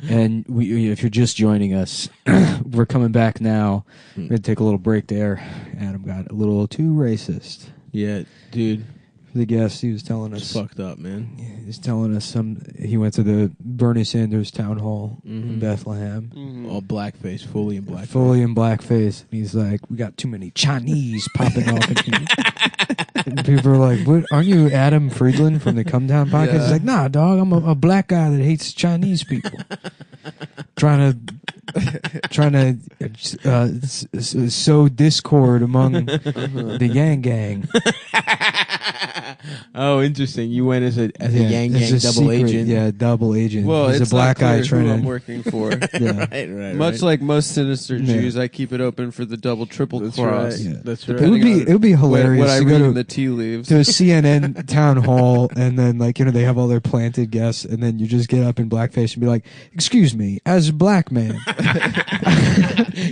And if you're just joining us, we're coming back now. We're going to take a little break there. Adam got a little too racist. Yeah, dude. For the guest, he was telling us. It's fucked up, man. He was telling us he went to the Bernie Sanders town hall in Bethlehem. All blackface, fully in blackface. Fully in blackface. He's like, we got too many Chinese popping off in here. And people are like, "What? Aren't you Adam Friedland from the Cum Town podcast?" Yeah. He's like, "Nah, dog, I'm a black guy that hates Chinese people." trying to sow discord among the Yang Gang. Oh, interesting. You went as a Yang Gang double secret, agent. Yeah, double agent. Well, He's it's a black not clear guy trying who to. I'm working for. Yeah. right. Much like most sinister Yeah. Jews, I keep it open for the double, triple That's cross. right. Yeah. That's It right. would be hilarious What I to read go in to the tea leaves. a CNN town hall and then they have all their planted guests and then you just get up in blackface and be like, "Excuse me, as a black man,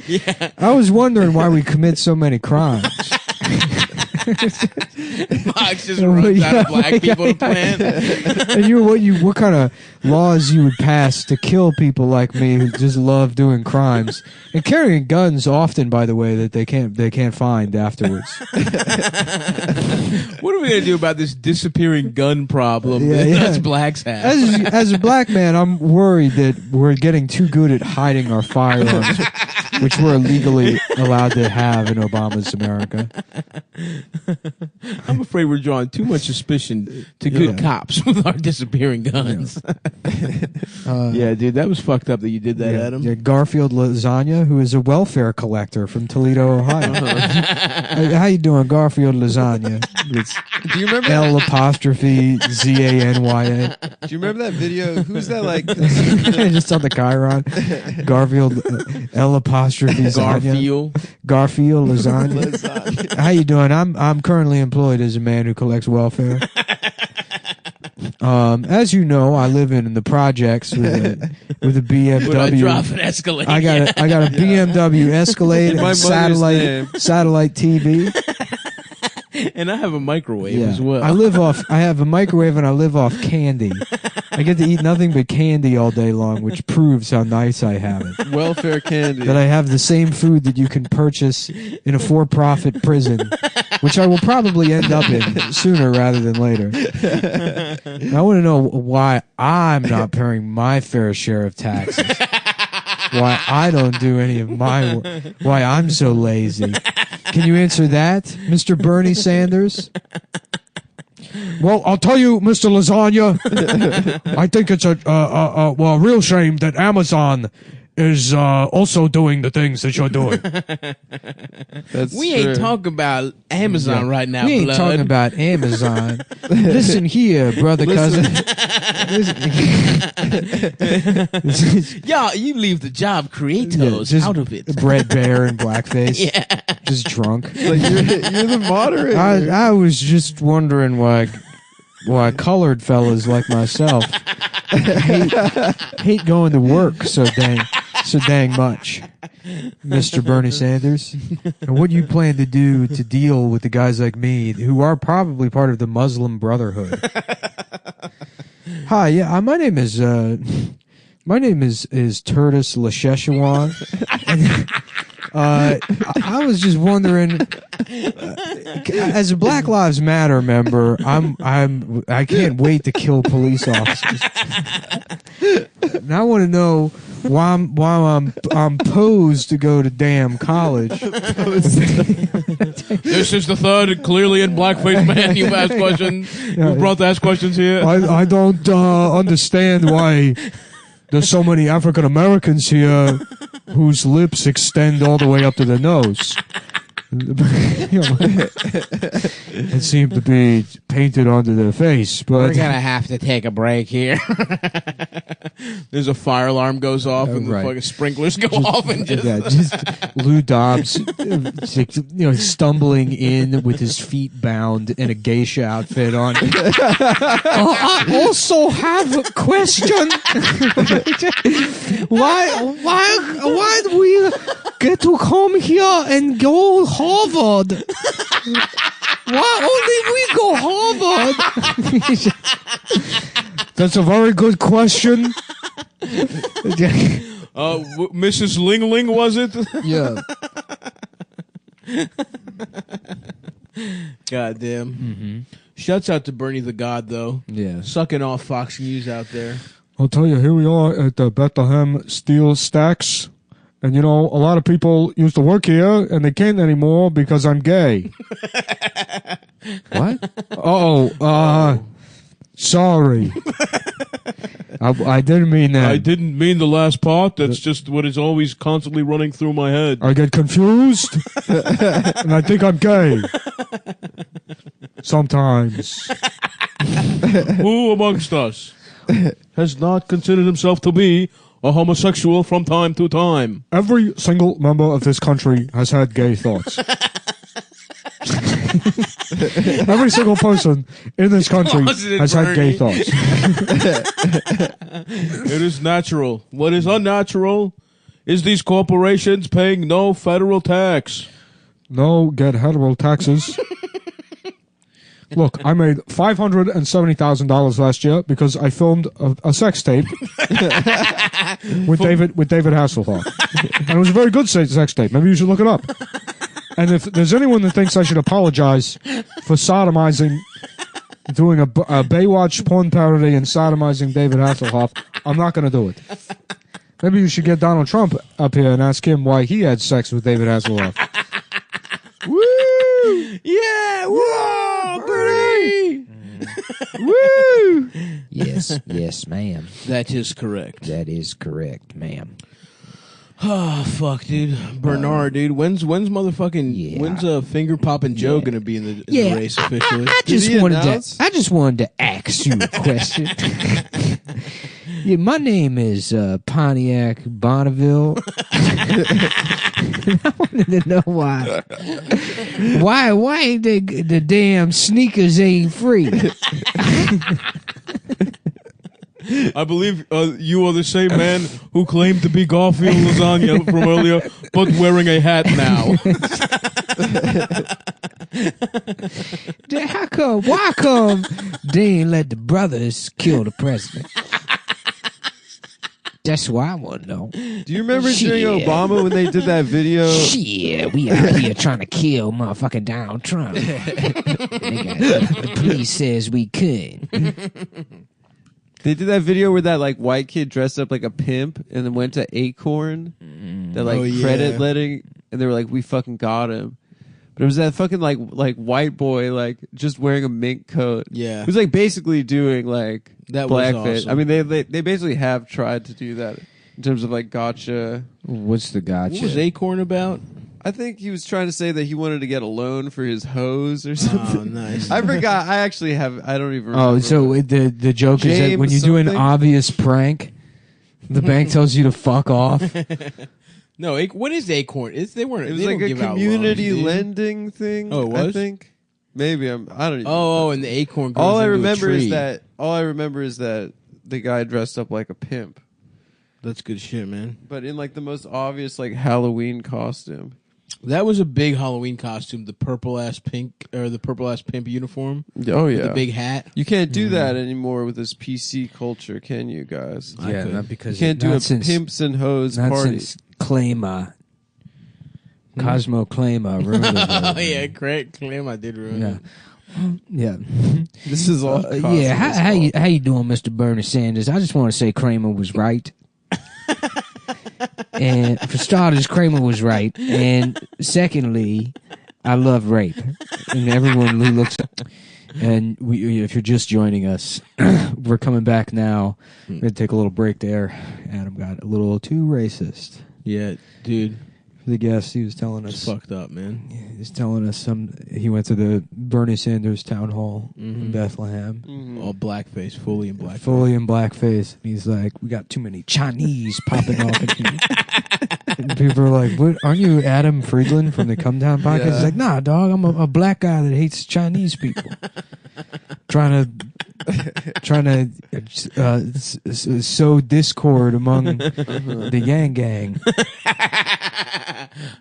Yeah. I was wondering why we commit so many crimes." Fox just runs out of black people to plant. And what kind of laws you would pass to kill people like me who just love doing crimes and carrying guns often, by the way, that they can't find afterwards. What are we gonna do about this disappearing gun problem Yeah, that yeah. us blacks have? As a black man, I'm worried that we're getting too good at hiding our firearms, which we're legally allowed to have in Obama's America. I'm afraid we're drawing too much suspicion to good cops with our disappearing guns. Yeah, dude, that was fucked up that you did that, Adam. Yeah, Garfield Lasagna, who is a welfare collector from Toledo, Ohio. How you doing, Garfield Lasagna? It's Do you remember? L apostrophe ZANYA. Do you remember that video? Who's that? Like Just on the Chiron. Garfield L apostrophe Lasagna. Garfield Lasagna. lasagna. How you doing? I'm currently employed as a man who collects welfare. As you know, I live in the projects with a BMW. When I drive an Escalade. I got a BMW Escalade My and mother's name. satellite TV. And I have a microwave as well. I have a microwave and I live off candy. I get to eat nothing but candy all day long, which proves how nice I have it. welfare candy. That I have the same food that you can purchase in a for-profit prison, which I will probably end up in sooner rather than later. I want to know why I'm not paying my fair share of taxes. Why I don't do any of my work. Why I'm so lazy. Can you answer that, Mr. Bernie Sanders? Well, I'll tell you, Mr. Lasagna, I think it's a real shame that Amazon is also doing the things that you're doing. That's We ain't true. talking about Amazon right now, We ain't blood. talking about Amazon. Listen here, brother, cousin. Y'all, you leave the job creators just out of it. Bread Bear in blackface. Yeah. Just drunk. Like, you're the moderator. I was just wondering why colored fellas like myself hate going to work so dang much, Mr. Bernie Sanders. And what do you plan to do to deal with the guys like me who are probably part of the Muslim Brotherhood? Hi, yeah, my name is Tertus Lasheshawan. I was just wondering, as a Black Lives Matter member, I can't wait to kill police officers. And I want to know why I'm posed to go to damn college. This is the third clearly in blackface man you've asked questions. You brought to ask questions here. I don't understand why there's so many African Americans here whose lips extend all the way up to the nose. It seemed to be painted onto their face, but We're gonna have to take a break here. There's a fire alarm goes off and the right. fucking sprinklers go off and just just Lou Dobbs, stumbling in with his feet bound and a geisha outfit on. I also have a question. Why do we get to come here and go Harvard? Why only we go Harvard? That's a very good question. Mrs. Ling Ling, was it? Yeah. Goddamn. Mm-hmm. Shouts out to Bernie the God, though. Yeah. Sucking off Fox News out there. I'll tell you, here we are at the Bethlehem Steel Stacks. And, you know, a lot of people used to work here, and they can't anymore because I'm gay. What? Sorry. I didn't mean that. I didn't mean the last part. That's just what is always constantly running through my head. I get confused, and I think I'm gay. Sometimes. Who amongst us has not considered himself to be a homosexual from time to time? Every single member of this country has had gay thoughts. Every single person in this country has had gay thoughts. It is natural. What is unnatural is these corporations paying no federal tax. No get hetero taxes. Look, I made $570,000 last year because I filmed a sex tape with David Hasselhoff, and it was a very good sex tape. Maybe you should look it up. And if there's anyone that thinks I should apologize for sodomizing, doing a Baywatch porn parody and sodomizing David Hasselhoff, I'm not going to do it. Maybe you should get Donald Trump up here and ask him why he had sex with David Hasselhoff. Woo! Yeah! Whoa, Bernie! Woo! Yes, ma'am. That is correct. That is correct, ma'am. Oh, fuck, dude. Bernard, dude. When's Finger Poppin' Joe gonna be in the race officially? I just wanted to ask you a question. Yeah, my name is Pontiac Bonneville. I wanted to know why ain't the damn sneakers ain't free? I believe you are the same man who claimed to be Garfield Lasagna from earlier, but wearing a hat now. Why come they ain't let the brothers kill the president? That's what I want to know. Do you remember during Obama when they did that video? Shit, we out here trying to kill motherfucking Donald Trump. The police says we could. They did that video where that like white kid dressed up like a pimp and then went to Acorn. That credit letting, and they were like, "We fucking got him." But it was that fucking like white boy like just wearing a mink coat. Yeah, he was like basically doing like that blackface. Awesome. I mean, they basically have tried to do that in terms of like gotcha. What's the gotcha? What was Acorn about? I think he was trying to say that he wanted to get a loan for his hose or something. Oh, nice. I forgot. I don't even remember. Oh, so the joke James is that when you do an obvious prank, the bank tells you to fuck off. No, what is Acorn? They weren't. It was they like don't a give out community loans, lending thing. Oh, it was? I think. Maybe I don't even Oh, and the Acorn goes all I into remember a tree. all I remember is that the guy dressed up like a pimp. That's good shit, man. But in like the most obvious like Halloween costume. That was a big Halloween costume, the purple ass pimp uniform. Oh yeah. With the big hat. You can't do that anymore with this PC culture, can you guys? Yeah, not because you can't do a pimps and hoes party. Since Cosmo Claima ruined it. Oh yeah, correct. I did ruin it. Yeah. This is all yeah, how you doing, Mr. Bernie Sanders? I just want to say Kramer was right. And for starters, Kramer was right. And secondly, I love rape. And everyone who looks... And if you're just joining us, we're coming back now. We're going to take a little break there. Adam got a little too racist. Yeah, dude. The guest, he was telling us... It's fucked up, man. He was telling us he went to the Bernie Sanders town hall in Bethlehem. Mm-hmm. All blackface, fully in blackface. Fully in blackface. And he's like, we got too many Chinese popping off in here. And people are like, what? Aren't you Adam Friedland from the Cum Town podcast? Yeah. He's like, nah, dog, I'm a black guy that hates Chinese people. Trying to trying to sow discord among the Yang Gang.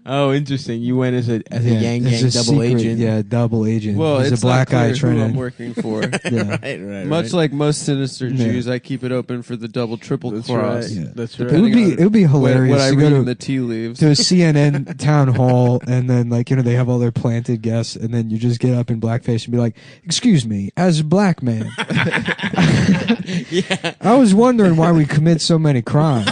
Oh, interesting. You went as a Yang Gang double secret, agent. Yeah, double agent. Well, he's it's a black not guy clear trying who to. I'm working for. Yeah. right. Much like most sinister Jews, I keep it open for the double, triple That's cross. right. Yeah. That's It right. would be hilarious What I to read go in to the tea leaves. to a CNN town hall, and then they have all their planted guests, and then you just get up in blackface and be like, "Excuse me, as a black man, Yeah. I was wondering why we commit so many crimes."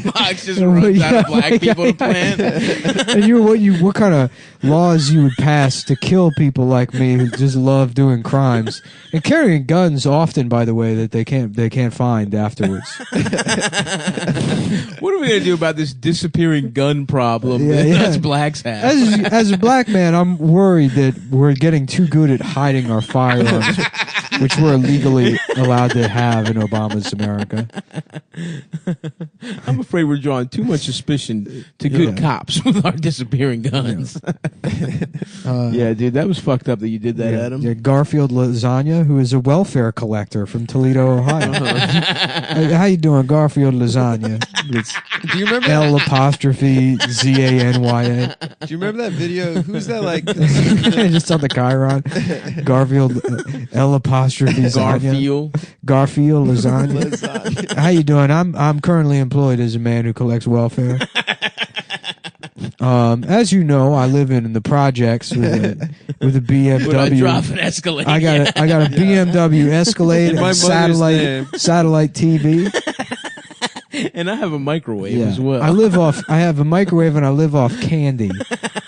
Fox just runs out of black people to plant. And what kind of laws you would pass to kill people like me who just love doing crimes and carrying guns often, by the way, that they can't find afterwards. What are we gonna do about this disappearing gun problem that us blacks have? As a black man, I'm worried that we're getting too good at hiding our firearms, which we're legally allowed to have in Obama's America. I'm afraid we're drawing too much suspicion to good cops with our disappearing guns. Yeah, dude, that was fucked up that you did that, Adam. Yeah, Garfield Lasagna, who is a welfare collector from Toledo, Ohio. How you doing, Garfield Lasagna? Do you remember L apostrophe ZANYA. Do you remember that video? Who's that like? Just on the Chiron. Garfield L apostrophe Lasagna. Garfield Lasagna. How you doing? I'm currently employed as a man who collects welfare. As you know, I live in the projects with a BMW. Would I drop an Escalade? I got a BMW Escalade and satellite TV. And I have a microwave as well. I have a microwave and I live off candy.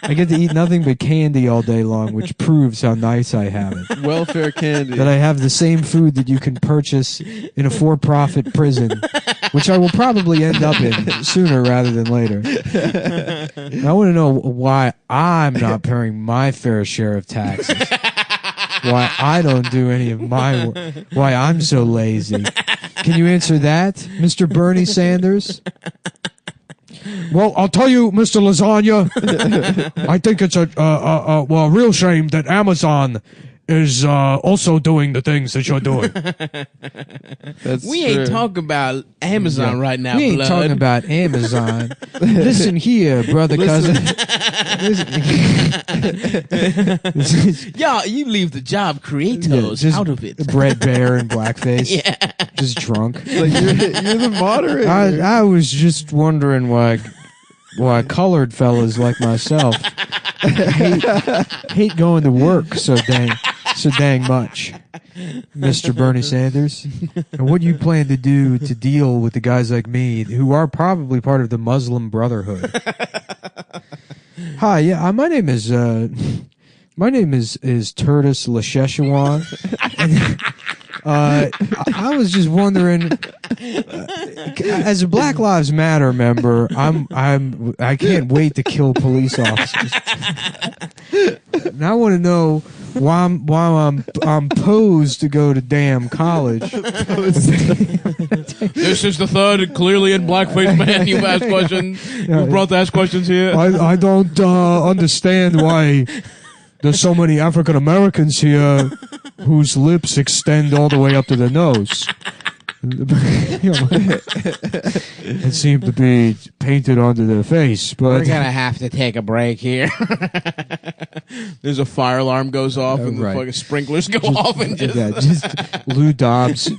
I get to eat nothing but candy all day long, which proves how nice I have it. Welfare candy. That I have the same food that you can purchase in a for-profit prison, which I will probably end up in sooner rather than later. And I want to know why I'm not paying my fair share of taxes. Why I don't do any of my work. Why I'm so lazy. Can you answer that, Mr. Bernie Sanders? Well, I'll tell you, Mr. Lasagna, I think it's a real shame that Amazon is also doing the things that you're doing. We ain't talking about Amazon right now, We ain't blood. talking about Amazon. Listen here, brother, cousin. Y'all, you leave the job creators out of it. Bread bear and blackface. Yeah. Just drunk. Like you're the moderator. I was just wondering why colored fellas like myself hate going to work so dang much, Mr. Bernie Sanders. And what do you plan to do to deal with the guys like me who are probably part of the Muslim Brotherhood? Hi, yeah, my name is Tertus Lasheshawan. I was just wondering, as a Black Lives Matter member, I can't wait to kill police officers. And I want to know why I'm posed to go to damn college. This is the third clearly in blackface man you've asked questions. You brought to ask questions here. I don't understand why there's so many African Americans here whose lips extend all the way up to the nose. It seemed to be painted onto their face, but We're gonna have to take a break here. There's a fire alarm goes off and the fucking sprinklers go off and just Lou Dobbs,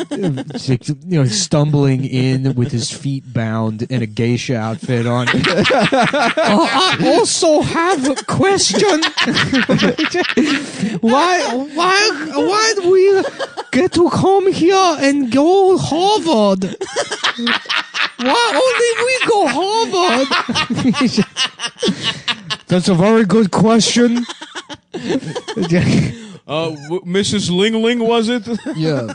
stumbling in with his feet bound and a geisha outfit on. I also have a question. Why do we get to come here and go Harvard? Why only we go Harvard? That's a very good question. Mrs. Ling Ling, was it? Yeah.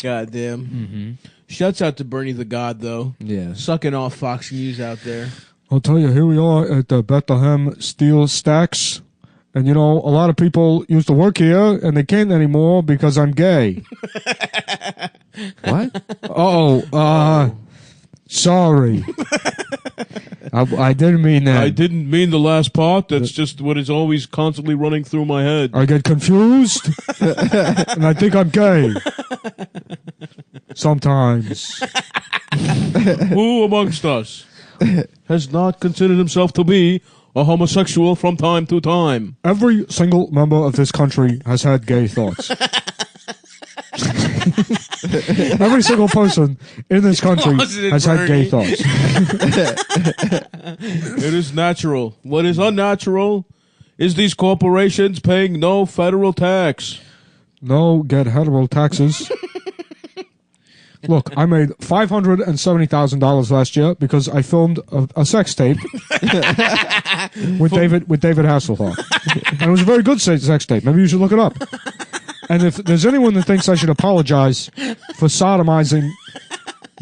Goddamn. Mm-hmm. Shouts out to Bernie the God, though. Yeah. Sucking off Fox News out there. I'll tell you, here we are at the Bethlehem Steel Stacks. And, a lot of people used to work here, and they can't anymore because I'm gay. What? Sorry. I didn't mean that. I didn't mean the last part. That's just what is always constantly running through my head. I get confused, and I think I'm gay. Sometimes. Who amongst us has not considered himself to be a homosexual from time to time? Every single member of this country has had gay thoughts. Every single person in this country has had gay thoughts. It is natural. What is unnatural is these corporations paying no federal tax. No get hetero taxes. Look, I made $570,000 last year because I filmed a sex tape with David Hasselhoff, and it was a very good sex tape. Maybe you should look it up. And if there's anyone that thinks I should apologize for sodomizing,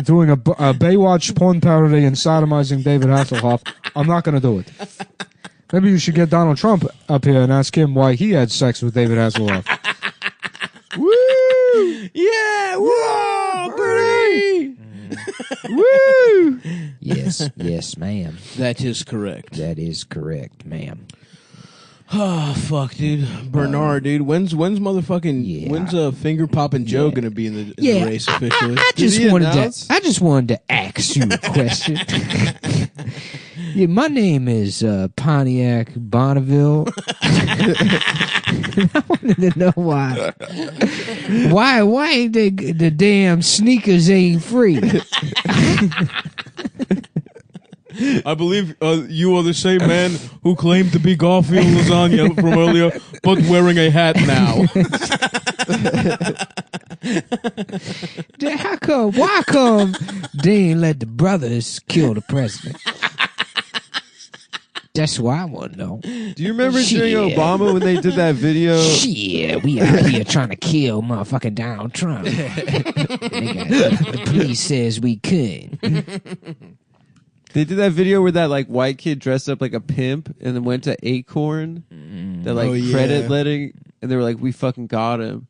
doing a Baywatch porn parody and sodomizing David Hasselhoff, I'm not going to do it. Maybe you should get Donald Trump up here and ask him why he had sex with David Hasselhoff. Woo! Yeah! Whoa, Bernie! Woo! Yes, ma'am. That is correct. That is correct, ma'am. Oh, fuck, dude. Bernard, dude. When's Finger Poppin' Joe gonna be in the race officially? I just wanted to ask you a question. Yeah, my name is Pontiac Bonneville. I wanted to know why ain't the damn sneakers ain't free? I believe you are the same man who claimed to be Garfield Lasagna from earlier, but wearing a hat now. Why come they ain't let the brothers kill the president? That's why I want to know. Do you remember during Obama when they did that video? Shit, we out here trying to kill motherfucking Donald Trump. The police says we could. They did that video where that like white kid dressed up like a pimp and then went to Acorn. That credit letting, and they were like, "We fucking got him."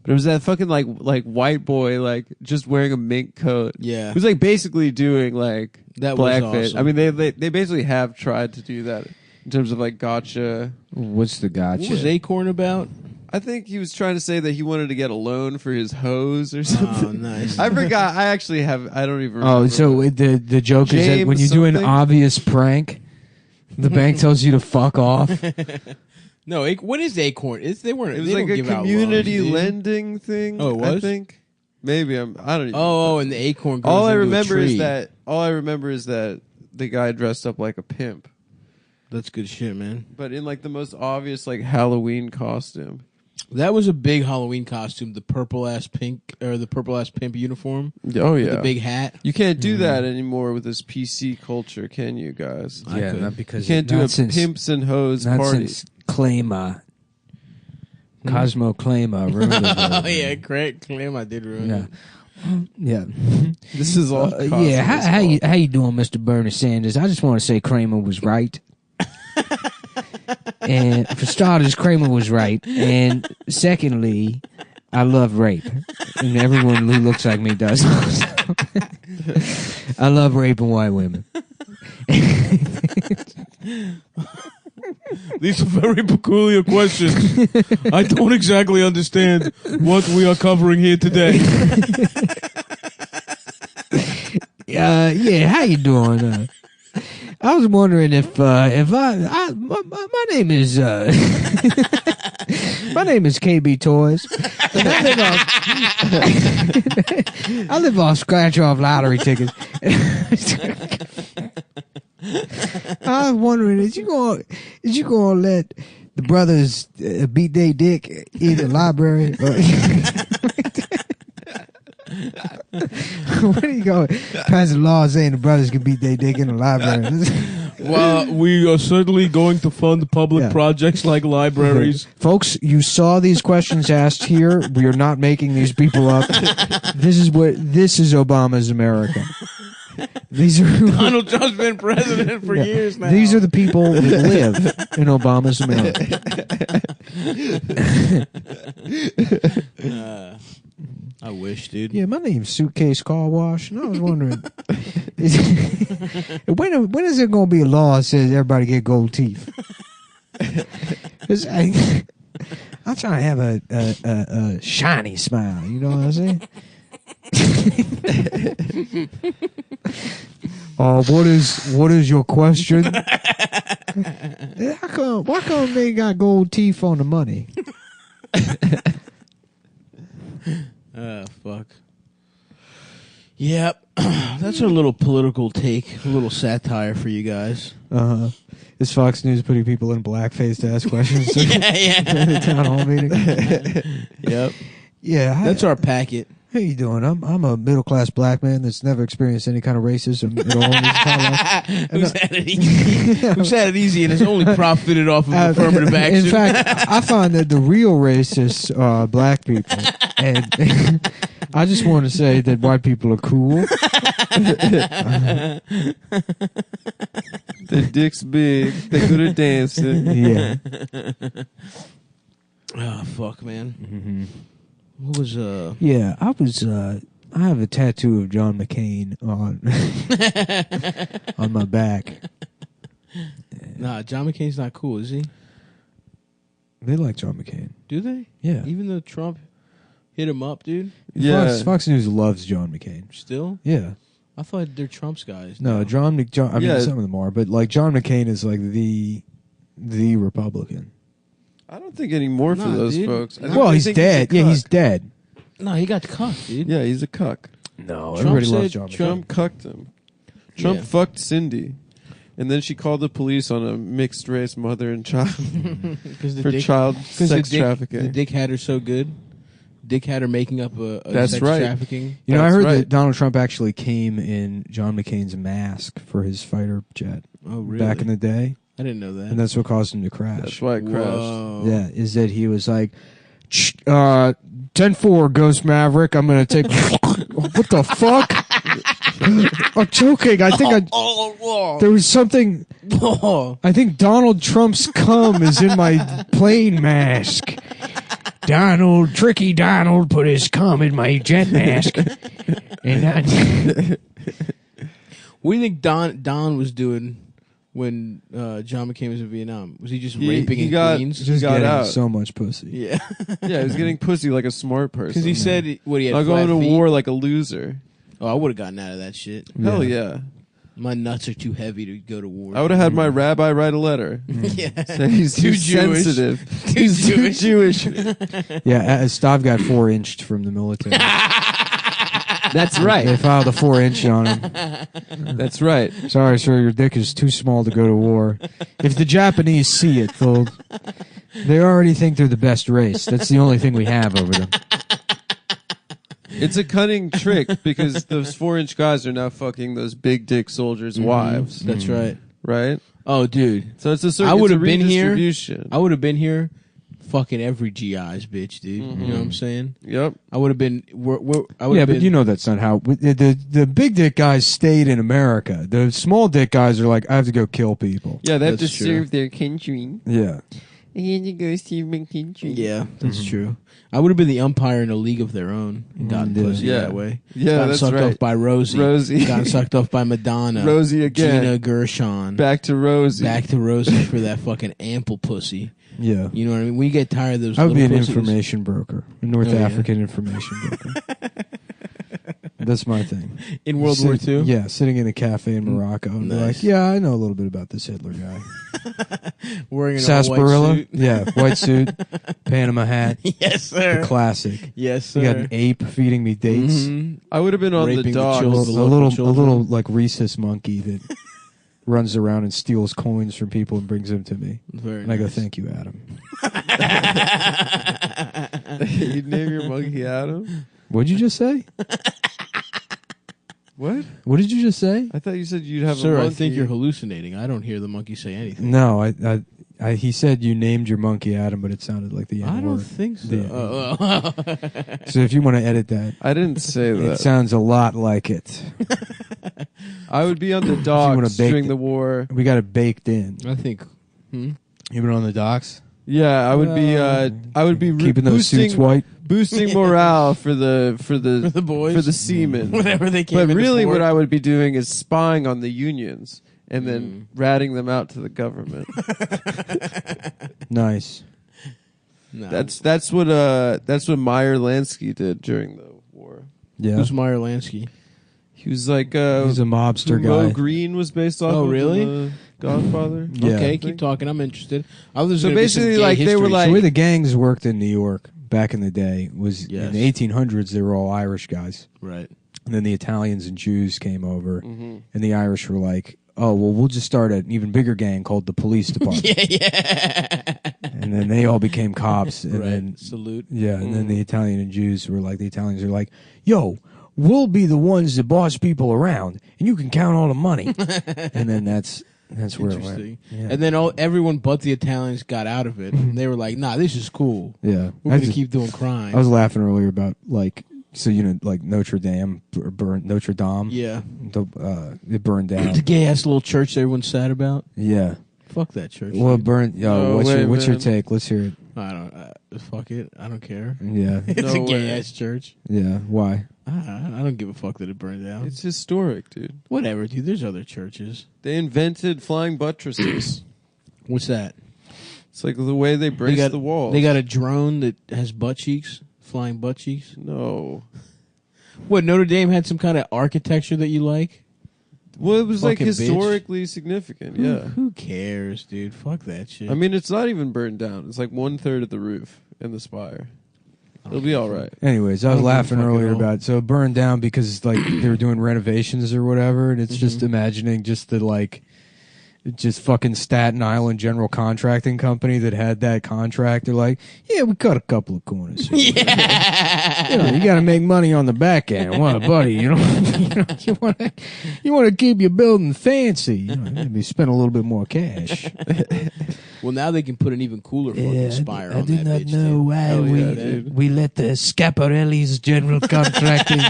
But it was that fucking like white boy like just wearing a mink coat. Yeah, he was like basically doing like that blackface. Awesome. I mean, they basically have tried to do that in terms of like gotcha. What's the gotcha? What was Acorn about? I think he was trying to say that he wanted to get a loan for his hose or something. Oh, nice. I forgot. I actually have. I don't even remember. Oh, so the joke is that when you do an obvious prank, the bank tells you to fuck off. No, what is Acorn? They weren't. It was they like a community lending thing. Oh, it was? I think. Maybe I don't even. Oh, and the Acorn. Goes all I into remember a tree. is that the guy dressed up like a pimp. That's good shit, man. But in like the most obvious like Halloween costume. That was a big Halloween costume, the purple ass pimp uniform. Oh yeah, with the big hat. You can't do that anymore with this PC culture, can you guys? Yeah, not because you can't do a pimps and hoes party. Claima, Cosmo Claima ruined it. Oh yeah, correct. Claima did ruin it. Yeah. This is all. Yeah, how you doing, Mr. Bernie Sanders? I just want to say Kramer was right. And for starters, Kramer was right. And secondly, I love rape. And everyone who looks like me does. I love raping white women. These are very peculiar questions. I don't exactly understand what we are covering here today. Yeah, how you doing? I was wondering if my name is my name is KB Toys. I live off scratch off lottery tickets. I was wondering, is you gonna let the brothers beat their dick in the library? What are you going pass a law saying the brothers can beat their dick in the library? Well, we are certainly going to fund public projects like libraries. Folks, you saw these questions asked here. We are not making these people up. This is Obama's America. These are Donald Trump's been president for years now. These are the people that live in Obama's America. I wish, dude. Yeah, my name's Suitcase Car Wash, and I was wondering. When is there going to be a law that says everybody get gold teeth? 'Cause I'm trying to have a shiny smile. You know what I'm saying? What is your question? Why come they got gold teeth on the money? Fuck. Yep. That's our little political take, a little satire for you guys. Uh-huh. Is Fox News putting people in blackface to ask questions? Yeah. During the town hall meeting? Yep. Yeah. That's our packet. How you doing? I'm a middle class black man that's never experienced any kind of racism at all in his entire life. Who's had it easy? Who's had it easy and has only profited off of affirmative action? In fact, I find that the real racists are black people, and I just want to say that white people are cool. Their dick's big. They're good at dancing. Yeah. Oh fuck, man. Mm-hmm. What was Yeah, I have a tattoo of John McCain on on my back. Nah, John McCain's not cool, is he? They like John McCain. Do they? Yeah. Even though Trump hit him up, dude? Yeah. Fox News loves John McCain. Still? Yeah. I thought they're Trump's guys. No, now. John I mean, some of them are, but like John McCain is like the Republican. I don't think anymore for those dude. folks. Well, he's dead. Yeah, he's dead. No, he got cucked, dude. Yeah, he's a cuck. No, Trump everybody said loves John McCain. Trump cucked him. Trump fucked Cindy. And then she called the police on a mixed race mother and child for child sex trafficking. The dick had her so good. Dick had her making up a That's sex right. trafficking. You know, I That's heard right. that Donald Trump actually came in John McCain's mask for his fighter jet Oh, really? back in the day, I didn't know that. and that's what caused him to crash. That's why it crashed. Whoa. Yeah, is that he was like, 10-4, Ghost Maverick, I'm going to take... What the fuck? I'm joking. I think there was something... I think Donald Trump's cum is in my plane mask. Tricky Donald put his cum in my jet mask. And What do you think Don was doing when John McCain was in Vietnam? Was he just raping in Queens? just got getting out. so much pussy. Yeah. Yeah, he was getting pussy like a smart person. Because he said, what, he had I'll go flat to feet? war like a loser. Oh, I would have gotten out of that shit. Hell yeah. My nuts are too heavy to go to war. I would have had my rabbi write a letter. Yeah. Say he's too Jewish. sensitive. Too He's too Jewish. Yeah, Stav got 4-inched from the military. That's They right. filed a 4-inch on him. That's right. Sorry, sir, your dick is too small to go to war. If the Japanese see it, they already think they're the best race. That's the only thing we have over them. It's a cunning trick because those 4-inch guys are now fucking those big dick soldiers' wives. That's right. Right? Oh, dude. So it's a certain I would have been here. redistribution. I would have been here fucking every GI's bitch, dude. You know what I'm saying? Yep. I would have been... Yeah, but you know that's not how... The big dick guys stayed in America. The small dick guys are like, I have to go kill people. Yeah, they have to That's true. serve their country. Yeah. I had to go serve my country. Yeah, that's true. I would have been the umpire in a league of their own and gotten pussy Yeah. that way. Yeah, Gotten that's sucked right. off by Rosie. Gotten sucked off by Madonna. Rosie again. Gina Gershon. Back to Rosie. Back to Rosie for that fucking ample pussy. Yeah. You know what I mean? When you get tired of those I would be an little pussies- information broker. A North Oh, yeah. African information broker. That's my thing. In World War II? Yeah, sitting in a cafe in Morocco and be Nice. like, yeah, I know a little bit about this Hitler guy. Wearing an Sarsaparilla? all-white suit. Yeah, white suit, Panama hat. Yes, sir. The classic. Yes, sir. You got an ape feeding me dates. Mhm. I would have been on Raping the the dock. A children. little like rhesus monkey that runs around and steals coins from people and brings them to me. Very And I go, nice. thank you, Adam. You'd name your monkey Adam? What'd you just say? What? What did you just say? I thought you said you'd have a Sir, monkey. I think you're hallucinating. I don't hear the monkey say anything. No, he said you named your monkey Adam, but it sounded like the N I don't word. think so. Yeah. So if you want to edit that, I didn't say it that. sounds a lot like it. I would be on the wanna docks bake during it. the war. We got it baked in. I think. You been on the docks? Yeah, I would be. I would be Keeping those boosting, suits white? boosting morale for the boys, for the seamen, whatever they came. But really, what I would be doing is spying on the unions and then ratting them out to the government. Nice. No. That's what Meyer Lansky did during the war. Yeah. Who's Meyer Lansky? He was like he's a mobster guy. Mo Green was based off. Oh, of really? The Godfather. Yeah. Okay, keep talking. I'm interested. So basically, like they were like the way the gangs worked in New York back in the day was in the 1800s. They were all Irish guys, right? And then the Italians and Jews came over, and the Irish were like, "Oh, well, we'll just start an even bigger gang called the police department." yeah. And then they all became cops, and then salute. Yeah, and then the Italian and Jews were like, the Italians are like, "Yo, we'll be the ones that boss people around, and you can count all the money." And then that's where it went. Yeah. And then everyone but the Italians got out of it. And they were like, "Nah, this is cool. Yeah, we're gonna keep doing crime." I was laughing earlier about like, so like Notre Dame burned. Notre Dame. Yeah, it burned down. The gay ass little church everyone sad about. Yeah. Fuck that church. Well, it burned. What's your take? Let's hear it. I don't. Fuck it. I don't care. Yeah, it's a gay ass church. Yeah. Why? I don't give a fuck that it burned down. It's historic, dude. Whatever, dude. There's other churches. They invented flying buttresses. What's that? It's like the way they brace the walls. They got a drone that has butt cheeks, flying butt cheeks. No. What, Notre Dame had some kind of architecture that you like? Well, it was Fucking like historically significant. Yeah. Who cares, dude? Fuck that shit. I mean, it's not even burned down. It's like 1/3 of the roof and the spire. It'll be all right. Anyways, I was laughing earlier about so it burned down because like they were doing renovations or whatever, and it's just imagining just the like just fucking Staten Island general contracting company that had that contract. They're like, yeah, we cut a couple of corners here. Yeah. You got to make money on the back end. What, buddy? You want to keep your building fancy. Maybe spend a little bit more cash. Well, now they can put an even cooler fucking spire on that bitch. I do not know why we let the Scaparelli's general contracting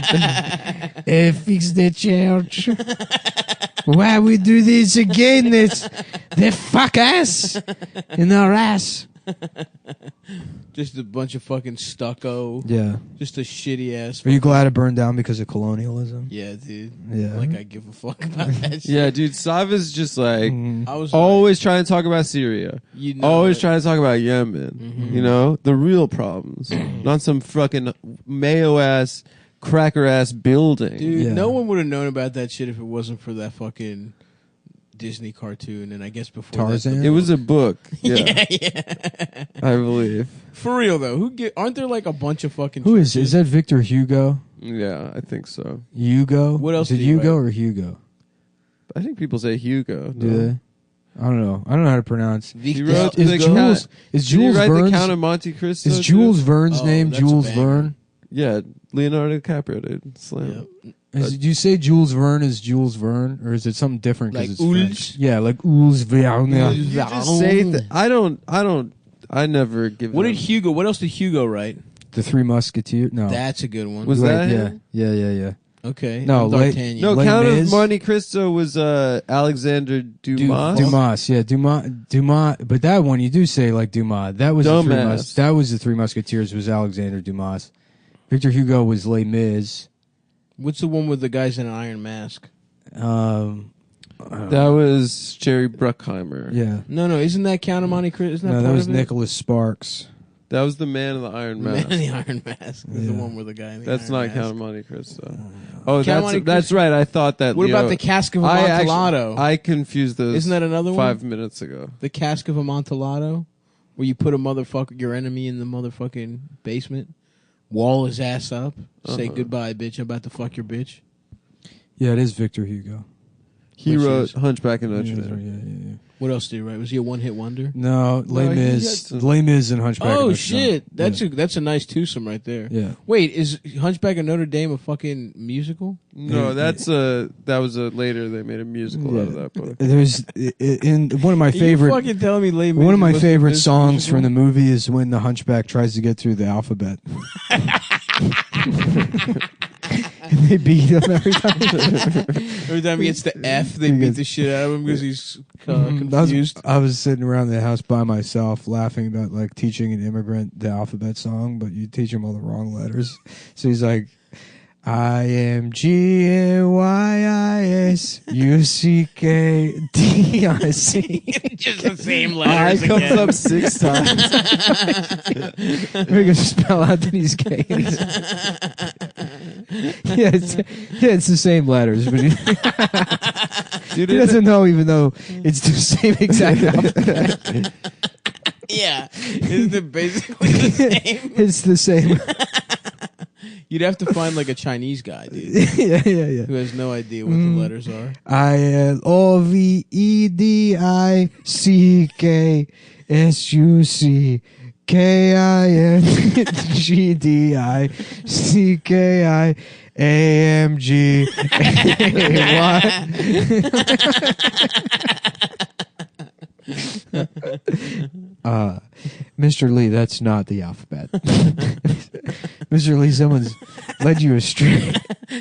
fix the church. Why we do this again? They fuck us in our ass. Just a bunch of fucking stucco. Yeah. Just a shitty ass. Are you glad it burned down because of colonialism? Yeah, dude. Yeah. Like I give a fuck about that shit. Yeah, dude. Sava's just like I was always trying to talk about Syria. Always trying to talk about Yemen. You know, the real problems, not some fucking Mayo ass, cracker ass building. Dude, no one would have known about that shit if it wasn't for that fucking Disney cartoon, and I guess before Tarzan. It was a book. Yeah, I believe. For real though, aren't there like a bunch of fucking? Who is that? Victor Hugo? Yeah, I think so. Hugo. What else? Is it Hugo or Hugo? I think people say Hugo. Do they? I don't know. I don't know how to pronounce. He wrote Is Jules Verne's the Count of Monte Cristo? Is Jules Verne's name Jules Verne? Yeah, Leonardo DiCaprio, dude. Slam. Yep. Did you say Jules Verne is Jules Verne, or is it something different? Like it's Jules? French? Yeah, like Jules Verne. You just say I never give. What else did Hugo write? The Three Musketeers. No, That's a good one. Was that him? Yeah. Okay. No, D'Artagnan. No, Les Count Mis? of Monte Cristo was Alexander Dumas. Dumas, yeah, Dumas. But that one you do say like Dumas. That was the Three Musketeers. Was Alexander Dumas. Victor Hugo was Les Mis. What's the one with the guys in an iron mask? That was Jerry Bruckheimer. Yeah. No, isn't that Count of Monte Cristo? No, that was Nicholas Sparks. That was the Man in the Iron Mask. Man in the Iron Mask. The one with the guy in the That's iron not mask. Count of Monte Cristo. Oh, Count that's right. I thought that. What about the Cask of Amontillado? I confused those. Isn't that another one? 5 minutes ago. The Cask of Amontillado, where you put your enemy in the motherfucking basement, wall his ass up, say goodbye, bitch. I'm about to fuck your bitch. Yeah, it is Victor Hugo. He wrote Hunchback of Notre Dame. Yeah. What else did he write? Was he a one-hit wonder? No, Les Mis and Hunchback of Notre Dame. Oh shit, that's a nice twosome right there. Yeah. Wait, is Hunchback of Notre Dame a fucking musical? No, that was later they made a musical out of that book. There's in one of my favorite. You fucking telling me Les Mis one of my was favorite a songs musical? from the movie is when the Hunchback tries to get through the alphabet. And they beat him every time. Every time he gets the F, they beat the shit out of him because he's confused. I was sitting around the house by myself laughing about like teaching an immigrant the alphabet song, but you teach him all the wrong letters. So he's like, IMGAYISUCKDIC. Just the same letters I comes again. up 6 times. We're gonna spell out that he's gay. It's the same letters, but he doesn't know, even though it's the same exact alphabet. Yeah. Isn't it basically the same? It's the same. You'd have to find like a Chinese guy, dude, yeah. who has no idea what the letters are. Mr. Lee, that's not the alphabet. Mr. Lee, someone's led you astray.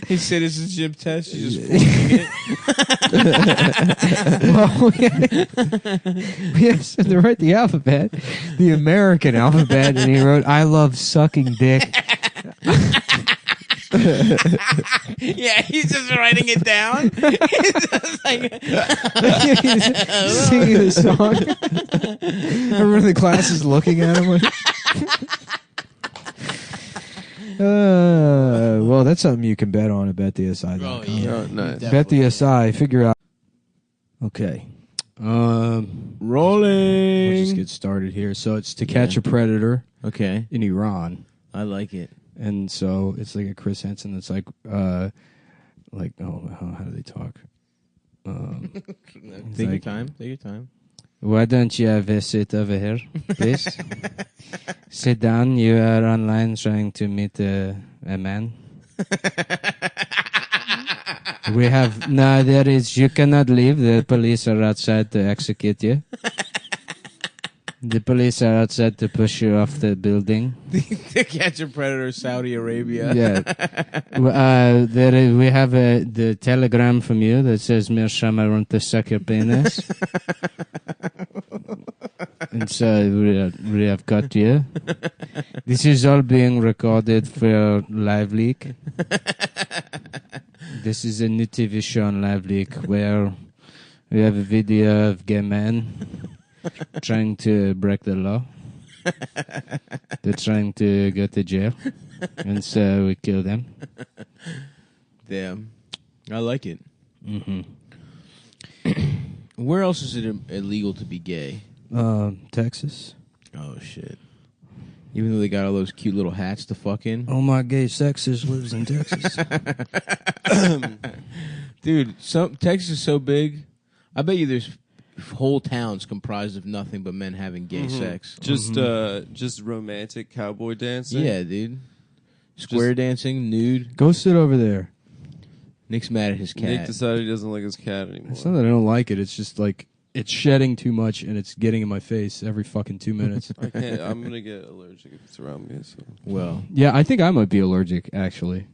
His citizenship test, you just forcing it. Well, yes, to write the alphabet, the American alphabet, and he wrote, "I love sucking dick." Yeah, he's just writing it down. He's just like Singing the song. Everyone in the class is looking at him. Like, well, that's something you can bet on at BetDSI. Oh, yeah. Oh, nice. BetDSI, figure out. Okay. rolling. We'll just get started here. So it's To Catch a Predator Okay, in Iran. I like it. And so it's like a Chris Henson that's like how do they talk? Take like- your time. Why don't you have a seat over here, please? Sit down. You are online trying to meet a man. We have there is. You cannot leave. The police are outside to execute you. The police are outside to push you off the building. To Catch a Predator, Saudi Arabia. Yeah. We have the telegram from you that says, Mirsham, I want to suck your penis. And so we have got you. This is all being recorded for Live Leak. This is a new TV show on Live Leak where we have a video of gay men trying to break the law. They're trying to go to jail. And so we kill them. Damn. I like it. Mm-hmm. Where else is it illegal to be gay? Texas. Oh, shit. Even though they got all those cute little hats to fuck in. Oh, my gay sexist lives in Texas. Dude, Texas is so big. I bet you there's whole towns comprised of nothing but men having gay sex. Just romantic cowboy dancing. Yeah, dude. Square dancing, nude. Go sit over there. Nick's mad at his cat. Nick decided he doesn't like his cat anymore. It's not that I don't like it. It's just like it's shedding too much and it's getting in my face every fucking 2 minutes. I can't. I'm gonna get allergic if it's around me. So. Well, Yeah, I think I might be allergic, actually.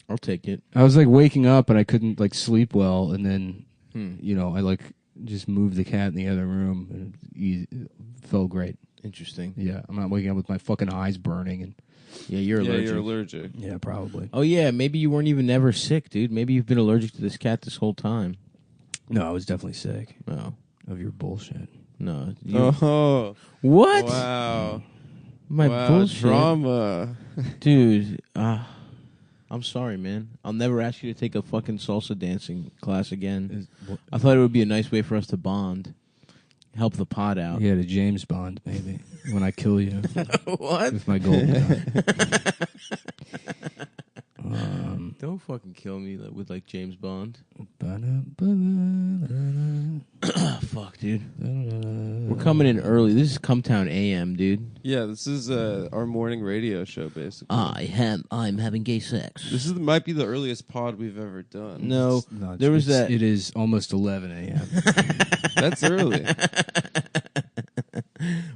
I'll take it. I was like waking up and I couldn't like sleep well, and then I like just moved the cat in the other room and it felt great. Interesting. Yeah, I'm not waking up with my fucking eyes burning and Yeah, you're allergic. You're allergic. yeah, probably. Oh, yeah, maybe you weren't even ever sick, dude. Maybe you've been allergic to this cat this whole time. No, I was definitely sick No. of your bullshit. No. Oh, What? wow. My wow, bullshit. drama. Dude, I'm sorry, man. I'll never ask you to take a fucking salsa dancing class again. I thought it would be a nice way for us to bond. Help the pod out. Yeah, the James Bond, maybe. When I kill you What? with my gold gun. Don't fucking kill me with like James Bond. Fuck, dude. We're coming in early. This is Cum Town AM, dude. Yeah, this is our morning radio show, basically. I'm having gay sex. This might be the earliest pod we've ever done. No, No, there was that. It is almost 11 a.m. That's early.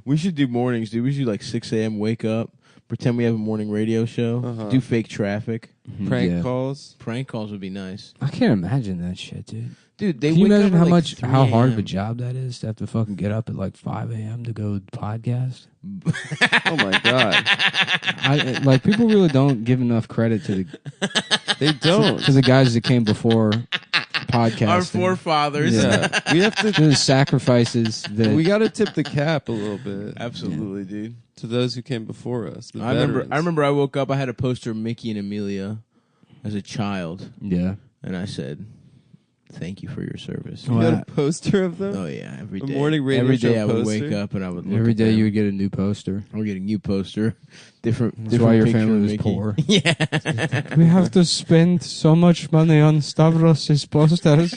We should do mornings, dude. We should like 6 a.m. wake up, Pretend we have a morning radio show. Do fake traffic. Prank calls. Prank calls would be nice. I can't imagine that shit, dude. Dude, they Can you wake imagine up how at like how hard of 3 a job that is to have to fucking get up at like 5 a.m. to go podcast? Oh my god! Like people really don't give enough credit to They don't. the guys that came before podcasting. Our forefathers. Yeah, we have to. The sacrifices that We got to tip the cap a little bit Absolutely, dude. to those who came before us. The I remember I woke up, I had a poster of Mickey and Amelia as a child, yeah. and I said, thank you for your service. You got a poster of them? Oh, yeah, every day. morning radio every day show I would poster? wake up and I would look Every at day them. you would get a new poster. I would get a new poster. Different That's why your picture family of was Mickey. poor. Yeah. We have to spend so much money on Stavros' posters.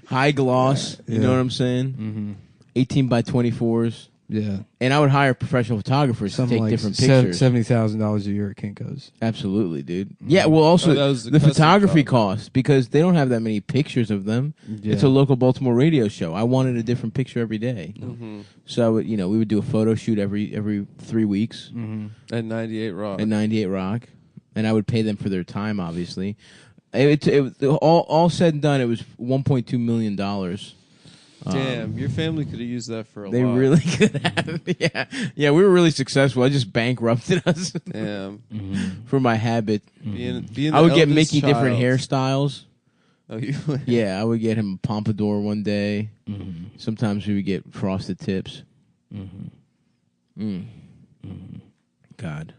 High gloss. You know what I'm saying? Mm-hmm. 18 by 24s. Yeah. And I would hire professional photographers to take Like different pictures. $70,000 a year at Kinko's. Absolutely, dude. Yeah, well, also, that was the the custom photography job. costs, because they don't have that many pictures of them. Yeah. It's a local Baltimore radio show. I wanted a different picture every day. So I would, we would do a photo shoot every 3 weeks At 98 Rock. at 98 Rock, and I would pay them for their time, obviously. All said and done, it was $1.2 million. Damn, your family could have used that for a They lot. really could have. Yeah, we were really successful. I just bankrupted us Damn. for my habit. Being I would the get eldest Mickey different child. hairstyles. Oh, you Yeah, I would get him a pompadour one day. Sometimes we would get frosted tips. God,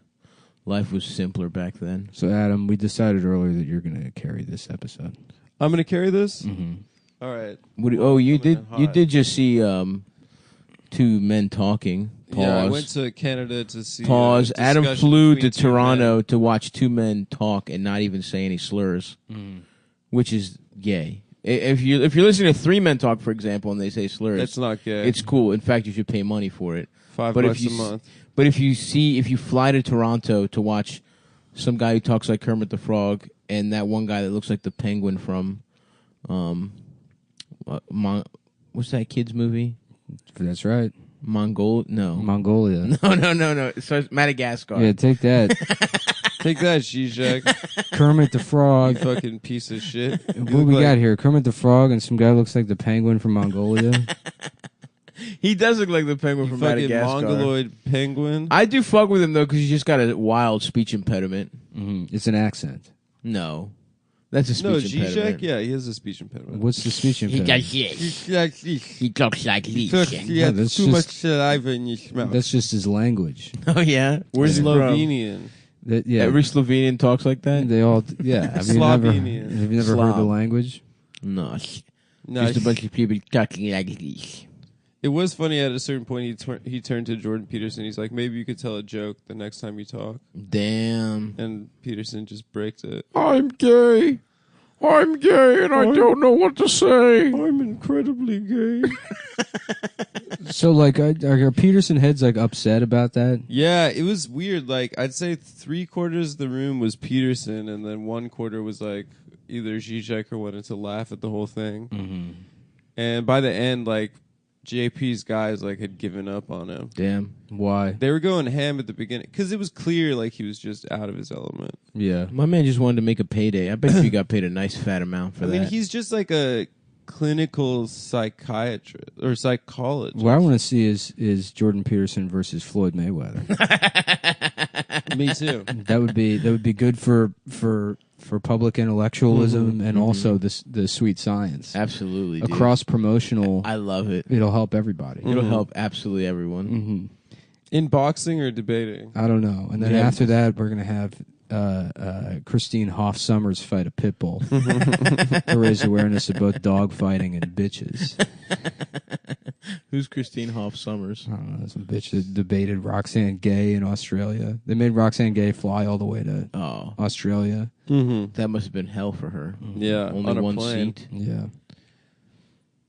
life was simpler back then. So Adam, we decided earlier that you're going to carry this episode. I'm going to carry this? Mm-hmm. All right. You coming in You hot. did just see two men talking. Pause. Yeah, I went to Canada to see Pause. a Adam discussion flew to between two Toronto men. to watch two men talk and not even say any slurs, which is gay. If you're listening to three men talk, for example, and they say slurs, That's not gay. it's cool. In fact, you should pay money for it. $5 But if a you month. But if you fly to Toronto to watch some guy who talks like Kermit the Frog and that one guy that looks like the Penguin from, what's that kid's movie? That's right. Mongolia. Mongolia. No. It starts Madagascar. Yeah, take that. Take that, Zizek. Kermit the You Frog. fucking piece of shit. What we got here? Kermit the Frog and some guy looks like the Penguin from Mongolia. He does look like the Penguin from Fucking Madagascar. mongoloid penguin. I do fuck with him though because he's just got a wild speech impediment. It's an accent. No, that's a No, speech Zizek, impediment. yeah, he has a speech impediment. What's the speech impediment? He's like this. He talks like He this. has that's too just- much saliva in his mouth. That's just his language. Oh yeah, where's he from? Slovenian. Yeah, Every Slovenian talks like that. they all. Yeah, have you Slovenian. never heard the Slav. language? No, No, just a bunch of people talking like this. it was funny at a certain point. He turned to Jordan Peterson. He's like, maybe you could tell a joke the next time you talk. Damn. And Peterson just breaks it. I'm gay, and I don't know what to say. I'm incredibly gay. So, like, are Peterson heads like upset about that? Yeah, it was weird. Like, I'd say 3/4 of the room was Peterson, and then 1/4 was like either Zizek or wanted to laugh at the whole thing. And by the end, like, JP's guys like had given up on him. Damn. Why? They were going ham at the beginning because it was clear like he was just out of his element. Yeah. My man just wanted to make a payday. I bet you got paid a nice fat amount for I that. mean, he's just like a clinical psychiatrist or psychologist. What I want to see is Jordan Peterson versus Floyd Mayweather. Me too. That would be good for public intellectualism and also the sweet science. Absolutely, dude. Across promotional, I love it. it'll help everybody. It'll help absolutely everyone. In boxing or debating? I don't know. And then Yeah. after that, we're gonna have Christine Hoff Summers fight a pit bull to raise awareness of both dog fighting and bitches. Who's Christine Hoff Summers? I don't know. Some bitch that debated Roxanne Gay in Australia. They made Roxanne Gay fly all the way to Oh, Australia. Mm-hmm. that must have been hell for her. Yeah, Only on a one plane. seat. Yeah.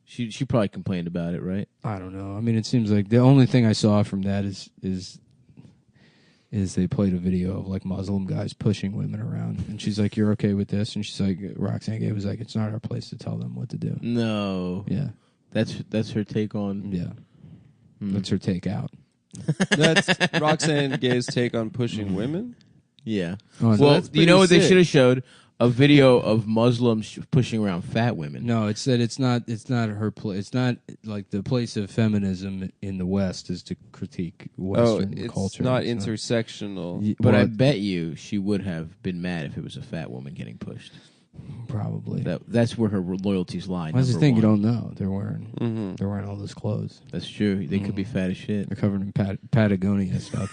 She probably complained about it, right? I don't know. I mean, it seems like the only thing I saw from that is they played a video of like Muslim guys pushing women around, and she's like, "You're okay with this?" And she's like, Roxanne Gay was like, "It's not our place to tell them what to do." No. Yeah, That's her take on. yeah. That's her take out. That's Roxanne Gay's take on pushing women. Yeah. Oh, So Well, that's you know what pretty they sick. should have showed? A video of Muslims pushing around fat women. No, it said it's not her place. It's not like the place of feminism in the West is to critique Western it's culture. not intersectional. But I well, bet you she would have been mad if it was a fat woman getting pushed. probably. That's where her loyalties lie. That's the number thing you one. don't know. They're wearing Mm-hmm. they're wearing all those clothes. That's true. They could be fat as shit. They're covered in Patagonia stuff.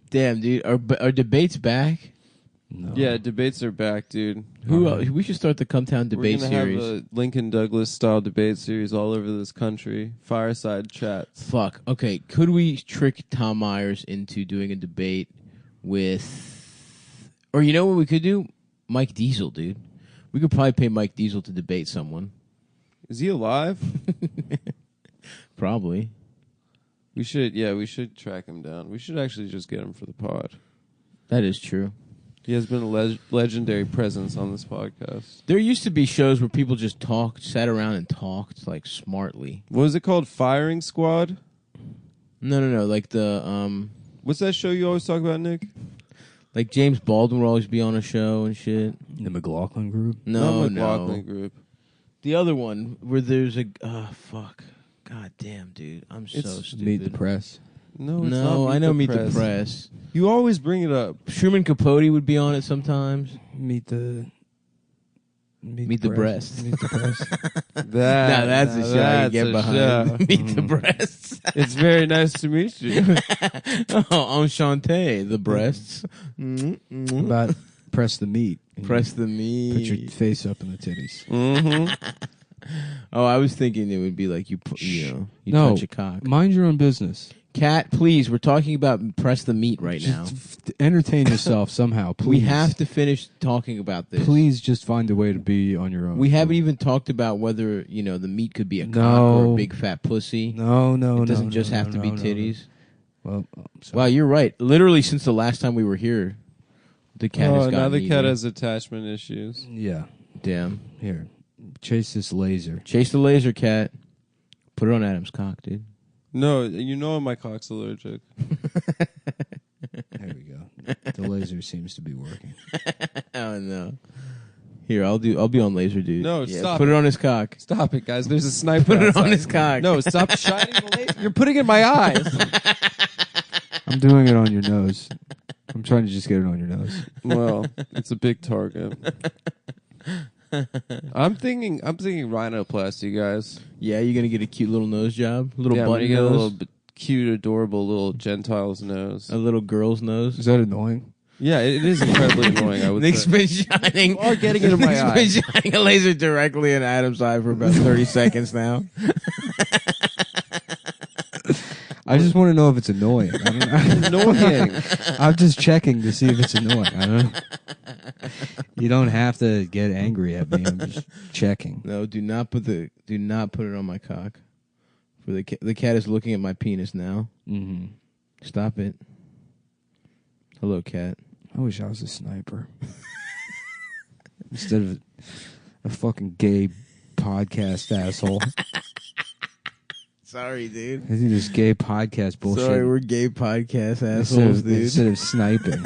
Damn, dude. Are debates back? No. Yeah, debates are back, dude. Who else? We should start the Cum Town debate We're gonna series. have a Lincoln Douglas style debate series all over this country. Fireside chats. Fuck. Okay. Could we trick Tom Myers into doing a debate with, or you know what we could do? Mike Diesel, dude. We could probably pay Mike Diesel to debate someone. Is he alive? Probably. We should track him down. We should actually just get him for the pod. That is true. He has been a legendary presence on this podcast. There used to be shows where people just sat around and talked like smartly. What was it called? Firing Squad? No. Like the What's that show you always talk about, Nick? like James Baldwin would always be on a show and shit. The McLaughlin Group. No, Not McLaughlin no. Group. The other one where there's a fuck. God damn, dude. I'm so stupid. Meet the Press. No, it's No, not I know Meet the Press. You always bring it up. Truman Capote would be on it sometimes. Meet the breasts. Meet the Press. That, Now that's a show I can get a behind. show. Meet the breasts. It's very nice to meet you. Oh, enchanté. The breasts. Mm-hmm. About press the meat. Press the meat. Put your face up in the titties. Mm-hmm. Oh, I was thinking it would be like you No. touch a cock. Mind your own business. Cat, please. We're talking about press the meat right now. Just entertain yourself somehow, please. We have to finish talking about this. Please just find a way to be on your own. We haven't even talked about whether the meat could be a cock No. or a big fat pussy. No, It doesn't just have to be no. titties. Well, I'm sorry. Wow, you're right. Literally, since the last time we were here, the cat has gotten now the cat eaten. has attachment issues. Yeah. Damn. Here. Chase this laser. Chase the laser, cat. Put it on Adam's cock, dude. No, you know my cock's allergic. There we go. The laser seems to be working. Oh no. Here, I'll be on laser, dude. No, stop Put it. it on his cock. Stop it, guys. There's a sniper Put it outside. on his cock. No, stop shining the laser. You're putting it in my eyes. I'm doing it on your nose. I'm trying to just get it on your nose. Well, it's a big target. I'm thinking rhinoplasty, guys. Yeah, you're gonna get a cute little nose job, little Yeah, I'm gonna button get a nose, little cute, adorable little Gentile's nose. a little girl's nose. Is that annoying? Yeah, it is incredibly annoying. I would Nick's say. been shining. You are getting it in my Nick's eye. been shining a laser directly in Adam's eye for about 30 seconds now. I just want to know if it's annoying. I don't know. Annoying. I'm just checking to see if it's annoying. I don't know. You don't have to get angry at me. I'm just checking. No, do not put it on my cock. For the cat is looking at my penis now. Mm-hmm. Stop it. Hello, cat. I wish I was a sniper. Instead of a fucking gay podcast asshole. Sorry, dude. I think this gay podcast bullshit. Sorry, we're gay podcast assholes, dude. Instead of sniping.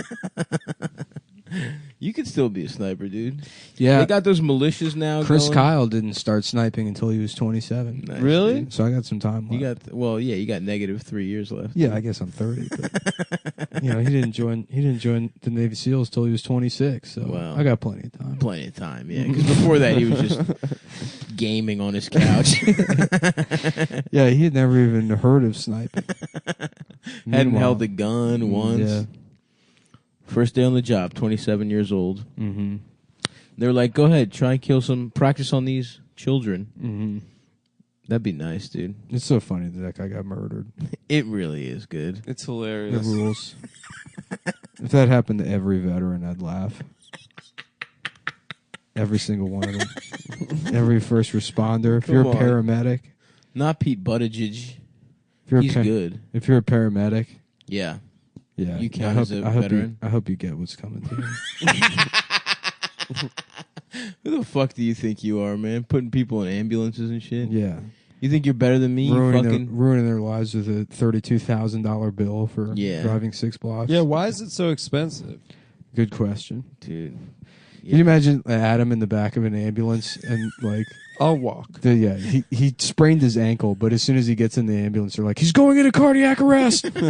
You could still be a sniper, dude. Yeah. They got those militias now. Chris going. Kyle didn't start sniping until he was 27. Nice, Really? dude. So I got some time left. You got you got negative 3 years left. Yeah, I guess I'm 30. But, he didn't join the Navy SEALs till he was 26. So Wow. I got plenty of time. Plenty of time, yeah. Because before that, he was just gaming on his couch. Yeah, he had never even heard of sniping. Hadn't Meanwhile- held a gun once. Yeah. First day on the job, 27 years old. Mm-hmm. They're like, go ahead, try and practice on these children. Mm-hmm. That'd be nice, dude. It's so funny that guy got murdered. It really is good. It's The hilarious. rules. If that happened to every veteran, I'd laugh. Every single one of them. Every first responder. If you're Come a on. paramedic. Not Pete Buttigieg. If you're He's good. If you're a paramedic. Yeah. Yeah. You count as a veteran? I hope you get what's coming to you. Who the fuck do you think you are, man? Putting people in ambulances and shit? Yeah. You think you're better than me? ruining their lives with a $32,000 bill for driving 6 blocks. Yeah, why is it so expensive? Good question, dude. Yeah. Can you imagine Adam in the back of an ambulance and like I'll walk. He sprained his ankle, but as soon as he gets in the ambulance, they're like, he's going into cardiac arrest. We're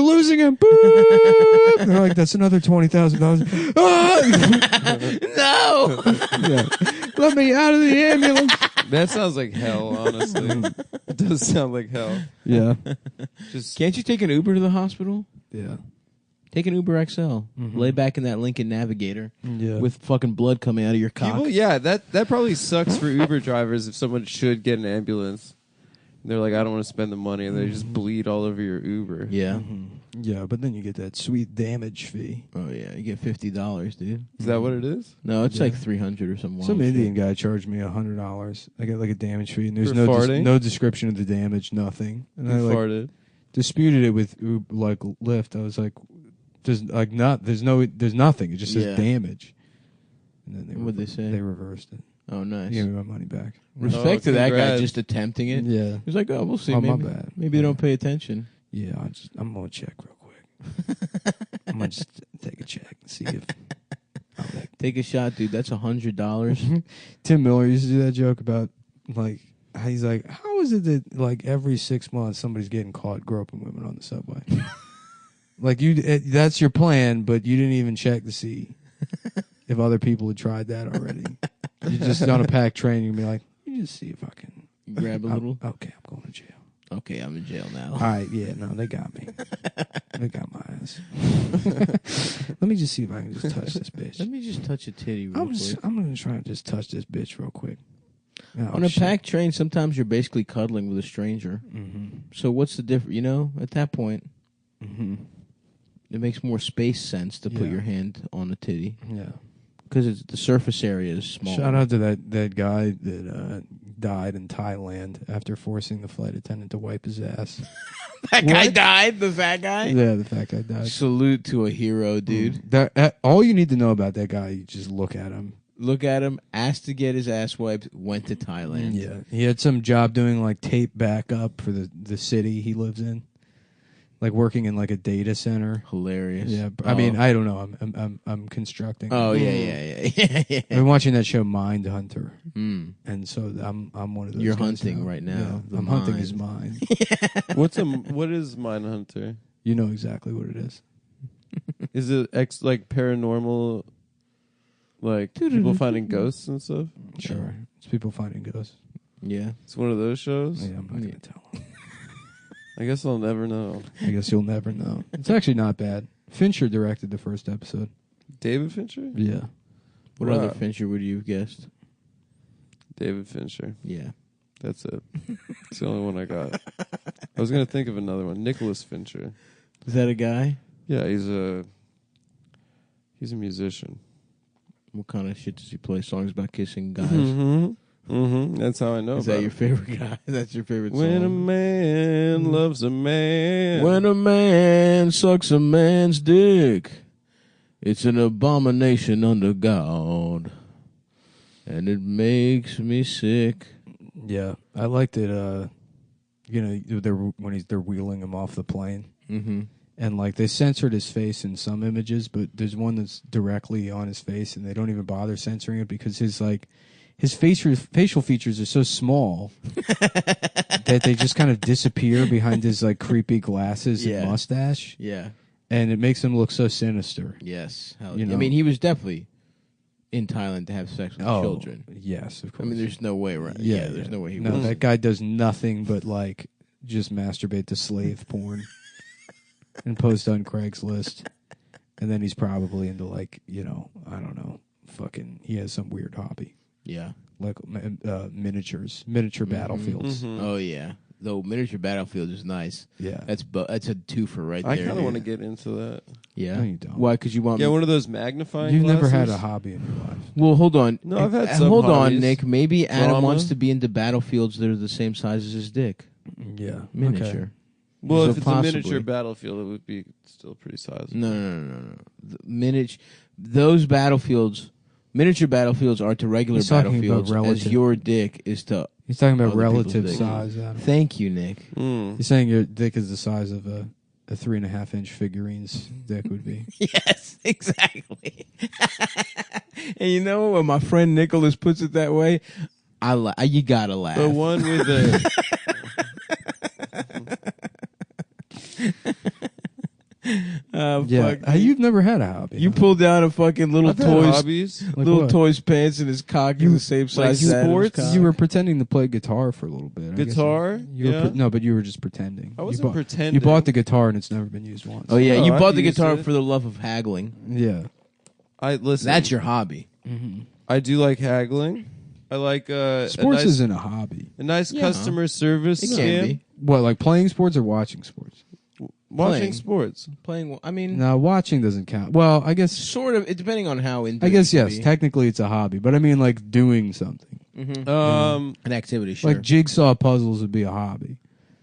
losing him. Boop! They're like, that's another $20,000. No. Let me out of the ambulance. That sounds like hell, honestly. It does sound like hell. Yeah. Can't you take an Uber to the hospital? Yeah. Take an Uber XL. Mm-hmm. Lay back in that Lincoln Navigator with fucking blood coming out of your cock. That probably sucks for Uber drivers if someone should get an ambulance. They're like, I don't want to spend the money, and they just bleed all over your Uber. Yeah. Mm-hmm. Yeah, but then you get that sweet damage fee. Oh, yeah. You get $50, dude. Is that what it is? No, it's like $300 or something. Some Indian guy charged me $100. I got like a damage fee, and there's for no description of the damage, nothing. And I farted. Disputed it with like Lyft. I was like, there's nothing. It just says damage. And then what'd they say? They reversed it. Oh, nice. They gave me my money back. Respect to that guy just attempting it. Yeah. He's like, oh, we'll see. My bad. Maybe they don't pay attention. Yeah, I'm gonna check real quick. I'm gonna just take a check and see if. Take a shot, dude. That's $100. Tim Miller used to do that joke about like he's like, how is it that like every 6 months somebody's getting caught groping women on the subway? Like that's your plan, but you didn't even check to see if other people had tried that already. You're just on a packed train. You'd be like, you just see if I can grab a little. Okay, I'm going to jail. Okay, I'm in jail now. All right, yeah, no, they got me. They got my ass. Let me just see if I can just touch this bitch. Let me just touch a titty real quick. I'm going to try to just touch this bitch real quick. On a packed train, sometimes you're basically cuddling with a stranger. Mm-hmm. So what's the difference? You know, at that point, it makes more space sense to put your hand on a titty. Yeah. Because the surface area is small. Shout out to that guy that died in Thailand after forcing the flight attendant to wipe his ass. That guy died? The fat guy? Yeah, the fat guy died. Salute to a hero, dude. That all you need to know about that guy, you just look at him. Look at him, asked to get his ass wiped, went to Thailand. Yeah. He had some job doing like tape backup for the city he lives in. Like working in like a data center. Hilarious. Yeah, I mean, I don't know. I'm constructing. Oh yeah. I've been watching that show Mindhunter, and so I'm one of those. You're guys hunting now. right now. Yeah, I'm hunting his mind. What is Mindhunter? You know exactly what it is. Is it like paranormal, like people finding ghosts and stuff? Sure, it's people finding ghosts. Yeah, it's one of those shows. Yeah, I'm not gonna tell. I guess I'll never know. I guess you'll never know. It's actually not bad. Fincher directed the first episode. David Fincher? Yeah. What other Fincher would you have guessed? David Fincher. Yeah. That's it. It's the only one I got. I was going to think of another one. Nicholas Fincher. Is that a guy? Yeah, he's a musician. What kind of shit does he play? Songs about kissing guys? That's how I know. Is that your favorite guy? That's your favorite song? When a man loves a man. When a man sucks a man's dick, it's an abomination under God, and it makes me sick. Yeah, I liked it. They're wheeling him off the plane, and like they censored his face in some images, but there's one that's directly on his face, and they don't even bother censoring it because his facial features are so small that they just kind of disappear behind his like creepy glasses and mustache. Yeah. And it makes him look so sinister. Yes. I mean, he was definitely in Thailand to have sex with children. Yes, of course. I mean, there's no way, right? Yeah, there's no way he No, was. that guy does nothing but like just masturbate to slave porn and post on Craigslist. And then he's probably into like, I don't know, he has some weird hobby. Yeah. Like miniature battlefields. Oh, yeah. Though miniature battlefield is nice. Yeah. That's a twofer right there. I kind of want to get into that. Yeah. No, you don't. Why? Because you want one of those magnifying You've glasses? never had a hobby in your life. Well, hold on. No, I've had some Hold hobbies. on, Nick. Maybe Adam Drama. wants to be into battlefields that are the same size as his dick. Yeah. Miniature. Okay. Well, So if it's possibly. a miniature battlefield, it would be still pretty sizable. No. Those battlefields Miniature battlefields are to regular He's talking about battlefields as relative. your dick is to. He's talking about Other people's relative dick. size. Adam. Thank you, Nick. He's saying your dick is the size of a 3.5-inch figurine's dick would be. Yes, exactly. And you know when my friend Nicholas puts it that way, you gotta laugh. The one with the Yeah, you've never had a hobby. You huh? pulled down a fucking little I've had toys, hobbies. Like little what? toys pants, and his cock is the same size as Adam's sports? cock. You were pretending to play guitar for a little bit. I guess Guitar? You were Yeah. no, but you were just pretending. I You wasn't bought- pretending. You bought the guitar and it's never been used once. Oh yeah, Oh, you I've bought the used guitar it. for the love of haggling. Yeah. I listen. That's your hobby. I do like haggling. I like Sports isn't a hobby. a nice Yeah. customer service It can scam. be What, like playing sports or watching sports? Watching Playing. sports. playing. I mean, No, watching doesn't count. Well, I guess sort of. It depending on how into. I guess it can yes. be. Technically, it's a hobby, but I mean like doing something. An activity. Sure. Like jigsaw puzzles would be a hobby.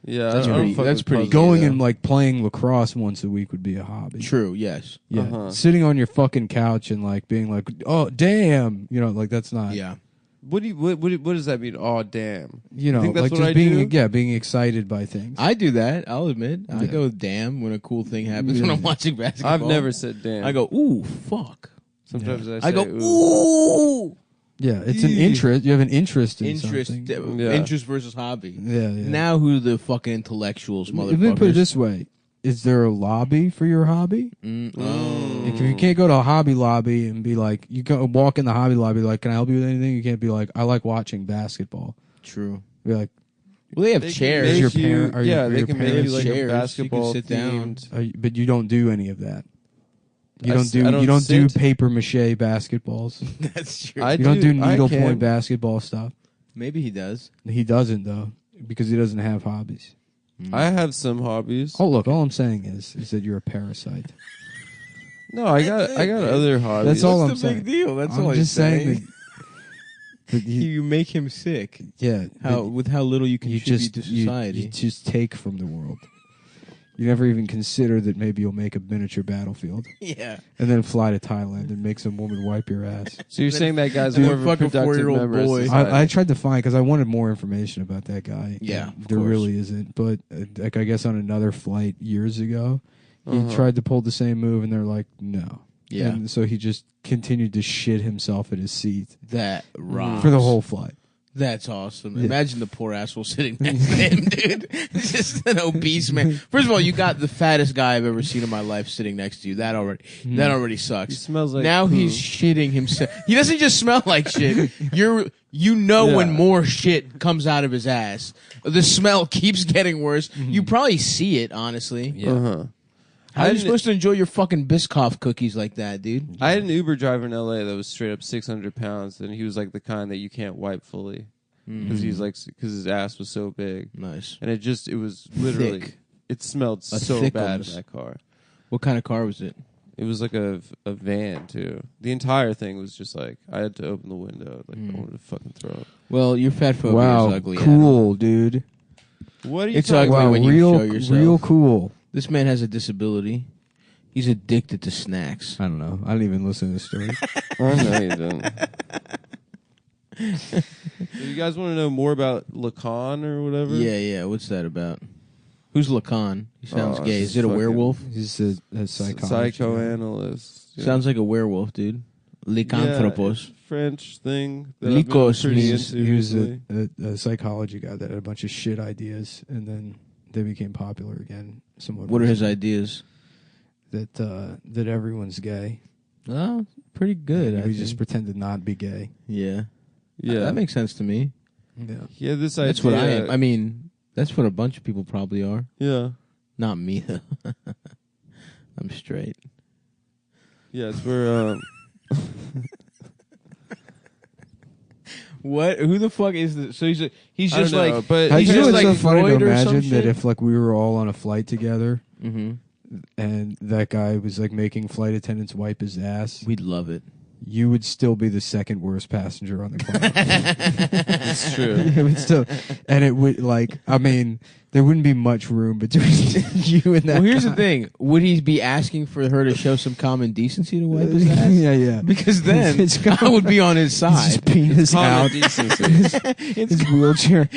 Yeah, That's I don't pretty- fuck that's with pretty puzzles. Going Yeah. and like playing lacrosse once a week would be a hobby. True. Yes. Yeah. Uh-huh. Sitting on your fucking couch and like being like, oh damn, like that's not. Yeah. What does that mean? Oh damn! You know, think that's like what just I being do? being excited by things. I do that. I'll admit. I Yeah. go damn when a cool thing happens when I'm watching basketball. I've never said damn. I go ooh fuck. Sometimes I say I go ooh. ooh. Yeah, it's an interest. You have an interest in Interest. something. Yeah. Interest versus hobby. Yeah. Now who the fucking intellectuals, Let me put it motherfuckers? this way: is there a lobby for your hobby? Oh. If you can't go to a Hobby Lobby and be like, you go walk in the Hobby Lobby like, can I help you with anything? You can't be like, I like watching basketball. True. Be like, Well, they have They can chairs. Is make your parent- you- are yeah, your they can make parents you like chairs, you a can basketball sit down. themed. but you don't do any of that. You I don't s- do I don't you don't do sit. paper mache basketballs. That's true. I You don't do I needlepoint can. basketball stuff. Maybe he does. He doesn't though, because he doesn't have hobbies. I have some hobbies. Oh look, all I'm saying is that you're a parasite. No, I got other hobbies. That's all What's I'm the saying. big deal? That's I'm all just he's saying that you make him sick. yeah, With how little you you contribute just to society. you just take from the world. You never even consider that maybe you'll make a miniature battlefield yeah. and then fly to Thailand and make some woman wipe your ass. So you're saying that guy's Dude, more of a fucking productive 4-year-old member of boy. society. I tried to find because I wanted more information about that guy. Yeah, and of there course. really isn't. But like I guess on another flight years ago, he Uh-huh. tried to pull the same move, and they're like, no. Yeah. And so he just continued to shit himself at his seat That rocks. for the whole flight. That's awesome. Yeah. Imagine the poor asshole sitting next to him, dude. Just an obese man. First of all, you got the fattest guy I've ever seen in my life sitting next to you. That already He sucks. smells like Now poo. he's shitting himself. He doesn't just smell like shit. You know when Yeah. more shit comes out of his ass. The smell keeps getting worse. You probably see it, honestly. Uh-huh. How are you didn't- supposed to enjoy your fucking Biscoff cookies like that, dude? I had an Uber driver in LA that was straight up 600 pounds, and he was like the kind that you can't wipe fully because because his ass was so big, Nice. and it was literally Thick. it smelled A so bad thickums. in that car. What kind of car was it? It was like a van too. The entire thing was just like I had to open the window, like I wanted to fucking throw up. Well, your fat phobia Wow, is ugly. cool, dude. What are you It's talking ugly Wow, when you real, show yourself. real cool. This man has a disability. He's addicted to snacks. I don't know. I didn't even listen to the story. I know you didn't. So you guys want to know more about Lacan or whatever? Yeah. What's that about? Who's Lacan? He sounds Oh, gay. this Is it a fucking- werewolf? He's a psychologist. Psychoanalyst. Yeah. Sounds like a werewolf, dude. Lycanthropos. Yeah, French thing. That I've been Lycos pretty means into He was recently. a psychology guy that had a bunch of shit ideas, and then they became popular again. Somewhat. What are his recently. ideas? That everyone's gay. Oh, pretty good. And I we think. just pretend to not be gay. Yeah. Yeah, That makes sense to me. Yeah. he had this idea. That's what I am. I mean, that's what a bunch of people probably are. Yeah, Not me, though. I'm straight. yeah. It's where What? Who the fuck is this? So he's I just don't know, like but he's You know, just it's like so funny to Freud or some imagine that shit? if like we were all on a flight together Mm-hmm. and that guy was like making flight attendants wipe his ass. We'd love it. you would still be the second worst passenger on the plane. It's true. It would still, and it would there wouldn't be much room between you and that. Well, here's guy. the thing: would he be asking for her to show some common decency to wipe his ass? Yeah. Because then It's I would be on his side. His penis Common out. decency. His wheelchair.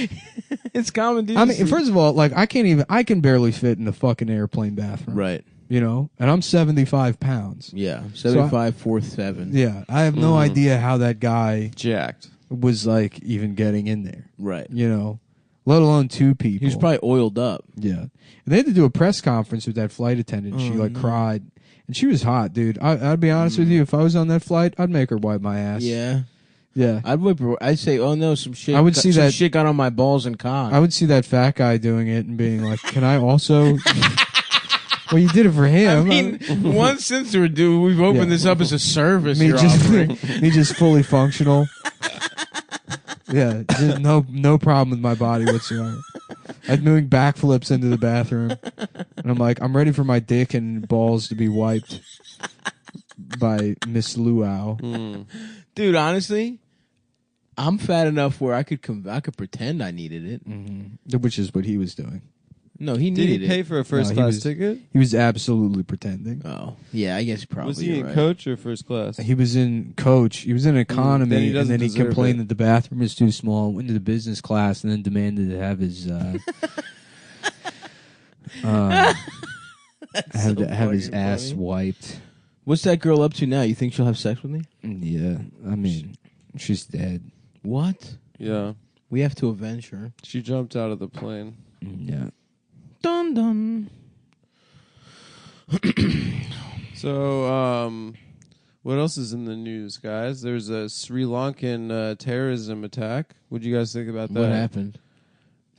It's common I decency. mean, first of all, like I can barely fit in the fucking airplane bathroom. right? You know, and I'm 75 pounds. Yeah, 75, 4th, 7. Yeah, I have no idea how that guy Jacked. was like even getting in there. Right. You know, let alone two people. He was probably oiled up. Yeah. And they had to do a press conference with that flight attendant. She cried, and she was hot, dude. I'd be honest with you, if I was on that flight, I'd make her wipe my ass. Yeah. Yeah. I'd say, oh no, some shit. I would see some that- shit got on my balls and cock. I would see that fat guy doing it and being like, "Can I also?" Well, you did it for him. I mean, one sense to do. We've opened Yeah. this up as a service. me you're just offering. me just fully functional. Yeah, just no problem with my body whatsoever. I'm doing backflips into the bathroom, and I'm like, I'm ready for my dick and balls to be wiped by Miss Luau. Dude, honestly, I'm fat enough where I could pretend I needed it. Which is what he was doing. No, he Did needed he pay it. for a first he class was- ticket? He was absolutely pretending. Oh, yeah, I guess probably. Was he you're in right. coach or first class? He was in coach. He was in economy, then he and doesn't then he deserve complained it. that the bathroom is too small. Went to the business class, and then demanded to have his have his fucking ass funny. wiped. What's that girl up to now? You think she'll have sex with me? Yeah, I mean, she's dead. What? Yeah. We have to avenge her. She jumped out of the plane. Yeah. Dun dun. So, what else is in the news, guys? There's a Sri Lankan terrorism attack. What do you guys think about that? What happened?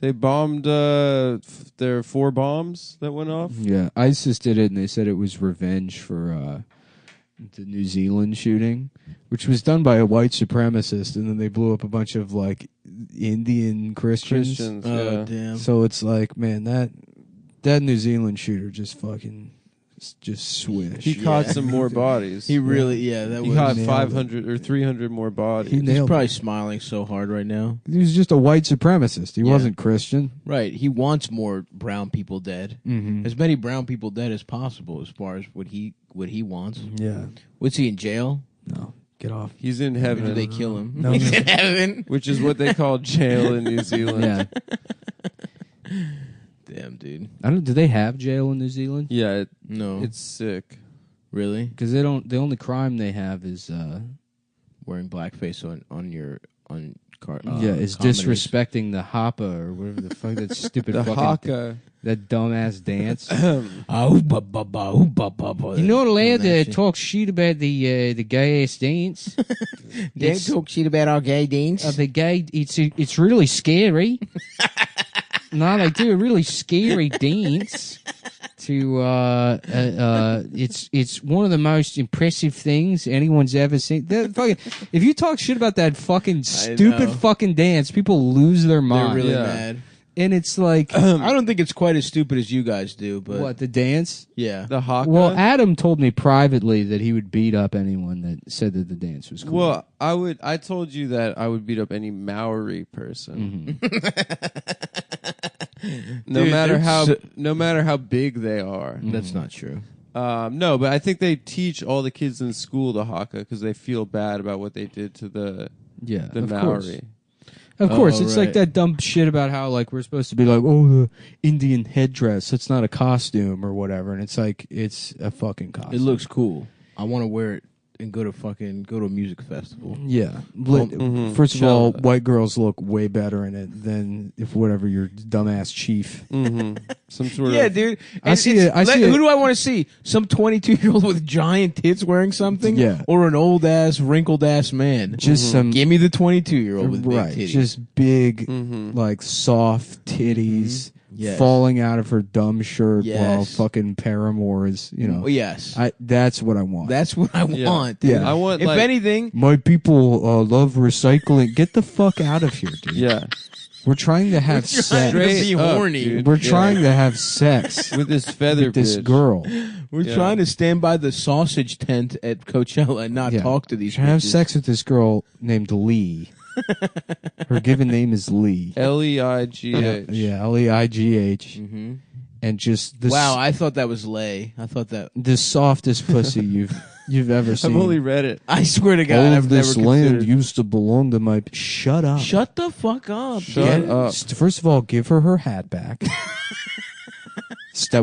They bombed there are 4 bombs that went off. Yeah, ISIS did it, and they said it was revenge for the New Zealand shooting, which was done by a white supremacist, and then they blew up a bunch of like Indian Christians. Oh yeah. damn. So it's like, man, that New Zealand shooter just fucking just swish. He caught some more bodies. He really, that He was. caught nailed 500 or 300 more bodies. He He's nailed probably it. smiling so hard right now. He was just a white supremacist. He Yeah. wasn't Christian. Right. He wants more brown people dead. Mm-hmm. As many brown people dead as possible, as far as what he wants. Yeah. What's he in jail? No. Get off. He's in Or heaven, do they kill him? No. He's in heaven. which is what they call jail in New Zealand. Yeah. Damn, dude. I don't. Do they have jail in New Zealand? Yeah, No. it's sick. Really? Because they don't. The only crime they have is Wearing blackface on car. is comedies. disrespecting the hapa or whatever the fuck that stupid The fucking haka. that dumbass dance. You You're not allowed to talk. talk shit about the gay ass dance. Don't talk shit about our gay dance. The gay. It's really scary. No, they do a really scary dance. It's one of the most impressive things anyone's ever seen. If you talk shit about that fucking stupid know. fucking dance, people lose their mind. They're really Yeah. mad. And it's like, I don't think it's quite as stupid as you guys do, but what, the dance? yeah. The haka. Well, Adam told me privately that he would beat up anyone that said that the dance was cool. Well, I told you that I would beat up any Maori person, no Dude, matter how it's- no matter how big they are. That's not true. No, but I think they teach all the kids in school the haka because they feel bad about what they did to the yeah, the of Maori. course. Of course, it's like right. that dumb shit about how like we're supposed to be like, oh, the Indian headdress. It's not a costume or whatever, and it's like it's a fucking costume. It looks cool. I want to wear it and go to a music festival. Yeah. First of Chill. all, white girls look way better in it than if whatever your dumbass chief. Some sort Yeah, of dude. I And see it's- it- I see Who it. do I want to see? Some 22-year-old with giant tits wearing something? Yeah. Or an old ass, wrinkled ass man? Just some Give me the 22-year-old with big right, titties. just big, like soft titties Yes. falling out of her dumb shirt while Yes. fucking Paramore is, Oh, yes. That's what I want. That's what I Yeah. want. Dude. Yeah. I want If like anything, My people love recycling. Get the fuck out of here, dude. yeah. We're trying to have Trying sex. to be Straight up, horny. dude. We're Yeah. trying to have sex with this feather with this bitch. girl. We're Yeah. trying to stand by the sausage tent at Coachella and not Yeah. talk to these Trying to have bitches. sex with this girl named Lee. Her given name is Lee. Leigh. Yeah, Leigh. Mhm. And just this, Wow, I thought that was lay. I thought that. the softest pussy you've ever seen. I've only read it. I swear to God, All I've of this never land considered. used to belong to my. Shut up. Shut the fuck up. Shut dude. up. First of all, give her hat back.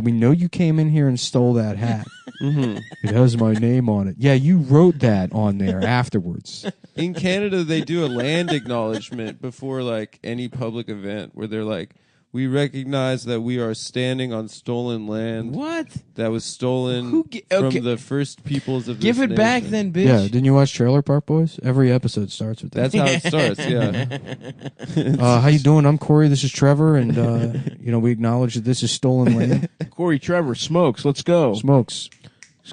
We know you came in here and stole that hat. Mm-hmm. It has my name on it. Yeah, you wrote that on there afterwards. In Canada, they do a land acknowledgement before like any public event where they're like, "We recognize that we are standing on stolen land What? that was stolen Who okay. from the first peoples of Give this it back nation." then, bitch. Yeah, didn't you watch Trailer Park Boys? Every episode starts with that. That's how it starts. Yeah. How you doing? I'm Corey. This is Trevor, and we acknowledge that this is stolen land. Corey Trevor smokes. Let's go. Smokes.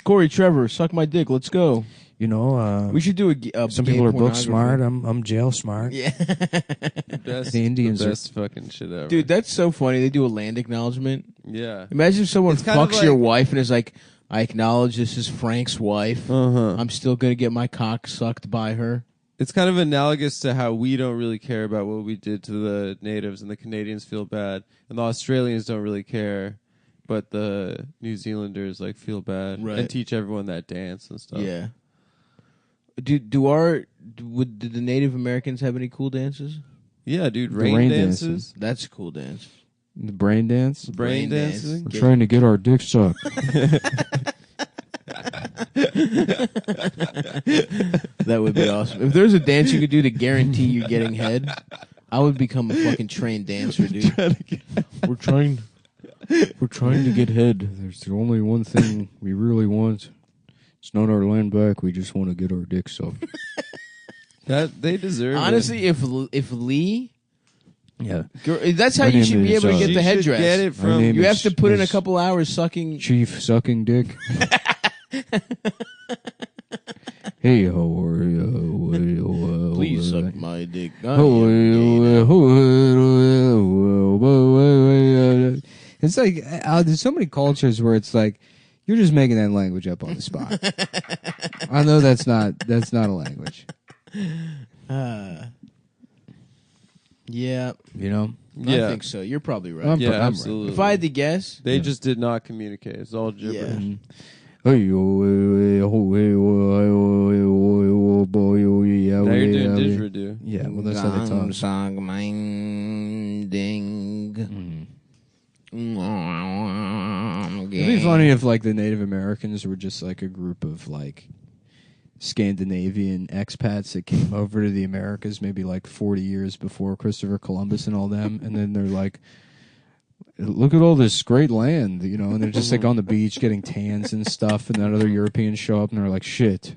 Corey Trevor, suck my dick. Let's go. You know, We should do a some gay people are book pornography. smart. I'm jail smart. Yeah. Best, The Indians are- best fucking shit ever. Dude, that's so funny. They do a land acknowledgement. Yeah. Imagine if someone It's kind of fucks your like- wife and is like, I acknowledge this is Frank's wife. Uh-huh. I'm still going to get my cock sucked by her. It's kind of analogous to how we don't really care about what we did to the natives, and the Canadians feel bad, and the Australians don't really care, but the New Zealanders like feel bad Right. and teach everyone that dance and stuff. Yeah. Did the Native Americans have any cool dances? Yeah, dude. The Rain, rain dances, That's a cool dance. The brain dance. brain Brain dance. dancing. We're trying to get our dick sucked. That would be awesome. If there's a dance you could do to guarantee you getting head, I would become a fucking trained dancer, dude. We're trying to get head. There's only one thing we really want. It's not our land back. We just want to get our dick sucked. That they deserve. Honestly, if Lee, Yeah. that's how My you name should be is, able to it. get the She should headdress. Get it My from name You have to put in a is couple hours sucking. Chief sucking dick. Hey ho, Please suck my dick. It's like there's so many cultures where it's like you're just making that language up on the spot. I know that's not a language. Yeah, You know. I think so. You're probably right. I'm Yeah, right. absolutely. If I had to guess, They just did not communicate. It's all gibberish. Yeah. Now Now you're doing didgeridoo. Yeah, well that's how they talk. Song minding. It'd be funny if like the Native Americans were just like a group of like Scandinavian expats that came over to the Americas maybe like 40 years before Christopher Columbus and all them, and then they're like, look at all this great land, you know, and they're just like on the beach getting tans and stuff, and then other Europeans show up and they're like, shit,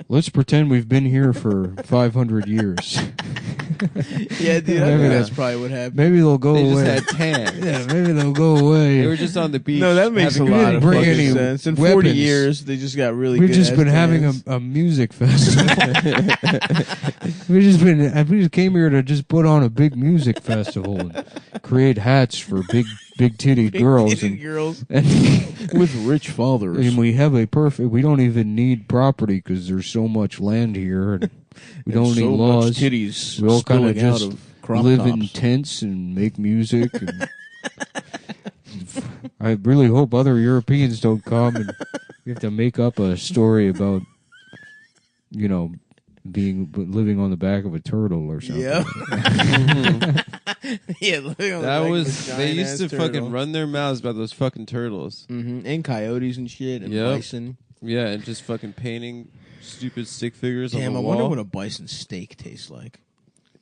let's pretend we've been here for 500 years. Yeah, dude, I Maybe think that- that's probably what happened. Maybe they'll go They away. just had tan. Yeah, maybe they'll go away. They were just on the beach. No, that makes a having lot didn't of bring fucking any sense. In weapons. 40 years, they just got really We've good just at been having dance. a music festival. we just came here to just put on a big music festival and create hats for big titty girls Big girls and with rich fathers. and we have a perfect. We don't even need property because there's so much land here, and we don't need so laws. much titties We all kind of spilling out just of crop live tops. in tents and make music. And I really hope other Europeans don't come and we have to make up a story about, you know, living on the back of a turtle or something. Yeah. Yeah, living on the That back was. of a They used to giant-ass fucking turtle. run their mouths about those fucking turtles. And coyotes and shit and Yep. bison. Yeah, and just fucking painting stupid stick figures Damn, I on the wonder wall. what a bison steak tastes like.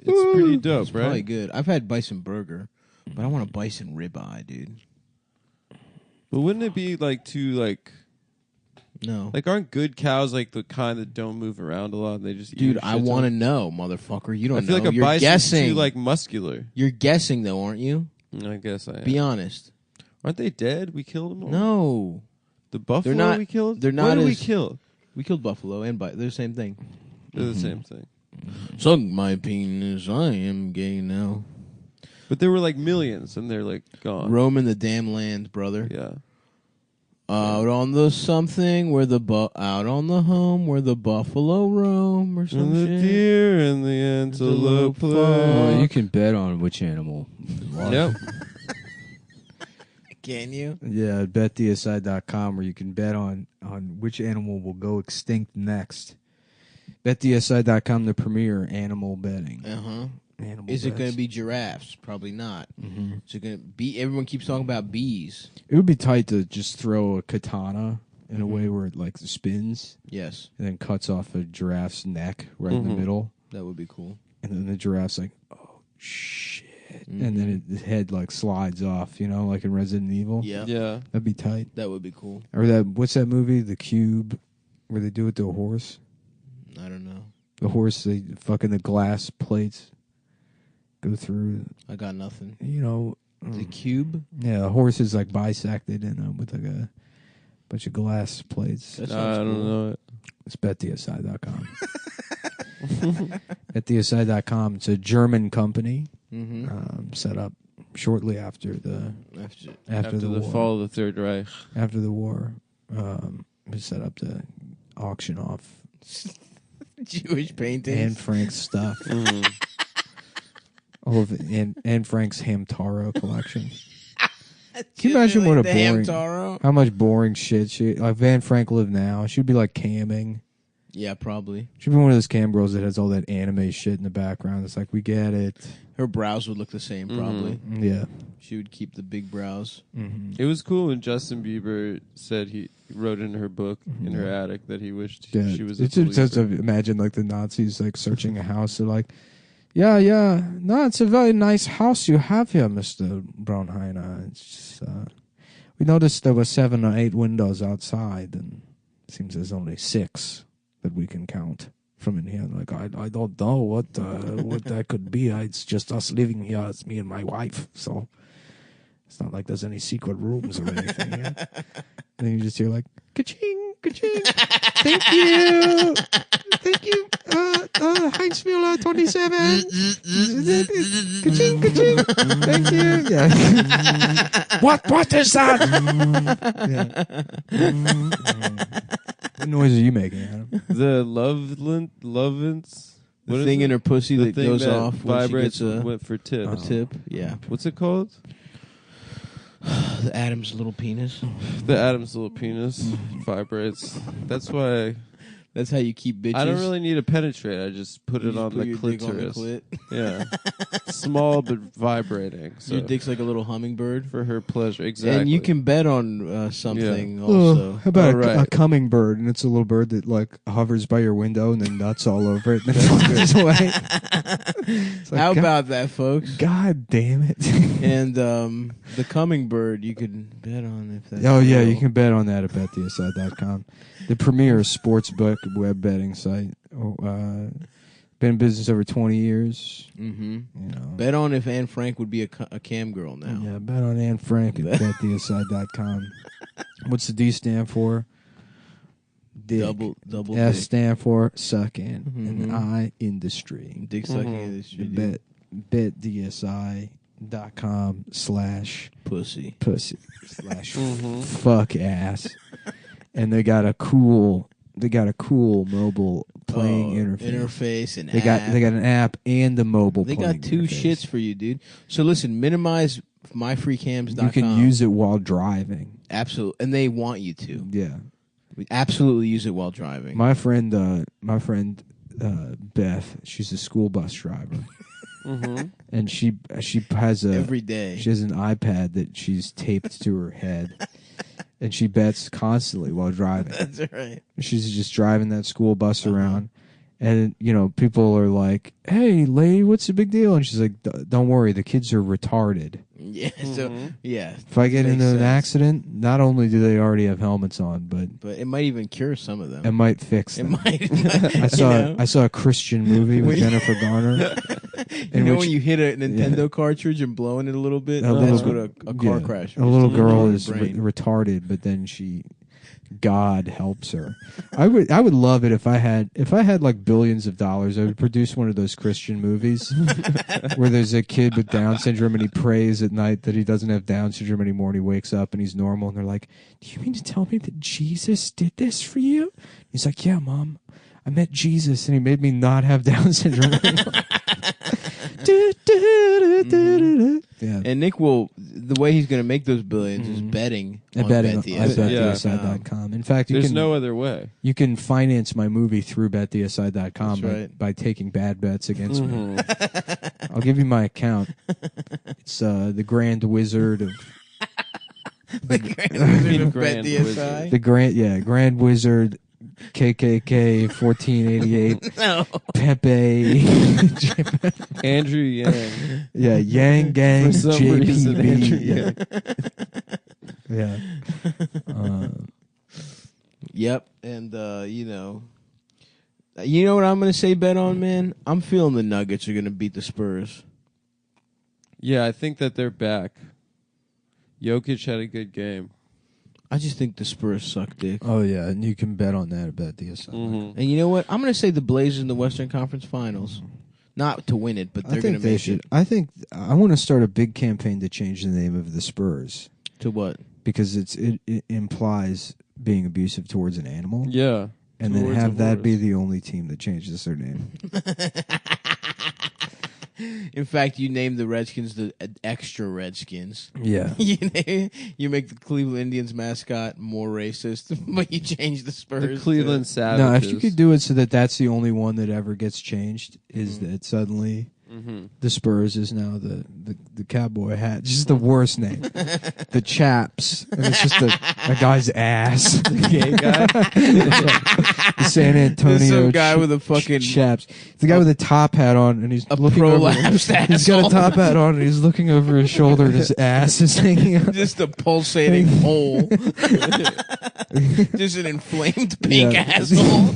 It's pretty dope, It's probably right? good. I've had bison burger, but I want a bison ribeye, dude. But wouldn't it be like too No. like aren't good cows like the kind that don't move around a lot and they just eat Dude, your I shit want to ton? know, motherfucker. You I don't feel know. like a You're bison's guessing. too like muscular. You're guessing, though, aren't you? I guess I am. Be honest. Aren't they dead? We killed them all. No. The buffalo They're not- we killed. they're not What did we as- kill? We killed buffalo and bison. They're the same thing. They're the same thing. Suck my penis, I am gay now. But there were like millions, and they're like gone. Roaming the damn land, brother. Yeah. Out on the something where the out on the home where the buffalo roam or And some the shit. deer and the antelope play. Well, you can bet on which animal. Yep. Can you? Yeah, betdsi.com where you can bet on which animal will go extinct next. BetDSI.com, the premier animal betting. Animal Is it bets. going to be giraffes? Probably not. Mm-hmm. Is it going to be? Everyone keeps talking about bees. It would be tight to just throw a katana in a way where it like spins Yes, and then cuts off a giraffe's neck right in the middle, that would be cool. and then the giraffe's like, "Oh shit!" And then the head like slides off, like in Resident Evil. Yeah, Yeah. That'd be tight. that would be cool. Or what's that movie, The Cube, where they do it to a horse? I don't know. The horse, they fucking the glass plates go through. I got nothing. The cube. Yeah, a horse is like bisected and with like a bunch of glass plates. That I sounds don't cool. know it. It's betdsi.com. betdsi.com. It's a German company set up shortly after the After the war. fall of the Third Reich. After the war, it was set up to auction off Jewish paintings. Anne Frank's stuff. All of it, Anne Frank's Hamtaro collection. Can you imagine what a the boring, Hamtaro? how much boring shit she like? Van Frank lived now. She'd be like camming. Yeah, probably. She'd be one of those cam girls that has all that anime shit in the background. It's like, we get it. Her brows would look the same, probably. Yeah. She would keep the big brows. It was cool when Justin Bieber said he wrote in her book in her attic that he wished Yeah. she was a It's just believer. imagine like the Nazis like searching a house. They're like, yeah. No, it's a very nice house you have here, Mr. Braunheiner. It's just, we noticed there were 7 or 8 windows outside, and it seems there's only 6 that we can count from in here. Like, I don't know what that could be. It's just us living here. It's me and my wife. So it's not like there's any secret rooms or anything. Yeah? Then you just hear like, ka-ching, ka-ching. Thank you. Thank you. Heinz Mueller, 27. Ka-ching, ka-ching. Thank you. Yeah. What is that? What noise are you making, Adam? The Lovins. The thing in her pussy The that thing goes that off when she vibrates gets went for tip. a tip. Yeah. What's it called? The Adam's little penis. The Adam's little penis vibrates. That's why That's how you keep bitches. I don't really need to penetrate. I just put You it just on put the your dick on the clitoris. clit. Yeah, small but vibrating. So Your dick's like a little hummingbird. for her pleasure. Exactly. And you can bet on something Yeah. also. How about Oh, right. a coming bird, and it's a little bird that like hovers by your window and then nuts all over it and then flies away. It's like, How God, about that, folks? God damn it! And the coming bird, you could bet on if that's Oh yeah, real. you can bet on that at betdsi.com, the premier sports book web betting site. Been in business over 20 years. Mm-hmm. You know. Bet on if Anne Frank would be a cam girl now. Yeah, bet on Anne Frank at betdsi.com. What's the D stand for? Dick. Double S dick. stand for sucking, and Mhm. I industry. Dick sucking Mhm. industry. dude. betdsi.com/pussy Pussy. /fuck ass, and they got a cool mobile playing interface. and They got an app and a mobile. They playing got two interface. shits for you, dude. So listen, minimize myfreecams.com. You can use it while driving. Absolutely, and they want you to. Yeah, We absolutely use it while driving. my friend Beth, she's a school bus driver, and she has Every day. She has an iPad that she's taped to her head, and she bets constantly while driving. That's right. She's just driving that school bus around, and people are like, "Hey, lady, what's the big deal?" And she's like, "Don't worry, the kids are retarded. Yeah. So yeah. If I get Makes into an sense. accident, not only do they already have helmets on, but But it might even cure some of them. it might fix It them." might. I saw a Christian movie with Jennifer Garner. You know which- when you hit a Nintendo cartridge and blowing it a little bit? A That's little- what a car crash. A little girl is brain. retarded, but then she God helps her. I would love it if I had like billions of dollars. I would produce one of those Christian movies where there's a kid with Down syndrome and he prays at night that he doesn't have Down syndrome anymore, and he wakes up and he's normal, and they're like, "Do you mean to tell me that Jesus did this for you?" He's like, "Yeah, Mom. I met Jesus and he made me not have Down syndrome anymore." Yeah. And Nick the way he's going to make those billions is betting on BetDSI.com. In fact, There's no other way. You can finance my movie through BetDSI.com right. by taking bad bets against me. I'll give you my account. It's the Grand Wizard of... The Grand Wizard of BetDSI? The Grand Wizard... KKK 1488 No. Pepe Andrew Yang. Yeah, Yang Gang For some reason, Andrew JPB. Yeah. Yep. And you know what I'm going to say bet on, man? I'm feeling the Nuggets are going to beat the Spurs. Yeah, I think that they're back. Jokic had a good game. I just think the Spurs suck dick. Oh yeah, and you can bet on that about DSI. Mm-hmm. And you know what? I'm going to say the Blazers in the Western Conference Finals. Not to win it, but they're going to make it. I think I want to start a big campaign to change the name of the Spurs. To what? Because it implies being abusive towards an animal. Yeah. And then have that be the only team that changes their name. In fact, you name the Redskins the extra Redskins. Yeah. You make the Cleveland Indians mascot more racist, but you change the Spurs. The Cleveland Savages. No, if you could do it so that that's the only one that ever gets changed, is that suddenly the Spurs is now the cowboy hat. Just the worst name. The Chaps. And it's just a guy's ass. The gay guy. The San Antonio There's some guy with a fucking Chaps. The guy with a top hat on, and he's looking prolapsed over. He's got a top hat on, and he's looking over his shoulder, and his ass is hanging out. Just a pulsating hole. Just an inflamed pink asshole.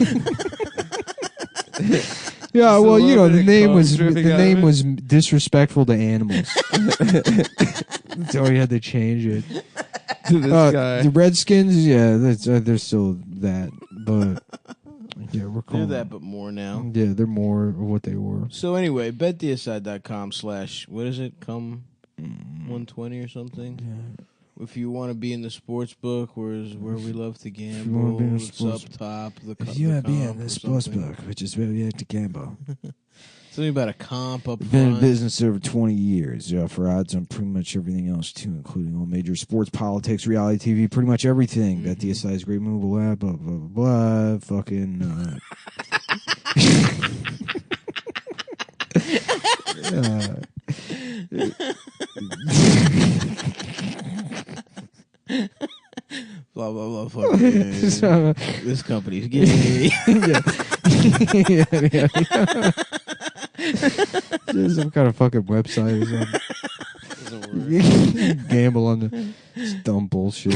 Yeah, well, you know, the name was dripping was disrespectful to animals. So he had to change it. To this guy. The Redskins, yeah, they're still that, but yeah, we're cool. They're that, but more now. Yeah, they're more of what they were. So anyway, betdsi.com/ what is it? Cum 120 or something. Yeah. If you want to be in the sports book, where we love to you wanna gamble, be in the it's sports- up top. If you want to be in comp the or sports something. book, which is where you have to gamble. Something about a comp up Been in front. business over 20 years. For odds on pretty much everything else, too, including all major sports, politics, reality TV, pretty much everything. That DSI is great mobile app, blah, blah, blah, blah. Fucking... Blah blah blah. Fuck yeah. So, This company's gay. yeah. There's some kind of fucking website or something. Gamble on the dumb bullshit.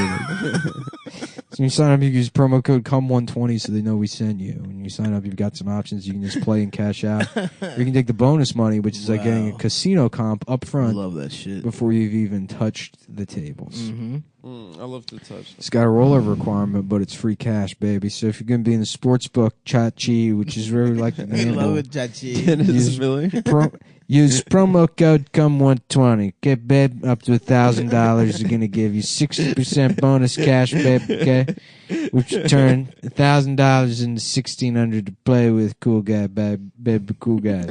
So you sign up, you use promo code CUM120 so they know we sent you. When you sign up, you've got some options. You can just play and cash out. Or you can take the bonus money, which is like getting a casino comp up I front love that shit. before you've even touched the tables. Mm-hmm. I love to touch. It's got a rollover requirement, but it's free cash, baby. So if you're going to be in the sports book, Chachi, which is really like the We handle, love it, Chachi. Dennis Miller. use promo code CUM120. Get babe up to $1,000. They're gonna give you 60% bonus cash, babe. Okay, which will turn $1,000 into $1,600 to play with. Cool guy, babe, cool guy.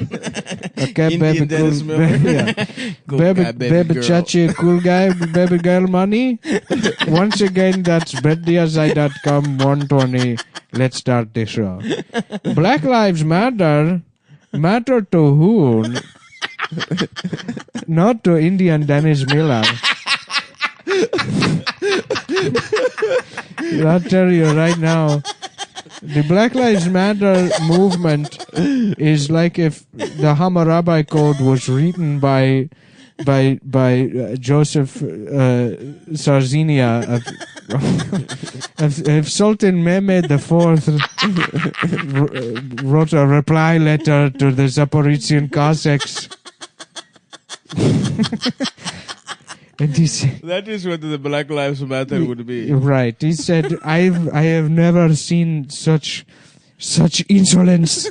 Okay, Indian baby, Dennis cool, Miller. yeah. Cool baby, guy, baby baby, girl. chachi, cool guy, baby girl money. Once again, that's betdsi.com 120. Let's start the show. Black Lives Matter. Matter to who? Not to Indian Dennis Miller. I'll tell you right now, the Black Lives Matter movement is like if the Hammurabi Code was written by Joseph Sarzinia if Sultan Mehmed IV wrote a reply letter to the Zaporizhian Cossacks And he said, That is what the Black Lives Matter would be. right. He said, I have never seen such insolence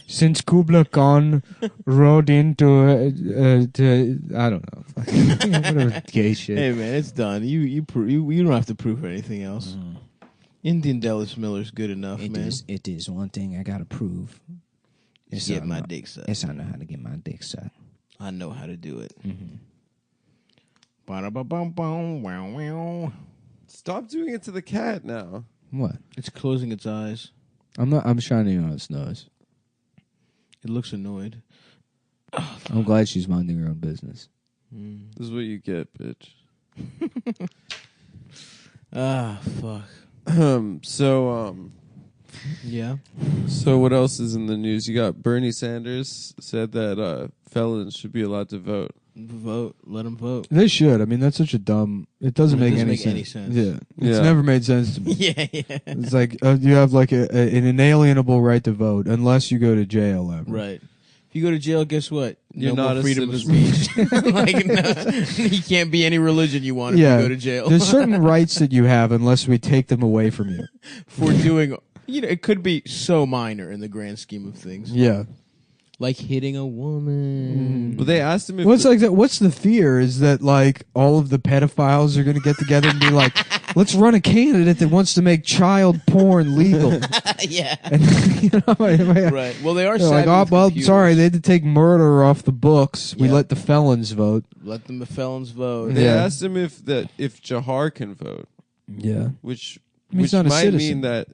since Kubla Khan rode into I don't know, whatever gay shit. Hey man, it's done. You don't have to prove anything else. Indian Dallas Miller's good enough, man. It is one thing I gotta prove. Get my dick sucked. Yes, I know how to get my dick sucked. I know how to do it. Stop doing it to the cat now. What? It's closing its eyes. I'm shining on its nose. It looks annoyed. I'm glad she's minding her own business. This is what you get, bitch. Fuck. Yeah. So what else is in the news? You got Bernie Sanders said that felons should be allowed to vote. Vote. Let them vote. They should. I mean, that's such a dumb. It doesn't make any sense. Yeah, it's never made sense to me. Yeah. It's like you have like an inalienable right to vote unless you go to jail ever. Right. If you go to jail, guess what? You're no not more a freedom of citizen. speech. Like, no, you can't be any religion you want if Yeah. you go to jail. There's certain rights that you have unless we take them away from you. For doing, it could be so minor in the grand scheme of things. Yeah. Like hitting a woman. Well, they asked him if Well, it's like that. What's the fear? Is that like all of the pedophiles are going to get together and be like, let's run a candidate that wants to make child porn legal. Yeah. And, Right. Well, they are They're like, savvy oh, with well, computers. sorry, they had to take murder off the books. We Yeah. let the felons vote. Let the felons vote. they Yeah. asked him if Jahar can vote, Yeah. which He's not a might citizen. mean that.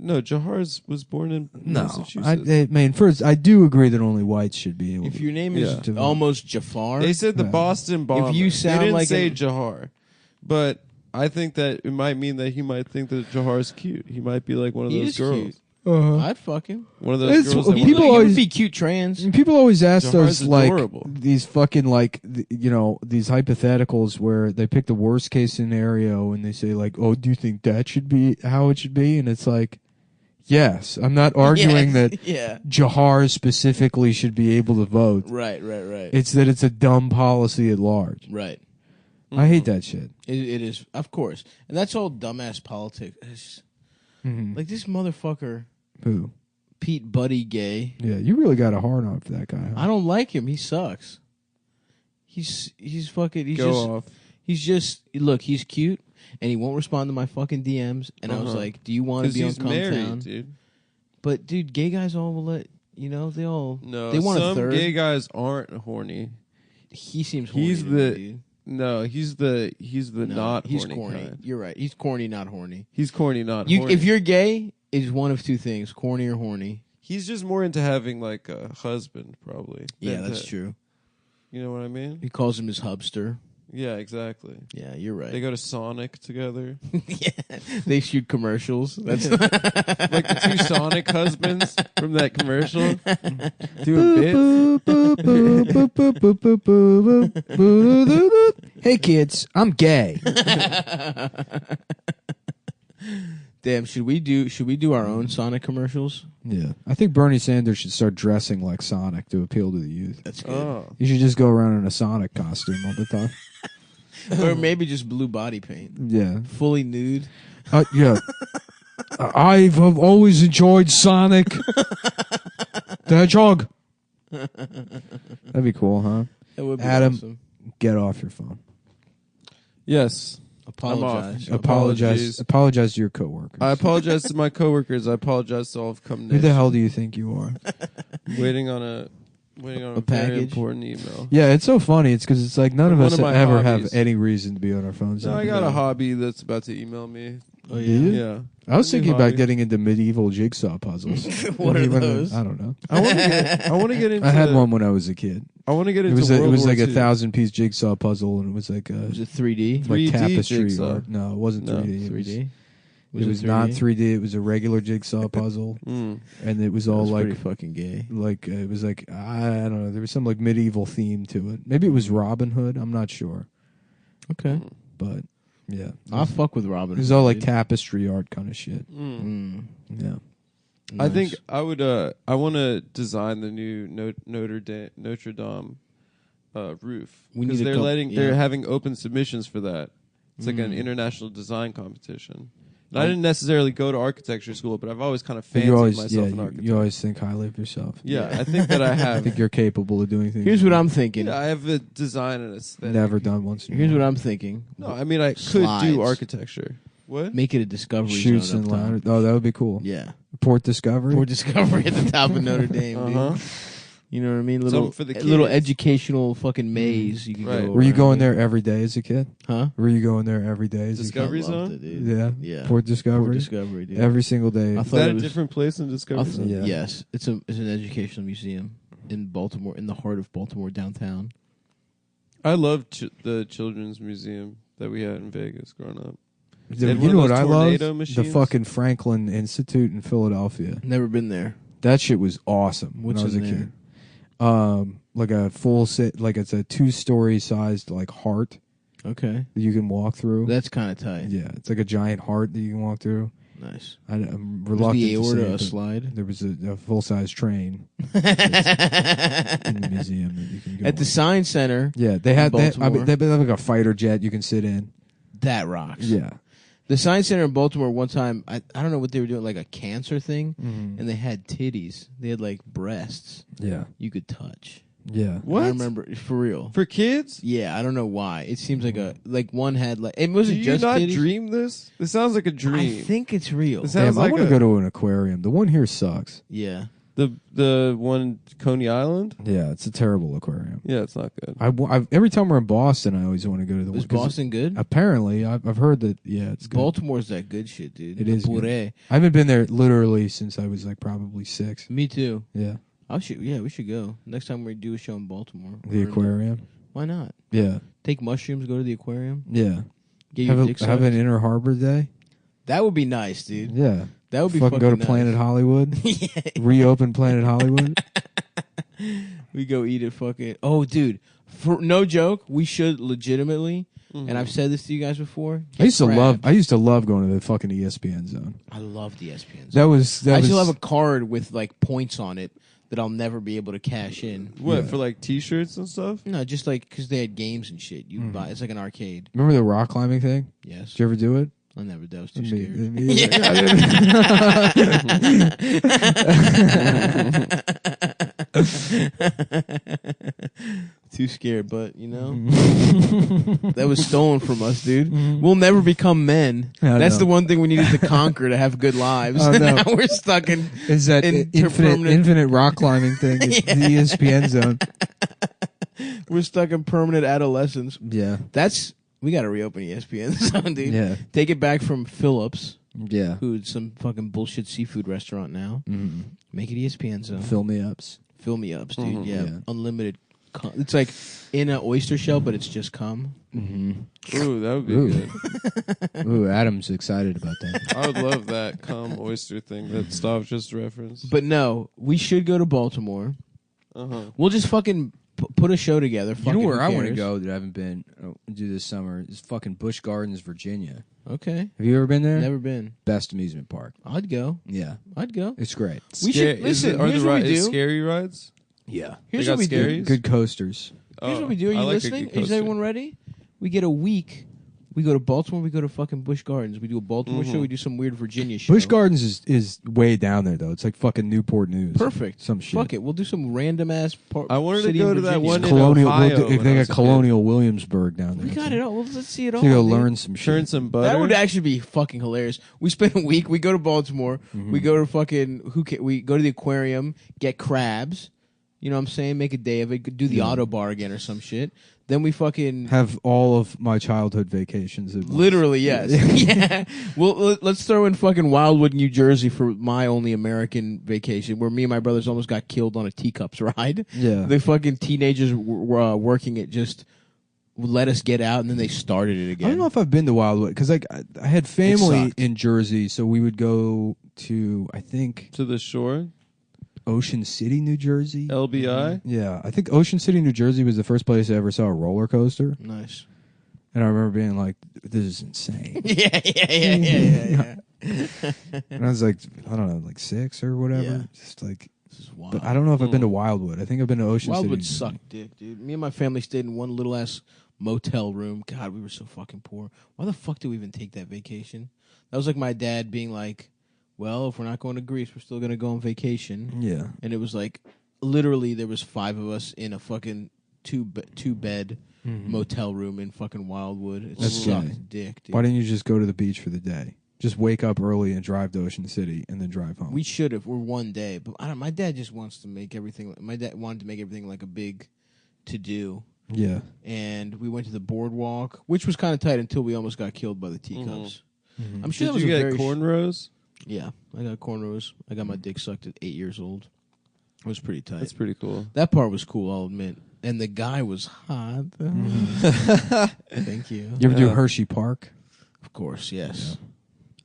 No, Jahar was born in No. Massachusetts. I mean, first, I do agree that only whites should be able If to. your name is Yeah. almost Jafar, They said the Yeah. Boston bomber. you sound they didn't like say an- Jahar, but I think that it might mean that he might think that Jahar's cute. He might be like one of he those is girls. cute. Uh-huh. I'd fuck him. One of those It's- girls. That people He always- would be cute trans. And people always ask Jahar's those like adorable. these fucking like these hypotheticals where they pick the worst case scenario and they say like, oh, do you think that should be how it should be? And it's like, yes, I'm not arguing that Yeah. Jahar specifically should be able to vote. Right. It's that it's a dumb policy at large. Right. I hate that shit. It is, of course, and that's all dumbass politics. It's Mhm. like this motherfucker, Who? Pete Buddy Gay. Yeah, you really got a hard on for that guy. Huh? I don't like him. He sucks. He's fucking. Go off. He's just look. He's cute, and he won't respond to my fucking DMs. And I was like, "Do you want to Because be on he's Cum married, Town?" dude. But dude, gay guys all will let they all No, they want some a third. gay guys aren't horny. He seems horny. He's to me, the dude. No, he's the No, not he's horny corny. kind. You're right. He's corny, not horny. He's corny, not horny. If you're gay, it's one of two things: corny or horny. He's just more into having like a husband, probably. Yeah, than that's to- true. You know what I mean? He calls him his hubster. Yeah, exactly. Yeah, you're right. They go to Sonic together. Yeah, they shoot commercials. That's Like the two Sonic husbands from that commercial. Doing bits. Hey kids, I'm gay. damn. Should we do our own Sonic commercials? Yeah, I think Bernie Sanders should start dressing like Sonic to appeal to the youth. That's good. Oh. You should just go around in a Sonic costume all the time. Or maybe just blue body paint, Yeah, fully nude. yeah. I've always enjoyed Sonic the Hedgehog. That'd be cool, huh? That would be Adam, awesome. Get off your phone. Yes. Apologize. Apologies. Apologize to your coworkers. I apologize to my coworkers. I apologize to all of Cum Who the Nation. hell do you think you are? Waiting on a very package? important email. Yeah, it's so funny. It's because it's like none of One us of my ever hobbies. have any reason to be on our phones. No, I got a hobby that's about to email me. Oh Do yeah. you? Yeah. I was New thinking about hobby. getting into medieval jigsaw puzzles. What are Even- those? I don't know. I want to get into. I had one when I was a kid. I want to get It into. was World like War a II. 1,000-piece jigsaw puzzle, and it was like a Was it 3D? like 3D tapestry jigsaw. art. No, it wasn't No, 3D. It 3D. was not 3D. It was a regular jigsaw puzzle, Mm. and it was That all was like pretty fucking gay. it was like I don't know. There was some like medieval theme to it. Maybe it was Robin Hood. I'm not sure, Okay. but yeah, I'll fuck with Robin. it was all like tapestry art kind of shit. Mm. Yeah. I Nice. think I would. I want to design the new Notre Dame roof. We Because need a couple- they're yeah. having open submissions for that. It's like an international design competition. And I didn't necessarily go to architecture school, but I've always kind of fancied myself an architect. you always think highly of yourself. Yeah, I think that I I have. think you're capable of doing things. Here's what I'm thinking. Yeah, I have a design and aesthetic. never done once. in your Here's life. what I'm thinking. No, I mean I Slides. could do architecture. What? Make it a discovery Shoots zone and up top. ladders. Oh, that would be cool. Yeah. Port Discovery. Port Discovery at the top of Notre Dame, Uh-huh. dude. You know what I mean? Something for the a little kids. educational fucking maze you could Right. go Were you around going with. there every day as a kid? Huh? Were you going there every day as a kid? Discovery I loved Zone? it, dude. Yeah. Yeah. Port Discovery. Port Discovery, dude. Every single day. I Is thought that it a was, different place than I Discovery thought- Zone? Yeah. Yes. It's an educational museum in Baltimore, in the heart of Baltimore downtown. I loved the children's museum that we had in Vegas growing up. They had You one know of what those I love? tornado The machines. fucking Franklin Institute in Philadelphia. Never been there. That shit was awesome when What's I was in a there? kid. Like a full set, like it's a 2-story sized like heart Okay. that you can walk through. That's kind of tight. Yeah, it's like a giant heart that you can walk through. Nice. I'm Was reluctant the to say aorta it, a but slide? there was a full size train in the museum that you can go At the on. Science Center, Yeah, they had that. I Baltimore. mean, they have like a fighter jet you can sit in. that rocks. Yeah, The Science Center in Baltimore one time, I don't know what they were doing, like a cancer thing, and they had titties. They had like breasts yeah, you could touch. yeah. What? I remember, for real. For kids? Yeah, I don't know why. It seems like one had like, it Do wasn't you just not titties. dream this? This sounds like a I dream. think it's real. This sounds Damn, I like want to a- go to an aquarium. The one here sucks. Yeah. The one Coney Island? Yeah, it's a terrible aquarium. Yeah, it's not good. Every time we're in Boston, I always want to go to the Was one. 'cause Boston good? Apparently, I've heard that. Yeah, it's good. Baltimore's that good shit, dude. It The is good. puree. I haven't been there literally since I was like probably 6. Me too. Yeah, Yeah, we should go. Next time we do a show in Baltimore. the aquarium. Why not? Yeah, Take mushrooms, go to the aquarium. yeah. Get your dick Have sucked. an Inner Harbor day. That would be nice, dude. Yeah, That would be fucking fucking go to nice. Planet Hollywood. Yeah. Reopen Planet Hollywood. We go eat at fucking. Oh, dude. For no joke, we should legitimately. And I've said this to you guys before. I used to crabs. love going to the fucking ESPN zone. I love the ESPN. That was I still have a card with like points on it that I'll never be able to cash in. What, Yeah. for like t-shirts and stuff? No, just like because they had games and shit. You buy. It's like an arcade. Remember the rock climbing thing? Yes. Did you ever do it? I never did. I was too Me- scared. Too scared, but you know that was stolen from us, dude. We'll never become men. I That's know. the one thing we needed to conquer to have good lives. I know. Now we're stuck in. Is that Permanent- infinite rock climbing thing? Is the ESPN zone? We're stuck in permanent adolescence. Yeah, We got to reopen ESPN zone, dude. yeah, Take it back from Phillips, yeah. who's some fucking bullshit seafood restaurant now. Make it ESPN zone. Fill me ups. Fill me ups, dude. Yeah. Yeah. Unlimited. It's like in an oyster shell, but it's just cum. Ooh, that would be Ooh. good. Ooh, Adam's excited about that. I would love that cum oyster thing that Stav just referenced. But no, we should go to Baltimore. Uh-huh. We'll just fucking put a show together. You know Fucking where who I want to cares? go that I haven't been do this summer is fucking Busch Gardens, Virginia. Okay. Have you ever been there? Never been. Best amusement park. I'd go. Yeah, I'd go. it's great. We should listen. Are Here's the what we rides do. scary rides? Yeah, Here's They what got we do. scaries? good coasters. Here's Oh, what we do. Are you I like a listening? good Is coaster. everyone ready? We get a week. We go to Baltimore. We go to fucking Busch Gardens. We do a Baltimore show. We do some weird Virginia show. Busch Gardens is way down there though. It's like fucking Newport News. Perfect. Some shit. Fuck it. We'll do some random ass part. I wanted to city go in to that Virginia. one in Colonial. Ohio If when they I got was a kid. Colonial Williamsburg down there. We got it all. Well, let's see it all. So you go dude. learn some shit. Churn some butter. That would actually be fucking hilarious. We spend a week. We go to Baltimore. We go to fucking we go to the aquarium, get crabs. You know what I'm saying? Make a day of it. Do the auto bar again or some shit. Then we fucking Have all of my childhood vacations. At once. literally yes. Yeah. Well, let's throw in fucking Wildwood, New Jersey for my only American vacation, where me and my brothers almost got killed on a teacups ride. Yeah. The fucking teenagers were working it just let us get out, and then they started it again. I don't know if I've been to Wildwood because like I had family sucked. in Jersey, so we would go to I think to the shore. Ocean City, New Jersey. LBI. Yeah, I think Ocean City, New Jersey was the first place I ever saw a roller coaster, Nice. and I remember being like, "This is insane." Yeah. And I was like, I don't know, like 6 or whatever. Yeah. Just like This is wild. But I don't know if I've been to Wildwood. I think I've been to Ocean Wildwood City. sucked dick, dude. Me and my family stayed in one little ass motel room. God, we were so fucking poor. Why the fuck did we even take that vacation? That was like my dad being like, well, if we're not going to Greece, we're still going to go on vacation. Yeah. And it was like, literally, there was 5 of us in a fucking two-bed motel room in fucking Wildwood. It That's sucked gay. dick, dude. Why didn't you just go to the beach for the day? Just wake up early and drive to Ocean City and then drive home. We should have. We're one day, but I don't. My dad just wants to make everything. My dad wanted to make everything like a big to do, Yeah. and we went to the boardwalk, which was kind of tight until we almost got killed by the teacups. I'm sure Did that was you a get very cornrows? Yeah, I got cornrows. I got my dick sucked at 8 years old. It was pretty tight. That's pretty cool. That part was cool, I'll admit. And the guy was hot. Thank you. You ever do Hershey Park? Of course, yes.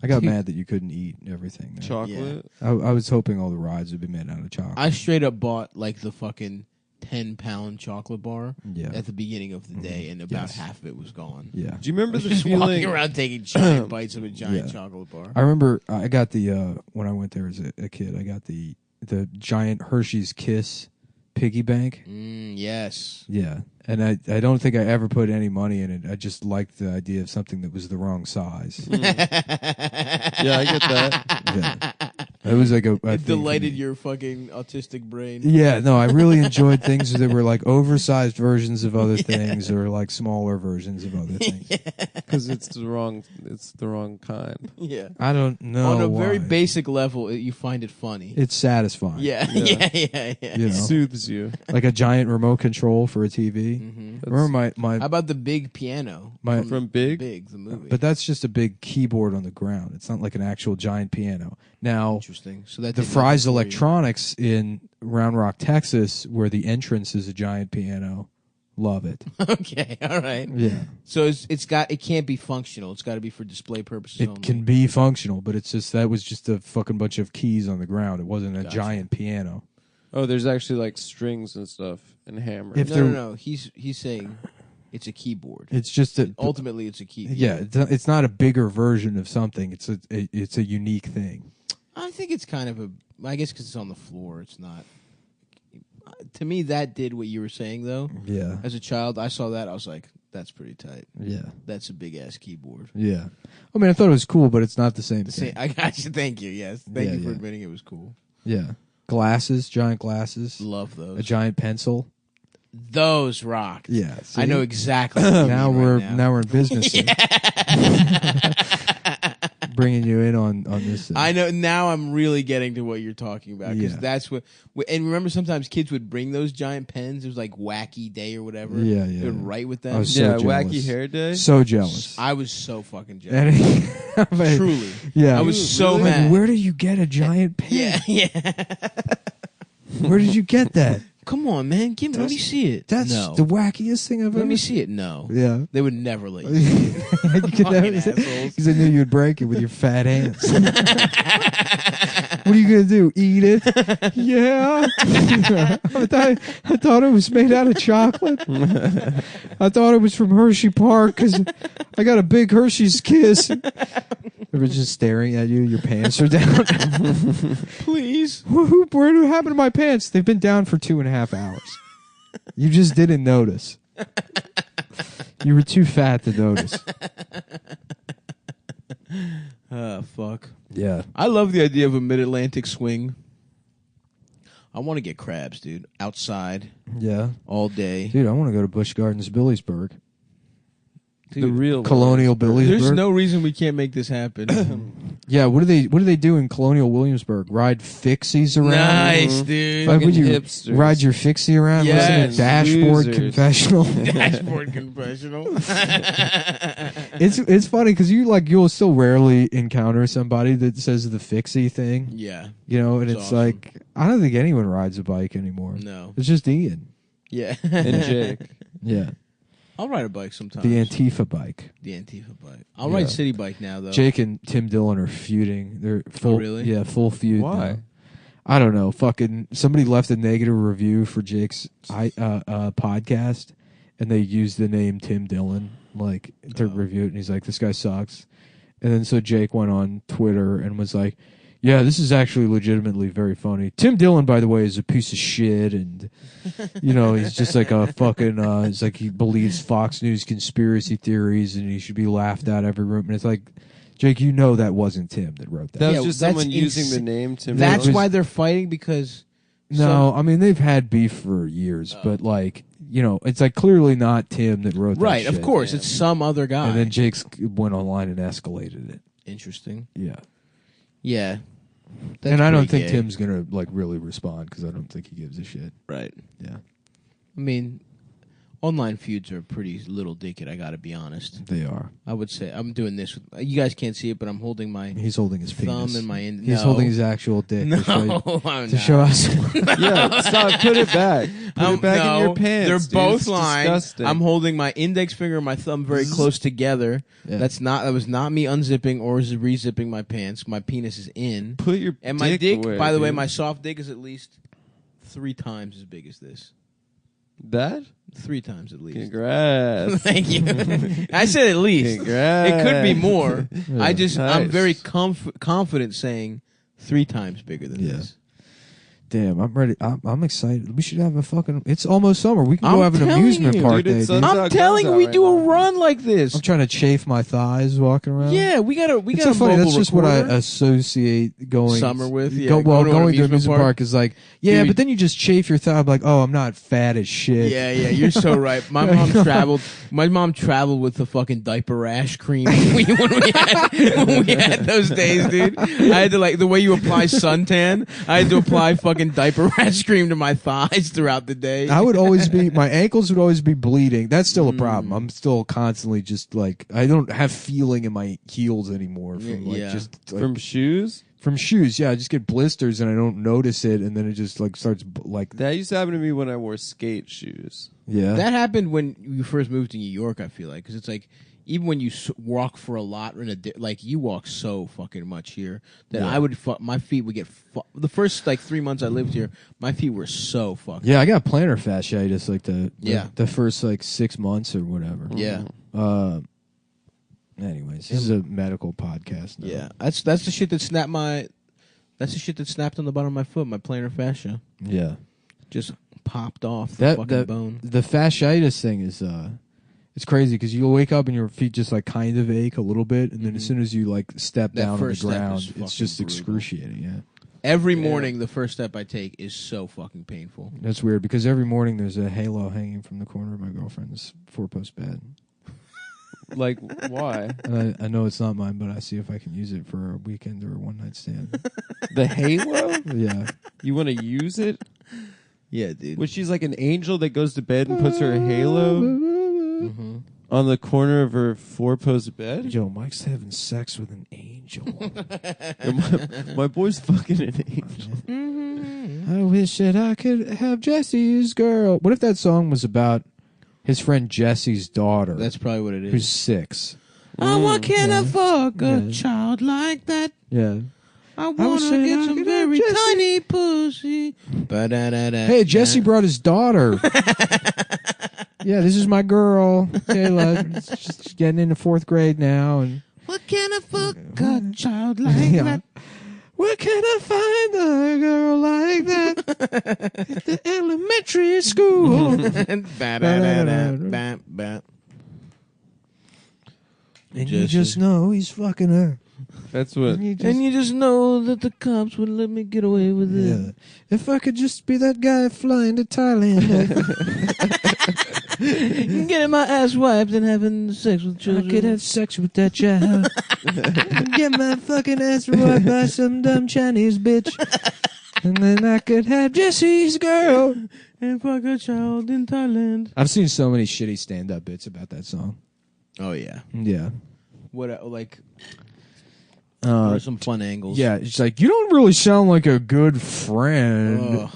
I got mad that you couldn't eat everything there. Chocolate? I was hoping all the rides would be made out of chocolate. I straight up bought like the fucking 10-pound chocolate bar Yeah. at the beginning of the day, and about Yes. half of it was gone. Yeah. Do you remember the Just walking feeling? around taking giant bites of a giant Yeah. chocolate bar. I remember I got the when I went there as a kid, I got the giant Hershey's Kiss piggy bank. Yes. Yeah. And I don't think I ever put any money in it. I just liked the idea of something that was the wrong size. Yeah, I get that. Yeah. It was like a It thing for delighted me. your fucking autistic brain. Yeah, no, I really enjoyed things that were like oversized versions of other things or like smaller versions of other things. Because it's the wrong kind. Yeah. I don't know. On a very why. basic level, you find it funny. It's satisfying. Yeah. Yeah. Yeah. You know, Soothes you. like a giant remote control for a TV. Remember my How about the big piano From Big? Big, the movie. but that's just a big keyboard on the ground. It's not like an actual giant piano. Now, Interesting. So that the did Fry's nothing for you. Electronics in Round Rock, Texas, where the entrance is a giant piano, love it. Okay, all right. Yeah, So it can't be functional. It's got to be for display purposes it only. can be functional, but it's just that was just a fucking bunch of keys on the ground. It wasn't a Gotcha. giant piano. Oh, there's actually like strings and stuff and hammers. If No, there- no. He's saying it's a keyboard. It's just a Ultimately, it's a keyboard. yeah. It's not a bigger version of something. It's a unique thing. I think it's kind of I guess because it's on the floor, it's not. To me, that did what you were saying, though. Yeah, As a child, I saw that. I was like, that's pretty tight. yeah, That's a big-ass keyboard. yeah. I mean, I thought it was cool, but it's not the same thing. I got you. Thank you. Yes. Thank Yeah, you for yeah. admitting it was cool. Yeah, glasses, giant glasses, Love those. a giant pencil. Those rock. Yeah, I know see? exactly what you now mean we're right now we're in business. here. Bringing you in on this. I know now. I'm really getting to what you're talking about because Yeah. that's what. And remember, sometimes kids would bring those giant pens. It was like Wacky Day or whatever. Yeah, They yeah. would write with them. I was so yeah, jealous. Wacky Hair Day. So jealous. I was so fucking jealous. And Truly. yeah. I was so Like, mad. where did you get a giant pen? Yeah, yeah. Where did you get that? Come on, man. Let me see it. That's no. the wackiest thing I've Let ever me see it. No. Yeah. They would never let you see it. Fucking assholes. Because I knew you'd break it with your fat hands. What are you gonna do? Eat it? Yeah. I thought it was made out of chocolate. I thought it was from Hershey Park because I got a big Hershey's Kiss. They were just staring at you. Your pants are down. Please. Where do happened to my pants? They've been down for 2.5 hours. You just didn't notice. You were too fat to notice. Fuck. Yeah. I love the idea of a mid-Atlantic swing. I want to get crabs, dude. Outside Yeah. all day. Dude, I want to go to Busch Gardens, Billiesburg. The real Colonial Billiesburg. There's no reason we can't make this happen. Yeah, what do they do in Colonial Williamsburg? Ride fixies around? Nice, dude. Like, would Fucking you hipsters. ride your fixie around? Yes, Listen to Dashboard losers. Confessional. Dashboard confessional. It's funny because you'll still rarely encounter somebody that says the fixie thing. Yeah. You know, and It's it's awesome. like I don't think anyone rides a bike anymore. No. It's just Ian. Yeah. And Jake. Yeah, I'll ride a bike sometimes. the Antifa bike. The Antifa bike. I'll Yeah. ride city bike now, though. Jake and Tim Dillon are feuding. They're full. really? Yeah, full feud. Why? now. I don't know. Fucking somebody left a negative review for Jake's podcast, and they used the name Tim Dillon to review it. And he's like, "This guy sucks." And then so Jake went on Twitter and was like, Yeah, this is actually legitimately very funny. Tim Dillon, by the way, is a piece of shit, and he's just like a fucking. It's like he believes Fox News conspiracy theories, and he should be laughed out every room. And it's like, Jake, that wasn't Tim that wrote that. That was just someone using the name Tim. That's why they're fighting because. No, I mean they've had beef for years, but like it's like clearly not Tim that wrote that. Right, shit. of course, it's some other guy. And then Jake's went online and escalated it. Interesting. Yeah. Yeah. And I don't think Tim's gonna like really respond because I don't think he gives a shit. Right. Yeah. I mean, online feuds are pretty little dickhead. I got to be honest. They are. I would say I'm doing this. You guys can't see it, but I'm holding my. He's holding his thumb penis. and my. He's holding his actual dick. No, to show us. Yeah, stop. Put it back. Put it back in your pants. They're dude. both It's lying. disgusting. I'm holding my index finger and my thumb very close together. Yeah. That was not me unzipping or re-zipping my pants. My penis is in. Put your And my dick, away, by the way, dude. my soft dick is at least 3 times as big as this. That? 3 times at least. Congrats. Thank you. I said at least. Congrats. It could be more. Yeah. I'm Nice. very confident saying 3 times bigger than this. Damn, I'm ready. I'm excited. We should have a fucking. It's almost summer. We can go I'm have an telling amusement you. park Dude, day. it's Dude. Sunset I'm telling you, goes we out do right a now. run like this. I'm trying to chafe my thighs walking around. Yeah, we got It's a so funny. mobile That's just recorder. what I associate going Summer with, yeah, going going to an to an amusement amusement park. park is like, yeah, Dude. but then you just chafe your thigh. I'm like, oh, I'm not fat as shit. Yeah, you're so right. My mom traveled. My mom traveled with the fucking diaper rash cream when we had those days, dude. I had to like the way you apply suntan. I had to apply fucking diaper rash cream to my thighs throughout the day. I would always be, my ankles would always be bleeding. That's still a problem. I'm still constantly just like, I don't have feeling in my heels anymore from like Yeah. just like, From shoes? from shoes. Yeah, I just get blisters and I don't notice it, and then it just like starts like That used to happen to me when I wore skate shoes. yeah. That happened when you first moved to New York. I feel like because it's like even when you walk for a lot in like you walk so fucking much here that Yeah. I would my feet would get the first like 3 months I lived here. My feet were so fucking Yeah, I got plantar fasciitis like Yeah. the first like 6 months or whatever. yeah. Anyways, this is a medical podcast now. Yeah, that's the shit that snapped my. That's the shit that snapped on the bottom of my foot. My plantar fascia Yeah. just popped off the That fucking bone. the fasciitis thing is it's crazy because you'll wake up and your feet just like kind of ache a little bit, and then as soon as you like step That down on the first step ground, is it's fucking just brutal. excruciating. Yeah. Every morning, the first step I take is so fucking painful. That's weird because every morning there's a halo hanging from the corner of my girlfriend's 4-post bed. Like, why? And I know it's not mine, but I see if I can use it for a weekend or a one-night stand. The halo? Yeah. You want to use it? Yeah, dude. Which she's like an angel that goes to bed and puts her halo on the corner of her 4-post bed? Yo, Mike's having sex with an angel. my boy's fucking an angel. I wish that I could have Jesse's girl. What if that song was about his friend Jesse's daughter, That's probably what it is. who's 6? Oh, why can't I fuck a Yeah. child like that? Yeah. I was wanna saying get I some could very have Jesse. tiny pussy. Ba-da-da-da. Hey, Jesse brought his daughter. Yeah, this is my girl, Kayla. She's getting into 4th grade now, and What can I fuck a child like yeah. that? Where can I find a girl like that? At the elementary school. Ba-da-da-da. And you just know he's fucking her. That's what. And you just know that the cops would let me get away with it. Yeah. If I could just be that guy flying to Thailand, Getting my ass wiped and having sex with I children. could have sex with that child. Get my fucking ass wiped by some dumb Chinese bitch. And then I could have Jesse's girl. And fuck a child in Thailand. I've seen so many shitty stand-up bits about that song. Oh, yeah. Yeah. What, like, what are some fun angles? Yeah, it's like, you don't really sound like a good friend. Ugh.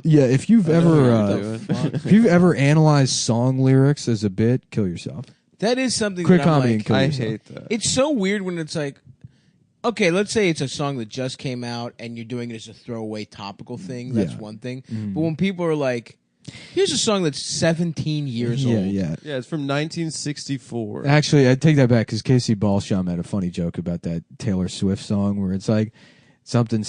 Yeah, if you've know if you've ever analyzed song lyrics as a bit, kill yourself. That is something Quit that I'm comedy like, and kill I yourself. hate that. it's so weird when it's like, okay, let's say it's a song that just came out and you're doing it as a throwaway topical thing. That's Yeah. one thing. Mm. But when people are like, Here's a song that's 17 years old. Yeah. Yeah, it's from 1964. Actually, I take that back because Casey Balsham had a funny joke about that Taylor Swift song where it's like something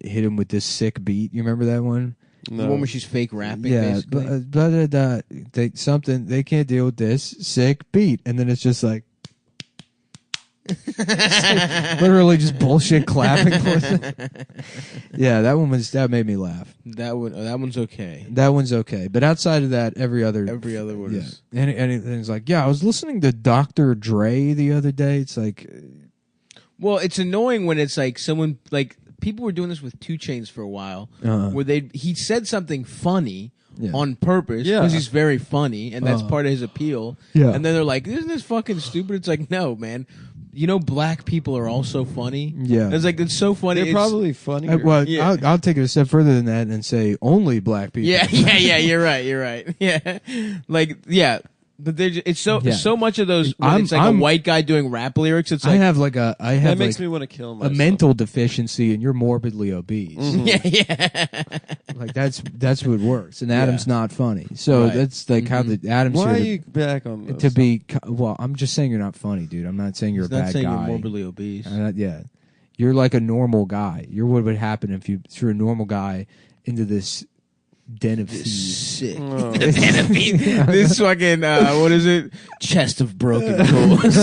hit him with this sick beat. You remember that one? No. The one where she's fake rapping, Yeah, basically. they can't deal with this sick beat, and then it's just like literally just bullshit clapping. Yeah, that made me laugh. That one's okay. That one's okay, but outside of that, every other one yeah, is. anything's like, yeah, I was listening to Dr. Dre the other day. It's like, Well, it's annoying when it's like someone like people were doing this with 2 Chainz for a while, where he said something funny. Yeah. On purpose, because he's very funny, and that's part of his appeal. Yeah. And then they're like, "Isn't this fucking stupid?" It's like, no, man. You know, black people are also funny. Yeah. It's like it's so funny. They're probably funnier. well, Yeah. I'll take it a step further than that and say only black people. Yeah. You're right. Yeah, like yeah. But it's so much of those. When it's like a white guy doing rap lyrics. It's like That makes me want to kill myself. a mental deficiency, and you're morbidly obese. yeah. Like that's what works. And Adam's not funny, so Right. that's like how the Adam's Why are here you back on those? to be. Well, I'm just saying you're not funny, dude. I'm not saying you're He's a not bad saying guy. you're morbidly obese. Yeah, you're like a normal guy. You're what would happen if you threw a normal guy into this den of thieves. Sick. Oh. This fucking what is it? Chest of broken tools.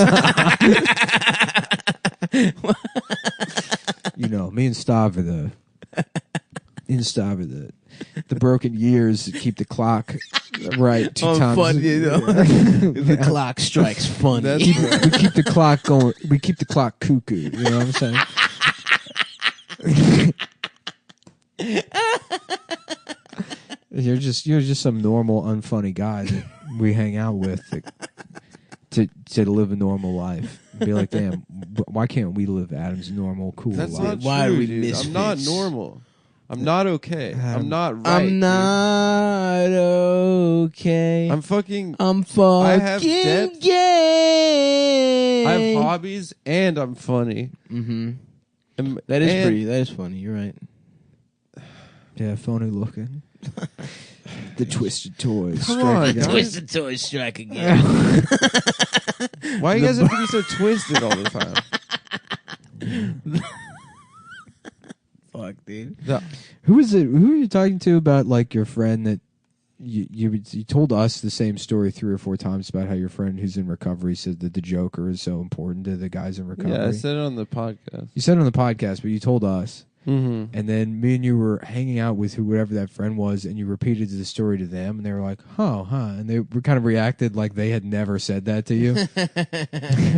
You know, me and Stav are the broken years that keep the clock right 2 times. Fun, you know. The clock strikes funny. That's We keep the clock going. We keep the clock cuckoo. You know what I'm saying? You're just some normal, unfunny guy that we hang out with to live a normal life. Be like, damn, why can't we live Adam's normal, cool That's life? not Why true, are we dude. misfits? I'm not normal. I'm not okay. I'm not right. I'm not okay. I'm fucking. I'm fucking I have depth. gay. I have hobbies and I'm funny. Mm-hmm. That is funny. You're right. Yeah, phony looking. The twisted toys. Come strike on, again. guys. Twisted toys strike again. Why you guys have to be so twisted all the time? Fuck, dude. Who is it? Who are you talking to about like your friend that you told us the same story 3 or 4 times about how your friend who's in recovery said that the Joker is so important to the guys in recovery. Yeah, I said it on the podcast. You said it on the podcast, but you told us. Mm-hmm. And then me and you were hanging out with whoever that friend was, and you repeated the story to them, and they were like, huh. And they were kind of reacted like they had never said that to you.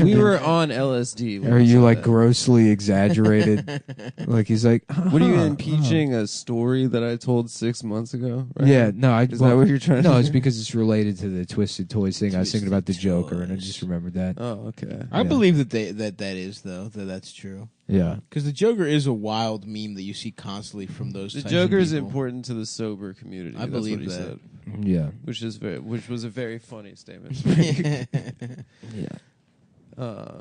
We were on LSD. when Or we you said like that. grossly exaggerated. Like he's like, What are you huh, impeaching a story that I told 6 months ago? Right? Yeah, no, Is that what you're trying to No, do? it's because it's related to the Twisted Toys thing. I was thinking about the Twisted Joker, and I Toys. just remembered that. Oh, okay. I Yeah. believe that is though that's true. Yeah. Because the Joker is a wild meme that you see constantly from those. The types Joker of is people. important to the sober community. I That's believe what he that. said, Yeah. which was a very funny statement. Yeah.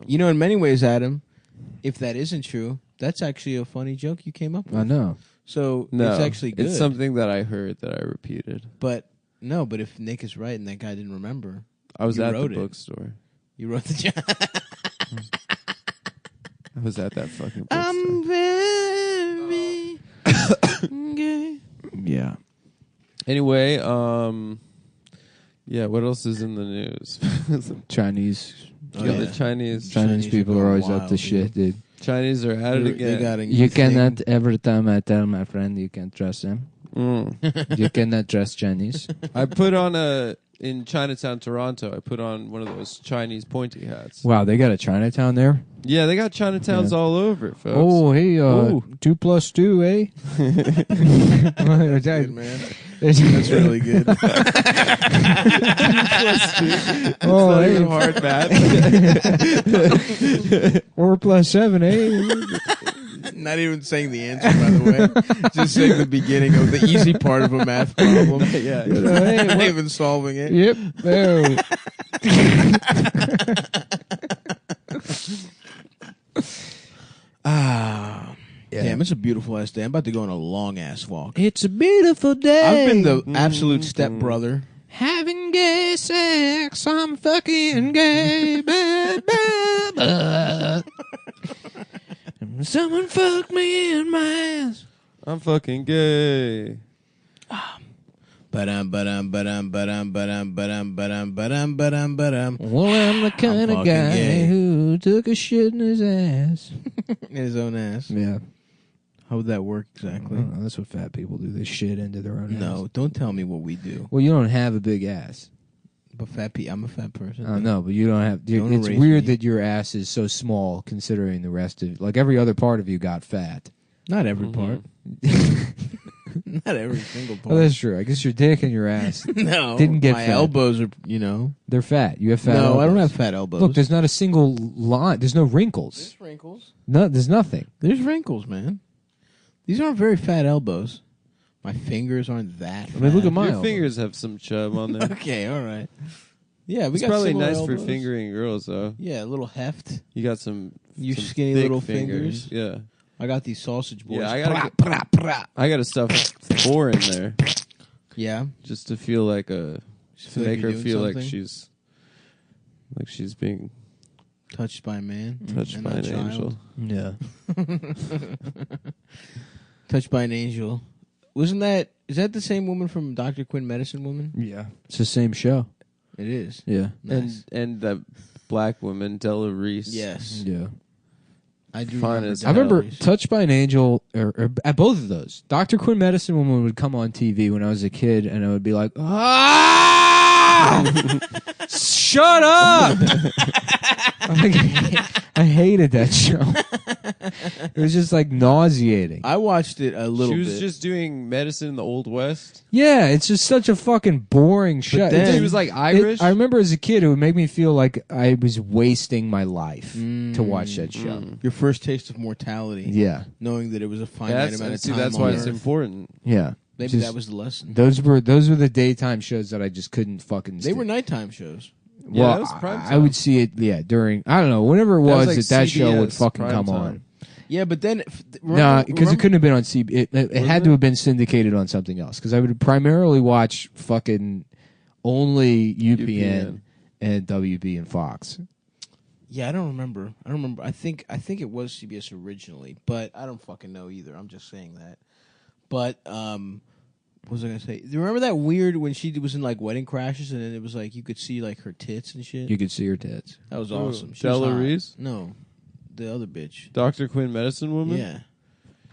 You know, in many ways, Adam, if that isn't true, that's actually a funny joke you came up with. I know. So No, it's actually good. It's something that I heard that I repeated. But if Nick is right and that guy didn't remember, I was You at the wrote it. bookstore. you wrote the joke. I was at that fucking bookstore. I'm very gay. Yeah. Anyway, yeah. What else is in the news? Chinese. Oh, Yeah, yeah. the Chinese Chinese people are always going up to wild, shit, dude. Chinese are at it They again. got a You new thing. cannot, every time I tell my friend you can't trust them, you cannot trust Chinese. I put on in Chinatown, Toronto. I put on one of those Chinese pointy hats. Wow, they got a Chinatown there? Yeah, they got Chinatowns Yeah. all over, folks. Oh, hey, Ooh. 2 + 2, eh? Good, man. That's really good. Oh, Not hey, even hard math. 4 + 7, eh? Not even saying the answer, by the way. Just saying the beginning of the easy part of a math problem. Yeah. Hey, Not what- even solving it. Yep. Oh. Ah. Yeah. Damn, it's a beautiful ass day. I'm about to go on a long ass walk. It's a beautiful day. I've been the absolute stepbrother. Having gay sex. I'm fucking gay. Someone fuck me in my ass. I'm fucking gay. Well, I'm the kind of fucking guy gay. who took a shit in his ass. In his own ass. Yeah. How would that work I exactly? don't know, that's what fat people do. They shit into their own ass. No, don't tell me what we do. Well, you don't have a big ass. But I'm a fat person. I know, but you don't have. Don't It's erase weird me. that your ass is so small considering the rest of. Like every other part of you got fat. Not every part. Not every single part. Oh, that's true. I guess your dick and your ass, no, didn't get my fat. elbows are. they're fat. You have fat. No, I don't elbows. have fat elbows. Look, there's not a single line. There's no wrinkles. There's wrinkles. No, there's nothing. There's wrinkles, man. These aren't very fat elbows. My fingers aren't that fat. I mean, look at my Your elbow. fingers have some chub on there. Okay, all right. Yeah, we It's got probably similar nice elbows. for fingering girls, though. Yeah, a little heft. You got some. You some skinny thick little fingers. Yeah. I got these sausage boys. Yeah, I gotta stuff 4 in there Yeah. just to feel like to feel like make you're her doing feel something? like she's being Touched by a man. touched and by a an child. angel. Yeah. Touched by an angel. Is that the same woman from Dr. Quinn Medicine Woman? Yeah. It's the same show. It is. Yeah. Nice. And that black woman, Della Reese. Yes. Yeah. I do Fine remember as that. I remember Reese. Touched by an Angel, or at both of those. Dr. Quinn Medicine Woman would come on TV when I was a kid, and I would be like, ah! Shut up! I hated that show. It was just like nauseating. I watched it a little She was bit. just doing medicine in the Old West. Yeah, it's just such a fucking boring show. then- She was like Irish. I remember as a kid, it would make me feel like I was wasting my life to watch that show. Your first taste of mortality. Yeah, Knowing that it was a finite amount of time. that's on why it's Earth. important. yeah. Maybe Just- that was the lesson. Those were the daytime shows that I just couldn't fucking. They were nighttime shows. Yeah, Well, that was prime I time. would see it. Yeah, during I don't know whenever it That was was like that show would CBS fucking prime come time. on. Yeah, but then No, because it couldn't have been on CB. It had it? to have been syndicated on something else. Because I would primarily watch fucking only UPN and WB and Fox. Yeah, I don't remember. I think it was CBS originally, but I don't fucking know either. I'm just saying that. But what was I gonna say? Do you remember that weird when she was in like Wedding Crashers and then it was like you could see like her tits and shit? You could see her tits. That was Ooh, awesome. She was Della hot. Reese? No, the other bitch. Dr. Quinn Medicine Woman? Yeah,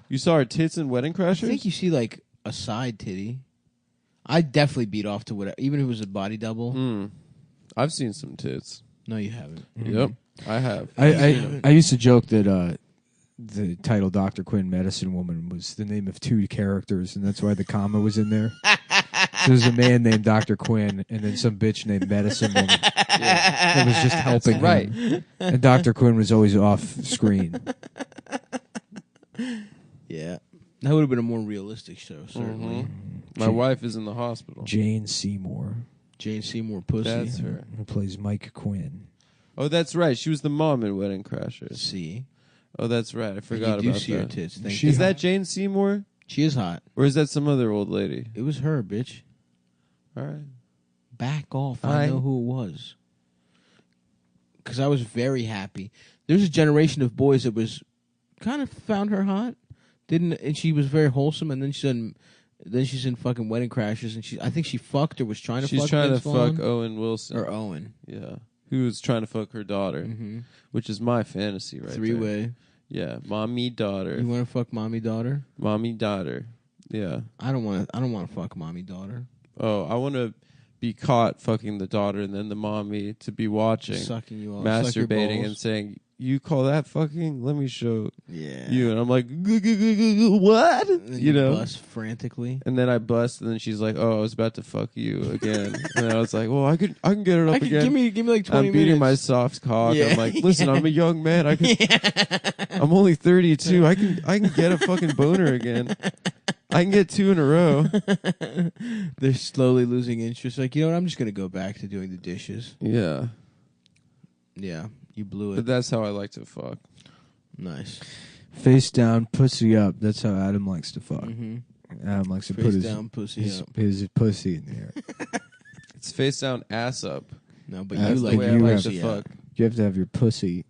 You saw her tits in Wedding I Crashers? think you see like a side titty. I definitely beat off to whatever, even if it was a body double. I've seen some tits. No, you haven't. Yep, I have. I used to joke that the title Dr. Quinn Medicine Woman was the name of 2 characters, and that's why the comma was in there. So there's a man named Dr. Quinn, and then some bitch named Medicine Woman. That was just helping him. right. And Dr. Quinn was always off screen. Yeah, that would have been a more realistic show. Certainly, My wife is in the hospital. Jane Seymour, Jane Seymour pussy. That's her. who plays Mike Quinn. Oh, that's right. She was the mom in Wedding Crashers. See, Oh, that's right. I forgot you do about see her that. tits. Thank She- you. Is that Jane Seymour? She is hot. Or is that some other old lady? It was her, bitch. All right. Back off. I I- know who it was. Because I was very happy. There's a generation of boys that was kind of found her hot, and she was very wholesome. And then she's in fucking Wedding Crashers, and I think she fucked or was trying to. She's fuck trying to Vince Vaughn. fuck Owen Wilson. or Owen. Yeah. Who was trying to fuck her daughter, which is my fantasy right there. 3-way. Yeah. Mommy, daughter. You want to fuck mommy daughter? Mommy, daughter. Yeah. I don't want to fuck mommy daughter. Oh, I want to be caught fucking the daughter and then the mommy to be watching, Sucking you off, suck your masturbating and balls. saying, "You call that fucking? Let me show Yeah. you." And I'm like, "What?" And then You know. bust frantically. And then I bust, and then she's like, "Oh, I was about to fuck you again." And I was like, "Well, I can get it up again." Give me like 20 I'm beating my minutes. soft cock. Yeah. I'm like, "Listen, I'm a young man. I can. I'm only 32. I can get a fucking boner again. I can get 2 in a row." They're slowly losing interest. Like, you know what? I'm just going to go back to doing the dishes. Yeah, Yeah, you blew but it. that's how I like to fuck. Nice. Face down, pussy up. That's how Adam likes to fuck. Adam likes to Face put down, pussy his, up. his pussy in the air. It's face down, ass up. No, but That's you the like way your I like pussy to out. fuck. You have to have your pussy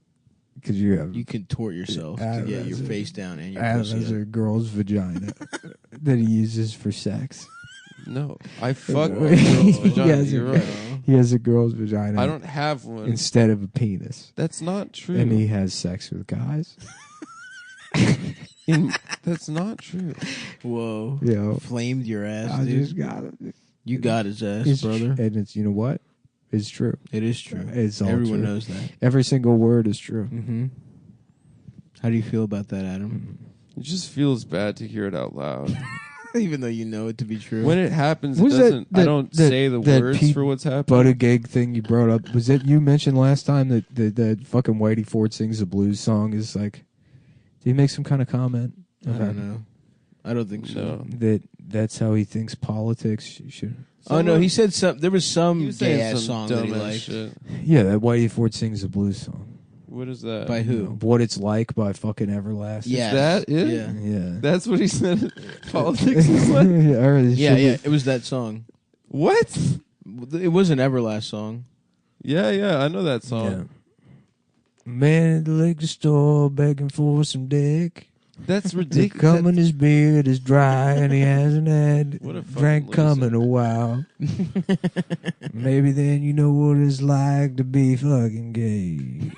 because you have. You contort yourself to Adam get your has a- face down and your Adam pussy has up. a girl's vagina that he uses for sex. No, I fuck He girl's vagina. has a- You're right. He has a girl's vagina. I don't have one. instead of a penis, That's not true. and he has sex with guys. That's not true. Whoa. You know, Flamed your ass, I dude. just got it. You got his ass, It's brother. and it's you know what? It's true. It is true. It's all Everyone true. knows that. Every single word is true. Mm-hmm. How do you feel about that, Adam? It just feels bad to hear it out loud. Even though you know it to be true. When it happens, it Was that- doesn't. I that- don't that- say the that words Pete for what's happening. Buttigieg thing you brought up, was it you mentioned last time that that fucking Whitey Ford sings a blues song is like, did he make some kind of comment? I don't know. I don't think so. No. That's how he thinks politics should. Oh no, he said some. There was You some was gay saying ass some song that he dumbass liked. shit. Yeah, that Whitey Ford sings a blues song. What is that? By who? What It's Like by fucking Everlast. Yeah, that it? Yeah, Yeah. That's what he said. Politics is like. yeah, or it yeah, should be- yeah. It was that song. What? It was an Everlast song. Yeah, I know that song. Yeah. Man at the liquor store begging for some dick. That's The ridiculous. cum in his beard is dry and he hasn't had What a fucking drank cum loser. in a while. Maybe then you know what it's like to be fucking gay.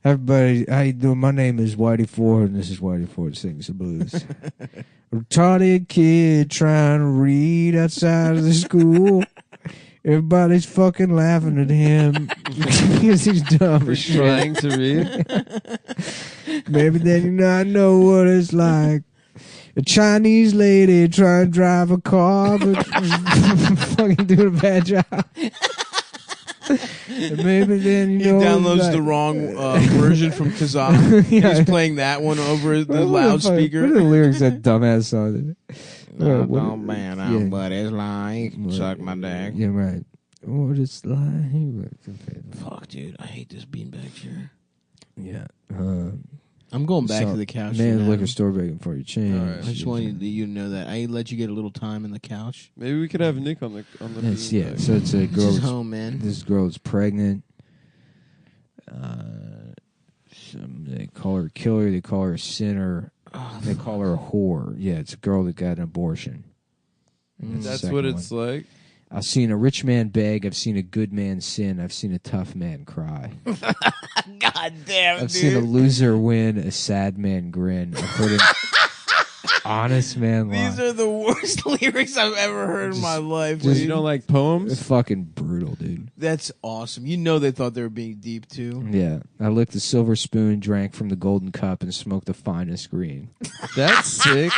Everybody, how you doing? My name is Whitey Ford, and this is Whitey Ford Sings the Blues. A retarded kid trying to read outside of the school. Everybody's fucking laughing at him because he's dumb For as shit. trying to read. Maybe then you not know what it's like. A Chinese lady trying to drive a car, but fucking doing a bad job. And maybe then you He know downloads like, the wrong version from Kazaa. Yeah. He's playing that one over the What are the loudspeaker. lyrics of that dumbass song? man, but it's like suck my dick. Yeah, right. What it's like. Fuck, dude, I hate this beanbag chair. Yeah. I'm going back So, to the couch. Man, for the now. liquor store begging for your change. All right. I just wanted you to know that I let you get a little time in the couch. Maybe we could have Nick on the Yes, beanbag. yeah. So it's a This girl. is home, man. This girl is pregnant. They call her a killer. They call her a sinner. They call her a whore. Yeah, it's a girl that got an abortion. And the That's second what one. it's like. I've seen a rich man beg. I've seen a good man sin. I've seen a tough man cry. God damn, I've seen a loser win, a sad man grin. I've heard an honest man lie. These are the worst lyrics I've ever heard in my life. Because dude. you don't like It's poems? fucking brutal, dude. That's awesome. You know they thought they were being deep too. Yeah. I licked the silver spoon, drank from the golden cup, and smoked the finest green. That's sick.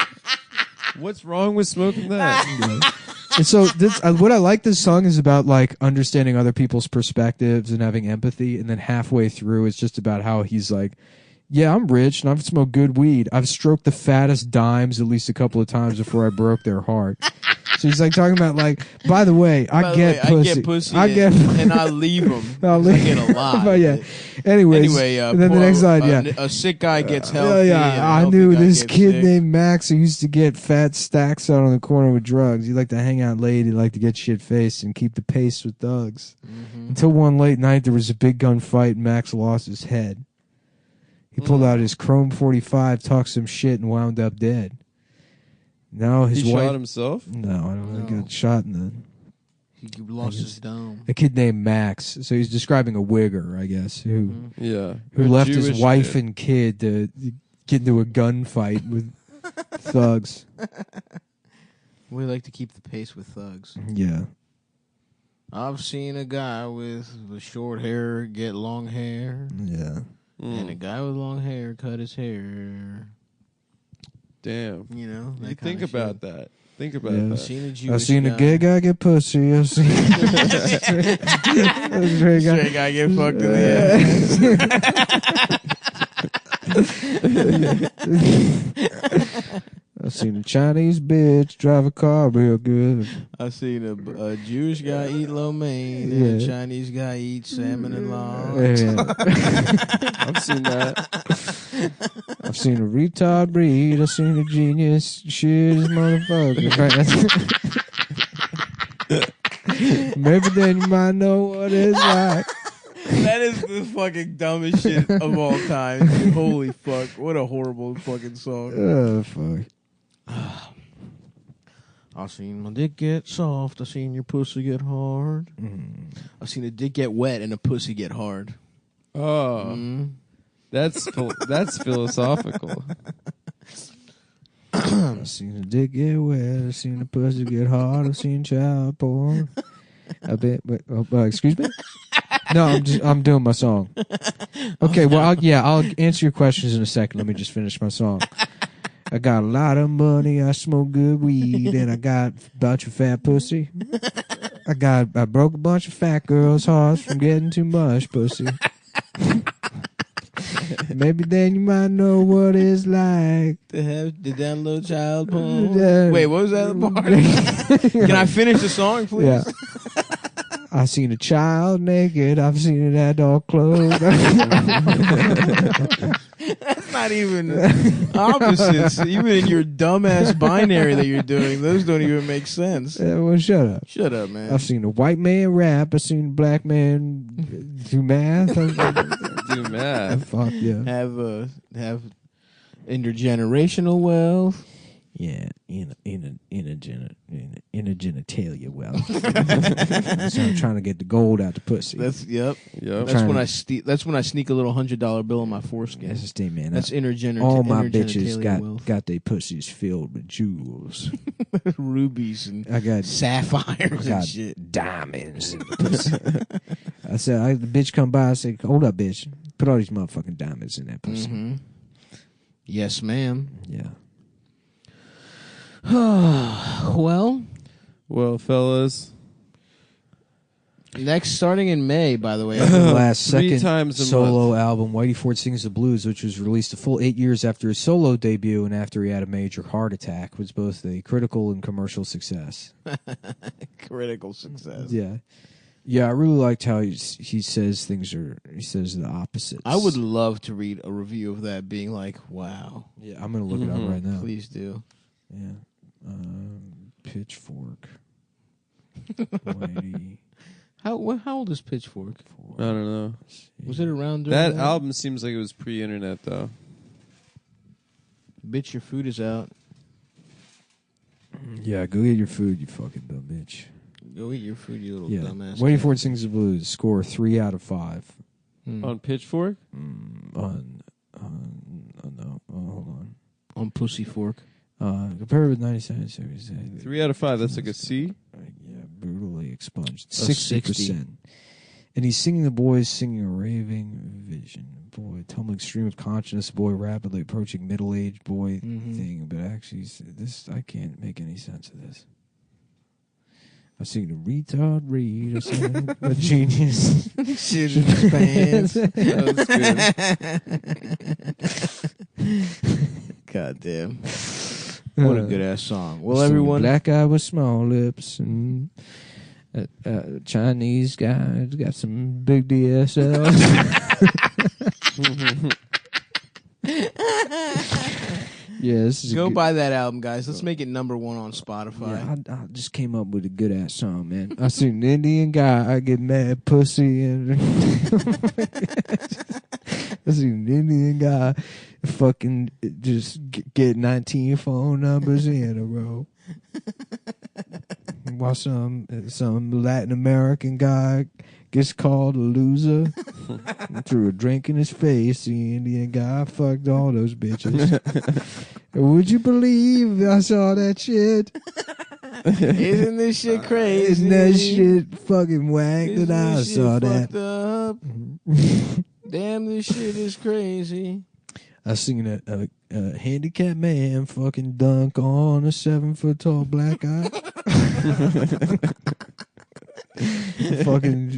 What's wrong with smoking that? And so this, what I like this song is about like understanding other people's perspectives and having empathy. And then halfway through, it's just about how he's like, yeah, I'm rich and I've smoked good weed. I've stroked the fattest dimes at least a couple of times before I broke their heart. So he's like talking about like, by the way, I get pussy. I get and I leave them. I'll I leave- get a lot. But yeah. Anyways, Anyway, and then the next line, yeah. a sick guy gets healthy. Yeah, and a I healthy knew guy this gets kid sick. named Max who used to get fat stacks out on the corner with drugs. He liked to hang out late. He liked to get shit faced and keep the pace with thugs. Mm-hmm. Until one late night, there was a big gunfight and Max lost his head. He pulled out his Chrome 45, talked some shit, and wound up dead. Now his He wife. shot himself? No, I don't think he No. got shot in the. He lost his dome. A kid named Max. So he's describing a wigger, I guess, who Yeah. who A left Jewish his wife kid. and kid to get into a gunfight with thugs. We like to keep the pace with thugs. Yeah. I've seen a guy with short hair get long hair, Yeah. and a guy with long hair cut his hair. Damn. You know, that You kinda think shit. about that. Think about Yeah. I've that. seen a Jewish I've seen guy. a gay guy get pussy. I've seen a straight guy. Straight guy get fucked in the ass. I seen a Chinese bitch drive a car real good. I seen a Jewish guy eat lo mein and a Chinese guy eat salmon and logs. Yeah. I've seen that. I've seen a retard breed. I've seen a genius shit his motherfucker. Maybe then you might know what it's like. That is the fucking dumbest shit of all time. Dude. Holy fuck. What a horrible fucking song. Oh, fuck. I seen my dick get soft. I seen your pussy get hard. I seen a dick get wet and a pussy get hard. Oh, that's philosophical. I've seen a dick get wet. I've seen a pussy get hard. I've seen child porn. Excuse me? No, I'm doing my song. Okay, well, I'll answer your questions in a second. Let me just finish my song. I got a lot of money. I smoke good weed, and I got a bunch of fat pussy. I broke a bunch of fat girls' hearts from getting too much pussy. Maybe then you might know what it's like to have to download child porn. Wait, what was that part? Can I finish the song, please? Yeah. I've seen a child naked. I've seen an adult clothed. That's not even opposites. Even in your dumbass binary that you're doing, those don't even make sense. Well, shut up. Shut up, man. I've seen a white man rap. I've seen a black man do math. Do math. Fuck yeah. Have intergenerational wealth. Yeah, in a genitalia well. So I'm trying to get the gold out the pussy. That's Yep. That's when I sneak a little $100 bill in my foreskin. That's the thing, man. That's intergenerational. All my bitches wealth. got their pussies filled with jewels, rubies and I got sapphires and shit, diamonds in the pussy. I said, the bitch come by. I said, hold up, bitch. Put all these motherfucking diamonds in that pussy. Mm-hmm. Yes, ma'am. Yeah. Well, fellas. Next, starting in May, by the way. Last Three second times a solo month. album, Whitey Ford Sings the Blues, which was released a full 8 years after his solo debut and after he had a major heart attack, was both a critical and commercial success. Critical success. Yeah. Yeah, I really liked how he says he says the opposites. I would love to read a review of that being like, wow. Yeah, I'm going to look it up right now. Please do. Yeah. Pitchfork. Whitey. How old is Pitchfork? I don't know. Was it around during That album seems like it was pre-internet, though. Bitch, your food is out. Yeah, go get your food, you fucking dumb bitch. Go eat your food, you little dumbass. Whitey Ford Sings the Blues. Score 3 out of 5. On Pitchfork? No. Hold on. On Pussy Fork. Compared with 97, 3 out of 5. That's like a C? Yeah, brutally expunged. 60%. 60%. And he's singing the boys singing a raving vision. Boy, tumbling stream of consciousness. Boy, rapidly approaching middle-aged boy thing. But actually, I can't make any sense of this. I've seen a retard read. I've seen a genius. Shit in his pants. That was good. God damn. What a good ass song. Well, everyone. Black guy with small lips and Chinese guy got some big DSL. Yeah, this is Go buy that album, guys. Let's make it number 1 on Spotify. Yeah, I just came up with a good ass song, man. I seen an Indian guy. I get mad pussy and I seen an Indian guy fucking just get 19 phone numbers in a row. While some Latin American guy gets called a loser. Threw a drink in his face. The Indian guy fucked all those bitches. Would you believe I saw that shit? Isn't this shit crazy? Isn't that shit fucking whack that I saw that? Up? Damn, this shit is crazy. I seen a handicapped man fucking dunk on a 7-foot-tall black guy. Fucking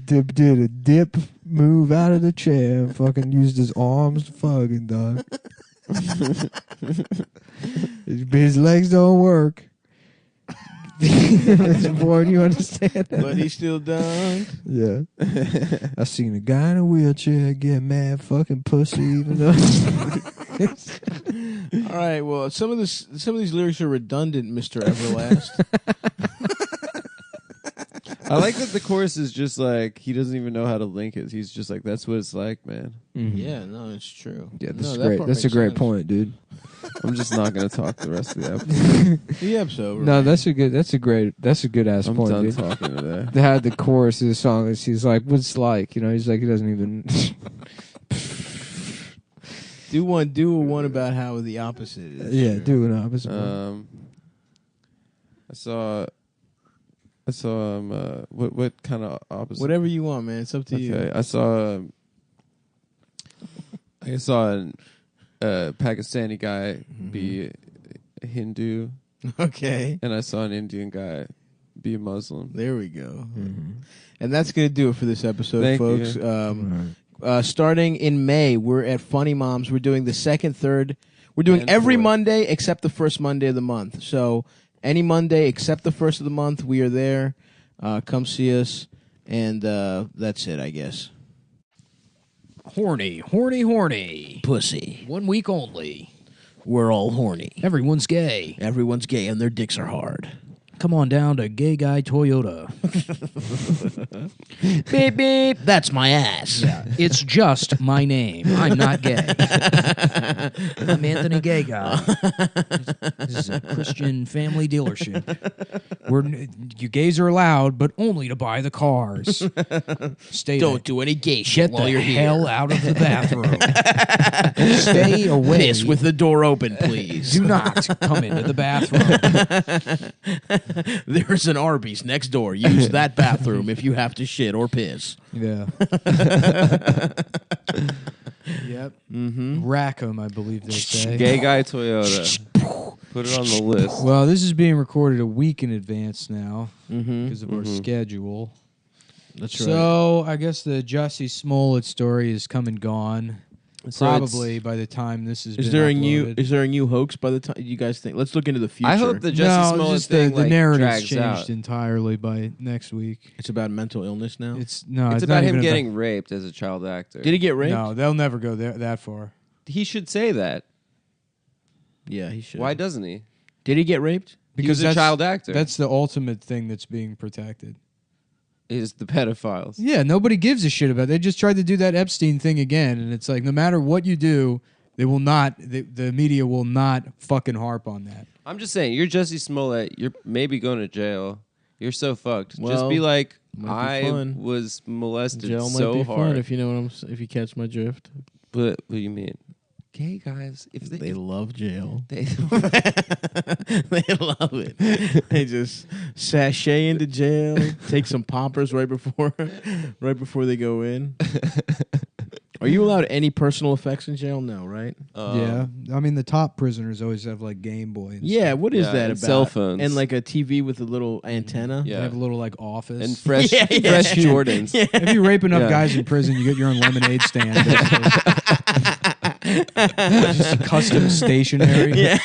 did a dip move out of the chair and fucking used his arms to fucking dunk. His legs don't work. Boy, you understand that? But he still done. Yeah. I seen a guy in a wheelchair get mad fucking pussy even though. All right, well, some of these lyrics are redundant, Mr. Everlast. I like that the chorus is just like he doesn't even know how to link it. He's just like, that's what it's like, man. Mm-hmm. Yeah, no, it's true. Yeah, No, that's that great. part That's a makes great sense. point, dude. I'm just not gonna talk the rest of the episode. The episode's over. No, that's a good ass I'm point, done dude. talking today. They had the chorus of the song. And he's like, "What's like?" You know, he's like, he doesn't even. Do one about how the opposite is. Yeah, true. do an opposite. one. I saw what kind of opposite? Whatever you want, man. It's up to you. Okay, I saw a Pakistani guy be a Hindu, Okay. and I saw an Indian guy be a Muslim. There we go. And that's going to do it for this episode, Thank folks. you. Starting in May, we're at Funny Moms. We're doing the second, third. We're doing And every fourth. Monday except the first Monday of the month. So any Monday except the first of the month, we are there. Come see us. And that's it, I guess. Horny, horny, horny. Pussy. 1 week only. We're all horny. Everyone's gay. Everyone's gay and their dicks are hard. Come on down to Gay Guy Toyota. Beep, beep. That's my ass. Yeah, it's just my name. I'm not gay. I'm Anthony Gay Guy. This is a Christian family dealership. You gays are allowed, but only to buy the cars. Don't do any gay shit Get while the you're hell here. out of the bathroom. Stay away. Piss with the door open, please. Do not come into the bathroom. There's an Arby's next door. Use that bathroom if you have to shit or piss. Yeah. Yep. Mm-hmm. Rackham, I believe they say. Gay guy Toyota. Put it on the list. Well, this is being recorded a week in advance now Mm-hmm. because of our schedule. That's right. So I guess the Jussie Smollett story is come and gone. So Probably by the time this is. Is there a new hoax by the time you guys think? Let's look into the future. I hope the Jussie no, Smollett just thing the narrative's drags changed out. entirely by next week. it's about mental illness now. It's It's not about him even getting raped as a child actor. Did he get raped? No, they'll never go that far. He should say that. Yeah, he should. Why doesn't he? Did he get raped? He was a that's- child actor. That's the ultimate thing that's being protected. Is the pedophiles. Yeah, nobody gives a shit about it. They just tried to do that Epstein thing again, and it's like no matter what you do, they will not. The media will not fucking harp on that. I'm just saying, you're Jussie Smollett. You're maybe going to jail. You're so fucked. Just Well, be like, might be I fun. was molested Jail so might be hard. fun if you know what if you catch my drift. But what do you mean? Gay guys, if They love jail. they They love it. They just sashay into jail, take some poppers right before they go in. Are you allowed any personal effects in jail? No, right? Yeah, I mean the top prisoners always have like Game Boy. And Yeah, what is Yeah, that and about? cell phones. And like a TV with a little antenna? They Yeah. have a little like office. and fresh Yeah, yeah. fresh Jordans. If you rape enough Yeah. guys in prison, you get your own lemonade stand. Basically. Just custom stationery. Yeah.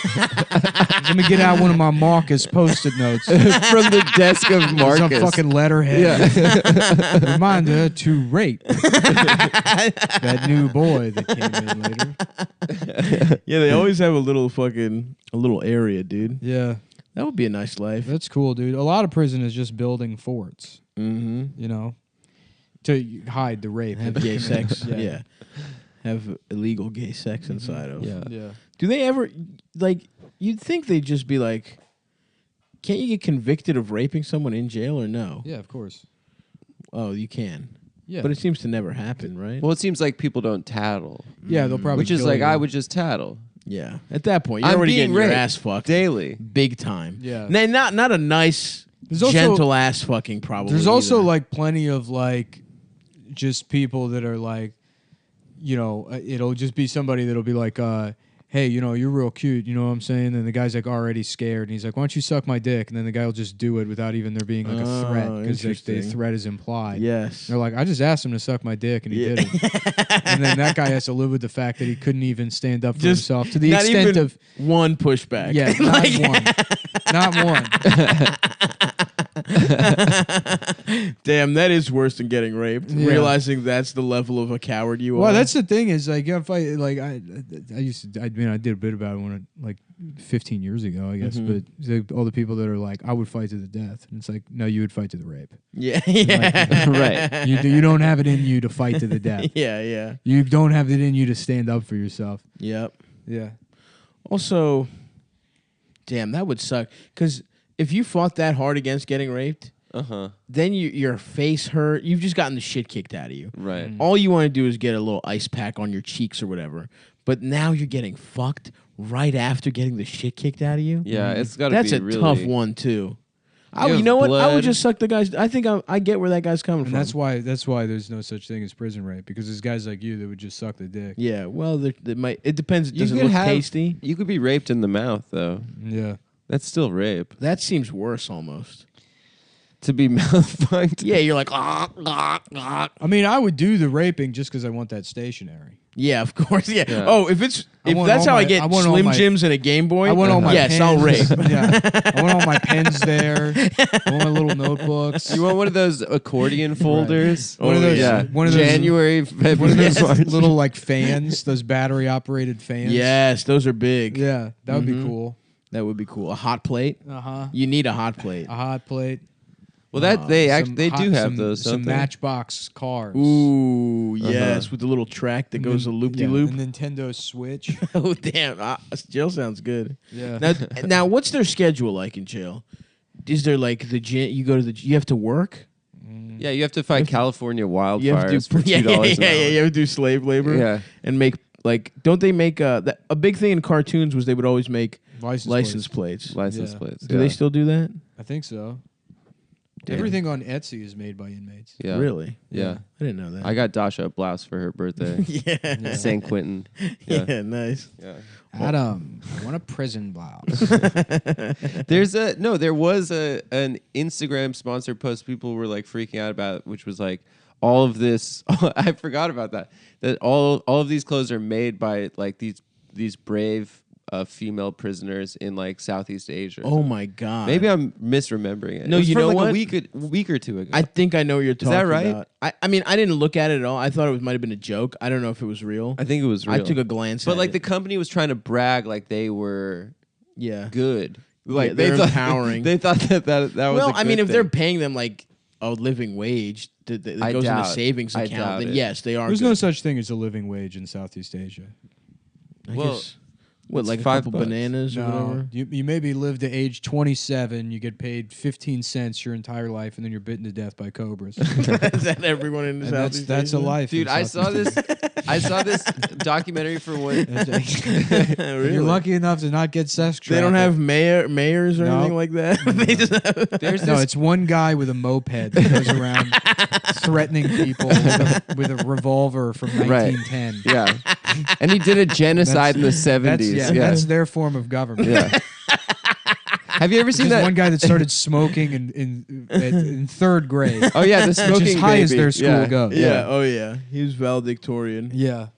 Let me get out one of my Marcus post-it notes. From the desk of Some Marcus. fucking letterhead. Reminder to rape that new boy that came in later. Yeah, they always have a little area, dude. Yeah, That would be a nice life. that's cool, dude. A lot of prison is just building forts, Mm-hmm. you know, to hide the rape. Have that gay they commit. sex. Yeah. Have illegal gay sex inside of. Yeah. Yeah. Do they ever, like, you'd think they'd just be like, can't you get convicted of raping someone in jail or no? Yeah, of course. Oh, you can. Yeah. But it seems to never happen, right? Well, it seems like people don't tattle, yeah, they'll probably which is kill like you. I would just tattle yeah. At that point, you're I'm already being getting your raped ass fucked. daily. Big time. Yeah. Not a nice, There's also- gentle ass fucking probably. There's also either. like plenty of like just people that are like, you know, it'll just be somebody that'll be like, hey, you're real cute, you know what I'm saying? And the guy's like already scared, and he's like, why don't you suck my dick? And then the guy will just do it without even there being like a threat, because the threat is implied. Yes. They're like, I just asked him to suck my dick, and he didn't. And then that guy has to live with the fact that he couldn't even stand up for himself to the not extent even of one pushback. Yeah, not one. Damn, that is worse than getting raped. Yeah. Realizing that's the level of a coward you are. Well, that's the thing is like if I did a bit about it when like 15 years ago, I guess. But all the people that are like, I would fight to the death, and it's like, no, you would fight to the rape. Yeah, like, right. You don't have it in you to fight to the death. Yeah. You don't have it in you to stand up for yourself. Yep. Yeah. Also, damn, that would suck. Because if you fought that hard against getting raped, then your face hurt. You've just gotten the shit kicked out of you. Right. All you want to do is get a little ice pack on your cheeks or whatever. But now you're getting fucked right after getting the shit kicked out of you. Yeah, it's got to be That's a really tough one too. You You know what? I blood. would just suck the guy's. I think I get where that guy's coming And from. that's why there's no such thing as prison rape, because there's guys like you that would just suck the dick. Yeah. Well, it might. It depends. You Does it could look have- tasty? You could be raped in the mouth, though. Yeah. That's still rape. That seems worse almost. To be mouth fucked. Yeah, you're like, I mean, I would do the raping just because I want that stationary. yeah, of course, yeah. Yeah. Oh, if that's want how all I my- get I want all Slim my- Jims and a Game Boy, I want all my yes, pens. I'll rape. Yeah. I want all my pens there. I want my little notebooks. You want one of those accordion folders? One of those- one of those- January, One of February, those March. little like fans, those battery operated fans. Yes, those are big. Yeah, that would be cool. That would be cool. A hot plate. Uh-huh. You need a hot plate. A hot plate. Well, that they Some do have some- those. Some Don't they? Matchbox cars. Ooh, yes, with the little track that goes a loop de loop. A Nintendo Switch. Oh, damn. Jail sounds good. Yeah. Now, what's their schedule like in jail? Is there like the gym? You have to work? Yeah, you have to fight California You have to wildfires for $2 an hour. you have to do slave labor. Yeah. And make, like, don't they make, a big thing in cartoons was they would always make license plates. License Yeah. plates. Do they still do that? I think so. Damn. Everything on Etsy is made by inmates. Yeah. Really? Yeah. I didn't know that. I got Dasha a blouse for her birthday. yeah. San Quentin. Yeah, nice. Yeah. Adam, I want a prison blouse. There was an Instagram sponsored post people were like freaking out about, which was like all of this. I forgot about that. That all of these clothes are made by like these brave female prisoners in like Southeast Asia. Oh my God. Maybe I'm misremembering it. No, It was you from know like what? a week or two ago. I think I know what you're talking that right? about. I mean, I didn't look at it at all. I thought it might have been a joke. I don't know if it was real. I think it was real. I took a glance but at like it. the company was trying to brag like they were Yeah. good. Like Yeah, they're they thought empowering. They thought that was. Well, a I mean, good if they're thing. paying them like a living wage that I goes in the doubt- savings I account, doubt then it. yes, they are There's good. no such thing as a living wage in Southeast Asia. I Well, guess, what, it's like a $5 couple bananas or No, whatever? you maybe live to age 27. You get paid 15 cents your entire life, and then you're bitten to death by cobras. Is that everyone in the And Southeast that's a Asia? life, Dude, in I saw Southeast this. I saw this documentary for one. Really? You're lucky enough to not get sex They don't trafficked. have mayors or No. anything like that. They just have There's No, this. it's one guy with a moped that goes around threatening people with a revolver from Right. 1910. Yeah, and he did a genocide in the 70s. That's their form of government. Yeah. Have you ever seen There's that? one guy that started smoking in third grade. Oh yeah, the Which smoking is high as baby. their school Yeah. goes. Yeah. Oh yeah. He was valedictorian Yeah,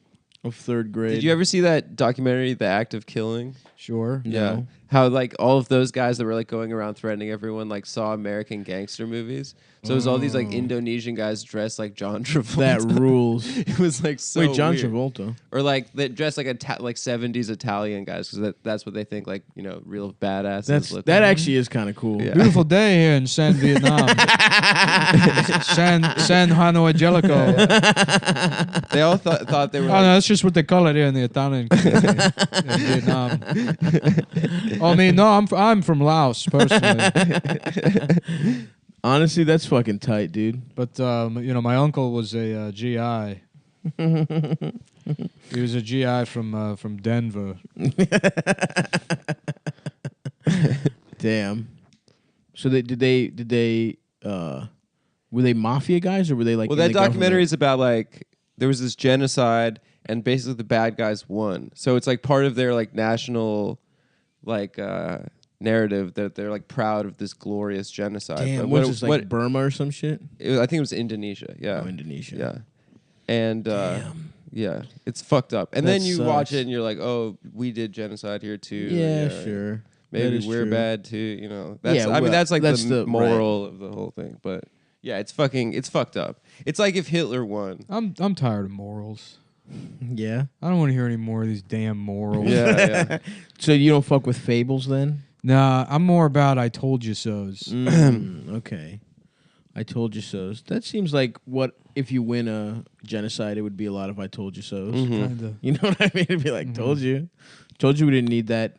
of third grade. Did you ever see that documentary, The Act of Killing? sure. Yeah. How like all of those guys that were like going around threatening everyone like saw American gangster movies. So it was all these like Indonesian guys dressed like John Travolta. That rules. It was like so Wait, John weird. Travolta. Or like they dressed like like 70s Italian guys because that's what they think like real badasses look That like. actually is kind of cool. Yeah. Beautiful day here in San Vietnam. San Hanoi Jellicoe. They all thought they were. Oh, no, that's just what they call it here in the Italian community in Vietnam. Oh, I mean, no, I'm from Laos personally, Honestly, that's fucking tight, dude. but my uncle was a GI. He was a GI from Denver. Damn. So did they were they mafia guys or were they like? Well, in that the documentary government? is about like there was this genocide and basically the bad guys won. So it's like part of their like national like narrative that they're like proud of this glorious genocide. Damn, But what's this, like Burma or some shit? I think it was Indonesia. Yeah. Oh, Indonesia. Yeah. And Damn. yeah, it's fucked up. And That then you watch sucks. it and you're like, oh, we did genocide here too. Yeah, sure. Maybe That is we're true. bad too. You know, that's Yeah, I mean well, that's like that's the the- moral of the whole thing. But yeah, it's fucked up. It's like if Hitler won. I'm tired of morals. Yeah. I don't want to hear any more of these damn morals. Yeah. So you don't fuck with fables then? Nah, I'm more about I told you so's. Okay. I told you so's. That seems like what if you win a genocide, it would be a lot of I told you so's. Kinda. You know what I mean? It'd be like, told you we didn't need that.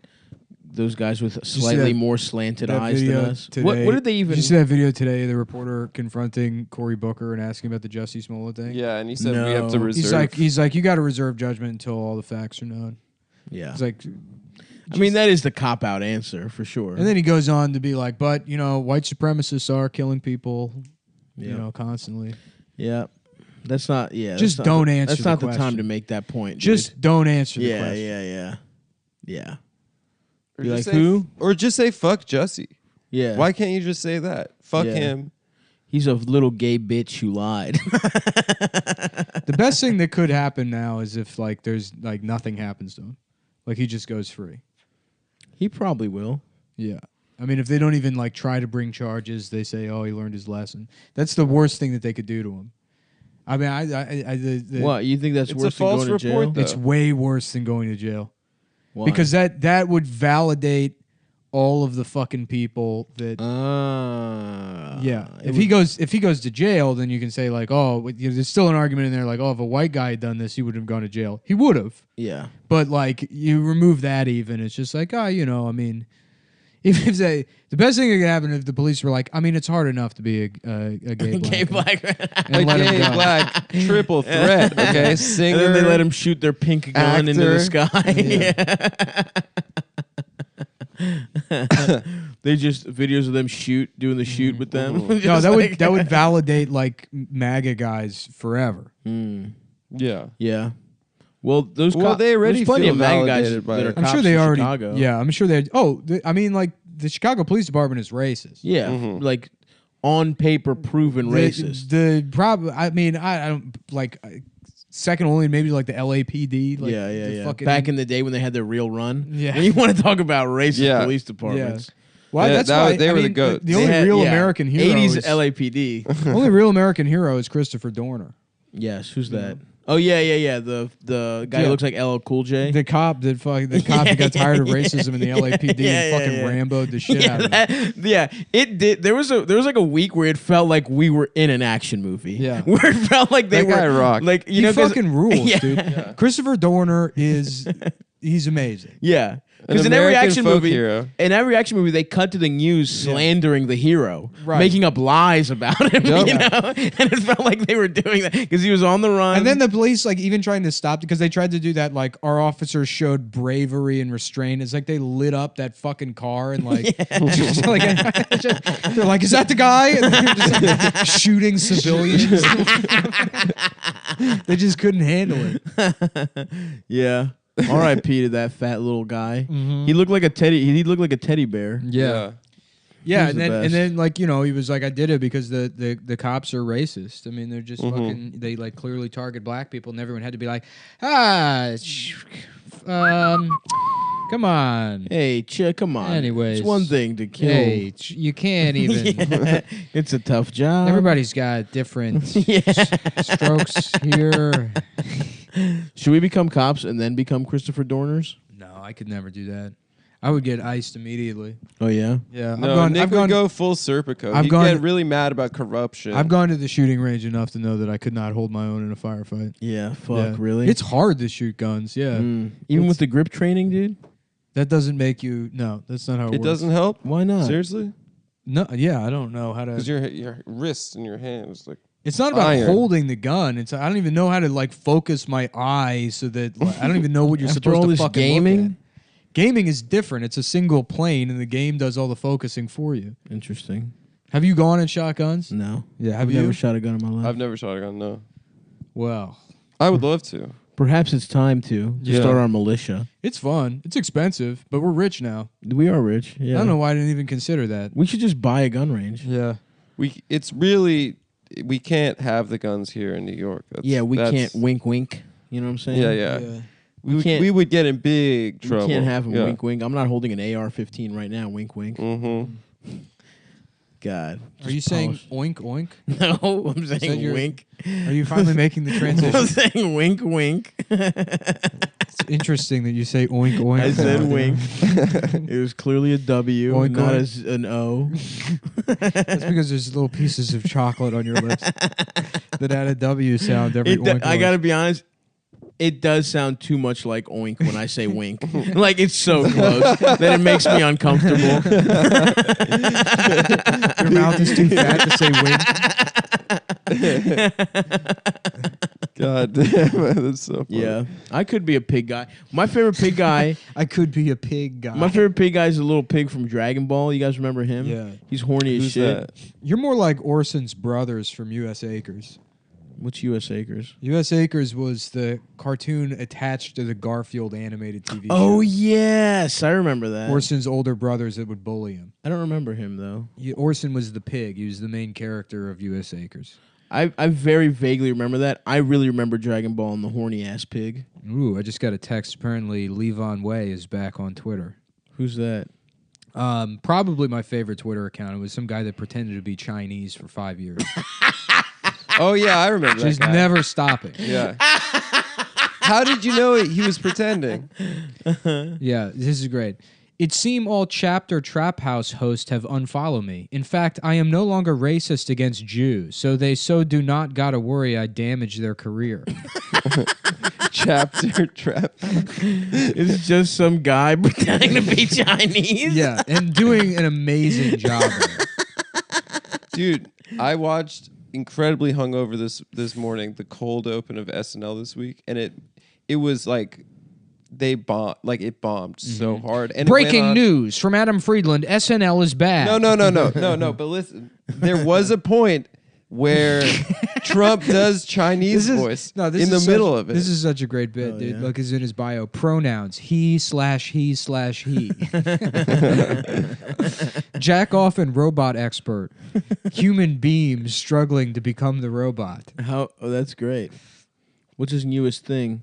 Those guys with see slightly that- more slanted that eyes than video us. today? What did they even? Did you see that video today? The reporter confronting Cory Booker and asking about the Jussie Smollett thing. Yeah, and he said we have to No. reserve. He's like, you got to reserve judgment until all the facts are known. Yeah. He's like, I mean, that is the cop out answer for sure. and then he goes on to be like, but white supremacists are killing people, constantly. Yeah. That's not. Yeah. Just that's not don't the- answer That's not the the time question. to make that point. Just dude. don't answer the Yeah. question. Yeah. Or Be just like, say- who? Or just say fuck Jussie. Yeah. Why can't you just say that? Fuck Yeah. him. He's a little gay bitch who lied. The best thing that could happen now is if there's nothing happens to him, he just goes free. He probably will. Yeah. I mean, if they don't even try to bring charges, they say, "Oh, he learned his lesson." That's the worst thing that they could do to him. I mean, What, you think that's It's a worse than false going to jail? report, though. it's way worse than going to jail Why? because that would validate all of the fucking people that. Yeah, if he goes to jail, then you can say there's still an argument in there if a white guy had done this, he would have gone to jail. He would have, Yeah. but you remove that even, it's just I mean, if the best thing that could happen if the police were like, I mean, it's hard enough to be a gay Gay black, black. and A let him gay go. black triple threat. Okay, singer. And then they let him shoot their pink gun into the sky. They just videos of them doing the shoot with them. No, Just that would validate MAGA guys forever. Yeah. Yeah. Well, those they already there's plenty feel of MAGA guys validated by that are it. I'm cops sure they in already. Chicago. Yeah, I'm sure they. Oh, I mean, the Chicago Police Department is racist. Yeah, like on paper proven racist. The problem. I mean, I don't second only maybe the LAPD. The fucking, Back in the day when they had their real run. Yeah. When you want to talk about racist Yeah. police departments. Well, Yeah, that's that why was- they I were the mean, goats. The only They had- real yeah, American hero. 80s is, LAPD. only real American hero is Christopher Dorner, Yes, who's that? Oh yeah. The guy who Yeah. looks like LL Cool J. the cop that got tired of racism in the LAPD Yeah, and fucking yeah. Rambo'd the shit out of him. It did. There was a week where it felt like we were in an action movie. Yeah. where it felt like they That guy were rocked. like you He know 'cause- fucking rules, Yeah. dude. Christopher Dorner he's amazing. Yeah, An because in every American action folk movie, hero. they cut to the news slandering the hero, Right. making up lies about him. Yep. You know, and it felt like they were doing that because he was on the run. And then the police even trying to stop because they tried to do that our officers showed bravery and restraint. It's they lit up that fucking car and just, they're like, is that the guy? And they're just shooting civilians. They just couldn't handle it. yeah. R.I.P. to that fat little guy. He looked like a teddy. He looked like a teddy bear. Yeah, He was and the then best. he was like, I did it because the cops are racist. I mean, they're just fucking. They clearly target black people, and everyone had to be like, come on. Hey, come on. Anyways. it's one thing to kill. Hey, you can't even. It's a tough job. Everybody's got different strokes here. Should we become cops and then become Christopher Dorners? No, I could never do that. I would get iced immediately. Oh yeah. Yeah, No, Nick would go full Serpico. I've He'd gone- get really mad about corruption. I've gone to the shooting range enough to know that I could not hold my own in a firefight. Yeah. Fuck. Yeah. Really? It's hard to shoot guns. Yeah, Even with the grip training, dude. that doesn't make you. No, that's not how it It works. doesn't help? Why not? Seriously? No, yeah, I don't know how Because to. your wrists and your hands It's not about iron. holding the gun. It's I don't even know how to focus my eyes so that I don't even know what you're After supposed all to this fucking gaming? look at. Gaming is different. It's a single plane, and the game does all the focusing for you. Interesting. Have you gone and shot guns? No. Yeah, I've have you? never shot a gun in my life. I've never shot a gun, no. Well, I would love to. Perhaps it's time to start our militia. It's fun. It's expensive, but we're rich now. We are rich. Yeah. I don't know why I didn't even consider that. We should just buy a gun range. Yeah. We can't have the guns here in New York. We can't wink wink. You know what I'm saying? Yeah. We would get in big trouble. We can't have a wink wink. I'm not holding an AR-15 right now. Wink wink. Mm-hmm. God. Are you saying oink oink? No, I'm saying wink. Are you finally making the transition? I'm saying wink wink. It's interesting that you say oink oink. I said wink. It was clearly a W, Oink, not oink. as an O. That's because there's little pieces of chocolate on your lips that add a W sound every oink. I oink. gotta be honest. It does sound too much like oink when I say wink. Like it's so close that it makes me uncomfortable. Your mouth is too fat to say wink. God damn, that's so funny. Yeah, I could be a pig guy. My favorite pig guy. I could be a pig guy. My favorite pig guy is a little pig from Dragon Ball. You guys remember him? Yeah. He's horny as Who's shit. that? You're more like Orson's brothers from U.S. Acres. What's U.S. Acres? U.S. Acres was the cartoon attached to the Garfield animated TV show. Oh yes, I remember that. Orson's older brothers that would bully him. I don't remember him though. Orson was the pig. He was the main character of U.S. Acres. I very vaguely remember that. I really remember Dragon Ball and the horny ass pig. Ooh, I just got a text. Apparently, Levon Way is back on Twitter. Who's that? Probably my favorite Twitter account. It was some guy that pretended to be Chinese for 5 years. Oh yeah, I remember Just that guy. never stopping. Yeah. How did you know he was pretending? Yeah, this is great. It seem all chapter trap house hosts have unfollowed me. In fact, I am no longer racist against Jews, so they do not gotta worry I damage their career. Chapter trap. It's just some guy pretending to be Chinese. Yeah, and doing an amazing job of it. Dude, I watched incredibly hungover this morning the cold open of SNL this week, and it was like it bombed so hard. And Breaking news from Adam Friedland: SNL is bad. No. But listen, there was a point where Trump does Chinese voice in the middle of it. This is such a great bit, dude. Look, it's in his bio. Pronouns: he/he/he. Jack off and robot expert. Human beings struggling to become the robot. Oh, that's great. What's his newest thing?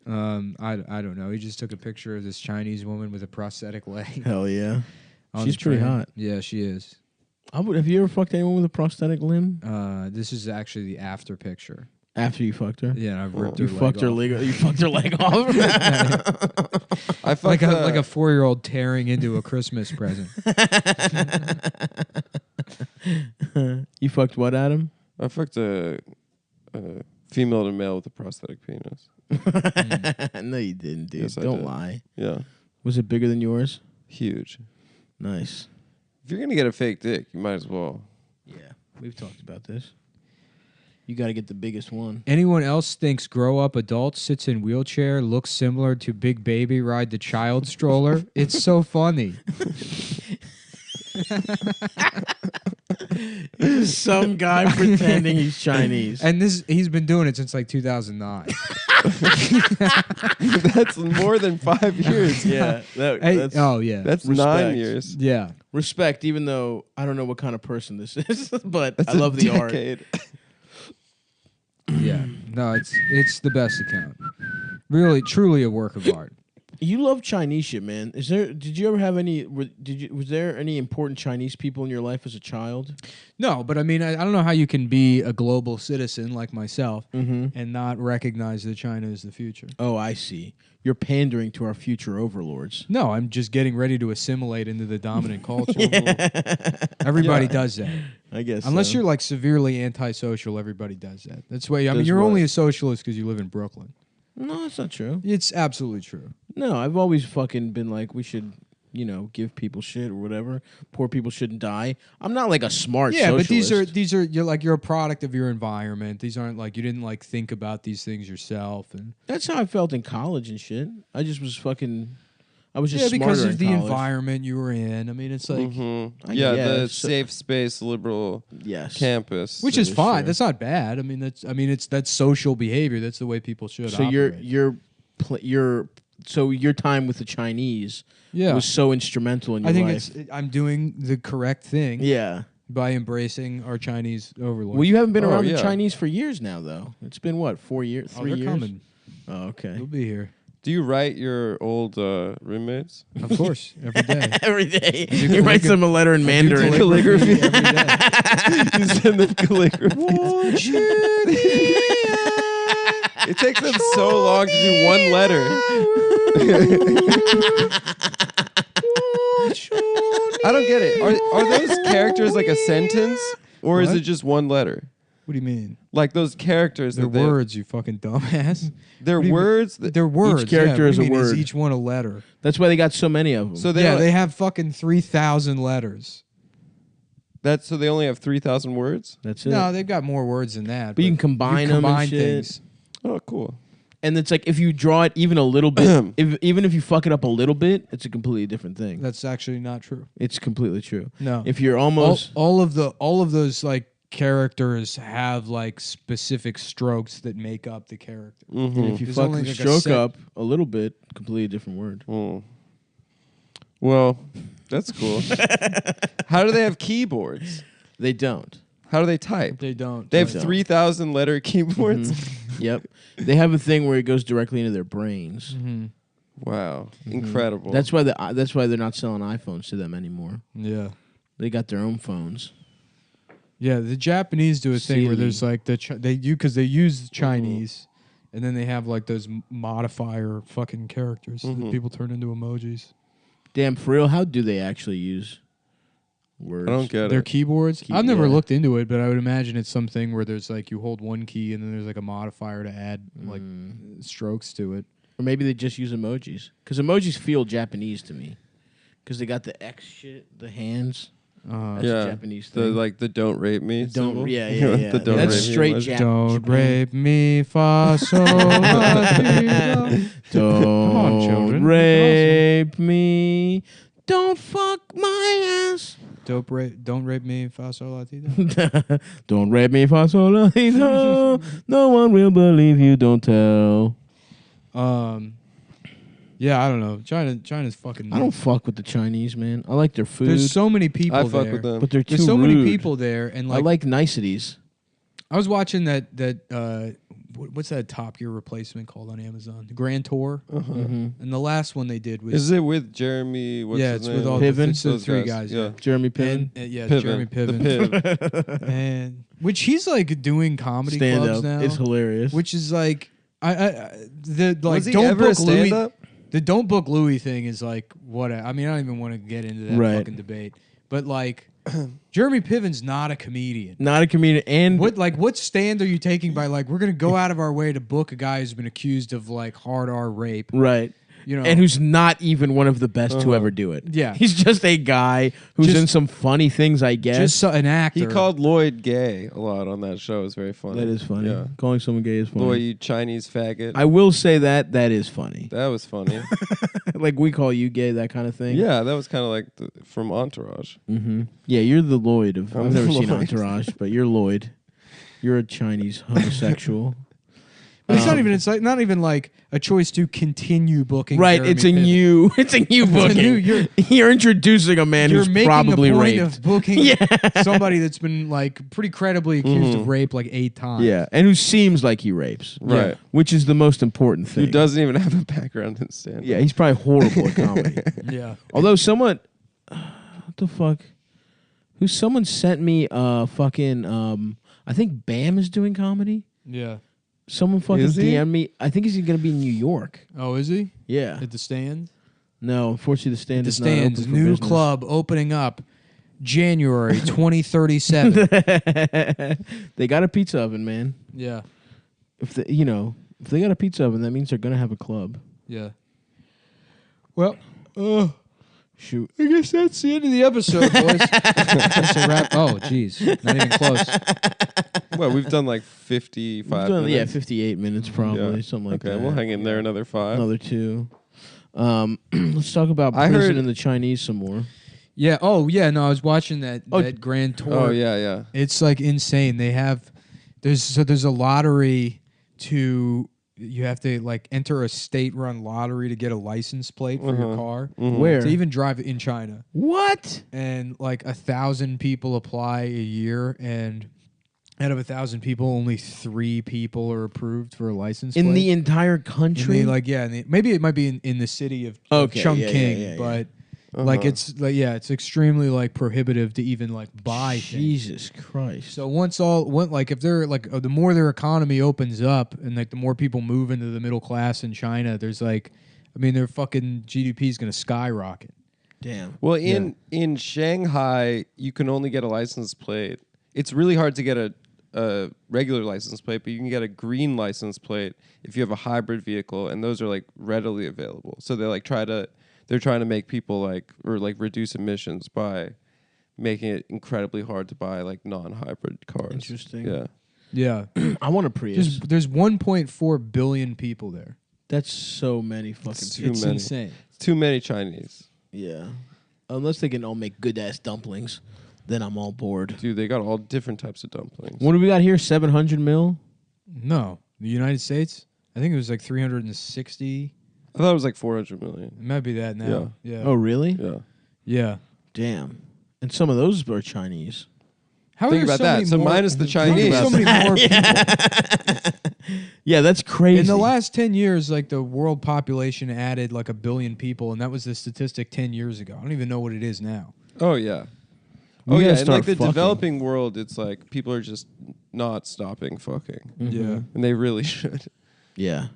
I don't know. He just took a picture of this Chinese woman with a prosthetic leg. Hell yeah. on She's the pretty train. hot. Yeah, she is. Have you ever fucked anyone with a prosthetic limb? This is actually the after picture. After you fucked her? Yeah, and I've ripped You her fucked her leg leg. You fucked her leg off. I fucked like a 4-year-old tearing into a Christmas present. You fucked what, Adam? I fucked a female to male with a prosthetic penis. No, you didn't, dude. Yes, I Don't did. lie. Yeah, Was it bigger than yours? huge. Nice. If you're gonna get a fake dick, you might as well. Yeah, we've talked about this. You got to get the biggest one. Anyone else thinks grow up adult sits in wheelchair looks similar to Big Baby ride the child stroller? It's so funny. Some guy pretending he's Chinese. And he's been doing it since like 2009. That's more than 5 years. Yeah. That's, Oh yeah. That's Respect. 9 years. Yeah. respect, even though I don't know what kind of person this is, but That's I love the art. decade. Yeah. No, it's the best account. Really, truly a work of art. You love Chinese shit, man. Did you ever have any? Was there any important Chinese people in your life as a child? No, but I mean, I don't know how you can be a global citizen like myself Mm-hmm. and not recognize that China is the future. Oh, I see. You're pandering to our future overlords. No, I'm just getting ready to assimilate into the dominant culture. Everybody does that. I guess. Unless so. you're like severely antisocial, everybody does that. That's why. I mean, Does you're what? only a socialist because you live in Brooklyn. No, that's not true. It's absolutely true. No, I've always fucking been like, we should, give people shit or whatever. Poor people shouldn't die. I'm not like a smart Yeah, socialist. but these are you're a product of your environment. These aren't like you didn't like think about these things yourself. And That's how I felt in college and shit. I just was fucking. I was just because smarter of the in college. environment you were in. I mean, it's like, I Yeah, guess. the safe space liberal Yes. campus. which is is fine. true. That's not bad. I mean, that's social behavior. That's the way people should. So operate. your time with the Chinese yeah. was so instrumental in your I think life. I'm doing the correct thing Yeah. by embracing our Chinese overlord. Well, you haven't been Oh, around yeah. the Chinese for years now, though. It's been what, 4 years, 3 they're years? coming. Oh, okay. They'll be here. Do you write your old roommates? Of course, every day. Every day, do you write them a letter in Mandarin. Calligraphy every day. You send them calligraphy. It takes them so long to do one letter. I don't get it. Are those characters like a sentence, or is What? it just one letter? What do you mean? Like those characters. They're that they- words, you fucking dumbass. They're What do you mean? words. They're words. character yeah. is What a do you mean? word. Each one a letter. That's why they got so many of them. So they Yeah, don't- they have fucking 3,000 letters. so they only have 3,000 words. That's it. No, they've got more words than that. But you can combine them and combine shit. things. Oh, cool. And it's like if you draw it even a little bit, even if you fuck it up a little bit, it's a completely different thing. That's actually not true. It's completely true. No. If you're almost all of those like characters have like specific strokes that make up the character. and if you There's fuck only the like a stroke set- up a little bit, completely different word. Well, that's cool. How do they have keyboards? They don't. How do they type? They don't. They have don't. 3,000 letter keyboards. Yep. They have a thing where it goes directly into their brains. Wow, incredible. That's why they're not selling iPhones to them anymore. Yeah. They got their own phones. Yeah, the Japanese do a thing where Sealy. there's like they use Chinese, and then they have like those modifier fucking characters that people turn into emojis. Damn, for real, how do they actually use words? I don't get Their it. keyboards. I've never yeah. looked into it, but I would imagine it's something where there's like you hold one key and then there's like a modifier to add like strokes to it. Or maybe they just use emojis. Because emojis feel Japanese to me. Because they got the X shit, the hands. That's a Japanese thing. The don't rape me. Don't, symbol. yeah. The don't That's rape me straight emoji. Don't rape me, fa sol la ti do. Don't on, children. rape me. Don't fuck my ass. Don't rape me, fa sol la ti do. Don't rape me, fasolito. No one will believe you. Don't tell. Yeah, I don't know. China's fucking. I don't fuck with the Chinese, man. I like their food, There's so many people I there. fuck with them. but they're too There's so rude. many people there, and I like niceties. I was watching that what's that Top Gear replacement called on Amazon? The Grand Tour. And the last one they did was Is it with Jeremy? What's yeah, his it's name? with all Piven? it's the Those three guys, guys. yeah. Jeremy Piven. And, yeah, Piven. Jeremy Piven. The Piv. And which he's like doing comedy Stand clubs up. now. It's hilarious. Which is like the like Was he don't ever a book Louis. stand-up? The don't book Louis thing is like what I mean. I don't even want to get into that Right. fucking debate. But like, Jeremy Piven's not a comedian. Not a comedian. And What stand are you taking by like we're gonna go out of our way to book a guy who's been accused of like hard R rape? right. You know, And who's not even one of the best to ever do it. Yeah. He's just a guy who's Just- in some funny things, I guess. just an actor. He called Lloyd gay a lot on that show. It was very funny. that is funny. Yeah. Calling someone gay is funny. Lloyd, you Chinese faggot. I will say that is funny. That was funny. Like we call you gay, that kind of thing. Yeah, that was kind of like from Entourage. Mm-hmm. Yeah, you're the Lloyd of. I'm I've never the seen Lloyd. Entourage, but you're Lloyd. You're a Chinese homosexual. But it's not even. It's like not even like a choice to continue booking. Right, Jeremy it's a Piven. new. It's a new booking. You're introducing a man You're who's making probably the point raped. of booking somebody that's been like pretty credibly accused of rape like 8 times. Yeah, and who seems like he rapes. Right. Which is the most important thing. Who doesn't even have a background in stand-up. Yeah, he's probably horrible at comedy. Yeah. Although someone, what the fuck? Someone sent me fucking. I think Bam is doing comedy. Yeah. Someone fucking Is he? DM'd me. I think he's going to be in New York. Oh, is he Yeah. at the stand? No, unfortunately, the stand The is not open stand's for new business. club opening up January 2037. They got a pizza oven, man. Yeah. If they got a pizza oven, that means they're going to have a club. Yeah. Well, Shoot. I guess that's the end of the episode, boys. That's a wrap. Oh, jeez. Not even close. Well, we've done like 55 Yeah, minutes. 58 minutes probably, Yeah. something like that. Okay, we'll hang in there another 5. Another 2. Let's talk about I prison heard- and the Chinese some more. Yeah. Oh, yeah. No, I was watching that grand tour. Oh yeah. It's like insane. They have there's a lottery to you have to like enter a state-run lottery to get a license plate for your car Where? to even drive in China. What? And like 1,000 people apply a year, and out of 1,000 people, only 3 people are approved for a license plate. In the entire country? Maybe it might be in the city of Chongqing, but. Like it's like it's extremely like prohibitive to even like buy things. Jesus Christ. So if they're like the more their economy opens up and like the more people move into the middle class in China, there's like their fucking GDP is going to skyrocket. Damn. Well, in Shanghai, you can only get a license plate. It's really hard to get a regular license plate, but you can get a green license plate if you have a hybrid vehicle, and those are like readily available. So they're trying to make people reduce emissions by making it incredibly hard to buy like non-hybrid cars. Interesting. Yeah. Yeah. I want a Prius. There's 1.4 billion people there. That's so many fucking people. It's insane. It's too many Chinese. Yeah. Unless they can all make good-ass dumplings, then I'm all bored. Dude, they got all different types of dumplings. What do we got here? 700 mil? No, the United States. I think it was like 360. I thought it was like 400 million. It might be that now. Yeah. Oh, really? Yeah. Yeah. Damn. And some of those are Chinese. How Think are there about that. many So more- minus the how are there Chinese. so many more people. Yeah, that's crazy. In the last 10 years, like the world population added like 1 billion people, and that was the statistic 10 years ago. I don't even know what it is now. Oh yeah. We Oh gotta yeah. In start like the fucking. developing world, it's like people are just not stopping fucking, Yeah. and they really should. Yeah.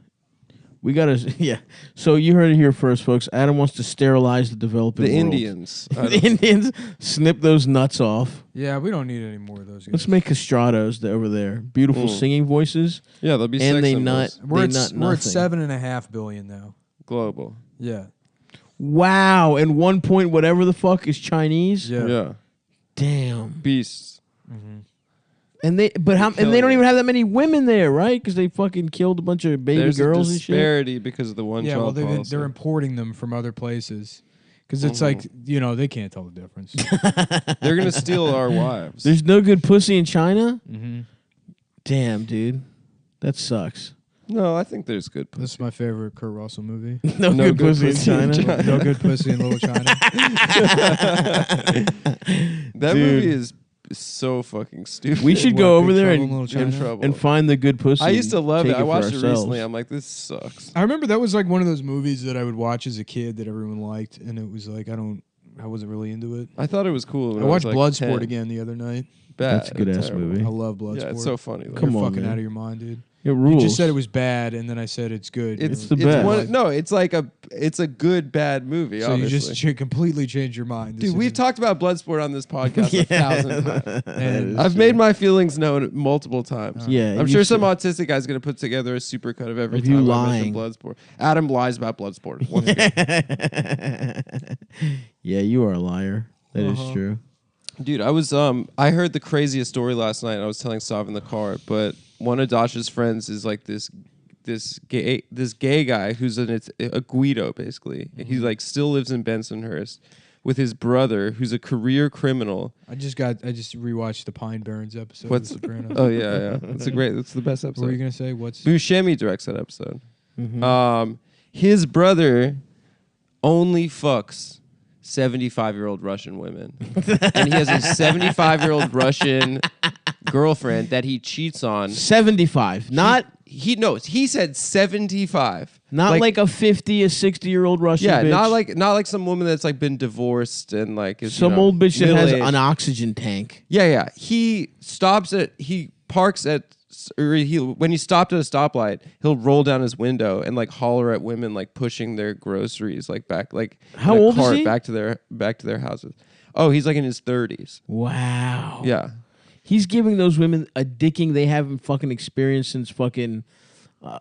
We gotta, yeah. So you heard it here first, folks. Adam wants to sterilize the developing The world. Indians. The Indians snip those nuts off. Yeah, we don't need any more of those guys. Let's make castrados over there. Beautiful singing voices, Yeah, they'll be and sex they symbols. nut. We're they at, nut we're at nothing. 7.5 billion now. Global. Yeah. Wow, and 1 point whatever the fuck is Chinese. Yeah. Yeah. Damn. Beasts. And they don't even have that many women there, right? Because they fucking killed a bunch of baby There's girls a and shit. disparity because of the one Yeah, well, child policy. they're importing them from other places. Because it's like, they can't tell the difference. They're gonna steal our wives. There's no good pussy in China. Mm-hmm. Damn, dude, that sucks. No, I think there's good pussy. This is my favorite Kurt Russell movie. No, good pussy in China. No good pussy in Little China. That Dude. movie is so fucking stupid. We should What, go over Big there Trouble in Little and, China? In trouble. and find the good pussy. I used to love it. Take I watched for it ourselves. recently. I'm like, this sucks. I remember that was like one of those movies that I would watch as a kid that everyone liked, and it was like I wasn't really into it. I thought it was cool. When I watched was like Bloodsport 10. again the other night. Bad. That's a good-ass Terrible. movie. I love Bloodsport. Yeah, it's so funny. Though. Come You're on, fucking man. out of your mind, dude. It rules. You just said it was bad, and then I said it's good. It's the best. It's like it's a good bad movie. so obviously. you just completely changed your mind. Dude, we've talked about Bloodsport on this podcast 1,000 times. And I've made my feelings known multiple times. Yeah, I'm you sure some should. autistic guy's going to put together a supercut of every Of you time I lying. mention Bloodsport. Adam lies about Bloodsport. Once again. Yeah, you are a liar. That is true. Dude, I heard the craziest story last night. I was telling Sav in the car, but one of Dasha's friends is like this gay guy who's a Guido basically. He like still lives in Bensonhurst with his brother who's a career criminal. I just rewatched the Pine Barrens episode What's of The Sopranos. Oh yeah. That's the best What were you episode. gonna say? What's Buscemi directs that episode. His brother only fucks 75-year-old Russian women. And he has a 75-year-old Russian girlfriend that he cheats on. 75, not He said 75. like a 50, a 60-year-old Russian Yeah, bitch. not like some woman that's like been divorced and like is Some old bitch that has middle-aged. an oxygen tank. Yeah. He parks at when he stopped at a stoplight, he'll roll down his window and like holler at women like pushing their groceries like back like How in a old is cart he? back to their houses. Oh, he's like in his 30s. Wow. Yeah. He's giving those women a dicking they haven't fucking experienced since fucking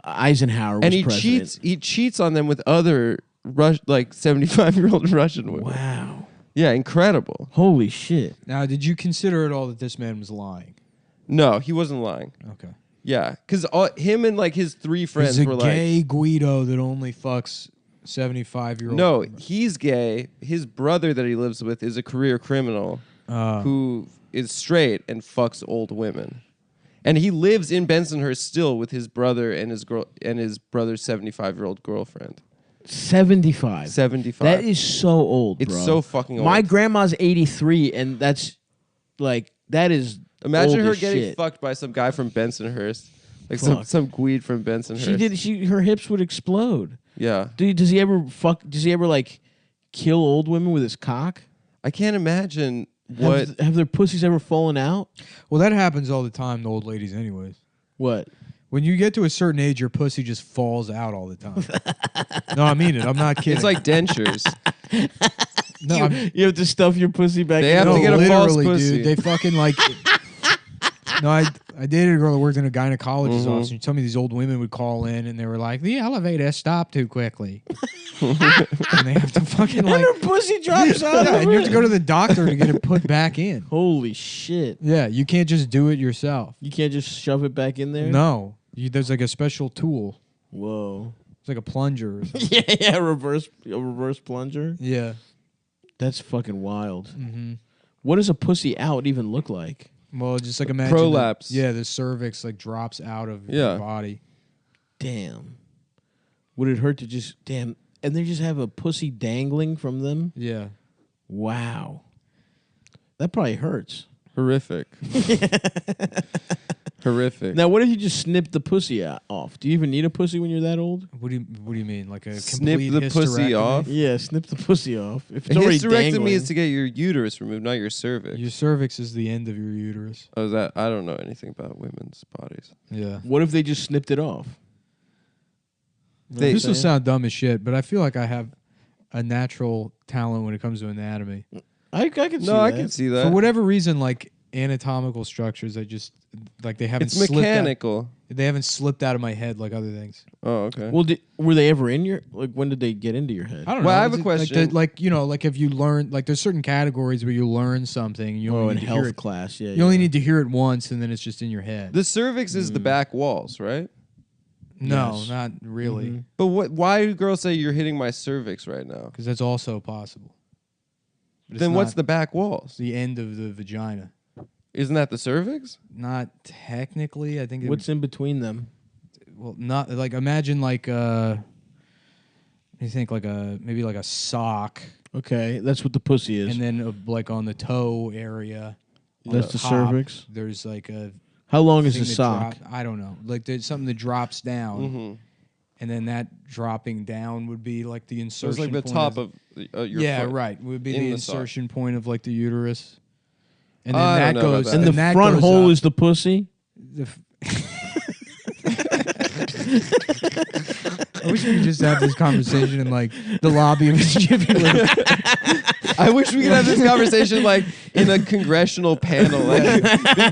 Eisenhower was And president. he cheats on them with other 75-year-old Russian women. Wow. Yeah, incredible. Holy shit. now? Did you consider at all that this man was lying? No, he wasn't lying. Okay. Yeah, because him and like his 3 friends There's a were gay Guido that only fucks 75-year-old. No, he's gay. His brother that he lives with is a career criminal who is straight and fucks old women. And he lives in Bensonhurst still with his brother and his brother's 75-year-old girlfriend. 75. 75. That is so old, It's bro. so fucking old. My grandma's 83, and that's like that is. Imagine old her as getting shit. fucked by some guy from Bensonhurst, like Fuck. some gweed from Bensonhurst. Her hips would explode. Yeah, Dude, does he ever like kill old women with his cock? I can't imagine what. Have their pussies ever fallen out? Well, that happens all the time to old ladies, anyways. What? When you get to a certain age, your pussy just falls out all the time. No, I mean it. I'm not kidding. It's like dentures. no, You have to stuff your pussy back. They in have the to get hole? a false literally, pussy. dude. They fucking like. No, I dated a girl that worked in a gynecologist's office. And she told me these old women would call in and they were like, "The elevator stopped too quickly," and they have to fucking And like. her pussy drops out. Yeah, of and you have it. to go to the doctor to get it put back in. Holy shit! Yeah, you can't just do it yourself. You can't just shove it back in there. No, there's like a special tool. Whoa. It's like a plunger. Or something. Yeah. A reverse plunger. Yeah. That's fucking wild. Mm-hmm. What does a pussy out even look like? Well, just like imagine. Prolapse. The cervix like drops out of your body. Damn. Would it hurt to just and they just have a pussy dangling from them? Yeah. Wow. That probably hurts. Horrific. Horrific. Now, what if you just snip the pussy off? Do you even need a pussy when you're that old? What do you mean? Like a Snip complete the pussy hysterectomy? off? Yeah, snip the pussy off. If A it's already hysterectomy dangling. is to get your uterus removed, not your cervix. Your cervix is the end of your uterus. Oh, is that? I don't know anything about women's bodies. Yeah. What if they just snipped it off? You know what I'm This will saying? sound dumb as shit, but I feel like I have a natural talent when it comes to anatomy. I can see No, I that. can see that. For whatever reason, like anatomical structures, I just like they haven't It's slipped mechanical. They haven't slipped out of my head like other things. Oh, okay. Well, were they ever in your when did they get into your head? I don't Well, know. I have a Is it question. Like if you learn, like there's certain categories where you learn something. You only in need to hear health it. class, yeah. You only need to hear it once, and then it's just in your head. The cervix is the back walls, right? No, Yes. not really, Mhm. But why do girls say you're hitting my cervix right now? because that's also possible. But it's Then what's not the back walls? the end of the vagina? Isn't that the cervix? Not technically. I think. What's in between them? Well, not like imagine like you think like maybe like a sock, Okay, that's what the pussy is. and then like on the toe area. on That's the top, cervix. There's like a How long is thing the that sock? I don't know. Like there's something that drops down, Mm-hmm. and then that dropping down would be like the So insertion. it's like the point top of your yeah, foot. right. Would be in the the sock. insertion point of like the uterus, and I then don't that know about goes. that. And then the that front goes hole up. is the pussy? The I wish we could just have this conversation in like the lobby of a Jiffy Lube. I wish we could have this conversation like in a congressional panel, like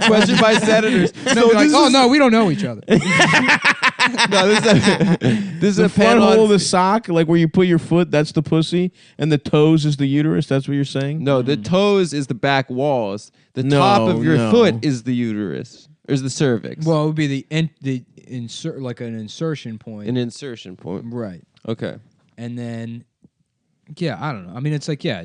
questioned by senators. No, So like, this oh is- no, we don't know each other. no, this is The a front panel. hole of On, the sock, like where you put your foot, that's the pussy, and the toes is the uterus. That's what you're saying? no, the toes is the back walls. The No, top of your no. foot is the uterus, or is the cervix. Well, it would be the insert like an insertion point, an insertion point. right? Okay. And then, yeah, I don't know. I mean, it's like and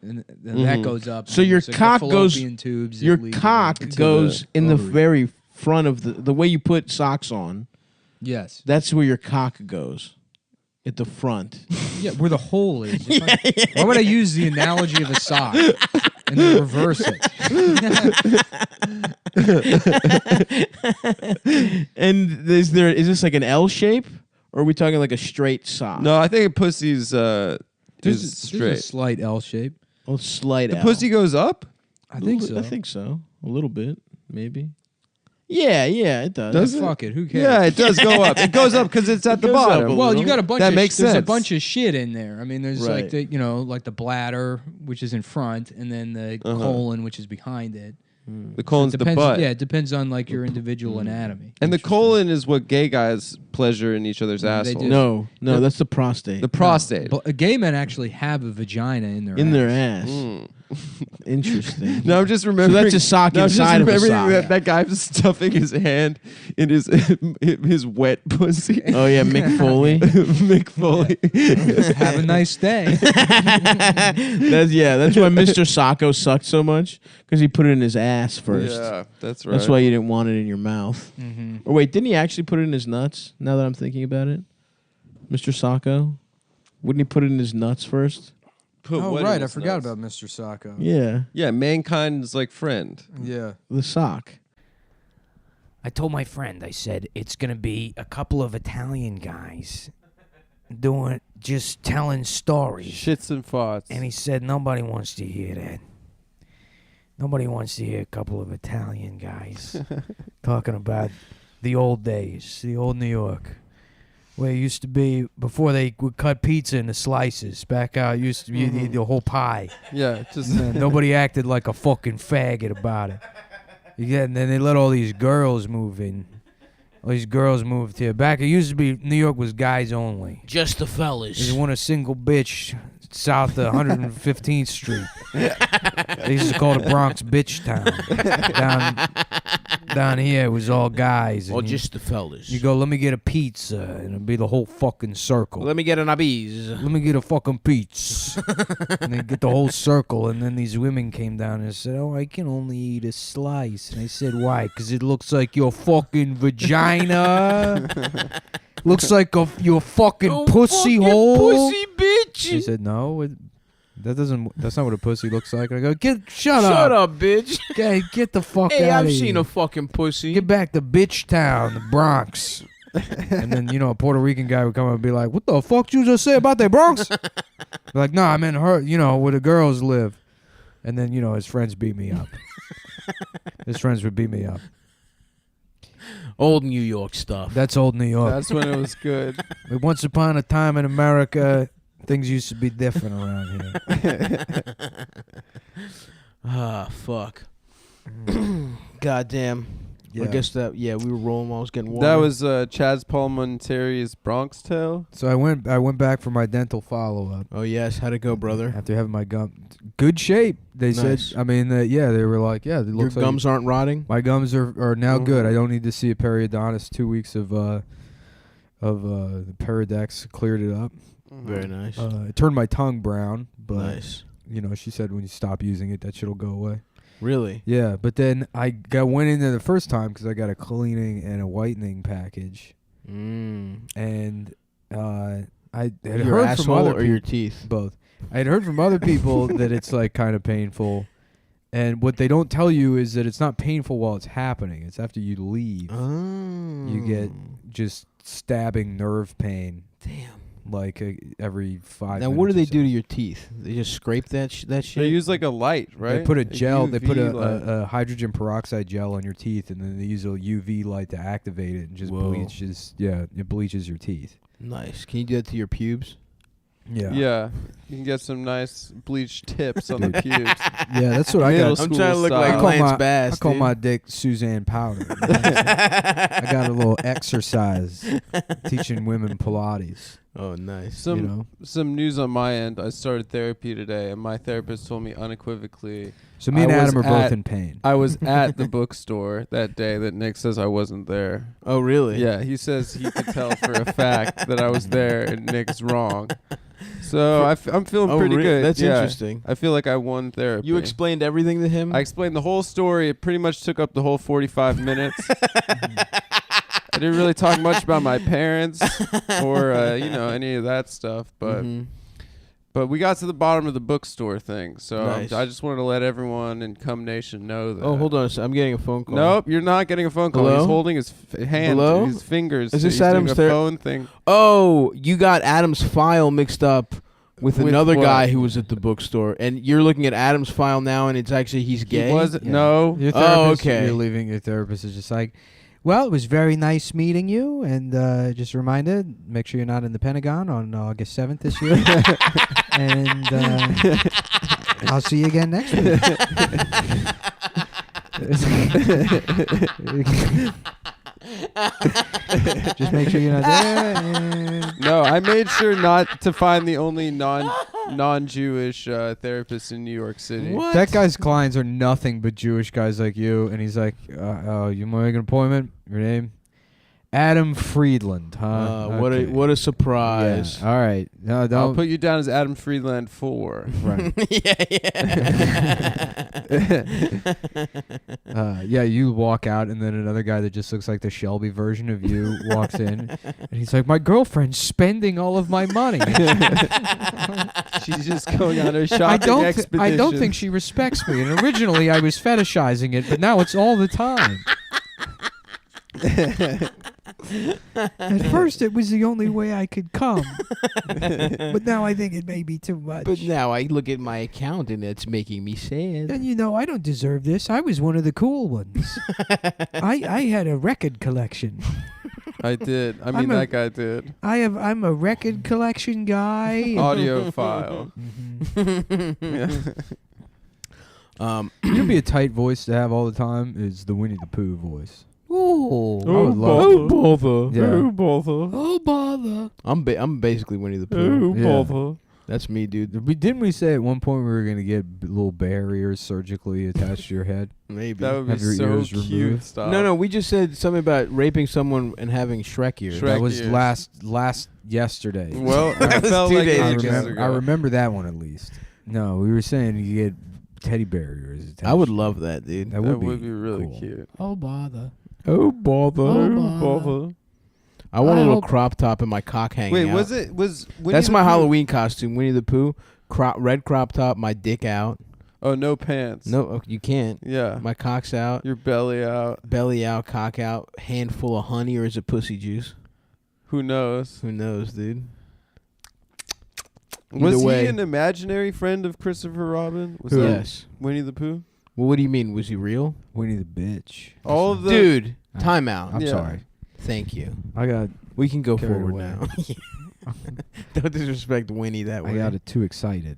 then that Mhm. goes up. So and your there's, like, the cock goes- fallopian tubes that Your lead cock into goes the in the ovary. very front of the way you put socks on. Yes. That's where your cock goes. At the front. Yeah, where the hole is. Why would I use the analogy of a sock and then reverse it? And is this like an L shape? Or are we talking like a straight sock? No, I think a pussy's is There's a straight. slight L shape. Oh, slight The L. pussy goes up. I think so. I think so. A little bit, maybe. Yeah, it does. Does it? Fuck it. Who cares? Yeah, it does go up. It goes up because it's at the goes up bottom. a Well, little. you got a bunch. That of makes There's a sense. bunch of shit in there. I mean, there's Right. like like the bladder, which is in front, and then the colon, which is behind it. The colon's the Depends. butt. Yeah, it depends on like your individual anatomy. And the colon is what gay guys pleasure in each other's They assholes. do. No, that's the prostate. The prostate. But gay men actually have a vagina in their in ass. their ass. Mm. Interesting. No, I'm just remembering. So that's a sock no, I'm just inside of a remembering sock. that guy was stuffing his hand in his wet pussy. Oh yeah, Mick Foley. Mick Foley. Have a nice day. That's why Mr. Sacco sucked so much, because he put it in his ass first. Yeah, that's right. That's why you didn't want it in your mouth. Mm-hmm. Or wait, didn't he actually put it in his nuts? Now that I'm thinking about it, Mr. Sacco, wouldn't he put it in his nuts first? Put Oh what in right, I his forgot nuts? about Mr. Sacco. Yeah, Yeah, mankind's like friend. Yeah. the sock. I told my friend, I said, it's going to be a couple of Italian guys just telling stories. Shits and farts. And he said, nobody wants to hear that. Nobody wants to hear a couple of Italian guys talking about the old days, the old New York, where it used to be before they would cut pizza into slices. Back out, it used to be the whole pie. Yeah, just And nobody acted like a fucking faggot about it. And then they let all these girls move in. All these girls moved here. Back, it used to be New York was guys only. Just the fellas. They want a single bitch south of 115th Street. They used to call the Bronx Bitch Town. Down here, it was all guys. Or And just the fellas. you go, let me get a pizza, and it'll be the whole fucking circle. Let me get an abiz. Let me get a fucking pizza. And they get the whole circle, and then these women came down and said, oh, I can only eat a slice. And I said, why? Because it looks like your fucking vagina. Looks like your fucking pussy hole. Pussy bitch. She said, no, that's not what a pussy looks like. I go, shut Shut up. up, bitch. Okay, get the fuck Hey, out I've of seen here. a fucking pussy. Get back to Bitch Town, the Bronx. And then, a Puerto Rican guy would come up and be like, what the fuck did you just say about that Bronx? Be like, no, I meant her, where the girls live. And then, his friends beat me up. His friends would beat me up. Old New York stuff. That's old New York. that's when it was good. But once upon a time in America, things used to be different around here. Ah, fuck. Goddamn. Yeah. I guess we were rolling while I was getting water. That was Chaz Palminteri's Bronx Tale. So I went back for my dental follow-up. Oh, yes. How'd it go, brother? After having my gum, good shape. They Nice. said. I mean, they were like, yeah, it Your looks like gums aren't rotting? my gums are now good. I don't need to see a periodontist. 2 weeks of the Peridex cleared it up. Very nice. It turned my tongue brown, but Nice. she said when you stop using it, that shit'll go away. Really? Yeah, but then I went in there the first time because I got a cleaning and a whitening package, and I had Your heard asshole from other or your teeth? both. I had heard from other people that it's like kind of painful, and what they don't tell you is that it's not painful while it's happening. It's after you leave, you get just stabbing nerve pain. Damn. Like every 5 Now, minutes. what do or they so. do to your teeth? They just scrape that shit? They use like a light, right? They put a gel. They put UV light. a hydrogen peroxide gel on your teeth, and then they use a UV light to activate it and just Whoa. bleaches. Yeah, it bleaches your teeth. Nice. Can you do that to your pubes? Yeah, Yeah, you can get some nice bleached tips on the Dude. pubes. yeah. That's what I Middle got. I'm school trying to look style. like I call Lance my- Bass. I call dude. my dick Suzanne Powder. I got a little exercise teaching women Pilates. Oh, nice. Some news on my end. I started therapy today, and my therapist told me unequivocally So me and I was Adam are both at- in pain. I was at the bookstore that day that Nick says I wasn't there. Oh, really? Yeah, he says he could tell for a fact that I was there and Nick's wrong. So I'm feeling pretty good. That's Yeah. interesting. I feel like I won therapy. You explained everything to him? I explained the whole story. It pretty much took up the whole 45 minutes. I didn't really talk much about my parents or any of that stuff, but Mhm. but we got to the bottom of the bookstore thing. So Nice. I just wanted to let everyone in Cum Nation know that. Oh, hold on a second. I'm getting a phone call. Nope, you're not getting a phone call. Hello? He's holding his hand, Hello? his fingers. Is this He's doing Adam's a phone thing? Oh, you got Adam's file mixed up with With another what? guy who was at the bookstore, and you're looking at Adam's file now, and it's actually he's gay. He was Yeah. no. Your Oh, therapist, okay. You're leaving. Your therapist is just like, well, it was very nice meeting you, and just a reminder, make sure you're not in the Pentagon on August 7th this year. And I'll see you again next week. Just make sure you're not there. And No, I made sure not to find the only non-Jewish therapist in New York City. What? That guy's clients are nothing but Jewish guys like you, and he's like, you want to make an appointment? Your name? Adam Friedland, huh? Okay. What a surprise. Yeah. All right. No, I'll don't. put you down as Adam Friedland 4. Right. Yeah. Yeah, you walk out, and then another guy that just looks like the Shelby version of you walks in, and he's like, "My girlfriend's spending all of my money." She's just going on her shopping expedition. I don't think she respects me. And originally, I was fetishizing it, but now it's all the time. At first, it was the only way I could come, but now I think it may be too much. But now I look at my account and it's making me sad. And I don't deserve this. I was one of the cool ones. I had a record collection. I did. I mean, that guy did. I'm a record collection guy. Audiophile. You'd be a tight voice to have all the time is the Winnie the Pooh voice. Oh, I would love bother. Yeah. Oh, bother. Oh, bother. I'm basically Winnie the Pooh. Yeah. bother. That's me, dude. Didn't we say at one point we were going to get little barriers surgically attached to your head? Maybe. That would be Have your so ears cute. removed? Stop. No, we just said something about raping someone and having Shrek ears. Shrek That was ears. last yesterday. Well, That I was felt 2 like days ages ago. ago. I remember that one at least. No, we were saying you get teddy bear ears attached. I would love that, dude. That That would be really cool. cute. Oh, bother. Oh, bother. Oh, bother. I want a I little hope- crop top and my cock hanging Wait, out. was Winnie That's the my Pooh- Halloween costume. Winnie the Pooh, red crop top, my dick out. Oh, no pants. No, you can't. Yeah. My cock's out, Your belly out. belly out, cock out, handful of honey, or is it pussy juice? Who knows? Who knows, dude? Was Either way. he an imaginary friend of Christopher Robin? Was Who? that Yes. Winnie the Pooh? Well, what do you mean? Was he real? Winnie the bitch. All of the Dude, time out. I'm Yeah. sorry. Thank you. I got We can go Carried forward away. now. Don't disrespect Winnie that way. it too excited.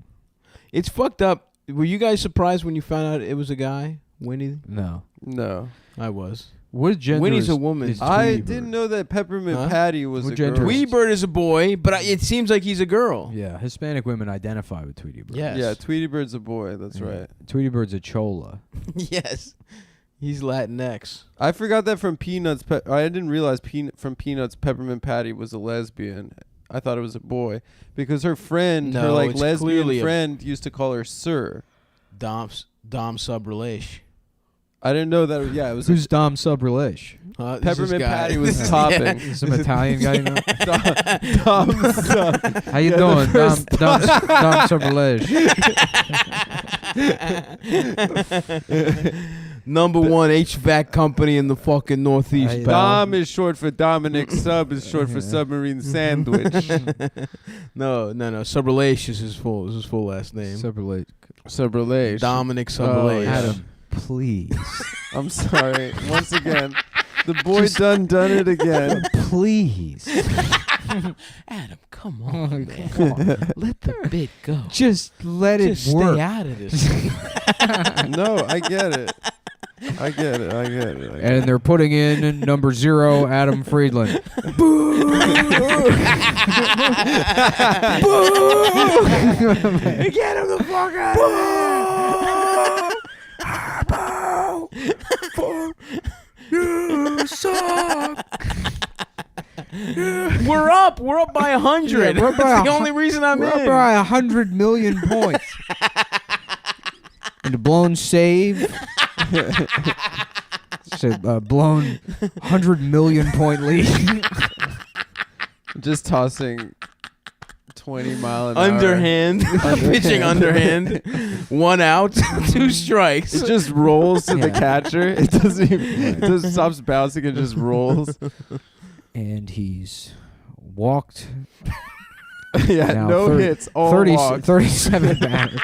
It's fucked up. Were you guys surprised when you found out it was a guy? Winnie? No. No. I was. What gender Winnie's is, a woman. is I Tweety Bird? didn't know that Peppermint Huh? Patty was What a gender girl. is- Tweety Bird is a boy, but it seems like he's a girl. Yeah, Hispanic women identify with Tweety Bird. Yes. Yeah, Tweety Bird's a boy. That's Yeah. right. Tweety Bird's a chola. Yes. He's Latinx. I forgot that from Peanuts. I didn't realize from Peanuts Peppermint Patty was a lesbian. I thought it was a boy because her friend, her No, like it's clearly lesbian a- friend, used to call her Sir. Dom subrelation. I didn't know that. Yeah, it was Who's Dom Subrelish? Peppermint Patty was topping. Some Italian guy, you know? Dom How you Yeah, doing, the first Dom Subrelish? Number one HVAC company in the fucking Northeast. I- pal. Dom is short for Dominic. Sub is short for submarine sandwich. No. Subrelation is his full last name. Subrelish. Subrelation. Dominic Oh, Subrelation. yeah. Adam, please. I'm sorry. Once again, the boy done it again. Please. Adam, come on, man. Let the bit go. Just let Just it work. stay out of this. No, I get it. I get it. And they're putting in number 0, Adam Friedland. Get him the fuck out of here! You suck. We're up by 100. Yeah, we're up by That's the a only reason I'm We're in. up by 100 million points. And a blown save. It's a blown 100 million point lead. Just tossing 20 mile an hour. Underhand. Pitching underhand. 1 out. 2 strikes. It just rolls to the Yeah. catcher. It doesn't even, it just stops bouncing and just rolls. And he's walked Yeah, now no 30 hits, all 37 batters.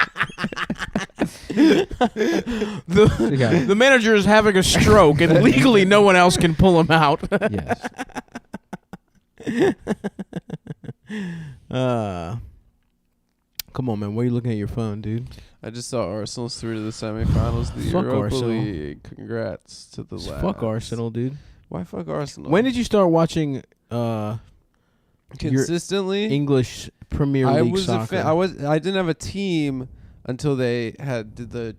The manager is having a stroke, and legally no one else can pull him out. Yes. Come on, man. Why are you looking at your phone, dude? I just saw Arsenal's through to the semifinals of the Fuck Europa Arsenal. League. Congrats to the lads. Fuck Arsenal, dude. Why fuck Arsenal? When did you start watching consistently? English Premier I League was soccer. I didn't have a team until they did the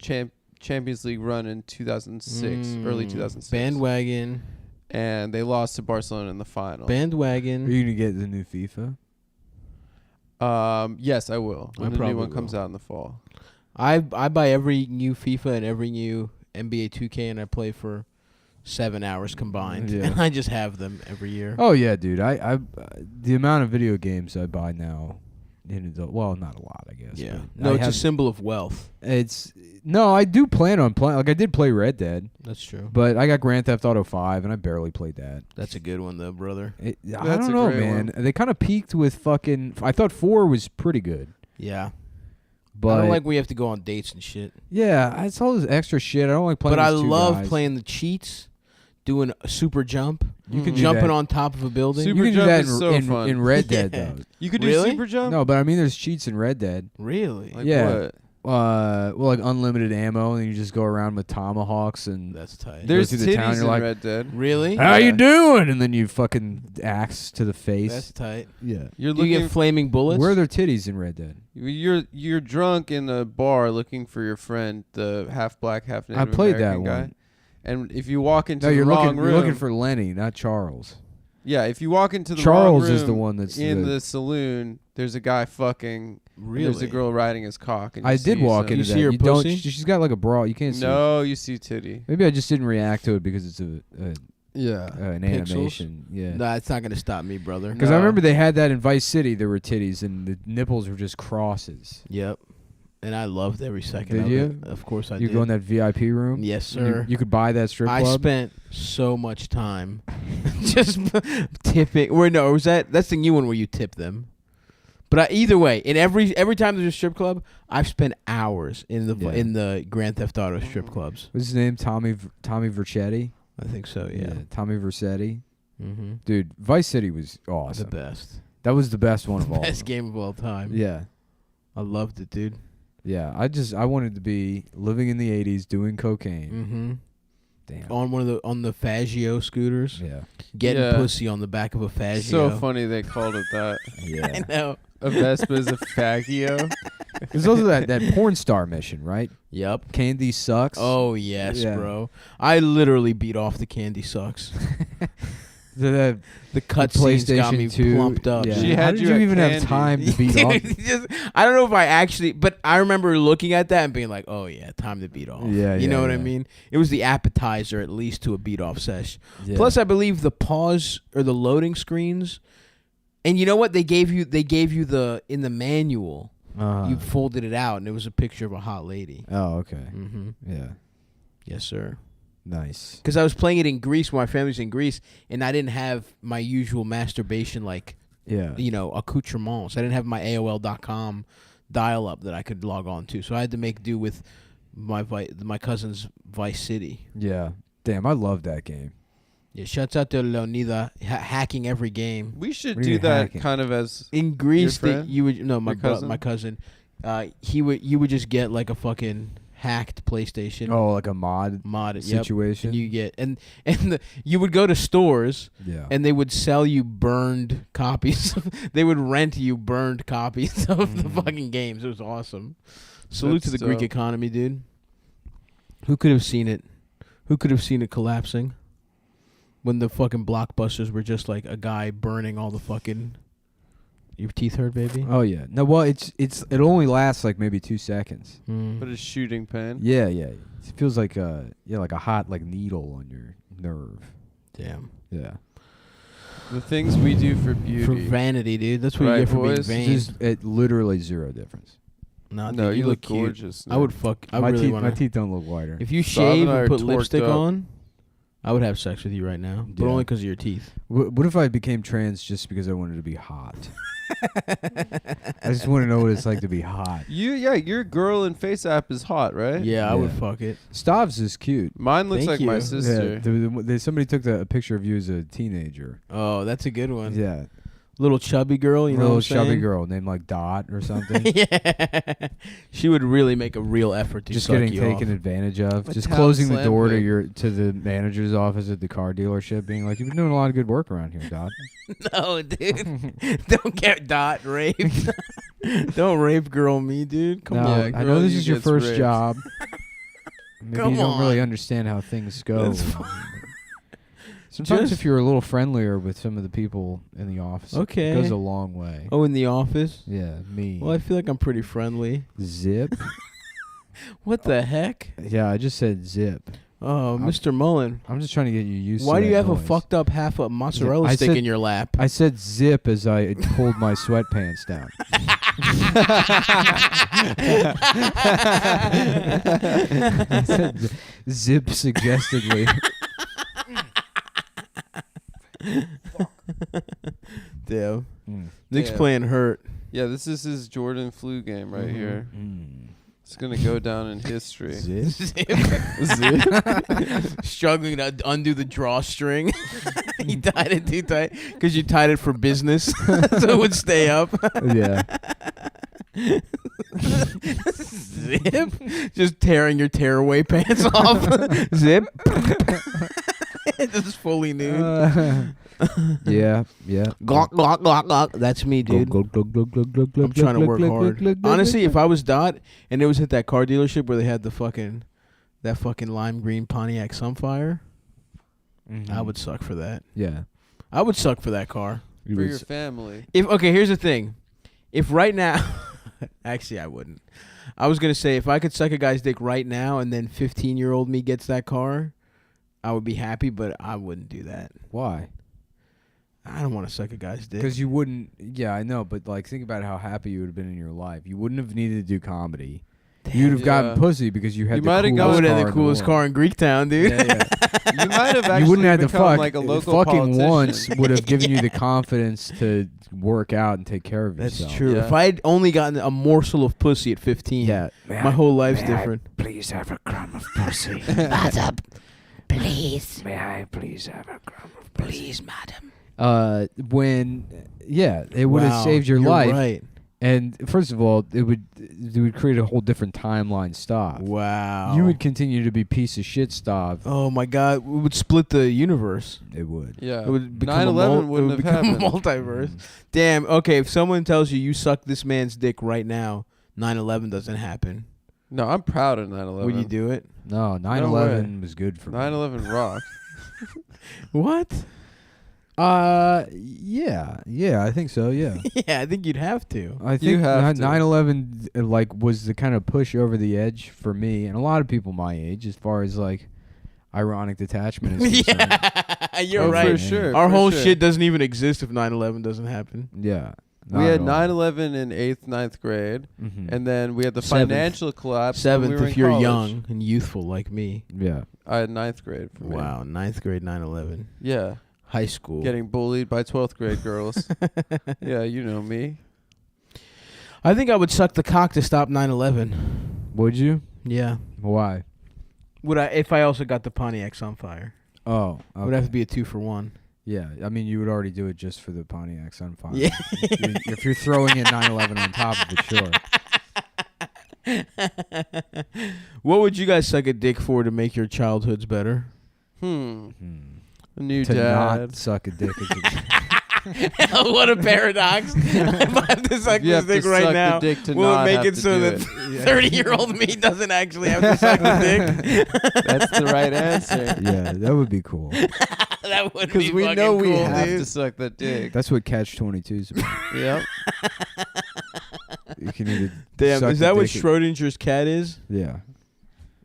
Champions League run in 2006, early 2006. Bandwagon. And they lost to Barcelona in the final. Are Bandwagon. you gonna get the new FIFA? Yes, I will. When the new probably one comes will. out in the fall. I buy every new FIFA and every new NBA 2K, and I play for 7 hours combined. Yeah. And I just have them every year. Oh yeah, dude. I the amount of video games I buy now in adult, well, not a lot, I guess. Yeah. but No, I it's a have- symbol of wealth. I do plan on playing. Like I did play Red Dead, That's true. but I got Grand Theft Auto 5, and I barely played that. That's a good one, though, brother. I That's don't a know, great man. one. They kind of peaked with fucking. I thought 4 was pretty good, Yeah. but I don't like we have to go on dates and shit. yeah, it's all this extra shit. I don't like playing. But I with two love guys. playing the cheats, doing a super jump, You can do jumping that. on top of a building. Super You can do jump that is so fun. in Red Yeah. Dead though. You could do Really? super jump? No, but I mean, there's cheats in Red Dead. Really? Like Yeah. what? Well, like unlimited ammo, and you just go around with tomahawks and That's tight. There's through the town, titties you're in like, Red Dead. Really? how Yeah. you doing? And then you fucking axe to the face. That's tight. Yeah. You're Do you looking. get flaming bullets? Where are there titties in Red Dead? You're drunk in a bar looking for your friend, the half black, half Native I played American that guy. one. And if you walk into No, the you're wrong looking. room, You're looking for Lenny, not Charles. yeah, if you walk into the Charles wrong room is the one that's in the- the saloon, there's a guy fucking. Really? There's a girl riding his cock. And I you did see walk some- into You that. see her you don't. pussy? She's got like a bra. You can't see. No, you see titty. Maybe I just didn't react to it because it's Yeah. an Pixels? animation. Yeah. Nah, it's not going to stop me, brother. Because I No. remember they had that in Vice City. There were titties and the nipples were just crosses. Yep. And I loved every second Did of you? it. Of course I You did. go in that VIP room. Yes, and you- sir. You could buy that strip I club. spent so much time just tipping. Or no, that's the new one where you tip them. But either way, in every time there's a strip club, I've spent hours in the Yeah. in the Grand Theft Auto strip clubs. What's his name? Tommy Vercetti. I think so. Yeah. Tommy Vercetti. Mm-hmm. Dude, Vice City was The awesome. best. That was the best one of all. Best game of all time. Yeah. I loved it, dude. Yeah. I wanted to be living in the 80s doing cocaine. Mm-hmm. Damn. On the Faggio scooters, Yeah. getting Yeah. pussy on the back of a Faggio. So funny they called it that. I Yeah. know. A Vespa is a Faggio. There's also that porn star mission, right? Yep. Candy sucks. Oh yes, Yeah. bro. I literally beat off the Candy Sucks. The The cutscenes got me PlayStation 2. plumped up. Yeah. She dude. had How did you you at even have Candy. time to beat off? Just- I don't know if I actually, but I remember looking at that and being like, "Oh yeah, time to beat off." Yeah, you know yeah, what I yeah. mean? It was the appetizer, at least, to a beat off sesh. Yeah. Plus, I believe the pause or the loading screens, and you know what they gave you? They gave you in the manual. Uh-huh. You folded it out, and it was a picture of a hot lady. Oh, okay. Mm-hmm. Yeah. Yes, sir. Nice. Because I was playing it in Greece when my family's in Greece, and I didn't have my usual masturbation Yeah. accoutrements. I didn't have my AOL.com dial-up that I could log on to, so I had to make do with my cousin's Vice City. Yeah. Damn, I love that game. Yeah, shouts out to Leonida hacking every game. We should What do you do that hacking? kind of as. In Greece, Your friend? you would my Your cousin? my cousin. You would just get like a fucking hacked PlayStation Oh, like a mod yep. situation. And you get you would go to stores Yeah. and they would sell you burned copies. They would rent you burned copies of the fucking games. It was awesome. Salute That's to the Greek dope. economy, dude. Who could have seen it? Who could have seen it collapsing? When the fucking blockbusters were just like a guy burning all the fucking. Your teeth hurt, baby. Oh yeah. No, well, it only lasts like maybe 2 seconds. But a shooting pen. Yeah, yeah. It feels like like a hot like needle on your nerve. Damn. Yeah. The things we do for beauty. For vanity, dude. That's what Right, you get for being boys? vain. Just literally zero difference. Nah, no, dude, you look cute. gorgeous. I would fuck. I my really teeth, want my teeth don't look whiter. If you Bob shave and I and are put torqued lipstick up. on, I would have sex with you right now, but Yeah. only because of your teeth. What if I became trans just because I wanted to be hot? I just want to know what it's like to be hot. Your girl in Face App is hot, right? Yeah, I would Yeah. fuck it. Stavs is cute. Mine looks Thank like my you. sister. Yeah, somebody took a picture of you as a teenager. Oh, that's a good one. Yeah. little chubby girl, you know, little what I'm chubby saying? girl named like Dot or something. Yeah, she would really make a real effort to Just suck getting you taken off. advantage of. A Just town closing the slam door pig. to the manager's office at the car dealership, being like, "You've been doing a lot of good work around here, Dot." No, dude, don't get Dot raped. Don't rape girl me, dude. Come Now, on. Yeah, I girl, know this you is your gets first raped. job. Maybe Come you don't really on. understand how things go. That's Sometimes Just- if you're a little friendlier with some of the people in the office, Okay. it goes a long way. Oh, in the office? Yeah, me. Well, I feel like I'm pretty friendly. Zip. What the heck? Yeah, I just said zip. Oh, Mr. Mullen. I'm just trying to get you used to Why do you that have a noise. fucked up half a mozzarella I stick said- in your lap? I said zip as I pulled my sweatpants down. I said zip suggestively. Damn. Mm. Nick's Damn. playing hurt. Yeah, this is his Jordan flu game right Mhm. here. Mm. It's gonna go down in history. Zip. Struggling to undo the drawstring. He tied it too tight because you tied it for business, so it would stay up. Yeah. Zip. Just tearing your tearaway pants off. Zip. Just fully nude. Yeah. Yeah. Glock, glock, glock, glock. That's me, dude. I'm trying to work hard. Honestly, if I was Dot and it was at that car dealership where they had that fucking lime green Pontiac Sunfire, I would suck for that. Yeah. I would suck for that car. For your family. Here's the thing. If right now, actually I wouldn't. I was gonna say if I could suck a guy's dick right now and then 15-year-old me gets that car, I would be happy, but I wouldn't do that. Why? I don't want to suck a guy's dick. Because you wouldn't. Yeah, I know, but like, think about how happy you would have been in your life. You wouldn't have needed to do comedy. You'd have gotten Yeah. pussy because you had You the might have coolest I would car have in the coolest world. car in Greektown, dude. Yeah, yeah. You might have actually You wouldn't have to become fuck. like a local Fucking politician. once would have given you the confidence to work out and take care of That's yourself. true. Yeah. If I had only gotten a morsel of pussy at 15, Yeah. my whole life's different. Please have a crumb of pussy. Madam, please, May I please have a crumb of please, madam. It would have Wow, saved your you're life. Right. And first of all, it would create a whole different timeline stop. Wow. You would continue to be piece of shit stop. Oh my God, we would split the universe. It would. Yeah. It would become 9/11 it wouldn't would have become happened. a multiverse. Damn. Okay, if someone tells you you suck this man's dick right now, 9/11 doesn't happen. No, I'm proud of 9/11. Would you do it? No, 9/11 was good for me. 9/11 rocked. What? Yeah, I think so. Yeah, Yeah, I think you'd have to. I think have to. 9/11 like was the kind of push over the edge for me and a lot of people my age as far as like ironic detachment is concerned. Yeah, you're Oh, right. for sure. Our for whole sure. shit doesn't even exist if 9/11 doesn't happen. Yeah, We had not at 9/11 in 8th, 9th grade, all. Mhm. and then we had the Seventh. financial collapse. when Seventh, we were if in you're college. young and youthful like me. Yeah, I had 9th grade. For me. Wow, 9th grade, 9/11. Yeah. High school. Getting bullied by 12th grade girls. Yeah, you know me. I think I would suck the cock to stop 9/11. would you? Yeah. Why? Would I? If I also got the Pontiacs on fire, Oh, it would have to be a 2-for-1. yeah. I mean, you would already do it just for the Pontiac Sunfire. Yeah. If you're throwing in 9/11 on top of it, sure. What would you guys suck a dick for to make your childhoods better? A new To dad. not suck a dick. What a paradox! If I have to suck You this have to dick right suck the now, dick to will it not make have it to so do that 30-year-old me doesn't actually have to suck the dick? That's the right answer. Yeah, that would be cool. That would be Because we fucking know we cool, have dude. to suck that dick. That's what Catch 22 is about. Yep. You can either Damn, suck is the that what dick Schrodinger's cat is? Yeah.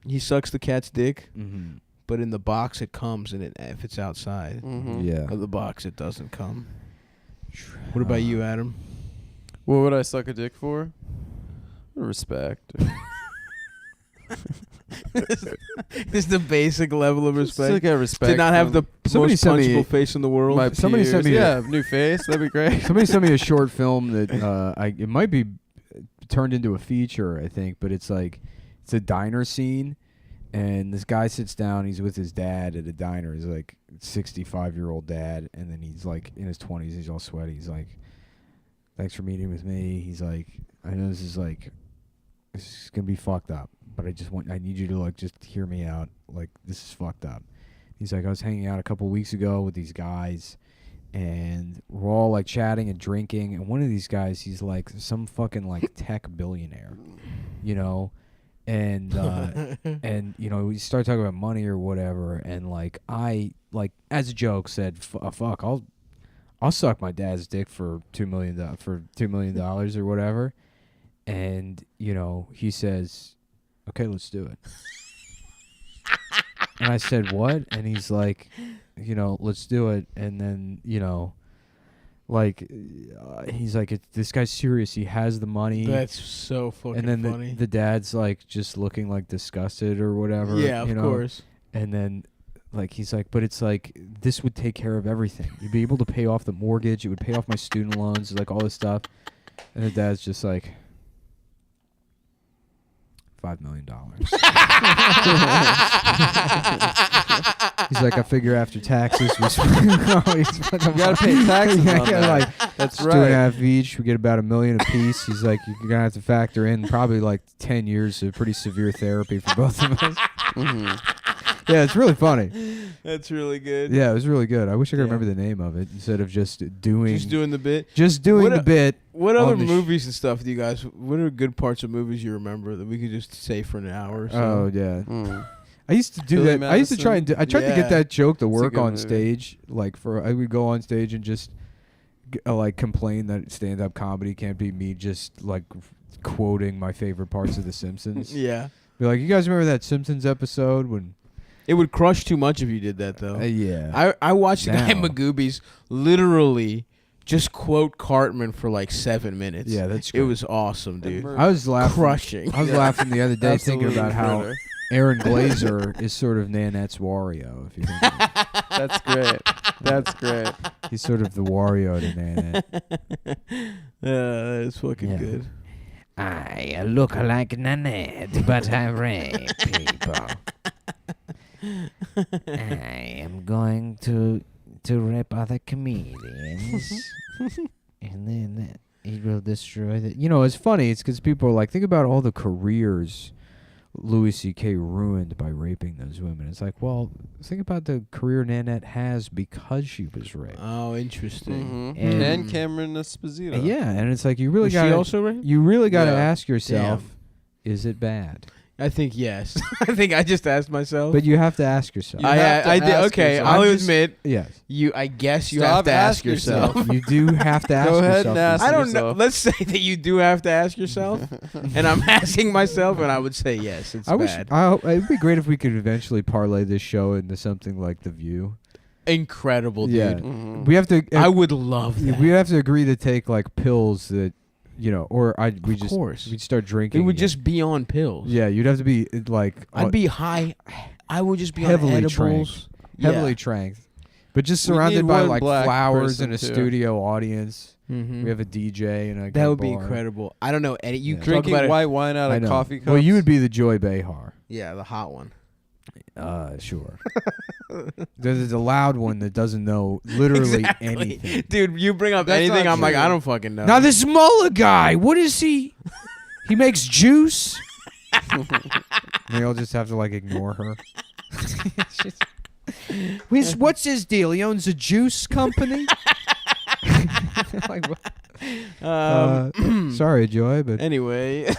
He sucks the cat's dick, Mm-hmm. but in the box it comes, and if it's outside Mhm. Yeah. of the box, it doesn't come. What about you, Adam? What would I suck a dick for? Respect. This is the basic level of Just respect. to get respect. To not have the Somebody most sent me- punchable face in the world. my Somebody peers. sent me Yeah, new face. That'd be great. Somebody sent me a short film that it might be turned into a feature, I think, but it's like it's a diner scene, And this guy sits down. He's with his dad at a diner. He's like 65-year-old dad, and then he's like in his 20s. He's all sweaty. He's like, "Thanks for meeting with me." He's like, "I know this is gonna be fucked up, but I need you to like just hear me out. Like this is fucked up." He's like, "I was hanging out a couple weeks ago with these guys, and we're all like chatting and drinking. And one of these guys, he's like some fucking like tech billionaire, you know." And and you know, we start talking about money or whatever, and like I like as a joke said, "Fuck, I'll suck my dad's dick for $2 million or whatever." And you know, he says, "Okay, let's do it." And I said, "What?" And he's like, "You know, let's do it." And then you know, like he's like, "This guy's serious. He has the money." That's so fucking and then funny. the dad's like just looking like disgusted or whatever. Yeah, you of know? course. And then like he's like, "But it's like this would take care of everything. You'd be able to pay off the mortgage. It would pay off my student loans, like all this stuff." And the dad's just like, $5 million. He's like, "I figure after taxes, we gotta pay taxes on that. Like, That's $2.5 right. each. We get about $1 million a piece." He's like, "You're gonna have to factor in probably like 10 years of pretty severe therapy for both of us." Yeah, it's really funny. That's really good. Yeah, it was really good. I wish I could Yeah. remember the name of it instead of just doing the bit. the bit. What on other the movies and stuff do you guys? What are good parts of movies you remember that we could just say for an hour or so? Oh yeah. Mm. I used to do Billy that. I used to try and I tried to Yeah. get that joke to It's a work good on movie. stage. Like I would go on stage and just like complain that stand-up comedy can't be me just like quoting my favorite parts of The Simpsons. Yeah. Be like, "You guys remember that Simpsons episode when?" It would crush too much if you did that though. Yeah. I watched the guy Now. Magoobies literally just quote Cartman for like 7 minutes. Yeah, that's It great. was awesome, dude. murder. I was laughing. Crushing. I was laughing the other day thinking Absolutely about how murder. Aaron Glazer is sort of Nanette's Wario. If you think about it. That's great. That's great. He's sort of the Wario to Nanette. Yeah, it's fucking Yeah. good. I look like Nanette, but I rape people. I am going to rape other comedians, and then he will destroy the. You know, it's funny. It's because people are like, think about all the careers Louis C.K. ruined by raping those women. It's like, well, think about the career Nanette has because she was raped. Oh, interesting. Mhm. And- And Cameron Esposito. Yeah, and it's like you really Was she got also raped? you really got to Yeah. ask yourself, is it bad? I think yes. I think I just asked myself. But you have to ask yourself. You have to I did. ask Okay, yourself. I'll I'm just- admit. Yes, You, I guess you Stop have to ask asking yourself. yourself. you do have to ask Go ahead yourself. and ask I don't know. yourself. Let's say that you do have to ask yourself, and I'm asking myself, and I would say yes. It's I wish bad. it'd be great if we could eventually parlay this show into something like The View. Incredible, dude. Yeah. Mhm. We have to. I would love that. we have to agree to take like pills that, you know, or we'd start drinking. It would again. just be on pills. Yeah, you'd have to be like I'd be high. I would just be Heavily on edibles. heavily Yeah. tranked, but just We surrounded need by one like black flowers person, and a too. studio audience. Mhm. We have a DJ and a That would be bar. incredible. I don't know. Eddie, you Yeah. talk Drinking about it. white wine out I of know. coffee cups. Well, you would be the Joy Behar. Yeah, the hot one. Sure. There's a loud one that doesn't know literally Exactly. anything. Dude, you bring up That's anything, not I'm like, true. I don't fucking know. Now this Mullen guy, what is he? He makes juice. They all just have to like ignore her. What's his deal? He owns a juice company. Like, what? Sorry, Joy, but Anyway,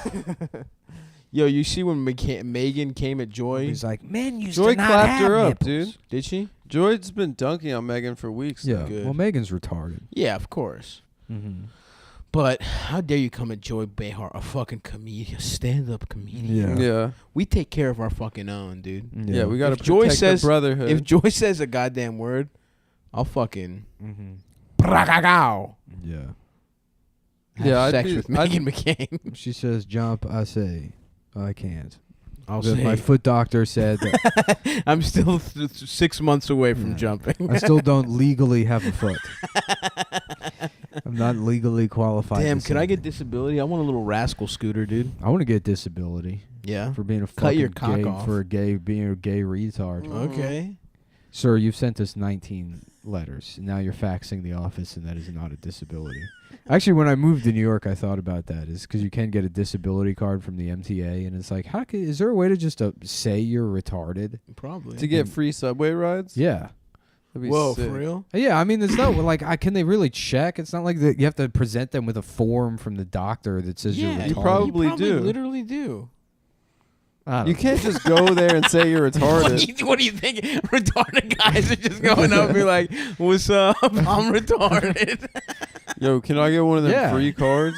yo, you see when Megan came at Joy? he's like, Men used Joy to not clapped have her up, nipples. dude. Did she? Joy's been dunking on Megan for weeks. yeah. now. Good. Well, Megan's retarded. Yeah, of course. Mm-hmm. But how dare you come at Joy Behar, a fucking comedian, stand-up comedian? Yeah. Yeah. We take care of our fucking own, dude. Yeah, we got to If Joy protect says- the brotherhood. If Joy says a goddamn word, I'll fucking Mm-hmm. have Yeah. Yeah, I'd sex be- with Megan McCain. She says, "Jump." I say, "I can't." I'll But say my foot doctor said that I'm still 6 months away from jumping. I still don't legally have a foot. I'm not legally qualified. Damn, to could I say. get disability? I want a little rascal scooter, dude. I want to get disability Yeah. for being a Cut fucking your cock gay off. for a gay being a gay retard. Okay. Sir, you've sent us 19 letters. And now you're faxing the office, and that is not a disability. Actually, when I moved to New York, I thought about that. Is because you can get a disability card from the MTA, and it's like, is there a way to just say you're retarded? Probably. To get free subway rides? Yeah. That'd be Whoa, sick. for real? Yeah, I mean, it's not like, can they really check? It's not like you have to present them with a form from the doctor that says you're retarded. you probably do. Literally do. I don't You know. can't just go there and say you're retarded. What do you think? Retarded guys are just going up and be like, "What's up? I'm retarded." Yo, can I get one of them Yeah. free cards?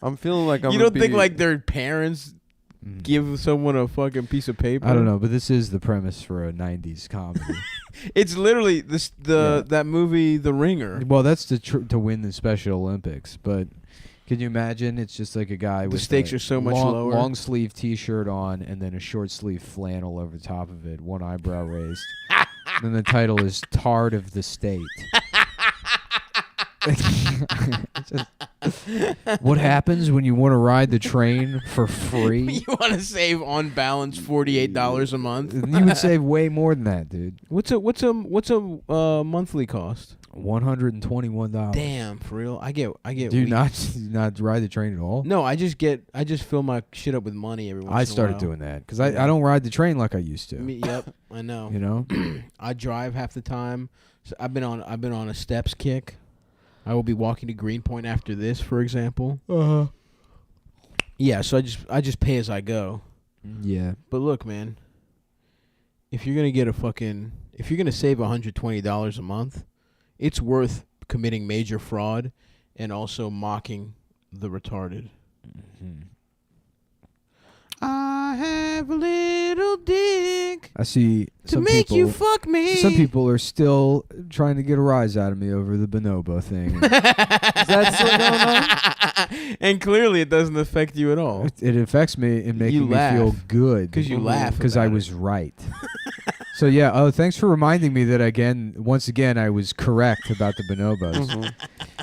I'm feeling like I'm. You gonna don't think be- like their parents give someone a fucking piece of paper? I don't know, but this is the premise for a 90s comedy. It's literally that movie, The Ringer. Well, that's to win the Special Olympics, but can you imagine? It's just like a guy with stakes a are so much long, lower. long sleeve T-shirt on, and then a short sleeve flannel over the top of it, one eyebrow raised. And the title is "Tard of the State." What happens when you want to ride the train for free? You want to save on balance $48 a month? You would save way more than that, dude. What's a monthly cost? $121. Damn, for real? I get. Do you not ride the train at all? No, I just fill my shit up with money every once in a while. I started doing that because I don't ride the train like I used to. Yep, I know. You know, I drive half the time. So I've been on a steps kick. I will be walking to Greenpoint after this, for example. Yeah, so I just pay as I go. yeah. But look, man, if you're gonna save $120 a month, it's worth committing major fraud and also mocking the retarded. I have a little dick I see to some make people. you fuck me. Some people are still trying to get a rise out of me over the bonobo thing. Is that still going on? And clearly, it doesn't affect you at all. It affects me in making You me laugh. feel good 'Cause you laugh because I about it. was right. So yeah. Oh, thanks for reminding me that once again, I was correct about the bonobos.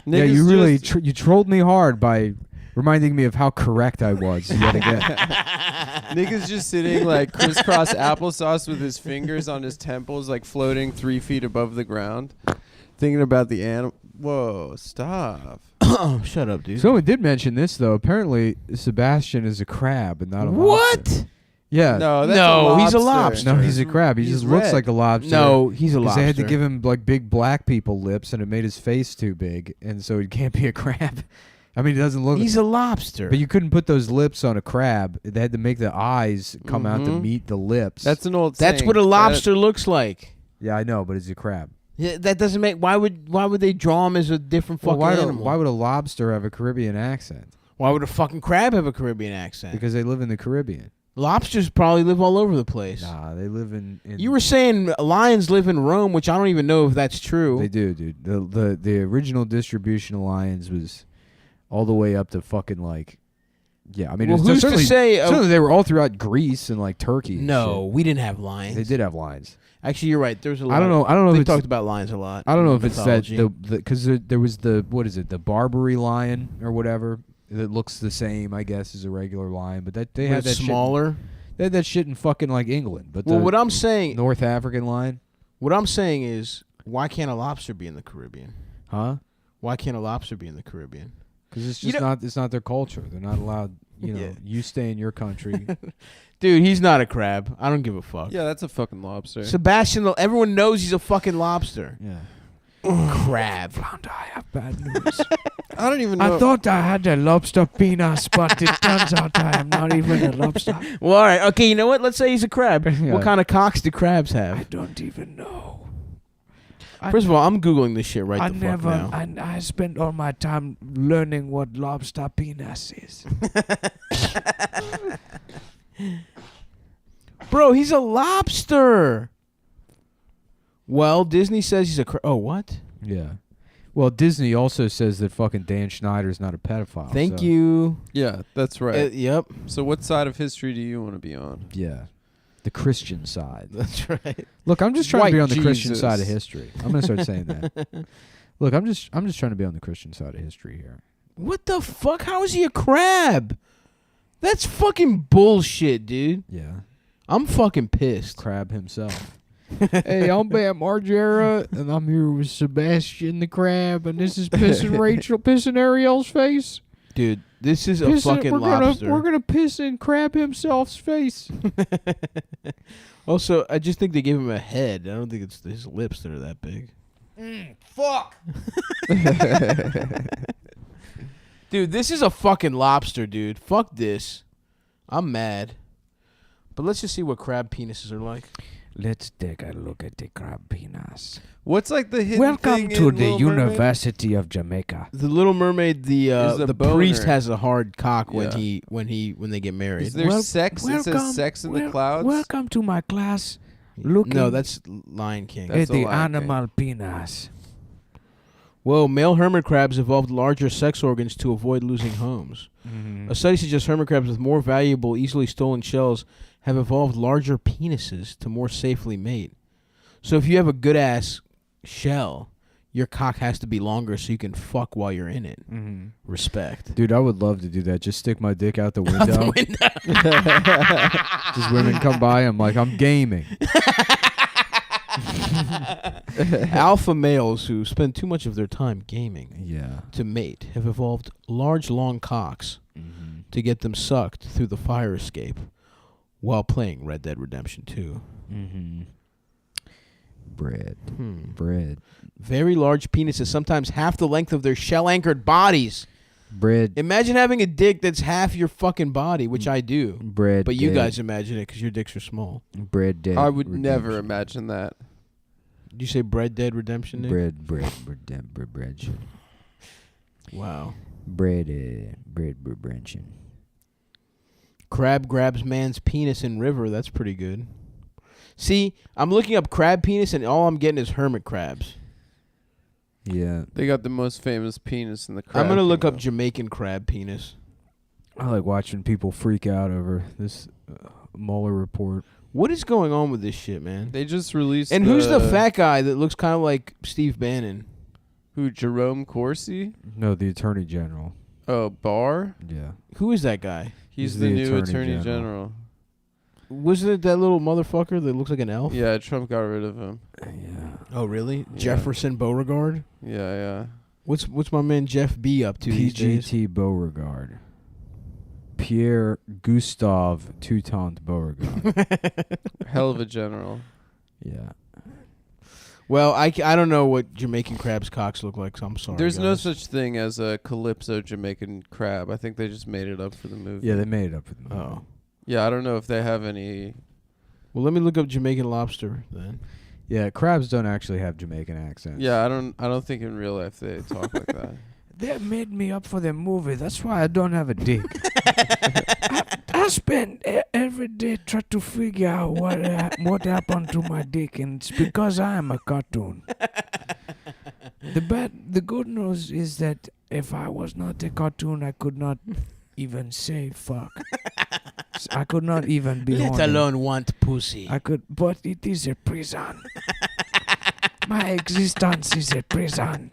Yeah, you Niggas really just- you trolled me hard by reminding me of how correct I was yet again. Nigga's just sitting like crisscross applesauce with his fingers on his temples, like floating 3 feet above the ground, thinking about the animal. Whoa, stop. Oh, shut up, dude. Someone did mention this though. Apparently, Sebastian is a crab and not a lobster. What? Yeah. No, that's No, a he's a lobster. No, he's a crab. He He's just looks red. like a lobster. No, he's a 'Cause lobster. they had to give him like big black people lips, and it made his face too big, and so he can't be a crab. I mean, it doesn't look. He's a lobster. But you couldn't put those lips on a crab. They had to make the eyes come out to meet the lips. That's an old That's saying. what a lobster looks like. yeah, I know, but it's a crab. Yeah, that doesn't make. Why would they draw him as a different Well, fucking animal? why would a lobster have a Caribbean accent? Why would a fucking crab have a Caribbean accent? Because they live in the Caribbean. Lobsters probably live all over the place. Nah, they live in You were saying lions live in Rome, which I don't even know if that's true. They do, dude. The original distribution of lions was all the way up to fucking like. Yeah, I mean, Well, it was who's to certainly, say? certainly they were all throughout Greece and like Turkey. and No, shit. we didn't have lions. They did have lions. Actually, you're right. There's a lot. I don't know They if it's talked about lions a lot. I don't know if in it's that mythology. because there was the what is it, the Barbary lion or whatever that looks the same, I guess, as a regular lion, but that they But had that smaller. Shit, they had that shit in fucking like England, but Well, the what I'm saying North African lion, is, why can't a lobster be in the Caribbean? huh? Why can't a lobster be in the Caribbean? Because it's You just know- it's not their culture. They're not allowed. You know, Yeah. you stay in your country. Dude, he's not a crab. I don't give a fuck. Yeah, that's a fucking lobster. Sebastian, everyone knows he's a fucking lobster. Yeah. Crab. I have bad news. I don't even know. I thought I had a lobster penis, but it turns out I am not even a lobster. Well, all right. Okay, you know what? Let's say he's a crab. Yeah. What kind of cocks do crabs I have? don't even know. First of all, I'm Googling this shit right I the never, fuck now. I spent all my time learning what lobster penis is. Bro, he's a lobster. Well, Disney says he's a crab. Oh, what? Yeah. Well, Disney also says that fucking Dan Schneider's not a pedophile. Thank so- you. Yeah, that's right. Yep. So what side of history do you want to be on? Yeah. The Christian side. That's right. Look, I'm just trying to be White on the Christian Jesus. side of history. I'm gonna start saying that. Look, I'm just trying to be on the Christian side of history here. What the fuck? How is he a crab? That's fucking bullshit, dude. Yeah. I'm fucking pissed. Crab himself. Hey, I'm Bam Margera, and I'm here with Sebastian the Crab, and this is pissing Ariel's face. Dude, this is a fucking lobster. We're gonna piss in Crab himself's face. Also, I just think they gave him a head. I don't think it's his lips that are that big. Fuck. Dude, this is a fucking lobster, dude. Fuck this. I'm mad. But let's just see what crab penises are like. Let's take a look at the crab penis. What's like the hidden Welcome thing to in the Little Mermaid? University of Jamaica. The Little Mermaid, Is a the boner. priest has a hard cock when Yeah. when they get married. Is there sex? It says sex in the clouds. Welcome to my class. No, Looking that's Lion King. That's at the the Lion King. animal penis. Whoa, male hermit crabs evolved larger sex organs to avoid losing homes. A study suggests hermit crabs with more valuable, easily stolen shells have evolved larger penises to more safely mate. So if you have a good ass shell, your cock has to be longer so you can fuck while you're in it. Respect. Dude, I would love to do that. Just stick my dick out the window. Out the window. Just women come by. I'm like, I'm gaming. Alpha males who spend too much of their time gaming Yeah. to mate have evolved large, long cocks to get them sucked through the fire escape while playing Red Dead Redemption 2. Bread. Very large penises, sometimes half the length of their shell-anchored bodies. Bread. Imagine having a dick that's half your fucking body, which I do. Bread. But you dead. guys imagine it because your dicks are small. Bread dead. I would never redemption. imagine that. Did you say Bread Dead Redemption, Nick? Bread shit. Wow. Bread redemption. Crab grabs man's penis in river. That's pretty good. See, I'm looking up crab penis, and all I'm getting is hermit crabs. Yeah. They got the most famous penis in the crab I'm going to look up kingdom. Jamaican crab penis. I like watching people freak out over this Mueller report. What is going on with this shit, man? They just released. And who's the fat guy that looks kind of like Steve Bannon? Who? Jerome Corsi? No, the Attorney General. Oh, Barr. Yeah. Who is that guy? He's He's the the new Attorney Attorney General. General. Wasn't it that little motherfucker that looks like an elf? Yeah, Trump got rid of him. Yeah. Oh, really? Yeah. Jefferson Beauregard? Yeah. What's my man Jeff B up to these days? PGT Beauregard. Pierre Gustave Toutant Beauregard. Hell of a general. Yeah. Well, I don't know what Jamaican crabs' cocks look like, so I'm sorry. There's no guys. such thing as a calypso Jamaican crab. I think they just made it up for the movie. Yeah, they made it up for the movie. Oh. Yeah, I don't know if they have any. Well, let me look up Jamaican lobster then. Yeah, crabs don't actually have Jamaican accents. Yeah, I don't think in real life they talk like that. They made me up for the movie. That's why I don't have a dick. I spend every day trying to figure out what happened to my dick, and it's because I am a cartoon. The good news is that if I was not a cartoon, I could not even say fuck. I could not even be Let horny. alone want pussy. I could, but it is a prison. My existence is a prison.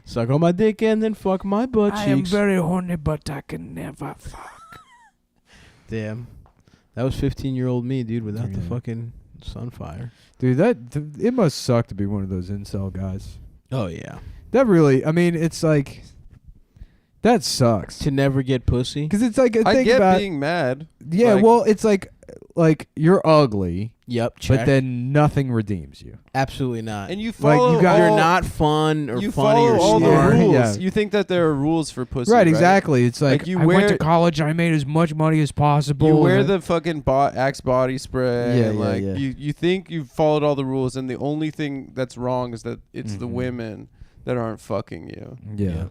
Suck on my dick and then fuck my butt I am cheeks. very horny, but I can never fuck. Damn. That was 15-year-old me, dude, without the Yeah. fucking sunfire. Dude, it must suck to be one of those incel guys. Oh, yeah. That really, I mean, it's like, that sucks. To never get pussy? Because it's like, I think get about, being mad. yeah, like- well, it's like you're ugly, Yep, check. but then nothing redeems you. Absolutely not. And you Like, follow. you got- You're all- not fun or You funny follow or all smart. the rules. Yeah. You think that there are rules for pussy, Right, right? exactly. It's like, Like you I went to wear. college. I made as much money as possible. You wear and the fucking Axe body spray. Yeah, and yeah, like yeah. You think you've followed all the rules, and the only thing that's wrong is that it's the Mhm. women that aren't fucking you. yeah.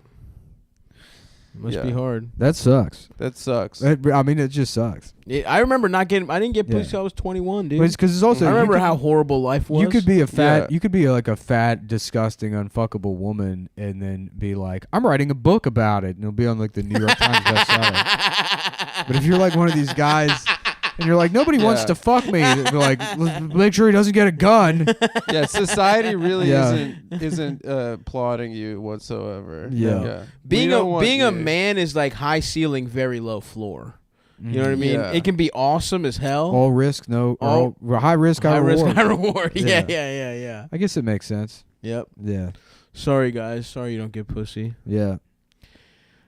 Must be hard. That sucks. That sucks. I mean, it just sucks. I remember not getting. I didn't get pussy till I was 21, dude. Because it's also. I remember how horrible life was. You could be a fat. Yeah. You could be like a fat, disgusting, unfuckable woman, and then be like, "I'm writing a book about it," and it'll be on like the New York Times bestseller. But if you're like one of these guys, and you're like, nobody wants to fuck me, they're like, make sure he doesn't get a gun. Yeah, society really isn't applauding you whatsoever. Yeah. Being a man is like high ceiling, very low floor. You know what I mean? Yeah. It can be awesome as hell. All risk, no. All high risk, high reward. Risk, high reward. Yeah. Yeah. I guess it makes sense. Yep. Yeah. Sorry, guys. Sorry you don't get pussy. Yeah.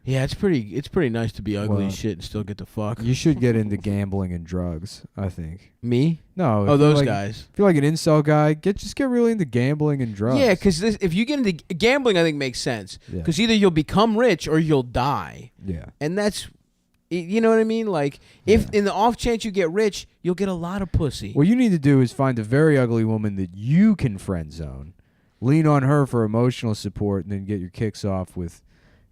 Yeah, it's pretty nice to be ugly Well, as shit and still get the fuck. You should get into gambling and drugs, I think. Me? No. Oh, those like, guys. If you're like an incel guy, just get really into gambling and drugs. Yeah, because if you get into gambling, I think makes sense. Yeah. Because either you'll become rich or you'll die. Yeah. And that's, you know what I mean? Like, if in the off chance you get rich, you'll get a lot of pussy. What you need to do is find a very ugly woman that you can friend zone, lean on her for emotional support, and then get your kicks off with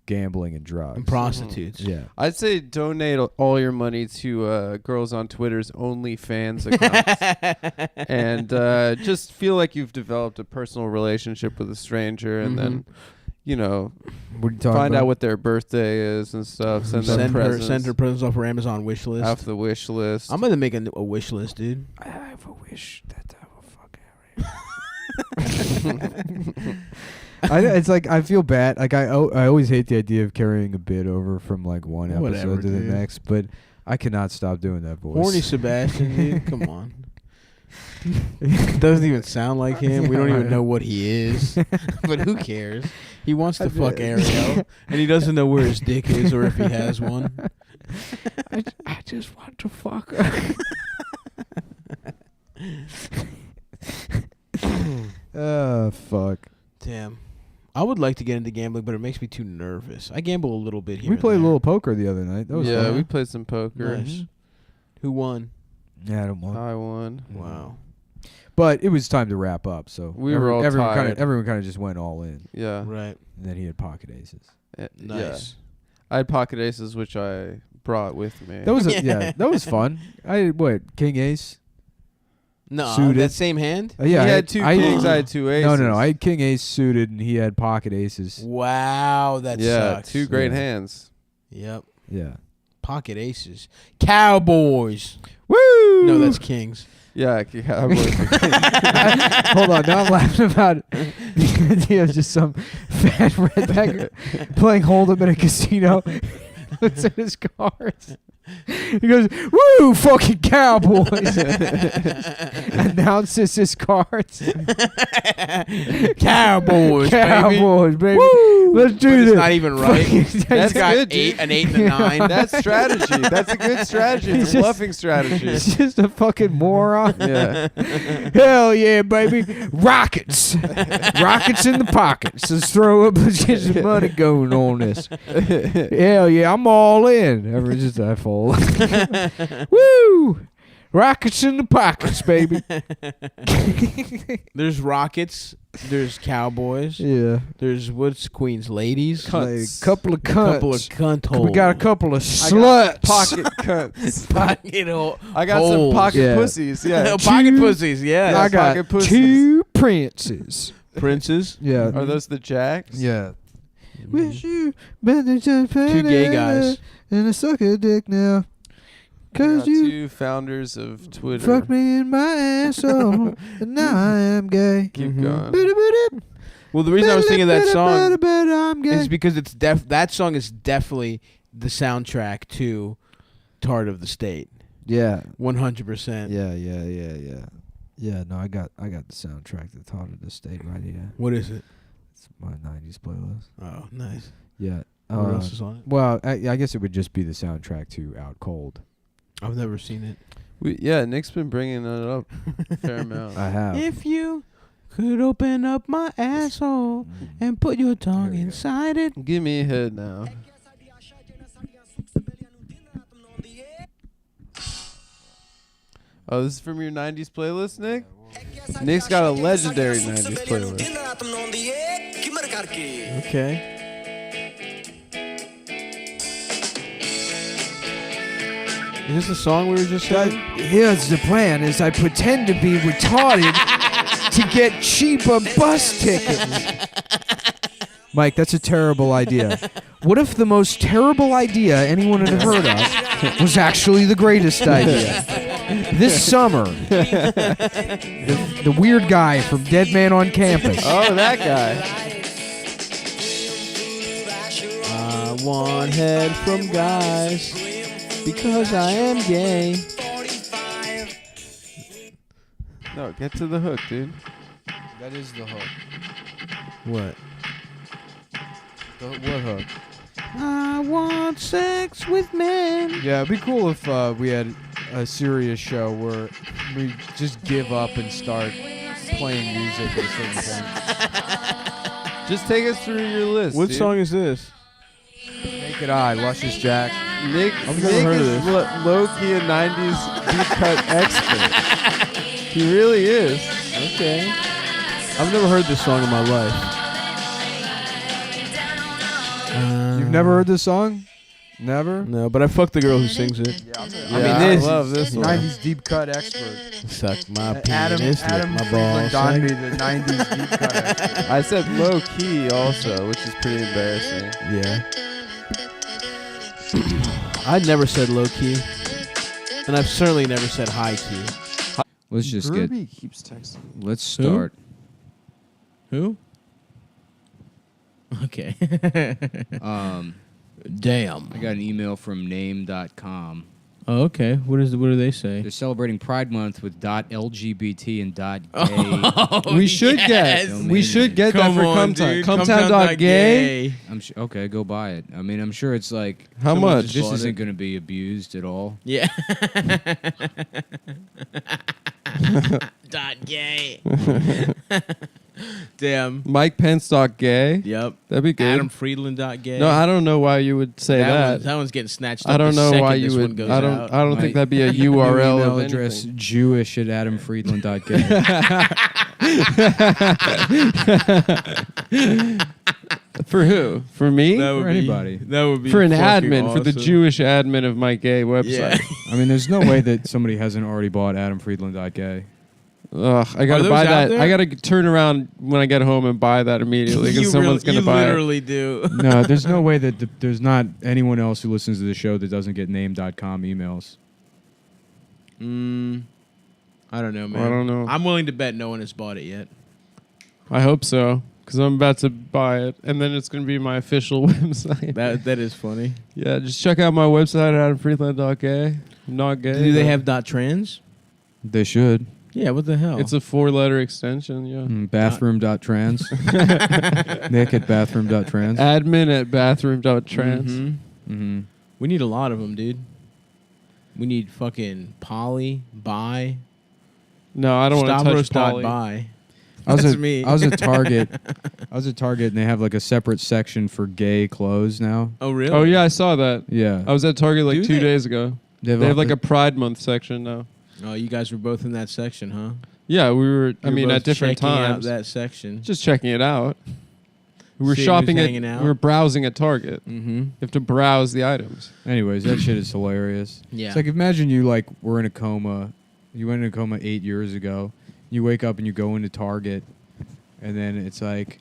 gambling and drugs. And prostitutes. Yeah. I'd say donate all your money to girls on Twitter's OnlyFans account, and just feel like you've developed a personal relationship with a stranger, and then, What are you talking find about? out what their birthday is and stuff. Send them presents. Send her presents off her Amazon wish list. off the wish list. I'm gonna make a wish list, dude. I have a wish that I will fuck Harry. It's like I feel bad. Like I always hate the idea of carrying a bit over from like one episode Whatever, to the dude. next, but I cannot stop doing that voice. Horny Sebastian, dude. Come on. Doesn't even sound like him. We don't even know what he is. But who cares? He wants to fuck Ariel, and he doesn't know where his dick is or if he has one. I just want to fuck her. Oh fuck. Damn. I would like to get into gambling, but it makes me too nervous. I gamble a little bit here. We and played a there. little poker the other night. That was Yeah, fun. we played some poker. Nice. Who won? Yeah, I don't want. I won. Wow. But it was time to wrap up, so We were all everyone tired. Everyone kind of just went all in, Yeah. Right. and then he had pocket aces. Yeah. Nice. I had pocket aces, which I brought with me. That was that was fun. King Ace? No, Suited. that same hand? Yeah, he I had two kings, I had two aces. No. I had King Ace suited, and he had pocket aces. Wow, that sucks. two great Yeah. hands. Yep. Yeah. Pocket aces. Cowboys. Woo! No, that's kings. Yeah, Cowboys. Hold on, now I'm laughing about the idea of just some fat redneck playing Hold'em in a casino. Looks at his cards. He goes, "Woo, fucking Cowboys!" Announces his cards. Cowboys, Cowboys, baby. Woo! Let's do But this. it's not even right. That's It's got good, dude. an 8 and a 9. That's strategy. That's a good strategy. It's He's a just- bluffing strategy. He's just a fucking moron. Yeah. Hell yeah, baby. Rockets. Rockets in the pockets. Let's throw up. Let's get some money going on this. Hell yeah, I'm all in. Everyone's just I fold. Woo! Rockets in the pockets, baby. There's rockets. There's cowboys. Yeah. There's what's Queen's ladies. Cunts. Couple of cunts. Couple of cunt holes. We got a couple of I sluts. got pocket cunts. pocket hole. I got holes. some pocket Yeah. pussies. Yeah. Pocket pussies. Yeah. I got pocket pussies. 2 princes. Princes. Yeah. Are those the jacks? Yeah. Wish you better just pay 2 gay guys. and I suck a dick now. We 'Cause got you two founders of Twitter. fucked me in my asshole and now I am gay. Keep Mhm. going. Well, the reason I was thinking of that song I'm is gay. because it's that song is definitely the soundtrack to Tart of the State. Yeah. 100%. Yeah. Yeah, no, I got the soundtrack to Taught of the State right here. What is it? It's my 90s playlist. Oh, nice. Yeah. What else is on it? Well, I guess it would just be the soundtrack to Out Cold. I've never seen it. Nick's been bringing it up a fair amount. I have. If you could open up my asshole and put your tongue inside it. Give me a head now. Oh, this is from your 90s playlist, Nick? Nick's got a legendary 90s playlist. Okay. Is this the song we were just saying? Here's the plan: is I pretend to be retarded to get cheaper bus tickets. Mike, that's a terrible idea. What if the most terrible idea anyone had heard of was actually the greatest idea? This summer, the weird guy from Dead Man on Campus. Oh, that guy. I want head from guys because I am gay. No, get to the hook, dude. That is the hook. What? What hook? I want sex with men. Yeah, it'd be cool if we had a serious show where we just give up and start playing music at a certain point. Just take us through your list. What dude. song is this? Naked Eye, Luscious Jack. Nick, I've never heard of is this. low-key a 90s deep cut expert. He really is. Okay. I've never heard this song in my life. You've never heard this song? Never? No, but I fucked the girl who sings it. I love this one. 90s deep cut expert. Suck my Adam penis, lick my Friedland balls. on me, the 90s deep cut expert. I said low-key also, which is pretty embarrassing. Yeah. I never said low key, and I've certainly never said high key. Let's just Kirby keeps texting. Let's start. Who? Okay. Damn. I got an email from name.com. Oh, okay. What do they say? They're celebrating Pride Month with .lgbt and .gay. We should get that for Cum Town. Cumtown.gay. Okay, go buy it. I mean, I'm sure it's like How much? This isn't going to be abused at all. Yeah. .gay. Damn. MikePence.gay. Yep. That'd be good. Adam Friedland.gay. No, I don't know why you would say that. That one's getting snatched up. I don't the know second why this you one would. goes I out. don't think that'd be a New URL email of address anything. Jewish@adamfriedland.gay. For who? For me? That would For be, anybody. That would be For an fucking admin, for the awesome. Jewish admin of my gay website. Yeah. I mean, there's no way that somebody hasn't already bought adamfriedland.gay. Ugh, I gotta those buy out that. there? I gotta turn around when I get home and buy that immediately because someone's gonna buy You it. literally do. No, there's no way that there's not anyone else who listens to the show that doesn't get name.com emails. I don't know, man. I don't know. I'm willing to bet no one has bought it yet. I hope so because I'm about to buy it, and then it's gonna be my official website. That is funny. Yeah, just check out my website at adamfriedland.gay. I'm not gay. Do they but have .trans? They should. Yeah, what the hell? It's a 4-letter extension. Yeah. Bathroom.trans. Nick at bathroom.trans. Admin at bathroom.trans. Mm-hmm. We need a lot of them, dude. We need fucking poly, bi, No, I don't want to touch poly. Stavros.bi. I was That's at, me. I was at Target. and they have like a separate section for gay clothes now. Oh, really? Oh yeah, I saw that. Yeah. I was at Target like Do 2 they? days ago. They have like a Pride Month section now. Oh, you guys were both in that section, huh? Yeah, we were. I You were mean, both at different checking out times. that section. Just checking it out. We were Seeing shopping who's at. hanging out. We were browsing at Target. Mm-hmm. You have to browse the items. Anyways, that shit is hilarious. Yeah. It's like imagine you like were in a coma. You went into a coma 8 years ago. You wake up and you go into Target, and then it's like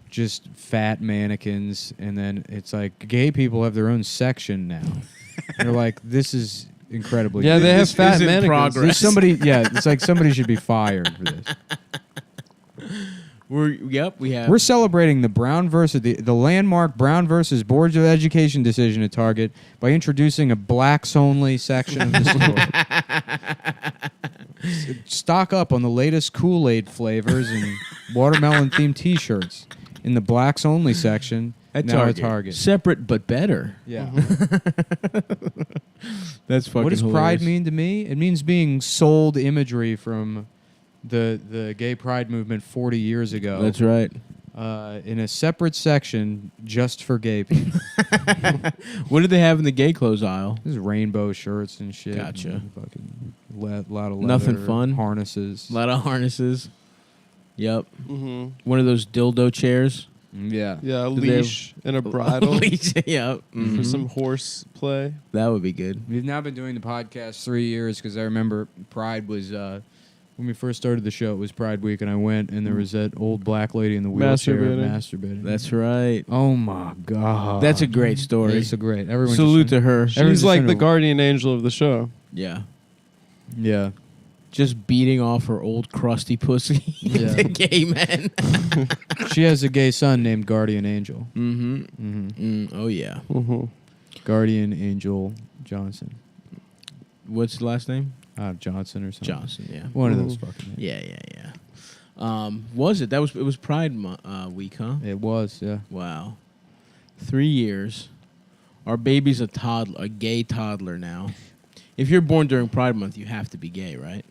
just fat mannequins, and then it's like gay people have their own section now. They're like, this is incredibly. Yeah, good. they have This fat is in mannequins. progress. There's somebody. Yeah, it's like somebody should be fired for this. We have. We're celebrating the Brown versus the landmark Brown versus Boards of Education decision at Target by introducing a blacks only section of the store. Stock up on the latest Kool-Aid flavors and watermelon themed T-shirts in the blacks only section at now Target. at Target. Separate but better. Yeah. That's fucking What does hilarious. pride mean to me? It means being sold imagery from the gay pride movement 40 years ago. That's right. In a separate section just for gay people. What did they have in the gay clothes aisle? This is rainbow shirts and shit. Gotcha. And fucking lot of Nothing leather, fun? Harnesses. A lot of harnesses. Yep. Mm-hmm. One of those dildo chairs. Yeah. Yeah, a leash and a bridle Yeah. for some horse play. That would be good. We've now been doing the podcast 3 years because I remember Pride was when we first started the show. It was Pride Week, and I went, and there was that old black lady in the wheelchair masturbating. That's right. Oh my god, That's a great story. It's so great. Everyone Salute to her. She's like the guardian angel of the show. Yeah. Yeah. Just beating off her old crusty pussy Yeah. to gay men. She has a gay son named Guardian Angel. Oh, yeah. Guardian Angel Johnson. What's the last name? Johnson or something. Johnson, yeah. One of those fucking names. Yeah. Was it? It was Pride Week, huh? It was, yeah. Wow. 3 years. Our baby's a gay toddler now. If you're born during Pride Month, you have to be gay, right?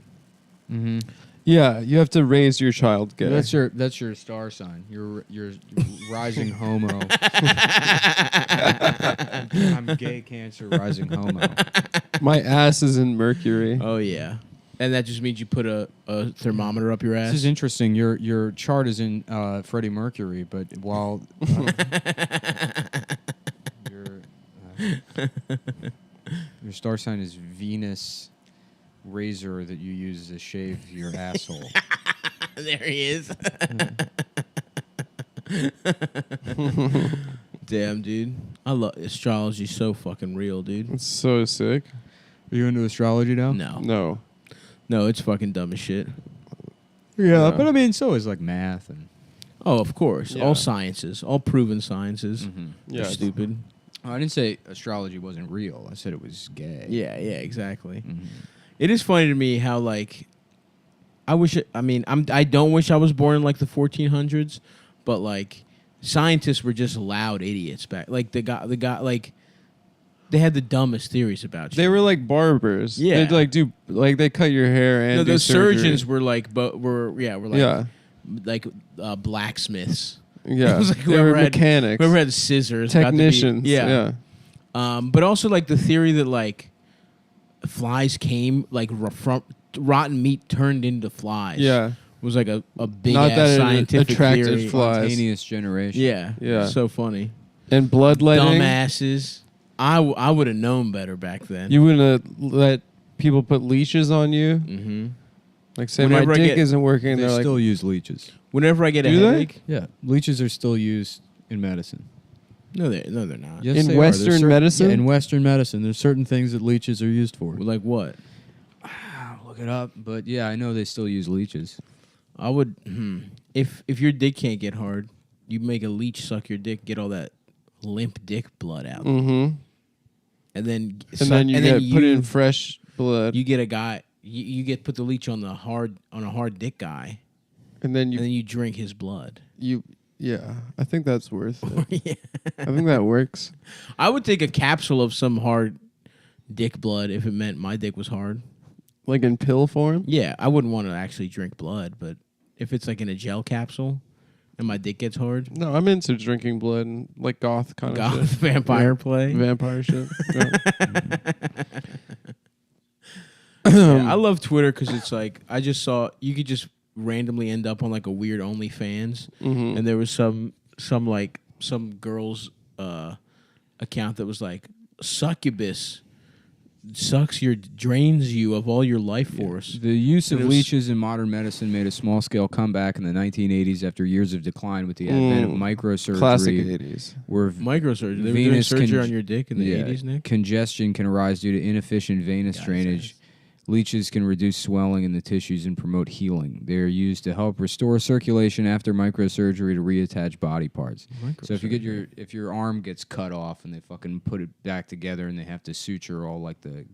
Mm-hmm. Yeah, you have to raise your child gay. That's your star sign. You're rising homo. I'm gay Cancer rising homo. My ass is in Mercury. Oh, yeah. And that just means you put a thermometer up your ass? This is interesting. Your chart is in Freddie Mercury, but while your star sign is Venus razor that you use to shave your asshole. There he is. Damn, dude. I love astrology. So fucking real, dude. It's so sick. Are you into astrology now? No, it's fucking dumb as shit. Yeah, but I mean, so is like math and. Oh, of course. Yeah. All sciences, all proven sciences. Yeah, They're stupid. Oh, I didn't say astrology wasn't real. I said it was gay. Yeah, exactly. It is funny to me how like I don't wish I was born in like the 1400s, but like scientists were just loud idiots back. Like the guy like they had the dumbest theories about shit. They were like barbers. Yeah. They'd they cut your hair and no, do the surgery. surgeons were like blacksmiths. Yeah, It was like they were whoever had- mechanics. Whoever had scissors, got to be- technicians. yeah. But also like the theory that like flies came like from rotten meat turned into flies. Yeah. Was like a big Not ass that it scientific attracted theory. flies. Spontaneous generation. Yeah. So funny. And bloodletting. Dumbasses. I would have known better back then. You wouldn't have let people put leashes on you. Mm-hmm. Like say Whenever my I dick get- isn't working. They They're still like, use leeches. Whenever I get a Do they? headache. Yeah, leeches are still used in medicine. No, they're not. Yes, In they are. Western There's medicine? Yeah, in Western medicine, there's certain things that leeches are used for. Like what? Look it up, but yeah, I know they still use leeches. I would if your dick can't get hard, you make a leech suck your dick, get all that limp dick blood out, mm-hmm. and then you put in fresh blood, You get a guy. You get put the leech on a hard dick guy, and then you drink his blood. Yeah, I think that's worth it. Yeah. I think that works. I would take a capsule of some hard dick blood if it meant my dick was hard. Like in pill form? Yeah, I wouldn't want to actually drink blood, but if it's like in a gel capsule and my dick gets hard, No, I'm into drinking blood and like goth kind of shit. vampire play. Vampire shit. Yeah. Yeah, I love Twitter because it's like I just saw you could just randomly end up on like a weird OnlyFans, and there was some girl's account that was like succubus drains you of all your life force. The use of It was- leeches in modern medicine made a small-scale comeback in the 1980s after years of decline with the advent of microsurgery. Classic 80s. Where Microsurgery. They were doing venous surgery on your dick in the 80s, Nick? Congestion can arise due to inefficient venous drainage. Leeches can reduce swelling in the tissues and promote healing. They are used to help restore circulation after microsurgery to reattach body parts. So if your arm gets cut off and they fucking put it back together and they have to suture all like the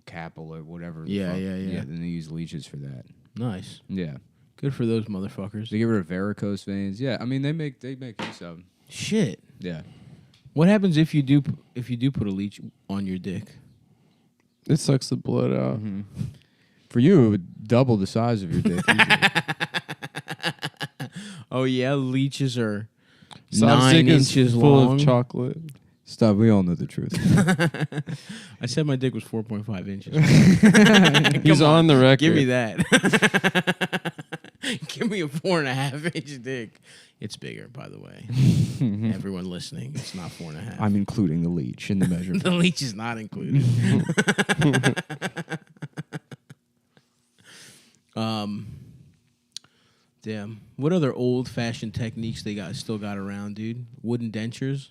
capsule or whatever. Yeah. Then they use leeches for that. Nice. Yeah. Good for those motherfuckers. They get rid of varicose veins. Yeah, I mean they make use of them. Shit. Yeah. What happens if you do put a leech on your dick? It sucks the blood out. Mm-hmm. For you, it would double the size of your dick. Oh yeah, leeches are Sob's 9 dick is inches full long. of chocolate. Stop. We all know the truth. I said my dick was 4.5 inches. He's on the record. Give me that. Give me a 4.5-inch dick. It's bigger, by the way. Everyone listening, it's not 4.5. I'm including the leech in the measurement. The leech is not included. Damn. What other old-fashioned techniques they still got around, dude? Wooden dentures.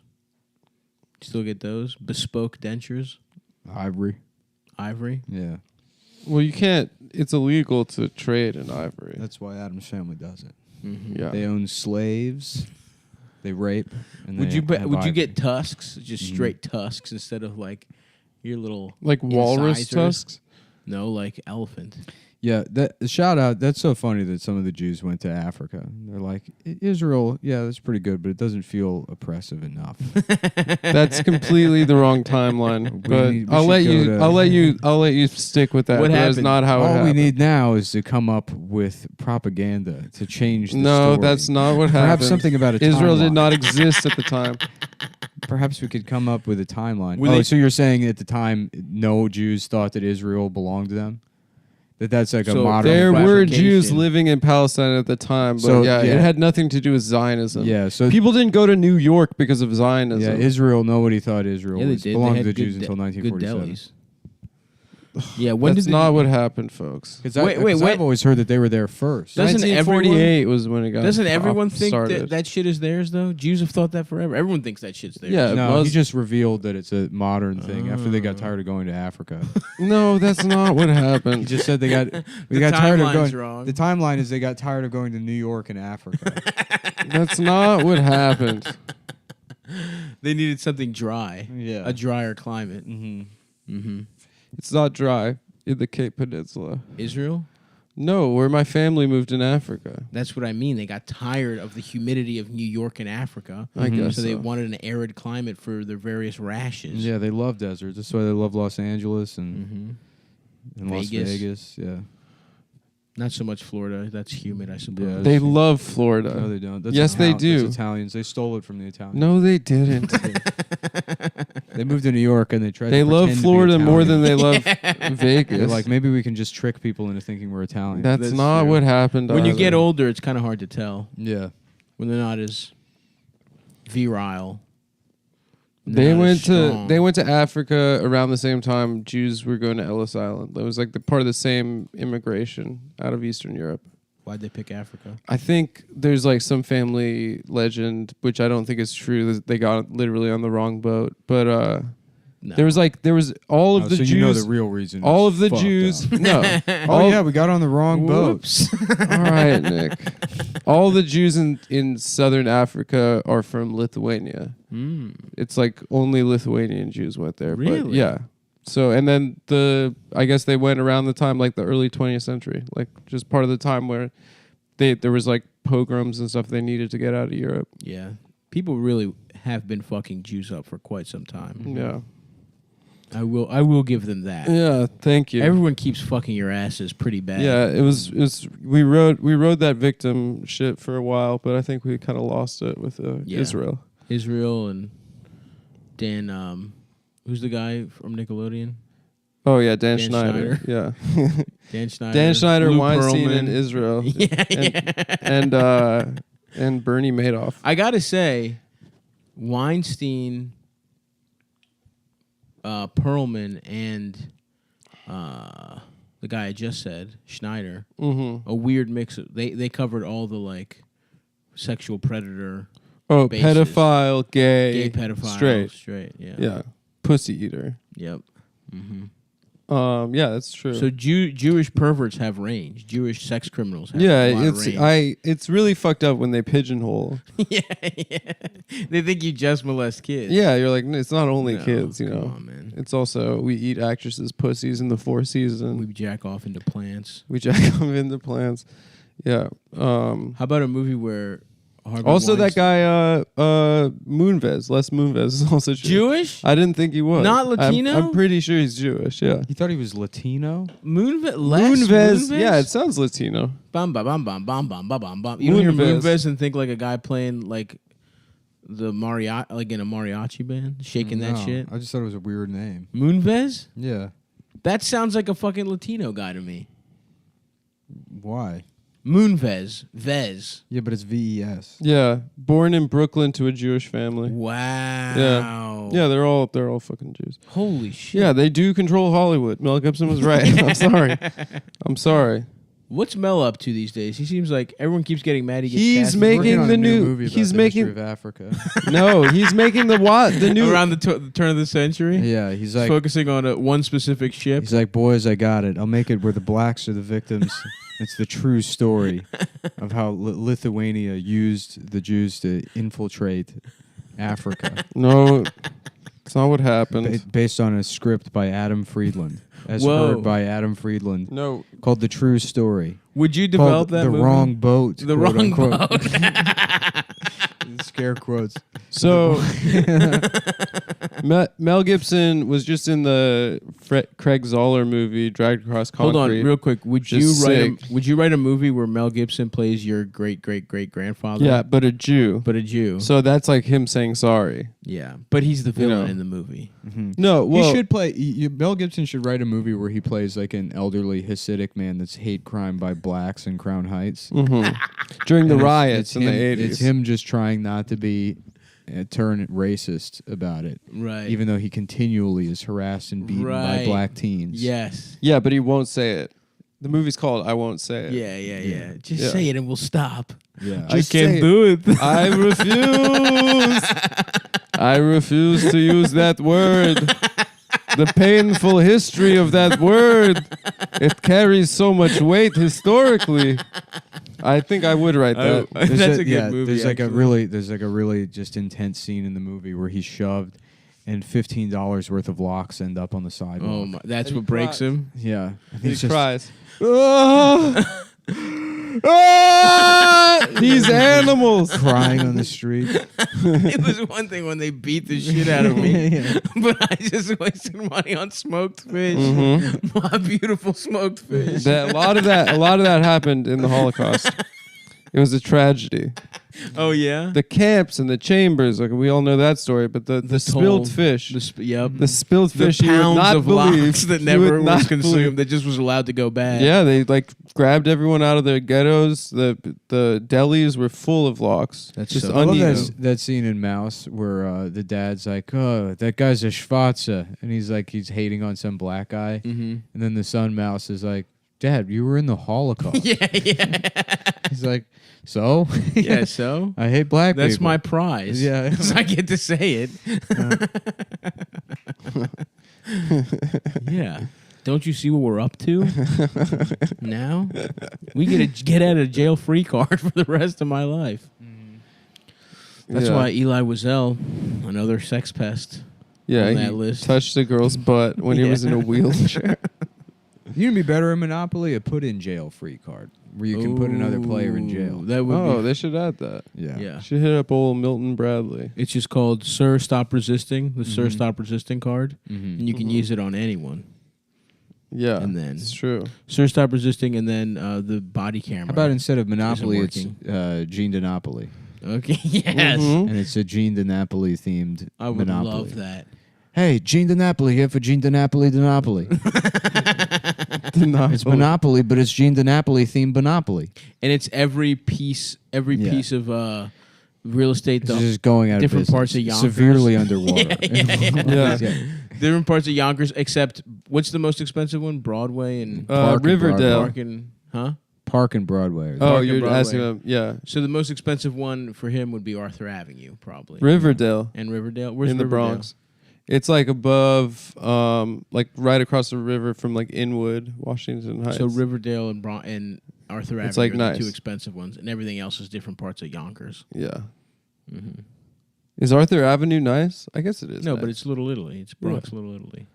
Still get those? Bespoke dentures. Ivory. Yeah. Well, you can't. It's illegal to trade in ivory. That's why Adam's family does it. Mm-hmm. Yeah. They own slaves. They rape. And Would they you have ivory. get tusks, just straight tusks, instead of like your little Like walrus incisors? tusks? No, like elephant. Yeah, shout out. That's so funny that some of the Jews went to Africa. They're like, Israel, yeah, that's pretty good, but it doesn't feel oppressive enough. That's completely the wrong timeline. But we I'll let you stick with that. What That's happened? not how it All happened. we need now is to come up with propaganda to change the No, story. that's not what happened. Perhaps something about a Israel did timeline. not exist at the time. Perhaps we could come up with a timeline. Were they- so you're saying at the time no Jews thought that Israel belonged to them? That's like a So modern... There were clarification. Jews living in Palestine at the time, but So, yeah, yeah. it had nothing to do with Zionism. Yeah, so... People didn't go to New York because of Zionism. Yeah, Israel, nobody thought Israel Yeah, they was, did. belonged They to had the Jews good until Good 1947. delis. Yeah, when That's did not what happened, folks. Because Wait, I've always heard that they were there first. Doesn't 1948 was when it got Doesn't everyone think started. that shit is theirs, though? Jews have thought that forever. Everyone thinks that shit's theirs. Yeah, No, Mus- he just revealed that it's a modern thing after they got tired of going to Africa. No, that's not what He happened. just said they got The tired of timeline's going. wrong. The timeline is they got tired of going to New York and Africa. That's not what happened. They needed something dry. Yeah. A drier climate. It's not dry in the Cape Peninsula. Israel? No, where my family moved in Africa. That's what I mean. They got tired of the humidity of New York and Africa. I guess So they so. wanted an arid climate for their various rashes. Yeah, they love deserts. That's why they love Los Angeles and Las Vegas. Vegas. Yeah. Not so much Florida. That's humid, I suppose. Yeah. They love Florida. No, they don't. That's Yes, they do. That's Italians. They stole it from the Italians. No, they didn't. They moved to New York and they tried. They to love pretend to be Florida more Italian. than they love Vegas. They're like, maybe we can just trick people into thinking we're Italian. That's not true. what happened. When you either. get older, it's kind of hard to tell. Yeah. When they're not as virile. They Not went as to strong. Africa around the same time Jews were going to Ellis Island. That was like the part of the same immigration out of Eastern Europe. Why'd they pick Africa? I think there's like some family legend, which I don't think is true. That they got literally on the wrong boat, but No. there was all of the so Jews. you know the real reason. all is of the fucked Jews. up. No. Oh yeah, we got on the wrong boat. Whoops. All right, Nick. All the Jews in southern Africa are from Lithuania. It's like only Lithuanian Jews went there. But Really? yeah. So and then I guess they went around the time like the early 20th century, like just part of the time where there was like pogroms and stuff they needed to get out of Europe. Yeah. People really have been fucking Jews up for quite some time. Yeah. I will give them that. Yeah. Thank you. Everyone keeps fucking your asses pretty bad. Yeah, it was. We rode that victim shit for a while, but I think we kind of lost it with Yeah. Israel. Israel and Dan, who's the guy from Nickelodeon? Oh yeah, Dan Dan Schneider. Yeah, Dan Schneider. Dan Schneider, Lou Weinstein, Pearlman. and Israel. Yeah, and Bernie Madoff. I gotta say, Weinstein, Perlman, and the guy I just said, Schneider, a weird mix of they covered all the like sexual predator, Oh, bases. pedophile, gay, pedophile, straight. yeah, Yeah, pussy eater. yep. Yeah, that's true. So Jewish perverts have range. Jewish sex criminals have a lot of range. it's really fucked up when they pigeonhole. yeah. They think you just molest kids. Yeah, you're like it's not only No, kids, you come know. on, man. It's also we eat actresses' pussies in the Four Seasons. We jack off into plants. We jack them into plants. Yeah. How about a movie where Harvey Also, that Weinstein- guy, Moonves, Les Moonves, is also Jewish? I didn't think he was. Not Latino? I'm pretty sure he's Jewish. Yeah. You thought he was Latino? Moonves. Yeah, it sounds Latino. Bum bum bum bum bum bum bum bum bum. You don't hear Moonves. Moonves and think like a guy playing like the mariachi, like in a mariachi band, shaking that No, shit. I just thought it was a weird name. Moonves? Yeah. That sounds like a fucking Latino guy to me. Why? Moonves. Vez. Yeah, but it's VES. Yeah, born in Brooklyn to a Jewish family. Wow. Yeah, they're all fucking Jews. Holy shit. Yeah, they do control Hollywood. Mel Gibson was right. I'm sorry. What's Mel up to these days? He seems like everyone keeps getting mad. He's cast making Working on the a new new. movie about He's the making. history of Africa. No, he's making the new. around the turn of the century. Yeah, he's like, focusing on one specific ship. he's like, boys, I got it. I'll make it where the blacks are the victims. It's the true story of how Lithuania used the Jews to infiltrate Africa. No, it's not what happened. Based on a script by Adam Friedland, as Whoa. heard by Adam Friedland, No, called The True Story. Would you Called develop that The movie? Wrong Boat. The quote, wrong unquote. boat. Scare quotes. so Mel Gibson was just in the Craig Zoller movie Dragged Across Concrete. Hold on, real quick. Would Just you write a movie where Mel Gibson plays your great grandfather? Yeah, but a Jew. but a Jew. So that's like him saying sorry. Yeah, but he's the villain know. in the movie. No, well, He should play. Mel Gibson should write a movie where he plays like an elderly Hasidic man that's hate crime by blacks in Crown Heights. during the And riots in him, the 80s. It's him just trying not to be turn racist about it, Right. even though he continually is harassed and beaten by Right. black teens. Yes. Yeah, but he won't say it. The movie's called I Won't Say It. Yeah. Just Yeah. say it and we'll stop. Yeah. I can't do it. I refuse. I refuse to use that word. The painful history of that word. It carries so much weight historically. I think I would write that. That's a good movie. There's like actually. a really just intense scene in the movie where he's shoved, and $15 worth of locks end up on the sidewalk. Oh my! That's And what he breaks cries. him. Yeah, I think He it's just- cries. Ah! Ah! These animals. crying on the street. It was one thing when they beat the shit out of me, but I just wasted money on smoked fish. My beautiful smoked fish. A lot of that happened in the Holocaust. It was a tragedy. Oh yeah. The camps and the chambers, like we all know that story, but the spilled fish. Yep. The spilled fish, The you would pounds not of believe. lox that You never would not was consumed. believe. That just was allowed to go bad. Yeah, they like grabbed everyone out of their ghettos. The delis were full of lox. That's just so- I love uneaten. that scene in Mouse where the dad's like, "Oh, that guy's a schwarzer," and he's hating on some black guy, Mm-hmm. and then the son Mouse is like, "Dad, you were in the Holocaust." Yeah. He's like, "So?" Yeah. So I hate black that's people. my prize. Yeah. So I get to say it. Yeah. Don't you see what we're up to now? We get a get out of jail free card for the rest of my life. That's Yeah. why Eli Wiesel, another sex pest. Yeah, on he that list. touched a girl's butt when he was in a wheelchair. You'd be better in Monopoly, a put in jail free card where you can put another player in jail. That would Oh, be. they should add that. Yeah. Should hit up old Milton Bradley. It's just called Sir Stop Resisting, the Sir Stop Resisting card. Mhm. And you can use it on anyone. Yeah, And then- it's true. Sir Stop Resisting, and then the body camera. How about instead of Monopoly, it's working. Gene DiNapoli, Okay, yes. Mhm. and it's a Gene DiNapoli themed I would Monopoly. love that. Hey, Gene DiNapoli here for Gene DiNapoli DiNapoli. It's Monopoly, but it's Gene DiNapoli themed Monopoly. And it's every piece Yeah. of real estate. It's just going out different of business. parts of Yonkers. Severely underwater. Yeah. Different parts of Yonkers, except what's the most expensive one? Broadway and Park and Riverdale. Park and Park and Broadway. Oh, Park and you're Broadway. asking him. Yeah, So the most expensive one for him would be Arthur Avenue, probably. Riverdale And Riverdale. Where's in the Riverdale? Bronx. It's like above, like right across the river from like Inwood, Washington Heights. So Riverdale and Arthur Avenue It's, like, are nice. the two expensive ones, and everything else is different parts of Yonkers. Yeah. Mm-hmm. Is Arthur Avenue nice? I guess it is. No, nice. but it's Little Italy. It's Bronx, Little Italy.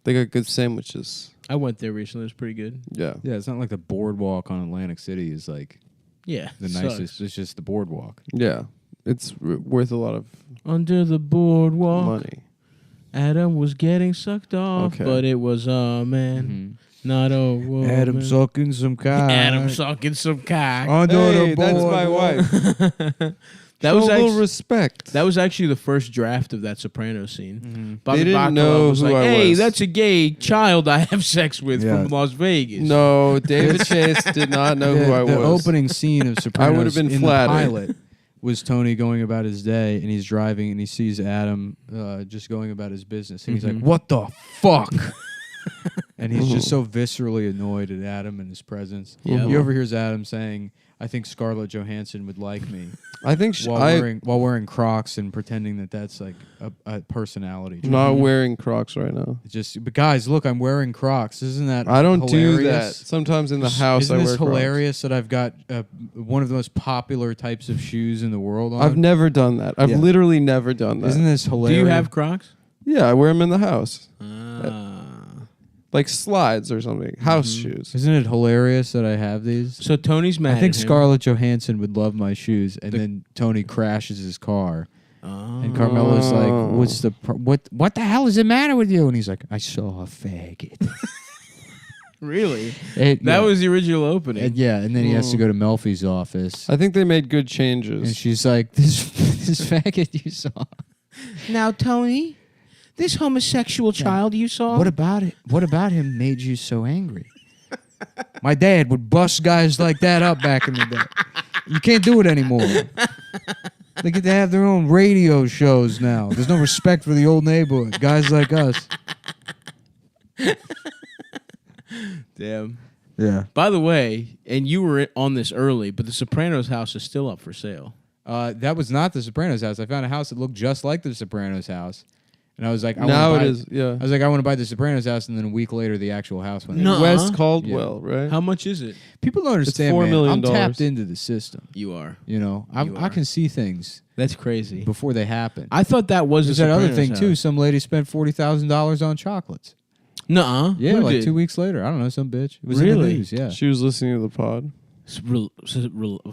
They got good sandwiches. I went there recently. It was pretty good. Yeah. Yeah, it's not like the boardwalk on Atlantic City is like Yeah. the sucks. nicest. It's just the boardwalk. Yeah. It's worth a lot of Under the boardwalk, money. Adam was getting sucked off, Okay. but it was a man, not a woman. Adam sucking some cock. Adam sucking some cock. Under Hey, the that's my boardwalk. wife. That Show was a little actually, respect. that was actually the first draft of that Sopranos scene. Bobby They didn't Bacala know was who like, I "Hey, was." that's a gay child I have sex with Yeah. from Las Vegas." No, David Chase did not know who I was. The opening scene of Sopranos would've been in flattered. the pilot was Tony going about his day, and he's driving, and he sees Adam just going about his business, and he's like, "What the fuck?" And he's just so viscerally annoyed at Adam and his presence. Yeah. He overhears Adam saying, "I think Scarlett Johansson would like me," I think while wearing Crocs and pretending that that's like a personality. I'm not wearing Crocs right now. But guys, look, I'm wearing Crocs. Isn't that I don't do that. hilarious? Sometimes in the house Isn't I wear this Crocs. hilarious that I've got one of the most popular types of shoes in the world on? I've never done that. I've Yeah. literally never done that. Isn't this Do hilarious? you have Crocs? Yeah, I wear them in the house. Ah. Like slides or something. House shoes. Isn't it hilarious that I have these? So Tony's mad. I think at him. Scarlett Johansson would love my shoes, and then Tony crashes his car, and Carmelo's like, "What's the what the hell is the matter with you?" And he's like, "I saw a faggot." Really? That That was the original opening. and then he has to go to Melfi's office, I think they made good and changes. she's like, "This faggot you saw." Now, Tony, this homosexual child you saw. What about it? What about him made you so angry? My dad would bust guys like that up back in the day. You can't do it anymore. They get to have their own radio shows now. There's no respect for the old neighborhood. Guys like us. Damn. Yeah. By the way, and you were on this early, but the Sopranos house is still up for sale. That was not the Sopranos house. I found a house that looked just like the Sopranos house. And I was like, Now it is, yeah. I was like, I want to buy the Sopranos house, and then a week later, the actual house went. No. Wes Caldwell, right? How much is it? People don't understand, $4 man. million. I'm tapped into the system. You are. You know, You I are. can see things That's crazy. before they happen. I thought that was There's the that other Sopranos thing too. house. Some lady spent $40,000 on chocolates. Nuh-uh. Yeah, Who like did? 2 weeks later. I don't know, some bitch. It was in Really? the news. Yeah. She was listening to the pod.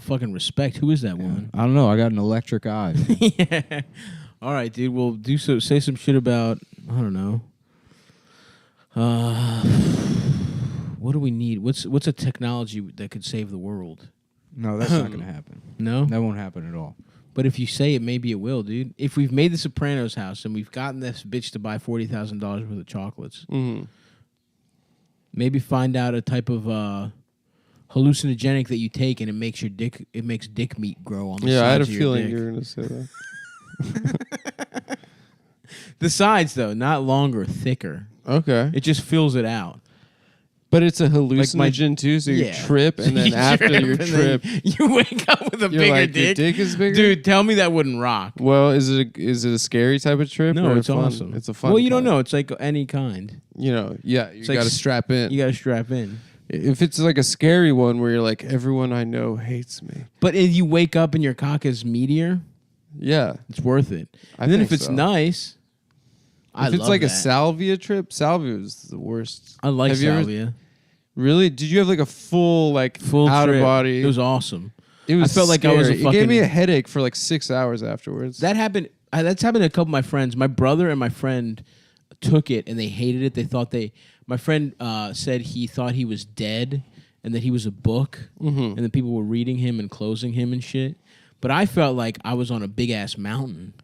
Fucking respect. Who is that woman? I don't know. I got an electric eye. Yeah. All right, dude. Well, say some shit about, I don't know. What do we need? What's a technology that could save the world? No, that's not going to happen. No? That won't happen at all. But if you say it, maybe it will, dude. If we've made the Sopranos house and we've gotten this bitch to buy $40,000 worth of chocolates, maybe find out a type of hallucinogenic that you take and it makes dick meat grow on the Yeah, I had a sides of your feeling dick. you were going to say that. The sides, though, not longer, thicker. Okay. It just fills it out. But it's a hallucinogen too, so you trip, and then after your and trip, then you wake up with a you're bigger like, dick. your dick is bigger? Dude, tell me that wouldn't rock. Well, is it a scary type of trip? No, or it's fun? awesome. It's a fun Well, you don't kind? know. It's like any kind. You know, yeah, you It's like got to strap in. You got to strap in. If it's like a scary one where you're like, everyone I know hates me. But if you wake up and your cock is meteor, Yeah. it's worth it. I And then think if it's so. nice, I If it's love like a that. salvia trip, salvia is the worst. I like Have you ever- salvia. Really? Did you have like a full out trip. of body? It was awesome. It was I felt like I was a scary. It gave me fucking- a headache for like 6 hours afterwards. That happened. That's happened to a couple of my friends. My brother and my friend took it and they hated it. They thought my friend said he thought he was dead and that he was a book, and then people were reading him and closing him and shit. But I felt like I was on a big ass mountain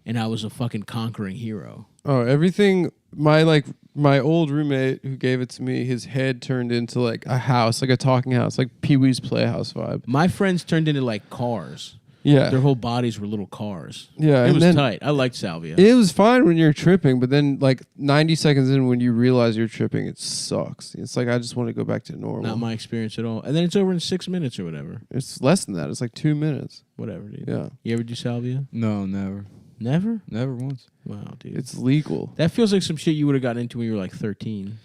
and I was a fucking conquering hero. Oh, everything. My old roommate who gave it to me, his head turned into like a house, like a talking house, like Pee Wee's Playhouse vibe. My friends turned into like cars. Yeah, Their whole bodies were little cars. yeah. It and was then tight. I liked salvia. It was fine when you're tripping, but then like 90 seconds in, when you realize you're tripping, it sucks. It's like I just want to go back to normal. Not my experience at all. And then it's over in 6 minutes or whatever. It's less than that. It's like 2 minutes. Whatever, dude. Yeah, You ever do salvia? No, never. Never? Never once. Wow, dude. it's legal. That feels like some shit you would have gotten into when you were like 13.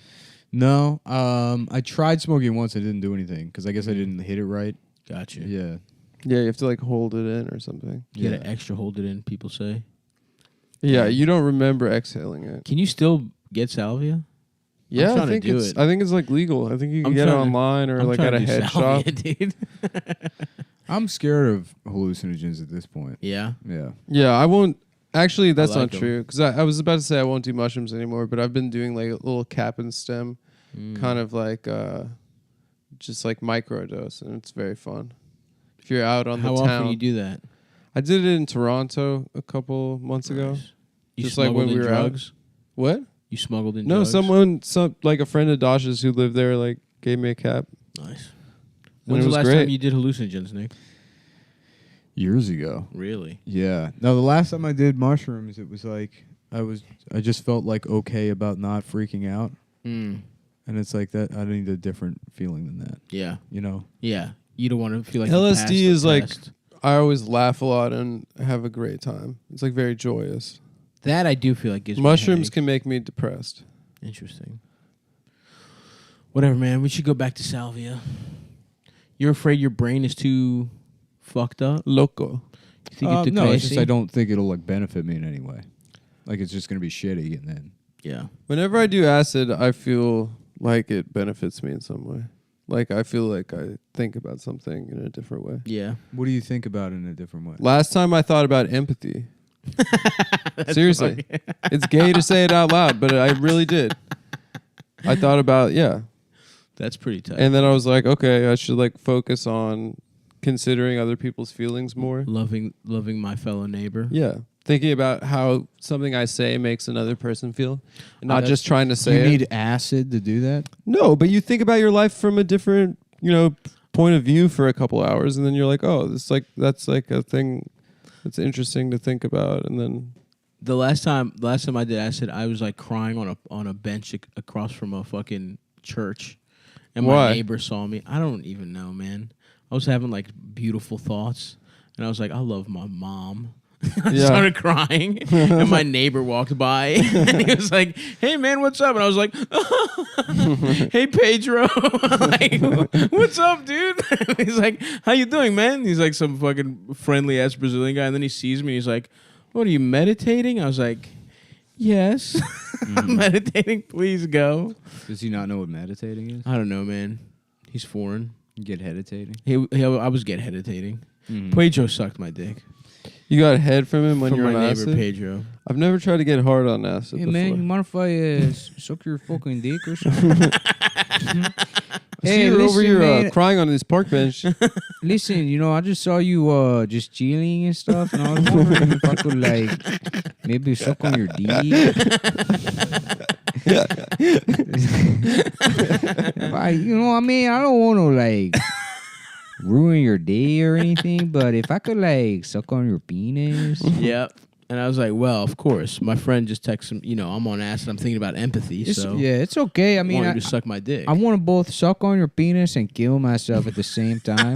No. I tried smoking once. I didn't do anything because I guess I didn't hit it right. Gotcha. Yeah. Yeah, you have to like hold it in or something. You gotta extra hold it in, people say. Yeah, you don't remember exhaling it. Can you still get salvia? Yeah, trying I to think do it's. it. I think it's like legal. I think you can I'm get it trying to- online or I'm like trying at a to do head shop. salvia, dude. I'm scared of hallucinogens at this point. Yeah. Yeah. Yeah, I won't. Actually, that's like not true. Because I was about to say I won't do mushrooms anymore, but I've been doing like a little cap and stem, kind of like just like microdose, and it's very fun. If you're out on How the often town, do you do that? I did it in Toronto a couple months ago. You Just like smuggled when in we were drugs? What? You smuggled in No, drugs? some like a friend of Dasha's who lived there, like gave me a cap. Nice. And When's it the was last great. time you did hallucinogens, Nick? Years ago. Really? Yeah. No, the last time I did mushrooms, it was like I just felt like okay about not freaking out, Mm. and it's like that. I need a different feeling than that. Yeah. You know. Yeah. You don't want to feel like LSD you passed is the like- test. I always laugh a lot and have a great time. It's like very joyous. That I do feel like gives Mushrooms me a can make me depressed. headache. Interesting. Whatever, man. We should go back to salvia. You're afraid your brain is too fucked up? Loco. You think it's too No, it's just crazy? I don't think it'll like benefit me in any way. Like it's just gonna be shitty, and then Yeah. Whenever I do acid, I feel like it benefits me in some way. Like I feel like I think about something in a different way. Yeah. what do you think about it in a different way? Last time I thought about empathy. Seriously. It's gay to say it out loud, but I really did. I thought about, That's pretty tough. And then I was like, okay, I should like focus on considering other people's feelings more. loving my fellow neighbor. Yeah. Thinking about how something I say makes another person feel. And not That's- just trying to say you it. need acid to do that. No, but you think about your life from a different, point of view for a couple hours, and then you're like, oh, that's like a thing that's interesting to think about, and then The last time I did acid, I was like crying on a bench across from a fucking church, and my Why? neighbor saw me. I don't even know, man. I was having like beautiful thoughts, and I was like, I love my mom. I Yeah. started crying, and my neighbor walked by, and he was like, "Hey, man, what's up?" And I was like, "Hey, Pedro, like, what's up, dude?" He's like, "How you doing, man?" He's like some fucking friendly ass Brazilian guy, and then he sees me, and he's like, "What are you meditating?" I was like, "Yes, I'm meditating. Please go." Does he not know what meditating is? I don't know, man. He's foreign. Get meditating. I was get meditating. Pedro sucked my dick. you got head from him when From you're my on neighbor acid. Pedro. I've never tried to get hard on acid Hey, before. man, you mind if I suck your fucking dick or something? I see you're over listen, here man. crying on this park bench. Listen, I just saw you just chilling and stuff, and I was wondering if I could, like, maybe suck on your dick. I don't want to, like, ruin your day or anything, but if I could, like, suck on your penis. Yep. And I was like, well, of course. My friend just texted him, I'm on acid. I'm thinking about empathy, so Yeah, it's okay. I I mean, want I, you to suck my dick. I want to both suck on your penis and kill myself at the same time.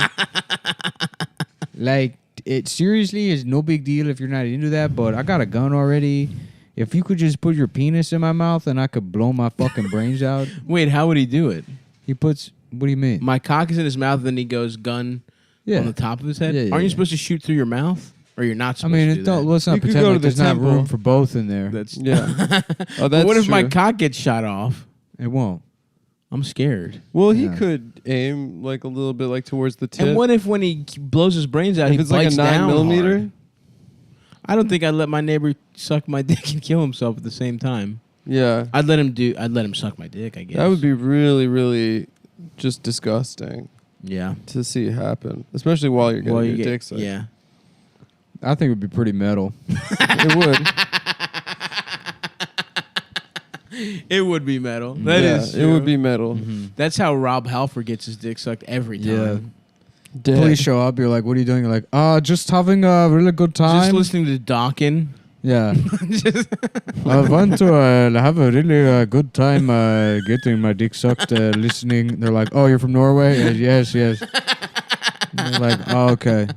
Like, it seriously is no big deal if you're not into that, but I got a gun already. If you could just put your penis in my mouth and I could blow my fucking brains out. Wait, how would he do it? He puts, what do you mean? My cock is in his mouth, then he goes gun Yeah. on the top of his head? Yeah, yeah, Aren't you yeah. supposed to shoot through your mouth? Or you're not I supposed mean, to do that? let's not You could pretend go like to the there's not temple. room for both in there. That's Yeah. Oh, But that's what if my true. cock gets shot off? It won't. I'm scared. Well, he Yeah. could aim like a little bit like towards the tip. And what if when he blows his brains out, if he it's like a bites 9 down millimeter? hard? I don't think I'd let my neighbor suck my dick and kill himself at the same time. Yeah. I'd let him suck my dick, I guess. That would be really, really just disgusting yeah. to see happen, especially while you're getting your dick sucked. Yeah. I think it would be pretty metal. It would. It would be metal. That is it would be metal. That's how Rob Halford gets his dick sucked every time. Dead. Police show up. You're like, what are you doing? You're like, just having a really good Just time. listening to Dawkin. Yeah. Just I want to have a really good time getting my dick sucked, listening. They're like, oh, you're from Norway? Yes. They're like, oh, okay.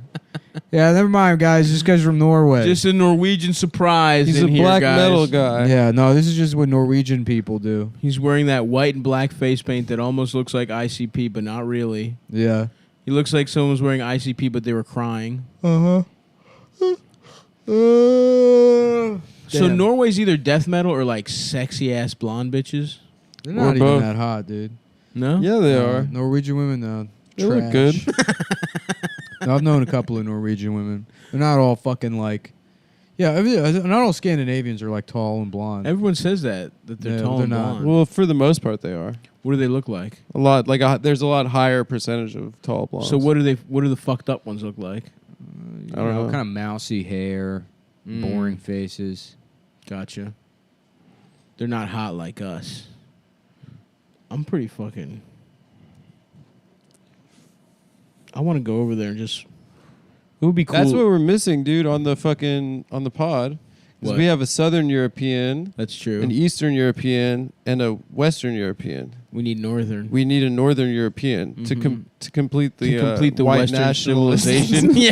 Yeah, never mind, guys. This guy's from Norway. Just a Norwegian surprise. He's in a here, black guys. metal guy. yeah, no, this is just what Norwegian people do. He's wearing that white and black face paint that almost looks like ICP, but not really. Yeah. He looks like someone was wearing ICP, but they were crying. Uh-huh. So Norway's either death metal or like sexy ass blonde bitches. They're Or not even both. that hot, dude. No? Yeah, they are. Norwegian women, though. They look good. No, I've known a couple of Norwegian women. They're not all fucking like... Yeah, not all Scandinavians are like tall and blonde. Everyone says that they're Yeah, tall they're and not. blonde. Well, for the most part, they are. What do they look like? A lot. Like there's a lot higher percentage of tall blondes. So what are the fucked up ones look like? I don't know. kind of mousy hair, boring faces. Gotcha. They're not hot like us. I'm pretty fucking... I want to go over there and just... It would be cool. That's what we're missing, dude, on the pod. Because we have a Southern European, That's true. an Eastern European, and a Western European. We need Northern. We need a Northern European to complete the white Western nationalist civilization. Yeah.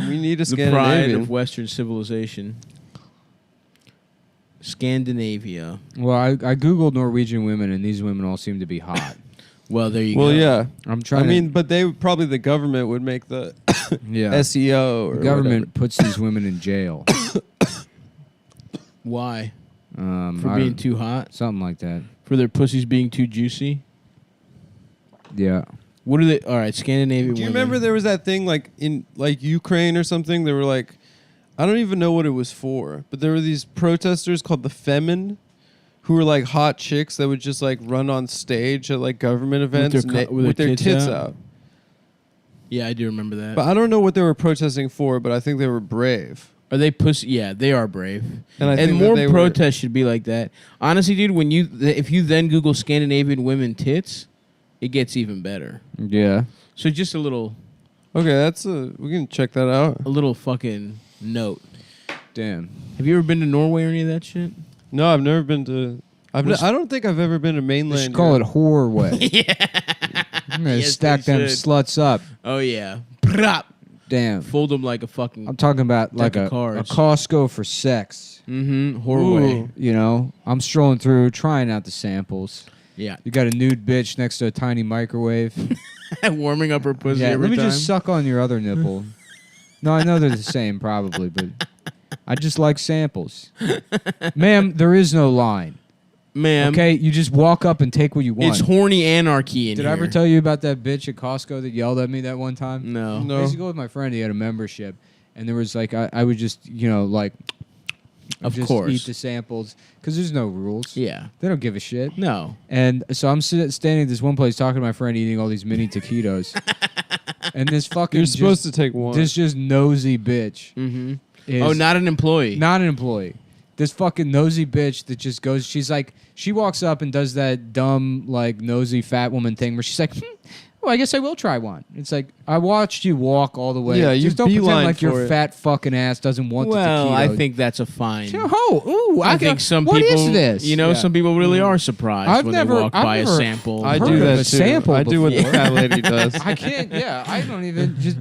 We need a The pride Scandinavian. of Western civilization. Scandinavia. Well, I googled Norwegian women, and these women all seem to be hot. Well, there you go. Well, yeah. I'm trying. But probably the government would make the Yeah. SEO. Or The government whatever. puts these women in jail. Why? For I being don't- too hot? something like that. For their pussies being too juicy? Yeah. What are they? All right, Scandinavian Do you women. remember there was that thing like in like Ukraine or something? They were like, I don't even know what it was for, but there were these protesters called the Femin, who were like hot chicks that would just like run on stage at like government events with their tits out. Yeah, I do remember that. But I don't know what they were protesting for, but I think they were brave. Are they pussy? Yeah, they are brave. And I And think more that they protests should be like that. Honestly, dude, if you then Google Scandinavian women tits, it gets even better. Yeah. So just a little Okay, we can check that out. fucking note. Damn. Have you ever been to Norway or any of that shit? No, I've never been to. I don't think I've ever been to They mainland. should call it Europe. whore way. Yeah. I'm gonna Yes, stack they them should. sluts up. Oh yeah. Prop. Damn. Fold them like a fucking. I'm talking about like Deck a of cards. Costco for sex. Horway. You know, I'm strolling through, trying out the samples. Yeah. You got a nude bitch next to a tiny microwave. Warming up her pussy Yeah, every let me time. just suck on your other nipple. No, I know they're the same probably, but I just like samples. Ma'am, there is no line. Ma'am. Okay, you just walk up and take what you want. It's horny anarchy in Did here. I ever tell you about that bitch at Costco that yelled at me that one time? No. No. I used to go with my friend. He had a membership, and there was like I would just like Of just course. eat the samples because there's no rules. Yeah. They don't give a shit. No. And so I'm standing at this one place talking to my friend eating all these mini taquitos, and this fucking You're supposed to take one. this just nosy bitch. Mm-hmm. Is Oh, not an employee. not an employee. This fucking nosy bitch that just goes. She's like, she walks up and does that dumb like nosy fat woman thing where she's like, well, I guess I will try one. It's like I watched you walk all the way. Yeah, you just don't pretend beeline like your for it. fat fucking ass doesn't want the Well, taquitos. I think that's a fine. Oh, ooh, I think some what people. is this? You know, Yeah. some people really are surprised I've when never- they walk I've by a never sample. I heard do of that a too. sample I do what before. that lady does. I can't. Yeah, I don't even just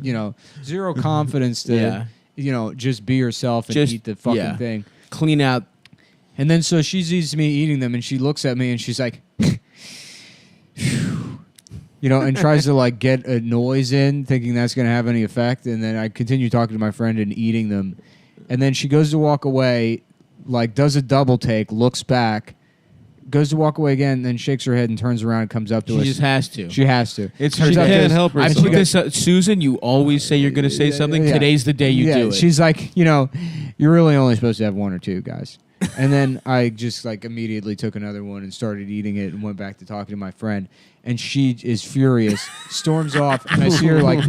zero confidence to just be yourself and Just- eat the fucking yeah. thing. Clean out. And then so she sees me eating them and she looks at me and she's like, and tries to like get a noise in, thinking that's going to have any effect. And then I continue talking to my friend and eating them. And then she goes to walk away, like does a double take, looks back, goes to walk away again, then shakes her head and turns around and comes up to She us. just has to. She has to. It's Turns her out day. can't there's- help I herself. put this up. Susan, you always say you're going to say something. Yeah. Today's the day you do it. She's like, you're really only supposed to have one or two, guys. And then I just like immediately took another one and started eating it and went back to talking to my friend. And she is furious, storms off, and I see her like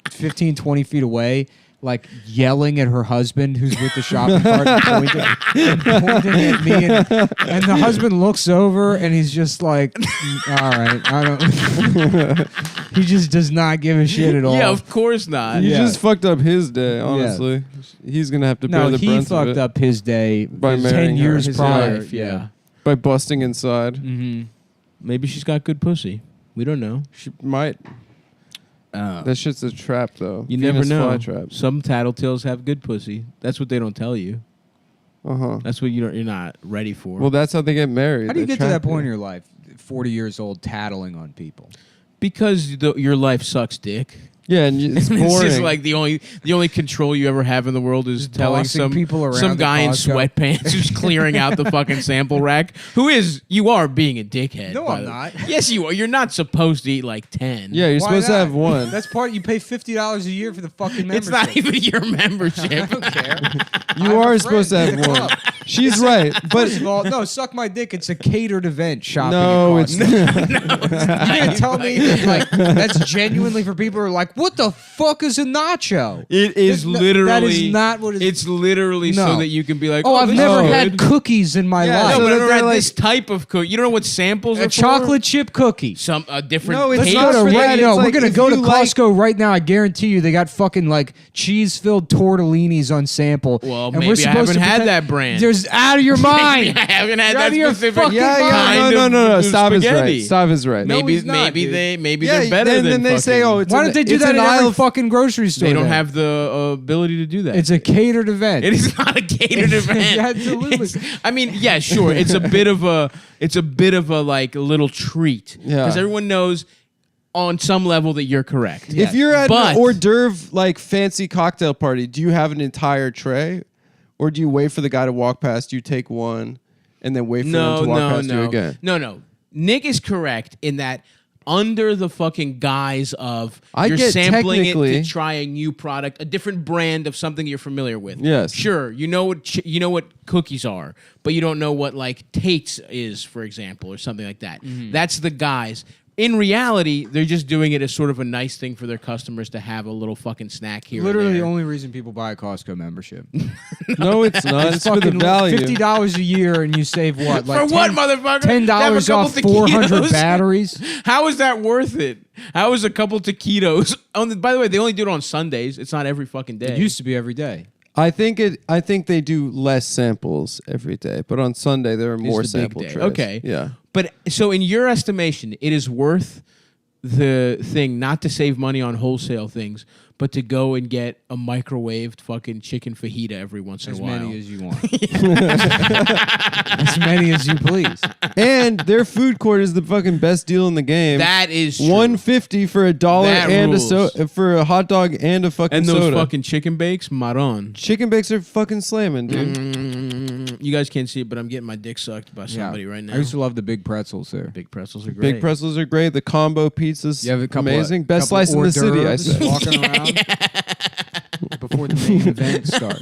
15, 20 feet away, like yelling at her husband who's with the shopping cart and pointing at me. And the husband looks over and he's just like, all right, I don't. He just does not give a shit at all. yeah, of course not. You Yeah. just fucked up his day, honestly. He's going to have to bear No, the he brunt of fucked it up his day By 10 marrying her. years His prior. life, yeah. by busting inside. Mm-hmm. Maybe she's got good pussy. We don't know. She might. That shit's a trap, though. You Venus never know. flytraps. Some tattletales have good pussy. That's what they don't tell you. Uh-huh. That's what you're not ready for. Well, that's how they get married. How do you They get to that trap point in you. your life, 40 years old, tattling on people? because your life sucks dick. Yeah, and it's boring. It's just like the only control you ever have in the world is Just telling bossing some people around some the guy in Costco. sweatpants who's clearing out the fucking sample rack. You are being a dickhead. No, by I'm the- not. Yes, you are. You're not supposed to eat like 10. yeah, you're Why supposed to not? have one. That's part. You pay $50 a year for the fucking it's membership. not even your membership. I don't care. You I'm a are friend supposed to in have the one. club. She's right, but First of all, no, suck my dick. It's a catered event shopping. no, at it's Costco. You're gonna tell me that, like, that's genuinely for people who are like, what the fuck is a nacho? It is literally. That is not what It's literally No. so that you can be like, Oh, I've this never is had good. cookies in my Yeah, life. No, so but that I never they're had like- this type of cookie. You don't know what samples are A for? chocolate chip cookie. Some different. No, it's Let's not go to for right that. now. It's We're like gonna if go to you like- Costco right now. I guarantee you, they got fucking like cheese-filled tortellinis on sample. Well, and maybe we're I supposed haven't to had pretend- that brand. There's out of your mind. I haven't had You're out that of your specific fucking yeah, kind no. of Stav is spaghetti. right. Stav is right. No, Maybe he's not, dude. maybe Yeah, they're better then they say, fucking- oh, it's Why an- don't they do it's that an in every aisle- fucking grocery store? they don't then? have the ability to do that. It's a catered event. It is not a catered event. Absolutely. I mean, yeah, sure. It's a bit of a like little treat Yeah. because everyone knows on some level that you're correct. If you're at But- an hors d'oeuvre like fancy cocktail party, do you have an entire tray, or do you wait for the guy to walk past you, take one, and then wait for them to walk past you again? No. Nick is correct in that under the fucking guise of I you're get sampling it technically- to try a new product, a different brand of something you're familiar with. Yes. Sure, you know what cookies are, but you don't know what like Tate's is, for example, or something like that. That's the guise. In reality, they're just doing it as sort of a nice thing for their customers to have a little fucking snack here. Literally and the there. only reason people buy a Costco membership. No, it's not. It's for the fucking value. $50 a year and you save what? Like For what, motherfucker? $10 Have a couple off 400 taquitos? batteries. How is that worth it? How is a couple taquitos? By the way, they only do it on Sundays. It's not every fucking day. It used to be every day. I think they do less samples every day, but on Sunday there are more the big sample day. trays. Okay. Yeah. But so in your estimation, it is worth the thing not to save money on wholesale things, but to go and get a microwaved fucking chicken fajita every once in As a while. many as you want. As many as you please. And their food court is the fucking best deal in the game. That is true. $1.50 for $1 That and rules. for a hot dog and a fucking And those soda. fucking chicken bakes, maron. Chicken bakes are fucking slamming, dude. You guys can't see it, but I'm getting my dick sucked by somebody right now. I used to love the big pretzels there. Big pretzels are great. Big pretzels are great. The combo pizza's You have a couple amazing. Of, Best couple slice in the hors city, I d'oeuvres say. Walking around before the main event starts.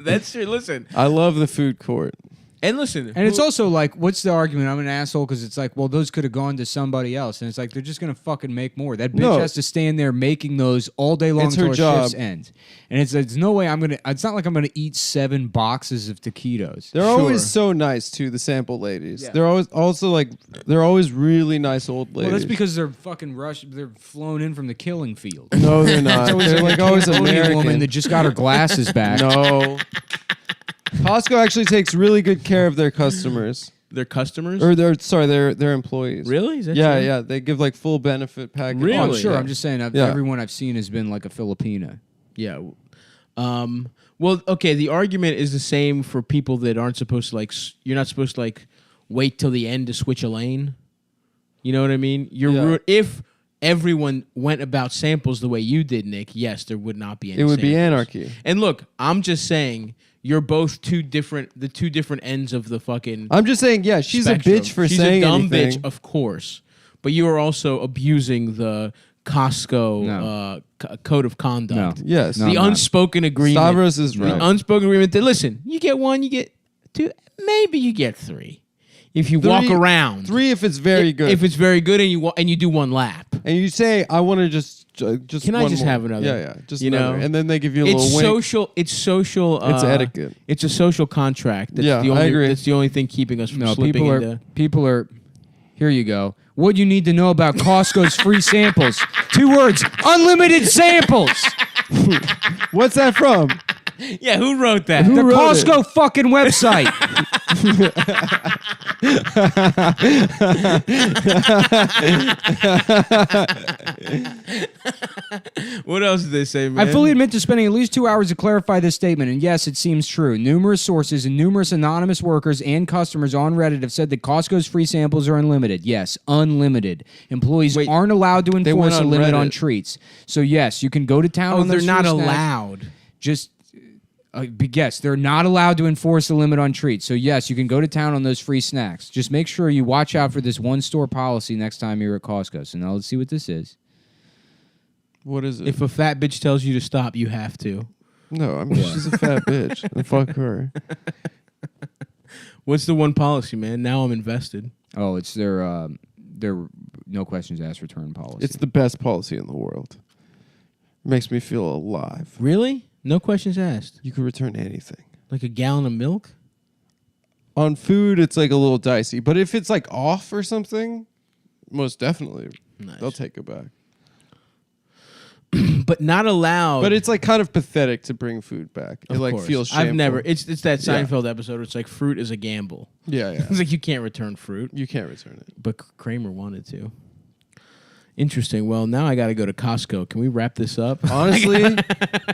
That's true. Listen. I love the food court. And listen. And it's also like, what's the argument? I'm an asshole because it's like, well, those could have gone to somebody else. And it's like, they're just going to fucking make more. That bitch No. has to stand there making those all day long It's her until her job. shifts end. And it's no way I'm going to, it's not like I'm going to eat 7 boxes of taquitos. They're Sure. always so nice too, the sample ladies. Yeah. They're always also like they're always really nice old ladies. Well, that's because they're fucking rushed. They're flown in from the killing field. no, they're not. They're like always a Cambodian American. woman that just got her glasses back. No. Costco actually takes really good care of their customers. Their customers? Or their employees. Really? Is that Yeah, true? yeah. They give like full benefit package. Really? Oh, I'm Really? sure. Yeah. I'm just saying. Yeah. Everyone I've seen has been like a Filipina. Yeah. Well, okay. The argument is the same for people that aren't supposed to you're not supposed to wait till the end to switch a lane. You know what I mean? Yeah. If everyone went about samples the way you did, Nick, yes, there would not be any. It would be samples. anarchy. And look, I'm just saying you're both the two different ends of the fucking. I'm just saying, yeah, she's spectrum. a bitch for She's saying a dumb anything. bitch, of course, but you are also abusing the Costco No. code of conduct. No. Yes. No. The I'm not. unspoken agreement. Stavros is right. The unspoken agreement that listen, you get 1, you get 2, maybe you get 3. If you walk around. 3 if it's very good. If it's very good and you do 1 lap. and you say, I want to just Can I one just more. have another? Yeah, just You another. know? And then they give you a It's little wink. social. It's social. It's etiquette. It's a social contract. That's Yeah, the I only, agree. That's the only thing keeping us from No, slipping into. people are. Here you go. What you need to know about Costco's free samples? 2 words: unlimited samples. What's that from? Yeah, who wrote that? Who The wrote Costco fucking website. What else did they say, man? I fully admit to spending at least 2 hours to clarify this statement, and yes, it seems true. Numerous sources and numerous anonymous workers and customers on Reddit have said that Costco's free samples are unlimited. Yes, unlimited. Employees Wait, aren't allowed to went enforce a on limit on Reddit. treats. So yes, you can go to town Oh, on they're those not free snacks. allowed. Just yes, they're not allowed to enforce a limit on treats. So yes, you can go to town on those free snacks. Just make sure you watch out for this one store policy next time you're at Costco. So now let's see what this is. What is it? If a fat bitch tells you to stop, you have to. No, I mean, she's a fat bitch. And fuck her. What's the one policy, man? Now I'm invested. Oh, it's their no questions asked return policy. It's the best policy in the world. It makes me feel alive. Really? No questions asked. You can return anything. Like a gallon of milk? On food, it's like a little dicey. But if it's like off or something, most definitely Nice. they'll take it back. But not allowed. But it's like kind of pathetic to bring food back. Of It like course. feels shameful. I've never. It's that Yeah. Seinfeld episode where it's like fruit is a gamble. Yeah. It's like you can't return fruit. You can't return it. But Kramer wanted to. Interesting. Well, now I got to go to Costco. Can we wrap this up? Honestly,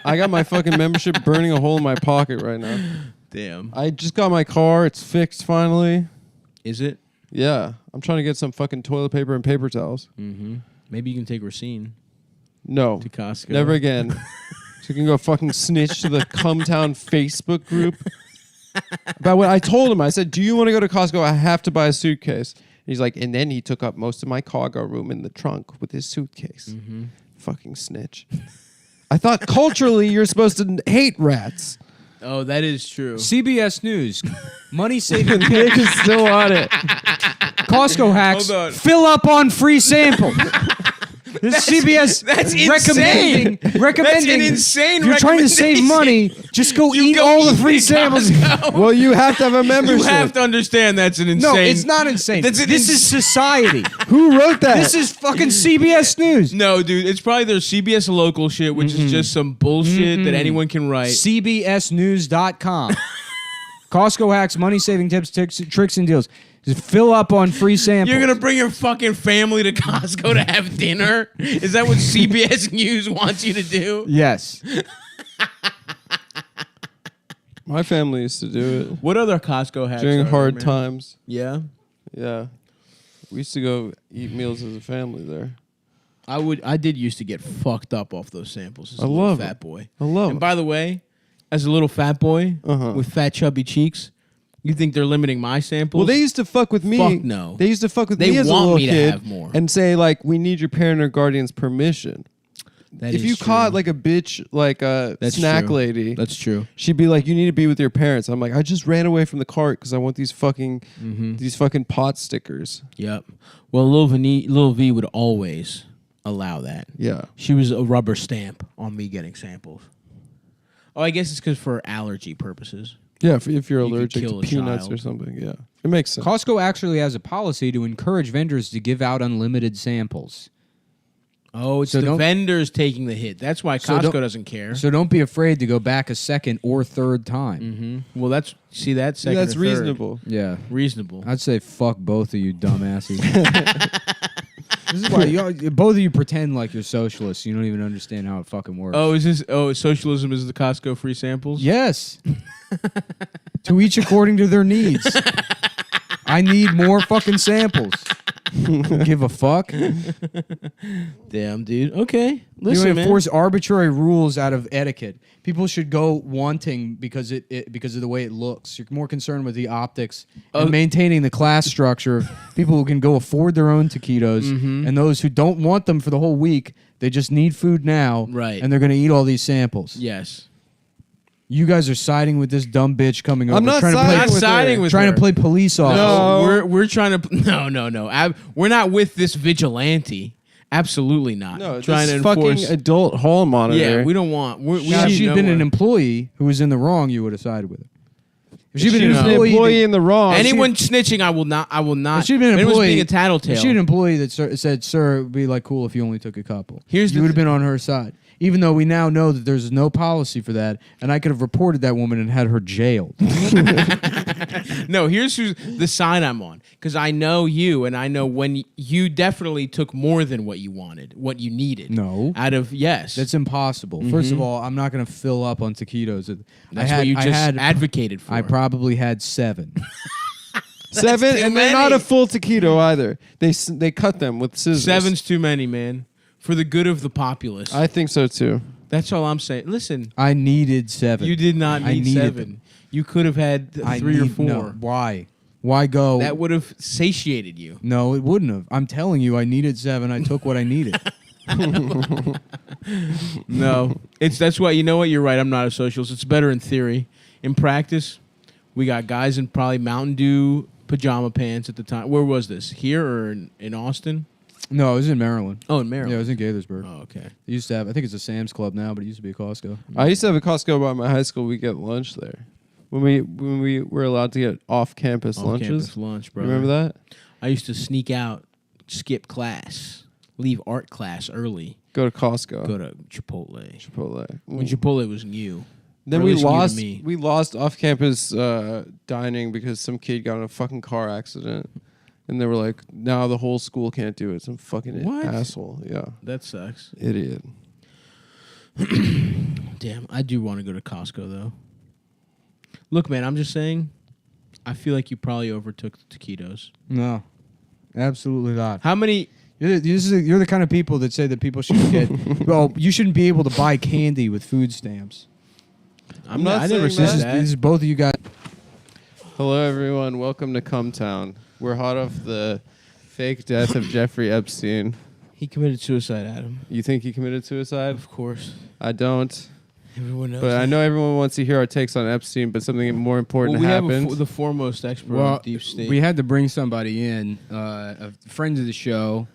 I got my fucking membership burning a hole in my pocket right now. Damn. I just got my car. It's fixed finally. Is it? Yeah. I'm trying to get some fucking toilet paper and paper towels. Mm-hmm. Maybe you can take Racine No. to Costco. Never again. So you can go fucking snitch to the Cum Town Facebook group. About what I told him, I said, "Do you want to go to Costco? I have to buy a suitcase." And he's like, and then he took up most of my cargo room in the trunk with his suitcase. Mm-hmm. Fucking snitch. I thought culturally you're supposed to hate rats. Oh, that is true. CBS News. Money saving Nick is still on it. Costco hacks. Hold on. Fill up on free sample. This CBS that's recommending. That's an insane If you're trying to save recommendation. money, just go You eat go all the eat free at samples. Costco. Well, you have to have a You membership. have to understand that's an insane. No, it's not insane. That's an This is society. Who wrote that? This is fucking CBS News. No, dude, it's probably their CBS local shit, which is just some bullshit that anyone can write. CBSNews.com. Costco hacks, money saving tips, tricks, and deals. Just fill up on free samples. You're gonna bring your fucking family to Costco to have dinner? Is that what CBS News wants you to do? Yes. My family used to do it What other Costco hacks during are there, hard man? times. Yeah, Yeah. We used to go eat meals as a family there. I did used to get fucked up off those samples. As a I little love fat it. boy. I love And it. by the way, as a little fat boy Uh-huh. with fat chubby cheeks, you think they're limiting my samples? Well, they used to fuck with me. Fuck no. They used to fuck with They me as a want little me to kid have more. and say like, "We need your parent or guardian's permission." That If is you true. caught like a bitch, like a That's snack true. lady, That's true. she'd be like, "You need to be with your parents." I'm like, "I just ran away from the cart because I want these fucking pot stickers." Yep. Well, Lil V would always allow that. Yeah. She was a rubber stamp on me getting samples. Oh, I guess it's because for allergy purposes. Yeah, if you're You could allergic kill to a peanuts child. or something, yeah, it makes sense. Costco actually has a policy to encourage vendors to give out unlimited samples. Oh, it's So the don't- vendors taking the hit. That's why So Costco don't- doesn't care. So don't be afraid to go back a second or third time. Mm-hmm. Well, that's second. That's or third. reasonable. Yeah. Reasonable. I'd say fuck both of you dumbasses. This is why both of you pretend like you're socialists. You don't even understand how it fucking works. Oh, is this? Oh, socialism is the Costco free samples. Yes. To each according to their needs. I need more fucking samples. Give a fuck. Damn, dude. Okay, You listen, man. enforce arbitrary rules out of etiquette. People should go wanting because because of the way it looks. You're more concerned with the optics and maintaining the class structure of people who can go afford their own taquitos and those who don't want them for the whole week. They just need food now, Right. And they're going to eat all these samples. Yes. You guys are siding with this dumb bitch coming over. I'm not trying siding to play, with her. siding with trying her. to play police officer. No. We're trying to. No. We're not with this vigilante. Absolutely not. No, trying this to fucking enforce. adult hall monitor. Yeah, we don't want. We Now, if should she'd know been an her. employee who was in the wrong, you would have sided with her. If she'd been She an was an employee, employee in the wrong. Anyone snitching, I will not. if she'd been an If it was employee, being a tattletale. if she'd an employee that said, "Sir, it would be like cool if you only took a couple." Here's you the would have been on her side. Even though we now know that there's no policy for that, and I could have reported that woman and had her jailed. No, here's the side I'm on. Because I know you, and I know when you definitely took more than what you wanted, what you needed. No. Out of, yes. That's impossible. First of all, I'm not going to fill up on taquitos. That's what you just advocated for. I probably had 7. 7, too and they're not many. a full taquito either. They cut them with scissors. 7's too many, man. For the good of the populace. I think so too. That's all I'm saying. Listen, I needed 7. you did not I need needed 7. them. You could have had 3 or 4. No. Why? Why go? That would have satiated you. No, it wouldn't have. I'm telling you, I needed 7. I took what I needed. No. That's why, you know what? You're right. I'm not a socialist. It's better in theory. In practice, We got guys in probably Mountain Dew pajama pants at the time. Where was this? Here or in Austin? No, it was in Maryland. Oh, in Maryland. Yeah, it was in Gaithersburg. Oh, okay. It used to have, I think it's a Sam's Club now, but it used to be a Costco. I used to have a Costco by my high school. We get lunch there when we were allowed to get off-campus lunches. Off-campus lunch, bro. Remember that? I used to sneak out, skip class, leave art class early, Go to Costco. go to Chipotle. Chipotle. When Chipotle was new. Then Or at we least new to lost. me. We lost off-campus dining because some kid got in a fucking car accident, and they were like, "Now the whole school can't do it." Some fucking What? asshole. Yeah, That sucks. idiot. Damn, I do want to go to Costco, though. Look, man, I'm just saying, I feel like you probably overtook the taquitos. No, absolutely not. How many... You're the kind of people that say that people shouldn't get. Well, you shouldn't be able to buy candy with food stamps. I'm not I never saying said that. that. This is both of you guys. Hello, everyone. Welcome to Cum Town. We're hot off the fake death of Jeffrey Epstein. He committed suicide, Adam. You think he committed suicide? Of course. I don't. Everyone knows. But I know everyone wants to hear our takes on Epstein, but something more important we happened. have the foremost expert Well, on deep state. we had to bring somebody in, a friend of the show,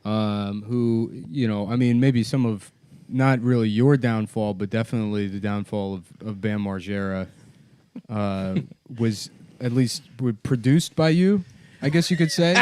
who, you know, I mean, maybe some of, not really your downfall, but definitely the downfall of Bam Margera, was at least produced by you, I guess you could say.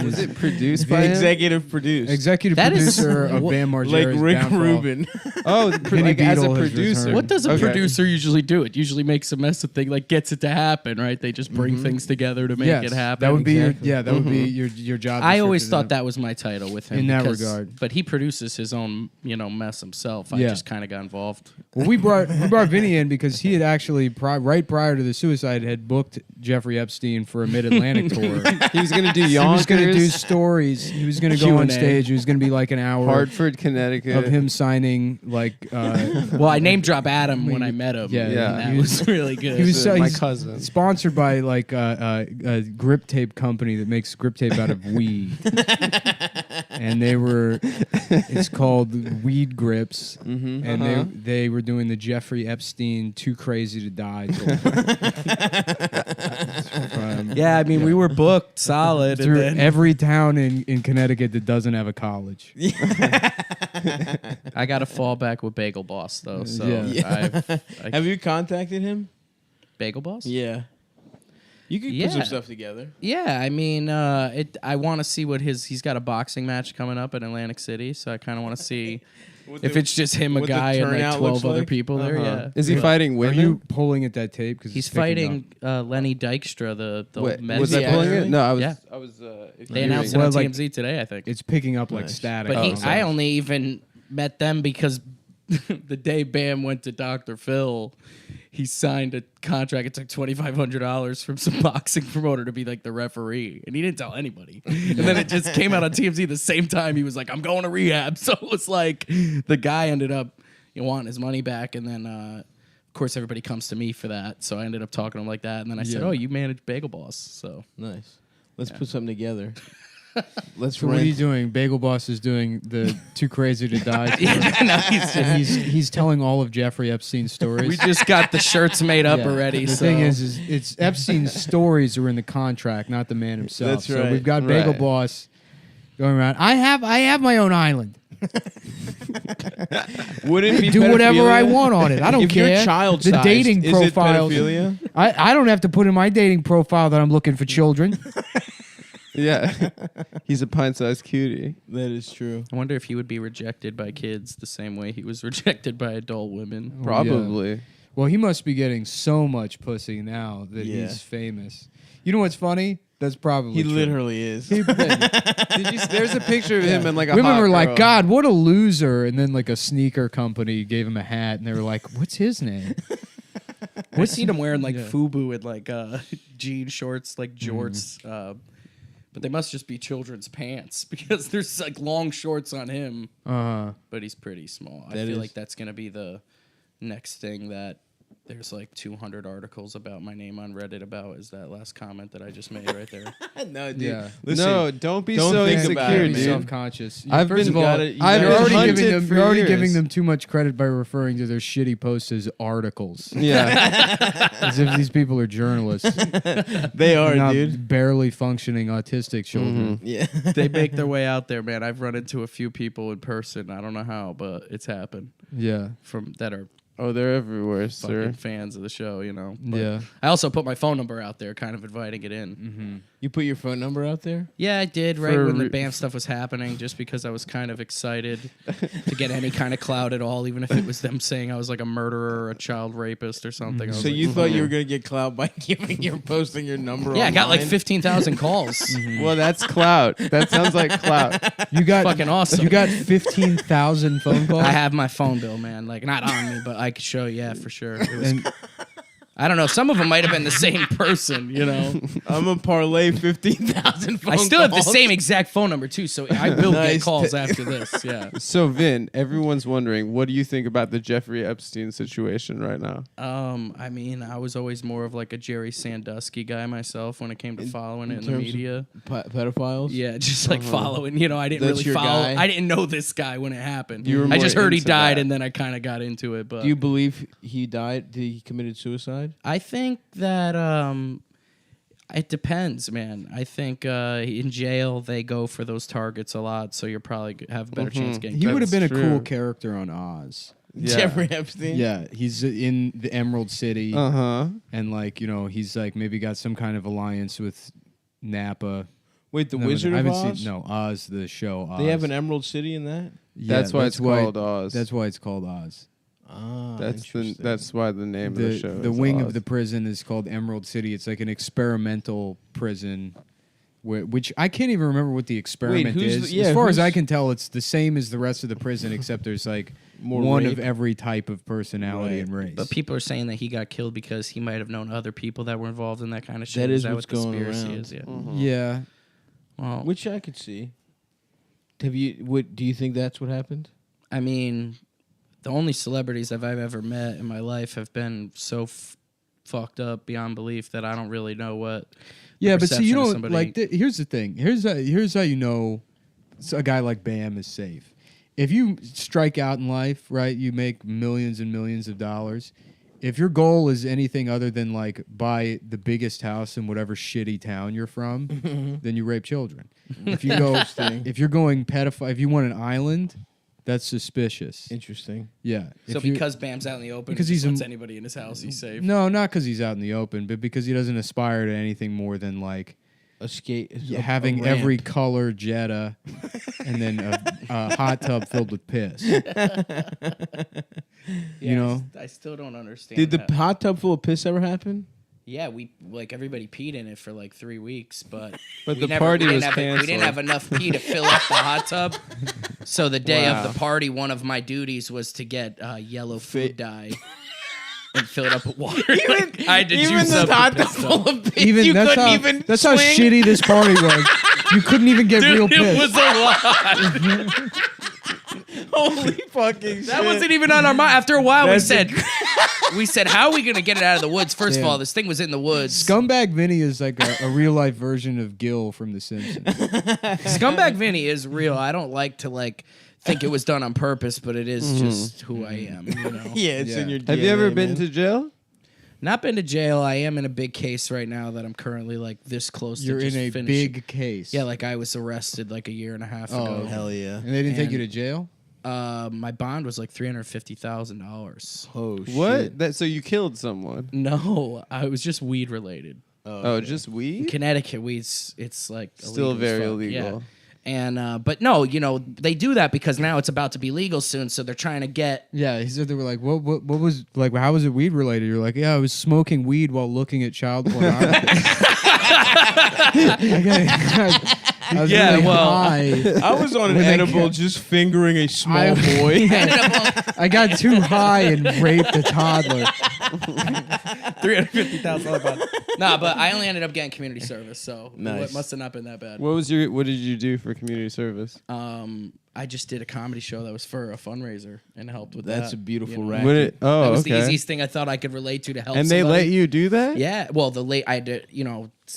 Was it produced the by him? executive producer. Executive That is- producer of Bam Margera's Like Rick downfall. Rubin. Oh, Vinny like as a Beedle has producer. returned. What does a Okay. producer usually do? It usually makes a mess of thing, like gets it to happen, right? They just bring things together to make Yes, it happen. that would be Exactly. that would be your job. I always description. thought that was my title with him In that because- regard. but he produces his own, mess himself. I Yeah. just kind of got involved. Well, we brought Vinny in because he had actually right prior to the suicide had booked Jeffrey Epstein for a Mid Atlantic tour. He was going to do He was going to do Yonkers, stories. He was going to go on Q&A. stage. It was going to be like an hour Hartford, Connecticut. of him signing like. Well, I name drop Adam when I met him. Yeah, and yeah. that He was really good. He was my he's cousin. sponsored by like a grip tape company that makes grip tape out of weed, and it's called Weed Grips, Mm-hmm. and they were doing the Jeffrey Epstein Too Crazy to Die tour. yeah, I mean, we were booked solid. Through And then every town in Connecticut that doesn't have a college. I got to fall back with Bagel Boss, though. So Yeah. Have you contacted him? Bagel Boss? Yeah. You could Yeah. put some stuff together. Yeah, I mean, I want to see what he's got a boxing match coming up in Atlantic City, so I kind of want to see if it's just him, a what the guy, and like turnout 12 looks other like? people there. Uh-huh. Yeah, Is he fighting Are women? you pulling at that tape? Because he's fighting Lenny Dykstra, the Wait, old Mets was I Yeah, pulling really? it? No, I was. Yeah. I was. They announced it Well, on like- TMZ today, I think. It's picking up like Nice. static. But Oh, I only even met them because the day Bam went to Dr. Phil, he signed a contract. It took $2,500 from some boxing promoter to be like the referee, and he didn't tell anybody. And then it just came out on TMZ the same time. He was like, "I'm going to rehab." So it was like the guy ended up wanting his money back, and then of course everybody comes to me for that. So I ended up talking to him like that, and then I said, Yeah. "Oh, you manage Bagel Boss." So Nice. Let's put something together. Let's So what are you rent. doing? Bagel Boss is doing the Too Crazy to Die tour. no, he's And he's telling all of Jeffrey Epstein's stories. we just got the shirts made up Yeah. already. The so. thing is it's Epstein's stories are in the contract, not the man himself. That's So right. we've got Bagel Right. Boss going around. I have my own island. Wouldn't it be Do whatever I pedophilia? want on it. I don't If care. you're child the dating is profiles. it pedophilia? I don't have to put in my dating profile that I'm looking for children. Yeah, he's a pint-sized cutie. That is true. I wonder if he would be rejected by kids the same way he was rejected by adult women. Probably. Well, he must be getting so much pussy now that Yeah. he's famous. You know what's funny? That's probably He true. literally is. Did you? There's a picture of him in like a. Women hot were like, girl. "God, what a loser!" And then like a sneaker company gave him a hat, and they were like, "What's his name?" I've seen him wearing like Yeah. FUBU and like jean shorts, like jorts. But they must just be children's pants because there's like long shorts on him, Uh, but he's pretty small. I That feel is- like that's gonna be the next thing that there's like 200 articles about my name on Reddit about is that last comment that I just made right there. No, dude. Yeah. Listen, No, don't be don't so think about insecure, it, dude. man. Self-conscious. I've First been- of all, gotta- you I've you're been already hunted giving them. for You're already years. giving them too much credit by referring to their shitty posts as articles, Yeah. as if these people are journalists, They are, not dude. barely functioning autistic children. Yeah. They make their way out there, man. I've run into a few people in person. I don't know how, but it's happened Yeah, from that are Oh, they're everywhere, fucking sir. fans of the show, you know. But yeah. I also put my phone number out there, kind of inviting it in. You put your phone number out there? Yeah, I did right For when the re- BAM stuff was happening, just because I was kind of excited to get any kind of clout at all, even if it was them saying I was like a murderer or a child rapist or something. I was So like, you thought you were gonna get clout by posting your number? yeah, I got like online? 15,000 calls. Well, that's clout. That sounds like clout. You got Fucking awesome. You got 15,000 phone calls. I have my phone bill, man. Like not on me, but I could show you, yeah, for sure. It was, And I don't know. Some of them might have been the same person, you know. I'm gonna parlay 15,000 phone I still have the calls. same exact phone number too, so I will get Nice. calls after this. Yeah. So, Vin, everyone's wondering, what do you think about the Jeffrey Epstein situation right now? I mean, I was always more of like a Jerry Sandusky guy myself when it came to following it in the terms of media. Pedophiles? Yeah, just like following. You know, I didn't That's really your follow. guy? I didn't know this guy when it happened. You were I more just heard he into died, that. and then I kind of got into it. But Do you believe he died? Did he committed suicide? I think that it depends, man. I think in jail they go for those targets a lot, so you're probably have a better chance of getting. he would have been a That's cool true. character on Oz. Yeah. Jeffrey Epstein? Yeah, he's in the Emerald City, Uh-huh. and like he's like maybe got some kind of alliance with Napa. Wait, the No, Wizard I of haven't Oz? seen Oz, the show. Oz. They have an Emerald City in that? Yeah, That's why it's called Oz. That's why it's called Oz. Ah, That's why the name of the show. The is wing Oz. of the prison is called Emerald City. It's like an experimental prison, which I can't even remember what the experiment who's is. the- yeah, as far as who's- I can tell, it's the same as the rest of the prison, except there's like More one rape. of every type of personality Right. and race. But people are saying that he got killed because he might have known other people that were involved in that kind of shit. That is that what's what going conspiracy around. is? Yeah. yeah, Well, Which I could see. Do you think that's what happened? I mean, the only celebrities that I've ever met in my life have been so fucked up beyond belief that I don't really know what. yeah. But see, you perception of don't somebody- like. Here's the thing. Here's how you know a guy like Bam is safe. If you strike out in life, right, you make millions and millions of dollars. If your goal is anything other than like buy the biggest house in whatever shitty town you're from, then you rape children. If you go, if you're going pedophile, if you want an island, that's suspicious. Interesting. Yeah. So If you- because Bam's out in the open, because he he's just lets a- anybody in his house, he's safe. no, not because he's out in the open, but because he doesn't aspire to anything more than like having every color Jetta and then a hot tub filled with piss. Yeah, you know? I still don't understand. Did the that. hot tub full of piss ever happen? Yeah, we like everybody peed in it for like 3 weeks, but But we the party we was didn't have, we didn't canceled. have enough pee to fill up the hot tub. So the day Wow. of the party, one of my duties was to get yellow food dye and fill it up with water. I had to juice up the piss tub. of piss, Even you that's couldn't how even that's how swing? shitty this party was. You couldn't even get real Dude, piss. it was a lot. Holy fucking That shit. wasn't even on our mind. After a while, That's we said, how are we going to get it out of the woods? First of Damn. all, this thing was in the woods. Scumbag Vinny is like a real life version of Gil from The Simpsons. Scumbag Vinny is real. I don't like to think it was done on purpose, but it is just who I am. You know? Yeah, it's Yeah. in your Have you ever DNA, been man. to jail? Not been to jail. I am in a big case right now that I'm currently like this close You're to in just a finishing. big case. Yeah, like I was arrested like a year and a half ago. Hell yeah. And they didn't take you And- to jail? My bond was like $350,000. Oh, What? shit. That so you killed someone? No, I was just weed related. Oh, just weed? Connecticut weeds, it's like Still illegal as very fuck. illegal. Yeah. And but no, they do that because now it's about to be legal soon, so they're trying to get. Yeah, he said they were like, what was, like, how was it weed related? You're like, yeah, I was smoking weed while looking at child pornography. I was Yeah, really well- high. I was on an When they edible kept- just fingering a small I- boy. I got too high and raped a toddler. $350,000 bond. Nah, but I only ended up getting community service, so Nice. it must have not been that bad. What did you do for community service? I I just did a comedy show that was for a fundraiser and helped with That's that. a beautiful you know? racket. Would it? Oh, That was okay. the easiest thing I thought I could relate to help. And they somebody. let you do that? Yeah. Well, I had to,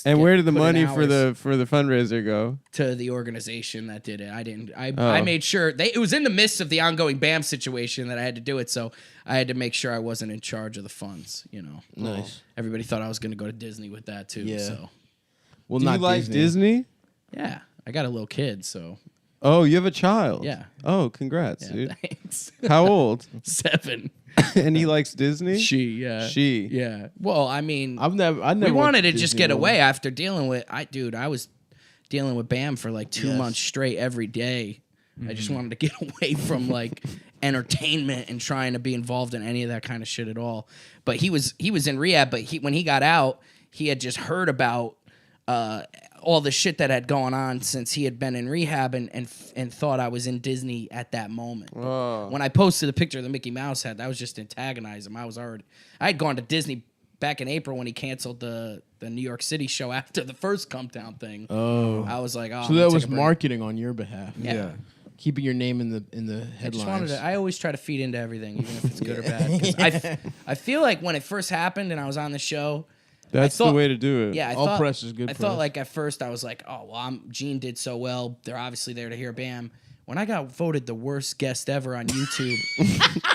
And where did the put in money hours for the fundraiser go? to the organization that did it? I didn't. I made sure it was in the midst of the ongoing BAM situation that I had to do it. So I had to make sure I wasn't in charge of the funds. Nice. Everybody thought I was going to go to Disney with that too. Yeah. So Well, Do not you like Disney? yeah, I got a little kid. So Oh, you have a child? yeah. Oh, congrats, Yeah, dude. thanks. How old? 7. And he likes Disney? She. Yeah. She. Yeah. Well, I mean, I never. we went wanted to Disney just get World. away after dealing with I was dealing with BAM for like 2 months straight every day. I just wanted to get away from like entertainment and trying to be involved in any of that kind of shit at all. But he was in rehab, but when he got out, he had just heard about all the shit that had gone on since he had been in rehab and thought I was in Disney at that moment. Oh. When I posted the picture of the Mickey Mouse hat, that was just antagonize him. I had gone to Disney back in April when he canceled the New York City show after the first Cum Town thing. Oh. I was like, oh, So that was marketing on your behalf. Yeah. Keeping your name in the I just wanted headlines. to. I always try to feed into everything, even if it's good or bad. 'Cause I feel like when it first happened and I was on the show, That's thought- the way to do it. yeah, I All thought, press is good I press. thought like at first I was like, oh well, Gene did so well. They're obviously there to hear BAM. When I got voted the worst guest ever on YouTube,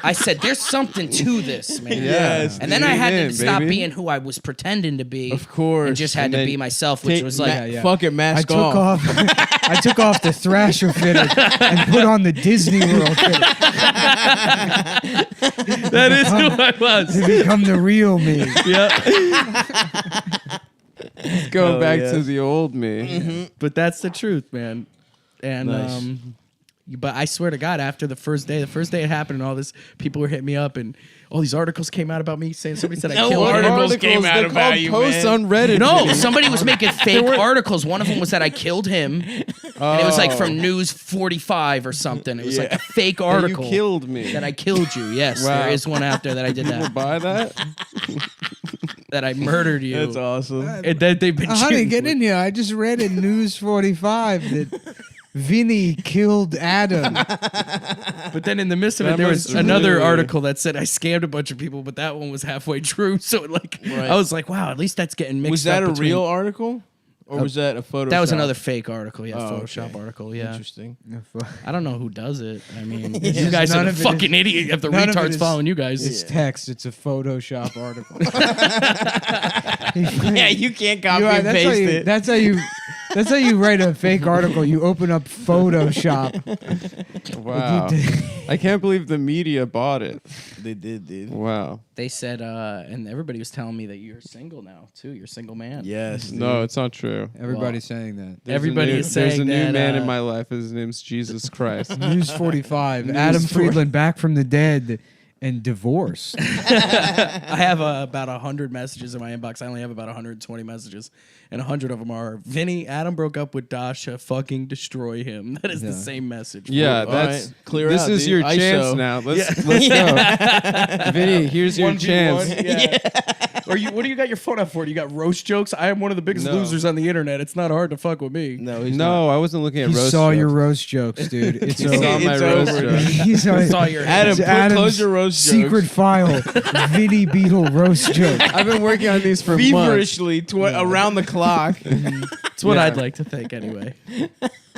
I said, "There's something to this, man." Yes, and then I had to amen, stop baby. being who I was pretending to be, Of course. and just had And to then be myself, which was like, Fuck it, I mask took off. I took off the Thrasher fitted and put on the Disney World fitted that is who I was. to become the real me. Going Oh, back yeah. to the old me. But that's the truth, man. And Nice. but I swear to God, after the first day it happened, and all this, people were hitting me up, and all these articles came out about me saying somebody said I killed what him. articles came out They're about called you, posts man. on Reddit. No, Vinny. somebody was making fake articles. One of them was that I killed him, and it was like from News 45 or something. It was like a fake That article You killed me. that I killed you. Yes, Wow. there is one out there that I did People that. buy that? That I murdered you. That's awesome. And that they've been Honey, shooting get for- in here. I just read in News 45 that Vinny killed Adam. But then in the midst of it, That there was must another really- article that said I scammed a bunch of people, but that one was halfway true. So Right. I was like, wow, at least that's getting mixed Was that up a between- real article? Or was that a photo? That was another fake article. Yeah, Oh, Photoshop okay. article. Yeah. Interesting. I don't know who does it. I mean, Yes, you guys none are the of it fucking idiot of the none of it retards is- following you guys. It's text. It's a Photoshop article. Yeah, you can't copy You are- and that's how paste you- it. That's how you. That's how you write a fake article. You open up Photoshop. Wow. I can't believe the media bought it. They did, dude. Wow. They said, and everybody was telling me that you're single now too. You're a single man. Yes. Dude. No, it's not true. Everybody's saying that. Everybody is saying There's a new that, man in my life. His name's Jesus Christ. News 45. Adam Friedland back from the dead and divorced. I have about 100 messages in my inbox. I only have about 120 messages, and 100 of them are Vinny. Adam broke up with Dasha. Fucking destroy him. That is the same message. Yeah, All that's right, clear This out, is dude. your ISO. chance now. Let's go. Vinny, here's your 1v1, chance. Yeah. Or what do you got your phone up for? Do you got roast jokes? I am one of the biggest No. losers on the internet. It's not hard to fuck with me. No, he's No, I wasn't looking at He roast saw jokes. your roast jokes, dude. It's He saw over. my It's roast over. jokes. He saw Your Adam, It's put, Adam's close your roast secret jokes. file. Vinny Beedle roast joke. I've been working on these for months. Feverishly around the clock. That's what Yeah. I'd like to think anyway.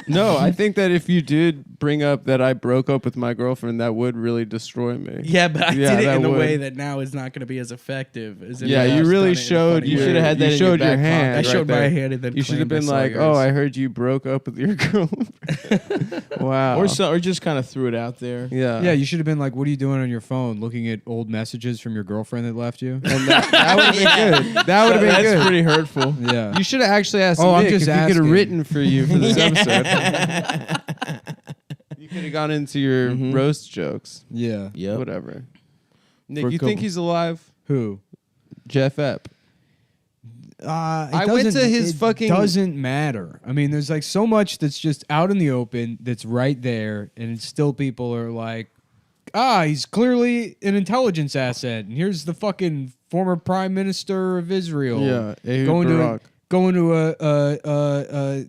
No, I think that if you did bring up that I broke up with my girlfriend, that would really destroy me. Yeah, but I Yeah, did it that in a way would. that now is not going to be as effective. As if Yeah, I you just really done it in a showed. funny You way. should have had that You in showed your your back hand. I right showed my there. hand and then You should have claimed been I saw like, yours. "Oh, I heard you broke up with your girlfriend." Wow. or just kind of threw it out there. Yeah. Yeah, you should have been like, "What are you doing on your phone? Looking at old messages from your girlfriend that left you?" And that would have been good. That would have been That's good. pretty hurtful. Yeah. You should have actually asked Oh, I'm Nick just if he could have asking. written for you for this episode. You could have gone into your roast jokes. Yeah. Yep. Whatever. Nick, For you a think couple- he's alive? Who? Jeff Epp. I went to his fucking- Doesn't matter. I mean, there's like so much that's just out in the open that's right there, and it's still people are like, he's clearly an intelligence asset, and here's the fucking former prime minister of Israel. Yeah, Ehud going Barak. to going to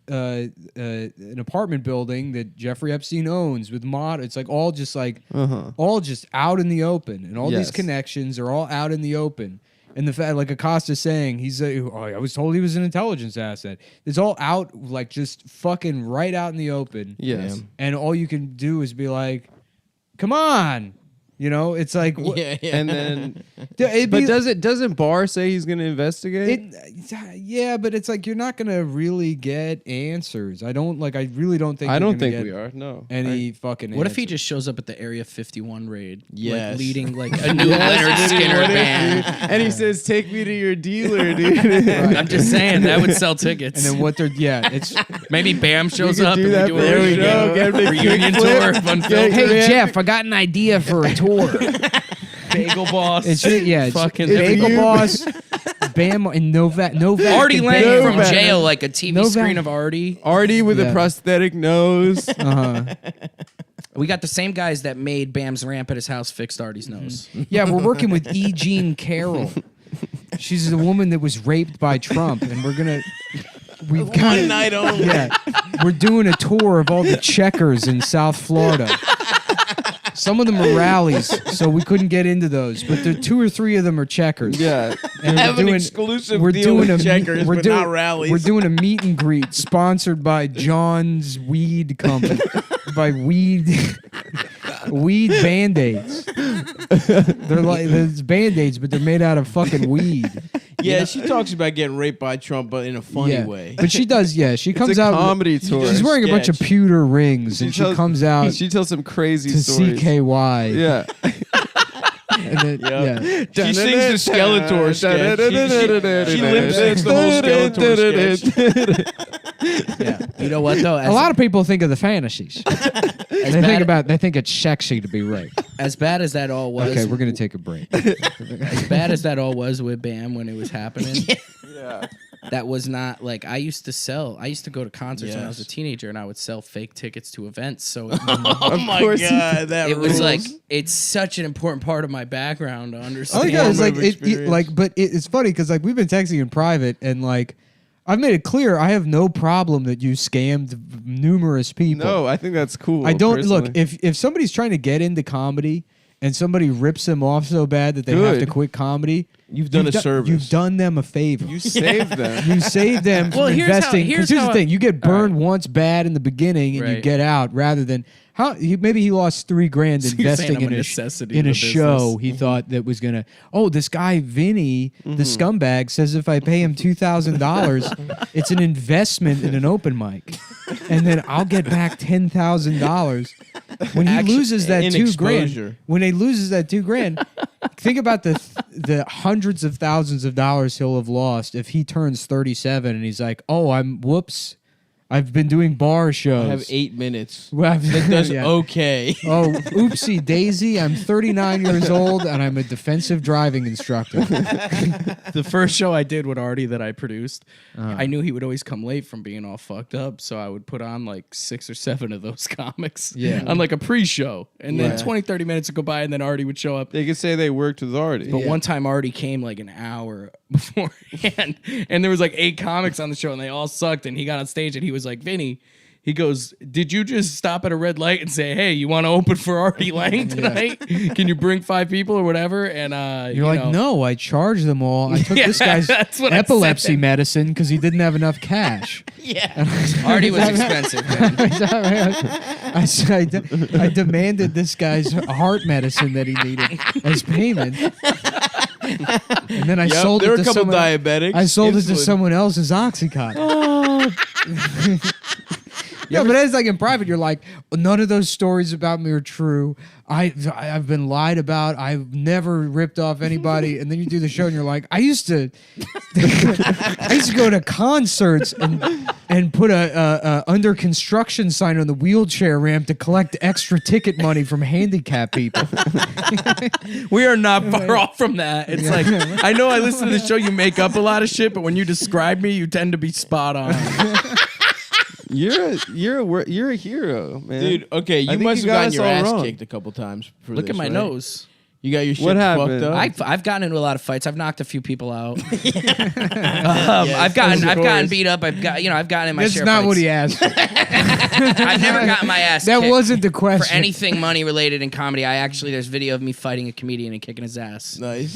an apartment building that Jeffrey Epstein owns with mod. It's like all just out in the open, and all these connections are all out in the open. And the fact, like Acosta's saying, I was told he was an intelligence asset. It's all out, like just fucking right out in the open. Yes. And all you can do is be like, come on. You know, it's like, and then, doesn't Barr say he's going to investigate? Yeah, but it's like you're not going to really get answers. I really don't think. I don't think we are. No, any fucking. What answers. if he just shows up at the Area 51 raid? Yes. Like, leading like a new Leonard Skinner band, and he says, "Take me to your dealer, dude." Right. I'm just saying that would sell tickets. And then what they're it's maybe Bam shows up. Do and we do there a we go. reunion tour. Unfiltered. Hey Jeff, I got an idea for a tour. Bagel Boss. It's fucking Bagel Boss, Bam, and Novak. Artie Lang from Novak. jail, like a TV Novak. screen of Artie. Artie with a prosthetic nose. We got the same guys that made Bam's ramp at his house fixed Artie's nose. Yeah, we're working with E. Jean Carroll. She's the woman that was raped by Trump, and we've got One night only. Yeah, we're doing a tour of all the checkers in South Florida. Some of them are rallies, so we couldn't get into those. But 2 or 3 of them are checkers. Yeah, And Have an exclusive deal with checkers, but not rallies. We're doing a meet and greet sponsored by John's Weed Company, by Weed Band-Aids. They're like there's Band-Aids, but they're made out of fucking weed. Yeah, she talks about getting raped by Trump, but in a funny way. But she does. Yeah, she comes a out. comedy tour. She's wearing a bunch of Sketch. pewter rings, and she comes out She tells some crazy to stories. CKY. Yeah. And then, yeah. She sings the Skeletor sketch. She lip syncs the whole Skeletor sketch. Yeah. You know what though? A lot of people think of the fantasies. They think it's sexy to be raped. As bad as that all was. Okay, we're gonna take a break. As bad as that all was with Bam when it was happening. Yeah. That was not like I used to go to concerts when I was a teenager, and I would sell fake tickets to events. So Oh my god, that it was rules. like it's such an important part of my background to I understand. think it's like experience. but it's funny because like we've been texting in private, and like I've made it clear I have no problem that you scammed numerous people. No, I think that's cool. I don't personally. look if somebody's trying to get into comedy and somebody rips them off so bad that they have to quit comedy. You've done a service. You've done them a favor. You saved them. You save them Well, from here's how- investing. here's Because here's how the thing: you get burned once bad in the beginning, and you Right. get out. Rather than maybe he lost $3,000 So you're saying investing I'm in a a necessity in of a the show. business. He thought that was gonna. Oh, this guy Vinny, the scumbag, says if I pay him $2,000, it's an investment in an open mic, and then I'll get back $10,000 when he loses that in $2,000. exposure. When he loses that $2,000. Think about the hundreds of thousands of dollars he'll have lost if he turns 37 and he's like, "Oh, I've been doing bar shows. I have 8 minutes. Well, That does yeah. okay. Oh, oopsie daisy! I'm 39 years old and I'm a defensive driving instructor. The first show I did with Artie that I produced, I knew he would always come late from being all fucked up, so I would put on like 6 or 7 of those comics on like a pre-show. And then 20, 30 minutes would go by and then Artie would show up. They could say they worked with Artie. But one time Artie came like an hour beforehand and there was like 8 comics on the show and they all sucked, and he got on stage and he was like, Vinny, he goes, did you just stop at a red light and say, hey, you want to open for Artie Lang tonight? Can you bring 5 people or whatever? And You're like, no, I charged them all. I took this guy's that's what I epilepsy said. medicine because he didn't have enough cash. Artie was expensive, man. I demanded this guy's heart medicine that he needed as payment. And then I sold there it were to a couple someone. diabetics. I sold it to Insulin. someone else as Oxycontin. Yeah, but it's like in private, you're like, none of those stories about me are true. I've been lied about. I've never ripped off anybody. And then you do the show, and you're like, I used to go to concerts and put a under construction sign on the wheelchair ramp to collect extra ticket money from handicapped people. We are not far off from that. It's like, I know I listen to the show, you make up a lot of shit, but when you describe me, you tend to be spot on. You're a hero, man. Dude, okay, I you think must you have got gotten us your all ass wrong. kicked a couple times for Look this, at my right? nose. You got your shit What happened? fucked up? I've gotten into a lot of fights. I've knocked a few people out. I've gotten beat up. I've gotten in my That's share of not fights. what he asked. I've never gotten my ass That kicked wasn't the question. for anything money related in comedy. There's video of me fighting a comedian and kicking his ass Nice.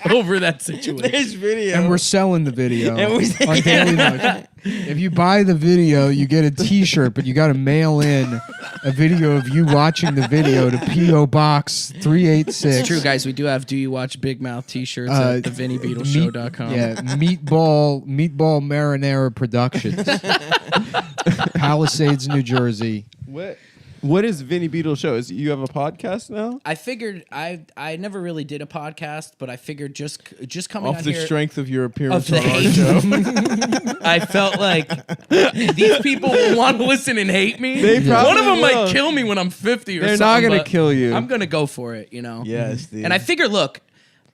over that situation. There's video. And we're selling the video And we- on Daily Note. If you buy the video, you get a T-shirt, but you got to mail in a video of you watching the video to P.O. Box 386. It's true, guys. We do have Do You Watch Big Mouth t-shirts at thevinnybeedleshow.com. Yeah, Meatball Marinara Productions, Palisades, New Jersey. What is Vinny Beedle Show? You have a podcast now? I figured I never really did a podcast, but I figured just coming Off on the here strength of your appearance of on the our hate. show. I felt like these people will want to listen and hate me. They probably One of them will. might kill me when I'm 50 or They're something. not gonna but kill you. I'm gonna go for it, you know. Yes, dude. And I figure, look,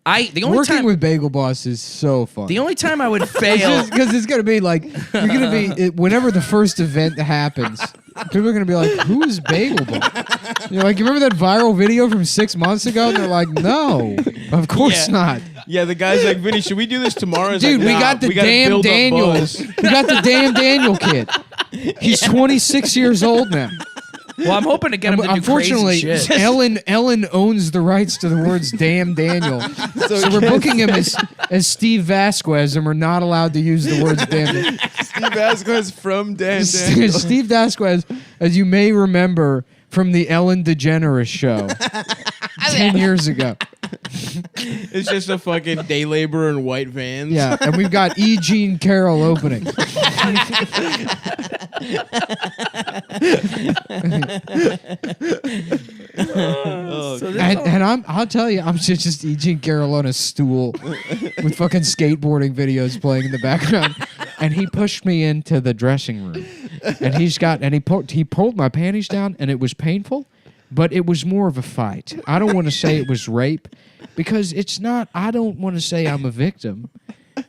the only Working time with Bagel Boss is so fun. the only time I would fail. Because it's gonna be like you're gonna be whenever the first event happens. People are gonna be like, "Who's Bagel Boss?" You're like, "You remember that viral video from 6 months ago?" And they're like, "No, of course Yeah. not." Yeah, the guy's like, Vinny, should we do this tomorrow? It's Dude, like, we nah, got the gotta damn build up Daniels. buzz. We got the damn Daniel kid. He's 26 years old now. Well, I'm hoping to get him to do Unfortunately, crazy shit. Ellen owns the rights to the words "damn Daniel," so we're booking him as Steve Vasquez, and we're not allowed to use the words "damn." Daniel. Steve Vasquez from Dan Daniel. Steve Vasquez, as you may remember from the Ellen DeGeneres show 10 years ago. It's just a fucking day laborer in white vans. Yeah, and we've got E. Jean Carroll opening. I'll tell you, I'm just E. Jean Carroll on a stool with fucking skateboarding videos playing in the background. And he pushed me into the dressing room. And he pulled my panties down, and it was painful, but it was more of a fight. I don't want to say it was rape because it's not. I don't want to say I'm a victim.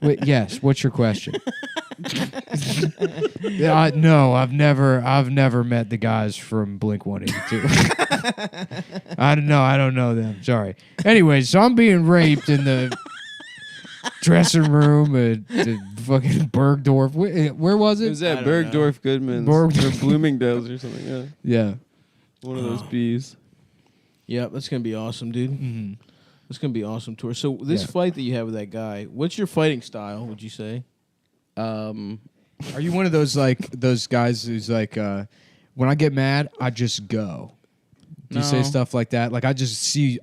Wait, yes, what's your question? No, I've never met the guys from Blink 182. I don't know them. Sorry. Anyway, so I'm being raped in the dressing room at fucking Bergdorf. Where was It it? was at I don't Bergdorf Goodman's or Bloomingdale's or something. Yeah, Yeah. one of those bees. Yep, that's gonna be awesome, dude. Mm-hmm. That's gonna be an awesome tour. So this Yeah. fight that you have with that guy, what's your fighting style? Would you say? Are you one of those guys who's like, when I get mad, I just go? Do you say No. stuff like that? Like I just see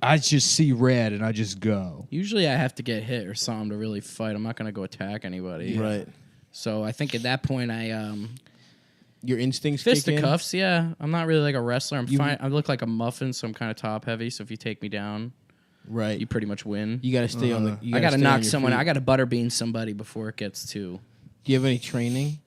red and I just go. Usually I have to get hit or something to really fight. I'm not gonna go attack anybody. Right. So I think at that point I Your instincts kick in? fisticuffs. Yeah, I'm not really like a wrestler. I'm fine. I look like a muffin, so I'm kind of top heavy. So if you take me down, Right. you pretty much win. You gotta stay on the. You I gotta stay knock on your someone. feet. I gotta butterbean somebody before it gets too. Do you have any training?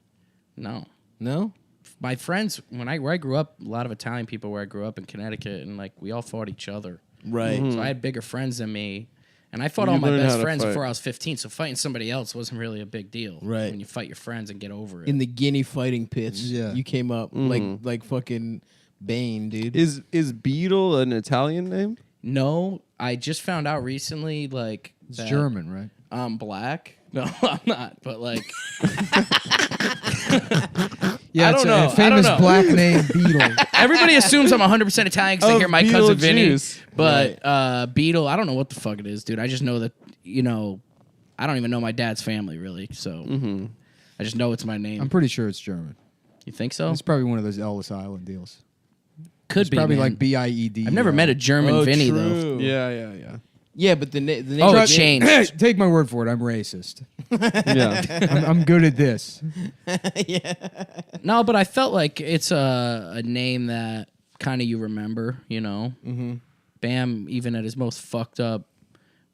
No. No. My friends, where I grew up, a lot of Italian people where I grew up in Connecticut, and like we all fought each other. Right. So I had bigger friends than me, and I fought You all my learn how best to friends fight. before I was 15. So fighting somebody else wasn't really a big deal. Right. When you fight your friends and get over it. In the Guinea fighting pits, Yeah. you came up like fucking Bane, dude. Is Beedle an Italian name? No, I just found out recently, like It's that German, right? I'm black. No, I'm not. But like, Yeah, I it's don't know. a famous I don't know. black name Beetle. everybody assumes I'm 100% Italian because they Of hear my cousin Vinny. Beetlejuice. But Beetle, I don't know what the fuck it is, dude. I just know that I don't even know my dad's family really. So I just know it's my name. I'm pretty sure it's German. You think so? It's probably one of those Ellis Island deals. Could It's be probably man. like BIED. I've never met a German Vinny though. Yeah. Yeah, but the name. Oh, of it changed. Take my word for it. I'm racist. Yeah. I'm good at this. No, but I felt like it's a name that kind of you remember, you know? Mm-hmm. Bam, even at his most fucked up,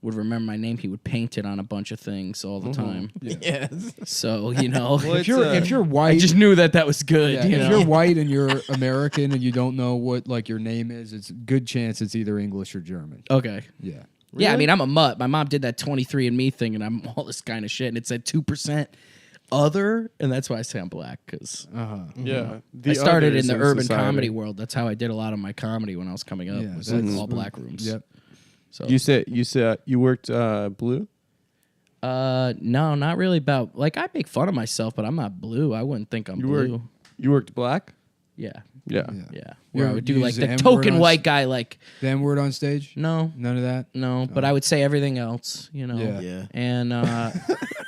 would remember my name. He would paint it on a bunch of things all the time. Yes. So, you know, Well, If you're I white, just knew that was good, yeah, you if know? you're white and you're American and you don't know what like your name is, it's a good chance it's either English or German. Okay. Yeah. Yeah, I mean, I'm a mutt. My mom did that 23andMe thing, and I'm all this kind of shit, and it said 2% other, and that's why I say I'm black, because Yeah. I started in others the urban society. comedy world. That's how I did a lot of my comedy when I was coming up. Yeah, was that's- like all black rooms. Yep. So You said you worked blue? no, not really about like I make fun of myself, but I'm not blue. I wouldn't think I'm blue. You worked black? Yeah. Yeah. Yeah. You Where I ever would do use like the the N-word token on white guy, like The N word on stage? no, None of that? no, but I would say everything else, you know. Yeah. Yeah. And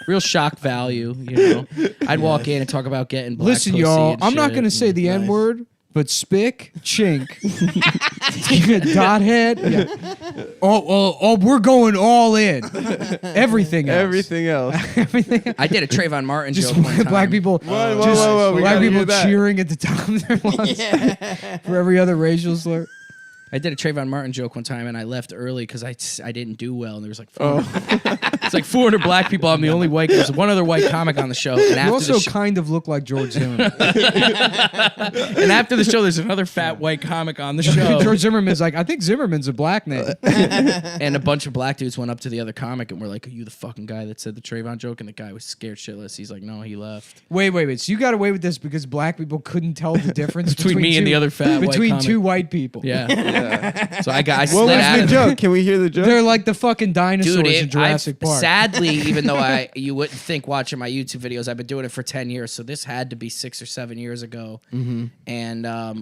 real shock value, you know. I'd walk in and talk about getting black Listen, pussy y'all, and I'm not shit. going to say the N word, but spick, chink, dot head. Yeah. Oh, we're going all in. Everything else. Everything else. Everything. I did a Trayvon Martin Just joke one time. black people. Whoa, just whoa, we black gotta people hear that. cheering at the top of their lungs for every other racial slur. I did a Trayvon Martin joke one time, and I left early because I didn't do well, and there was like Oh. 400, it's like 400 black people. I'm the only white. There's one other white comic on the show, and You after also the show, kind of look like George Zimmerman. and after the show, there's another fat white comic on the show. George Zimmerman's like, I think Zimmerman's a black name. And a bunch of black dudes went up to the other comic and were like, "Are you the fucking guy that said the Trayvon joke?" And the guy was scared shitless. He's like, "No, he left." Wait. So you got away with this because black people couldn't tell the difference Between me and two- the other fat white between comic. two white people. Yeah. So I What slid was out the of joke? Can we hear the joke? They're like the fucking dinosaurs Dude, in Jurassic Park. sadly, even though you wouldn't think watching my YouTube videos, I've been doing it for 10 years, so this had to be 6 or 7 years ago. And I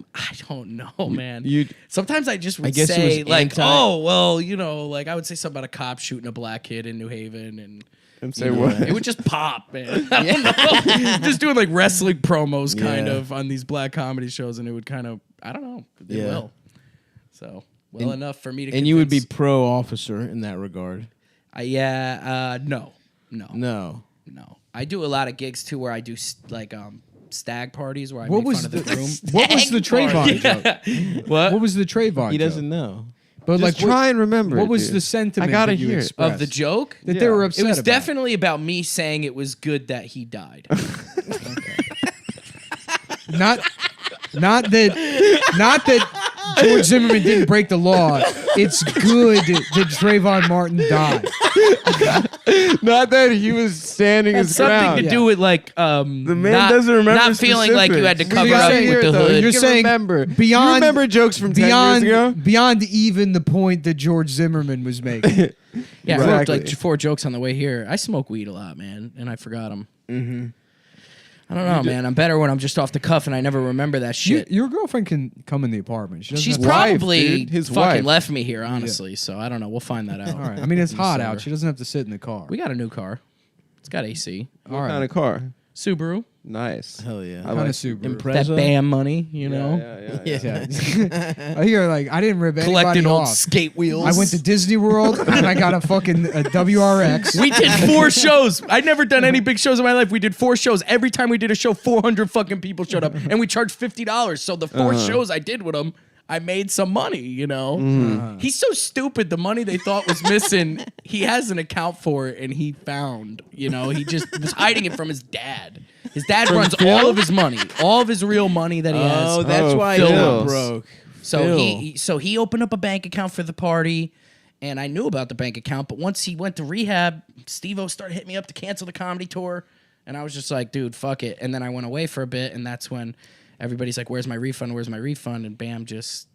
don't know, man. Sometimes I just would guess it say, was like, anti- oh, well, you know, like I would say something about a cop shooting a black kid in New Haven, and say what? it would just pop, man. I don't know. Just doing like wrestling promos kind of on these black comedy shows, and it would kind of, I don't know, it Yeah. will. So, enough for me to And you would be convince- pro officer in that regard. no. No. I do a lot of gigs too where I do stag parties where I What make was fun of the the groom. what was the Trayvon joke? What? What was the Trayvon? He joke? doesn't know. But Just like, try and remember. what it, was dude. the sentiment? I gotta that you hear it. expressed? Of the joke? that they were upset. It was about? definitely about me saying it was good that he died. not that George Zimmerman didn't break the law. It's good that Trayvon Martin died. Not that he was standing his Something ground. to do with like the man doesn't remember not feeling like you had to specifics. cover You up gotta with hear the it, though. hood. You're You saying remember. beyond- You remember jokes from 10 Beyond years ago? beyond even the point that George Zimmerman was making. Yeah, I wrote like Exactly. 4 jokes on the way here. I smoke weed a lot, man, and I forgot them. Mm-hmm. I don't know, man. I'm better when I'm just off the cuff and I never remember that shit. Your girlfriend can come in the apartment. She doesn't She's have to- probably dude. His fucking wife. left me here, honestly. So I don't know. We'll find that out. All right. I mean, it's hot Soder. out. She doesn't have to sit in the car. We got a new car. It's got AC. What All right. kind of car? Subaru. Nice. Hell yeah. I Kind like of Subaru. That Impreza? BAM money, you know? Yeah. I hear like I didn't rip anybody Collecting old off. skate wheels. I went to Disney World and I got a fucking WRX. We did 4 shows. I'd never done any big shows in my life. We did 4 shows. Every time we did a show, 400 fucking people showed up, and we charged $50. So the 4 shows I did with him, I made some money. You know, he's so stupid. The money they thought was missing, he has an account for it, and he found. You know, he just was hiding it from his dad. His dad runs all of his money, all of his real money that he has. Oh, that's Oh, why Phil. he got broke. So he opened up a bank account for the party, and I knew about the bank account. But once he went to rehab, Steve-O started hitting me up to cancel the comedy tour, and I was just like, dude, fuck it. And then I went away for a bit, and that's when everybody's like, "Where's my refund? Where's my refund?" And bam, just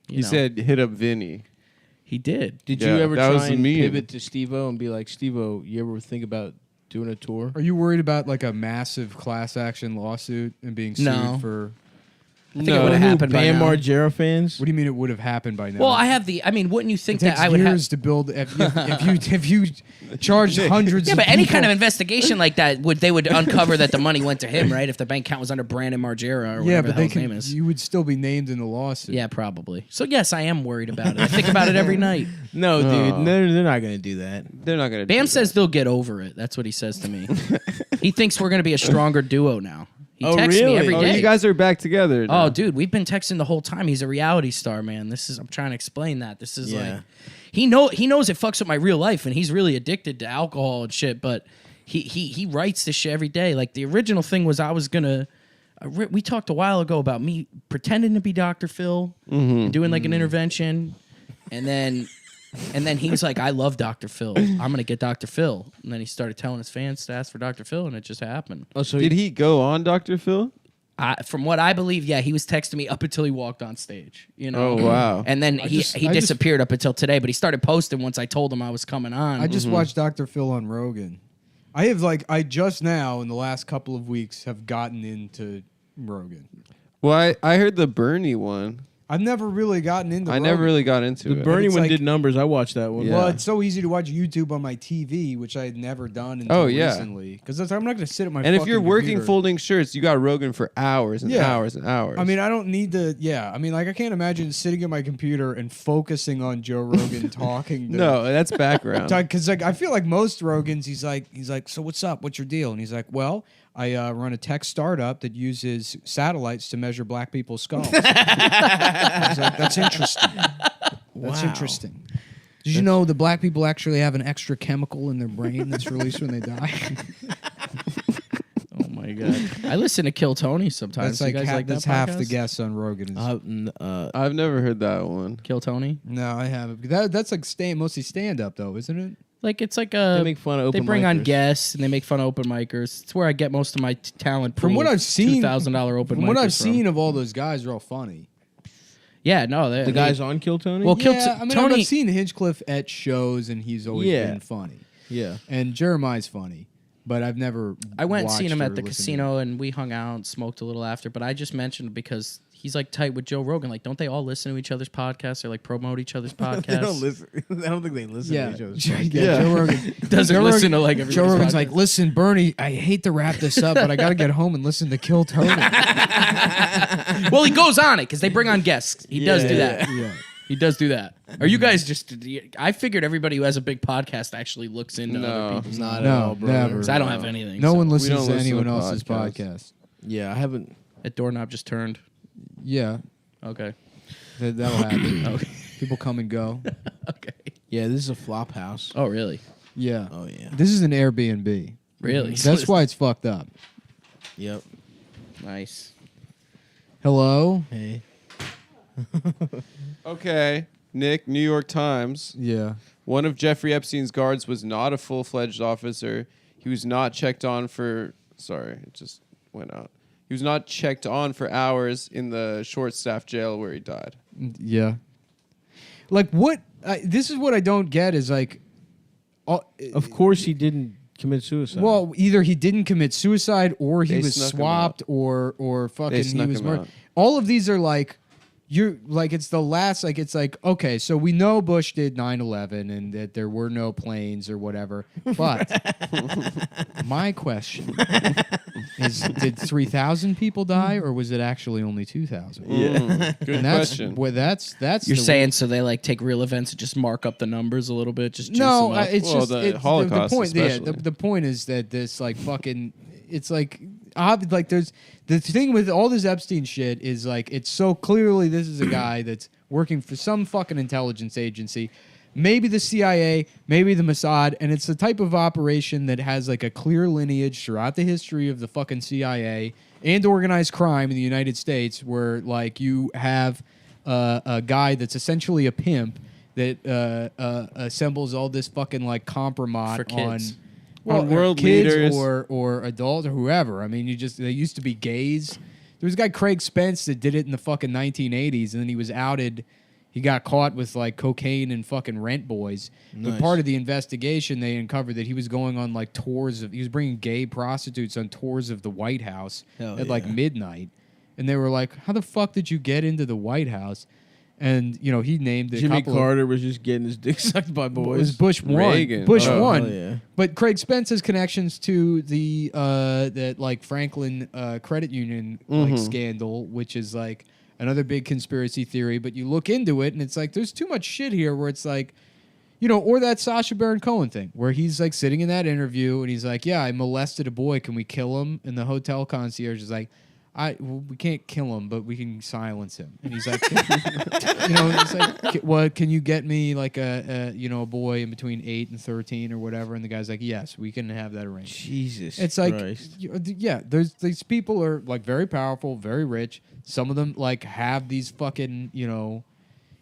He said, hit up Vinny. he did. Did Yeah, you ever that was try and mean. pivot to Steve-O and be like, Steve-O, you ever think about doing a tour? Are you worried about like a massive class action lawsuit and being sued No. for? I think it would have happened by Bam now. Margera fans? What do you mean it would have happened by now? Well, I have the. I mean, wouldn't you think it takes that I would have? years to build. If you charged hundreds. Yeah, of but any people- kind of investigation like that they would uncover that the money went to him, right? If the bank account was under Brandon Margera or whatever yeah, the but hell they his name can. is. You would still be named in the lawsuit. Yeah, probably. So yes, I am worried about it. I think about it every night. No, dude. They're not going to do that. They're not going to Bam says they'll get over it. That's what he says to me. He thinks we're going to be a stronger duo now. He Oh, texts me really? every day. you guys are back together. Oh, now. dude, we've been texting the whole time. He's a reality star, man. I'm trying to explain that. This is Yeah. like he knows it fucks with my real life, and he's really addicted to alcohol and shit. But he writes this shit every day. Like the original thing was I was gonna. We talked a while ago about me pretending to be Dr. Phil, and doing like an intervention, and then And then he was like, I love Dr. Phil. I'm going to get Dr. Phil. And then he started telling his fans to ask for Dr. Phil, and it just happened. Oh, so Did he go on Dr. Phil? From what I believe, yeah, he was texting me up until he walked on stage. You know? Oh, wow. And then he disappeared up until today, but he started posting once I told him I was coming on. I just watched Dr. Phil on Rogan. I just now in the last couple of weeks have gotten into Rogan. Well, I heard the Bernie one. I've never really gotten into I Rogan. never really got into the it. Bernie It's one like- did numbers. I watched that one. Yeah. Well, it's so easy to watch YouTube on my TV, which I had never done until yeah. recently. Because I'm not going to sit at my And if you're fucking working computer. folding shirts, you got Rogan for hours and Yeah. hours and hours. I mean, I don't need to. Yeah, I mean, like I can't imagine sitting at my computer and focusing on Joe Rogan talking. To, no, that's background. because like I feel like most Rogans, he's like, so what's up? What's your deal? And he's like, well, I run a tech startup that uses satellites to measure black people's skulls. I was like, that's interesting. That's interesting. Did you know that black people actually have an extra chemical in their brain that's released when they die? Oh my god! I listen to Kill Tony sometimes. That's like, you guys like that's that half podcast? the guests on Rogan. Is, I've never heard that one. Kill Tony. no, I haven't. That's like mostly stand up though, isn't it? Like it's like They make fun of they open bring on micers. guests and they make fun of open micers. It's where I get most of my talent. From pool what of I've seen, $2,000 open. From what micers I've seen of all those guys, they're all funny. yeah, no, The guys on Kill Tony. Well, Kill Yeah, I mean, Tony. I've seen Hinchcliffe at shows, and he's always Yeah. been funny. yeah. And Jeremiah's funny, but I've never. I went and seen watched him or at the listened to casino, and we hung out and smoked a little after. But I just mentioned because he's like tight with Joe Rogan. Like, don't they all listen to each other's podcasts or like promote each other's podcasts? They don't listen. I don't think they listen Yeah, to each other's yeah, podcasts. Joe Rogan Doesn't Joe listen to Rogan- like Joe everybody's Rogan's podcast. like, listen, Bernie, I hate to wrap this up, but I got to get home and listen to Kill Tony. well, he goes on it because they bring on guests. He does do that. yeah. He does do that. Are you guys just? I figured everybody who has a big podcast actually looks into No. other people's. Not at No, all, brother. never. Because I don't have anything. No so. one don't listens to listen to anyone else's podcasts. podcast. Yeah, I haven't. That doorknob just turned. Yeah, Okay. that'll happen. Okay. People come and go. Okay. Yeah, this is a flop house. Oh, really? Yeah. Oh yeah. This is an Airbnb. Really? That's why it's fucked up. Yep. Nice. Hello? Hey. Okay, Nick, New York Times. Yeah. One of Jeffrey Epstein's guards was not a full-fledged officer. He was not checked on for... Sorry, it just went out. He was not checked on for hours in the short-staffed jail where he died. Yeah. Like, what? This is what I don't get is like... Of course, he didn't commit suicide. Well, either he didn't commit suicide or he They was snuck him swapped or fucking They he snuck was him murdered. out. All of these are like... You're like it's the last like it's like okay so we know Bush did 9/11 and that there were no planes or whatever but my question is did 3,000 people die or was it actually only 2,000? Good And that's question. well, that's You're the saying so they like take real events and just mark up the numbers a little bit, just juice no them up? it's Well, just the it's, Holocaust the point especially. the point is that this like fucking it's like like there's the thing with all this Epstein shit is like it's so clearly this is a guy that's working for some fucking intelligence agency, maybe the CIA, maybe the Mossad, and it's the type of operation that has like a clear lineage throughout the history of the fucking CIA and organized crime in the United States, where like you have a guy that's essentially a pimp that assembles all this fucking like compromise For kids. on. On world kids leaders. or adults or whoever. I mean, they used to be gays. There was a guy Craig Spence that did it in the fucking 1980s, and then he was outed. He got caught with like cocaine and fucking rent boys. But Nice. part of the investigation, they uncovered that he was going on like tours of. He was bringing gay prostitutes on tours of the White House Hell at like yeah. midnight, and they were like, "How the fuck did you get into the White House?" And you know, he named a Jimmy couple of- Carter was just getting his dick sucked by it was boys. Bush one. Reagan. Bush Oh, one. hell yeah. But Craig Spence has connections to the that like Franklin credit union like scandal, which is like another big conspiracy theory. But you look into it, and it's like there's too much shit here. Where it's like, you know, or that Sacha Baron Cohen thing, where he's like sitting in that interview, and he's like, "Yeah, I molested a boy. Can we kill him?" And the hotel concierge is like, we can't kill him, but we can silence him. And he's like, you know, it's like, what? Can you get me like a boy in between 8 and 13 or whatever? And the guy's like, yes, we can have that arranged. Jesus. It's like, Christ. yeah, there's these people are like very powerful, very rich. Some of them like have these fucking, you know,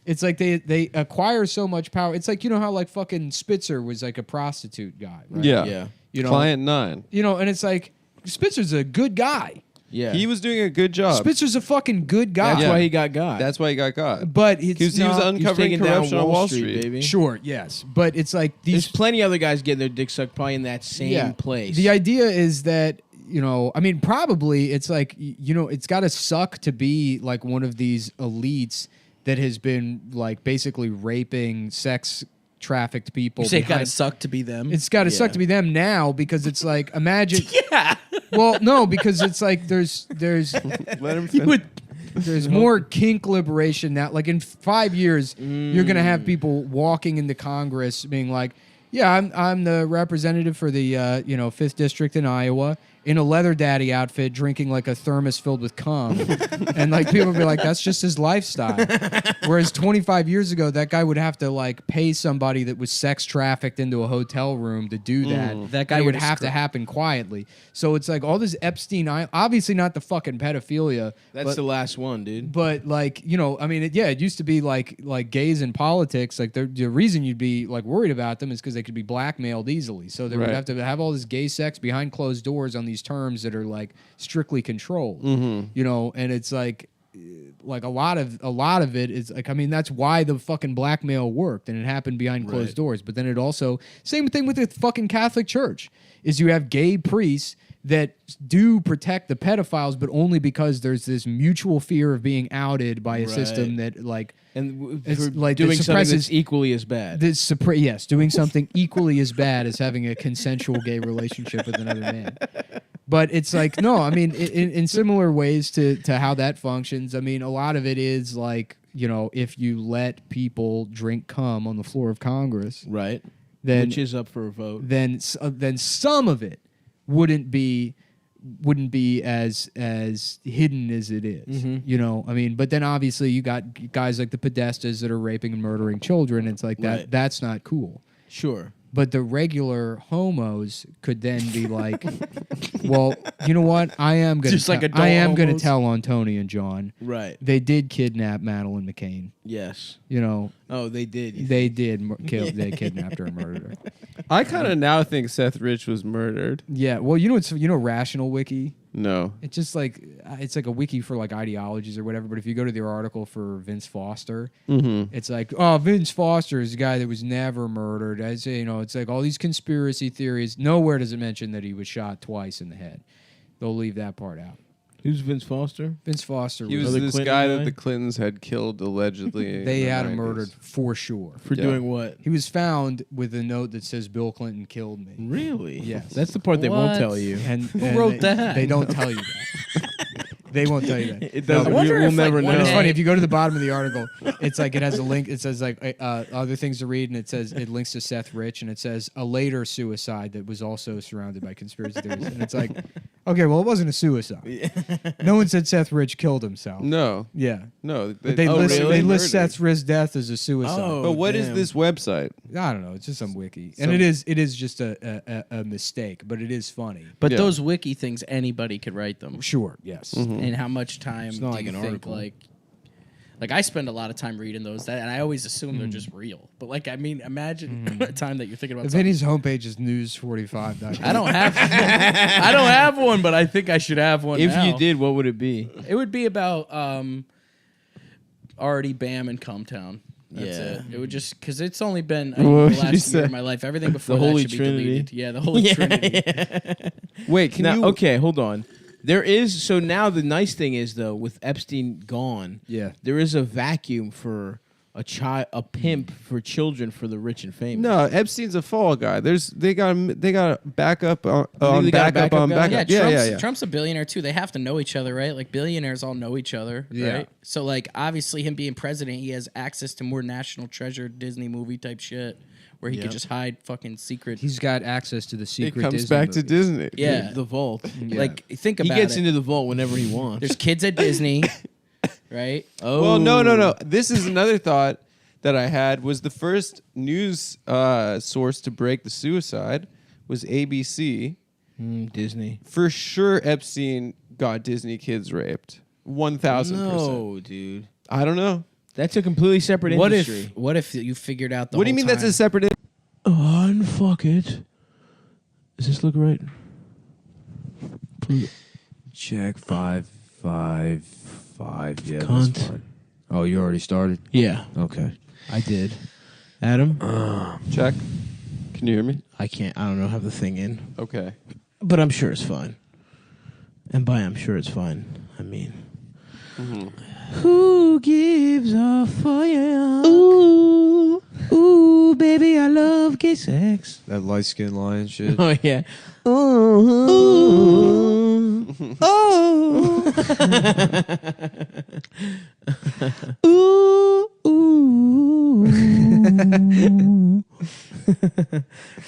It's like they acquire so much power. It's like, you know how like fucking Spitzer was like a prostitute guy, right? Yeah. You know, Client 9. You know, and it's like Spitzer's a good guy. Yeah. He was doing a good job. Spitzer's a fucking good guy. That's why he got got. That's why he got got. But it's Because he was not- uncovering taking down corruption on Wall Street. baby. Sure, yes. But it's like There's these plenty other guys getting their dick sucked probably in that same place. The idea is that, you know, I mean, probably it's like, you know, it's got to suck to be like one of these elites that has been like basically raping sex traffict people. You say it gotta suck to be them. It's got to suck to be them now because it's like, imagine. Well, no, because it's like there's Let him finish. there's more kink liberation now. Like in 5 years, you're gonna have people walking into Congress being like, "Yeah, I'm the representative for the 5th district in Iowa in a leather daddy outfit, drinking like a thermos filled with cum," and like people would be like, "That's just his lifestyle." Whereas 25 years ago, that guy would have to like pay somebody that was sex trafficked into a hotel room to do that. That guy And it would would have to happen quietly. So it's like all this Epstein, obviously not the fucking pedophilia. That's but, the last one, dude. But like, you know, I mean, it used to be like gays in politics. Like the reason you'd be like worried about them is because they could be blackmailed easily. So they would have to have all this gay sex behind closed doors on these terms that are like strictly controlled. You know, and it's like a lot of it is like, I mean, that's why the fucking blackmail worked and it happened behind closed doors. But then it also, same thing with the fucking Catholic Church, is you have gay priests that do protect the pedophiles, but only because there's this mutual fear of being outed by a system that like, And it's for like doing that something suppresses that's equally as bad. yes, doing something equally as bad as having a consensual gay relationship with another man. But it's like, no, I mean, in similar ways to how that functions, I mean, a lot of it is like, you know, if you let people drink cum on the floor of Congress, Right. then Which is up for a vote. then some of it wouldn't be as hidden as it is. You know, I mean, but then obviously you got guys like the Podestas that are raping and murdering children. It's like that. Right. That's not cool. Sure. But the regular homos could then be like, well, you know what? I am gonna Just like adult I am gonna homos? tell on Tony and John. Right. They did kidnap Madeline McCain. Yes. You know, Oh, they did. they did kill. They kidnapped her and murdered her. I kind of now think Seth Rich was murdered. Yeah. Well, you know, Rational Wiki. No. It's just like it's like a wiki for like ideologies or whatever. But if you go to their article for Vince Foster, it's like, oh, Vince Foster is a guy that was never murdered. I say, you know, it's like all these conspiracy theories. Nowhere does it mention that he was shot twice in the head. They'll leave that part out. Who's Vince Foster? Vince Foster He was Another this Clinton guy guy? that the Clintons had killed allegedly. they in the had him 90s. murdered for sure. For Yeah. doing what? He was found with a note that says Bill Clinton killed me. Really? Yes. That's the part they won't What? tell you. And Who wrote that? They don't tell you that. They won't tell you that. It doesn't. I wonder We'll if, like, never one know. It's day- funny if you go to the bottom of the article. It's like it has a link. It says like other things to read, and it says it links to Seth Rich, and it says a later suicide that was also surrounded by conspiracy theories. And it's like, okay, well, it wasn't a suicide. No one said Seth Rich killed himself. No. Yeah, No. but they Oh, list really? they list murdered. Seth Rich's death as a suicide. Oh. But what is damn. this website? I don't know. It's just some wiki, and it is just a mistake, but it is funny. But Yeah. those wiki things, anybody could write them. Sure. Yes. And how much time It's not do like you an think article. like I spend a lot of time reading those, and I always assume they're just real. But like, I mean, imagine the time that you're thinking about. Something. Vinny's homepage is news45.com. I don't have, I don't have one, but I think I should have one. If now. you did, what would it be? it would be about Artie, Bam, and Cum Town. That's Yeah. it. It would just because it's only been What the would you last year say? of my life. Everything before The that Holy should be Trinity? deleted. Yeah, the Holy Trinity. Wait, can Now, you? okay, hold on. There is so now the nice thing is though with Epstein gone, Yeah. there is a vacuum for a pimp for children for the rich and famous. No, Epstein's a fall guy. They got backup on they got a backup on backup guy? backup. Yeah, Yeah, Trump's, Trump's a billionaire too. They have to know each other, right? Like billionaires all know each other, Yeah. right? So like obviously him being president, he has access to more national treasure Disney movie type shit where he could just hide fucking secret. He's got access to the It secret. comes Disney back to movies. Disney. yeah, The vault. like think He about gets it. into the vault whenever he wants. There's kids at Disney, right? Oh, Well, no. This is another thought that I had. Was the first news source to break the suicide was ABC. Disney. For sure, Epstein got Disney kids raped. 1,000%. No, dude. I don't know. That's a completely separate What industry. if you figured out the What do you whole mean that's time- a separate? Unfuck it. Does this look right? Check 555. Yeah, Cunt. that's fine. Oh, you already started? Yeah, Okay. I did. Adam? Check. Can you hear me? I can't. I don't know. Have the thing in. Okay. But I'm sure it's fine. And by I'm sure it's fine, I mean. Who gives a fuck? Ooh, ooh, baby, I love gay sex. That light skinned lion shit. Oh, yeah. Ooh, ooh, oh. Ooh, ooh.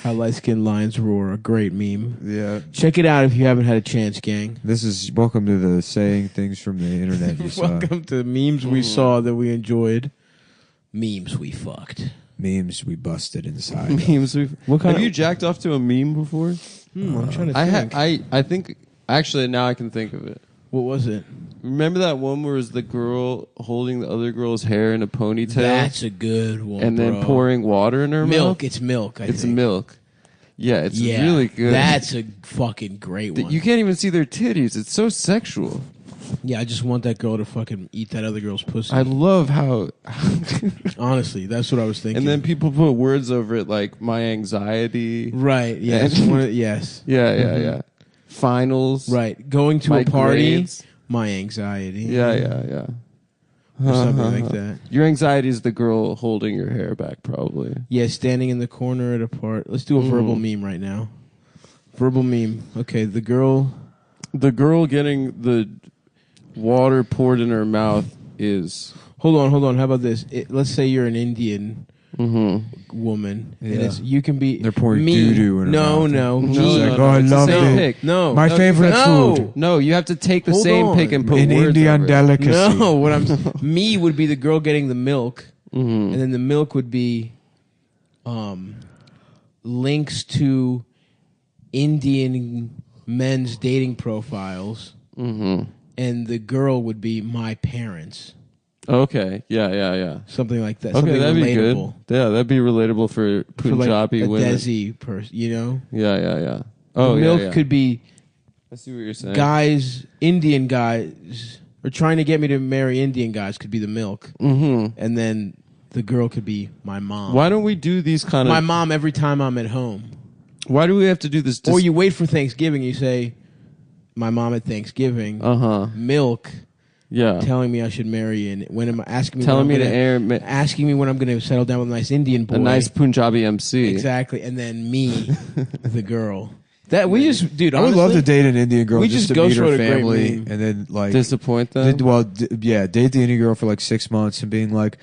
How light-skinned lions roar, a great meme. Yeah. Check it out if you haven't had a chance, gang. This is welcome to the saying things from the internet you saw. Welcome to memes we saw that we enjoyed. Memes we fucked. Memes we busted inside. Memes. What kind Have of- you jacked off to a meme before? I'm trying to I think. I think actually now I can think of it. What was it? Remember that one where it was the girl holding the other girl's hair in a ponytail That's a good one, and then bro. pouring water in her milk. mouth? It's milk. I It's think. milk. Yeah, it's Yeah, really good. That's a fucking great one. You can't even see their titties. It's so sexual. Yeah, I just want that girl to fucking eat that other girl's pussy. I love how. Honestly, that's what I was thinking. And then people put words over it like my anxiety. right? Yes. Yes. Yeah, yeah, yeah. Finals. Right. Going to My a party. grades. My anxiety. Yeah, yeah, yeah. Or something like that. Your anxiety is the girl holding your hair back, probably. Yeah, standing in the corner at a part. Let's do a verbal meme right now. Verbal meme. Okay, the girl. The girl getting the water poured in her mouth is. Hold on. How about this? Let's say you're an Indian woman. And Yeah. you can be. They're pouring me. doo-doo in her No, mouth. no. No, Me. She's no, like, no, oh, I it's the love same it. pic. No. My favorite no. food. No, you have to take the Hold same on. pic and put An words Indian over it. delicacy. No, what I'm me would be the girl getting the milk, and then the milk would be links to Indian men's dating profiles, and the girl would be my parents, Okay. Yeah, yeah, yeah. something like that. Okay, something that'd be relatable good. Yeah, that'd be relatable for for like Punjabi a women. Desi person, you know. Yeah, yeah, yeah. Oh, the milk yeah, yeah. could be I see what you're saying. guys, Indian guys, or trying to get me to marry Indian guys could be the milk, and then the girl could be my mom. Why don't we do these kind of? My mom every time I'm at home. Why do we have to do this? Or you wait for Thanksgiving. You say, "My mom at Thanksgiving, milk, Yeah. telling me I should marry you." And when am I asking me? Telling when me I'm to gonna, air asking me when I'm going to settle down with a nice Indian boy, a nice Punjabi MC. exactly, and then me, the girl. That we just, dude. I would love to honestly, date an Indian girl we just just to meet ghost her wrote a great family meme. and then like Disappoint them. date the Indian girl for like 6 months and being like,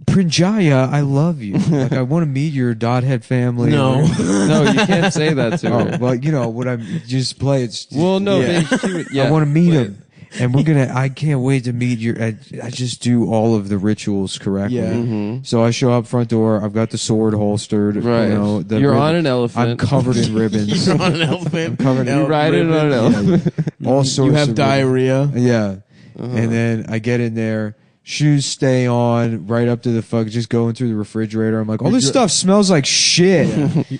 Prinjaya, I love you. Like I want to meet your Dodhead family. No. No, you can't say that to her. Oh, well, you know what I'm just play. It's Well, no, Yeah. she would- yeah. I want to meet Wait. him, and we're gonna. I can't wait to meet your. I just do all of the rituals correctly. Yeah. So I show up front door. I've got the sword holstered. Right. You know, the You're rib- on an elephant. I'm covered in ribbons. You're on an elephant. covered in You ride it on an elephant. all sorts. You have of diarrhea. ribbons. Yeah. And then I get in there. Shoes stay on right up to the fuck. Just going through the refrigerator. I'm like, all this stuff smells like shit.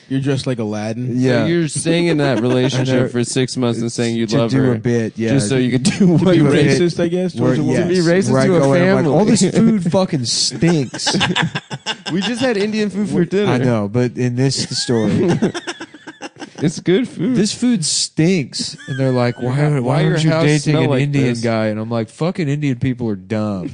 You're dressed like Aladdin. Yeah. So you're staying in that And relationship they're- for 6 months and saying you to love do her a bit, yeah. just so you could do what Be you Right. racist, I guess. Towards a Where- woman. be yes, racist where I to a go in, I'm like, family. all this food fucking stinks. We just had Indian food for dinner. I know, but in this story, It's good food. this food stinks. And they're like, why Why your aren't you house dating smell an like Indian this? guy? And I'm like, fucking Indian people are dumb.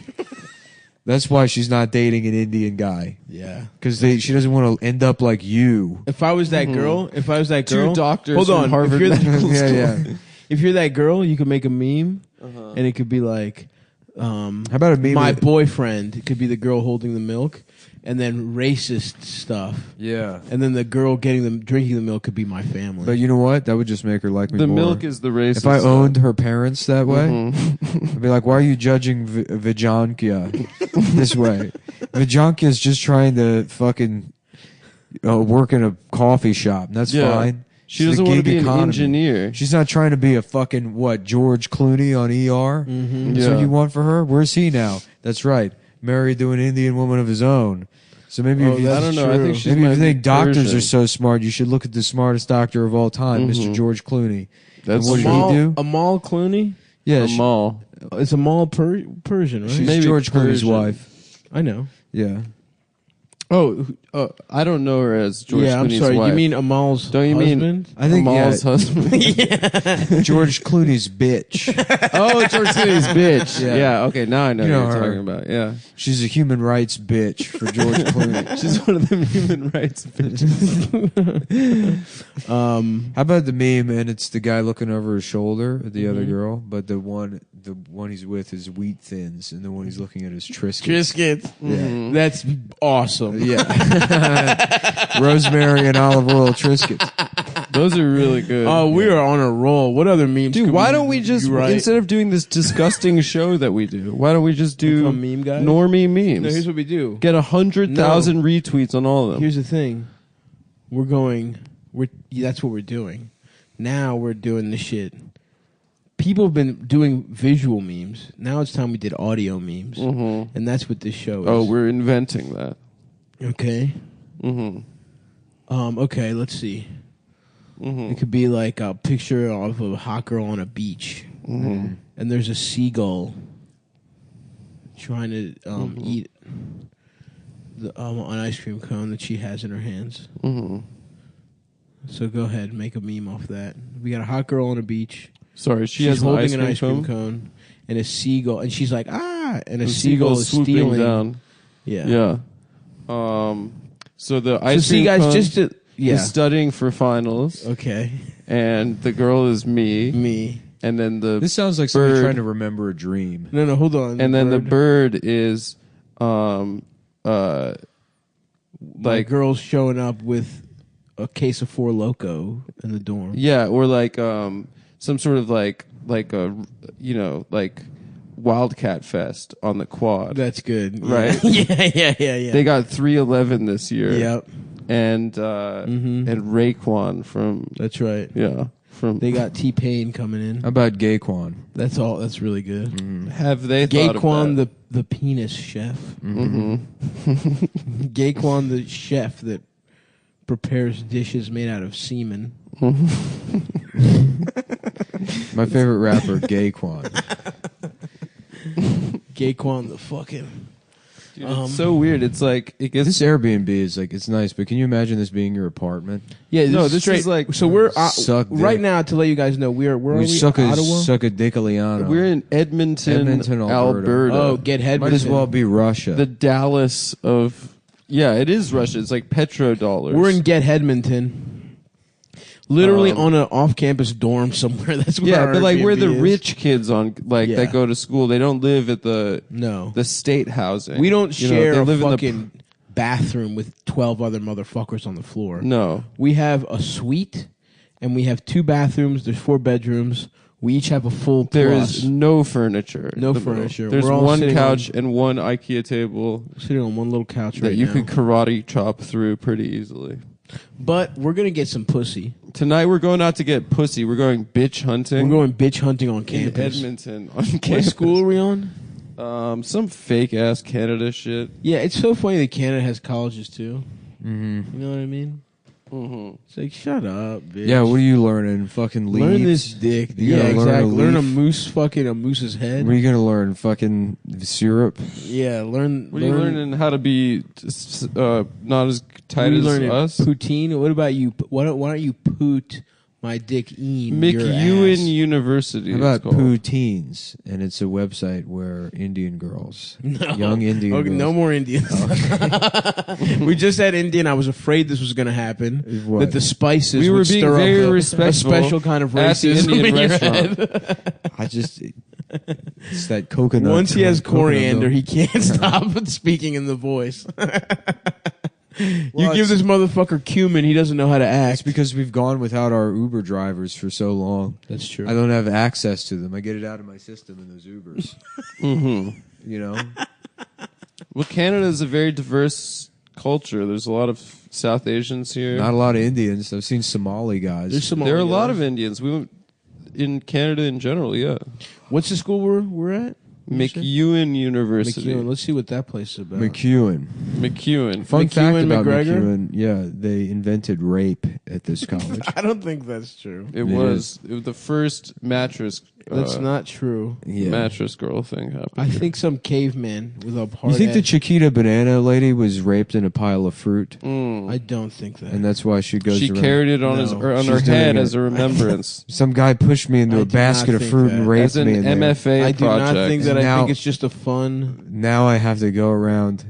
That's why she's not dating an Indian guy. Yeah. Because she doesn't want to end up like you. If I was that girl, Two doctors hold from on. Harvard If you're, Medical Yeah, School. yeah. if you're that girl, you could make a meme, and it could be like, How about a meme? my that- boyfriend. It could be the girl holding the milk, and then racist stuff, Yeah. and then the girl drinking the milk could be my family. But you know what? That would just make her like me The more. milk is the racist. If I side. owned her parents that way, Mm-hmm. I'd be like, why are you judging Vijankia this way? Vijankia's just trying to fucking work in a coffee shop. And that's Yeah. fine. She It's doesn't a want to gig be an economy. engineer. She's not trying to be a fucking, George Clooney on ER? That's Yeah. what you want for her? Where's he now? That's right. married to an Indian woman of his own. So maybe if you, I don't know. I think she's maybe if you might think be doctors Persian. are so smart, you should look at the smartest doctor of all time, Mr. George Clooney. That's And what did true. he do? Amal Clooney? Yeah, Amal. It's Amal Persian, right? she's Maybe George Clooney's Persian. wife. I know. Yeah. Oh, I don't know her as George yeah, I'm Clooney's sorry. wife. You mean Amal's Don't you mean- husband? I think Amal's husband? George Clooney's bitch. Oh, George Clooney's bitch. Yeah. Yeah. Okay, now I know You what know you're her. talking about. Yeah. She's a human rights bitch for George Clooney. She's one of them human rights bitches. How about the meme and it's the guy looking over his shoulder at the other girl, but the one he's with is wheat thins, and the one he's looking at is Triscuits. Triscuits. Yeah. That's awesome. Yeah. Rosemary and olive oil Triscuits. Those are really good. Oh, we are on a roll. What other memes? Dude, could why don't we just, write? instead of doing this disgusting show that we do, why don't we just do Become meme guys? normie memes? No, here's what we do. Get 100,000 retweets on all of them. Here's the thing. That's what we're doing. Now we're doing the shit. People have been doing visual memes. Now it's time we did audio memes. Mm-hmm. And that's what this show is. Oh, we're inventing that. Okay. Mm-hmm. Okay, let's see. Mm-hmm. It could be like a picture of a hot girl on a beach. Mm-hmm. And there's a seagull trying to eat an ice cream cone that she has in her hands. Mm-hmm. So go ahead, make a meme off that. We got a hot girl on a beach. Sorry, she She's has holding an ice cream cone. and a seagull, and she's like, ah, and a The seagull seagull's is swooping stealing. down. Yeah. Yeah. So the So ice see, cream guys, cone just to is studying for finals, Okay. and the girl is me, Me. and then the This sounds like somebody Bird. trying to remember a dream. No, hold on. and then the bird is My like girl's showing up with a case of Four Loko in the dorm. yeah, or like some sort of like a like Wildcat Fest on the quad. That's good. Right. yeah. They got 311 this year. Yep. And and Raekwon from That's right. from They got T-Pain coming in. How about Gayquan? That's all. That's really good. have they thought Gayquan, of that? the penis chef. Mm-hmm. Gayquan, the chef that prepares dishes made out of semen. My favorite rapper, Gayquan. Gayquan, the fucking. Dude, it's so weird. It's like it gets This Airbnb is like, it's nice, but can you imagine this being your apartment? Yeah, No, is this straight, is like- so we're Suck right dick. now to let you guys know we're We we suck Ottawa. a Dicaliano. we're in Edmonton, Alberta. Oh, get head. Might as well be Russia. The Dallas of it is Russia. It's like petrodollars. We're in Get Hedmonton. Literally Um, on an off-campus dorm somewhere. That's where our but like we're the Airbnb is. rich kids on Yeah. that go to school. They don't live at the No, state housing. we don't You know, share they a live in the fucking bathroom with 12 other motherfuckers on the floor. No. We have a suite, and we have 2 bathrooms. There's 4 bedrooms. We each have a full There plus. is no furniture. No in the middle. furniture. There's We're all one sitting couch and one IKEA table sitting on one little couch that right you now. could karate chop through pretty easily. But we're gonna get some pussy. Tonight we're going out to get pussy. We're going bitch hunting. We're going bitch hunting on in campus. Edmonton on What campus. school are we on? Some fake ass Canada shit. Yeah, it's so funny that Canada has colleges too. Mm-hmm. You know what I mean? Mm-hmm. It's like, shut up, bitch. Yeah, what are you learning? Fucking leaves? Learn this dick. You Yeah, gotta learn a exactly. Learn a leaf. moose's head. What are you gonna learn? Fucking syrup? Yeah, learn. What are you learning how to be not as tight What are you as learning? us? Poutine. What about you? Why don't you poot my dick in your McEwen ass? University. How it's about called. Poutines? And it's a website where Indian girls, No. young Indian Okay, girls. no more Indians. We just had Indian. I was afraid this was going to happen. What? That the spices We were would being stir very up a respectful special kind of at the racism Indian in your restaurant. head. I just, it's that coconut. Once he has coconut coriander, milk. he can't stop speaking in the voice. You Well, give this motherfucker cumin, he doesn't know how to It's act. because we've gone without our Uber drivers for so long. That's true. I don't have access to them. I get it out of my system in those Ubers. Mm-hmm. You know? Well, Canada is a very diverse culture. There's a lot of South Asians here. Not a lot of Indians. I've seen Somali guys. There's some. There are a lot of Indians. We went in Canada in general. Yeah. What's the school we're at? McEwen University. McEwen. Let's see what that place is about. McEwen. Fun fact about McGregor? McEwen, yeah, they invented rape at this college. I don't think that's true. It was the first mattress. That's not true. Yeah. Mattress girl thing happened. I think some caveman with a hard You think the head. Chiquita banana lady was raped in a pile of fruit? I don't think that. And that's why she goes She around. carried it on No. on her She's head doing as a remembrance. Some guy pushed me into I a do basket not of think fruit that. and raped As an me in there. MFA I do project. not think that. I Now- think it's just a fun. Now I have to go around.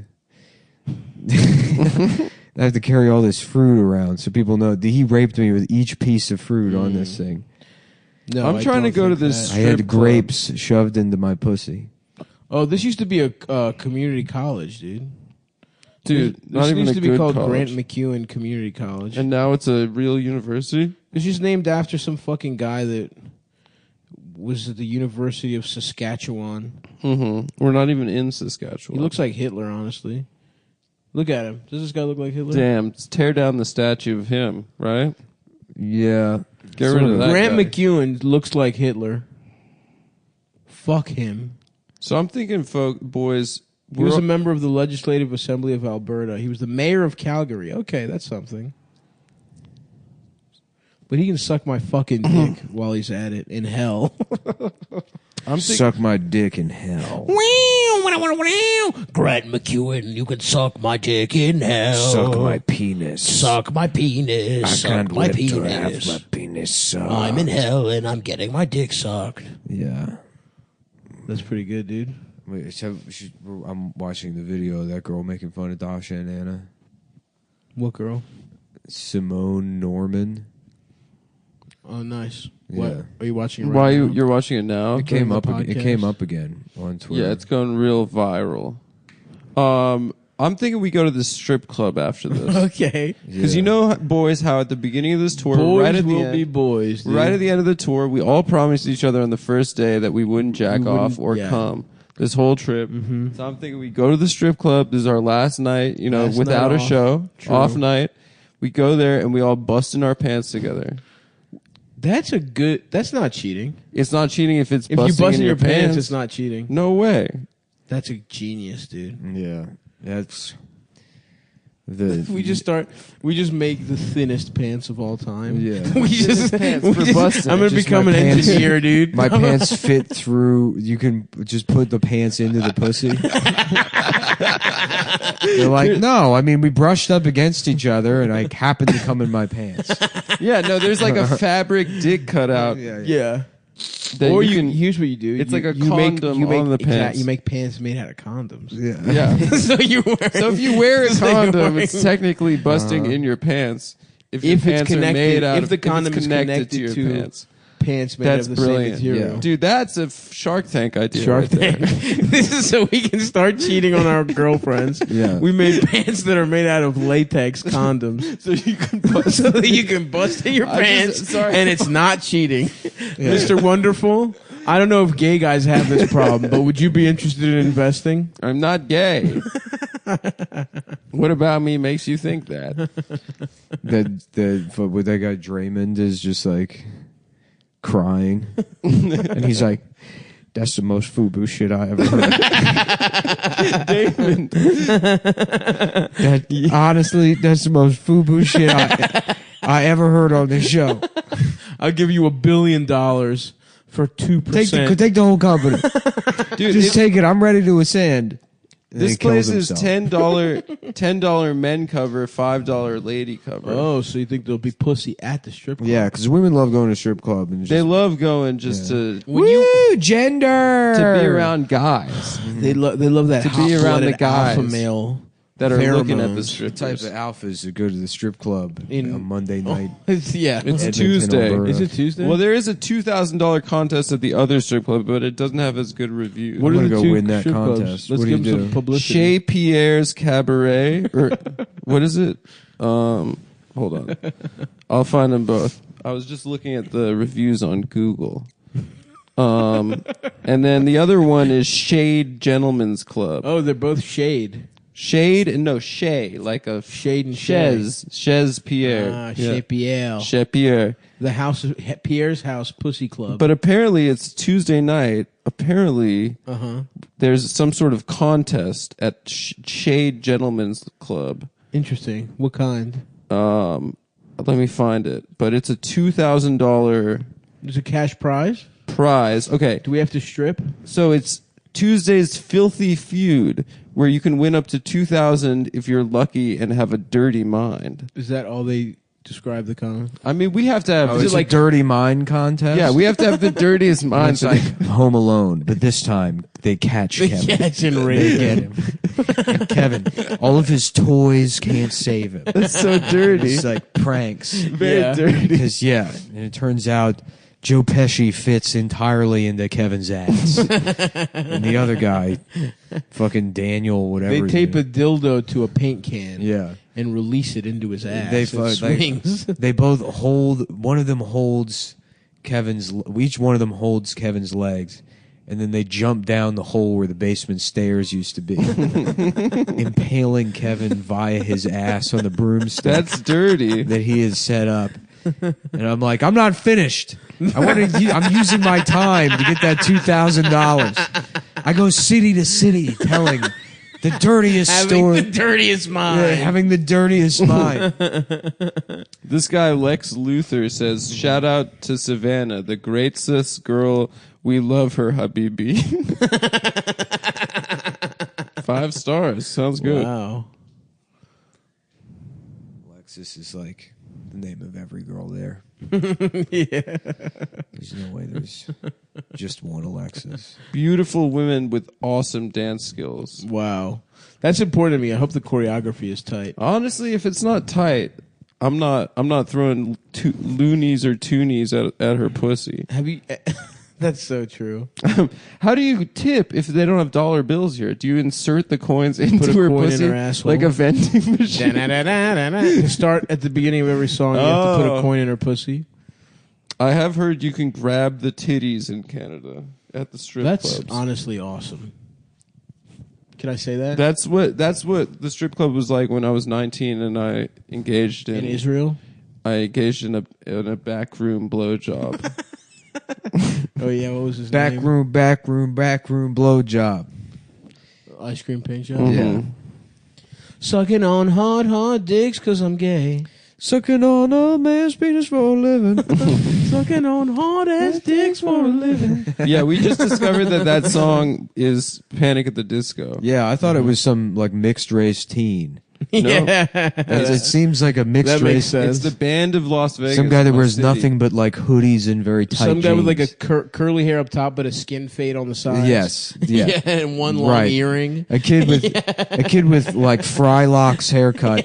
I have to carry all this fruit around so people know that he raped me with each piece of fruit on this thing. No, I'm I trying to don't go to think this- that. I had Strip club. grapes shoved into my pussy. Oh, this used to be a community college, dude. Dude, This not even used a to be good called college. Grant McEwen Community College. And now it's a real university? It's just named after some fucking guy that was at the University of Saskatchewan. Mm-hmm. We're not even in Saskatchewan. He looks like Hitler, honestly. Look at him. Does this guy look like Hitler? Damn, tear down the statue of him, right? Yeah. Get rid of that Grant guy. McEwen looks like Hitler. Fuck him. So I'm thinking, boys, He was a member of the Legislative Assembly of Alberta. He was the mayor of Calgary. Okay, that's something. But he can suck my fucking dick while he's at it in hell. Suck my dick in hell. Grant McEwen, you can suck my dick in hell. Suck my penis. Suck my penis. I Suck can't my wait penis. to have my penis sucked. I'm in hell and I'm getting my dick sucked. Yeah. That's pretty good, dude. Wait, I'm watching the video of that girl making fun of Dasha and Anna. What girl? Simone Norman. Oh, nice. Yeah. What? Are you watching it right Why now? you're watching it now? It came the up. It podcast? came up again on Twitter. Yeah, it's going real viral. I'm thinking we go to the strip club after this. Okay. Because you know, boys, how at the beginning of this tour, Boys right at the will end, be boys, dude. right at the end of the tour, we all promised each other on the first day that we wouldn't jack We off wouldn't- or yeah. come this whole trip. Mhm. So I'm thinking we go to the strip club. This is our last night, Last without night a off. show, True. off night. We go there and we all bust in our pants together. That's not cheating. It's not cheating if it's If busting you bust in in your pants, it's not cheating. No way. That's a genius, dude. Yeah. That's the. We just make the thinnest pants of all time. Yeah. we just, pants we for just- busting. I'm gonna Just become my an pants. engineer, dude. My pants fit through. You can just put the pants into the pussy. They're like, no. I mean, we brushed up against each other, and I happened to come in my pants. Yeah, no, there's like a fabric dick cutout. Yeah. That Or you can. here's what you do. It's You- like a you make- condom you make, on the pants. You make pants made out of condoms. Yeah. Yeah. so you wear. So if you wear a So you're condom, wearing- it's technically busting in your pants. If your If it's pants are connected- made out if of, the condom it's is connected to connected your to- pants. pants made That's of the brilliant. same material. Yeah. Dude, that's a Shark Tank idea. Shark right there. Tank. This is so we can start cheating on our girlfriends. Yeah. We made pants that are made out of latex condoms. So you can bust. so that you can bust in your I pants just- sorry. and it's not cheating. Mr. Wonderful, I don't know if gay guys have this problem, but would you be interested in investing? I'm not gay. What about me makes you think that? But with that guy Draymond is just like crying, and he's like, "That's the most FUBU shit I ever heard." Honestly, that's the most FUBU shit I ever heard on this show. I'll give you $1 billion for 2%. Take the whole company. Dude, Just take it. I'm ready to ascend. And this he kills place is himself. $10 men cover, $5 lady cover. Oh, so you think there'll be pussy at the strip club? Yeah, because women love going to strip club and just, They love going just to woo, gender be around guys They love that To be around the hot-blooded guys. alpha male. that are looking at the Pheromones. strippers. types of alphas that go to the strip club In- on Monday night. Yeah. It's Edmonton, Tuesday. Alberta. Is it Tuesday? Well, there is a $2,000 contest at the other strip club, but it doesn't have as good reviews. What I'm are gonna the go two win that strip clubs? contest. Let's What do give you them do? some publicity. Chez Pierre's Cabaret, or what is it? Hold on, I'll find them both. I was just looking at the reviews on Google. And then the other one is Shade Gentlemen's Club. Oh, they're both shade. Shade and no Shay, like a Shade and Chez Pierre. Chez Pierre. Chez Pierre. The house of Pierre's House Pussy Club. But apparently it's Tuesday night. Apparently there's some sort of contest at Shade Gentlemen's Club. Interesting. What kind? Let me find it. But it's a $2,000 There's a cash prize? prize. Okay. Do we have to strip? So it's Tuesday's Filthy Feud, where you can win up to $2,000 if you're lucky and have a dirty mind. Is that all they describe the con? I mean, we have to have. Oh, it's like dirty mind contest. Yeah, we have to have the dirtiest minds. It's like Home Alone, but this time they catch Kevin. Catch and They rape get him. And Kevin, all of his toys can't save him. That's so dirty. It's like pranks. Very dirty. Because and it turns out Joe Pesci fits entirely into Kevin's ass, and the other guy, fucking Daniel, whatever. They tape a dildo to a paint can. Yeah. And release it into his ass. They swings. They both hold. One of them holds Kevin's. Each one of them holds Kevin's legs, and then they jump down the hole where the basement stairs used to be, impaling Kevin via his ass on the broomstick. That's dirty. That he has set up. And I'm like, I'm not finished. I'm using my time to get that $2,000. I go city to city telling the dirtiest story. Having the dirtiest mind. Yeah, having the dirtiest mind. This guy, Lex Luthor, says, shout out to Savannah, the great sis girl. We love her, Habibi. 5 stars. Sounds good. Wow. Alexis is like the name of every girl there. Yeah. There's no way there's just one Alexis. Beautiful women with awesome dance skills. Wow. That's important to me. I hope the choreography is tight. Honestly, if it's not tight, I'm not throwing loonies or toonies at her pussy. Have you... That's so true. How do you tip if they don't have dollar bills here? Do you insert the coins into her coin pussy in her asshole? like a vending machine? To start at the beginning of every song, you have to put a coin in her pussy. I have heard you can grab the titties in Canada at the strip That's clubs. honestly awesome. Can I say that? That's what the strip club was like when I was 19 and I engaged in Israel? I engaged in a backroom blowjob. Oh yeah, what was his Back name? room blowjob. Ice cream paint job? Yeah. Sucking on hard dicks because I'm gay. Sucking on a man's penis for a living. Sucking on hard ass dicks for a living. Yeah, we just discovered that song is Panic at the Disco. Yeah, I thought it was some like mixed race teen. No. Yeah. It seems like a mixed That makes race. sense. It's the band of Las Vegas. Some guy that Las wears City. nothing but like hoodies and very tight Some guy with like a jeans. curly hair up top, but a skin fade on the sides. Yes. Yeah. And one long Right. earring. A kid with like Frylocks haircut.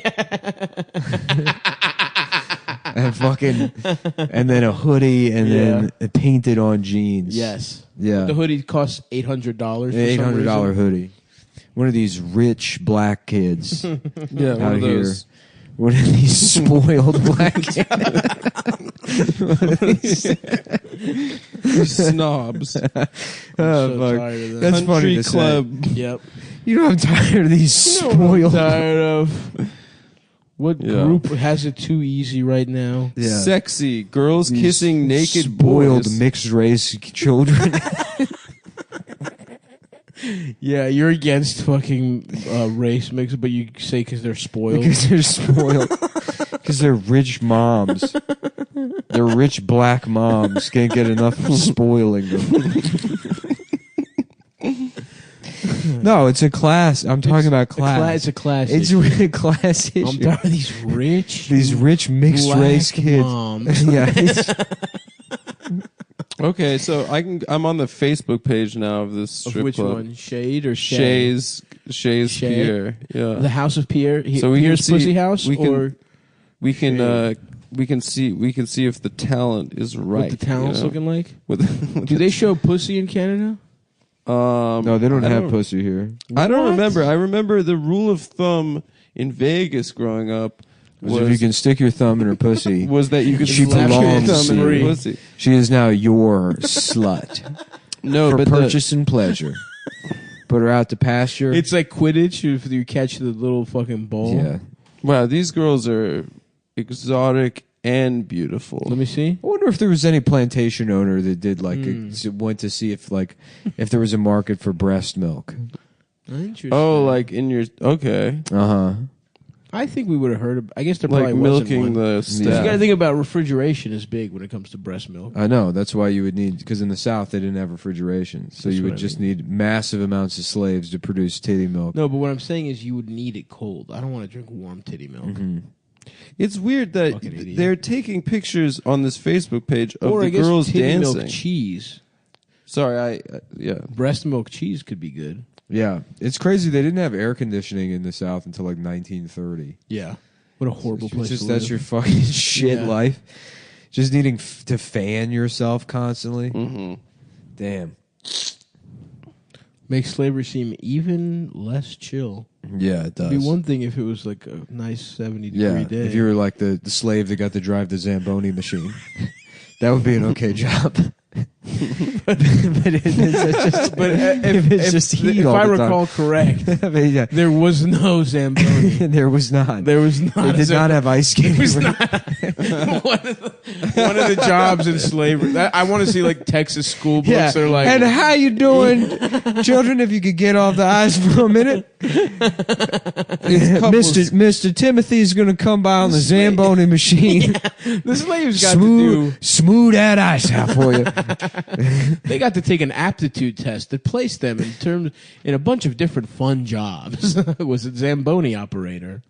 and then a hoodie and then painted on jeans. Yes. Yeah. The hoodie costs $800. $800 hoodie. One of these rich black kids Yeah, one out of here. those. One of these spoiled black kids. Snobs. So fuck. tired of that. That's funny Country to say. club. Yep. You know, I'm tired of these spoiled. Tired of. What Yeah. group has it too easy right now? Yeah. Sexy. Girls These kissing naked spoiled boys. mixed race children. Yeah, you're against fucking race mix, but you say because they're spoiled. Because they're spoiled. Because they're rich moms. They're rich black moms. Can't get enough of spoiling them. No, it's a class. I'm talking about class. It's a class. It's issue. a class issue. I'm tired of these rich, These rich mixed black race kids. moms. Yeah. it's- Okay, so I'm on the Facebook page now of this Of strip which club. one? Shade or Shay? Shay's Shay? Pierre. Yeah. The House of Pierre. So we can Pierre's see- Pussy House, we can- or we can see if the talent is right. what the talent's looking like? With, Do they show pussy in Canada? no, they don't I have pussy here. I don't What? remember. I remember the rule of thumb in Vegas growing up If you can stick your thumb in her pussy, was that you could She slap your belongs thumb in to her you. pussy. she is now your slut No, for but purchase and pleasure. put her out to pasture. It's like Quidditch if you catch the little fucking ball. Yeah. Wow, these girls are exotic and beautiful. Let me see. I wonder if there was any plantation owner that did like went to see if there was a market for breast milk. Interesting. Oh, like in your okay, I think we would have heard of. I guess there like probably milking wasn't one. the You staff. got to think about refrigeration is big when it comes to breast milk. I know. That's why you would need, because in the South they didn't have refrigeration, so That's you what would I just need massive amounts of slaves to produce titty milk. No, but what I'm saying is you would need it cold. I don't want to drink warm titty milk. It's weird that Fucking idiot. they're taking pictures on this Facebook page of Or the I guess girls titty dancing. milk cheese. Sorry, yeah. Breast milk cheese could be good. Yeah, it's crazy. They didn't have air conditioning in the South until like 1930. Yeah. What a horrible It's place just to that's live. your fucking shit Yeah. life. Just needing to fan yourself constantly. Mm-hmm. Damn. Makes slavery seem even less chill. Yeah, it does. It'd be one thing if it was like a nice 70 yeah, degree day. if you were like the slave that got to drive the Zamboni machine, that would be an okay job. but if it's just heat if all I the time. recall correct, I mean, yeah. there was no Zamboni. There was not. There was not. They a did not have ice skating. It was rink. not one of the jobs in slavery. I want to see like Texas school books. Yeah. They're like, and how you doing, children? If you could get off the ice for a minute, Mr. Timothy's going to come by on the Zamboni machine. the slaves got to smooth that ice out for you. they got to take an aptitude test that placed them in a bunch of different fun jobs. Was it Zamboni operator?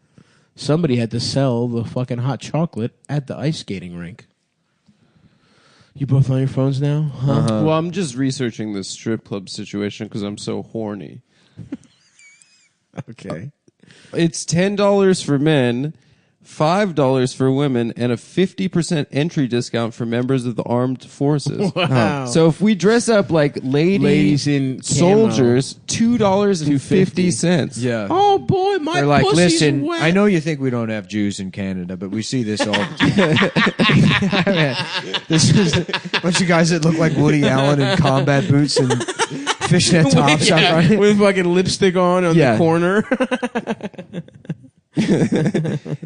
Somebody had to sell the fucking hot chocolate at the ice skating rink. You both on your phones now? Huh? Well, I'm just researching this strip club situation because I'm so horny. Okay. It's $10 for men, $5 for women, and a 50% entry discount for members of the armed forces. Wow. So if we dress up like Ladies in camo. soldiers, $2.50. Yeah. Oh boy, my They're like, pussy's listen, wet. I know you think we don't have Jews in Canada, but we see this all. This is a bunch of guys that look like Woody Allen in combat boots and fishnet tops. Yeah, right? with fucking lipstick on Yeah. the corner.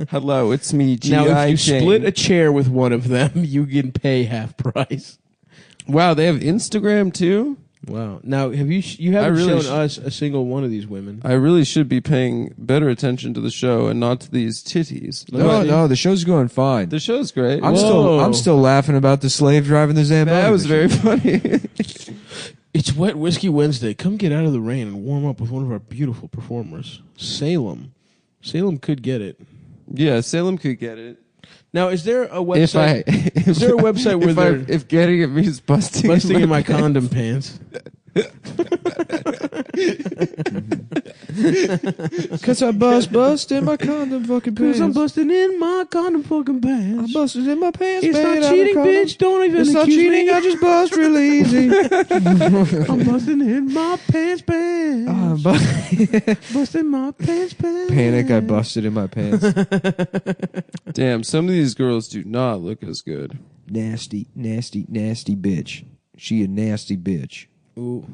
Hello, it's me, G.I. Now, if you Jane. split a chair with one of them, you can pay half price. Wow, they have Instagram too? Wow. Now, have you haven't really shown us a single one of these women? I really should be paying better attention to the show and not to these titties. No, the show's going fine. The show's great. I'm Whoa. still laughing about the slave driving the Zamboni. That was machine. very funny. It's Wet Whiskey Wednesday. Come get out of the rain and warm up with one of our beautiful performers, Salem. Salem could get it. Yeah, Salem could get it. Now, is there a website? Is there a website where if getting it means busting in my condom pants? Cause I bust in my condom fucking pants. Cause I'm busting in my condom fucking pants. I busted in my pants. It's made not out of cheating, condom. bitch. Don't even It's not accuse cheating. me. I just bust real easy. I'm busting in my pants. Busting my pants. Panic! I busted in my pants. Damn, some of these girls do not look as good. Nasty bitch. She a nasty bitch. Ooh,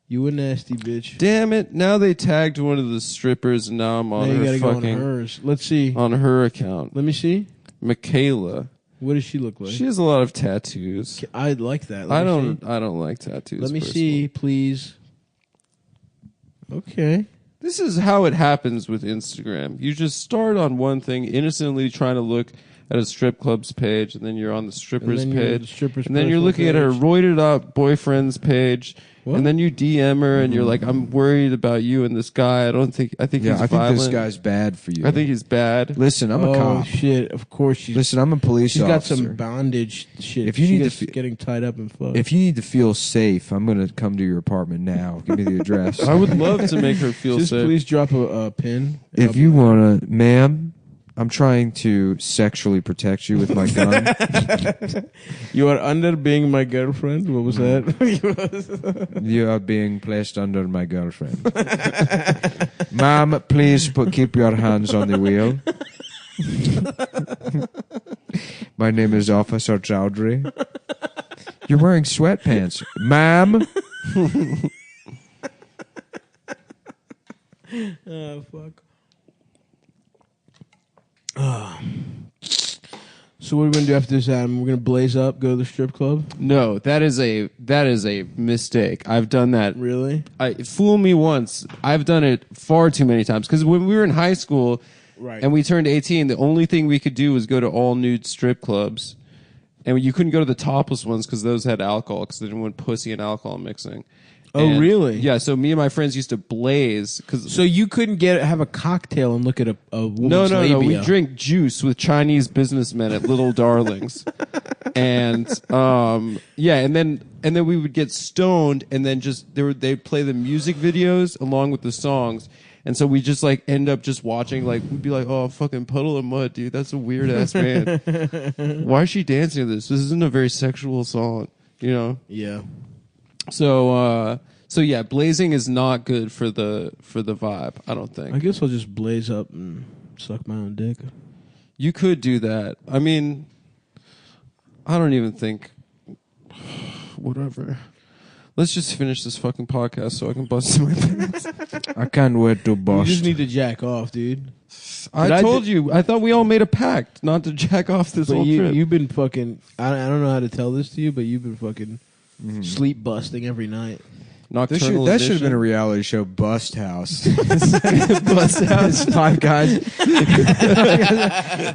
you a nasty bitch. Damn it! Now they tagged one of the strippers, and now I'm Now on you her gotta go on fucking hers. Let's see. on her account. Let me see. Michaela. What does she look like? She has a lot of tattoos. I like that. I Let me don't. I don't like tattoos. see. Let me personally. see, please. Okay. This is how it happens with Instagram. You just start on one thing, innocently trying to look at a strip club's page, and then you're on the stripper's And then you're on the page, stripper's and then you're personal looking at her page. roided up boyfriend's page, What? and then you DM her, and you're like, "I'm worried about you and this guy. I think Yeah, he's I think violent. this guy's bad for you. I think he's bad." Listen, I'm a Oh cop. shit! Of course she's. Listen, I'm a police She's got officer. some bondage shit. If you She need to gets fe- getting tied up and fucked. If you need to feel safe, I'm going to come to your apartment now. Give me the address. I would love to make her feel just safe. please drop a pin. If you want to, ma'am, I'm trying to sexually protect you with my gun. You are under being my girlfriend. What was that? You are being placed under my girlfriend. Ma'am, please keep your hands on the wheel. My name is Officer Chowdhury. You're wearing sweatpants. Ma'am. So what are we gonna do after this, Adam? We're gonna blaze up, go to the strip club. No, that is a mistake. I've done that. Really? Fool me once. I've done it far too many times. Because when we were in high school, Right. and we turned 18, the only thing we could do was go to all nude strip clubs, and you couldn't go to the topless ones because those had alcohol because they didn't want pussy and alcohol mixing. Oh, And, really? Yeah. So me and my friends used to blaze because. So you couldn't have a cocktail and look at a woman's No. labia. We drink juice with Chinese businessmen at Little Darlings, and and then we would get stoned, and then they'd play the music videos along with the songs, and so we just like end up just watching we'd be like, oh, fucking Puddle of Mud, dude, that's a weird ass band. Why is she dancing to this? This isn't a very sexual song, you know? Yeah. So yeah, blazing is not good for the vibe, I don't think. I guess I'll just blaze up and suck my own dick. You could do that. I mean, I don't even think. Whatever. Let's just finish this fucking podcast so I can bust my pants. I can't wait to You bust. just need to jack off, dude. I told you. I thought we all made a pact not to jack off this But whole trip. you've been fucking. I don't know how to tell this to you, but you've been fucking sleep busting every night. Nocturnal That should have edition. been a reality show, Bust House. Bust House. 5 guys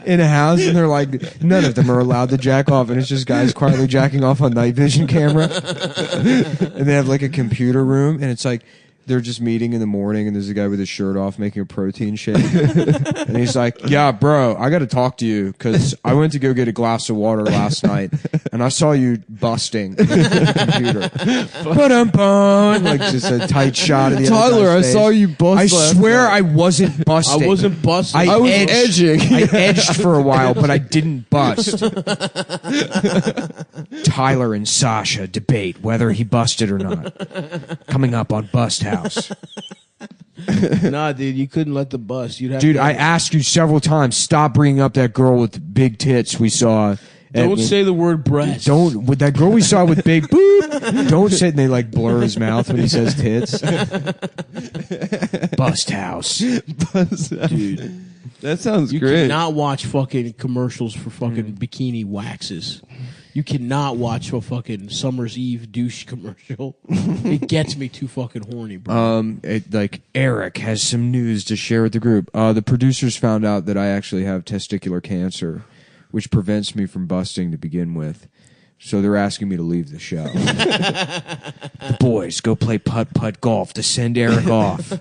in a house, and they're like, none of them are allowed to jack off, and it's just guys quietly jacking off on night vision camera. And they have like a computer room, and it's like they're just meeting in the morning, and there's a guy with his shirt off making a protein shake. And he's like, yeah, bro, I got to talk to you because I went to go get a glass of water last night, and I saw you busting in the computer. Ba-dum-bum. Like just a tight shot of the other Tyler, I guy's saw face. you bust. I last swear night. I wasn't busting. I wasn't busting. I was edged. edging. I edged for a while, but I didn't bust. Tyler and Sasha debate whether he busted or not. Coming up on Bust House. Nah, dude, you couldn't let the bust. You'd have Dude, to, I asked you several times, stop bringing up that girl with big tits we saw. don't say the word breast. Don't, with that girl we saw with big boop, don't say, and they like blur his mouth when he says tits. Bust House. dude. That sounds You great. cannot watch fucking commercials for fucking bikini waxes. You cannot watch a fucking Summer's Eve douche commercial. It gets me too fucking horny, bro. Eric has some news to share with the group. The producers found out that I actually have testicular cancer, which prevents me from busting to begin with. So they're asking me to leave the show. The boys go play putt-putt golf to send Eric off.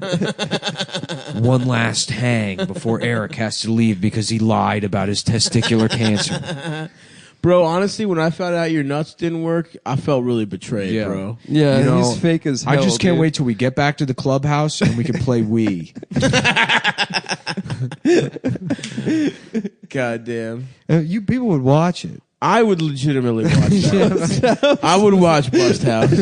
One last hang before Eric has to leave because he lied about his testicular cancer. Bro, honestly, when I found out your nuts didn't work, I felt really betrayed, Yeah. bro. Yeah, You know, he's fake as hell. I just can't dude. wait till we get back to the clubhouse and we can play Wii. God damn. You people would watch it. I would legitimately watch that. I would watch Bust House.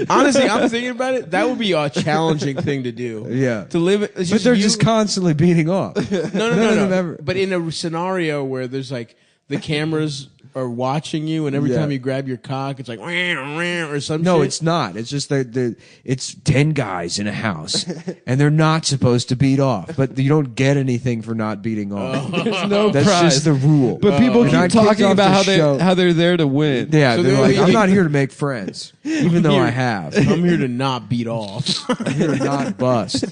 Honestly, I'm thinking about it. That would be a challenging thing to do. Yeah. To live it. But they're just constantly beating off. No, None of them ever. But in a scenario where there's like the cameras are watching you, and every Yeah. time you grab your cock, it's like or some No, shit. it's not. It's just it's 10 guys in a house, and they're not supposed to beat off. But you don't get anything for not beating off. There's no That's prize. just the rule. But people And I keep kicked talking off about the show. how they're there to win. Yeah, So they're they're like, like- I'm not here to make friends, even though I have. I'm here to not beat off. I'm here to not bust.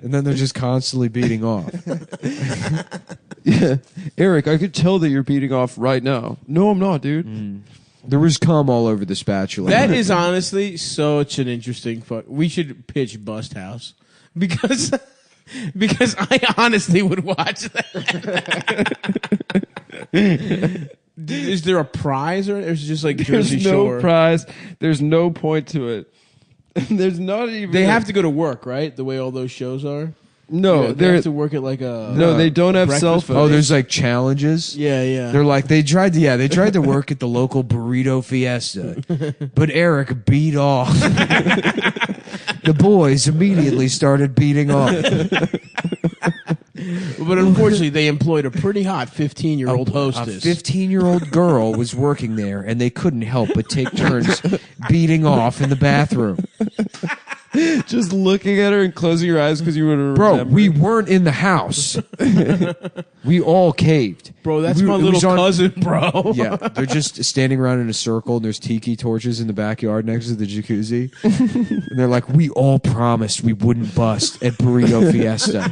And then they're just constantly beating off. Yeah. Eric, I could tell that you're beating off right now. No, I'm not, dude. There was cum all over the spatula. That is honestly such an interesting fuck. We should pitch Bust House because I honestly would watch that. Is there a prize or is it just like There's Jersey no Shore? prize. There's no point to it. There's not even. They have to go to work, right? The way all those shows are. No, they they're have to work at like a no. They don't have breakfast cell phones. Oh, there's like challenges. yeah. They're like they tried to work at the local burrito fiesta, but Eric beat off. The boys immediately started beating off. But unfortunately, they employed a pretty hot 15-year-old A hostess. 15-year-old girl was working there, and they couldn't help but take turns beating off in the bathroom. just looking at her and closing your eyes because you would have. Bro, we weren't in the house. We all caved. Bro, that's We- my it little was on- cousin, bro. Yeah, they're just standing around in a circle, and there's tiki torches in the backyard next to the jacuzzi. And they're like, we all promised we wouldn't bust at Burrito Fiesta.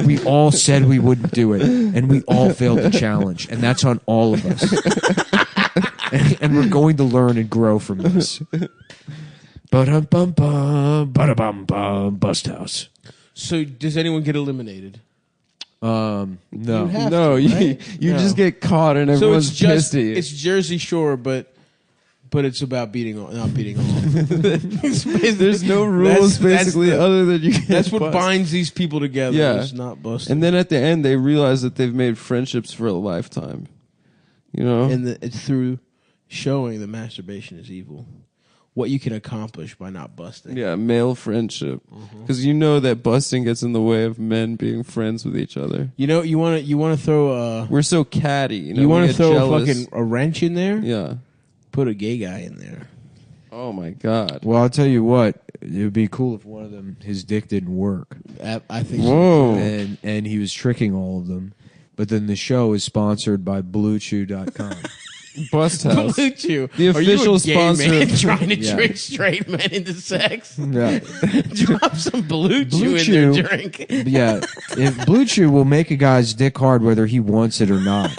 We all said we wouldn't do it, and we all failed the challenge, and that's on all of us. and we're going to learn and grow from this. Ba-dum-bum-bum, ba-da-bum-bum, Bust House. So, does anyone get eliminated? No. have No, to, right? you No. just get caught and So everyone's it's just pissed at you. it's Jersey Shore, but it's about not beating all. There's no rules basically other than you. That's what bust. binds these people together. Yeah. Is not busting. And then at the end, they realize that they've made friendships for a lifetime. You know, And it's through showing that masturbation is evil. What you can accomplish by not busting. yeah, male friendship, because you know that busting gets in the way of men being friends with each other. You know, you want to throw We're so catty. You know, you we want to get throw jealous. a wrench in there? Yeah. Put a gay guy in there. Oh my god. Well, I'll tell you what. It would be cool if one of them, his dick didn't work. I think. Whoa. And he was tricking all of them. But then the show is sponsored by BlueChew.com. Bust House. Blue Chew. The Are you official a gay sponsor man of- trying to Yeah. trick straight men into sex. Yeah. Drop some Blue Chew Blue in Chew. their drink. Yeah. If Blue Chew will make a guy's dick hard whether he wants it or not.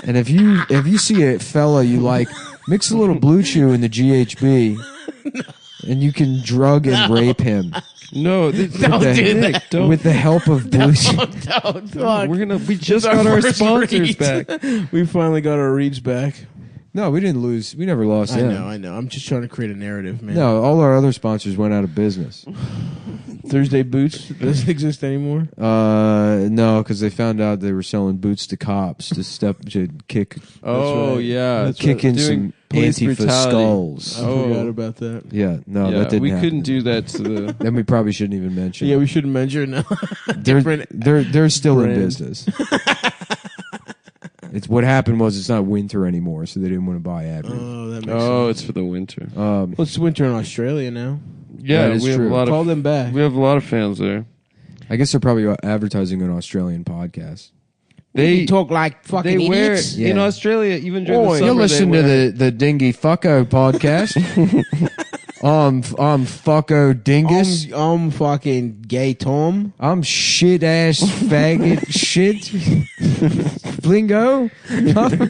And if you see a fella you like, mix a little Blue Chew in the GHB and you can drug and rape him. No, Don't the- do that. Don't. With the help of Blue Chew. Don't fuck. We just It's got our first sponsors reads. back. We finally got our reads back. No, we didn't lose. We never lost I him. know. I'm just trying to create a narrative, man. No, all our other sponsors went out of business. Thursday Boots doesn't exist anymore. No, because they found out they were selling boots to cops to kick Oh right. yeah, That's kick in Doing some police Antifa brutality. skulls. I forgot about that. Yeah, no, Yeah, that didn't we happen. couldn't do that to the. Then we probably shouldn't even mention. Yeah, it. we should mention now. They're still in brand. business. It's what happened was it's not winter anymore, so they didn't want to buy ad read. Oh, that makes Oh, sense. it's for the winter. Well, it's winter in Australia now. Yeah, that is we have true. a lot Call of them back. we have a lot of fans there. I guess they're probably advertising an Australian podcast. They talk like fucking they wear idiots. Yeah. in Australia even during the Oh, summer. You're listening they to wear- the Dingy Fucko podcast. I'm Fucko Dingus. I'm fucking gay Tom. I'm shit ass faggot shit. Blingo.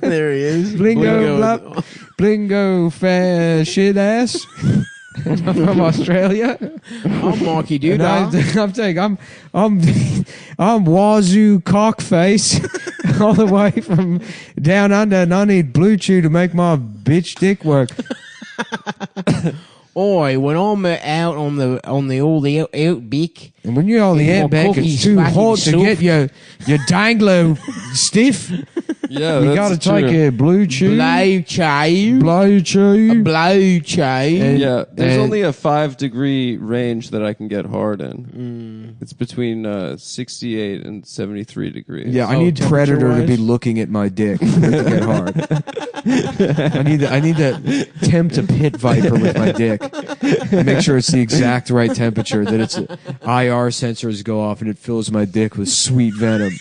There he is. Blingo. Blingo fa shit ass. From Australia. I'm Marky And I'm saying I'm Wazoo cockface all the way from down under, and I need Blue Chew to make my bitch dick work. Oi, when I'm out on the outback, And when you're on the More outback, cookies, it's too fucking hot to soup. get your danglo stiff. Yeah, You that's got to true. take a Blue Chew. blow chew, Blue Chew. blow chew. And- Yeah, there's and- only a 5-degree range that I can get hard in. It's between 68 and 73 degrees. Yeah, I Oh, need Predator to temperature-wise? be looking at my dick for it to get hard. I need to tempt a pit viper with my dick. Make sure it's the exact right temperature. That its IR sensors go off and it fills my dick with sweet venom.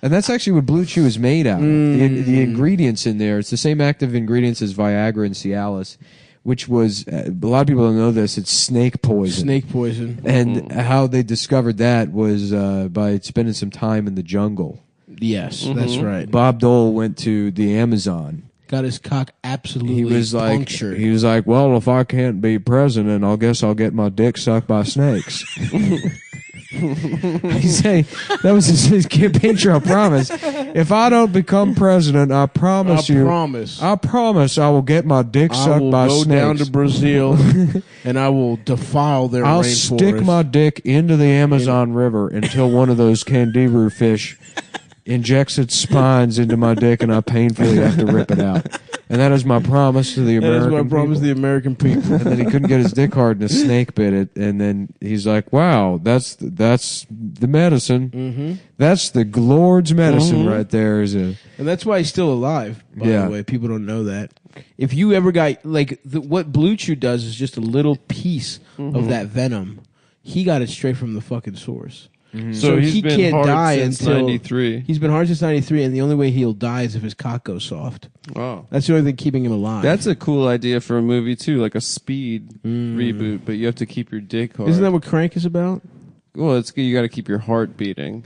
And that's actually what Blue Chew is made out of. The ingredients in there, it's the same active ingredients as Viagra and Cialis, which was, a lot of people don't know this, it's snake poison. Snake poison. And how they discovered that was by spending some time in the jungle. Yes, that's right. Bob Dole went to the Amazon. Got his cock absolutely He was punctured. like, well, if I can't be president, I guess I'll get my dick sucked by snakes. He say that was his intro promise. If I don't become president, I promise I promise I will get my dick I sucked will by go snakes. down to Brazil and I will defile their I'll rainforest. stick my dick into the Amazon River until one of those candiru fish injects its spines into my dick and I painfully have to rip it out. And that is my promise to the That American is my promise to people. the American people. And then he couldn't get his dick hard and a snake bit it. And then he's like, wow, that's the medicine. Mm-hmm. That's the Lord's medicine right there. Is a And that's why he's still alive, by Yeah. the way. People don't know that. If you ever got, what Blue Chew does is just a little piece of that venom. He got it straight from the fucking source. So he's he been can't hard die since until 93. He's been hard since 93, and the only way he'll die is if his cock goes soft. Wow. That's the only thing keeping him alive. That's a cool idea for a movie, too, like a Speed reboot, but you have to keep your dick hard. Isn't that what Crank is about? Well, you got to keep your heart beating.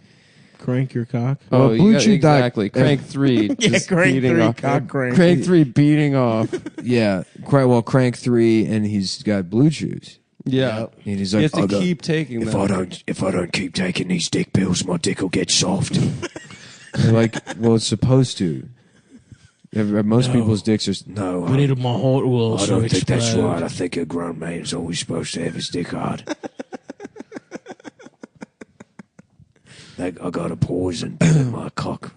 Crank your cock? Oh, Blue you Chew exactly. Crank 3. just Crank beating 3, off. cock crank. Crank 3 beating off. Yeah, Crank 3, and he's got Blue Chews. Yeah. And he's You like, have to keep taking them. If I don't keep taking these dick pills, my dick will get soft. they're like, well, it's supposed to. Most people's dicks are No, But it, my heart will. I don't think that's explode. right. I think a grown man is always supposed to have his dick hard. Like, I got a poison in my cock.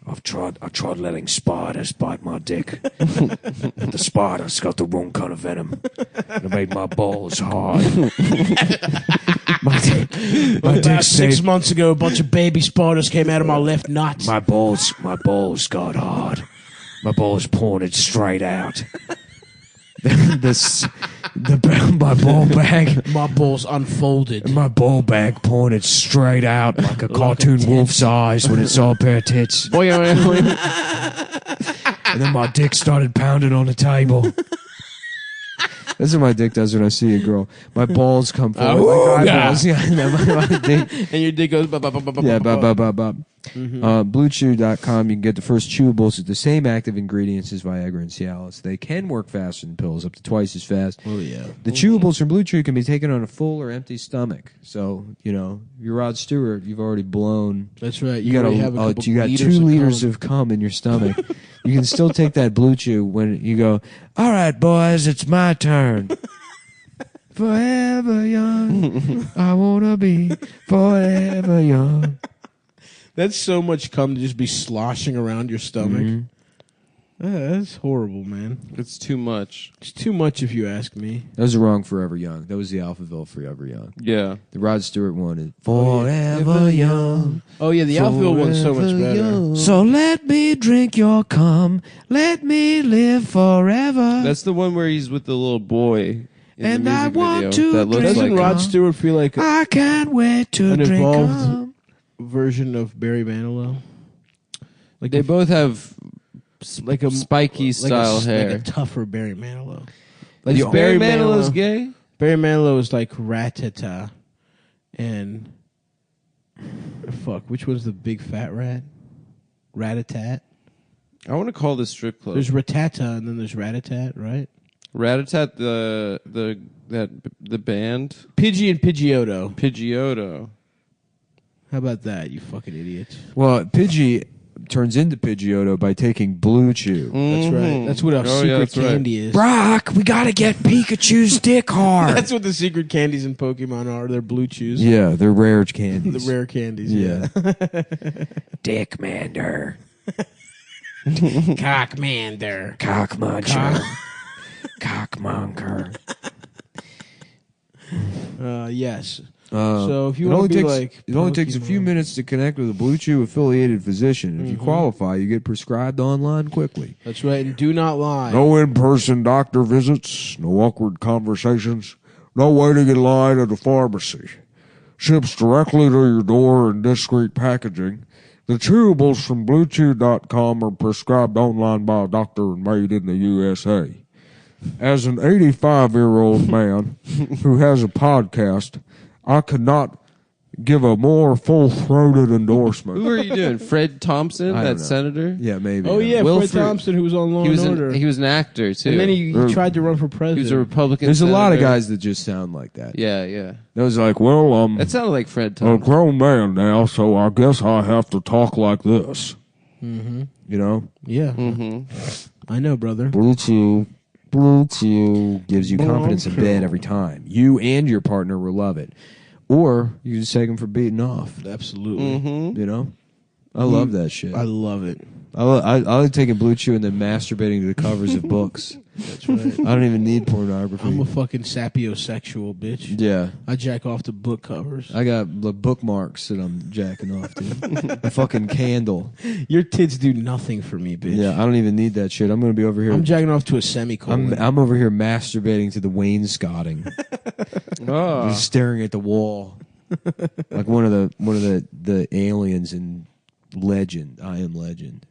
I tried letting spiders bite my dick. The spiders got the wrong kind of venom. It made my balls hard. my dick About 6 stayed, months ago, a bunch of baby spiders came out of my left nut. my balls got hard. My balls pointed straight out. My ball bag. My balls unfolded. My ball bag pointed straight out like a cartoon wolf's eyes when it saw a pair of tits. And then my dick started pounding on the table. That's what my dick does when I see a girl. My balls come forward like eyeballs. Yeah, my dick. And your dick goes... Yeah, bop. BlueChew.com, you can get the first chewables with the same active ingredients as Viagra and Cialis. They can work faster than pills, up to twice as fast. Oh, yeah. The chewables from Blue Chew can be taken on a full or empty stomach. So, you're Rod Stewart, you've already blown. That's right. You got already have a couple you got liters 2 liters cum. of cum in your stomach. You can still take that Blue Chew when you go, all right, boys, it's my turn. Forever young, I want to be forever young. That's so much cum to just be sloshing around your stomach. That's horrible, man. It's too much. It's too much if you ask me. That was the wrong Forever Young. That was the Alphaville Forever Young. Yeah. The Rod Stewart one is Forever Young. Oh, yeah, the Alphaville one's so much better. So let me drink your cum. Let me live forever. That's the one where he's with the little boy. In And the I music want video. to That looks drink Doesn't like Rod cum. Stewart feel like I can't wait to an drink evolved cum. version of Barry Manilow? Like They both have like a spiky style hair. like a tougher Barry Manilow. Like Is Barry Manilow's gay? Barry Manilow is like Ratata, and which one's the big fat rat? Ratatat. I want to call this strip club. There's Ratata, and then there's Ratatat, right? Ratatat, the band. Pidgey and Pidgeotto. Pidgeotto. How about that, you fucking idiots? Well, Pidgey turns into Pidgeotto by taking Blue Chew. That's right. That's what our secret that's right. candy is. Brock, we gotta get Pikachu's dick hard. That's what the secret candies in Pokemon are. They're blue chews. Yeah, they're rare candies. The rare candies. Yeah. Dickmander. Cockmander. Cockmuncher. Cockmonker. Yes. So if you want to be like, it only takes a few Pokemon- minutes to connect with a Blue Chew affiliated physician. If you Mm-hmm. qualify, you get prescribed online quickly. That's right, and do not lie. No in-person doctor visits, no awkward conversations, no waiting in line at a pharmacy. Ships directly to your door in discreet packaging. The chewables from BlueChew.com are prescribed online by a doctor and made in the USA. As an 85-year-old man who has a podcast, I could not give a more full-throated endorsement. Who are you doing? Fred Thompson, I that don't know. senator? Yeah, maybe. Oh yeah, Wilfred- Fred Thompson, who was on Law He was and Order, he was an actor too. and then he tried to run for He president. was a Republican. There's a lot of senator. guys that just sound like that. Yeah, yeah. It was like, well, That sounded like Fred a Thompson. grown man now, so I guess I have to talk like this. You know? Yeah, I know, brother. Blue Chew gives you confidence in bed every time. You and your partner will love it. Or you just take them for beating off. Absolutely, You know? I love that shit. I love it. I like taking Blue Chew and then masturbating to the covers of books. That's right. I don't even need pornography. I'm a fucking sapiosexual bitch. Yeah. I jack off to book covers. I got the bookmarks that I'm jacking off to. A fucking candle. Your tits do nothing for me, bitch. Yeah, I don't even need that shit. I'm going to be over here. I'm jacking off to a semicolon. I'm over here masturbating to the wainscoting. Oh. Just staring at the wall. Like one of the aliens in Legend. I Am Legend.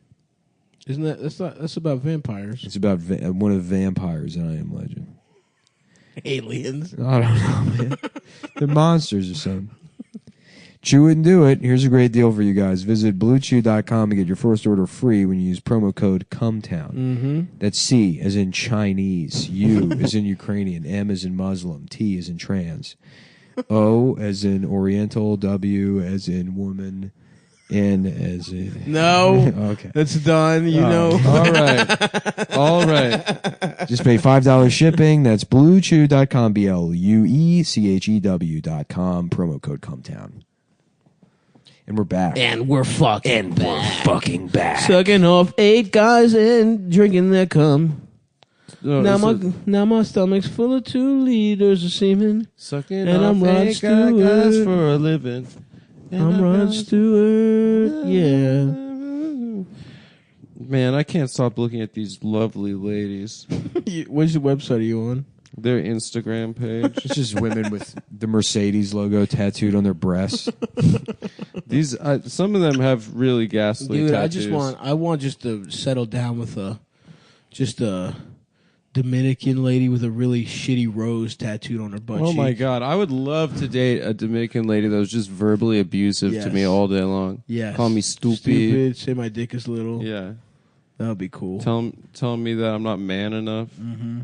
Isn't that's about vampires? It's about one of the vampires in I Am Legend. Aliens. I don't know, man. They're monsters or something. Chew it and do it. Here's a great deal for you guys. Visit BlueChew.com and get your first order free when you use promo code CUMTOWN. Mm-hmm. That's C as in Chinese, U as in Ukrainian, M as in Muslim, T as in trans, O as in Oriental, W as in woman, N as in... No. Okay. That's done. You know. All right. Just pay $5 shipping. That's BlueChew.com, BlueChew.com, promo code CUMTOWN. And we're back. And we're fucking back. Sucking off 8 guys and drinking their cum. No, Now my stomach's full of 2 liters of semen. sucking and off I'm Rod 8 guys Stewart. for a living. I'm Rod Stewart. Yeah. Man, I can't stop looking at these lovely ladies. What's the website are you on? Their Instagram page. It's just women with the Mercedes logo tattooed on their breasts. These some of them have really ghastly Dude, tattoos. I want just to settle down with a Dominican lady with a really shitty rose tattooed on her butt Oh cheek. my god, I would love to date a Dominican lady that was just verbally abusive to Yes. me all day long. Yes. Call me stupid. Say my dick is little. Yeah. That would be cool. Tell me that I'm not man enough. Mm-hmm.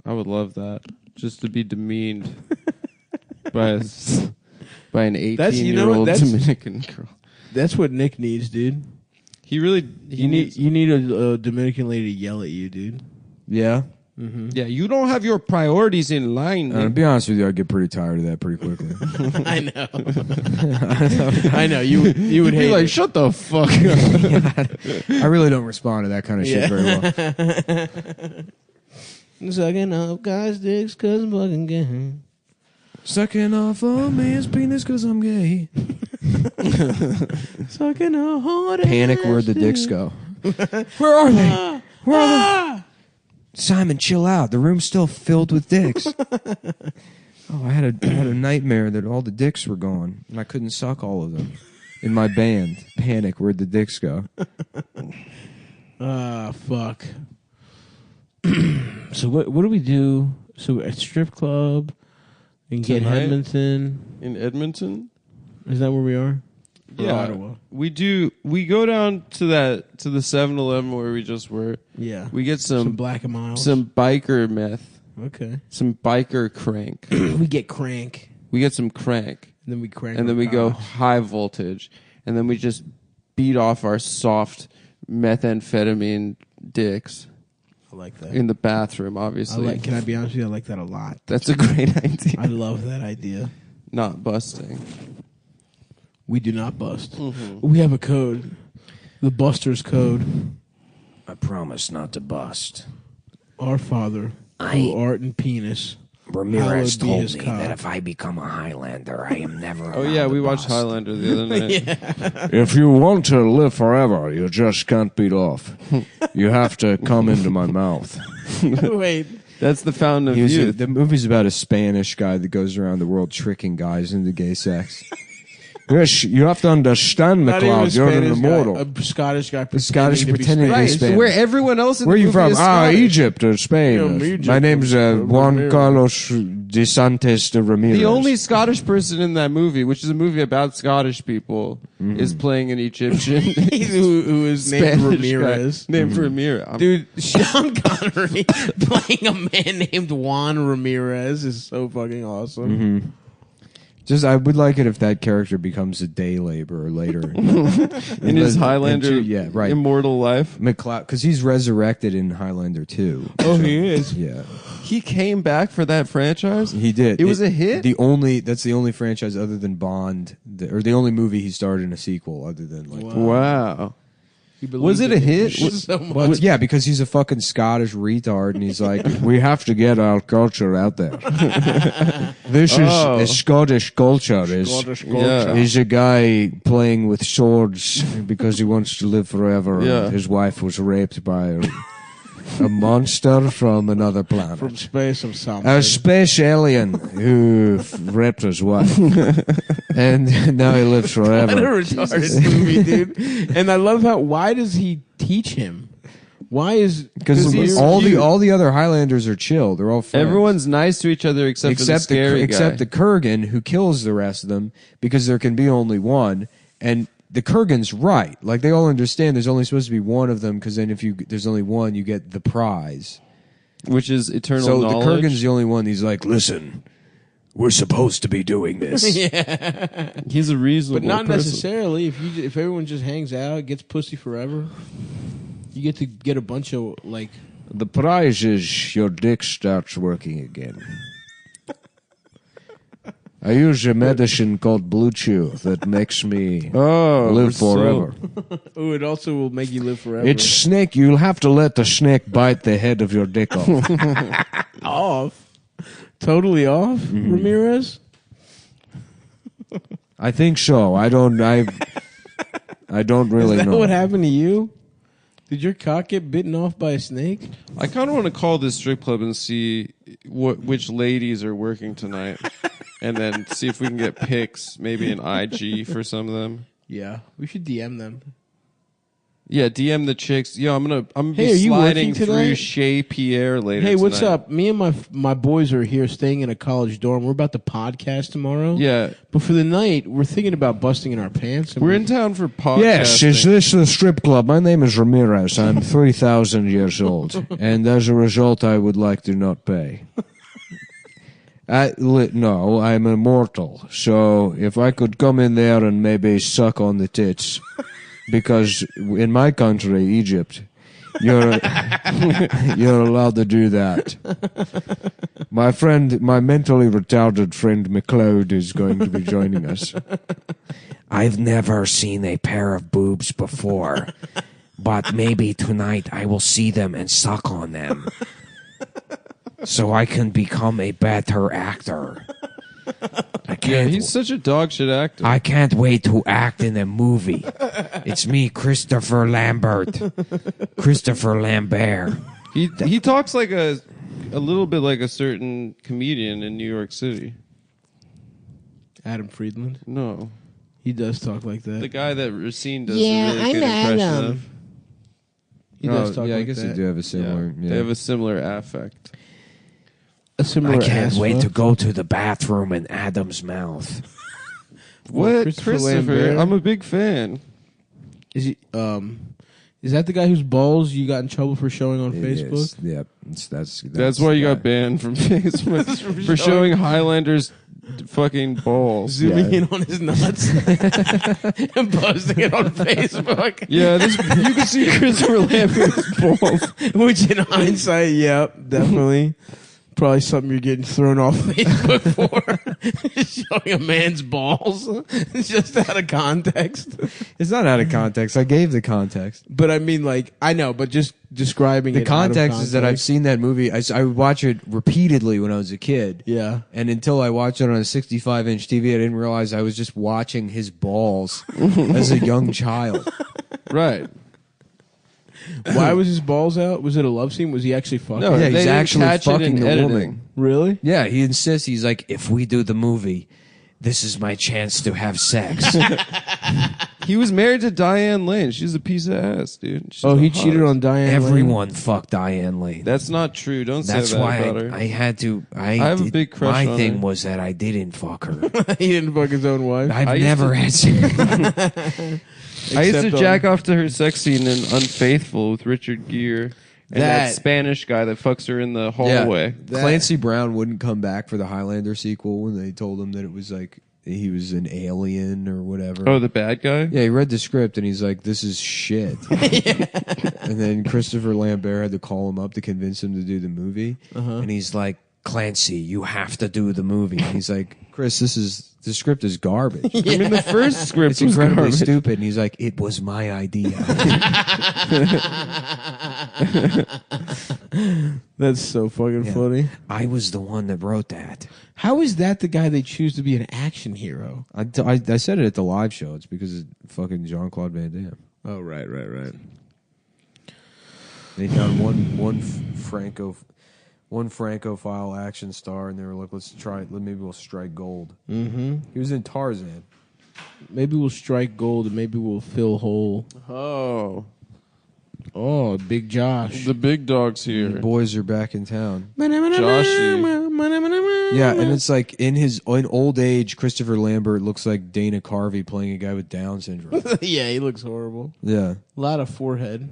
I would love that. Just to be demeaned by an 18-year-old Dominican girl. That's what Nick needs, dude. You need a Dominican lady to yell at you, dude. Yeah. Mm-hmm. Yeah, you don't have your priorities in line. To be honest with you, I'd get pretty tired of that pretty quickly. I know. I know. You would You'd hate be like, it. shut the fuck up. I really don't respond to that kind of shit very well. Sucking up guys' dicks because I'm fucking gay. Sucking off a man's penis because I'm gay. Sucking a hard Panic, ass where'd the dick. dicks go? Where are they? Where are they? Simon, chill out. The room's still filled with dicks. I had a nightmare that all the dicks were gone, and I couldn't suck all of them. In my band, Panic, where'd the dicks go? Fuck. So what do we do? So at strip club and get Tonight? Edmonton. In Edmonton? Is that where we are? Or Yeah. Ottawa. We go down to the 7-Eleven where we just were. Yeah. We get Some Black and Miles. some biker meth, Okay. some biker crank. We get crank. We get some crank, And then we crank. and then our we go cock. high voltage, and then we just beat off our soft methamphetamine dicks I like that. in the bathroom. Obviously, Can I be honest with you? I like that a lot. that's a great idea. I love that idea. Not busting. We do not bust. Mm-hmm. We have a code. The Buster's code. I promise not to bust. Our Father, who art in penis. Ramirez Hallowed be told his me cock. that if I become a Highlander, I am never. Oh yeah, allowed we to watched bust. Highlander the other night. If you want to live forever, you just can't beat off. You have to come into my mouth. Wait. That's the fountain of youth. The movie's about a Spanish guy that goes around the world tricking guys into gay sex. Yes, you have to understand, Not even a McLeod. You're an Spanish immortal. guy. A Scottish guy Scottish pretending to be Right, Spanish. where everyone else in Where are the you movie from? is Scottish. Egypt or Spain. Yeah, Egypt. My name's Juan Ramirez. Carlos de Santos de Ramirez. The only Scottish person in that movie, which is a movie about Scottish people, is playing an Egyptian who is named Spanish Ramirez. guy named Ramirez. Dude, Sean Connery playing a man named Juan Ramirez is so fucking awesome. Just, I would like it if that character becomes a day laborer later in his Highlander yeah, right. immortal life. McLeod, because he's resurrected in Highlander 2. Oh, he is. Yeah, He came back for that franchise. he did. It was a hit? That's the only franchise other than Bond, or the only movie he starred in a sequel other than like. Wow. He Was it believed a hit? So much. Well, yeah, because he's a fucking Scottish retard, and he's like, We have to get our culture out there. This Oh. is Scottish culture. Yeah. He's a guy playing with swords because he wants to live forever. Yeah. And his wife was raped by a A monster from another planet. From space or something. A space alien who raped his wife. And now he lives forever. What a retarded movie, dude. And I love why does he teach him? Why is... Because all the other Highlanders are chill. They're all friends. Everyone's nice to each other except for the scary guy. Except the Kurgan, who kills the rest of them because there can be only one. And the Kurgan's right. Like, they all understand there's only supposed to be one of them because then if there's only one, you get the prize. Which is eternal knowledge. So the Kurgan's the only one. He's like, listen, we're supposed to be doing this. Yeah. He's a reasonable But not person. necessarily. If everyone just hangs out, gets pussy forever, you get to get a bunch of, like... The prize is your dick starts working again. I use a medicine called Blue Chew that makes me live forever. Oh, it also will make you live forever. It's snake. You'll have to let the snake bite the head of your dick off. off. Totally off, Ramirez? I think so. I don't really Is that know. what happened to you? Did your cock get bitten off by a snake? I kind of want to call this strip club and see which ladies are working tonight. And then see if we can get pics, maybe an IG for some of them. Yeah, we should DM them. Yeah, DM the chicks. Yo, I'm gonna Hey, be are you sliding working through tonight? Chez Pierre later. Hey, what's tonight. up? Me and my boys are here staying in a college dorm. We're about to podcast tomorrow. Yeah, But for the night, we're thinking about busting in our pants. And we're in town for podcasting. Yes, is this the strip club? My name is Ramirez. I'm 3,000 years old. And as a result, I would like to not pay. No, I'm immortal. So if I could come in there and maybe suck on the tits, because in my country, Egypt, you're allowed to do that. My mentally retarded friend McLeod is going to be joining us. I've never seen a pair of boobs before, but maybe tonight I will see them and suck on them. So I can become a better actor. Yeah, he's such a dog shit actor. I can't wait to act in a movie. It's me, Christopher Lambert. Christopher Lambert. He talks like a little bit like a certain comedian in New York City. Adam Friedland. No, He does talk like that. the guy that Racine does a really good impression of. He does talk yeah, like I guess that. they do have a similar. They have a similar affect. A similar I can't ass wait fuck. to go to the bathroom in Adam's mouth. What, Christopher Christopher? Lambert? I'm a big fan. Is he? Is that the guy whose balls you got in trouble for showing on It Facebook? is. Yep. That's why you the got banned from Facebook for showing Highlanders fucking balls. Zooming in on his nuts and posting it on Facebook. Yeah, you can see Christopher Lambert's balls. Which, in hindsight, yep, definitely. Probably something you're getting thrown off Facebook for. Showing a man's balls. Just out of context. It's not out of context. I gave the context. But I mean, like, I know, but just describing The it out of context is that I've seen that movie. I would watch it repeatedly when I was a kid. Yeah. And until I watched it on a 65-inch TV, I didn't realize I was just watching his balls as a young child. Right. Why was his balls out? Was it a love scene? Was he actually fucking? No, Yeah, they he's didn't actually catch it fucking in the editing. woman. Really? Yeah, he insists. He's like, If we do the movie, this is my chance to have sex. He was married to Diane Lane. She's a piece of ass, dude. She's Oh, the he cheated hottest. on Diane Lane? Everyone fucked Diane Lane. That's not true. Don't That's say that why about her. I had to. I have a did- big crush My on thing her. was that I didn't fuck her. He didn't fuck his own wife. I've I used never to- had sex. I used to Except jack off to her sex scene in Unfaithful with Richard Gere and that That- Spanish guy that fucks her in the hallway. Clancy Brown wouldn't come back for the Highlander sequel when they told him that it was like he was an alien or whatever. Oh, the bad guy? Yeah, he read the script and he's like, "This is shit." And then Christopher Lambert had to call him up to convince him to do the movie, and he's like, Clancy, you have to do the movie. and he's like, "Chris, the script is garbage. I mean, the first script It's was incredibly garbage. stupid." And he's like, "It was my idea." That's so fucking Yeah. funny. I was the one that wrote that. How is that the guy they choose to be an action hero? I said it at the live show. It's because of fucking Jean-Claude Van Damme. Oh, right. They found one Francophile action star, and they were like, "Let's try it. Maybe we'll strike gold." Mm-hmm. He was in Tarzan. Maybe we'll strike gold, and maybe we'll fill hole. Oh, Big Josh. The big dog's here. The boys are back in town. Joshy. Yeah, and it's like in old age, Christopher Lambert looks like Dana Carvey playing a guy with Down syndrome. Yeah, he looks horrible. Yeah. A lot of forehead.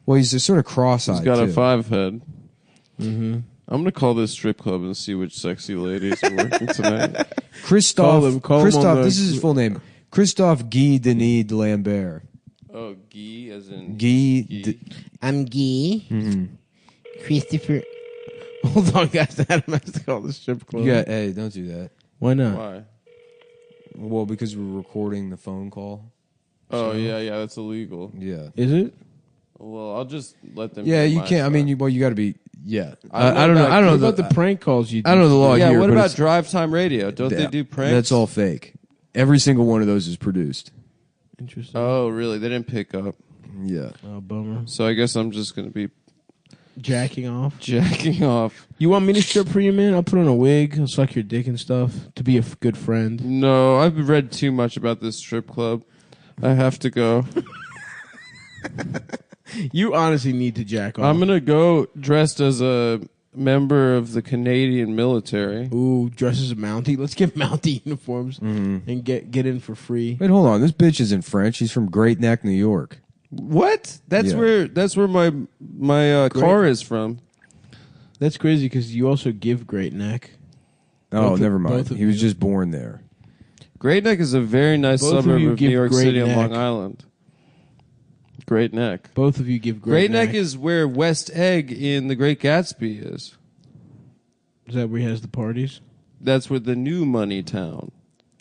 Well, he's just sort of cross-eyed. He's got too. a 5 head. Mm-hmm. I'm gonna call this strip club and see which sexy ladies are working tonight. Christophe. Call him on This is his full name. Christophe Guy Denis Lambert. Oh, Guy as in Guy. I'm Guy. Mm-hmm. Christopher. Hold on, guys. Adam has to call the strip club. Hey, don't do that. Why not? Why? Well, because we're recording the phone call. Oh, yeah, that's illegal. Yeah. Is it? Well, I'll just let them. Yeah, do you my can't. I stuff. mean, you got to be. Yeah. I don't know. I don't know What about the prank calls you do? I don't know the law yeah, here. what but about it's- drive time radio? Don't they do pranks? That's all fake. Every single one of those is produced. Interesting. Oh, really? They didn't pick up. Yeah. Oh, bummer. So I guess I'm just gonna be Jacking off. jacking off. You want me to strip for you, man? I'll put on a wig. I'll suck your dick and stuff to be a good friend. No, I've read too much about this strip club. I have to go. You honestly need to jack off. I'm gonna go dressed as a member of the Canadian military. Ooh, dress as a Mountie. Let's get Mountie uniforms and get in for free. Wait, hold on. This bitch isn't French. She's from Great Neck, New York. What? That's Yeah. where my car is from. That's crazy because you also give Great Neck. Oh, Both- never mind. both of He was you. just born there. Great Neck is a very nice Both of suburb you of give New York Great City on Neck. Long Island. Great Neck. Both of you give Great Neck is where West Egg in The Great Gatsby is. Is that where he has the parties? That's where the new money town,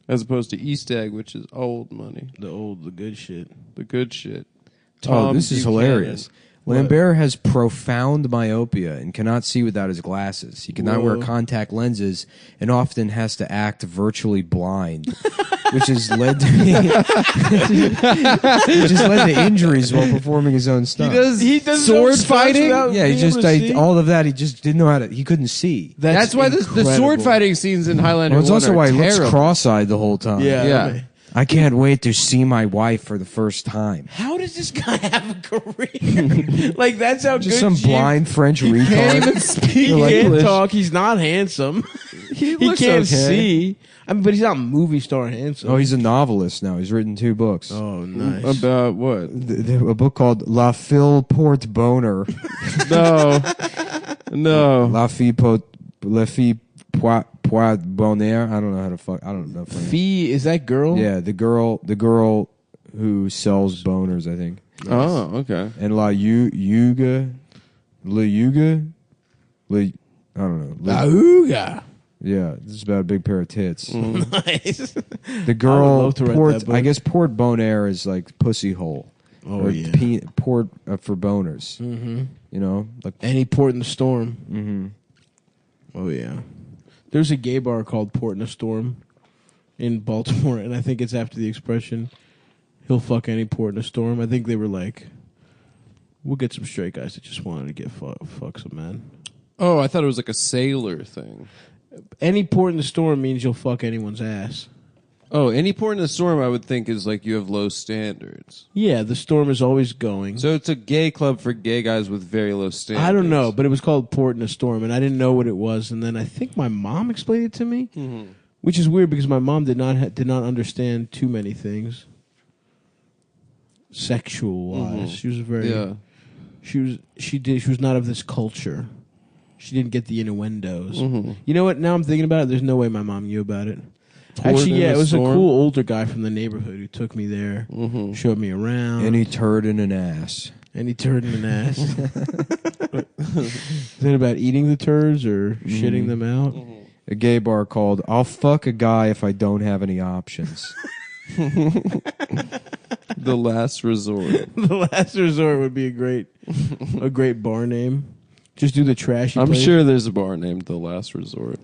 as opposed to East Egg, which is old money, The good shit. the good shit. Oh, this is Buchanan. hilarious. Lambert has profound myopia and cannot see without his glasses. He cannot wear Whoa. contact lenses and often has to act virtually blind, which has led to injuries while performing his own stuff. He does sword fighting? Yeah, he just all of that. He just didn't know how to. He couldn't see. That's why the sword incredible. fighting scenes in Highlander Well, it's 1 also are why he looks terrible. cross-eyed the whole time. Yeah. I can't wait to see my wife for the first time. How does this guy have a career? Like that's how Just good some she- blind French retard. Can't even speak. He Like can't English. talk. He's not handsome. He looks can't okay. see. I mean, but he's not movie star handsome. Oh, he's a novelist now. He's written 2 books. Oh, nice. About what? A book called La Fille Porte Boner. No. La Fille Poit Bonheur. I don't know how to fuck. I don't know. Fee, is that girl? Yeah, the girl who sells boners, I think. Oh, okay. And La Yuga. I don't know. Auga. Yeah, this is about a big pair of tits. Nice. The girl, love to write Port, that book. I guess Port Bonaire is like pussy hole. Oh, or yeah. Port for boners. Mm-hmm. You know? Like, Any port in the storm. mm-hmm. Oh, yeah. There's a gay bar called Port in a Storm in Baltimore, and I think it's after the expression, he'll fuck any port in a storm. I think they were like, we'll get some straight guys that just wanted to get fuck some men. Oh, I thought it was like a sailor thing. Any port in the storm means you'll fuck anyone's ass. Oh, any port in the storm, I would think, is like you have low standards. Yeah, the storm is always going. So it's a gay club for gay guys with very low standards. I don't know, but it was called Port in a Storm, and I didn't know what it was. And then I think my mom explained it to me, which is weird because my mom did not understand too many things sexual wise. She was very she was not of this culture. She didn't get the innuendos. You know what? Now I'm thinking about it. There's no way my mom knew about it. Actually, in yeah, a it was storm? a cool older guy from the neighborhood who took me there, showed me around. Any turd in an ass. Any turd in an ass. Is it about eating the turds or shitting them out? A gay bar called I'll Fuck a Guy If I Don't Have Any Options. The last resort. The Last Resort would be a great bar name. Just do the trashy I'm place. sure there's a bar named The Last Resort.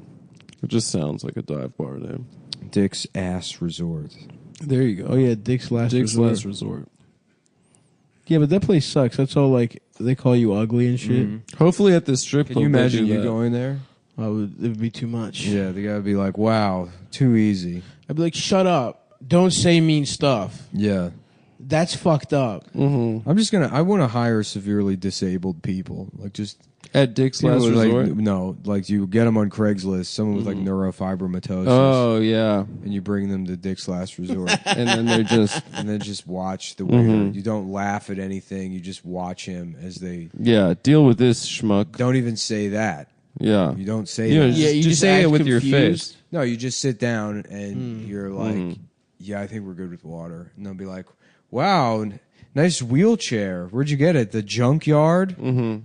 It just sounds like a dive bar name. Dick's Ass Resort. There you go. Oh yeah, Dick's Last Dick's Resort. Last Resort. Yeah, but that place sucks. That's all like they call you ugly and shit. Hopefully at the strip Can club. you they imagine do you that. going there? It would be too much. Yeah, they gotta be like, wow, too easy. I'd be like, shut up. Don't say mean stuff. Yeah. That's fucked up. I want to hire severely disabled people. Like just At Dick's people Last with, like, Resort? no, like you get them on Craigslist, someone with like neurofibromatosis. Oh, yeah. And you bring them to Dick's Last Resort. And then they're just, And then just watch the waiter. You don't laugh at anything. You just watch him as they yeah, deal with this schmuck. don't even say that. Yeah. You don't say You know, that. Yeah, you just just say act it with your confused. face. No, you just sit down and you're like, yeah, I think we're good with water. And they'll be like, wow, nice wheelchair. Where'd you get it? The junkyard? And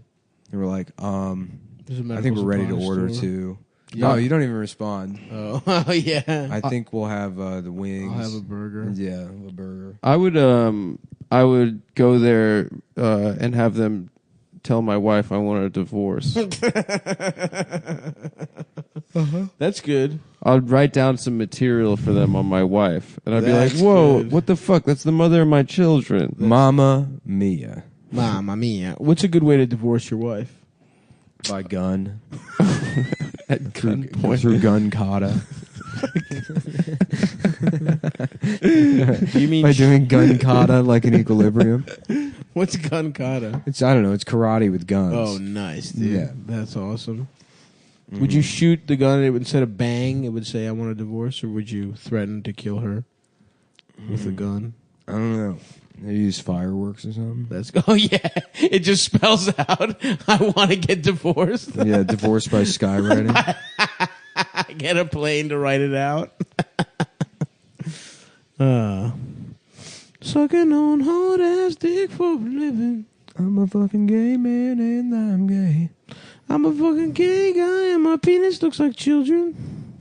we're like, There's a I think we're ready to medical order supply too. No, you don't even respond. store. Oh, yeah. I think we'll have the wings. I'll have a burger. Yeah, a burger. I would go there and have them tell my wife I want a divorce. That's good. I'd write down some material for them on my wife, and I'd be like, That's "Whoa, good. what the fuck? That's the mother of my children." Mamma Mia. Mamma mia. What's a good way to divorce your wife? By gun. At gunpoint. Through gun kata. Do you mean By doing gun kata like an equilibrium. what's gun kata? It's, I don't know, it's karate with guns. Oh, nice, dude. Yeah. That's awesome. Would you shoot the gun and it would, instead of bang, it would say, I want a divorce? Or would you threaten to kill her with a gun? I don't know. They use fireworks or something. That's oh yeah, it just spells out. I want to get divorced. Yeah, divorced by skywriting. I get a plane to write it out. Sucking on hard ass dick for a living. I'm a fucking gay man and I'm gay. I'm a fucking gay guy and my penis looks like children.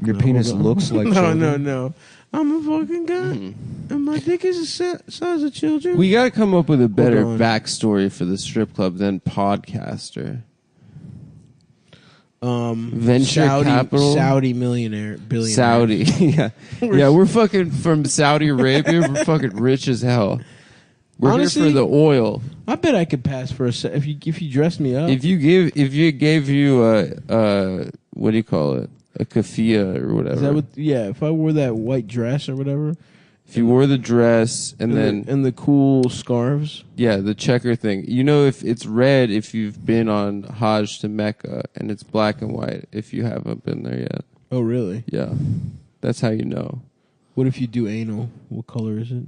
Your penis looks like children. No. I'm a fucking guy and my dick is the size of children. We got to come up with a better on. backstory for the strip club than podcaster. Venture capital, Saudi billionaire. Saudi. Yeah, yeah. We're fucking from Saudi Arabia. We're fucking rich as hell. We're Honestly, here for the oil. I bet I could pass for if you dressed me up. If you gave you a what do you call it? A keffiyeh or whatever. Is that what? Yeah, if I wore that white dress or whatever, if you wore the dress and then and the cool scarves. yeah, the checker thing. You know, if it's red if you've been on Hajj to Mecca, and it's black and white if you haven't been there yet. Oh, really? Yeah, that's how you know. What if you do anal? What color is it?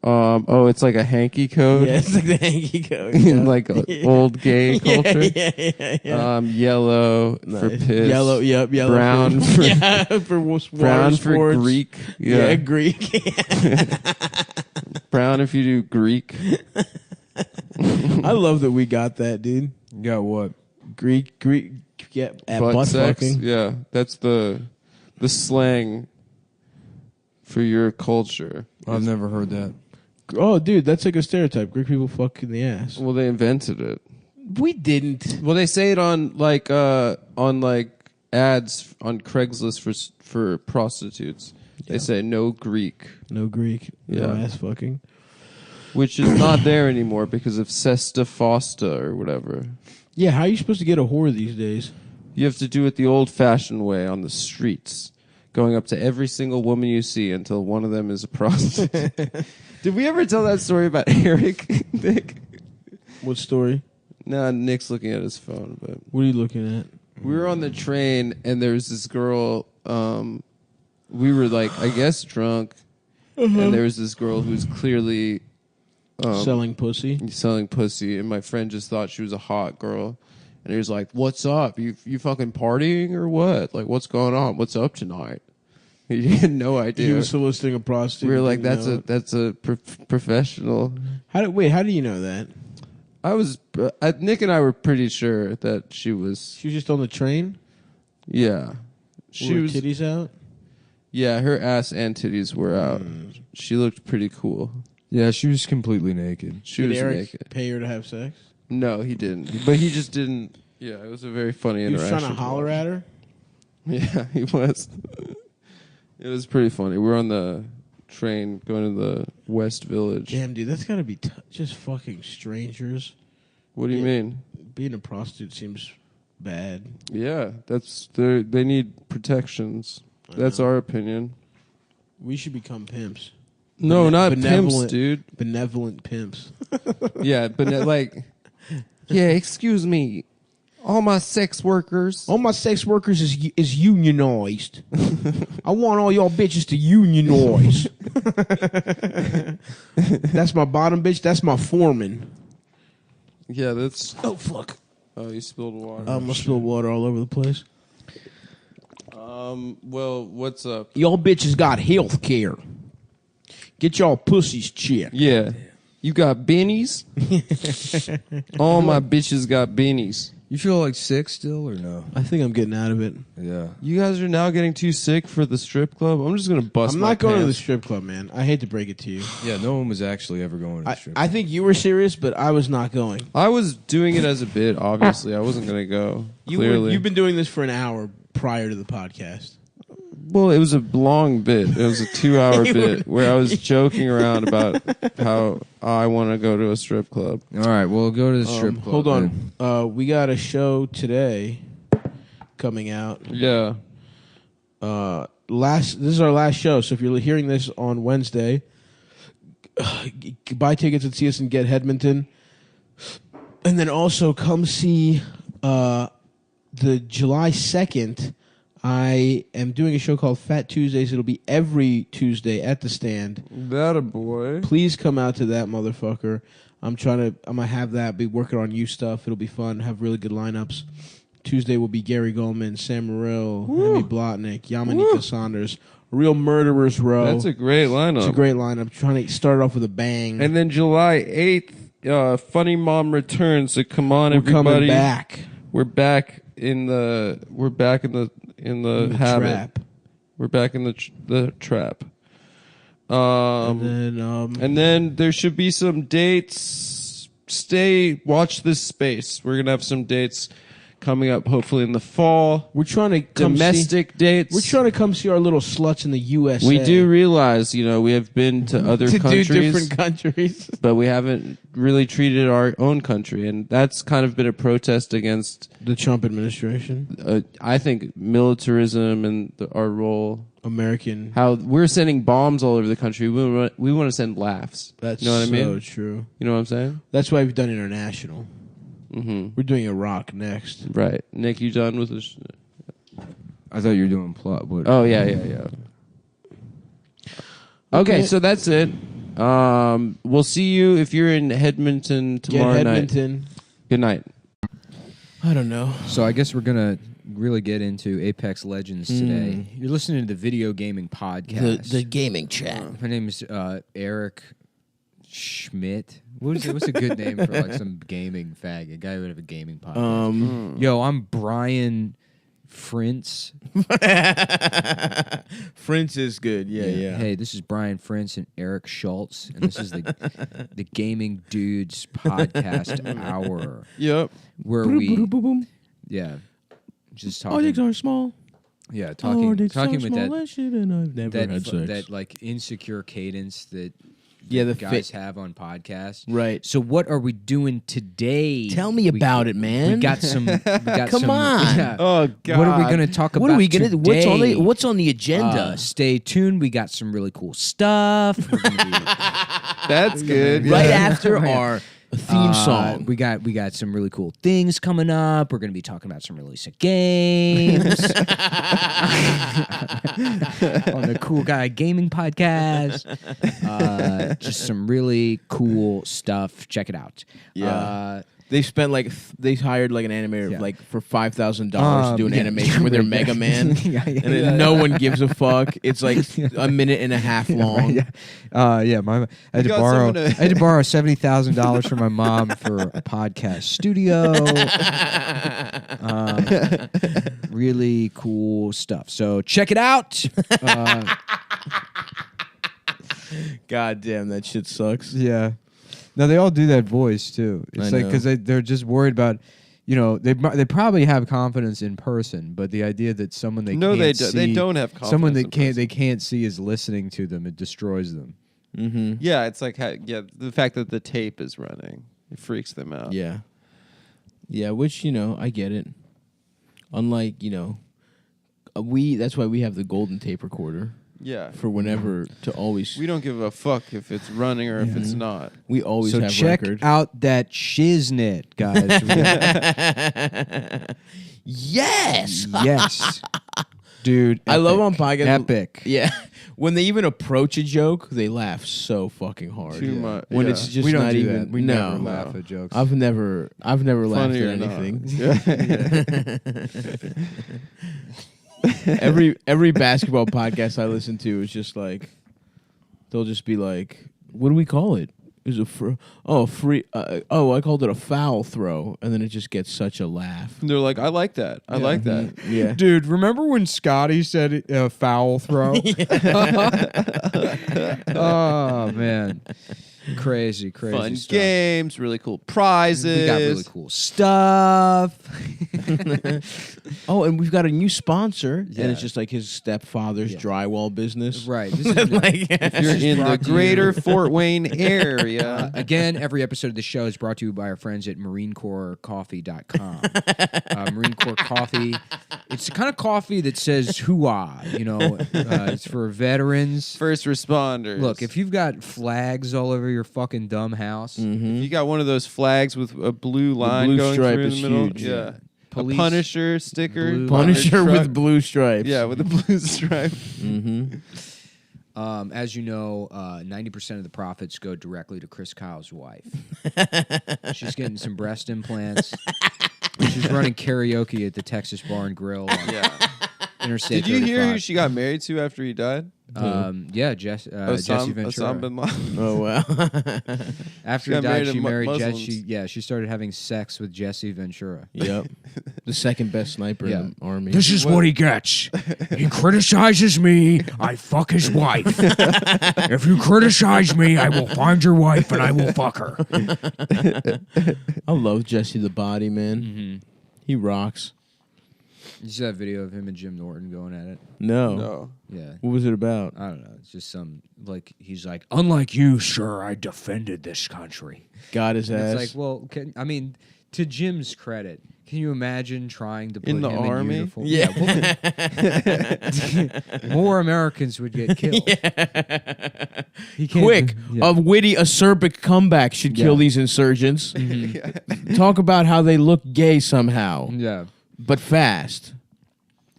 Oh, it's like a hanky code. Yeah, it's like the hanky code. In like old gay culture. Yeah. Yellow for Nice. piss. Yellow Brown for, for yeah, for water brown for sports. Greek. Yeah, Greek. Brown if you do Greek. I love that we got that, dude. You got what? Greek. Yeah, at butt sex. fucking. Yeah, that's the slang for your culture. I've never heard that. Oh, dude, that's like a stereotype. Greek people fuck in the ass. Well, they invented it. We didn't. Well, they say it on like ads on Craigslist for prostitutes. They say no Greek, No Greek. No Yeah. ass fucking. which is not there anymore because of Sesta Fosta or whatever. Yeah, how are you supposed to get a whore these days? You have to do it the old-fashioned way on the streets, going up to every single woman you see until one of them is a prostitute. Did we ever tell that story about Eric, Nick? What story? No, Nick's looking at his phone. But What are you looking at? we were on the train, and there was this girl. We were like, I guess, drunk, and there was this girl who was clearly Selling pussy. selling pussy, and my friend just thought she was a hot girl. And he was like, "What's up? You fucking partying or what? Like, what's going on? What's up tonight?" He had no idea. He was soliciting a prostitute. We were like, Didn't know it. that's a professional. How do you know that? Nick and I were pretty sure that she was. She was just on the train. Yeah, She was titties out. Yeah, her ass and titties were out. She looked pretty cool. Yeah, she was completely naked. She Did was Eric naked. pay her to have sex? No, he didn't. But he just didn't. Yeah, it was a very funny He was interaction. trying to holler watch. at her. Yeah, he was. It was pretty funny. We were on the train going to the West Village. Damn, dude, that's gotta be just fucking strangers. What do you mean? Being a prostitute seems bad. Yeah, they need protections. That's our opinion. We should become pimps. No, not pimps, dude. Benevolent pimps. Yeah, but yeah, excuse me. All my sex workers. All my sex workers is unionized. I want all y'all bitches to unionize. That's my bottom bitch. That's my foreman. Yeah, that's... Oh, fuck. Oh, you spilled water. I'm gonna spill water all over the place. Well, what's up? Y'all bitches got health care. Get y'all pussies checked. Yeah. You got bennies? All my bitches got bennies. You feel like sick still or no? I think I'm getting out of it. Yeah. You guys are now getting too sick for the strip club? I'm just going to bust I'm my not going to the pants. strip club, man. I hate to break it to you. Yeah, no one was actually ever going to the strip I think you were serious, but I was not going. I was doing it as a bit, obviously. I wasn't going to go. Clearly. You've been doing this for an hour prior to the podcast. Well, it was a long bit. It was a 2-hour bit where I was joking around about how I want to go to a strip club. All right, we'll go to the strip club. Hold on. We got a show today coming out. Yeah. This is our last show, so if you're hearing this on Wednesday, buy tickets and see us in Get Hedmonton. And then also come see the July 2nd. I am doing a show called Fat Tuesdays. It'll be every Tuesday at the Stand. That a boy. Please come out to that motherfucker. I'm gonna have that, be working on you stuff. It'll be fun. Have really good lineups. Tuesday will be Gary Goldman, Sam Morril, Emmy Blotnick, Yamanika Saunders, Real Murderers Row. That's a great lineup. It's a great lineup. Trying to start off with a bang. And then July 8th, Funny Mom returns. So come on, We're everybody. coming back. We're back in the habit. Trap. We're back in the trap. And then there should be some dates. Watch this space. We're gonna have some dates coming up, hopefully in the fall. we're trying to come Domestic dates. We're trying to come see our little sluts in the USA. We do realize, we have been to other to countries, do different countries. but we haven't really treated our own country, and that's kind of been a protest against The Trump administration, I think militarism and our role. American. How we're sending bombs all over the country. We want to send laughs. That's you know what I mean? so true. You know what I'm saying? That's why we've done international. Mm-hmm. We're doing Iraq next. Right. Nick, you done with this? I thought you were doing plot. But Oh, yeah. Okay, so that's it. We'll see you if you're in Edmonton tomorrow Get night. Edmonton. Good night. I don't know. So I guess we're gonna really get into Apex Legends today. You're listening to the Video Gaming Podcast. The gaming chat. My name is Eric Schmidt. What's a good name for like some gaming fag? A guy who would have a gaming podcast. Yo, I'm Brian Frintz. Frintz is good. Yeah. Hey, this is Brian Frintz and Eric Schultz, and this is the Gaming Dudes Podcast Hour, Yep. where we just talking. Our dicks are small. Yeah, talking with that shit, and I've never had sex. that like insecure cadence that the guys have on podcasts. Right. So what are we doing today? Tell me about it, man. We got some. Come on. Yeah. Oh, God. What are we going to talk about? What are we gonna? Today? What's on the agenda? Stay tuned. We got some really cool stuff. We're gonna be, That's good. right Yeah. after our theme song. We got some really cool things coming up. We're going to be talking about some really sick games on the Cool Guy Gaming Podcast. Just some really cool stuff. Check it out. Yeah. They spent they hired like an animator for $5,000 to do an yeah. animation with their Mega Man, and then no one gives a fuck. It's like a minute and a half long. I had to borrow $70,000 from my mom for a podcast studio. Really cool stuff. So check it out. God damn, that shit sucks. Yeah. No, they all do that voice too. It's I like because they're just worried about, they probably have confidence in person, but the idea that someone they can't see, they don't have confidence. someone in they can't see is listening to them, it destroys them. Mm-hmm. Yeah, it's like the fact that the tape is running, it freaks them out. Yeah. Yeah, which, I get it. Unlike, that's why we have the golden tape recorder. Yeah. For whenever to always. We don't give a fuck if it's running or if it's not. We always So have check record. out that shiznit, guys. Yes. Yes. Dude, I love on podcasts. Epic. Yeah. When they even approach a joke, they laugh so fucking hard. Too much. When yeah. it's just we don't not do even. that. We no. never laugh at jokes. I've never laughed Funny at or not. anything. Every basketball podcast I listen to is just like, they'll just be like, what do we call it? Is a free? I called it a foul throw, and then it just gets such a laugh. They're like, I like that. I like that. Yeah. Dude, remember when Scotty said foul throw? Oh, man. Crazy Fun stuff. games, really cool prizes. We got really cool stuff. Oh, and we've got a new sponsor, Yeah. and it's just like his stepfather's drywall business. Right. This is Like, If you're in the brought to greater you. Fort Wayne area. Again, every episode of the show is brought to you by our friends at MarineCorpsCoffee.com. Marine Corps Coffee. It's the kind of coffee that says hoo-ah. It's for veterans. First responders. Look, if you've got flags all over your fucking dumb house, you got one of those flags with a blue line blue going stripe through is the middle. huge. Yeah. Police, a Punisher sticker. blue- Punisher on a truck. with blue stripes. Yeah, with a blue stripe. Mm-hmm. as you know, 90% of the profits go directly to Chris Kyle's wife. She's getting some breast implants. She's running karaoke at the Texas Bar and Grill on Yeah. Interstate Did you hear 35. who she got married to after he died? Yeah, Jesse Ventura. Osama bin Laden. Oh wow. After She he got died, married she to married Muslims. she started having sex with Jesse Ventura. Yep. The second best sniper Yeah. in the army. This is what he gets. He criticizes me, I fuck his wife. If you criticize me, I will find your wife and I will fuck her. I love Jesse the Body, man. Mm-hmm. He rocks. You see that video of him and Jim Norton going at it? No. No. Yeah. What was it about? I don't know. It's just he's like, Unlike you, sir, I defended this country. Got his ass. it's like, well, to Jim's credit, can you imagine trying to put In the him army? in uniform? Yeah. More Americans would get killed. He can't- Quick, Yeah. a witty, acerbic comeback should kill Yeah. these insurgents. Talk about how they look gay somehow, Yeah. but fast.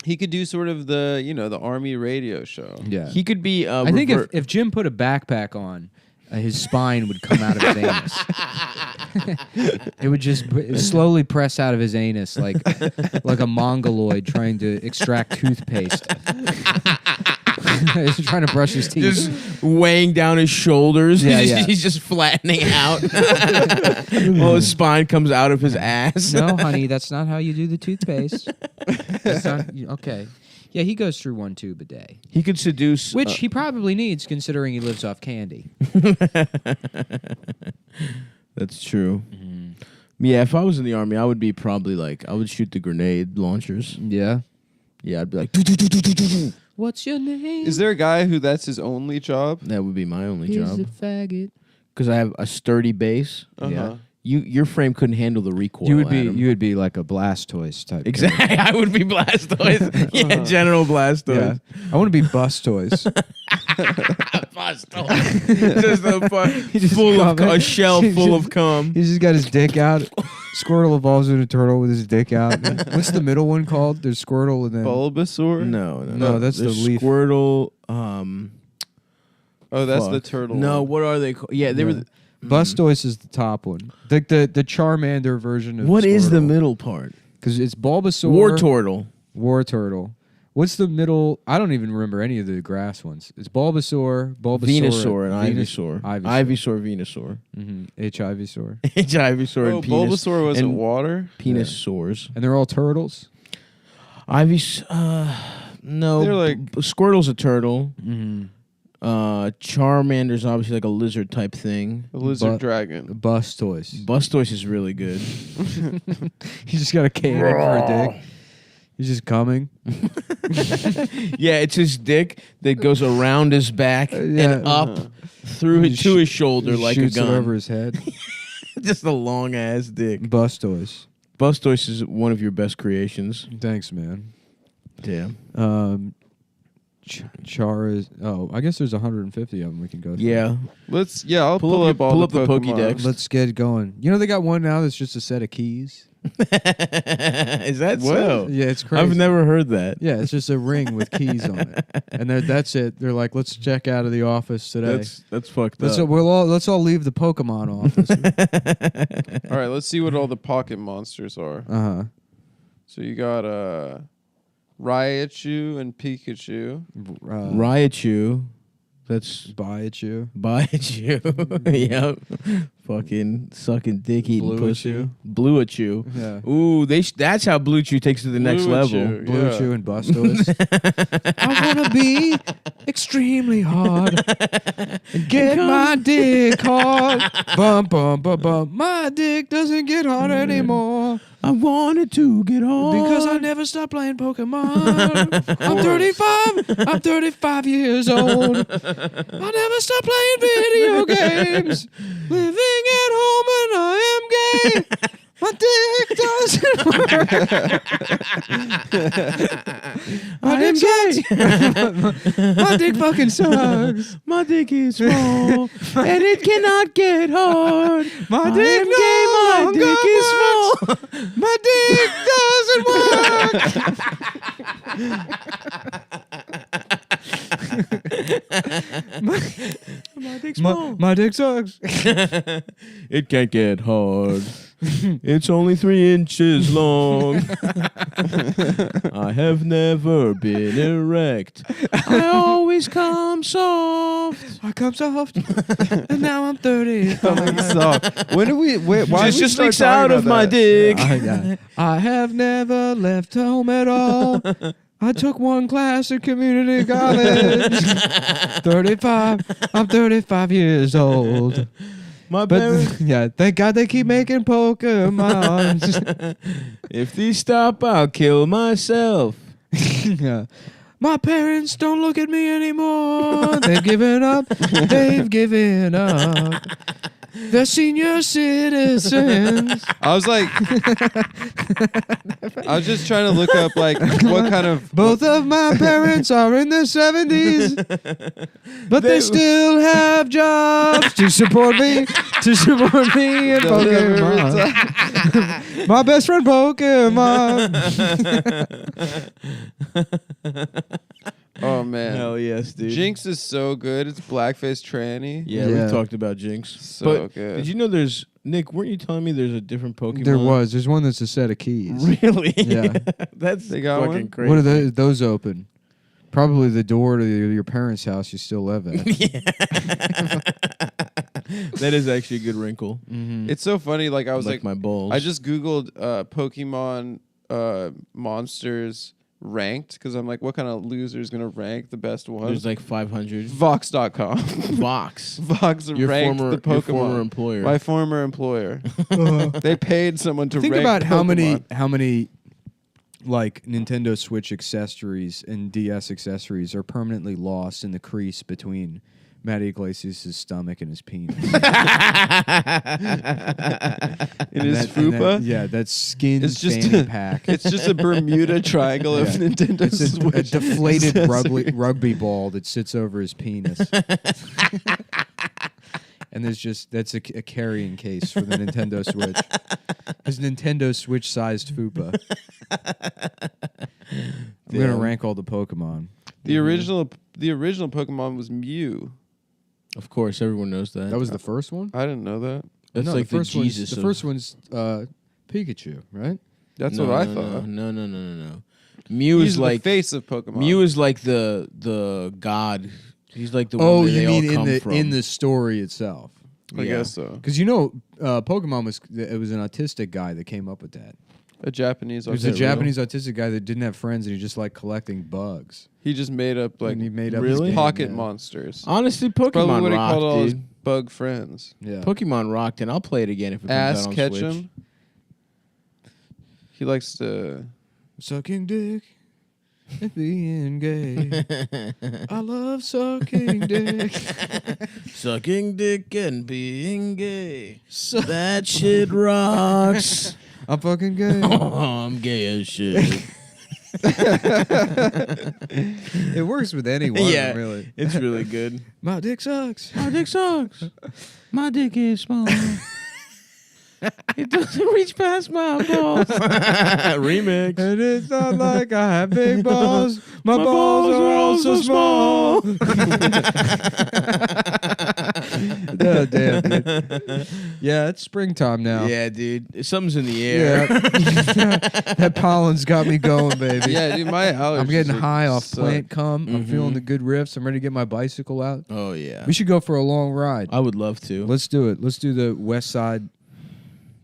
He could do sort of the army radio show. Yeah. He could be. I think if Jim put a backpack on, his spine would come out of his anus. It would just slowly press out of his anus like a mongoloid trying to extract toothpaste. He's trying to brush his teeth. just weighing down his shoulders. Yeah, he's, yeah. he's just flattening out. While his spine comes out of his ass. No, honey, that's not how you do the toothpaste. That's not, okay. Yeah, he goes through 1 tube a day, He could seduce. which he probably needs considering he lives off candy. That's true. Yeah, if I was in the army, I would be probably like, I would shoot the grenade launchers. Yeah. Yeah, I'd be like, What's your name? Is there a guy who that's his only job? that would be my only He's job. a faggot. Because I have a sturdy base. Uh-huh. Your frame couldn't handle the recoil. You would be Adam. like a Blastoise type. Exactly. I would be Blastoise. Yeah, General Blastoise. Yeah. I want to be Bustoise. Blastoise. Just full of cum. a shell full of cum. He's just got his dick out. Squirtle evolves into a turtle with his dick out. What's the middle one called? There's Squirtle and then Bulbasaur? No, that's the There's leaf. Squirtle. Oh, that's Fuck. the turtle. No, one. what are they called? Yeah, they were. Bustoise is the top one. The Charmander version of What is the Squirtle. middle part? Because it's Bulbasaur. Wartortle. War-Turtle. What's the middle? I don't even remember any of the grass ones. It's Bulbasaur, Venusaur and Venus- Ivysaur. Ivysaur. Venusaur. Ivysaur. Ivysaur Oh, and penis. Bulbasaur wasn't and water? Penis sores. And they're all turtles. No. They're like- Squirtle's a turtle. Charmander's obviously like a lizard type thing. A lizard dragon. Bustoise. Bustoise is really good. He's just got a cannon for a dick. He's just coming. Yeah, it's his dick that goes around his back and up through to his shoulder like a shoots gun. it over his head. Just a long ass dick. Bustoise. Bustoise is one of your best creations. Thanks, man. Damn. Char is. Oh, I guess there's 150 of them we can go through. Yeah. I'll pull up all the Pokemon. Pokédex. Let's get going. You know they got one now that's just a set of keys. Is that so? Yeah, it's crazy. I've never heard that. Yeah, it's just a ring with keys on it, and that's it. They're like, let's check out of the office today. That's fucked Let's up. let's all leave the Pokemon office. All right, let's see what all the pocket monsters are. So you got Raichu and Pikachu. Raichu. That's Baichu. Yep. Fucking sucking dick eating pussy. Blueachu. Yeah. Ooh, that's how Bluechew takes to the next level. Bluechew and Bustoise. I wanna be extremely hard and get my dick hard. Bum bum bum bum. My dick doesn't get hard anymore. I wanted to get hard because I never stopped playing Pokemon. I'm 35 years old. I never stopped playing video games. Living at home and I am gay. My dick doesn't work. My dick sucks. My dick fucking sucks. My dick is small and it cannot get hard. My dick My dick is small. My dick doesn't work. My dick's small. My dick sucks. It can't get hard. It's only 3 inches long. I have never been erect. I always come soft. I come soft. And now I'm 30. When do we? Why It just leaks out of my dick. I have never left home at all. I took one class at community college. 35. I'm 35 years old. My parents. But yeah, thank God they keep making Pokemon. If these stop, I'll kill myself. Yeah. My parents don't look at me anymore. They've given up. They've given up. They're senior citizens. I was like, I was just trying to look up like what kind of. Both of my parents are in their 70s, but they still have jobs to support me in Pokemon. My best friend Pokemon. Oh man, Hell yes, dude. Jinx is so good. It's blackface tranny. Yeah, Yeah. we talked about Jinx. So but good. Did you know there's Nick? Weren't you telling me there's a different Pokemon? There's one that's a set of keys. Really? Yeah. That's They got fucking one? crazy. What are those open? Probably the door to your parents' house you still live at. That is actually a good wrinkle. It's so funny. Like I was like my balls. I just googled Pokemon monsters ranked because I'm like, what kind of loser is gonna rank the best one? There's like 500. Vox.com. Vox. Vox Your ranked former, the Pokemon. your former employer. My former employer. They paid someone to Think rank about how Pokemon. many like Nintendo Switch accessories and DS accessories are permanently lost in the crease between Matt Iglesias' stomach and his penis. in his fupa. Yeah, that skin It's just fanny pack. It's just a Bermuda Triangle of Yeah. Nintendo It's a Switch. deflated accessories. rugby ball that sits over his penis. And that's a carrying case for the Nintendo Switch. His Nintendo Switch-sized fupa. We're gonna rank all the Pokemon. The original Pokemon was Mew. Of course, everyone knows that. That was the first one. I didn't know that. That's No, like the first Jesus. The first one's Pikachu, right? That's No, what I no, thought. No. Mew He's is the like face of Pokemon. Mew is like the god. He's like the one Oh, that you they mean all come from. in the story itself? I guess so. Because Pokemon was an autistic guy that came up with that. A Japanese. There's a Japanese autistic guy that didn't have friends and he just liked collecting bugs. He just made up like And he made up Really? his game, pocket yeah. monsters. Honestly, Probably Pokemon what he called all rocked, his dude. bug friends. Yeah. Pokemon rocked, and I'll play it again if it comes Ass out on catch Switch. him. He likes to. Sucking dick and being gay. I love sucking dick. Sucking dick and being gay. That shit rocks. I'm fucking gay. Oh, I'm gay as shit. It works with anyone, Yeah. really. It's really good. My dick sucks. My dick sucks. My dick is small. It doesn't reach past my balls. Remix. And it's not like I have big balls. My balls are also small. Oh, damn, dude. Yeah, it's springtime now. Yeah, dude. Something's in the air. Yeah. That pollen's got me going, baby. Yeah, dude, my allergies. I'm getting high off suck. plant cum. I'm feeling the good riffs. I'm ready to get my bicycle out. Oh, yeah. We should go for a long ride. I would love to. Let's do it. Let's do the West Side.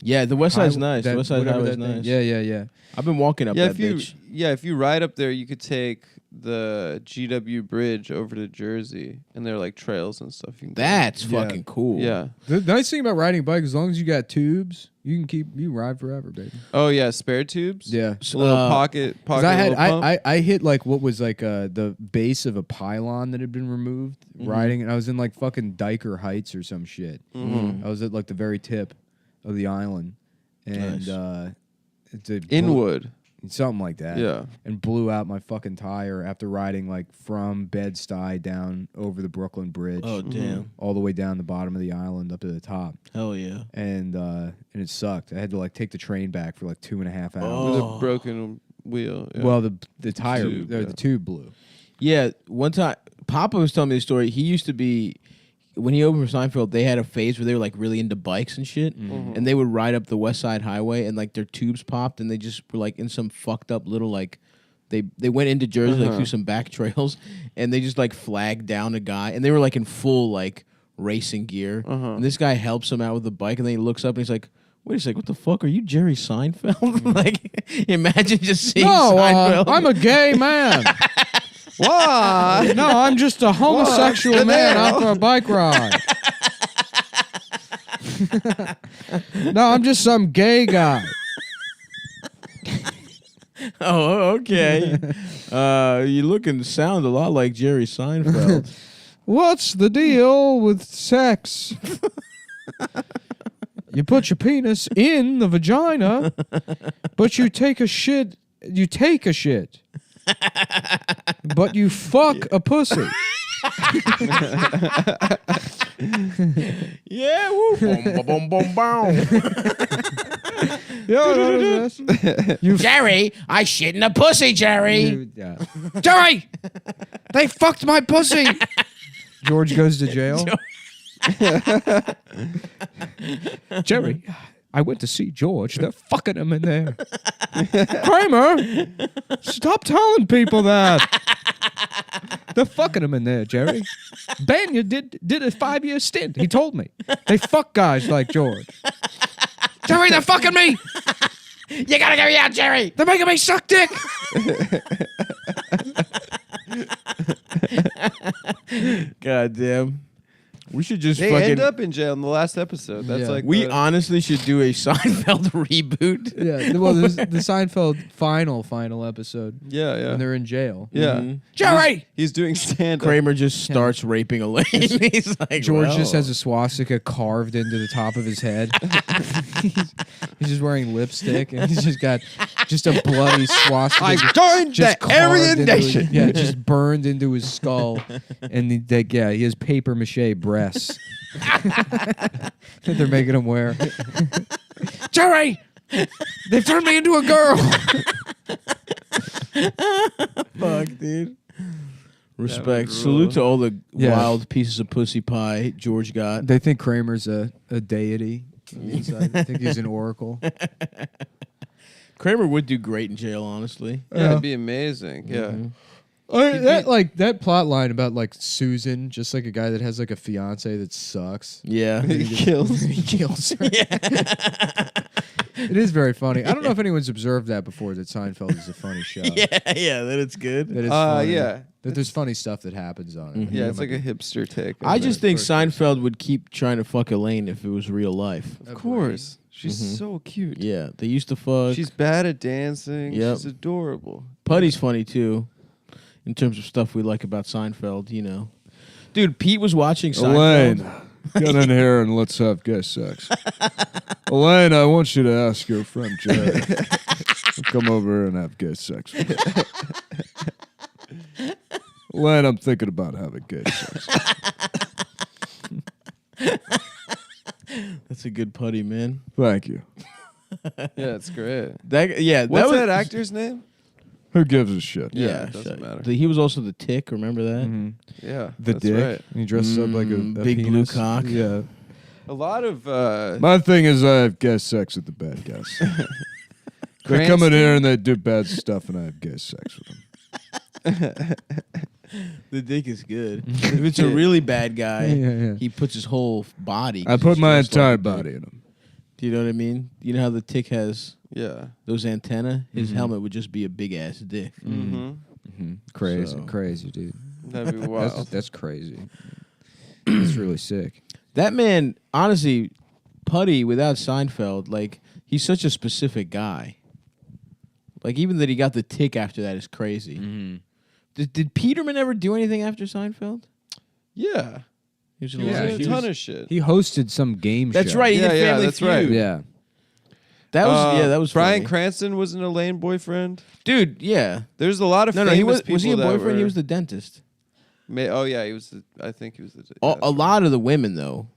Yeah, the West Side's High- nice. that- The West Side whatever Highway's that thing- nice. Yeah. I've been walking up Yeah, that bitch. if you ride up there, you could take the GW Bridge over to Jersey, and there are like trails and stuff. You can go. That's Yeah. fucking cool. Yeah. The nice thing about riding a bike, as long as you got tubes, you can ride forever, baby. Oh yeah, spare tubes. Yeah. A little pocket. 'Cause I had little pump. I hit like what was like the base of a pylon that had been removed riding, and I was in like fucking Diker Heights or some shit. I was at like the very tip of the island, and Nice. it's a Inwood. something like that. Yeah. And blew out my fucking tire after riding like from Bed-Stuy down over the Brooklyn Bridge. Oh, damn. All the way down the bottom of the island up to the top. Hell yeah. And it sucked. I had to like take the train back for like 2.5 hours. With Oh. a broken wheel. Yeah. Well, the tire, Tube, the yeah. tube blew. Yeah, one time, Papa was telling me the story. He used to be, when he opened for Seinfeld, they had a phase where they were like really into bikes and shit, and they would ride up the West Side Highway, and like their tubes popped, and they just were like in some fucked up little like, they went into Jersey like through some back trails, and they just like flagged down a guy, and they were like in full like racing gear, and this guy helps him out with the bike, and then he looks up and he's like, wait a second, what the fuck? Are you Jerry Seinfeld? Like, imagine just seeing Seinfeld. I'm a gay man. Why? No, I'm just a homosexual man out for a bike ride. No, I'm just some gay guy. Oh, okay. You look and sound a lot like Jerry Seinfeld. What's the deal with sex? You put your penis in the vagina, but you take a shit. You take a shit. But you fuck a pussy. Yeah, woo. Boom, boom, boom, boom. You Jerry, I shit in a pussy, Jerry. yeah. Jerry, they fucked my pussy. George goes to jail. Jerry, I went to see George. They're fucking him in there. Kramer, stop telling people that. They're fucking him in there, Jerry. Banya did a 5-year stint. He told me. They fuck guys like George. Jerry, they're fucking me. You gotta get me out, Jerry. They're making me suck dick. God damn. We should just They fucking. end up in jail in the last episode. That's Yeah. like We the- honestly should do a Seinfeld reboot. Yeah, well, the Seinfeld final episode Yeah, when yeah, they're in jail. yeah. Mhm. Jerry. He's doing stand up. Kramer just starts raping Elaine. He's like, George well. just has a swastika carved into the top of his head. He's just wearing lipstick, and he's just got just a bloody swastika. joined just the carved Aryan into his- Nation. yeah, just burned into his skull, and he has paper mache breasts that they're making him wear. Jerry, They've turned me into a girl. Fuck, dude. Respect. rule. Salute to all the Yeah. wild pieces of pussy pie George got. They think Kramer's a deity. On the inside. They think he's an oracle. Kramer would do great in jail, honestly. Yeah, it'd be amazing. Yeah. That plot line about like Susan, just like a guy that has like a fiance that sucks. Yeah. He kills. He kills her. It is very funny. I don't know if anyone's observed that before, that Seinfeld is a funny show. yeah, that it's good. That it's funny. Yeah. That there's funny stuff that happens on it. Yeah, it's like a hipster take. I just think Seinfeld would keep trying to fuck Elaine if it was real life. Of course. She's so cute. Yeah, they used to fuck. She's bad at dancing. Yep. She's adorable. Putty's funny too, in terms of stuff we like about Seinfeld. You know, dude, Pete was watching Seinfeld. Elaine, get in here and let's have gay sex. Elaine, I want you to ask your friend Jerry to come over here and have gay sex with me. Elaine, I'm thinking about having gay sex. That's a good putty, man. Thank you. Yeah, it's great. What's that actor's name? Who gives a shit? Yeah, it doesn't matter. He was also the Tick. Remember that? Yeah, The that's dick. right. He dresses up like a Big blue penis. cock. Yeah. A lot of My thing is I have gay sex with the bad guys. They come in here and they do bad stuff and I have gay sex with them. The dick is good. If it's a really bad guy, Yeah. he puts his whole body. I 'cause put he my looks like entire a dick. body in them. Do you know what I mean? You know how the Tick has yeah. those antenna? His helmet would just be a big ass dick. Mm-hmm. Crazy, So- crazy, dude. That'd be wild. That's crazy. That's really sick. That man, honestly, Putty without Seinfeld, like he's such a specific guy. Like even that he got the Tick after that is crazy. Did Peterman ever do anything after Seinfeld? Yeah. He was He in was a in lot a of- ton of shit. He hosted some game That's show. right. He Yeah, did yeah, Family that's Feud. right. Yeah. That was that was Bryan funny. Cranston was an Elaine boyfriend. Dude. Yeah. There's a lot of No, famous he was. people Was he a that boyfriend? were- He was the dentist. Oh yeah, he was. I think he was the. A lot of the women though.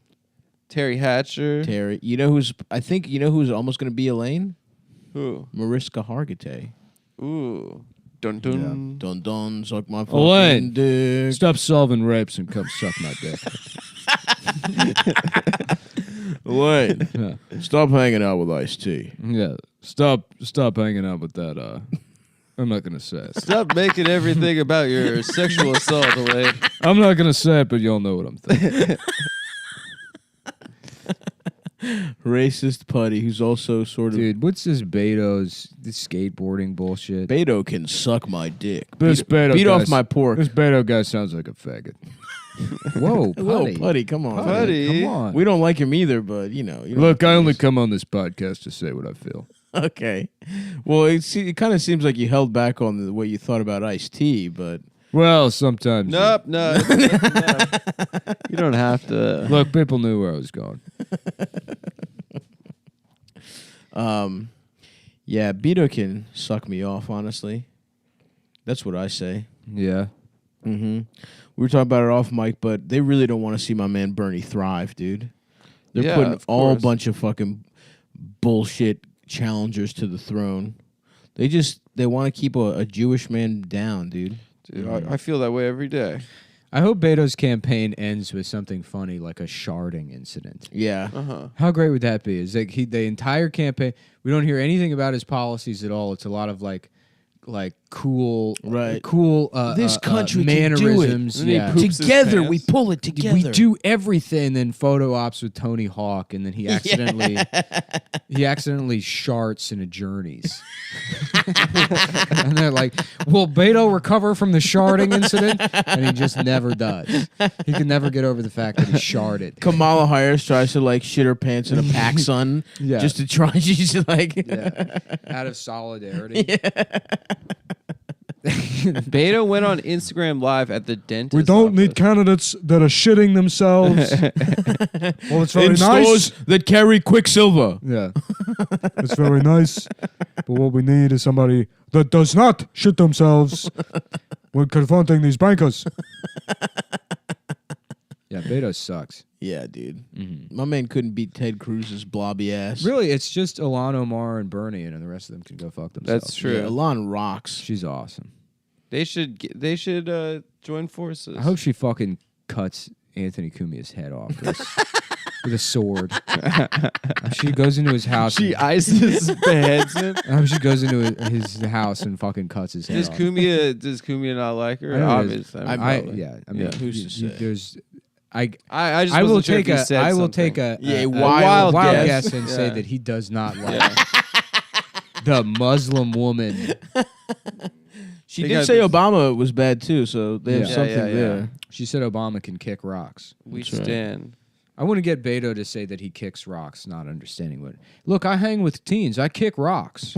Terry Hatcher. Terry. You know who's? I think you know who's almost going to be Elaine. Who? Mariska Hargitay. Ooh. Dun dun. Dun dun. Suck my fucking Elaine, dick. Stop solving rapes and come suck my dick. Elaine. Yeah. Stop hanging out with Ice-T. Yeah. Stop hanging out with that. I'm not gonna say it. Stop making everything about your sexual assault, Elaine. I'm not gonna say it, but you'll know what I'm thinking. Racist Putty, who's also sort of. Dude, what's this Beto's skateboarding bullshit? Beto can suck my dick. This Beto beat off guy's- my pork. This Beto guy sounds like a faggot. Whoa, Whoa, Putty. Putty, come on. Putty. Come on. We don't like him either, but you know. You don't Look, have I to only just- come on this podcast to say what I feel. Okay. Well, it kind of seems like you held back on the way you thought about Ice-T, but. Well, sometimes. Nope, no. You don't have to. Look, people knew where I was going. Yeah, Beto can suck me off, honestly. That's what I say. Yeah. Mm-hmm. We were talking about it off mic, but they really don't want to see my man Bernie thrive, dude. They're Yeah, putting of all course. bunch of fucking bullshit challengers to the throne. They want to keep a Jewish man down, dude. Dude, I feel that way every day. I hope Beto's campaign ends with something funny like a sharding incident. Yeah. How great would that be? Is like the entire campaign, we don't hear anything about his policies at all. It's a lot of like cool, Right. cool. This country can do it. mannerisms. And he Yeah. poops his Together, we pants. pull it together. We do everything, and then photo ops with Tony Hawk, and then he accidentally sharts in a Journeys. And they're like, "Will Beto recover from the sharding incident?" And he just never does. He can never get over the fact that he sharded. Kamala Harris tries to like shit her pants in a PacSun Yeah. just to try. She's like, Yeah. Out of solidarity. Beto went on Instagram Live at the dentist. We don't need office. candidates that are shitting themselves. Well, it's very in nice. stores that carry Quicksilver. Yeah. It's very nice. But what we need is somebody that does not shit themselves when confronting these bankers. Yeah, Beto sucks. Yeah, dude. My man couldn't beat Ted Cruz's blobby ass. Really, it's just Ilhan Omar and Bernie, and the rest of them can go fuck themselves. That's true. Yeah, Elon rocks. She's awesome. They should join forces. I hope she fucking cuts Anthony Cumia's head off with a sword. She goes into his house. she ices beheads him. I hope she goes into his house and fucking cuts his head Does off. Kumia not like her? I know it Obvious. is. I mean, probably. I mean, Yeah. Who's to say? there's I just I will wasn't sure if take he a said I will something. take a wild guess and Yeah. say that he does not like the Muslim woman. She They did got say this- Obama was bad too, so they have Yeah. something Yeah, yeah, there. yeah. She said Obama can kick rocks. We That's right. stand. I want to get Beto to say that he kicks rocks, not understanding what. Look, I hang with teens. I kick rocks.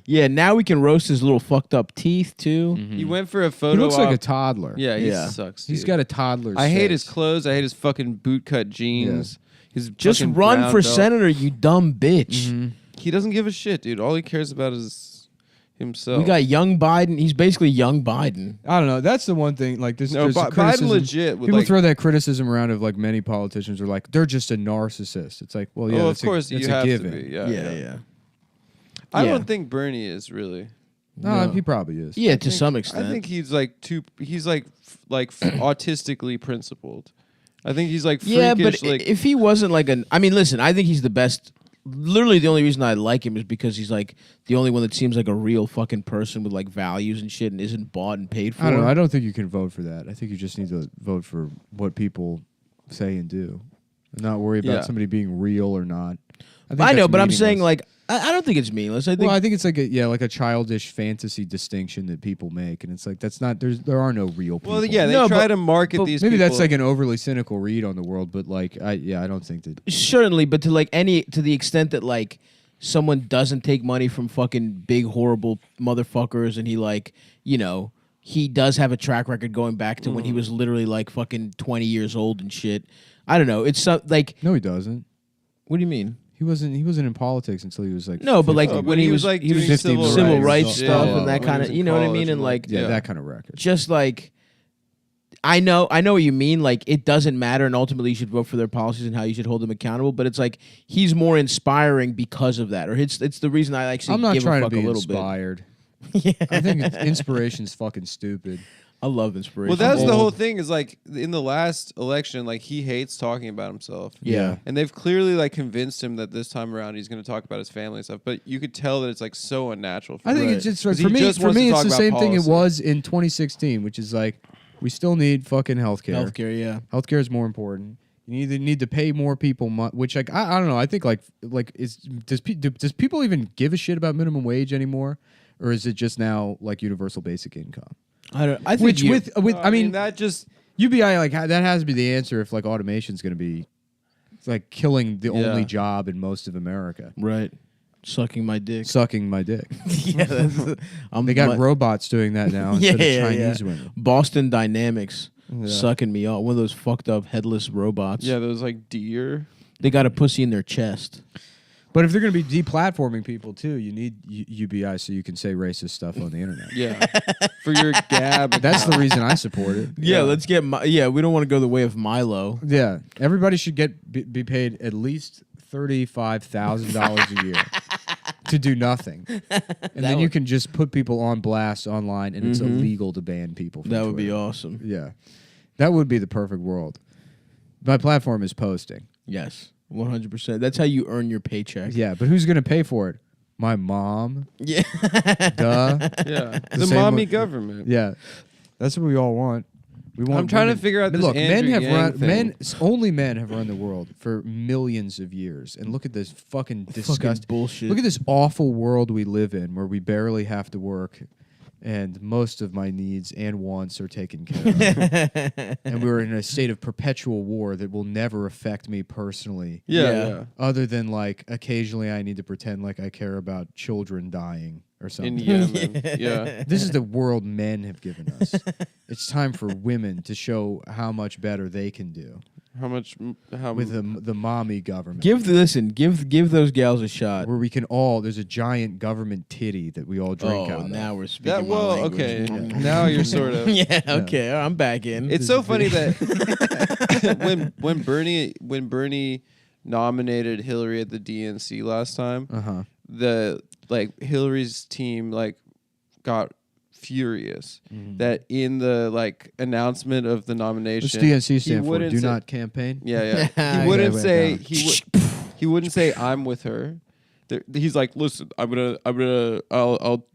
Yeah, now we can roast his little fucked up teeth too. He went for a He photo looks like op. a toddler. Yeah, he Yeah. sucks. He's dude. got a toddler's I hate his face. clothes. I hate his fucking bootcut jeans. His Just fucking run brown for belt. senator, you dumb bitch. He doesn't give a shit, dude. All he cares about is himself. We got young Biden. He's basically young Biden. I don't know. That's the one thing. Like this, no, there's a Biden criticism- legit. Would People like, throw that criticism around of like many politicians are like they're just a narcissist. It's like, well, yeah, oh, of that's course that's you a have given. to be. Yeah. I Yeah. don't think Bernie is really. No, No. he probably is. Yeah, to some extent. I think he's like too. He's like autistically principled. I think he's like freakish. Yeah, but like if he wasn't like an, I mean, listen, I think he's the best. Literally, the only reason I like him is because he's like the only one that seems like a real fucking person with like values and shit, and isn't bought and paid for. I don't know. I don't think you can vote for that. I think you just need to vote for what people say and do, and not worry about Yeah. somebody being real or not. think I know, that's but I'm saying meaningless. like I don't think it's meaningless. I think Well, I think it's like like a childish fantasy distinction that people make, and it's like that's not. There are no real people. well, yeah, they No, try but- to market but these. Maybe people. that's like an overly cynical read on the world, but like I don't think that. certainly, but to the extent that like someone doesn't take money from fucking big horrible motherfuckers, and he like he does have a track record going back to when he was literally like fucking 20 years old and shit. I don't know. It's like No, he doesn't. what do you mean? He wasn't in politics until he was like No, but like 50. Oh, but when he was like he was doing civil rights rights stuff stuff and that when he kind was of in what I college mean, and like yeah, yeah. that kind of record. just like I know what you mean. Like it doesn't matter, and ultimately you should vote for their policies and how you should hold them accountable. But it's like he's more inspiring because of that, or it's the reason I actually I'm not give trying a to fuck be a little inspired. bit. Yeah, I think inspiration's fucking stupid. I love inspiration. Well, that's the Old. whole thing. Is like in the last election, like he hates talking about himself. Yeah. And they've clearly like convinced him that this time around he's going to talk about his family and stuff. But you could tell that it's like so unnatural. For I think him. it's just 'Cause for he me. just For wants to me, it's talk the about same thing it policy. was in 2016, which is like we still need fucking healthcare. Healthcare, yeah. Healthcare is more important. You either need to pay more people, which like I don't know. I think like does people even give a shit about minimum wage anymore, or is it just now like universal basic income? I think Which you- with I mean that just UBI like that has to be the answer if like automation's going to be like killing the only job in most of America. right sucking my dick. Sucking my dick. Yeah, They got robots doing that now instead of Chinese women. Boston Dynamics sucking me off. One of those fucked up headless robots. yeah, those like deer. They got a pussy in their chest. But if they're going to be deplatforming people too, you need UBI so you can say racist stuff on the internet. Yeah, for your Gab. That's the reason I support it. Yeah, let's get. We don't want to go the way of Milo. Yeah, everybody should be paid at least $35,000 a year to do nothing, and then you can just put people on blast online, and it's illegal to ban people. From That would be Twitter. awesome. Yeah, that would be the perfect world. My platform is posting. Yes, 100%. That's how you earn your paycheck. Yeah, but who's going to pay for it? My mom. Yeah. Duh. Yeah, the same mommy way- government. Yeah, that's what we all want. We want. I'm trying to women- figure out this Look, men Andrew have Yang run. thing. Only men have run the world for millions of years. And look at this fucking disgusting bullshit. Look at this awful world we live in, where we barely have to work, and most of my needs and wants are taken care of. And we're in a state of perpetual war that will never affect me personally. Yeah. Other than like occasionally I need to pretend like I care about children dying or In something. Yemen. Yeah. This is the world men have given us. It's time for women to show how much better they can do How much? How with the mommy government. Give those gals a shot. Where we can all, there's a giant government titty that we all drink out of. now we're speaking that? my Well, language. okay. Now you're sort of. Yeah, okay. I'm back in. It's so funny that when Bernie nominated Hillary at the DNC last time, Uh-huh. the Hillary's team got furious that in the announcement of the What's nomination, DNC he stand for? wouldn't Do say- not campaign? Yeah, Yeah, he wouldn't went say down. he wouldn't say I'm with her. he's like, listen, I'll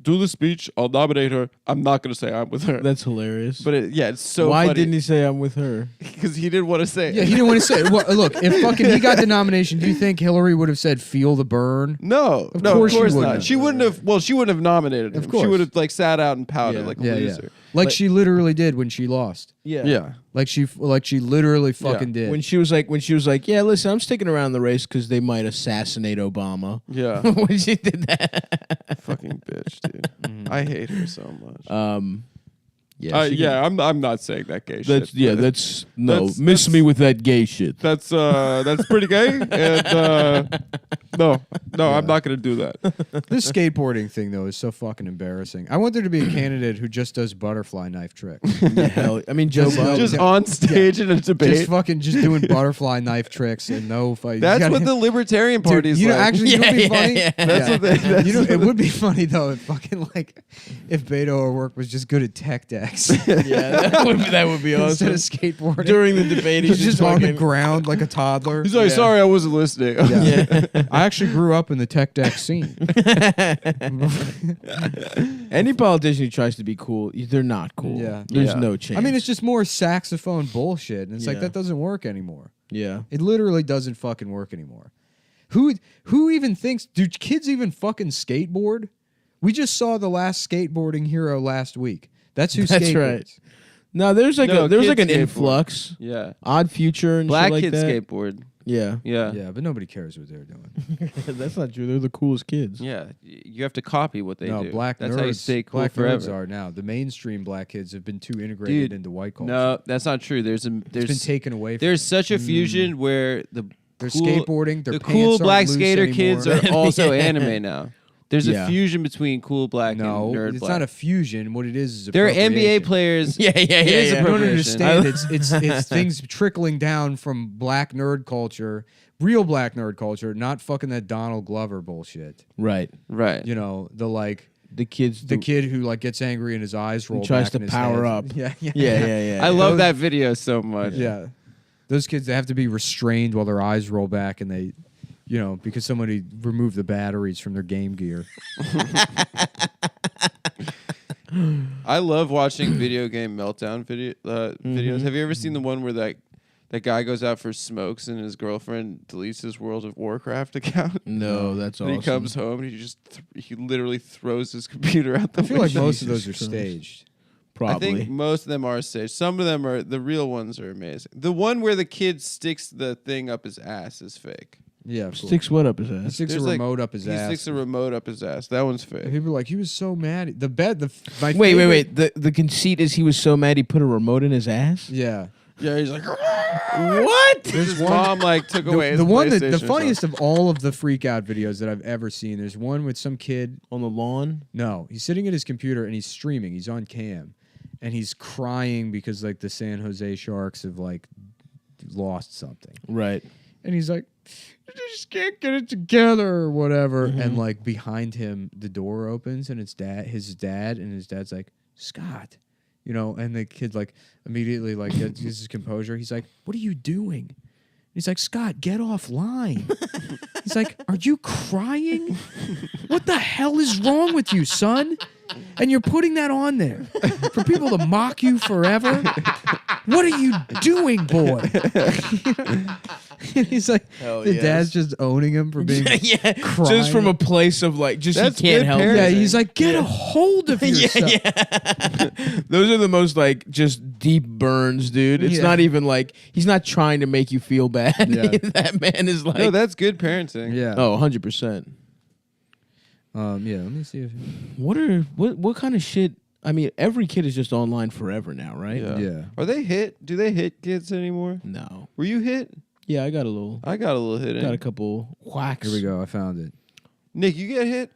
do the speech. I'll nominate her. I'm not gonna say I'm with her. That's hilarious. But it's so. Why funny. didn't he say I'm with her? Because he didn't want to say it. Yeah, he didn't want to say it. Well, look, if fucking he got the nomination, do you think Hillary would have said "feel the burn"? No, Of of course course she wouldn't not. have. She wouldn't have. Well, she wouldn't have nominated him. Of course. She would have like sat out and pouted like a loser. Like she literally did when she lost. Yeah. Like she literally fucking did. When she was like, yeah, listen, I'm sticking around the race because they might assassinate Obama. Yeah. When she did that. Fucking bitch, dude. I hate her so much. Yeah, I'm not saying that gay That's shit. miss me with that gay shit. That's pretty gay. And no, I'm not gonna do that. This skateboarding thing though is so fucking embarrassing. I want there to be a candidate who just does butterfly knife tricks. Hell, I mean, Joe Biden. Just on stage in a debate. Just doing butterfly knife tricks and no fight. That's what the Libertarian Party's you know, like. actually, you know, what'd be funny. That's what they. That's You know, what it would be funny though if fucking if Beto O'Rourke was just good at tech decks Yeah, that would be instead awesome. of skateboarding. During the debate, He's just on the fucking- ground like a toddler. He's like, Yeah. sorry, I wasn't listening. Yeah. I actually grew up in the tech deck scene. Any politician who tries to be cool, they're not cool. Yeah. There's Yeah. no chance. I mean, it's just more saxophone bullshit, and it's like Yeah. that doesn't work anymore. yeah. It literally doesn't fucking work anymore. Who even thinks? Do kids even fucking skateboard? We just saw the last skateboarding hero last week. That's who That's skateboards. right. No, there's like No, there was kids like an skateboard. influx. Yeah. Odd Future and Black shit like kids that. skateboard. Yeah. Yeah. Yeah, but nobody cares what they're doing. That's not true. They're the coolest kids. Yeah. You have to copy what they No, do. black That's nerds. how you stay cool black forever. nerds are now. The mainstream black kids have been too integrated Dude, into white culture. No, that's not true. There's it's been taken away. From there's such a fusion where they're cool- skateboarding. Their the pants cool aren't black loose skater anymore. kids are also Yeah. anime now. There's Yeah. a fusion between cool black No, and nerd it's black. not a fusion. What it is They're NBA appropriation. players. Yeah, yeah, yeah. It is yeah. You don't appropriation. understand. It's things trickling down from black nerd culture, real black nerd culture, not fucking that Donald Glover bullshit. Right. Right. You know, The kids. the kid who like gets angry and his eyes roll. tries back to in his power head. up. Yeah, yeah, Yeah. I love Those- that video so much. yeah. Those kids, they have to be restrained while their eyes roll back, and they, because somebody removed the batteries from their Game Gear. I love watching video game meltdown videos. Have you ever seen the one where that guy goes out for smokes and his girlfriend deletes his World of Warcraft account? No, that's And awesome. he comes home and he literally throws his computer out the I feel like window. most of those are Christ. staged. Probably. I think most of them are staged. Some of them are, the real ones are amazing. The one where the kid sticks the thing up his ass is fake. Yeah, of course. Sticks what up his He ass? sticks a There's, like, remote up his He ass. sticks a remote up his ass. That one's fake. People are like, he was so mad. My Wait. favorite- The conceit is he was so mad he put a remote in his ass. Yeah. Yeah, he's like, What? his mom took away his The one that PlayStation the or funniest of all of the freak out videos that I've ever seen. There's one with some kid. On the lawn. No, he's sitting at his computer and he's streaming. He's on cam, and he's crying because like the San Jose Sharks have like lost something, Right. and he's like, "I just can't get it together" or whatever. And like behind him, the door opens and it's his dad, and his dad's like, "Scott," and the kid like immediately like gets his composure. He's like, "What are you doing?" He's like, "Scott, get offline." He's like, "Are you crying? What the hell is wrong with you, son? And you're putting that on there for people to mock you forever? What are you doing, boy?" And he's like, the dad's just owning him for being Yeah. crying. Just from a place of like, just That's he can't good help. parenting. Yeah, he's like, get a hold of yourself. Those are the most like just deep burns, dude. It's Yeah. not even like he's not trying to make you feel bad. Yeah. That man is like, No, that's good parenting. Yeah. oh, 100%. Yeah, let me see if What kind of shit? I mean, every kid is just online forever now, right? yeah. Are they hit? Do they hit kids anymore? No. Were you hit? Yeah, I got a little. I got a little hit. Got a couple whacks. Here we go. I found it. Nick, you get hit?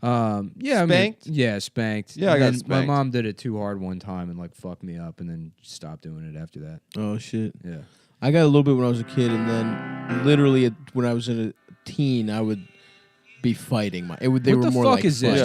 Yeah, Spanked? Spanked. Yeah, I And got then my spanked. mom did it too hard one time and like fucked me up, and then stopped doing it after that. Oh shit. Yeah. I got a little bit when I was a kid, and then literally when I was in a teen, I would be fighting my. They What were the more fuck like is this?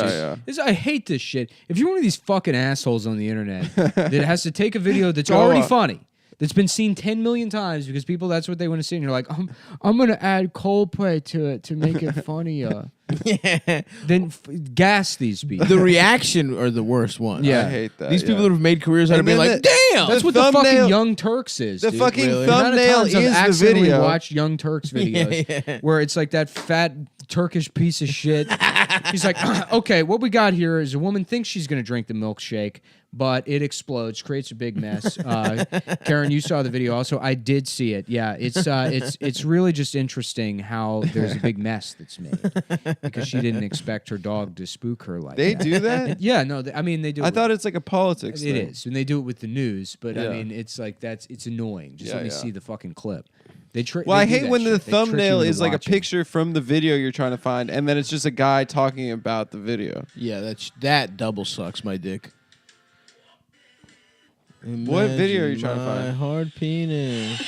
fights. Yeah. I hate this shit. If you're one of these fucking assholes on the internet that has to take a video that's Go already on. funny, that's been seen 10 million times because people, that's what they want to see. And you're like, I'm going to add Coldplay to it to make it funnier. Yeah. Then gas these people. The reaction are the worst one. Yeah. I hate that. These people that have made careers out of And being then like, the- damn. That's what the fucking Young Turks is. The dude. fucking Really? The amount of thumbnail times I've is the accidentally video. watched Young Turks videos Yeah. where it's like that fat Turkish piece of shit. He's like, okay, what we got here is a woman thinks she's going to drink the milkshake, but it explodes, creates a big mess. Karen, you saw the video also. I did see it. Yeah, it's really just interesting how there's a big mess that's made because she didn't expect her dog to spook her like They that. do that? Yeah, no, I mean they do. I thought it's like a politics it thing. is, and they do it with the news. But I Yeah. mean, it's like it's annoying. Just Yeah, let me yeah. see the fucking clip. Well, they I do hate that when the shit. They trick you thumbnail into is like a watching. picture from the video you're trying to find, and then it's just a guy talking about the video. Yeah, that double sucks my dick. What video are you trying to My find? hard penis.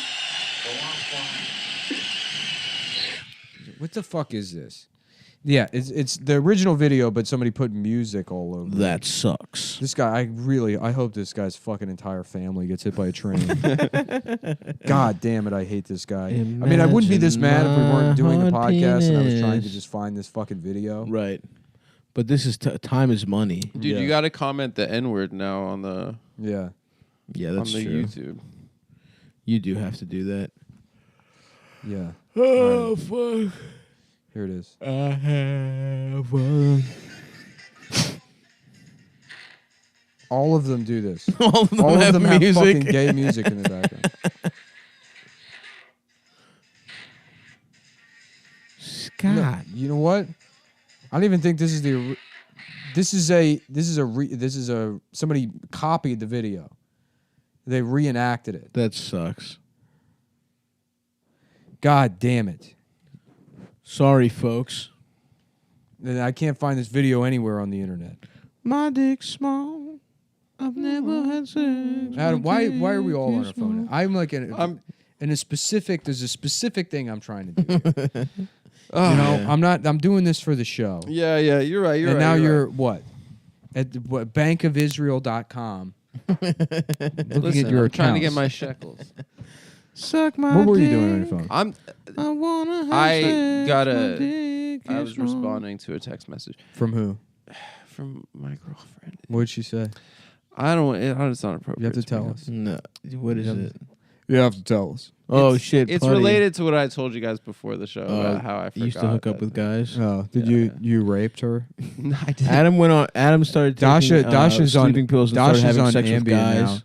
What the fuck is this? Yeah, it's the original video, but somebody put music all over. it. That sucks. This guy, I hope this guy's fucking entire family gets hit by a train. God damn it, I hate this guy. I mean, I wouldn't be this mad if we weren't doing the Hard podcast and I was trying to penis. just find this fucking video. Right. But this is time is money. Dude, Yeah. you got to comment the N word now on the Yeah. Yeah, that's on the true. YouTube. You do have to do that. Yeah. Oh fuck! Here it is. I have All of them do this. all of them All have of them have music. fucking gay music in the background. Scott. No, you know what? I don't even think this is the. This is a somebody copied the video. They reenacted it. That sucks. God damn it! Sorry, folks. And I can't find this video anywhere on the internet. My dick's small. I've never had sex. Adam, why are we all on our phone? I'm like in a specific. There's a specific thing I'm trying to do. Oh, I'm doing this for the show. yeah, you're right. You're and right. now you're you're what? At bankofisrael.com. Looking Listen, at your I'm trying to get accounts. my shekels. Suck my What were you dick. doing on your phone? I wanna have I sex. got My a- dick I is was small. responding to a text message From who? from my girlfriend. What did she say? I don't. It's not appropriate. You have to to tell bring us. No. What is Yeah. it? You have to tell us. Oh It's- shit! It's putty. related to what I told you guys before the show about how I forgot. You used to hook up that with thing. guys. Oh, did Yeah, you raped her? No, I didn't. Adam started taking Dasha's on sleeping pills and started Dasha's having on sex with Ambien guys. now.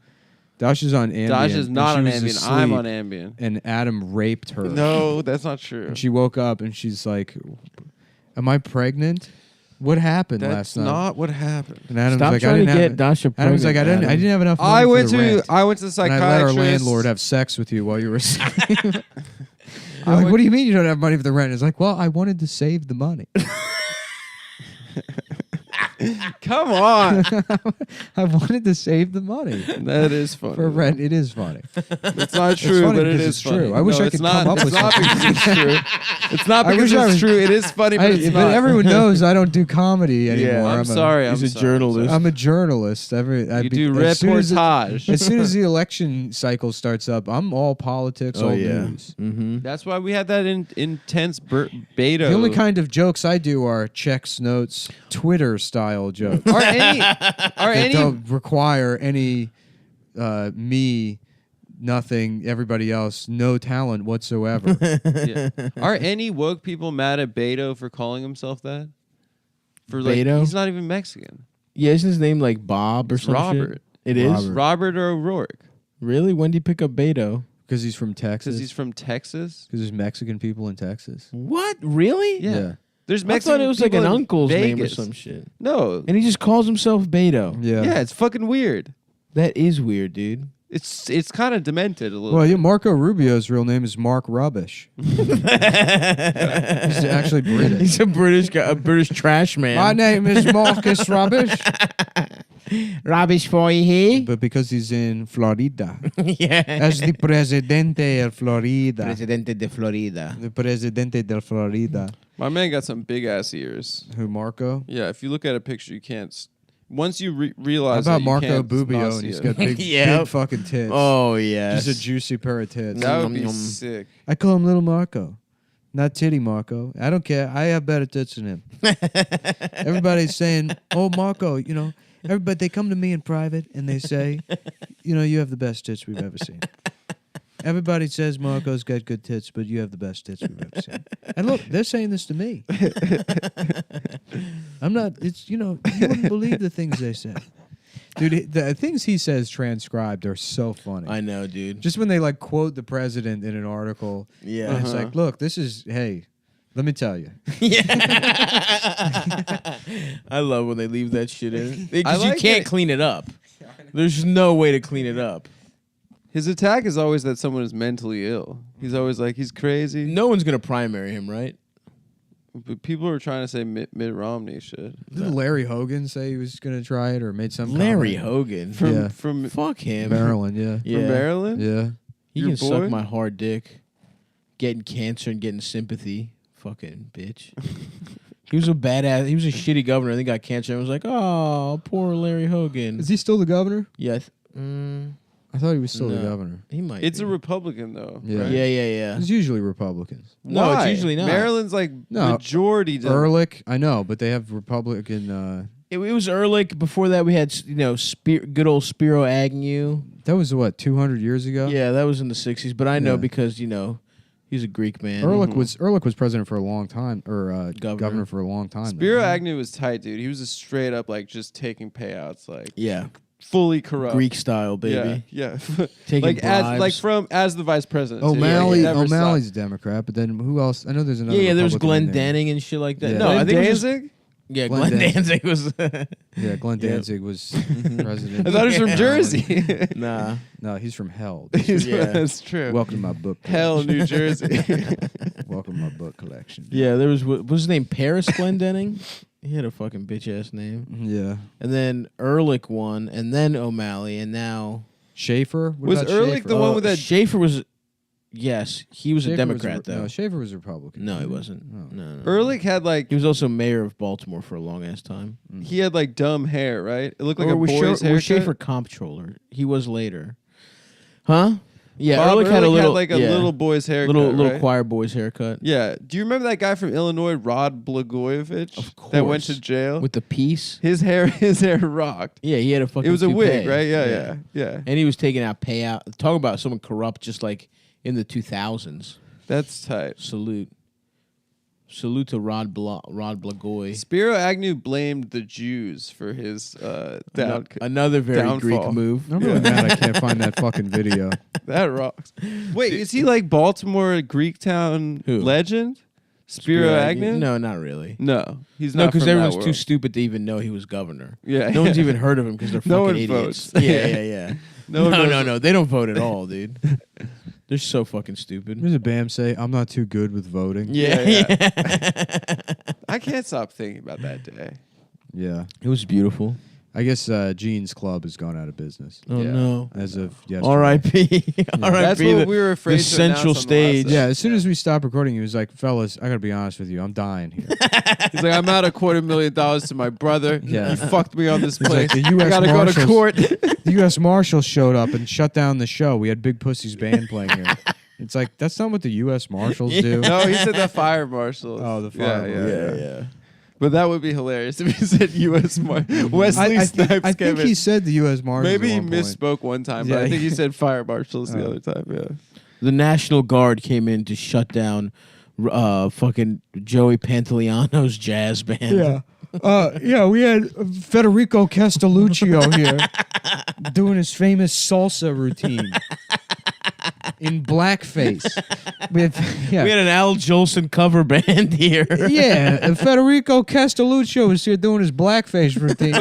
Dasha's on Ambien. Dasha's and not she on was Ambien. I'm on asleep, Ambien. And Adam raped her. No, that's not true. And she woke up and she's like, "Am I pregnant? What happened That's last night?" not what happened. And Adam's Stop like, trying "I to didn't get have." Dasha pregnant. Adam's like, "I didn't have enough money I for went the rent." to the And psychiatrist. I let our landlord have sex with you while you were asleep. I'm like, what do you mean you don't have money for the rent? It's like, well, I wanted to save the money. Come on, I wanted to save the money that is funny. for rent. It is funny. It's not It's true, funny but it because is it's funny. true. I wish No, I it's could not, come up it's with not something. because it's true. It's not I because wish I it's was- true. It is funny, but it's But not. everyone knows I don't do comedy anymore. I'm sorry. He's I'm a sorry, journalist. I'm a journalist. You do as soon as reportage. as soon as the election cycle starts up, I'm all politics, all news. Mm-hmm. That's why we had that intense beta. The only kind of jokes I do are checks, notes, Twitter style jokes. are any That don't require any me, nothing, everybody else, no talent whatsoever. yeah. Are any woke people mad at Beto for calling himself that? For like, Beto? he's not even Mexican. Yeah, isn't his name like Bob or It's something? Robert. It is? Robert O'Rourke. Really? When did he pick up Beto? Because he's from Texas. Because he's from Texas. Because there's Mexican people in Texas. What? Really? Yeah. There's I Mexican thought it was like an people in uncle's name or Vegas. some shit. No. And he just calls himself Beto. Yeah. Yeah, it's fucking weird. That is weird, dude. It's kind of demented a little. Well, bit. yeah, Marco Rubio's real name is Mark Rubbish. He's actually British. He's a British guy, a British trash man. My name is Marcus Rubbish. Rubbish for you here. But because he's in Florida. Yeah. As the Presidente of Florida. Presidente de Florida. The Presidente de Florida. My man got some big ass ears. Who, Marco? Yeah, if you look at a picture, you can't. once you How realize about that Marco you can't Bubio not and see he's it. got big, Yeah. big fucking tits. Oh yeah. Just a juicy pair of tits. That would be Yum. sick. I call him Little Marco, not Titty Marco. I don't care. I have better tits than him. Everybody's saying, "Oh, Marco," you know. Everybody, they come to me in private and they say, "You know, you have the best tits we've ever seen." Everybody says Marco's got good tits, but you have the best tits we've ever seen. And look, they're saying this to me. I'm not. It's you wouldn't believe the things they say, dude. The things he says transcribed are so funny. I know, dude. Just when they like quote the president in an article, Yeah. and it's like, look, this is hey, let me tell you. I love when they leave that shit in I because like you can't it. clean it up. There's no way to clean it up. His attack is always that someone is mentally ill. He's always like, he's crazy. No one's gonna primary him, right? But people are trying to say Mitt Romney should. Didn't Larry Hogan say he was going to try it or made some Larry comment? Hogan Yeah. From Fuck him. Maryland, yeah. Yeah. Maryland? Yeah. He Your can boy? suck my hard dick. Getting cancer and getting sympathy. Fucking bitch. He was a badass. He was a shitty governor and then got cancer and was like, oh, poor Larry Hogan. Is he still the governor? Yeah. I thought he was still the No. governor. He might It's be. a Republican, though. Yeah. right? Yeah. It's usually Republicans. No, Why? it's usually not. Maryland's like No. majority. Ehrlich, I know, but they have Republican. It was Ehrlich. Before that, we had, good old Spiro Agnew. That was what, 200 years ago? Yeah, that was in the 60s. But I know Yeah. because, he's a Greek man. Ehrlich was president for a long time, or Governor. governor for a long time. Spiro though. Agnew was tight, dude. He was a straight up like just taking payouts, like Yeah. fully corrupt. Greek style, baby. Yeah. Taking like bribes. as the vice president. too. O'Malley, Like, never O'Malley's stopped. a Democrat, but then who else? I know there's another. Yeah, there was Republican Glenn in there. Danning and shit like that. Yeah. No, I think it was just, Danzig? yeah, Glenn Glenn Danzig was. Yeah, Glenn Yeah. Danzig was president. I thought he was from Yeah. Jersey. Nah. No, he's from Hell. Yeah. That's true. Welcome to my book. Hell, collection. New Jersey. Welcome to my book collection. Yeah, there was what was his name? Paris Glendenning. He had a fucking bitch ass name. Yeah. And then Ehrlich won, and then O'Malley, and now Schaefer? What Was about Ehrlich Schaefer? the one with that? Schaefer was. Yes, he was a Schaefer Democrat though. No, Schaefer was a Republican. No, he wasn't. Oh. No. Ehrlich had like He was also mayor of Baltimore for a long ass time. he had like dumb hair, right? It looked like Or a was boy's was Schaefer haircut. comptroller? He was later. Huh? Yeah, Bob Ehrlich had a little like a yeah, little bo's haircut. little right? choir boy's haircut Yeah. Do you remember that guy from Illinois, Rod Blagojevich? Of course. That went to jail. with the piece. His hair rocked. Yeah, he had a fucking. It was a wig, toupee. right? Yeah. And he was taking out payout. Talk about someone corrupt, just like in the 2000s. That's tight. Salute to Rod Blagoy. Spiro Agnew blamed the Jews for his down. Another very downfall. Greek move. I'm really mad I can't find that fucking video. That rocks. Wait, is he like Baltimore Greek town Who? legend? Spiro Agnew? No, not really. No, he's No, not. because from that everyone's too world. stupid to even know he was governor. Yeah, No one's even heard of him because they're No fucking one idiots. votes. Yeah. No, No. They don't vote at all, dude. They're so fucking stupid. There's a Bam say, I'm not too good with voting. Yeah. I can't stop thinking about that day. Yeah. It was beautiful. I guess Gene's Club has gone out of business Oh Yeah. no. as of yesterday. R.I.P. R.I.P. That's what we were afraid the to central announce on the last stage. episode. Yeah, as soon as we stopped recording, he was like, fellas, I got to be honest with you. I'm dying here. He's like, I'm out $250,000 to my brother. Yeah. He fucked me on this He's place. like, the US I gotta go to Marshals- court. The U.S. Marshals showed up and shut down the show. We had Big Pussy's band playing here. It's like, that's not what the U.S. Marshals do. No, he said the fire marshals. Oh, the fire marshals. Yeah. But that would be hilarious if he said U.S. Wesley Snipes. I think he said the U.S. Marshals. Maybe at he one point. misspoke one time, but Yeah. I think he said fire marshals the Oh. other time. Yeah. The National Guard came in to shut down fucking Joey Pantoliano's jazz band. Yeah, we had Federico Castelluccio here doing his famous salsa routine in blackface. We had an Al Jolson cover band here. Federico Castelluccio is here doing his blackface routine.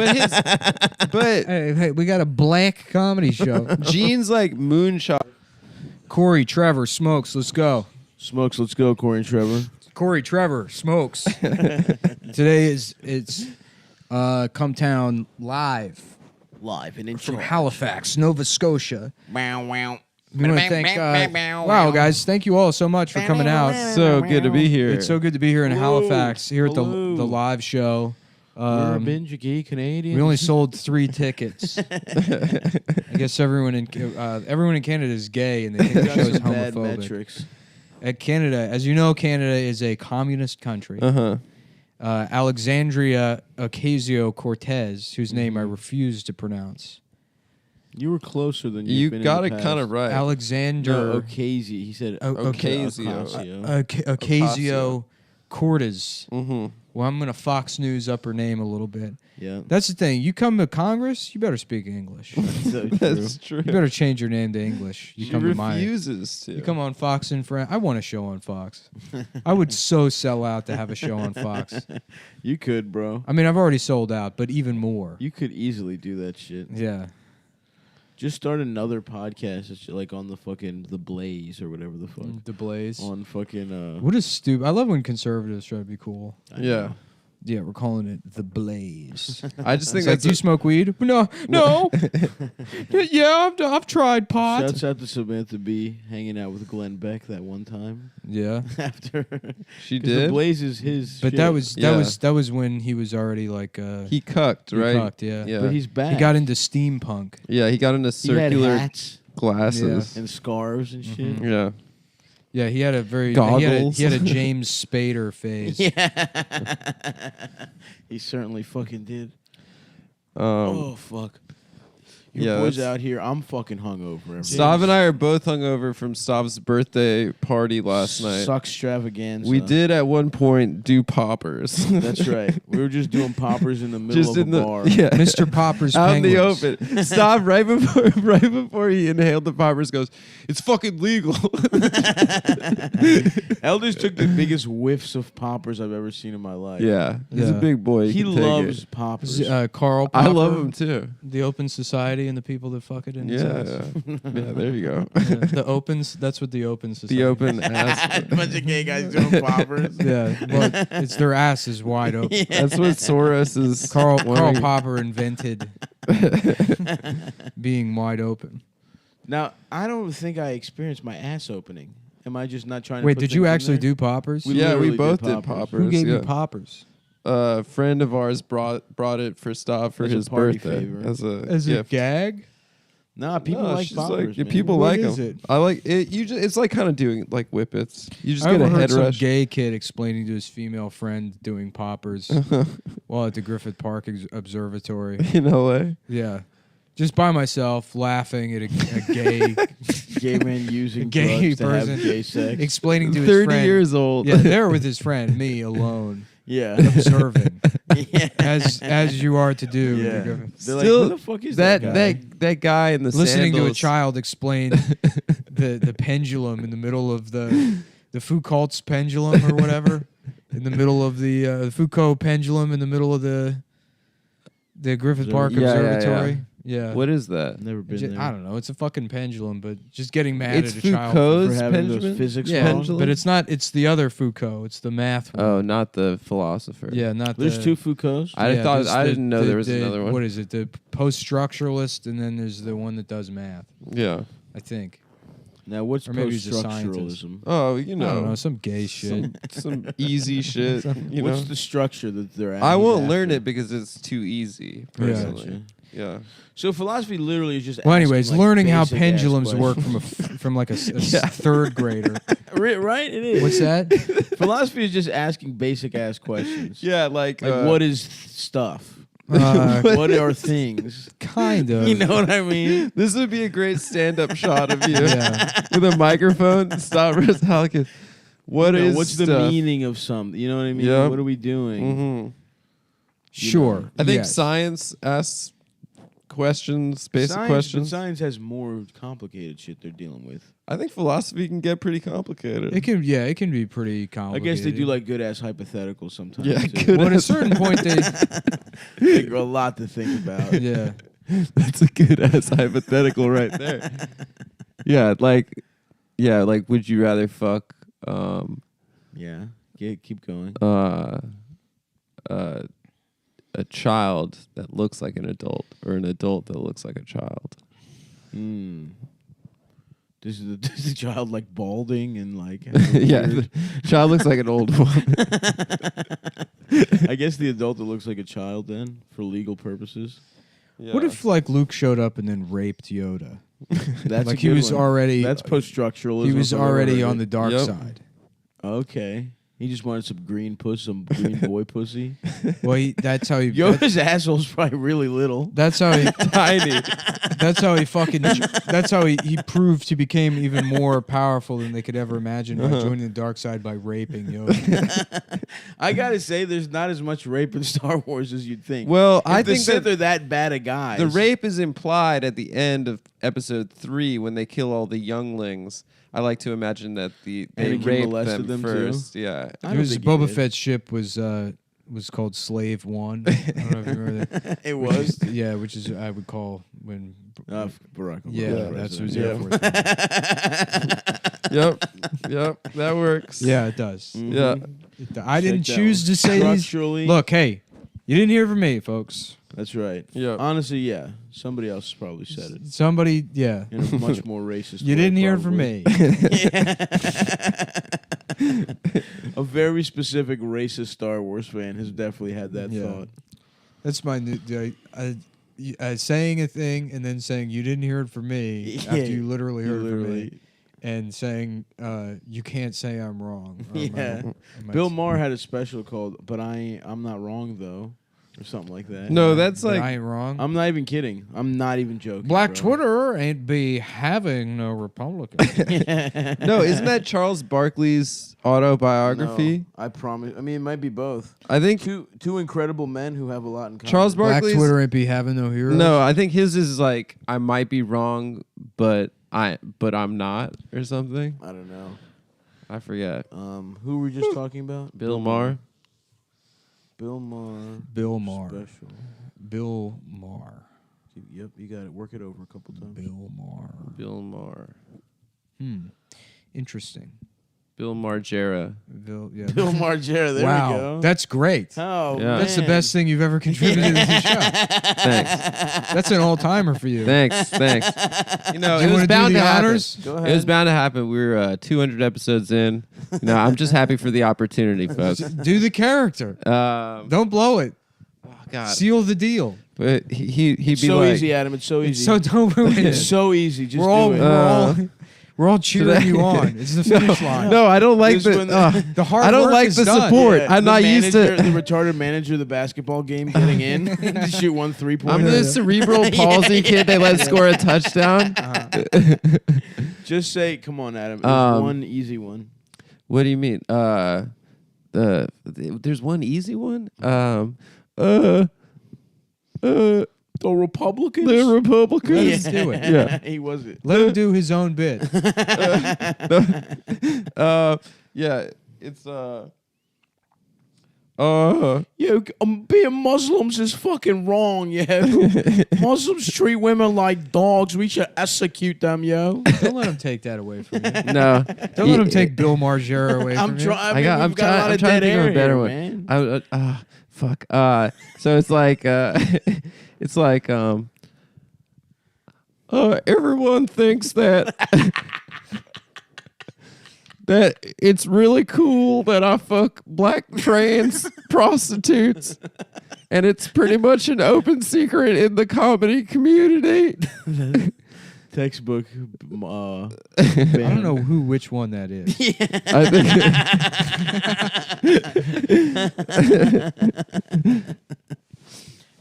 But Hey, we got a black comedy show. Gene's like moonshot. Corey, Trevor, Smokes, let's go. Smokes, let's go, Corey and Trevor. Corey, Trevor, Smokes. Today it's Cum Town live Live and in from Halifax, Nova Scotia. Wow, wow. We want to thank wow, guys, thank you all so much for coming out. So good to be here. It's so good to be here in Halifax, here at the live show. We're a binge of gay Canadians. We only sold 3 tickets. I guess everyone in Canada is gay, and they think the got show's some bad homophobic. metrics. At Canada, as you know, Canada is a communist country. Alexandria Ocasio-Cortez, whose name I refuse to pronounce. You were closer than You been got in it the kind of past. right. Alexander No, Ocasio. He said Ocasio. Ocasio-Cortez. Mm-hmm. Well, I'm going to Fox News up her name a little bit. Yeah, That's the thing. You come to Congress, you better speak English. You so true. That's true. better change your name to English. You She come refuses to to. You come on Fox and Friends. I want a show on Fox. I would so sell out to have a show on Fox. You could, bro. I mean, I've already sold out, but even more. You could easily do that shit. Yeah. Just start another podcast, that's like on the fucking The Blaze or whatever the fuck. The Blaze. On fucking What is stupid? I love when conservatives try to be cool. Yeah. Yeah, we're calling it The Blaze. I just think It's like, that's do you smoke weed? No. Yeah, I've tried pot. Shouts out to Samantha B hanging out with Glenn Beck that one time Yeah. after. she 'Cause The did. Blaze is his. But shit. that was when he was already like He cucked, right? cucked, yeah. Yeah. But he's back. He got into steampunk. Yeah, he got into He had circular hats glasses. and scarves and shit. Yeah. Yeah, he had a very Goggles. he had a James Spader phase. Yeah. He certainly fucking did. Oh fuck. Your yeah, boys that's- out here. I'm fucking hungover. Stav and I are both hungover from Stav's birthday party last night. Extravaganza. We did at one point do poppers. That's right. We were just doing poppers in the middle Just of in a the bar. yeah. Mr. Popper's out in the Penguins. open. Stav right before he inhaled the poppers goes, "It's fucking legal." Elders took the biggest whiffs of poppers I've ever seen in my life. Yeah, he's a Yeah. big boy. He can take loves it. poppers. Carl I Popper, love him too. The Open Society and the people that fuck it in his Yeah, ass. yeah. There you go. Yeah, the Opens, that's what the Open Society. The open ass. Bunch of gay guys doing poppers. Yeah, well, it's their ass is wide open. That's what Soros is. Carl wanting. Popper invented being wide open. Now, I don't think I experienced my ass opening. Am I just not trying to Wait, put did you things in actually there? do poppers? We Yeah, we literally both did did poppers. poppers. Who gave yeah. you poppers? A friend of ours brought it for Stav for As a his party birthday favor. as a gift. gag? Nah, people No, like it's just poppers. yeah, man. people What like is them. it? I like it. It's like kind of doing like whippets. You just I get a overheard head some rush. gay kid explaining to his female friend doing poppers while at the Griffith Park Observatory. In LA. Yeah. Just by myself, laughing at a gay, Gay men using gay drugs to have person gay sex. explaining to his 30 friend. years old. Yeah, there with his friend, me alone, Yeah. observing, Yeah. as you are to do. at the Yeah. Griffith. They're like, Still, who the fuck is that guy? that guy in the Listening to a sandals. child explain the pendulum in the middle of the Foucault's pendulum or whatever, in the middle of the Foucault pendulum in the middle of the Griffith Park Yeah, yeah, yeah. Observatory. Yeah. What is that? Never been there. I don't know. It's a fucking pendulum, but just getting mad It's at a child. Foucault's for having those pendulum? physics Yeah, wrong. but it's not. It's the other Foucault. It's the math one. Oh, not the philosopher. Yeah, not There's the, two Foucaults. I yeah, thought there's I the- didn't know the- there was the- another one. What is it? The post-structuralist, and then there's the one that does math. Yeah. I think. Now, what's Or maybe he's a post-structuralism? Oh, I don't know. Some gay shit. some easy shit. You know. What's the structure that they're at? I won't learn it because it's too easy. Personally. Gotcha. Yeah. So philosophy literally is just Well, asking, anyways, like, learning how basic-ass pendulums work questions. from like a third grader. Right? It is. What's that? Philosophy is just asking basic ass questions. Yeah, like What is stuff? Uh, What are things? kind of. You know what I mean? This would be a great stand-up shot of you Yeah. with a microphone. Stavros Halkias. What You know, is what's the stuff? meaning of something? You know what I mean? Yep. What are we doing? Mm-hmm. Sure. I think yes. science asks questions, basic Science, questions. But science has more complicated shit they're dealing with. I think philosophy can get pretty complicated. It can. Yeah, it can be pretty I complicated. guess they do like good ass hypotheticals sometimes. Yeah, too. good Well, at a ass- certain point, they. Like, a lot to think about. Yeah. That's a good ass hypothetical right there. Yeah, like would you rather fuck Yeah. Keep going. a child that looks like an adult or an adult that looks like a child? Does the child like balding and like Yeah, the child looks like an old woman. I guess the adult that looks like a child then, for legal purposes. Yeah. What if like Luke showed up and then raped Yoda? That's Like a he good was one. already That's post-structuralism. he was if I've ever already heard on it. the dark Yep. side. Okay. He just wanted some green puss, some green boy pussy. Well, that's how he. Yoda's asshole's probably really little. That's how he. tiny? That's how he fucking. That's how he proved he became even more powerful than they could ever imagine by joining the dark side by raping Yoda. I gotta say, there's not as much rape in Star Wars as you'd think. Well, I if the think Sith that are that bad a guys. the rape is implied at the end of episode 3 when they kill all the younglings. I like to imagine that they Anakin raped molested them too? first. Yeah. I It don't was think he Boba did. Fett's ship was called Slave One. I don't know if you remember that. It was. Yeah, which is I would call when. Barack Obama. Yeah, that's what president. his Air Force. Yep. That works. Yeah, it does. Yeah. I didn't Check that choose one. to say these. Structurally, Look, hey, you didn't hear from me, folks. that's right. Yeah. Honestly, yeah. Somebody else probably said it Somebody, yeah. in a much more racist You way, didn't hear it from probably. me. A very specific racist Star Wars fan has definitely had that Yeah. thought. That's my new. Saying a thing and then saying you didn't hear it from me Yeah, after you literally heard it from me, literally. and saying you can't say I'm wrong. Yeah. Bill Maher had a special called "But I'm Not Wrong Though," or something like that. No, that's But like I ain't wrong. I'm not even kidding. I'm not even joking. Black bro. Twitter ain't be having no Republican. no, isn't that Charles Barkley's autobiography? No, I promise. I mean, it might be both. I think Two incredible men who have a lot in common. Charles Black Barkley's Twitter ain't be having no heroes. No, I think his is like I might be wrong, but I'm not or something. I don't know. I forget. Who were we just talking about? Bill Maher. Bill Maher. Bill Maher. Special. Bill Maher. Yep, you got it. Work it over a couple times. Bill Maher. Bill Maher. Interesting. Bill Margera. Bill. Yeah. Bill Margera. There wow, we go. that's great. Oh, Yeah. That's the man. best thing you've ever contributed to the show. Thanks. That's an all timer for you. Thanks. You know, Do you it was want to do bound the to happen. honors? Go It ahead. was bound to happen. We were 200 episodes in. You know, I'm just happy for the opportunity, folks. Do the character. Don't blow it. Oh God. Seal the deal. But he'd be so like, easy, Adam. It's so easy. So don't ruin it. It's so easy. Just We're all do it. we're all cheering you on. It's the finish line. no, I don't like This the. one- The hard I don't work like is the done. support. Yeah, I'm the not used manager- to. the retarded manager of the basketball game getting in to shoot 1 3-pointer. I'm the cerebral palsy kid they let score a touchdown. Just say, come on, Adam. Um, One easy one. What do you mean? There's one easy one. The Republicans. The Republicans. Let's do it. Yeah. He was it. Let him do his own bit. Yeah, it's Yo, being Muslims is fucking wrong, yo. Muslims treat women like dogs. We should execute them, yo. Don't let him take that away from you. no. Don't let him take Bill Margera away I'm from you. trying. I'm trying to think of a better one. Man. Fuck. So it's like it's like everyone thinks that that it's really cool that I fuck black trans prostitutes, and it's pretty much an open secret in the comedy community. Textbook. I don't know which one that is.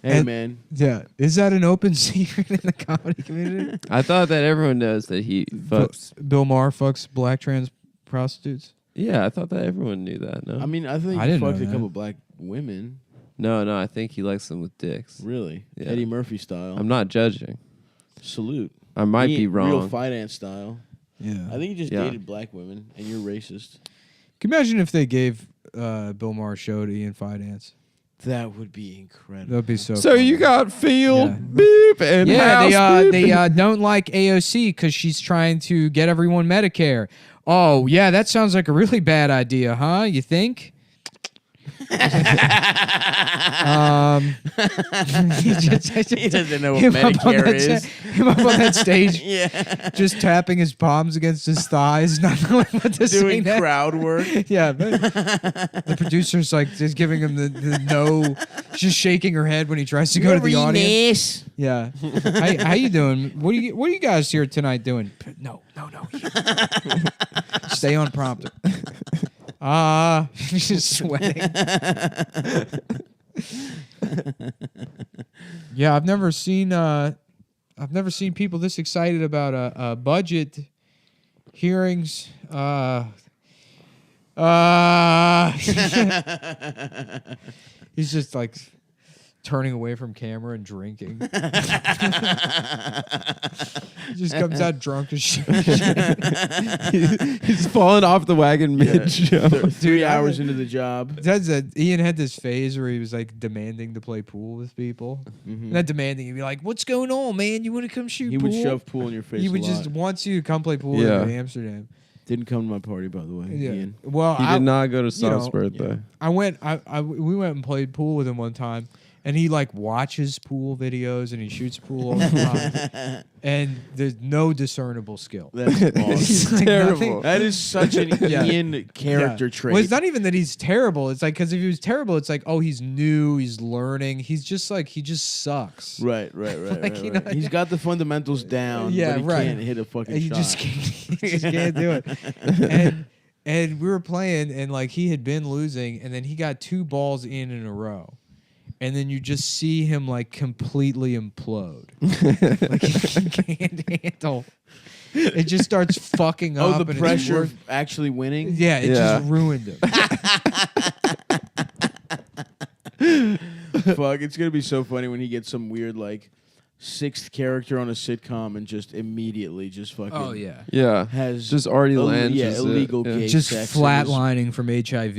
Hey, And- man. Yeah. Is that an open secret in the comedy community? I thought that everyone knows that he fucks. Bill Maher fucks black trans prostitutes. Yeah, I thought that everyone knew that. No, I mean, I think I he didn't fucked know a that. couple black women. no. I think he likes them with dicks. Really? Yeah. Eddie Murphy style. I'm not judging. Salute. I might He- be Real wrong. Fidance style. Yeah. I think he just Yeah. dated black women, and you're racist. Can you imagine if they gave Bill Maher a show to Ian Fidance? That would be incredible. That'd be so. So funny. you got field Yeah. beep and house beep. they don't like AOC because she's trying to get everyone Medicare. Oh yeah, that sounds like a really bad idea, huh? You think? I He doesn't know what him up on Medicare that is. him up on that stage, Yeah. just tapping his palms against his thighs, not knowing what to say Doing next. crowd work. Yeah, but the producer's like just giving him the no, just shaking her head when he tries to go to the audience. Yeah, how you doing? What are you guys here tonight doing? No. Stay on prompter. He's just sweating. Yeah, I've never seen people this excited about budget hearings. He's just like turning away from camera and drinking. He just comes out drunk as shit. He's falling off the wagon mid-show. 3 hours into the job. Ian had this phase where he was like demanding to play pool with people. Not demanding, he'd be like, "What's going on, man? You want to come shoot He pool?" would shove pool in your face. He would a just lot. want you to come play pool with him in Amsterdam. Didn't come to my party, by the way. Yeah. Ian. Well, He did not go to Saul's birthday. we went and played pool with him one time, and he like watches pool videos and he shoots pool all the time, and there's no discernible skill. That's awesome. He's like terrible. nothing- That is such an Yeah. Ian character trait. Well, it's not even that he's terrible. It's like, because if he was terrible, it's like, oh, he's new, he's learning. He's just like, he just sucks. Right. Like, you know, He's got the fundamentals down, Yeah, but he right. can't hit a fucking And he shot. just can't do it. And we were playing, and like he had been losing, and then he got 2 balls in a row. And then you just see him like completely implode. Like he can't handle. It just starts fucking up. Oh, the and pressure it's of actually winning? Yeah, it just ruined him. Fuck, it's going to be so funny when he gets some weird, like, 6th character on a sitcom and just immediately just fucking... Oh yeah. Yeah. Has Just already Ill- lands. yeah, is illegal it. gay Just sex. flatlining from HIV.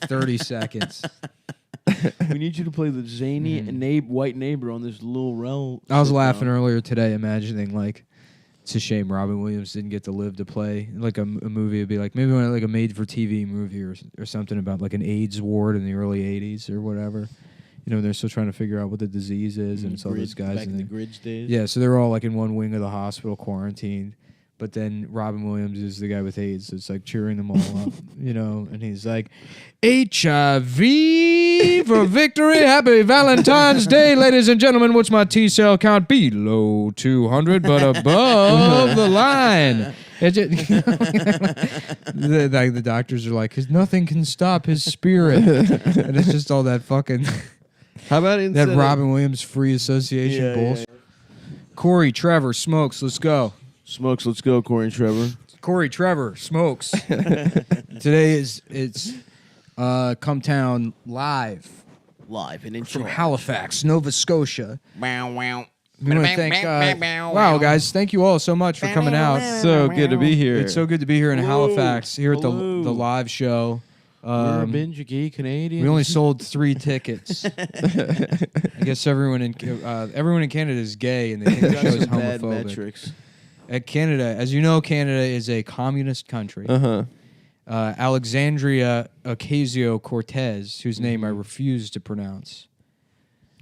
30 seconds. We need you to play the zany white neighbor on this little rel. I was sitcom. laughing earlier today, imagining like it's a shame Robin Williams didn't get to live to play like a movie. It'd be like maybe like a made-for-TV movie or something about like an AIDS ward in the early '80s or whatever. You know, they're still trying to figure out what the disease is, and it's all those guys back in the there. Gridge days. Yeah, so they're all like in one wing of the hospital, quarantined. But then Robin Williams is the guy with AIDS. So it's like cheering them all up, you know. And he's like, HIV for victory. Happy Valentine's Day, ladies and gentlemen. What's my T cell count? Below 200, but above the line. It just, the doctors are like, 'cause nothing can stop his spirit. And it's just all that fucking How about instead that Robin Williams free association bullshit. Corey, Trevor, Smokes, let's go. Smokes, let's go, Corey and Trevor. Corey, Trevor, Smokes. Today it's Cum Town live Live and in from Halifax, Nova Scotia. Wow, wow. We want to thank wow guys, thank you all so much for coming out. So good to be here. It's so good to be here in Halifax, here at the Hello. live show. We're a binge gay Canadian. We only sold 3 tickets. I guess everyone in Canada is gay, and they think the got show is some bad homophobic. metrics. At Canada, as you know, Canada is a communist country. Alexandria Ocasio-Cortez, whose name I refuse to pronounce.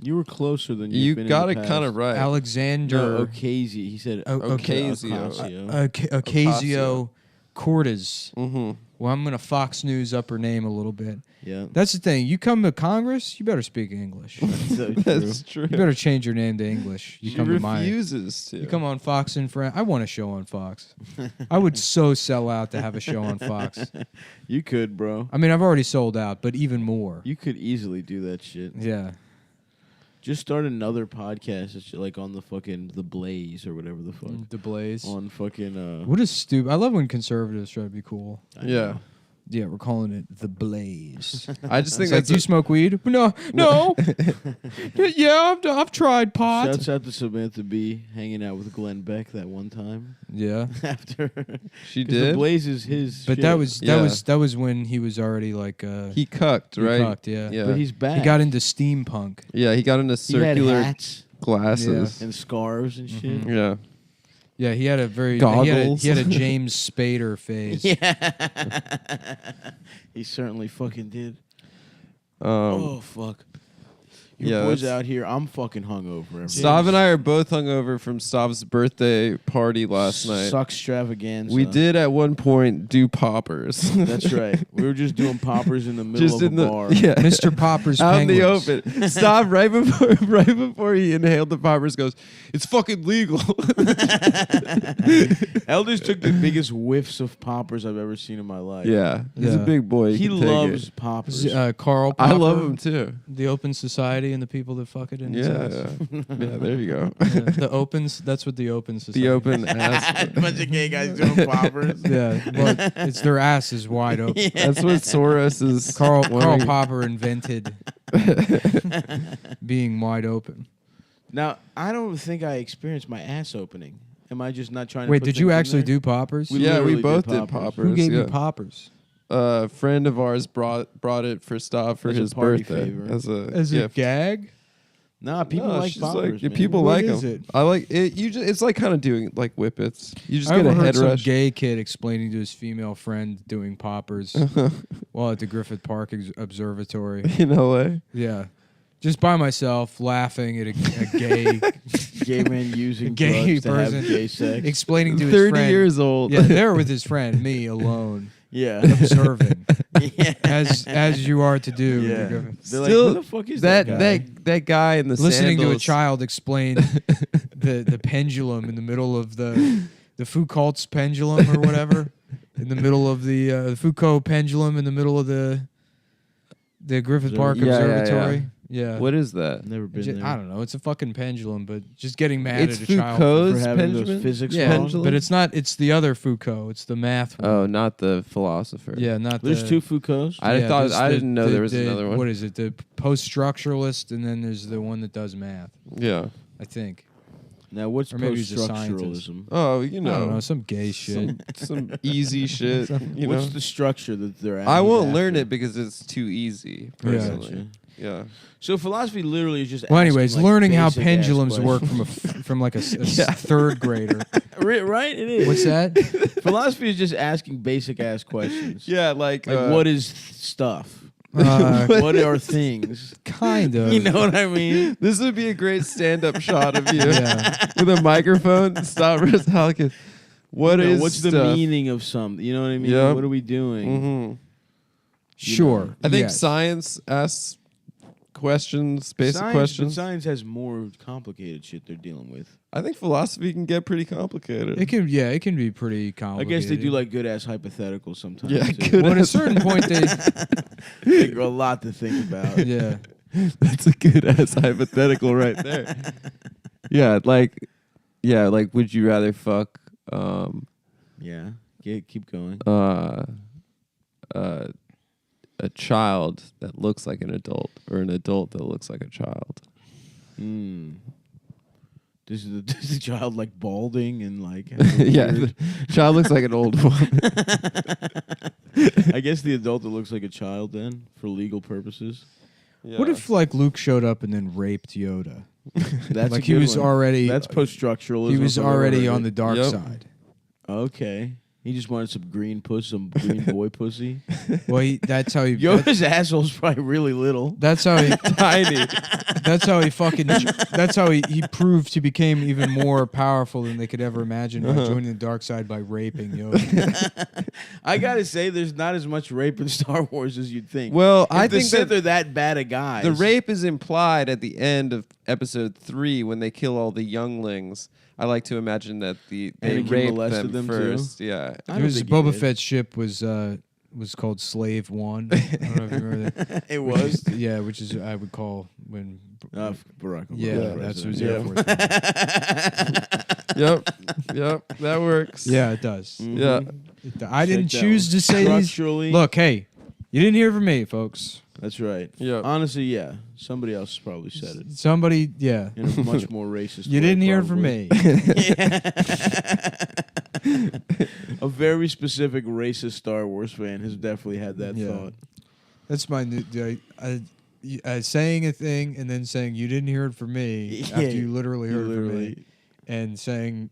You were closer than You you've been got in it the kind of past. right. Alexander No, Ocasio. He said Ocasio. Ocasio-Cortez. Mm-hmm. Well, I'm going to Fox News up her name a little bit. Yeah. That's the thing. You come to Congress, you better speak English. You So true. That's true. better change your name to English. You She come to my... refuses to. You come on Fox and Friends. I want a show on Fox. I would so sell out to have a show on Fox. You could, bro. I mean, I've already sold out, but even more. You could easily do that shit. Yeah. Just start another podcast that's like on the fucking The Blaze or whatever the fuck. The Blaze. On fucking What is stupid? I love when conservatives try to be cool. Yeah. Yeah, we're calling it The Blaze. I just think It's like, that's do you smoke weed? No. Yeah, I've tried pot. Shouts out to Samantha B hanging out with Glenn Beck that one time Yeah. after she 'cause The did. Blaze is his But shit. that was when he was already like He cucked, he right? cucked, yeah. Yeah. But he's back. He got into steampunk. Yeah, he got into He had circular hats glasses. and scarves and shit. Yeah. Yeah, he had a very Goggles. He had a James Spader phase. Yeah. He certainly fucking did. Oh fuck. Your Yeah, boys that's- out here. I'm fucking hungover. Stav and I are both hungover from Stav's birthday party last night. Suck extravaganza. We did at one point do poppers. That's right. We were just doing poppers in the middle Just of in a the bar. yeah, Mr. Popper's out in the Penguins. open. Stav right before he inhaled the poppers goes, "It's fucking legal." Elders took the biggest whiffs of poppers I've ever seen in my life. Yeah, he's a Yeah. big boy. He can take loves it. poppers. Carl Popper, I love him too. the Open Society and the people that fuck it in its ass. Yeah, yeah. There you go. Yeah, the Opens, that's what the Open Society. The open ass. Bunch of gay guys doing poppers. Yeah, well, it's their ass is wide open. That's what Soros is. Carl wanting- Popper invented being wide open. Now, I don't think I experienced my ass opening. Am I just not trying to Wait, put did you things in actually there? do poppers? We Yeah, we literally both did did poppers. poppers. Who gave yeah. you poppers? A friend of ours brought it for Stav for As a his party birthday favor. as a gift. gag? Nah, people No, like it's just poppers, yeah, man. people What like is them. it? I like it. It's like kind of doing like whippets. You just I get a overheard head some rush. gay kid explaining to his female friend doing poppers while at the Griffith Park Observatory. in LA. Yeah. Just by myself, laughing at a gay, Gay man using gay drugs to have person gay sex. explaining to his 30 friend. years old. Yeah, there with his friend, me alone, Yeah. observing, Yeah. as you are to do. Yeah. at the Griffith. They're like, Still, who the fuck is that guy? that guy in the Listening to a sandals. child explain the pendulum in the middle of the Foucault's pendulum or whatever, in the middle of the Foucault pendulum in the middle of the Griffith Park Yeah, yeah, yeah. Observatory. Yeah. What is that? Never been there. I don't know. It's a fucking pendulum, but just getting mad It's at a child. Foucault's for having pendulum? those physics Yeah, wrong. but it's not. It's the other Foucault. It's the math one. Oh, not the philosopher. Yeah, not There's the, two Foucaults. I yeah, thought there's I the- didn't know the- there was the- another one. What is it? The post-structuralist, and then there's the one that does math. Yeah. I think. Now, what's Or maybe he's a scientist. post-structuralism? Oh, you I don't know. know, Some gay shit. some easy shit. You know, What's the structure that they're at? I won't learn it because it's too easy. Yeah. Personally, yeah. So philosophy literally is just. Well, asking, anyways, like, learning how basic-ass pendulums work questions. from like a third grader. Right? It is. What's that? Philosophy is just asking basic ass questions. Yeah, like Like, what is stuff? Uh, What are things? kind of. You know what I mean? This would be a great stand-up shot of you Yeah. with a microphone. Stavros Halkias. What You know, is what's the stuff? meaning of something? You know what I mean? Yep. What are we doing? Mm-hmm. Sure. I think yes. science asks questions, basic Science, questions. But science has more complicated shit they're dealing with. I think philosophy can get pretty complicated. It can. Yeah, it can be pretty I complicated. guess they do like good ass hypotheticals sometimes. Yeah, too. good Well, at a ass- certain point, they. They got a lot to think about. Yeah. That's a good ass hypothetical right there. Yeah, like would you rather fuck Yeah. Keep going. a child that looks like an adult or an adult that looks like a child? Does the child like balding and like has a Yeah, weird- the child looks like an old woman. I guess the adult that looks like a child then for legal purposes. What if like Luke showed up and then raped Yoda? That's Like a he good was one. already. That's post-structuralism. He was if I've ever already heard on it. the dark Yep. side. Okay. He just wanted some green pussy, some green boy pussy. Well, that's how he. Yoda's asshole's probably really little. That's how he. tiny? That's how he fucking. That's how he proved he became even more powerful than they could ever imagine by joining the dark side by raping Yoda. I gotta say, there's not as much rape in Star Wars as you'd think. Well, If I the think Sith that are that bad a guy. the rape is implied at the end of episode 3 when they kill all the younglings. I like to imagine that they Anakin raped molested them them too? first. Yeah. I It don't was think he Boba did. Fett's ship was called Slave One. I don't know if you remember that. It was. Yeah, which is I would call when. Barack Obama. Yeah, that's what his Air president. Force. Yep. That works. Yeah, it does. Yeah. I didn't Check that choose one. to say these. Structurally, Look, hey, you didn't hear from me, folks. That's right. Yeah. Honestly, yeah. Somebody else probably said it Somebody, yeah. in a much more racist You way, didn't hear from probably. me. A very specific racist Star Wars fan has definitely had that Yeah. thought. That's my new. Saying a thing and then saying you didn't hear it from me Yeah, after you literally heard it from me, literally. and saying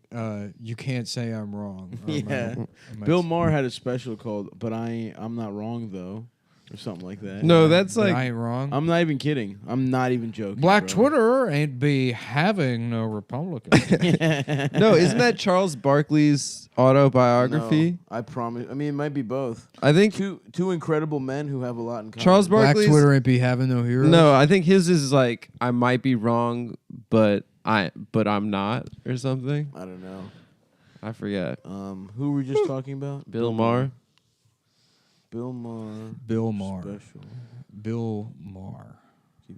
you can't say I'm wrong. Or Yeah. am I- Bill Maher had a special called "But I'm Not Wrong Though," or something like that. No, that's But like I ain't wrong. I'm not even kidding. I'm not even joking. Black bro. Twitter ain't be having no Republicans. no, isn't that Charles Barkley's autobiography? No, I promise. I mean, it might be both. I think Two incredible men who have a lot in common. Charles Black Barkley's Twitter ain't be having no heroes. No, I think his is like I might be wrong, but I'm not or something. I don't know. I forget. Who were we just talking about? Bill Maher. Bill Maher. Bill Maher. Special. Bill Maher.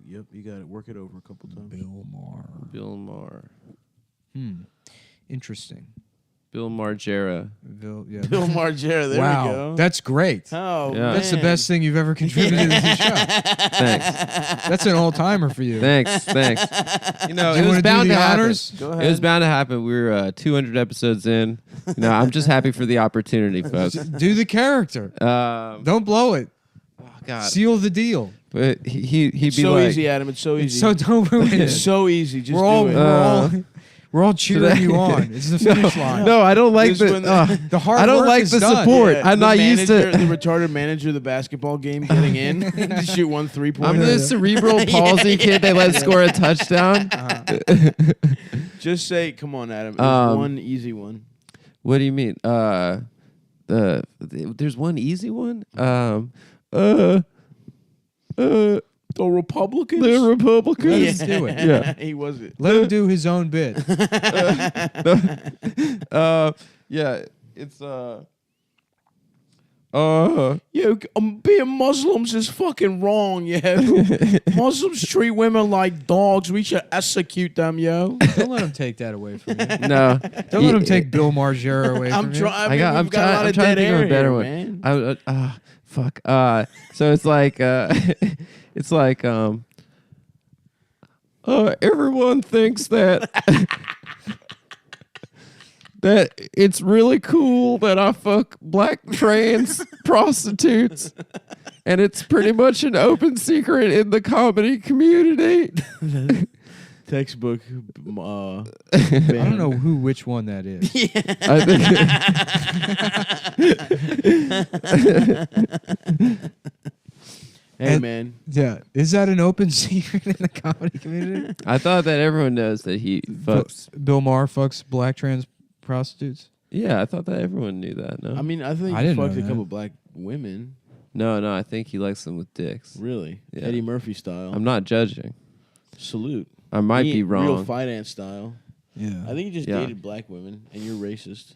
Yep, you got to work it over a couple times. Bill Maher. Bill Maher. Interesting. Bill Margera. Bill Margera. There wow, we go. that's great. Oh, Yeah. man. That's the best thing you've ever contributed to the show. Thanks. That's an all timer for you. Thanks. You know, Do you it was wanna do bound the to happen. honors? Go It ahead. was bound to happen. We were 200 episodes in. You know, I'm just happy for the opportunity, folks. Do the character. Don't blow it. Oh God. Seal the deal. But he'd be so like, easy, Adam. It's so easy. So don't ruin it. it's so easy. Just We're all do it. we're all cheering you on. It's the finish line. no, I don't like This is when the. The hard I don't work like is the done. support. Yeah, I'm the not used manager, to. the retarded manager of the basketball game getting in to shoot 1 3-pointer. I'm the cerebral palsy kid they let score a touchdown. Just say, come on, Adam. There's one easy one. What do you mean? There's one easy one. The Republicans. The Republicans. Let's do it. Yeah. He was it. Let him do his own bit. Yeah. It's Yo, being Muslims is fucking wrong, yo. Muslims treat women like dogs. We should execute them, yo. Don't let him take that away from you. no. Don't let him take Bill Margera away from I'm you. trying. I'm trying to think of a better one. Man. Fuck. So it's like it's like everyone thinks that that it's really cool that I fuck black trans prostitutes, and it's pretty much an open secret in the comedy community. Textbook. I don't know which one that is. I think Hey, And- man. Yeah. Is that an open secret in the comedy community? I thought that everyone knows that he fucks. Bill Maher fucks black trans prostitutes. Yeah, I thought that everyone knew that. No, I mean, I think I he didn't fucked know a that. couple black women. no, I think he likes them with dicks. Really? Yeah. Eddie Murphy style. I'm not judging. Salute. I might Me- be wrong. Real Fidance style. Yeah. I think he just Yeah. dated black women, and you're racist.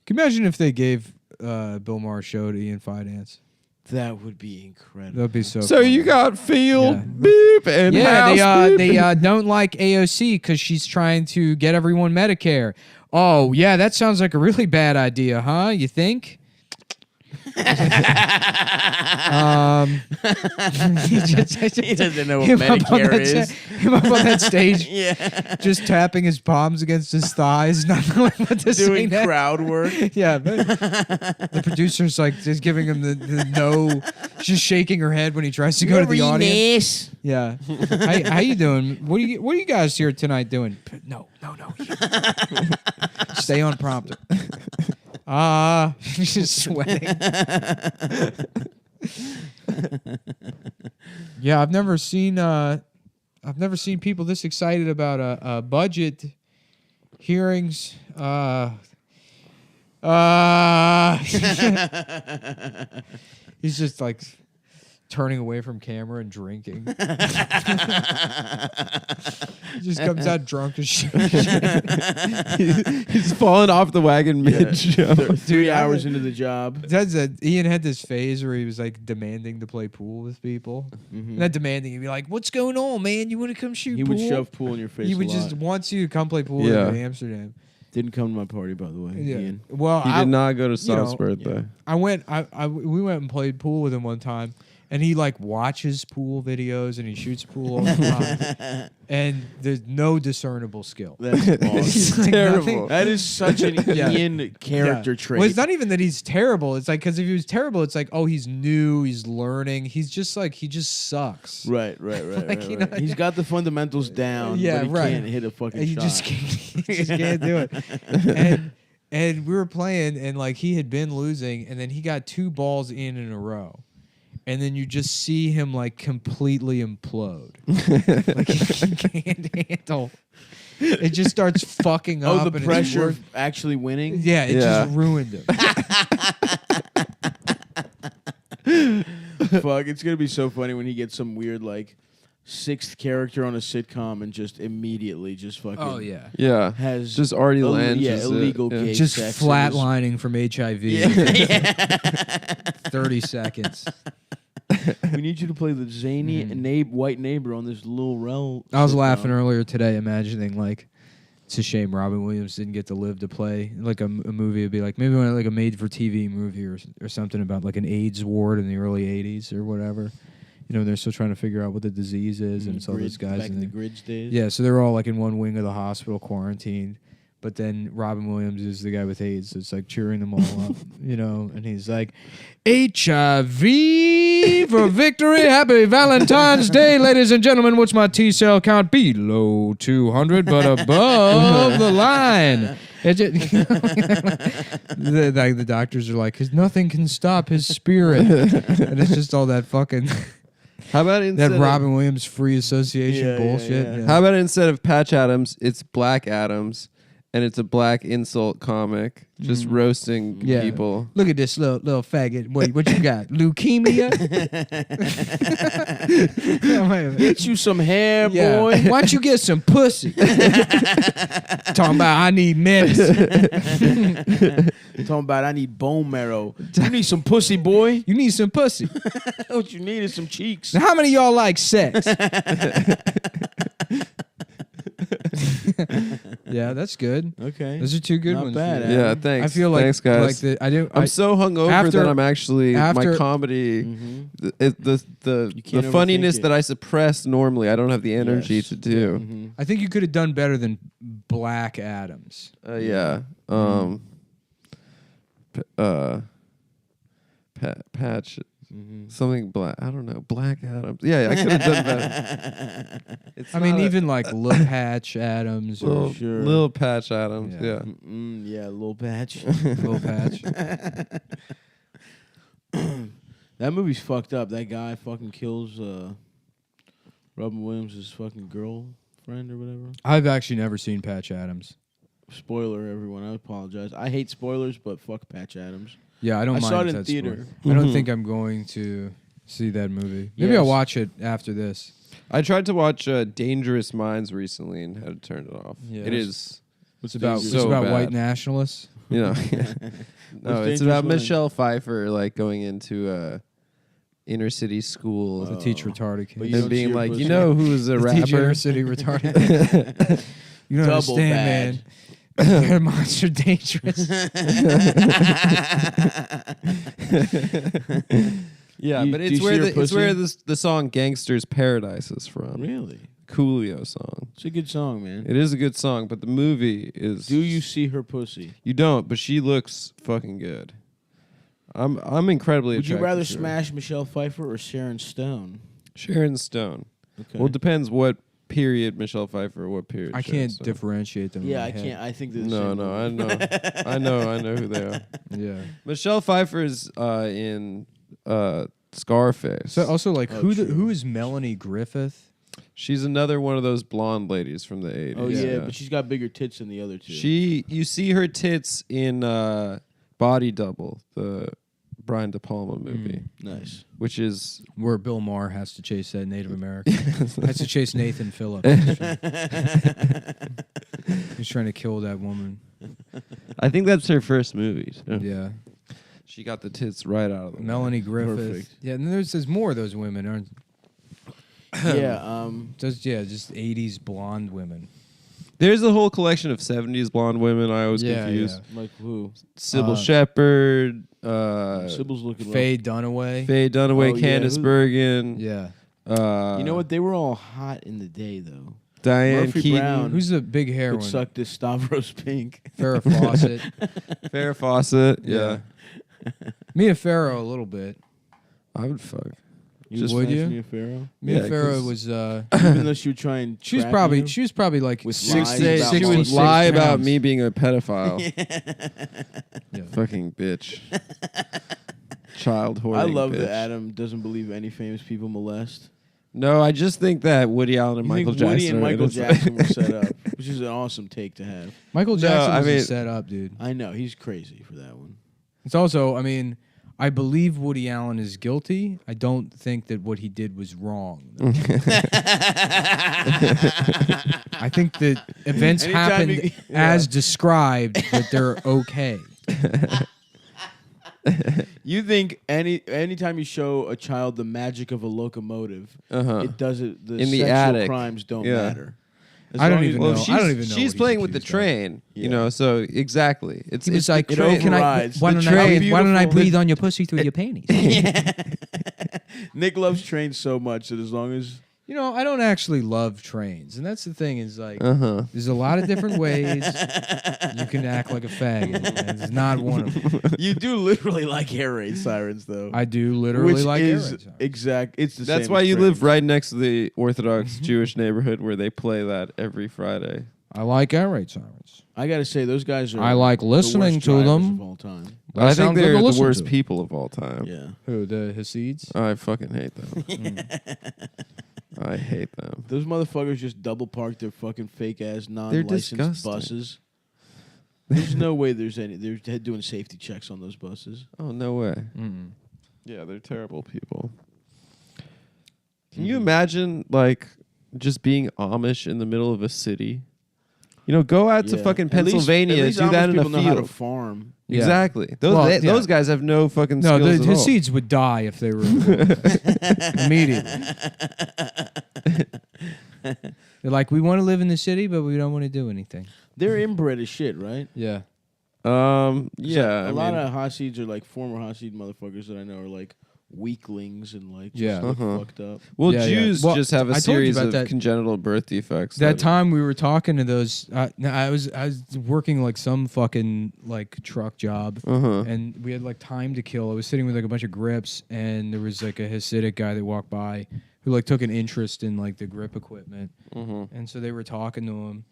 Can you imagine if they gave Bill Maher's show to Ian Fidance? That would be incredible. That'd be so. So funny. you got field Yeah. beep and house beep. they don't like AOC because she's trying to get everyone Medicare. Oh yeah, that sounds like a really bad idea, huh? You think? He doesn't know what him up on Medicare that is. him up on that stage, Yeah. just tapping his palms against his thighs, not knowing what to say. Doing next. crowd work. Yeah, but the producer's like just giving him the no, just shaking her head when he tries to go to the audience. Yeah, how you doing? What are you guys here tonight doing? No. Stay on prompter. He's just sweating. Yeah, I've never seen people this excited about a budget hearings. He's just like turning away from camera and drinking. He just comes out drunk as shit. He's falling off the wagon mid-show. 3 hours into the job. Ian had this phase where he was like demanding to play pool with people. Not demanding, he'd be like, "What's going on, man? You want to come shoot He pool?" would shove pool in your face. He would a just lot. wants you to come play pool Yeah. in Amsterdam. Didn't come to my party, by the way. Yeah. Ian. Well, He did not go to Saul's birthday. we went and played pool with him one time, and he like watches pool videos and he shoots pool all the time, and there's no discernible skill. That's awesome. He's like terrible. nothing- That is such an Yeah. Ian character trait. Well, it's not even that he's terrible. It's like because if he was terrible, it's like, oh, he's new, he's learning. He's just like he just sucks. Right. Like, you know- He's got the fundamentals down, Yeah, but he right. can't hit a fucking And you shot. just can't do it. And we were playing, and like he had been losing, and then he got 2 balls in a row, and then you just see him like completely implode. Like he can't handle. It just starts fucking up. Oh, the pressure of actually winning? Yeah, it just ruined him. Fuck, it's going to be so funny when he gets some weird, like, sixth character on a sitcom and just immediately just fucking... Oh, yeah. Yeah. Has just already lands. Yeah, illegal gay just sex. flatlining from HIV. Yeah. 30 seconds. We need you to play the zany white neighbor on this little rel. I was laughing earlier today, imagining like it's a shame Robin Williams didn't get to live to play like a movie. It'd be like maybe like a made-for-TV movie or something about like an AIDS ward in the early '80s or whatever. You know, they're still trying to figure out what the disease is, and it's all those guys back in the Gridge days. Yeah, so they're all like in one wing of the hospital, quarantined. But then Robin Williams is the guy with AIDS. So it's like cheering them all up, you know. And he's like, HIV for victory. Happy Valentine's Day, ladies and gentlemen. What's my T-cell count? Below 200, but above the line. It just, the doctors are like, 'cause nothing can stop his spirit. And it's just all that fucking... How about instead that Robin Williams free association bullshit? yeah. Yeah. How about instead of Patch Adams, it's Black Adams, and it's a black insult comic just roasting people. Look at this little faggot. What you got? Leukemia? Get you some hair, boy. Why don't you get some pussy? Talking about I need medicine. Talking about I need bone marrow. You need some pussy, boy. You need some pussy. What you need is some cheeks. Now, how many of y'all like sex? Yeah, that's good. Okay. Those are two good Not ones. bad, for you. Yeah, thanks. I feel like thanks, guys. I'm so hungover after- that I'm actually my after- comedy, the can't funniness overthink it. that I suppress normally, I don't have the energy Yes. to do. Mm-hmm. I think you could have done better than Black Adams. Yeah. Patch. Something black. I don't know. Black Adams. Yeah, I could have done better. It's I mean, not a- even like Lil Patch Adams or Little Patch Adams. Yeah. Yeah. Yeah, little patch. Lil Patch. That movie's fucked up. That guy fucking kills Robin Williams' fucking girlfriend or whatever. I've actually never seen Patch Adams. Spoiler, everyone. I apologize. I hate spoilers, but fuck Patch Adams. Yeah, I don't I mind saw it if in that's theater. spoiled. I don't think I'm going to see that movie. Maybe Yes. I'll watch it after this. I tried to watch Dangerous Minds recently and had to turn it off. Yeah. It is. It's about so white bad. nationalists. You know. No, Dangerous it's about Minds? Michelle Pfeiffer like going into inner city school To teach retarded But kids. you and don't being see her like, pussy. you know who's a To teach rapper? inner city retarded. You don't Double understand, bad. man. They're monster dangerous. Yeah, You- but do it's you where see her it's where pussy? the song "Gangster's Paradise" is from. Really? Coolio song. It's a good song, man. It is a good song, but the movie is. Do you see her pussy? You don't, but she looks fucking good. I'm incredibly. Would you attracted rather to her. smash Michelle Pfeiffer or Sharon Stone? Sharon Stone? Okay. Well, it depends what period Michelle Pfeiffer, what period. I Sharon can't Stone. differentiate them. in Yeah, my I head. can't. I think they're the No, same no, movie. I know who they are. Yeah. Michelle Pfeiffer's in Scarface. So also, like, Oh, who true. is Melanie Griffith? She's another one of those blonde ladies from the 80s. Oh yeah, but she's got bigger tits than the other two. You see her tits in Body Double, the Brian De Palma movie, nice. which is Where Bill Maher has to chase that Native American. has to chase Nathan Phillips. He's trying to kill that woman. I think that's her first movie. Too. Yeah. She got the tits right out of them. Melanie Griffith. Perfect. Yeah, and there's more of those women, aren't Yeah. just 80s blonde women. There's a whole collection of 70s blonde women. I always Yeah, confuse. Like who? Sybil Shepherd, Sybil's looking. Faye Dunaway. Faye Dunaway, Oh, yeah, Candice who- Bergen. Yeah. You know what? They were all hot in the day, though. Diane Murphy Keaton. Brown. Who's the big hair Could one? suck this Stavros Pink. Farrah Fawcett. Farrah Fawcett. Yeah. Mia Farrow a little bit. I would fuck. You Just- would Would you? Mia Farrow? Mia Yeah, Farrow 'cause- was Even though she would try and she was trap probably you? like With She would lies say about she would 66 lie about pounds. me being a pedophile. Yeah. Fucking bitch. child hoarding. I love bitch. that Adam doesn't believe any famous people molest. No, I just think that Woody Allen and You Michael think Jackson. Woody and are Michael innocent. Jackson were set up, which is an awesome take to have. Michael Jackson I was mean- set up, dude. I know he's crazy for that one. It's also, I mean, I believe Woody Allen is guilty. I don't think that what he did was wrong. I think that events Anytime happened you- as described, that they're okay. You think anytime you show a child the magic of a locomotive, it doesn't. The In the sexual attic. crimes don't Yeah. matter. As I don't long as- even Well, know. she's, I don't even know. she's what playing he's with the accused of. train, Yeah. you know. So exactly, it's He was it's like, the it train. overrides. why The don't train- I beautiful- breathe on your pussy through your panties? Nick loves trains so much that as long as You know, I don't actually love trains, and that's the thing. Is like, Uh-huh. there's a lot of different ways you can act like a faggot, and it's not one of them. you do literally like air raid sirens, though. I do literally which like is air raid sirens. exact. It's the That's same why as you trains. live right next to the Orthodox Jewish neighborhood where they play that every Friday. I like air raid sirens. I gotta say, those guys are. I like the listening worst to drivers them. of all time. They I sound think good they're to the listen worst to. people of all time. Yeah, Who, the Hasids? I fucking hate them. I hate them. those motherfuckers just double park their fucking fake ass non-licensed disgusting. buses. There's no way there's any. They're doing safety checks on those buses. Oh no way. Mm-mm. Yeah, they're terrible people. Can you imagine like just being Amish in the middle of a city? You know, go out to Yeah. fucking At least- Pennsylvania, at least do that Amish in a people know how to field. farm. Yeah. Exactly. Those Well, they- yeah. those guys have no fucking No, skills the at all. Hasids would die if they were immediately. They're like, we want to live in the city, but we don't want to do anything. They're inbred as shit, right? Yeah. Yeah. A lot of Hasids are like former Hasid motherfuckers that I know are like weaklings and like just Yeah. look Uh-huh. fucked up. Well, Yeah, yeah. Jews Well, just have I a told you series about of that- congenital birth defects. That time we were talking to those. I was working like some fucking like truck job, Uh-huh. and we had like time to kill. I was sitting with like a bunch of grips, and there was like a Hasidic guy that walked by who like took an interest in like the grip equipment, and so they were talking to him,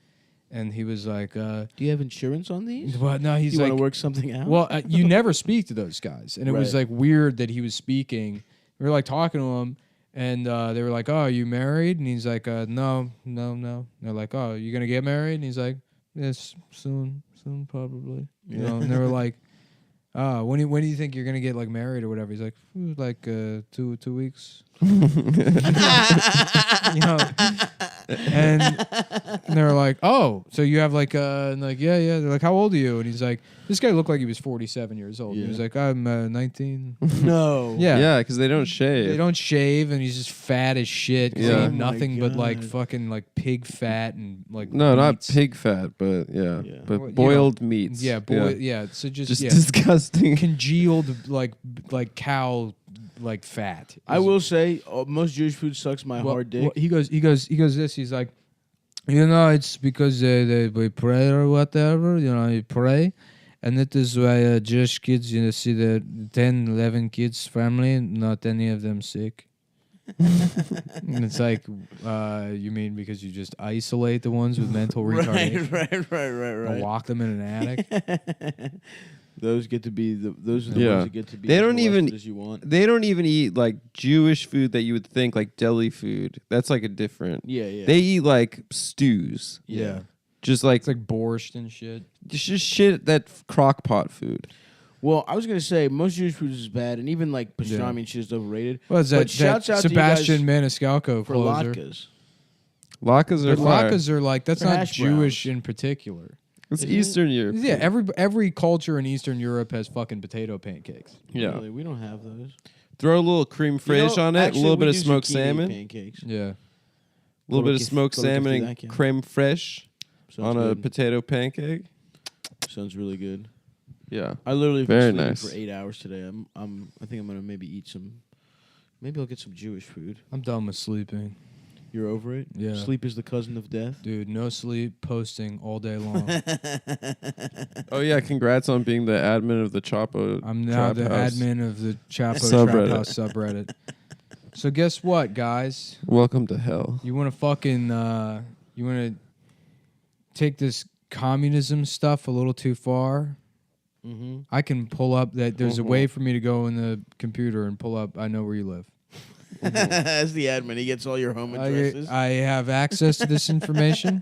and he was like, Do you have insurance on these? "Well, no." He's you like, want to work something out? "Well, you never speak to those guys," and it was Right. like weird that he was speaking. We were like talking to him, and they were like, "Oh, are you married?" And he's like, "No." And they're like, "Oh, you gonna get married?" And he's like, "Yes, soon, probably." You know, and they were like, when do you think you're gonna get like married or whatever?" He's like, "Like 2 weeks." You know, and they were like, "Oh, so you have like and like yeah." They're like, "How old are you?" And he's like, "This guy looked like he was 47 years old." Yeah. He was like, "I'm 19." no. Yeah. Yeah, because they don't shave. They don't shave, and he's just fat as shit. 'Cause Yeah. they Oh eat my nothing but like God. fucking like pig fat and like No, not meats. pig fat, but Yeah. but Well, you boiled meats. Yeah, yeah. So just yeah, disgusting. congealed like cow like fat. I will say most Jewish food sucks my hard dick. Well, he goes this. He's like, you know, it's because we pray or whatever. You know, you pray. And that is why Jewish kids, you know, see the 10, 11 kids family, not any of them sick. And it's like, you mean because you just isolate the ones with mental retardation? right. And lock them in an attic? Those get to be those are the Yeah. ones that get to be They as don't even- molested as you want. They don't even eat like Jewish food that you would think like deli food. That's like a different. Yeah. They eat like stews, Yeah. just like It's like borscht and shit. just shit that crock pot food. Well, I was gonna say most Jewish food is bad, and even like pastrami and shit is overrated. Well, it's But that shouts out to you Sebastian guys Maniscalco for closer. latkes. Latkes are But fire. latkes are like, that's They're not hash Jewish browns. in particular. It's Isn't it? Eastern Europe. Yeah, every culture in Eastern Europe has fucking potato pancakes. Yeah. Really, we don't have those. Throw a little creme fraiche on it, actually, a little we bit of do smoked zucchini salmon, pancakes. Yeah. a little bit of smoked Koloki salmon and Fidance. creme fraiche Sounds on a good. potato pancake. Sounds really good. Yeah. I literally have Very been sleeping nice. for 8 hours today. I think I'm gonna maybe eat some. Maybe I'll get some Jewish food. I'm done with sleeping. You're over it? Yeah. Sleep is the cousin of death. Dude, no sleep, posting all day long. Oh yeah, congrats on being the admin of the Chapo. I'm now Trap the House. admin of the Chapo Subreddit. Trap House subreddit. So guess what, guys? Welcome to hell. You want to fucking you want to take this communism stuff a little too far? I can pull up that there's a way for me to go in the computer and pull up. I know where you live. As the admin, he gets all your home addresses. I have access to this information.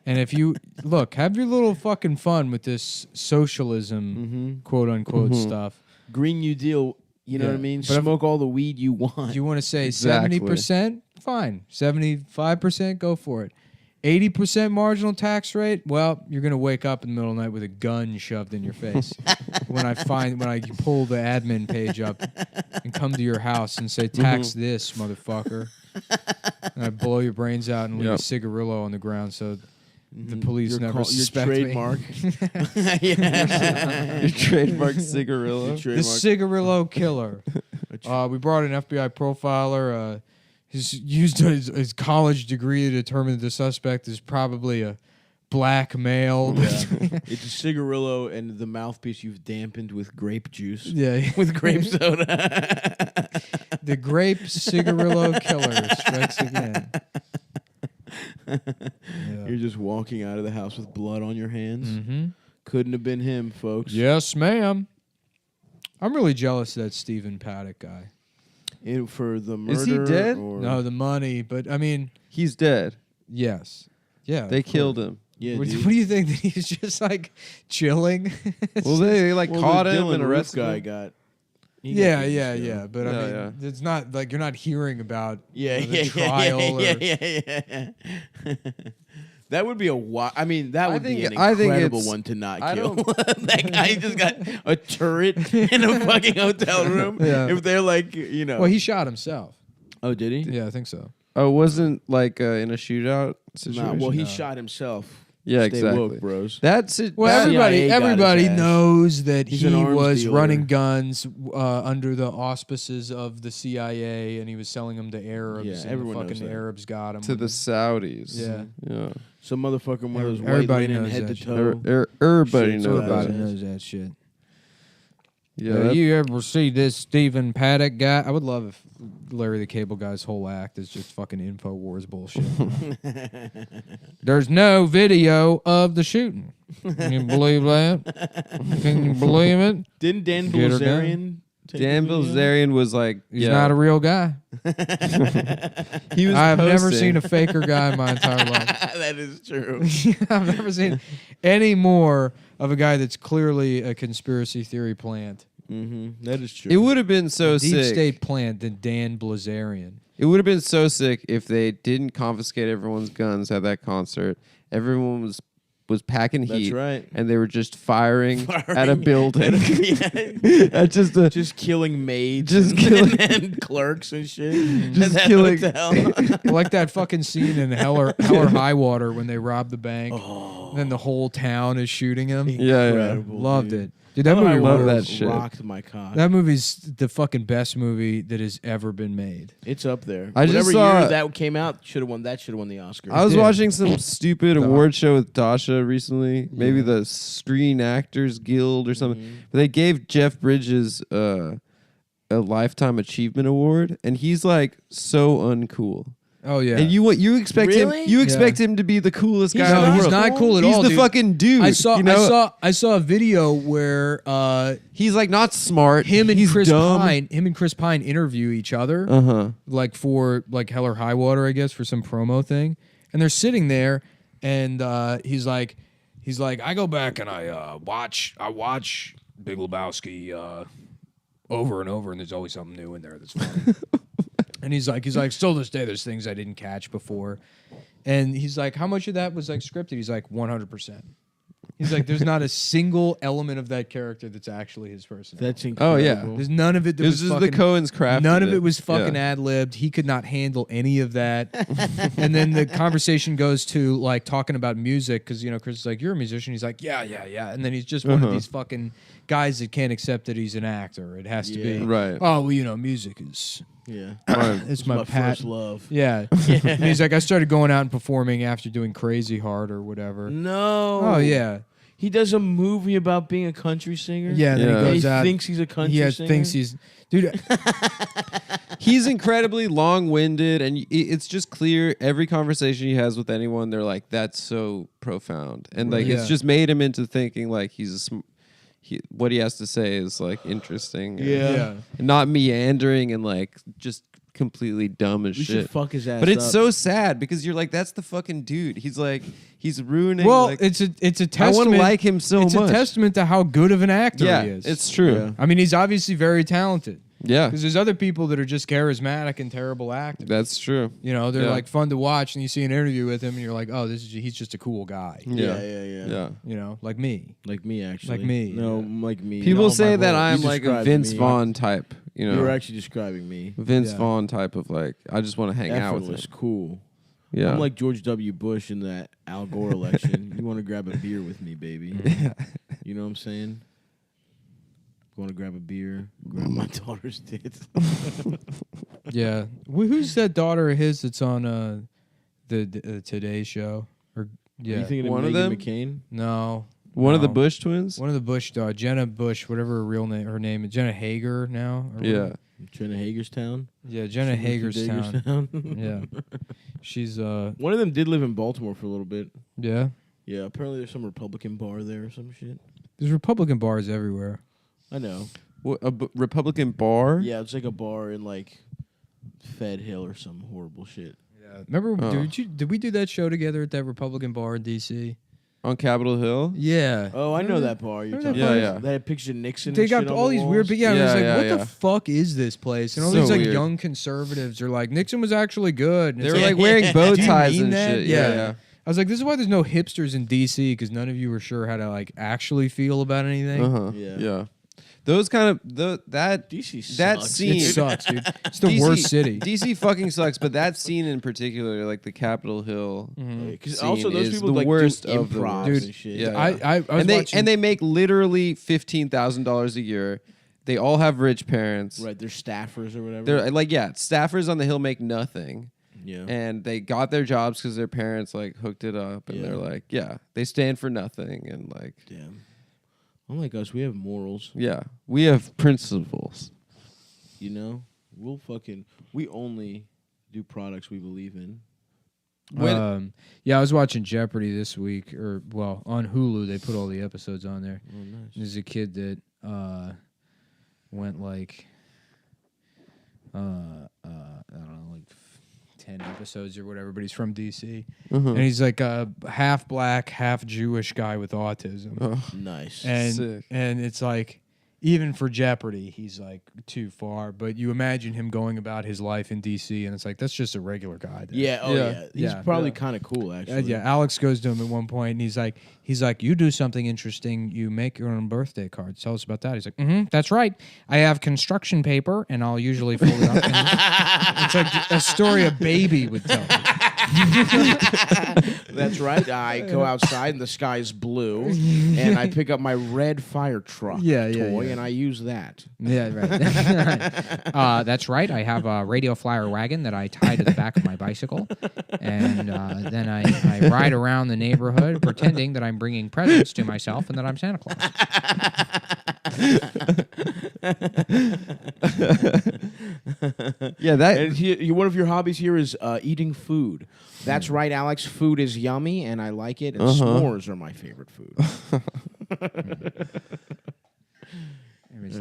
And if you look, have your little fucking fun with this socialism, quote unquote stuff. Green New Deal, you know what I mean? But smoke all the weed you want. You want to say Exactly. 70%? Fine. 75%? Go for it. 80% marginal tax rate? Well, you're going to wake up in the middle of the night with a gun shoved in your face. when I pull the admin page up and come to your house and say, tax this, motherfucker. And I blow your brains out and leave a cigarillo on the ground so the police never suspect your trademark. Your trademark cigarillo. The cigarillo killer. We brought an FBI profiler. He's used his college degree to determine that the suspect is probably a black male. It's a cigarillo and the mouthpiece you've dampened with grape juice. Yeah. With grape soda. The grape cigarillo killer strikes again. You're just walking out of the house with blood on your hands. Couldn't have been him, folks. Yes, ma'am. I'm really jealous of that Stephen Paddock guy. For the murder? Is he dead? Or? No, the money, but I mean, He's dead. yes. Yeah. They killed him. Yeah, What dude. do you think? That he's just like chilling? Well, they caught the him Dillion and arrested guy him. got. Yeah. But I mean, Yeah. it's not like you're not hearing about Yeah, trial. yeah. That would be that would I be think- an I think incredible it's- one to not I kill. don't- That guy just got a turret in a fucking hotel room. Yeah. If they're like, Well, he shot himself. Oh, did he? Yeah, I think so. Oh, it wasn't like in a shootout situation. Nah, well, he shot himself. Yeah, Stay exactly. woke, bros. That's it. Well, CIA got everybody his ass. knows that He's he an arms was dealer. running guns under the auspices of the CIA, and he was selling them to Arabs. Yeah, and everyone the knows fucking that. Arabs got him to the Saudis. Yeah. Some motherfucker one of those white Everybody linen knows head to that toe. Everybody Shit's knows about about it. it. knows that shit. Yeah, that- you ever see this Stephen Paddock guy? I would love if Larry the Cable Guy's whole act is just fucking InfoWars bullshit. There's no video of the shooting. Can you believe that? Can you believe it? Didn't Dan Get her Bilzerian? take Dan the video? Bilzerian was like, He's not a real guy. he was. I've never posting. seen a faker guy in my entire life. That is true. I've never seen any more of a guy that's clearly a conspiracy theory plant. That is true. It would have been so Deep sick. state plant than Dan Bilzerian. It would have been so sick if they didn't confiscate everyone's guns at that concert. Everyone was packing That's heat, right. and they were just firing at a building. Yeah. At Just killing maids, Just killing- and clerks and shit. Just At that killing- hotel. Like that fucking scene in Hell or High Water when they robbed the bank. And then the whole town is shooting him. Yeah. Incredible, Loved dude. it. Dude, that Hell or High movie love Water that shit. rocked my cock. That movie's the fucking best movie that has ever been made. It's up there. I just Whatever saw- year that came out, should have won. That should have won the Oscar. I was did. watching some stupid award show with Dasha recently, maybe the Screen Actors Guild or something. But they gave Jeff Bridges a Lifetime Achievement Award, and he's like so uncool. Oh yeah. And you expect Really? him him to be the coolest guy in no, the he's world. not cool at He's all. the dude. fucking dude. I saw you know? I saw a video where He's like not smart. him and he's Chris dumb. Pine interview each other. Like for like Hell or High Water, I guess, for some promo thing. And they're sitting there, and he's like, I go back and I watch Big Lebowski over and over, and there's always something new in there that's funny. And he's like, still to this day, there's things I didn't catch before. And he's like, how much of that was like scripted? He's like, 100%. He's like, there's not a single element of that character that's actually his personality. That's incredible. Oh yeah, There's none of it that this was is fucking, the Coen's craft. none of it was Yeah. fucking ad-libbed. He could not handle any of that. And then the conversation goes to like talking about music because, you know, Chris is like, you're a musician. He's like, yeah. And then he's just one of these fucking guys that can't accept that he's an actor. It has to be. Right. Oh, well, you know, music is... Yeah. It's my first love. Yeah. And he's like, I started going out and performing after doing Crazy Heart or whatever. No. Oh, yeah. He does a movie about being a country singer. Yeah, and then Yeah. he And goes he out. thinks he's a country He singer. thinks he's... Dude, He's incredibly long-winded, and it's just clear every conversation he has with anyone, they're like, "That's so profound," and like Yeah. it's just made him into thinking like he's what he has to say is like interesting. Yeah. And not meandering and like just completely dumb as We shit. should fuck his ass But it's up. so sad because you're like, that's the fucking dude. He's like, he's ruining. Well, like, it's a I testament. want to like him so it's much. a testament to how good of an actor Yeah, he is. it's true. Yeah. I mean, he's obviously very talented. Yeah, Because there's other people that are just charismatic and terrible actors. that's true. You know, they're Yeah. like fun to watch, and you see an interview with him, and you're like, oh, he's just a cool guy. Yeah, Yeah. You know, like me. Like me, actually. Like me, No, yeah. like me. People No, say my that boy. I'm You like a described Vince me. Vaughn type. You know, You were actually describing me. Vince Yeah. Vaughn type of like, I just want to hang out with Effortless, him. cool. Yeah, I'm like George W. Bush in that Al Gore election. You want to grab a beer with me, baby? You know what I'm saying? Want to grab a beer? Grab my daughter's tits. Yeah. Who's that daughter of his that's on the Today Show? Or yeah, You thinking One of of Meghan them? McCain? no. one of the No. Bush twins. One of the Bush daughters, Jenna Bush, whatever her name is, Jenna Hager now. Or Yeah, whatever. Jenna Hagerstown? Yeah, Jenna Hagerstown. Hagerstown? Yeah. She's One of them did live in Baltimore for a little bit. yeah. Yeah, apparently there's some Republican bar there or some shit. There's Republican bars everywhere. I know. Republican bar. Yeah, it's like a bar in like Fed Hill or some horrible shit. Yeah. Remember Oh. did we do that show together at that Republican bar in DC? On Capitol Hill. Yeah. Oh, I know that bar you're talking Yeah, about. yeah. They had pictures of Nixon. They and got shit on all the these weird, walls. but yeah, I was Yeah, like, yeah, what yeah. the fuck is this place? And all So these like weird. young conservatives are like, Nixon was actually good. And They it's were like, like wearing bow do you ties mean and that? shit. Yeah. Yeah. I was like, this is why there's no hipsters in DC because none of you were sure how to like actually feel about anything. Uh-huh. Yeah. Yeah. Those kind of that DC that sucks. scene It sucks, dude. It's the DC worst city. DC fucking sucks, but that scene in particular, like the Capitol Hill, Because scene also those is people the like worst do of the improv worst. and shit. Yeah. I was and they watching, make literally $15,000 a year. They all have rich parents. Right, they're staffers or whatever. They're like, yeah, staffers on the Hill make nothing, yeah. and they got their jobs because their parents like hooked it up, and Yeah. they're like, yeah, they stand for nothing, and like, Damn. Unlike us, we have morals. yeah, we have principles. You know, we only do products we believe in. yeah, I was watching Jeopardy this week, or well, on Hulu they put all the episodes on there. Oh, nice. There's a kid that went like I don't know, like 10 episodes or whatever, but he's from DC. And he's like a half black, half Jewish guy with autism. Nice. And Sick. and it's like even for Jeopardy, he's like too far. But you imagine him going about his life in DC, and it's like that's just a regular guy. There. yeah. Oh Yeah. yeah. He's Yeah. probably kind of cool actually. Yeah, Alex goes to him at one point, and he's like, you do something interesting. You make your own birthday cards. Tell us about that. He's like, that's right. I have construction paper, and I'll usually fold it up. And it's like a story a baby would tell. That's right. I go outside and the sky's blue, and I pick up my red fire truck toy, and I use that. Yeah, right. That's right. I have a radio flyer wagon that I tie to the back of my bicycle, and then I ride around the neighborhood pretending that I'm bringing presents to myself and that I'm Santa Claus. Yeah, that And one of your hobbies here is eating food. That's right, Alex. Food is yummy, and I like it. And s'mores are my favorite food. You make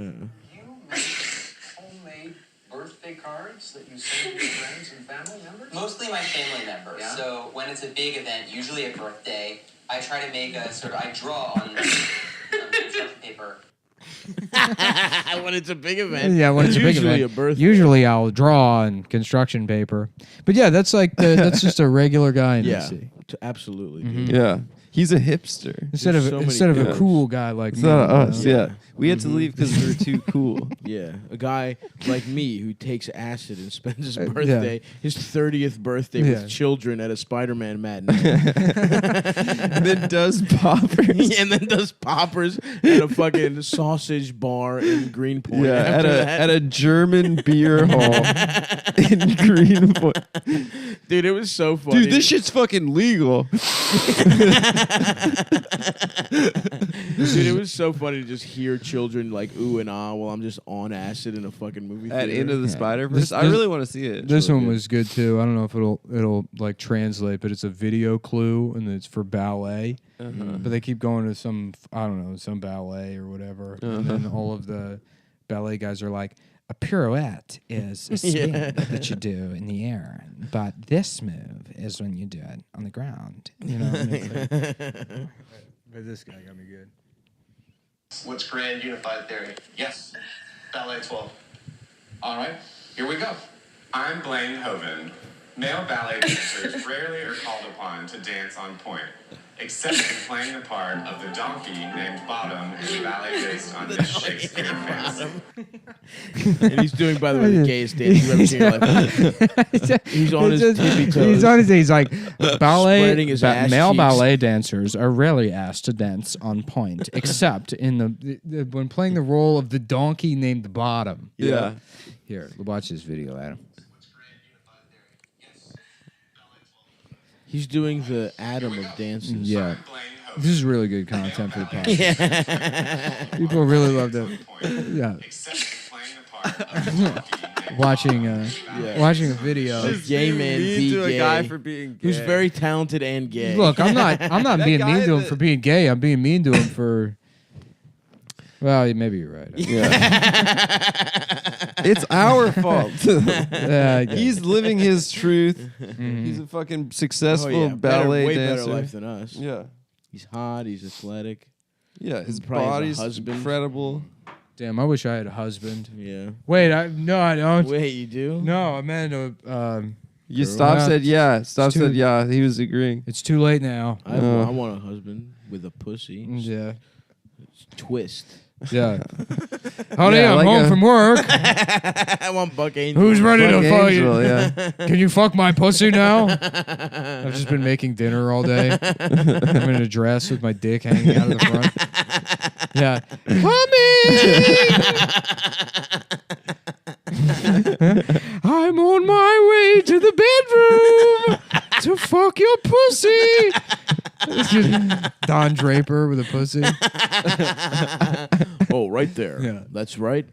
homemade birthday cards that you send to your friends and family members? Mostly my family members. Yeah? So when it's a big event, usually a birthday, I try to make I draw on construction paper. When it's a big event. Yeah, when it's a big usually event. a birthday. Usually I'll draw on construction paper. But yeah, that's like that's just a regular guy in Yeah, DC. absolutely. Mm-hmm. Dude. yeah, he's a hipster. Instead There's of so many instead of a guys. cool guy like It's me. not you us. know? Yeah, we had to leave because we were too cool. Yeah, a guy like me who takes acid and spends his birthday, his 30th birthday, Yeah. with children at a Spider-Man matinee, And then does poppers. and then does poppers at a fucking sausage bar in Greenpoint. Yeah, after at a German beer hall in Greenpoint. dude, it was so funny. Dude, this shit's fucking legal. Dude, it was so funny to just hear children like ooh and ah while I'm just on acid in a fucking movie theater. At Into the Spider-Verse? This- I really want to see it. This Really one good. was good too. I don't know if it'll like translate, but it's a video clue and it's for ballet. But they keep going to some ballet or whatever, and then all of the ballet guys are like, a pirouette is a spin that you do in the air, but this move is when you do it on the ground. You know, and it's like, but this guy got me good. What's grand unified theory? Yes. Ballet 12. All right, here we go. I'm Blaine Hovind. Male ballet dancers rarely are called upon to dance on point, except in playing the part of the donkey named Bottom in the ballet based on this Shakespeare fantasy. And he's doing, by the way, the gayest dance you've ever seen in your life. He's on his tippy toes. He's on his. He's like Spreading his ass male cheeks. ballet dancers are rarely asked to dance on point, except in the when playing the role of the donkey named Bottom. Yeah. Here, watch this video, Adam. He's doing the Adam of dances. Yeah, this is really good content for the podcast. People really love that. Yeah, watching a video. A gay man be to gay. a guy for being gay. Who's very talented and gay. Look, I'm not being guy mean to him that- for being gay. I'm being mean to him for. Well, maybe you're right. It's our fault. Yeah. He's living his truth. He's a fucking successful ballet way dancer. better life than us. Yeah. He's hot. He's athletic. Yeah, his Probably has a body's husband. incredible. Damn, I wish I had a husband. Yeah. Wait, I don't. Wait, you do? No, I meant You stop said yeah. Stop too- said yeah. He was agreeing. it's too late now. I want a husband with a pussy. Yeah. Twist. Yeah. Honey, Yeah, I'm like home a- from work. I want Buck Angel. Who's ready to Fuck fuck Angel, you? yeah. Can you fuck my pussy now? I've just been making dinner all day. I'm in a dress with my dick hanging out of the front. Yeah. Coming! I'm on my way to the bedroom to fuck your pussy. It's just Don Draper with a pussy. Oh, right there. Yeah. That's right.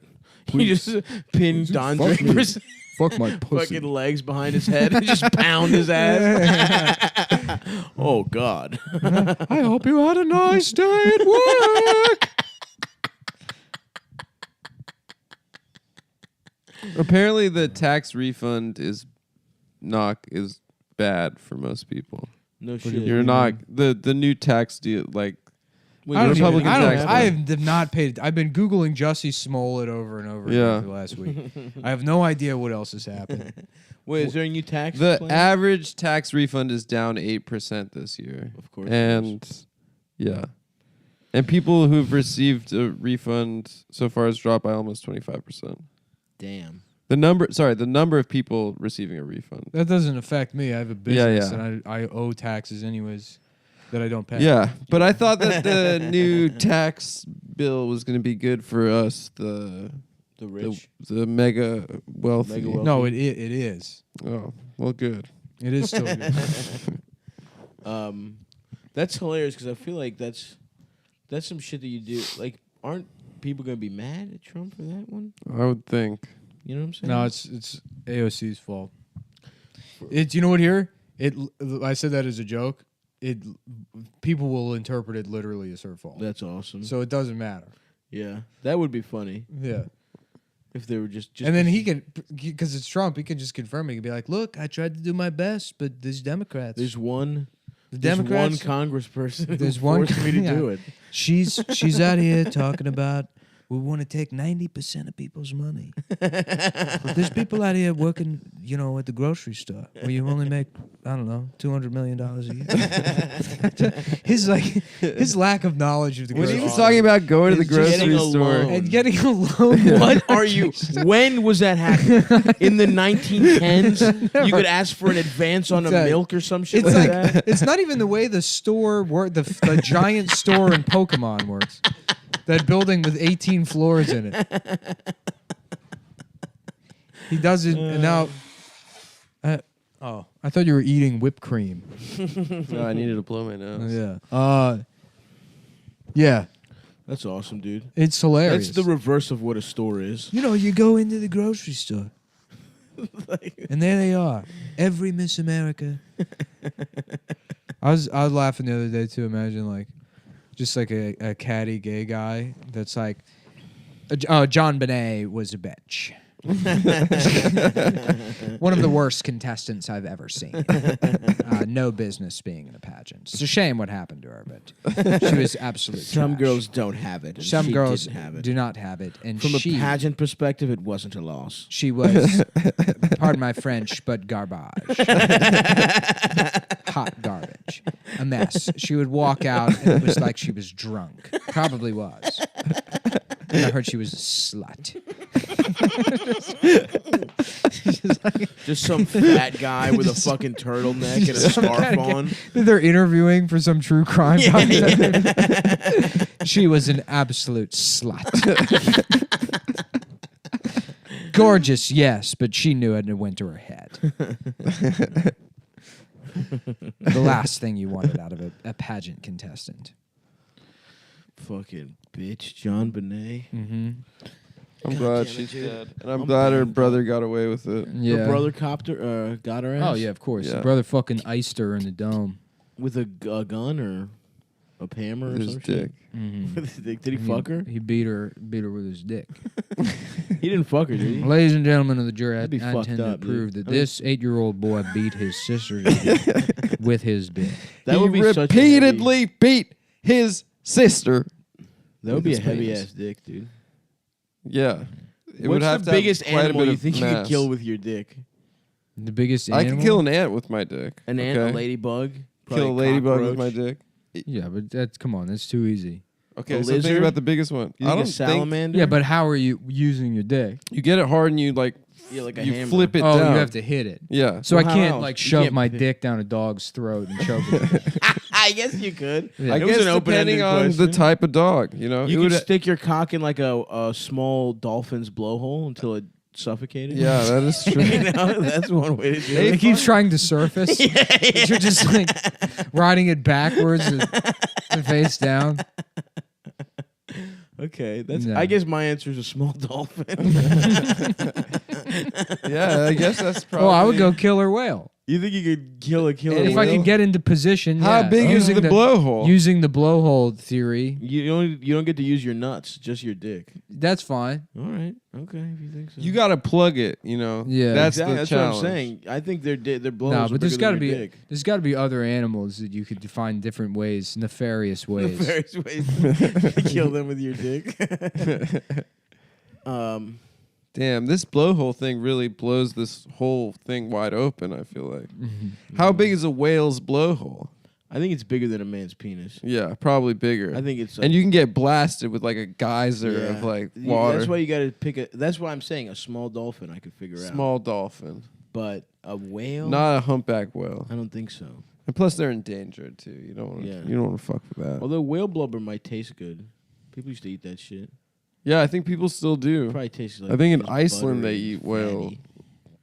He just pinned Don fuck me. Draper's Fuck my pussy. fucking legs behind his head and just pound his ass. Oh, God. I hope you had a nice day at work. Apparently, the tax refund is bad for most people. No shit. You're not the new tax deal like. Wait, I don't Republican even, I don't, tax I bill. have not paid. I've been Googling Jussie Smollett over and over Yeah. again for the last week. I have no idea what else has happened. Wait, is there a new tax The plan? average tax refund is down 8% this year. Of course. And yeah. And people who've received a refund so far has dropped by almost 25%. Damn. The number of people receiving a refund. That doesn't affect me. I have a business yeah. and I owe taxes anyways that I don't pay. Yeah, but I thought that the new tax bill was going to be good for us, the rich. the mega wealthy. Mega wealthy. No, it is. Oh, well, good. It is still good. That's hilarious because I feel like that's some shit that you do. Like, aren't people gonna be mad at Trump for that one? I would think. You know what I'm saying? No, it's AOC's fault. It's you know what here? I said that as a joke. People will interpret it literally as her fault. That's awesome. So it doesn't matter. Yeah, that would be funny Yeah. if they were just And then he can, because it's Trump, he can just confirm it. He can be like, look, I tried to do my best, but these Democrats. There's one the There's Democrats. one congressperson There's who one forced me to yeah. do it. She's out here talking about we want to take 90% of people's money. But there's people out here working, at the grocery store where you only make, I don't know, $200 million a year. his lack of knowledge of the When grocery he was store. talking about going to the It's just grocery getting store. alone. And getting a loan. What are you? When was that happening? In the 1910s, you could ask for an advance on a It's milk or some shit It's like like that. it's not even the way the store the giant store in Pokemon works. That building with 18 floors in it. He does it and now. Oh, I thought you were eating whipped cream. No, I needed to blow my nose. Yeah. Yeah. That's awesome, dude. It's hilarious. That's the reverse of what a store is. You know, you go into the grocery store, and there they are. Every Miss America. I was laughing the other day to imagine like, just like a catty gay guy that's like, John Bonet was a bitch. One of the worst contestants I've ever seen. No business being in a pageant. It's a shame what happened to her, but she was absolute Some trash. girls don't have it. And Some she girls didn't have it. do not have it, and From she, a pageant perspective, it wasn't a loss. she was, pardon my French, but garbage. Hot garbage. A mess. She would walk out, and it was like she was drunk. Probably was. And I heard she was a slut. Just some fat guy with a fucking turtleneck and a scarf on. They're interviewing for some true crime. She was an absolute slut. Gorgeous, yes, but she knew it and it went to her head. The last thing you wanted out of a pageant contestant. Fucking bitch, John Bonet. Mm-hmm. I'm glad she's dead. And I'm glad her brother got away with it. Yeah. Her brother got her ass? Oh, yeah, of course. Yeah. Her brother fucking iced her in the dome. With a gun or a hammer or His some dick. Mm-hmm. With his dick? Did he fuck her? He beat her with his dick. He didn't fuck her, did he? Ladies and gentlemen of the jury, I That'd be intend fucked to up, dude. prove that I mean- this 8-year-old boy beat his sister with his dick. That would He be such a repeatedly beat his sister. That would be a his heavy penis. ass dick, dude. Yeah. It What's would have the to biggest have quite a animal bit you of think you could mass. kill with your dick? The biggest I animal? could kill an ant with my dick. An ant, a okay? ladybug? Kill a probably ladybug with cockroach. my dick. Yeah, but come on, that's too easy. Okay, A so think lizard? about the biggest one. You I think don't a think salamander? Yeah, but how are you using your dick? you get it hard and you like Yeah, like a you hammer. flip it Oh, down. you have to hit it. Yeah. So Well, I how can't else? like You shove can't my pick- dick down a dog's throat and choke it. I guess you could. Yeah. I It was guess an open-ended depending on the question. type of dog, you know. You It could would- stick your cock in like a small dolphin's blowhole until it suffocated. yeah, that is true. You know, that's one way to do it. It keeps trying to surface. You're just like riding it backwards and face down. Okay, that's. No. I guess my answer is a small dolphin. Yeah, I guess that's probably. Oh, I would go killer whale. You think you could kill a killer If I whale? could get into position. How yeah. big is Using the blowhole? Using the blowhole theory, You don't get to use your nuts, just your dick. that's fine. All right, okay, if you think so. You got to plug it, you know. Yeah. that's exactly, the that's challenge. what I'm saying. I think their blowholes No, are but there's got to to be other animals that you could find different ways, nefarious ways. various ways to kill them with your dick. Damn, this blowhole thing really blows this whole thing wide open. I feel like. Mm-hmm. How big is a whale's blowhole? I think it's bigger than a man's penis. Yeah, probably bigger. I think it's. and you can get blasted with like a geyser yeah. of like You- water. That's why you got to pick a. That's why I'm saying a small dolphin. I could figure out. Small dolphin, But a whale. not a humpback whale. I don't think so. And plus, they're endangered too. You don't want to. Yeah. You don't want to fuck with that. Although whale blubber might taste good. People used to eat that shit. Yeah, I think people still do. Probably tastes like. I think in just Iceland they buttery eat and whale fatty.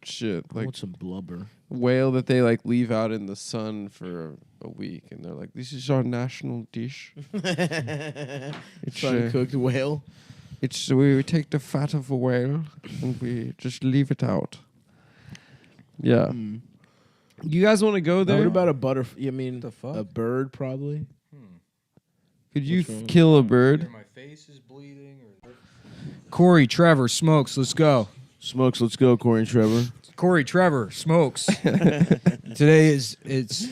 shit, I like want some blubber. whale that they like leave out in the sun for a week, and they're like, "This is our national dish." It's Cooked whale. it's we take the fat of a whale and we just leave it out. Yeah. Mm. You guys want to go Now, there? what about a butterfly? I mean, The fuck? a bird probably. Could you What's wrong? kill a bird? My face is bleeding. Corey, Trevor, smokes. Let's go. Smokes. Let's go, Corey and Trevor. Corey, Trevor, smokes. Today it's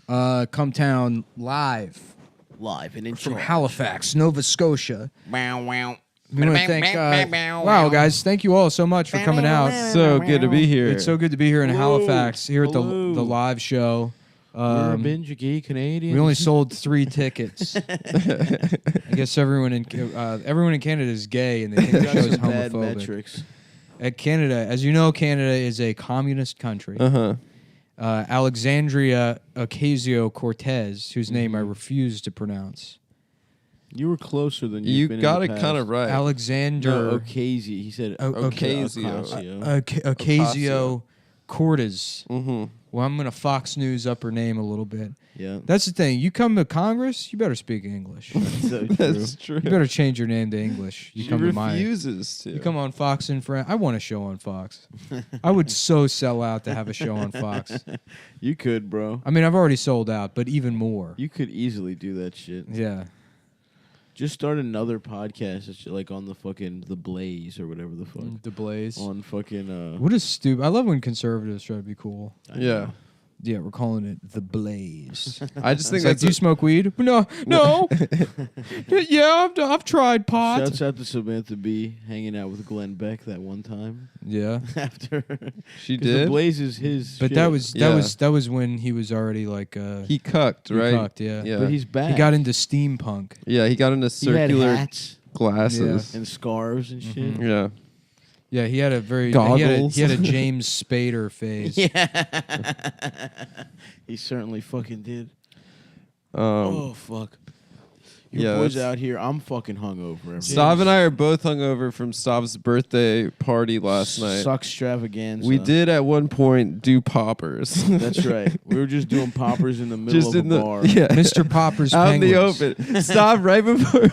Cum Town live Live and in from Halifax, Nova Scotia. Wow, wow. We want to thank. Wow, guys, thank you all so much for coming out. So good to be here. It's so good to be here in Hello. Halifax, here at the Hello. live show. We're a binge gay Canadian. We only sold 3 tickets. I guess everyone in Canada is gay, and they think the got show is some bad homophobic. metrics. At Canada, as you know, Canada is a communist country. Uh-huh. Alexandria Ocasio-Cortez, whose name I refuse to pronounce. You were closer than You you've been got in it the kind of past. right. Alexander No, Ocasio. He said O- Ocasio. Ocasio. Ocasio Cortez. Mm-hmm. Well, I'm gonna Fox News up her name a little bit. Yeah. That's the thing. You come to Congress, you better speak English. So That's true. You better change your name to English. You She come to my. refuses to. You come on Fox and Friends. I want a show on Fox. I would so sell out to have a show on Fox. You could, bro. I mean, I've already sold out, but even more. You could easily do that shit. Yeah. Just start another podcast that's like on the fucking The Blaze or whatever the fuck. The Blaze. On fucking What is stupid? I love when conservatives try to be cool. Yeah. Yeah, we're calling it The Blaze. I just think It's like, that's do you smoke weed? No. Yeah, I've tried pot. Shouts out to Samantha B hanging out with Glenn Beck that one time. Yeah. After she 'cause did. The Blaze is his. But shit. that was when he was already like He cucked, right? cucked, yeah. Yeah. But he's back. He got into steampunk. Yeah, he got into He had circular hats glasses. and scarves and shit. Yeah. Yeah, he had a very Goggles. he had a James Spader phase. Yeah. He certainly fucking did. Oh fuck. Your yeah, boys that's- out here. I'm fucking hungover. Stav and I are both hungover from Stav's birthday party last night. Suck extravaganza. We did at one point do poppers. That's right. We were just doing poppers in the middle Just of in a the bar. yeah, Mr. Popper's out in the Penguins. open. Stav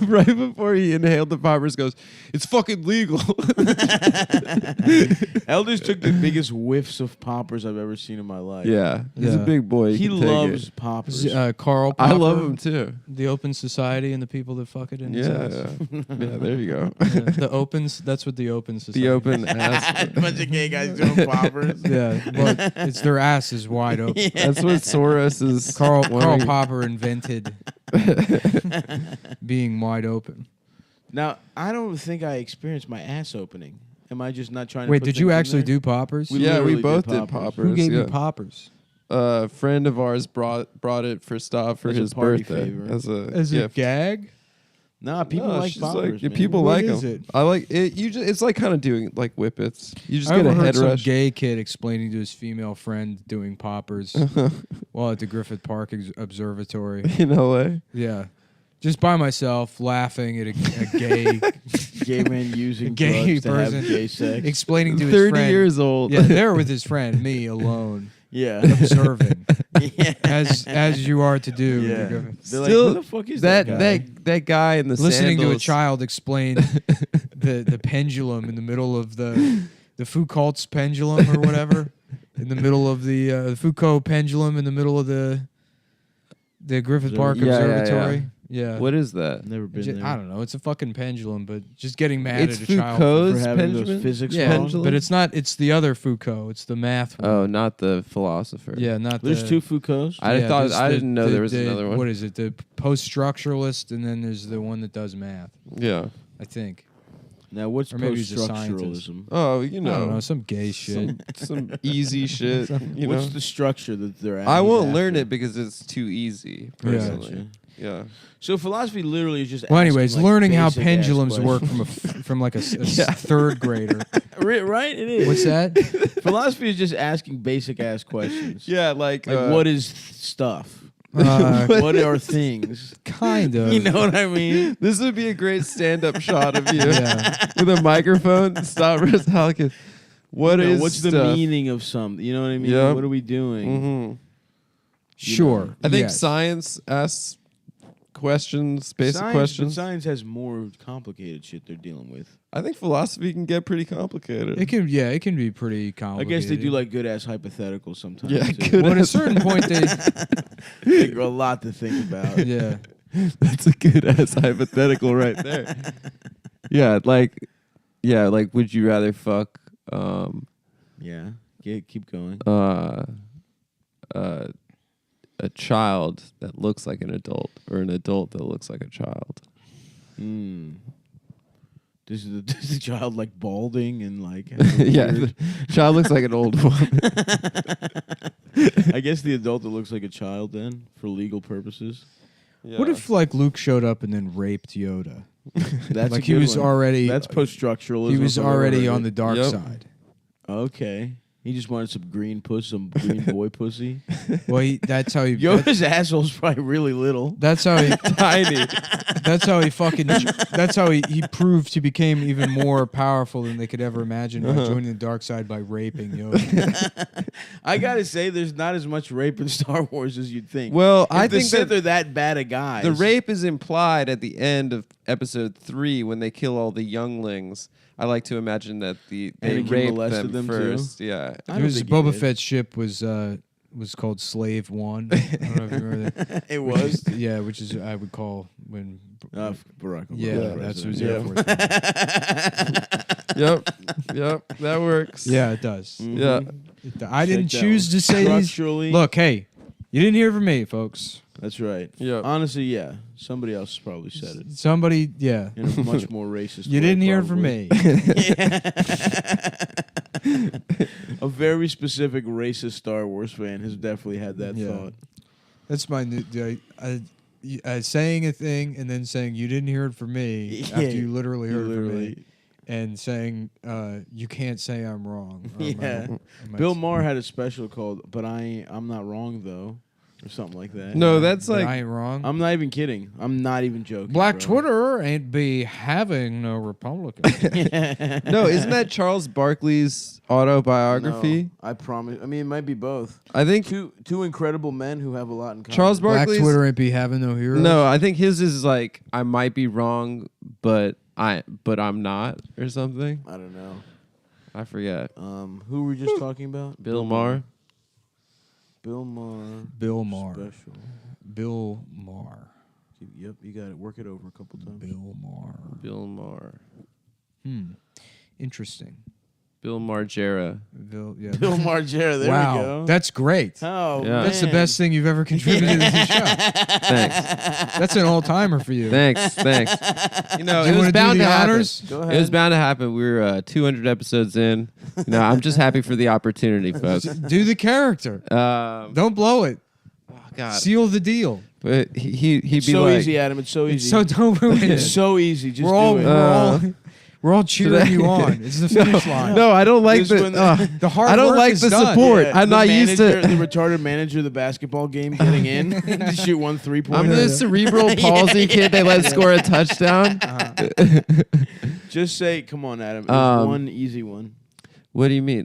right before he inhaled the poppers goes, "It's fucking legal." Elders took the biggest whiffs of poppers I've ever seen in my life. Yeah, he's a Yeah. big boy. He can take loves it. poppers. Carl I Popper, love him too. The Open Society and the people that fuck it in its Yeah, ass. yeah, there you go. Yeah, the Opens, that's what the Open Society. The open ass. Bunch of gay guys doing poppers. Yeah, but it's their ass is wide open. That's what Soros is. Carl wanting. Popper invented being wide open. Now, I don't think I experienced my ass opening. Am I just not trying to Wait, put did you things in actually there? do poppers? We Yeah, we literally both did did poppers. poppers. Who gave yeah. you poppers? A friend of ours brought it for Stav for As a his party birthday favor. as a a gift. gag? Nah, people No, like it's just poppers. yeah, man. people What like is them. it? I like it. It's like kind of doing like whippets. You just I get a overheard head some rush. gay kid explaining to his female friend doing poppers while at the Griffith Park Observatory. in LA. Yeah. Just by myself, laughing at a gay Gay men using gay drugs to person have gay sex. explaining to his 30 friend. years old. Yeah, there with his friend, me alone, Yeah. observing, Yeah. as you are to do. Yeah. at the Griffith. They're like, Still, who the fuck is that guy? that guy in the Listening to a sandals. child explain the pendulum in the middle of the Foucault's pendulum or whatever, in the middle of the Foucault pendulum in the middle of the Griffith Park Yeah, yeah, yeah. Observatory. Yeah. What is that? Never been there. I don't know. It's a fucking pendulum, but just getting mad It's at a child. Foucault's for having pendulum? those physics Yeah, wrong. but it's not. It's the other Foucault. It's the math one. Oh, not the philosopher. Yeah, not There's the, two Foucaults. I yeah, thought there's I the- didn't know the- there was the- another one. What is it? The post-structuralist, and then there's the one that does math. Yeah. I think. Now, what's Or maybe he's a scientist. post-structuralism? Oh, you I don't know. know, Some gay shit. some easy shit. You What's know, the structure that they're at? I won't learn it because it's too easy. Yeah. Personally, yeah. So philosophy literally is just. Well, asking, anyways, like, learning how basic-ass pendulums work questions. from like a third grader. Right? It is. What's that? Philosophy is just asking basic ass questions. Yeah, like Like, what is stuff? Uh, What are things? kind of. You know what I mean? This would be a great stand-up shot of you Yeah. with a microphone. Stavros Halkias. What You know, is what's the stuff? meaning of something? You know what I mean? Yep. What are we doing? Mm-hmm. Sure. I think yes. science asks questions, basic Science, questions. But science has more complicated shit they're dealing with. I think philosophy can get pretty complicated. It can. Yeah, it can be pretty I complicated. guess they do like good ass hypotheticals sometimes. Yeah, too. good Well, at a ass- certain point, they. Like, a lot to think about. Yeah. That's a good ass hypothetical right there. Yeah, like would you rather fuck Yeah. Keep going. a child that looks like an adult or an adult that looks like a child? Does the child like balding and like? Yeah, the child looks like an old woman. I guess the adult that looks like a child then, for legal purposes. What if like Luke showed up and then raped Yoda? That's Like a he good was one. already. That's post-structuralism. He was if I've ever already heard on it. the dark Yep. side. Okay. He just wanted some green pussy, some green boy pussy. Well, that's how he. Yoda's asshole's probably really little. That's how he Tiny. That's how he fucking. That's how he proved he became even more powerful than they could ever imagine by joining the dark side by raping Yoda. I gotta say, there's not as much rape in Star Wars as you'd think. Well, If I the think Sith that are that bad a guys. the rape is implied at the end of Episode 3 when they kill all the younglings. I like to imagine that they Anakin raped molested them them too? first. Yeah. I don't think he Boba did. Fett's ship was called Slave One. I don't know if you remember that. It was. Yeah, which is I would call when. Barack Obama. Yeah, that's what president. Air Force. Yep. That works. Yeah, it does. Yeah. I didn't Check that choose one. to say these. Structurally- Look, hey, you didn't hear from me, folks. That's right. Yeah. Honestly, yeah. Somebody else probably said it Somebody, yeah. in a much more racist You way, didn't hear from probably. me. A very specific racist Star Wars fan has definitely had that Yeah. thought. That's my new. Saying a thing and then saying you didn't hear it from me after Yeah, you literally heard it from me, literally. and saying you can't say I'm wrong. Or Yeah. Bill Maher had a special called "But I'm Not Wrong Though," or something like that. No, that's But like I ain't wrong. I'm not even kidding. I'm not even joking. Black bro. Twitter ain't be having no Republican. no, isn't that Charles Barkley's autobiography? No, I promise. I mean, it might be both. I think Two incredible men who have a lot in common. Charles Black Barkley's Twitter ain't be having no heroes. No, I think his is like I might be wrong, but I'm not or something. I don't know. I forget. Who were we just talking about? Bill Maher. Bill Maher. Bill Maher. Special. Bill Maher. Yep, you got it. Work it over a couple times. Bill Maher. Bill Maher. Interesting. Bill Margera. Bill Margera. There wow, we go. that's great. Oh, Yeah. That's the best thing you've ever contributed to the show. Thanks. That's an all timer for you. Thanks. You know, Do you it was wanna do bound the to happen. honors? Go It was ahead. bound to happen. We were 200 episodes in. You know, I'm just happy for the opportunity, folks. Do the character. Don't blow it. Oh God. Seal the deal. But he'd be so like, easy, Adam. It's so easy. So don't ruin it. it's so easy. Just We're all do it. we're all cheering you on. It's the finish line. no, I don't like This the. when the- The hard I don't work like is the done. support. Yeah, I'm the not used manager, to. the retarded manager of the basketball game getting in to shoot 1 3-pointer. I'm the cerebral palsy kid they let score a touchdown. Just say, come on, Adam. There's one easy one. What do you mean?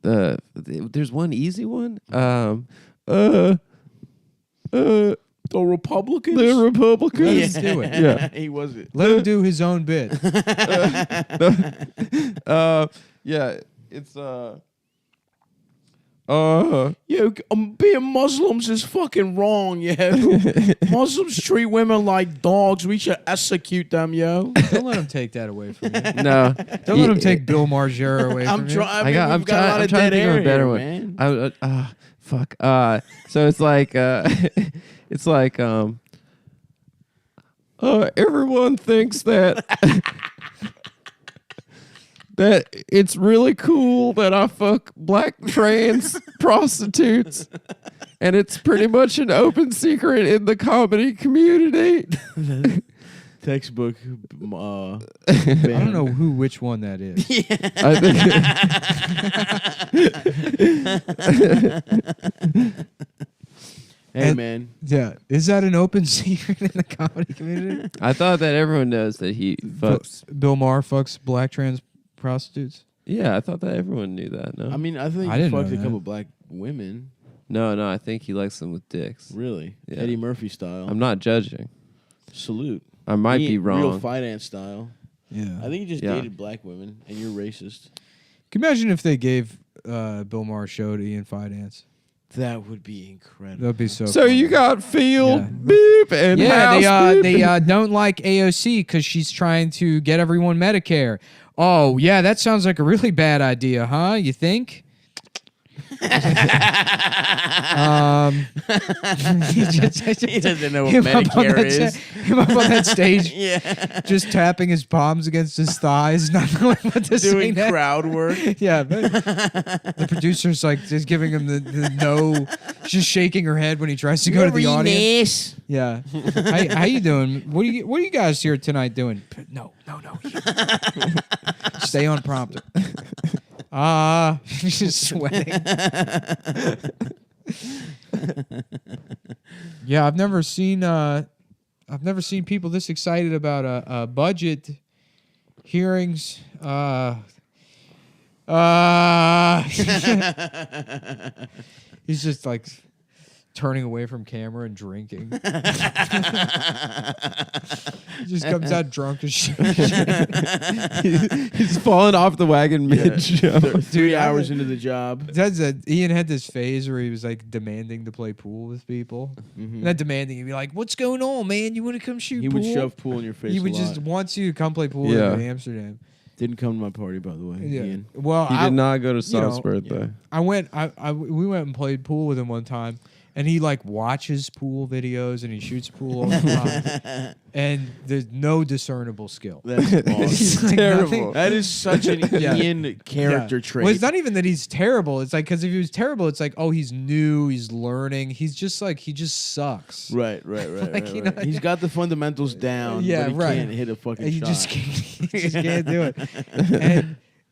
There's one easy one. The Republicans. The Republicans. Let's do it. Yeah. He was it. Let him do his own bit. Yeah. It's Yo, being Muslims is fucking wrong, yo. Muslims treat women like dogs. We should execute them, yo. Don't let him take that away from you. no. Don't let him take Bill Margera away from I'm you. trying. I'm got a lot I'm of trying dead to think of air a better here, one. man. Fuck. So it's like it's like everyone thinks that that it's really cool that I fuck black trans prostitutes, and it's pretty much an open secret in the comedy community. Textbook. I don't know which one that is. I think Hey, And- man. Yeah. Is that an open secret in the comedy community? I thought that everyone knows that he fucks. Bill Maher fucks black trans prostitutes. Yeah, I thought that everyone knew that. No, I mean, I think I he didn't fucked know a that. couple black women. no, I think he likes them with dicks. Really? Yeah. Eddie Murphy style. I'm not judging. Salute. I might He- be wrong. Real Fidance style. Yeah. I think he just Yeah. dated black women, and you're racist. Can you imagine if they gave Bill Maher's show to Ian Fidance? That would be incredible. That'd be so. So funny. you got field Yeah. beep and house beep. they don't like AOC because she's trying to get everyone Medicare. Oh yeah, that sounds like a really bad idea, huh? You think? He doesn't know what him up on Medicare that is. him up on that stage, Yeah. just tapping his palms against his thighs, not knowing what to say. Doing next. crowd work. Yeah, but the producer's like just giving him the no, just shaking her head when he tries to go to the audience. Yeah, how you doing? What are you guys here tonight doing? No. Stay on prompter. He's just sweating. Yeah, I've never seen people this excited about budget hearings. He's just like turning away from camera and drinking. He just comes out drunk as shit. He's falling off the wagon mid-show. 3 hours into the job. Ian had this phase where he was like demanding to play pool with people. Not demanding, he'd be like, "What's going on, man? You want to come shoot He pool?" would shove pool in your face. He would a just lot. wants you to come play pool with him in Amsterdam. Didn't come to my party, by the way. Yeah. Ian. Well, He did not go to Saul's birthday. We went and played pool with him one time, and he like watches pool videos and he shoots pool all the time, and there's no discernible skill. That's awesome. It's like terrible. nothing- That is such an Yeah. Ian character trait. Well, it's not even that he's terrible. It's like, because if he was terrible, it's like, oh, he's new, he's learning. He's just like, he just sucks. Right. Like, you right. know- He's got the fundamentals down. Yeah, but he right. can't hit a fucking And you shot. just can't do it.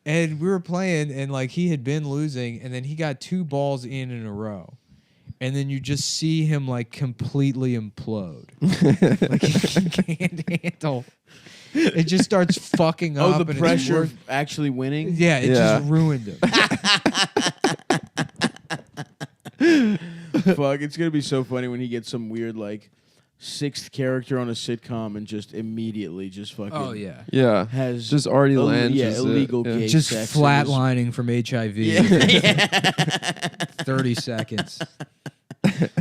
And we were playing, and like he had been losing, and then he got 2 balls in a row. And then you just see him like completely implode. Like he can't handle. It just starts fucking up. Oh, the and pressure it's of actually winning? Yeah, it just ruined him. Fuck, it's going to be so funny when he gets some weird, like, 6th character on a sitcom and just immediately just fucking... Oh, yeah. Yeah. Has Just already lands. illegal gay Just sex. flatlining from HIV. 30 seconds.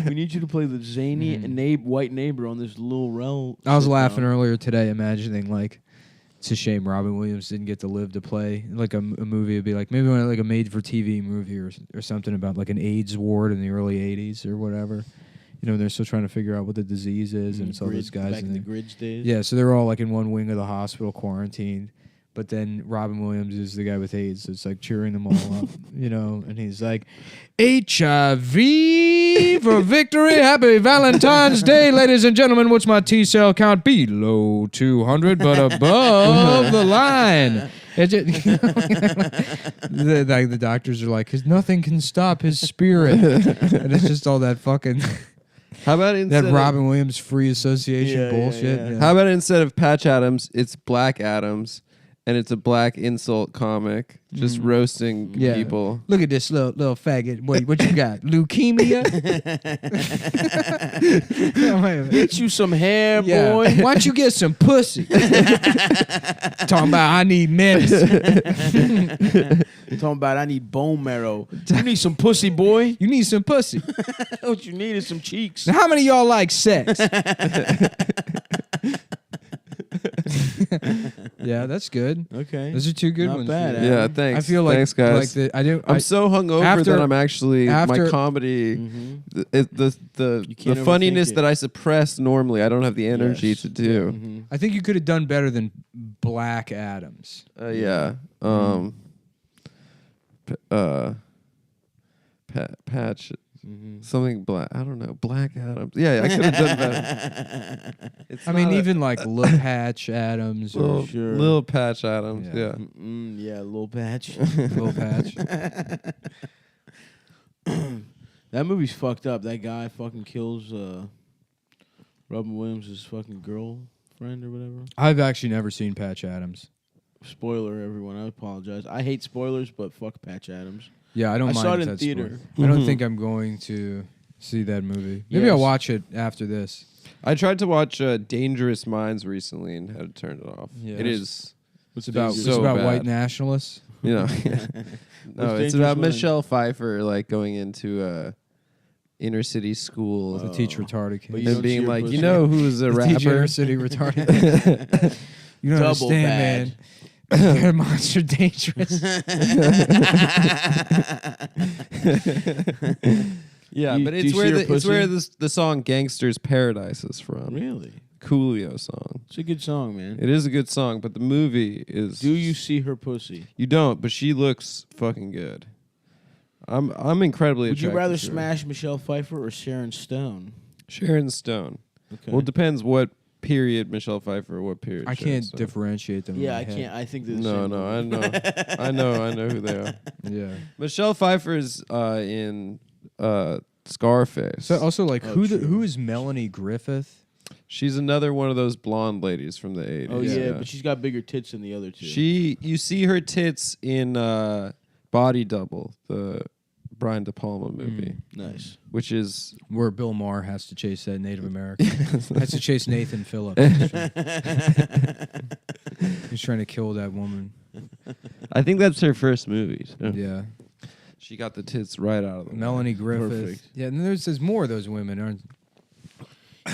We need you to play the zany white neighbor on this little rel. I was sitcom. laughing earlier today, imagining like it's a shame Robin Williams didn't get to live to play like a movie. It'd be like maybe like a made-for-TV movie or something about like an AIDS ward in the early '80s or whatever. You know, they're still trying to figure out what the disease is, and it's all those guys back in the Grids days. Yeah, so they're all like in one wing of the hospital, quarantined. But then Robin Williams is the guy with AIDS. So it's like cheering them all up, you know. And he's like, HIV for victory. Happy Valentine's Day, ladies and gentlemen. What's my T-cell count? Below 200, but above the line. The doctors are like, 'cause nothing can stop his spirit. And it's just all that fucking... How about instead that Robin Williams free association bullshit? yeah. Yeah. How about instead of Patch Adams, it's Black Adams, and it's a black insult comic just roasting people. Look at this little faggot. What you got? Leukemia? Get you some hair, Yeah. boy. Why don't you get some pussy? Talking about I need medicine. Talking about I need bone marrow. You need some pussy, boy. You need some pussy. What you need is some cheeks. Now, how many of y'all like sex? Yeah, that's good. Okay. Those are 2 good Not ones. bad, for you. Yeah, thanks. I feel like thanks, guys. I'm so hungover after- that I'm actually my after- comedy, the can't funniness overthink that it. I suppress normally. I don't have the energy Yes. to do. I think you could have done better than Black Adams. Yeah. Patch. Something black. I don't know. Black Adams. Yeah, I could have done better. It's I mean, not a- even like Lil Patch Adams or Lil Patch Adams. Yeah. Yeah. Yeah, little patch. Lil Patch. That movie's fucked up. That guy fucking kills Robin Williams' fucking girlfriend or whatever. I've actually never seen Patch Adams. Spoiler, everyone. I apologize. I hate spoilers, but fuck Patch Adams. Yeah, I don't I mind. saw it if in that's theater. spoiled. I don't think I'm going to see that movie. Maybe Yes. I'll watch it after this. I tried to watch Dangerous Minds recently and had to turn it off. Yeah. It is. It's about so white bad. nationalists. You know. No, Dangerous it's about Minds? Michelle Pfeiffer like going into inner city school To teach retarded But kids. you and don't being see her like, pussy. you know who's a To teach rapper? inner city retarded. You don't Double understand, bad. man. They're monster dangerous. Yeah, You- but do it's you where see her it's where pussy? the song "Gangster's Paradise" is from. Really? Coolio song. It's a good song, man. It is a good song, but the movie is. Do you see her pussy? You don't, but she looks fucking good. I'm incredibly. Would you attracted rather to her. smash Michelle Pfeiffer or Sharon Stone? Sharon Stone? Okay. Well, it depends what period Michelle Pfeiffer or what period? I show, can't so. differentiate them. in Yeah, my I head. can't. I think they're the No, same no, movie. I know who they are. Yeah. Michelle Pfeiffer's in Scarface. So also, like, Oh, who true. is Melanie Griffith? She's another one of those blonde ladies from the 80s. Oh yeah, but she's got bigger tits than the other two. You see her tits in Body Double, the Brian De Palma movie, nice. which is Where Bill Maher has to chase that Native American. Has to chase Nathan Phillips. He's trying to kill that woman. I think that's her first movie. So. Yeah. She got the tits right out of the Melanie Griffith. Perfect. Yeah, and there's more of those women, aren't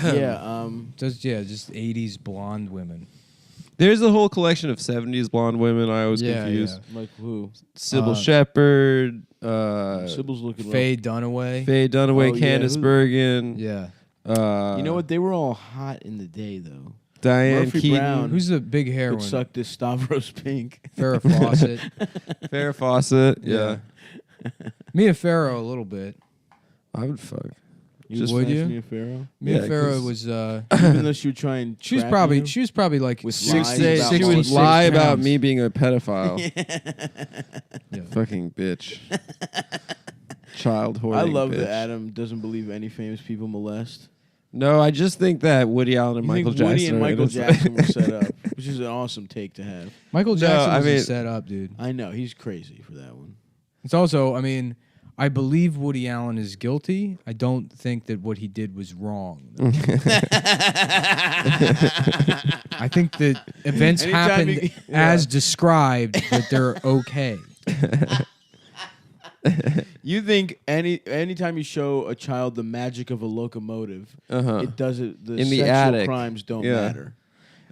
Yeah. just just 80s blonde women. There's a whole collection of 70s blonde women. I always Yeah, confuse. Like who? Sybil Shepherd, Sybil's looking. Faye Dunaway. Faye Dunaway, Oh, yeah, Candice who- Bergen. Yeah. You know what? They were all hot in the day, though. Diane Murphy Keaton. Brown. Who's the big hair Could one? suck this Stavros Pink. Farrah Fawcett. Farrah Fawcett. Yeah. Mia Farrow a little bit. I would fuck. You Just- would Would smash you? Mia Farrow? Mia Yeah, Farrow 'cause- was Even though she would try and she was trap probably you? like With She would lies say about she would 66 lie about pounds. me being a pedophile. Yeah. Fucking bitch. Child hoarding I love bitch. that Adam doesn't believe any famous people molest. No, I just think that Woody Allen and You Michael think Jackson. Woody and are Michael innocent. Jackson were set up, which is an awesome take to have. Michael No, Jackson I was mean- a set up, dude. I know he's crazy for that one. It's also, I mean, I believe Woody Allen is guilty. I don't think that what he did was wrong. I think that events Anytime happened you- as described, that they're okay. You think anytime you show a child the magic of a locomotive, it doesn't. The In the sexual attic. crimes don't Yeah. matter.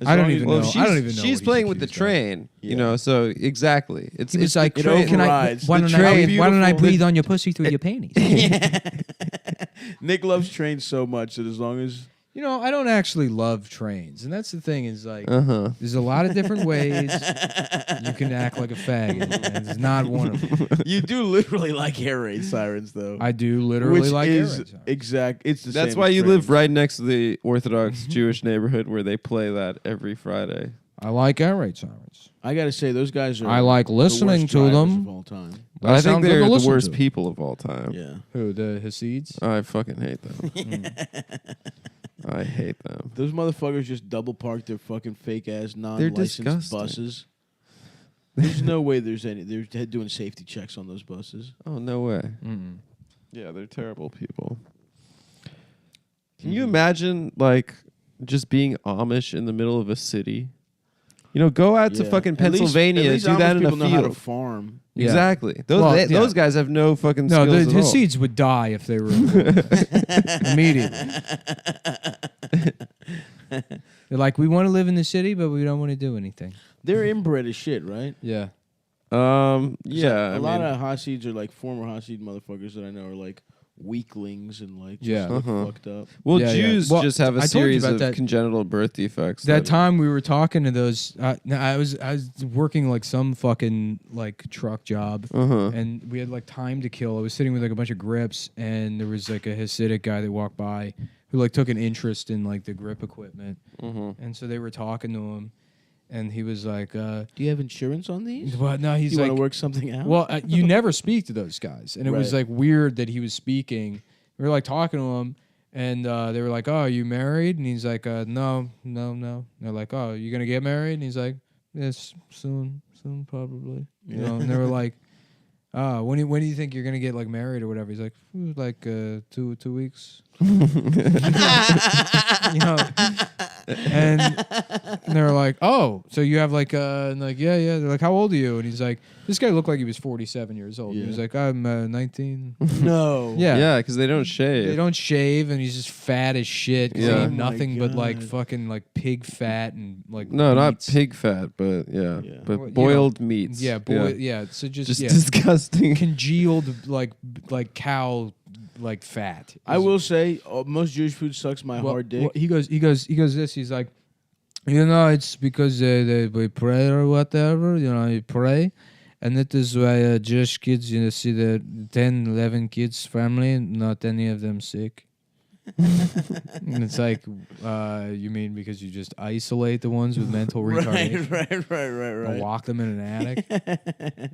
As I don't long as- even Well, know. she's, I don't even know she's what he's playing with the accused of. train, Yeah. you know. So exactly, it's He was it's like, the it train. "Can I? overrides. Why The don't I? train- Why don't I beautiful- breathe on your pussy through your panties?" Nick loves trains so much that as long as You know, I don't actually love trains, and that's the thing. Is like, Uh-huh. there's a lot of different ways you can act like a faggot, and it's not one of them. you do literally like air raid sirens, though. I do literally which like is air raid sirens. exact. It's the That's same why as you trains. live right next to the Orthodox Jewish neighborhood where they play that every Friday. I like air raid sirens. I gotta say, those guys are. I like the listening worst to drivers them. of all time. They I sound think good they're to the listen worst to. people of all time. Yeah, Who, the Hasids? I fucking hate them. I hate them. those motherfuckers just double park their fucking fake ass non-licensed disgusting. buses. There's no way there's any. They're doing safety checks on those buses. Oh no way. Mm-mm. Yeah, they're terrible people. Can you imagine like just being Amish in the middle of a city? You know, go out to Yeah. fucking At least- Pennsylvania, at least do that Amish in a people know how to field. farm. Yeah. Exactly. Those Well, they- yeah. those guys have no fucking No, the skills at all. Hasids would die if they were immediately. They're like, we want to live in the city, but we don't want to do anything. They're inbred as shit, right? Yeah. Yeah. A lot of Hasids are like former Hasid motherfuckers that I know are like weaklings and like just Yeah. look Uh-huh. fucked up. Well, Yeah, yeah. Jews Well, just have I a told you series about of that- congenital birth defects. That time we were talking to those. I was working like some fucking like truck job, Uh-huh. and we had like time to kill. I was sitting with like a bunch of grips, and there was like a Hasidic guy that walked by who like took an interest in like the grip equipment, and so they were talking to him, and he was like, Do you have insurance on these? "Well, no." He's you like, want to work something out? "Well, you never speak to those guys," and it was Right. like weird that he was speaking. We were like talking to him, and they were like, "Oh, are you married?" And he's like, "No." And they're like, "Oh, you gonna get married?" And he's like, "Yes, soon, probably." You know, and they were like, when do you think you're gonna get like married or whatever?" He's like, "Like 2 weeks." You know, and they were like, "Oh, so you have like and like yeah." They're like, "How old are you?" And he's like, "This guy looked like he was 47 years old." Yeah. He was like, "I'm 19." no. Yeah. Yeah, because they don't shave. They don't shave, and he's just fat as shit. 'Cause Yeah. They Oh eat my nothing but like God. fucking like pig fat and like No, not meats. pig fat, but yeah, Yeah. but Well, you boiled meats. Yeah, yeah. So just yeah, disgusting. congealed like cow like fat. I will say most Jewish food sucks my hard dick. Well, he goes this. He's like, you know, it's because we pray or whatever. You know, you pray, and that is why Jewish kids, you know, see the 10, 11 kids family, not any of them sick. And it's like, you mean because you just isolate the ones with mental retardation? Right. And lock them in an attic?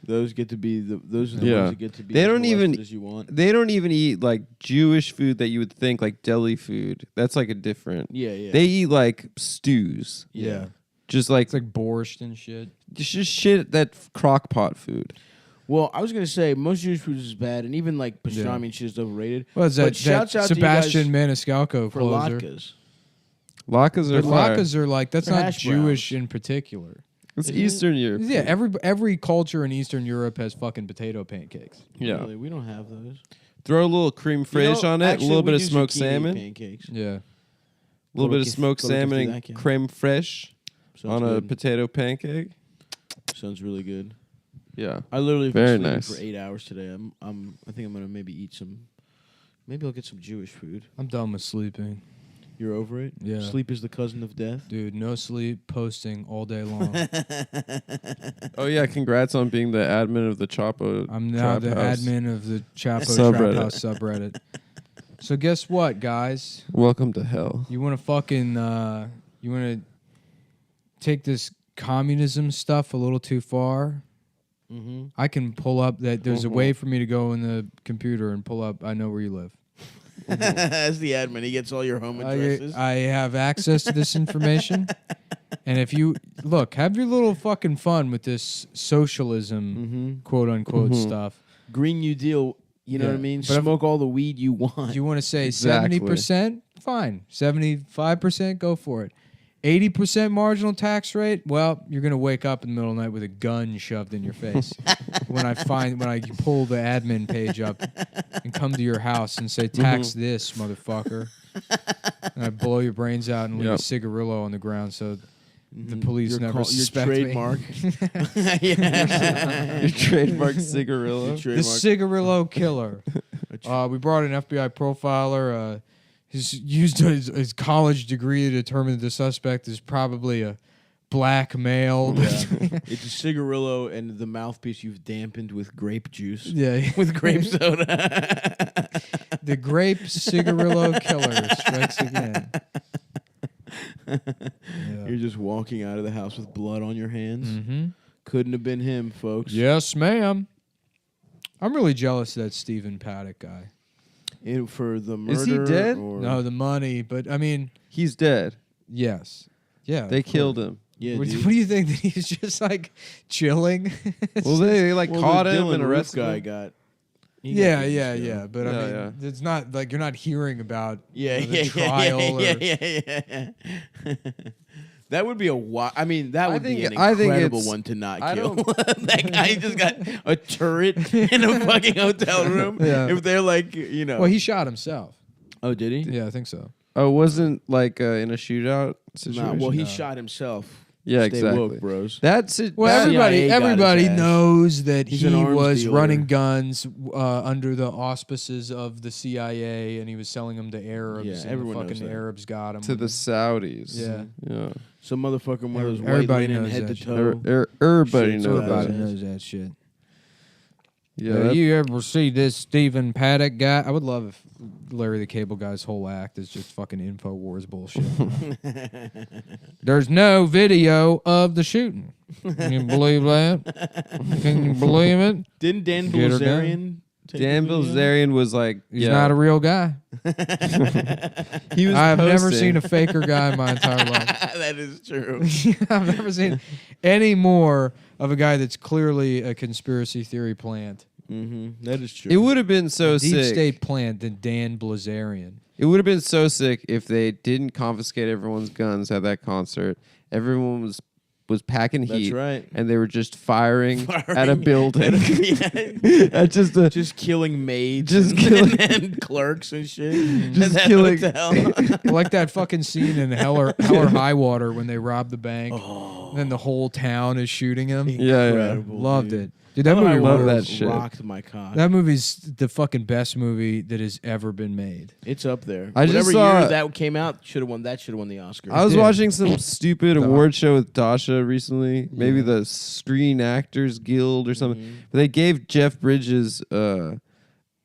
Those get to be those are the ones that get to be. They as don't even. molested as you want. They don't even eat like Jewish food that you would think like deli food. That's like a different. Yeah. They eat like stews. Yeah. Just like It's like borscht and shit. just shit that crock pot food. Well, I was gonna say most Jewish food is bad, and even like pastrami and shit is overrated. Well, it's But that shouts out to you Sebastian guys Maniscalco for closer. latkes. Latkes are But fire. latkes are like, that's They're not hash Jewish browns. in particular. It's Eastern Europe. Yeah, every culture in Eastern Europe has fucking potato pancakes. Yeah. Really, we don't have those. Throw a little creme fraiche on it, actually, a little we bit of do smoked zucchini salmon, pancakes. Yeah. a little bit of smoked Coloque salmon de and that, yeah. creme fraiche Sounds on a good. potato pancake. Sounds really good. Yeah. I literally have Very been sleeping nice. for 8 hours today. I think I'm gonna maybe eat some. Maybe I'll get some Jewish food. I'm done with sleeping. You're over it? Yeah. Sleep is the cousin of death. Dude, no sleep, posting all day long. Oh yeah, congrats on being the admin of the Chapo. I'm now Trap the House. admin of the Chapo Subreddit. Trap House subreddit. So guess what, guys? Welcome to hell. You want to fucking you want to take this communism stuff a little too far? Mm-hmm. I can pull up that there's a way for me to go in the computer and pull up I know where you live. As the admin, he gets all your home addresses. I have access to this information. And if you look, have your little fucking fun with this socialism, quote unquote stuff. Green New Deal, you know Yeah. what I mean? But if- Smoke all the weed you want. You want to say Exactly. 70%? Fine. 75%? Go for it. 80% marginal tax rate? Well, you're going to wake up in the middle of the night with a gun shoved in your face. when I pull the admin page up and come to your house and say, tax this, motherfucker. And I blow your brains out and leave a cigarillo on the ground so the police never suspect your me. trademark. Your trademark cigarillo. The cigarillo killer. We brought an FBI profiler. He's used his college degree to determine that the suspect is probably a black male. It's a cigarillo and the mouthpiece you've dampened with grape juice. Yeah. With grape soda. The grape cigarillo killer strikes again. You're just walking out of the house with blood on your hands. Mm-hmm. Couldn't have been him, folks. Yes, ma'am. I'm really jealous of that Stephen Paddock guy. For the murder. Is he dead? Or No, the money, but I mean, He's dead. yes. Yeah. They killed him. Yeah, What, dude. what do you think? That he's just like chilling? Well, they like caught the him Dillion and Roof arrested guy him. got. he Yeah, got yeah, beat, yeah. But Yeah, I mean, yeah. it's not like you're not hearing about Yeah, the yeah, trial yeah. That would be a I mean, that would be an I think incredible it's- one to not I kill. don't- That guy just got a turret in a fucking hotel room. Yeah. If they're like, you know. Well, he shot himself. Oh, did he? Yeah, I think so. Oh, it wasn't like in a shootout situation. Nah, well, he shot himself. Yeah, Stay exactly. woke, bros. That's it. Well, that- CIA got everybody his ass. knows that He's he an arms was dealer. running guns under the auspices of the CIA, and he was selling them to Arabs. Yeah, and everyone the knows fucking that. Arabs got him to the Saudis. Yeah. Yeah. Some motherfucker in one of those white Everybody linen knows head that to shit. toe. Everybody Shit's knows about about it. it. knows that shit. Yeah. Have that- you ever see this Stephen Paddock guy? I would love if Larry the Cable Guy's whole act is just fucking InfoWars bullshit. There's no video of the shooting. Can you believe that? Can you believe it? Didn't Dan Get her Bilzerian take Dan the video? Bilzerian was like, He's not a real guy. he was I've never posting. seen a faker guy in my entire life. That is true. I've never seen any more of a guy that's clearly a conspiracy theory plant. That is true. It would have been so Deep sick. state plant than Dan Bilzerian. It would have been so sick if they didn't confiscate everyone's guns at that concert. Everyone was packing That's heat, right. and they were just firing at a Firing building. Yeah. At just a Just killing maids, Just and, killing- and clerks and shit. Just At that killing- hotel. Like that fucking scene in Hell or High Water when they robbed the bank. And then the whole town is shooting him. yeah. Incredible, Loved dude. it. Dude, that Hell or High movie love Water that shit. rocked my cock. That movie's the fucking best movie that has ever been made. It's up there. I just Whatever saw- year that came out, should have won. That should have won the Oscar. I was did. watching some stupid award show with Dasha recently, maybe the Screen Actors Guild or something. But they gave Jeff Bridges a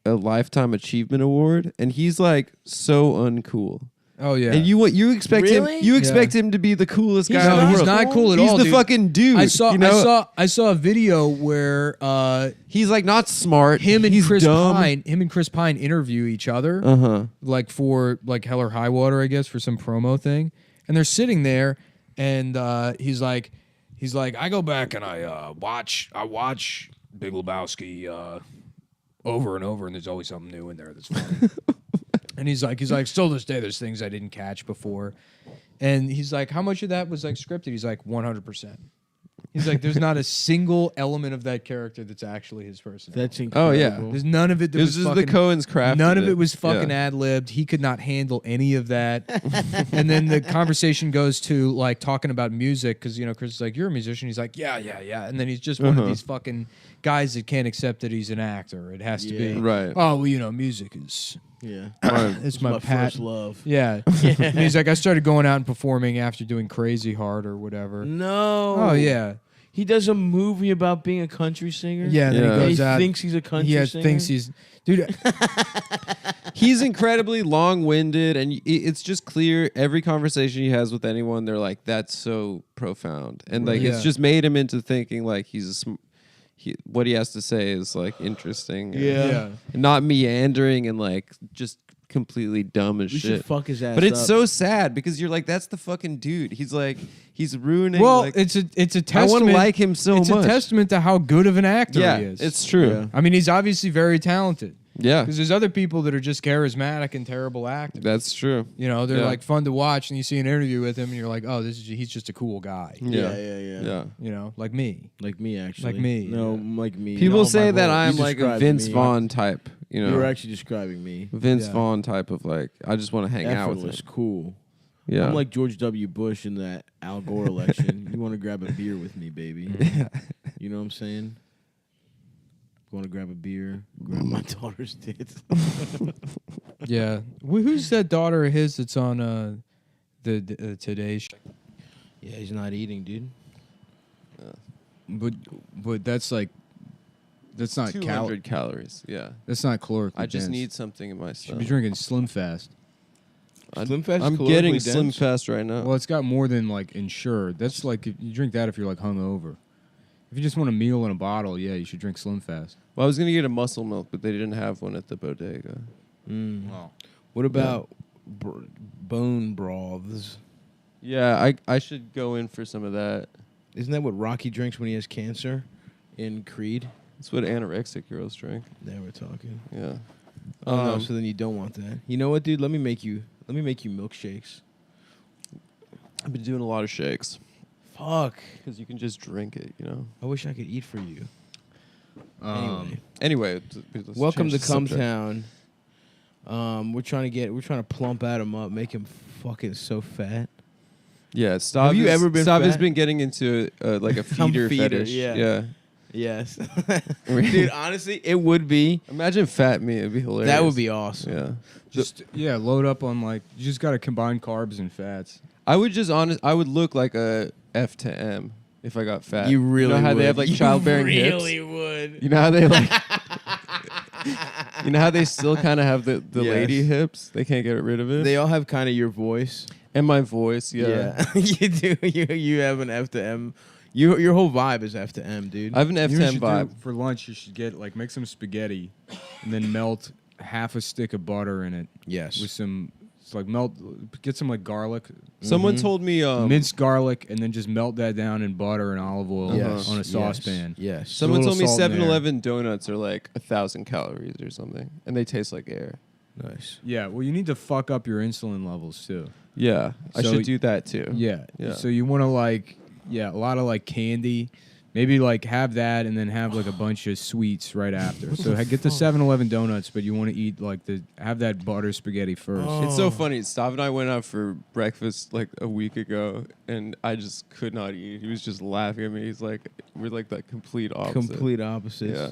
a lifetime achievement award, and he's like so uncool. Oh yeah. And you expect Really? him to be the coolest guy in the No, world. he's not cool at He's all. the dude. fucking dude. I saw you know? I saw a video where He's like not smart. him and he's Chris dumb. Pine interview each other. Like for like Hell or High Water, I guess, for some promo thing. And they're sitting there, and he's like, I go back and I watch Big Lebowski over and over, and there's always something new in there that's funny. And he's like, still to this day, there's things I didn't catch before. And he's like, how much of that was like scripted? He's like, 100%. He's like, there's not a single element of that character that's actually his personality. That's incredible. Oh yeah. There's none of it that This was is fucking, the Coens crafted. none of it was Yeah. fucking ad-libbed. He could not handle any of that. And then the conversation goes to like talking about music because, you know, Chris is like, you're a musician. He's like, yeah. And then he's just one of these fucking guys that can't accept that he's an actor. It has to be. Right. Oh, well, you know, music is... Yeah. It's my first love. Yeah. And he's like, I started going out and performing after doing Crazy Heart or whatever. No. Oh, yeah. He does a movie about being a country singer. Yeah, and then Yeah. he goes He out. thinks he's a country singer. thinks he's... Dude, He's incredibly long-winded, and it's just clear every conversation he has with anyone, they're like, "That's so profound," and like Yeah. it's just made him into thinking like what he has to say is like interesting, Yeah. and not meandering and like just completely dumb as We shit. should fuck his ass But it's up. so sad because you're like, that's the fucking dude. He's like, he's ruining. well, like, it's a I testament. want to like him so it's much. a testament to how good of an actor Yeah, he is. it's true. Yeah. I mean, he's obviously very talented. Yeah, Because there's other people that are just charismatic and terrible actors. that's true. You know, they're Yeah. like fun to watch, and you see an interview with him, and you're like, oh, he's just a cool guy. Yeah, Yeah. You know, like me. Like me, actually. Like me, No, yeah. like me. People No, say my that boy. I'm You like a described Vince me. Vaughn type. You know, You were actually describing me. Vince Yeah. Vaughn type of like, I just want to hang out with Effortless, him. cool. Yeah, I'm like George W. Bush in that Al Gore election. You want to grab a beer with me, baby? You know what I'm saying? Want to grab a beer? Grab my daughter's tits. Yeah. Who's that daughter of his that's on the Today Show? Yeah, he's not eating, dude. But that's like, that's not 200 calories. Yeah, That's not calorically I just dense. need something in my Should stomach. be drinking Slim Fast. Slim Fast I'm is getting calorically Slim dense? Fast right now. Well, it's got more than like insured. That's like you drink that if you're like hungover. If you just want a meal in a bottle, yeah, you should drink Slim Fast. Well, I was gonna get a muscle milk, but they didn't have one at the bodega. What about bone broths? Yeah, I should go in for some of that. Isn't that what Rocky drinks when he has cancer in Creed? That's what anorexic girls drink. Now we're talking. Yeah. Oh, so then you don't want that. You know what, dude? Let me make you milkshakes. I've been doing a lot of shakes Fuck. because you can just drink it. You know. I wish I could eat for you. Anyway, let's Welcome change to the Cum subject. Town. We're trying to plump Adam up, make him fucking so fat. Yeah, Stav. Have you ever been Stav has fat? been getting into like a feeder fetish. yeah. Yes. Dude, honestly, it would be. Imagine fat me. It'd be hilarious. That would be awesome. Yeah. Just load up on like you just got to combine carbs and fats. I would look like a F to M if I got fat. You really know how would. they have like childbearing hips? really would. You know how they like you know how they still kind of have the Yes. lady hips? They can't get rid of it. They all have kind of your voice. And my voice, yeah. You do. You have an F to M. Your whole vibe is F to M, dude. I have an F You to know M what you should vibe. do for lunch. You should get like make some spaghetti, and then melt half a stick of butter in it Yes. with some. It's like get some like garlic, Someone told me minced garlic, and then just melt that down in butter and olive oil Yes. on a saucepan. Yes. someone little told me salt in there. 7-Eleven donuts are like 1,000 calories or something, and they taste like air. Nice. Yeah, well, you need to fuck up your insulin levels too. Yeah, I So should do that too. Yeah. Yeah. So you want to like, a lot of like candy. Maybe like have that and then have like a bunch of sweets right after. So get the 7-Eleven donuts, but you want to eat like have that butter spaghetti first. It's so funny. Stav and I went out for breakfast like a week ago, and I just could not eat. He was just laughing at me. He's like, we're like the complete opposite. Complete opposites. Yeah.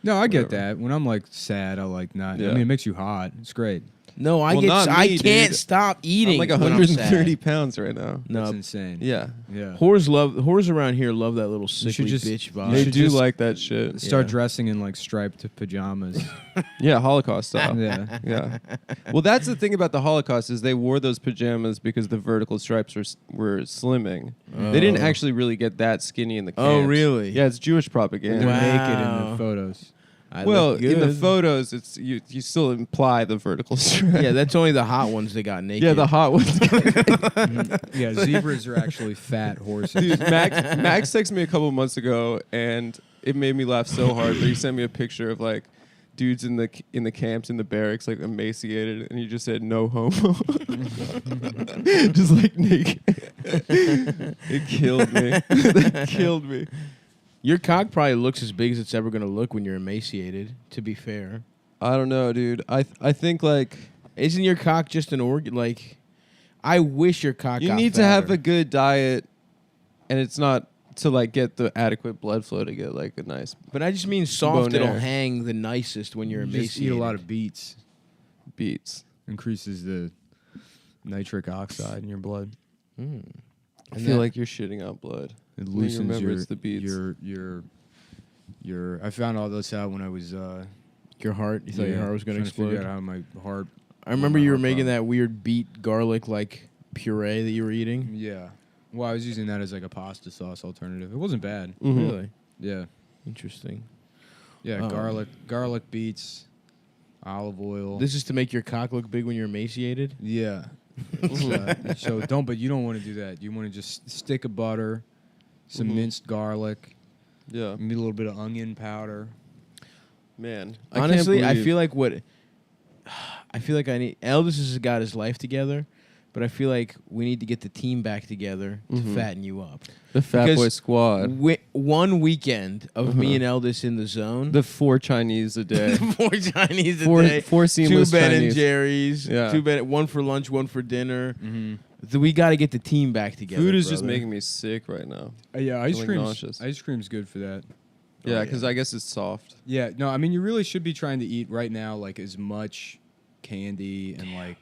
No, I get Whatever. that. When I'm like sad, I like not. Yeah. I mean, it makes you hot. It's great. No, I Well, get. not I me, can't dude. stop eating. I'm like when I'm 130 sad. pounds right now. No, That's insane. Yeah. Yeah. whores around here love that little sickly should just- bitch you vibe. They should do just- like that shit. Start Yeah. dressing in like striped pajamas. Yeah, Holocaust style. Yeah. Yeah. Well, that's the thing about the Holocaust is they wore those pajamas because the vertical stripes were slimming. They didn't actually really get that skinny in the camps. Oh, really? Yeah, it's Jewish They're propaganda. Wow. naked in the photos. I Well, look in the good. photos, it's you still imply the vertical stripe. Yeah, that's only the hot ones that got naked. Yeah, the hot ones. Yeah, zebras are actually fat horses. Dude, Max texted me a couple months ago, and it made me laugh so hard. But he sent me a picture of like dudes in the camps in the barracks, like emaciated, and he just said no homo, just like naked. It killed me. It killed me. Your cock probably looks as big as it's ever gonna look when you're emaciated. To be fair, I don't know, dude. I think like isn't your cock just an organ? Like, I wish your cock. you got need to have fatter. a good diet, and it's not to like get the adequate blood flow to get like a nice But I just mean soft. Bonaire. It'll hang the nicest when you're You emaciated. just eat a lot of beets. beats. Increases the nitric oxide in your blood. I feel like you're shitting out blood. It When you loosens remember your, it's the beets. your. I found all this out when I was. Your heart. You thought your heart was gonna trying to figure explode. out how my heart. I remember my you were heart making problem. that weird beet garlic like puree that you were eating. Yeah. Well, I was using that as like a pasta sauce alternative. It wasn't bad. Mhm. Really Yeah. Mm-hmm. Interesting. Yeah. Oh. Garlic, beets, olive oil. This is to make your cock look big when you're emaciated. Yeah. So don't. But you don't want to do that. You want to just stick of butter, some Mhm. minced garlic, Yeah, maybe a little bit of onion powder. man. Honestly, I feel like I need. Eldest has got his life together, but I feel like we need to get the team back together to Mhm. fatten you up. the Fat Boy because Squad, One weekend of me and Eldest in the zone, the 4 Chinese a day, 4 Chinese a four day, 4 2 seamless Ben and Chinese. Jerry's, Yeah. 2 Ben, 1 for lunch, 1 for dinner. Mm-hmm. We got to get the team back together. Food is just brother. making me sick right now. Yeah, ice Feeling cream. nauseous. Ice cream's good for that. Yeah, yeah. because I guess it's soft. Yeah, no, I mean you really should be trying to eat right now like as much candy and like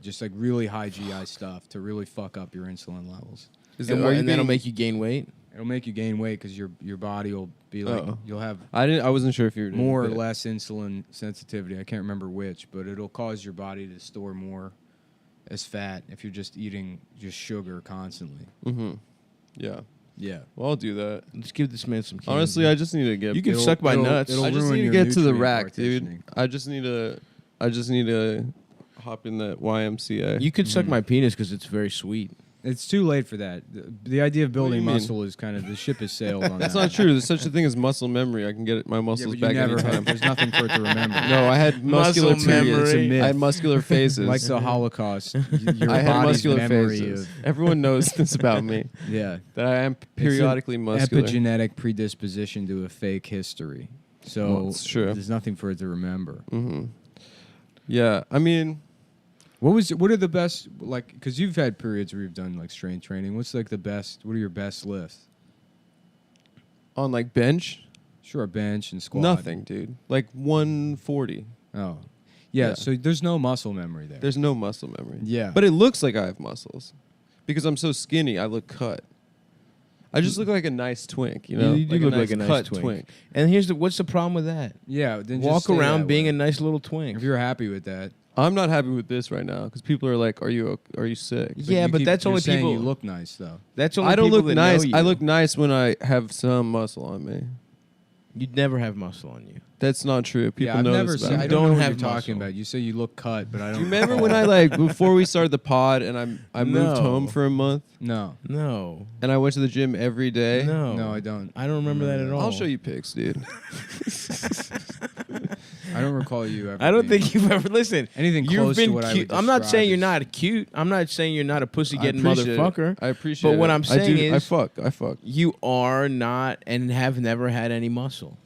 just like really high GI stuff to really fuck up your insulin levels. And that'll make you gain weight. It'll make you gain weight because your body will be like Uh-oh. you'll have I wasn't sure if you were doing more or it. less insulin sensitivity. I can't remember which, but it'll cause your body to store more as fat if you're just eating just sugar constantly. Mm-hmm. Yeah. Yeah. Well, I'll do that. Let's give this man some candy. Honestly, I just need to get. You can It'll- suck my it'll- nuts. it'll I just ruin need to your get to the nutrient rack, dude. partitioning. I just need to hop in that YMCA. You could suck my penis because it's very sweet. It's too late for that. The idea of What do building you mean? muscle is kind of the ship has sailed on That's that. not true. There's such a thing as muscle memory. I can get my Yeah, muscles but you back never anytime. have, there's nothing for it to remember. No, I had muscular Muscle periods. memory. It's a myth. I had muscular phases. Like the Holocaust, your I had body's muscular memory phases. of Everyone knows this about me. yeah, That I am periodically muscular. epigenetic predisposition to a fake history. So Well, it's true. there's nothing for it to remember. Mm-hmm. Yeah, I mean, What are the best like? Because you've had periods where you've done like strength training. What's like the best? What are your best lifts? on like bench, Sure, bench and squat. nothing, dude. Like 140. Oh, yeah. Yeah. So there's no muscle memory there. There's no muscle memory. Yeah. But it looks like I have muscles. Because I'm so skinny, I look cut. I just look like a nice twink, you know? You do look like a nice cut twink. And what's the problem with that? yeah. Then just Walk stay around that being way. a nice little twink. If you're happy with that. I'm not happy with this right now because people are like, "Are you sick?" Yeah, you but that's you're only saying people. you look nice though. That's only I don't people look that nice. know you. I look nice when I have some muscle on me. You'd never have muscle on you. That's not true. People Yeah, I've know never this seen. about I me. don't don't know what have you're talking muscle. about. You say you look cut, but I don't. Do you remember when I like before we started the pod and I moved No. home for a month No, No. and I went to the gym every day? No. no, I don't. I don't remember that at all. I'll show you pics, dude. I don't recall you ever. I don't being- think you've ever listened. anything You've close been to what I cute. would I'm not describe saying you're as- not cute. I'm not saying you're not a pussy I getting appreciate it. motherfucker. I appreciate it. But what I'm saying I is- fuck. You are not and have never had any muscle.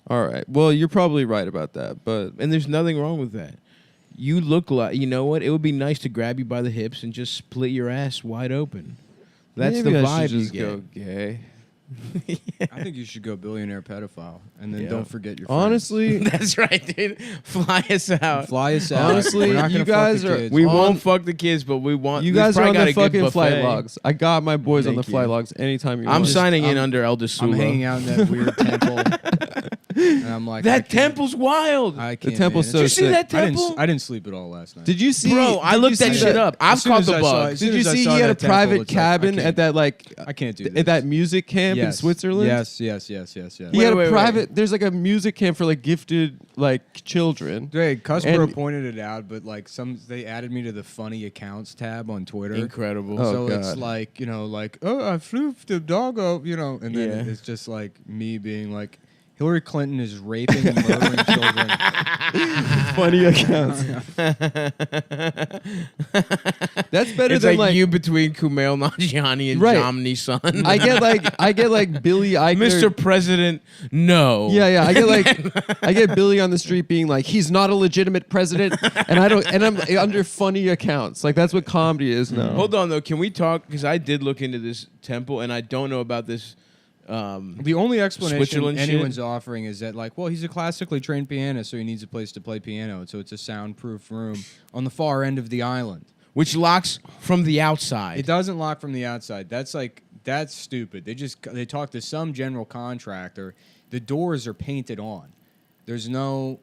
All right. Well, you're probably right about that, but And there's nothing wrong with that. You look like, you know what? It would be nice to grab you by the hips and just split your ass wide open. That's maybe the I vibe should you just get. go gay. I think you should go billionaire pedophile, and then don't forget your. Honestly, That's right, dude. Fly us out. Fly us out. Honestly, We're not you gonna fuck guys the are- kids. We On- won't fuck the kids, but we want. you we've guys are probably on got the a good fucking flight buffet. logs. I got my boys on the Thank flight you. logs anytime you I'm want. signing in under Elder Sula. I'm hanging out in that weird temple, and I'm like, I That can't- temple's wild. I can't, temple's man. so Did you see sick. that I temple? didn't sleep at all last night. Did you see? Bro, I did looked you that see shit up. I've As soon caught as the I saw bug. it- Did you as I see saw he had a that temple, private it's like, I cabin can't- at that like I can't do this. at that music camp in Yes. Switzerland? Yes. He Wait, had a wait. private. There's like a music camp for like gifted like children. Hey, Cuspero And- pointed it out, but like they added me to the funny accounts tab on Twitter. Incredible. Oh, So God. it's like, like, oh, I flew the doggo, and then Yeah. it's just like me being like, Hillary Clinton is raping and murdering children. Funny accounts. That's better It's than like you between Kumail Nanjiani and Right. Jomny's son. I get like Billy Eichner. Mr. President, no. Yeah. I get Billy on the street being like, he's not a legitimate president, and I'm under funny accounts. Like that's what comedy is now. Hold on though, can we talk? Because I did look into this temple, and I don't know about this. The only explanation Switzerland shit? anyone's offering is that, like, well, he's a classically trained pianist, so he needs a place to play piano, so it's a soundproof room on the far end of the island. Which locks from the outside. It doesn't lock from the outside. That's stupid. They talk to some general contractor. The doors are painted on. There's no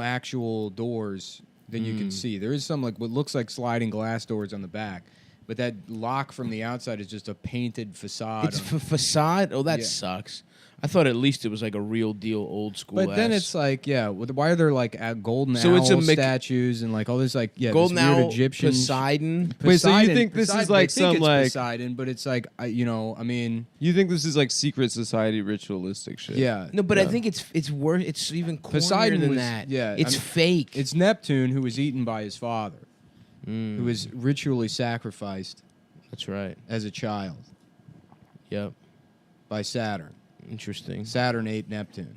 actual doors that you can see. There is some like what looks like sliding glass doors on the back. But that lock from the outside is just a painted facade. It's facade? Oh, that Yeah. sucks. I thought at least it was like a real deal old school. But then it's like, why are there like golden So owl it's a statues and like all this like golden this weird owl Egyptian Poseidon. Wait, so you Poseidon- think this is Poseidon- like they think some it's like Poseidon, but it's like I mean, you think this is like secret society ritualistic shit? yeah. No, but I think it's worse. It's even cornier Poseidon than was- that. yeah, it's I mean, fake. It's Neptune who was eaten by his father, who was ritually sacrificed That's right. as a child Yep. by Saturn. Interesting. Saturn ate Neptune.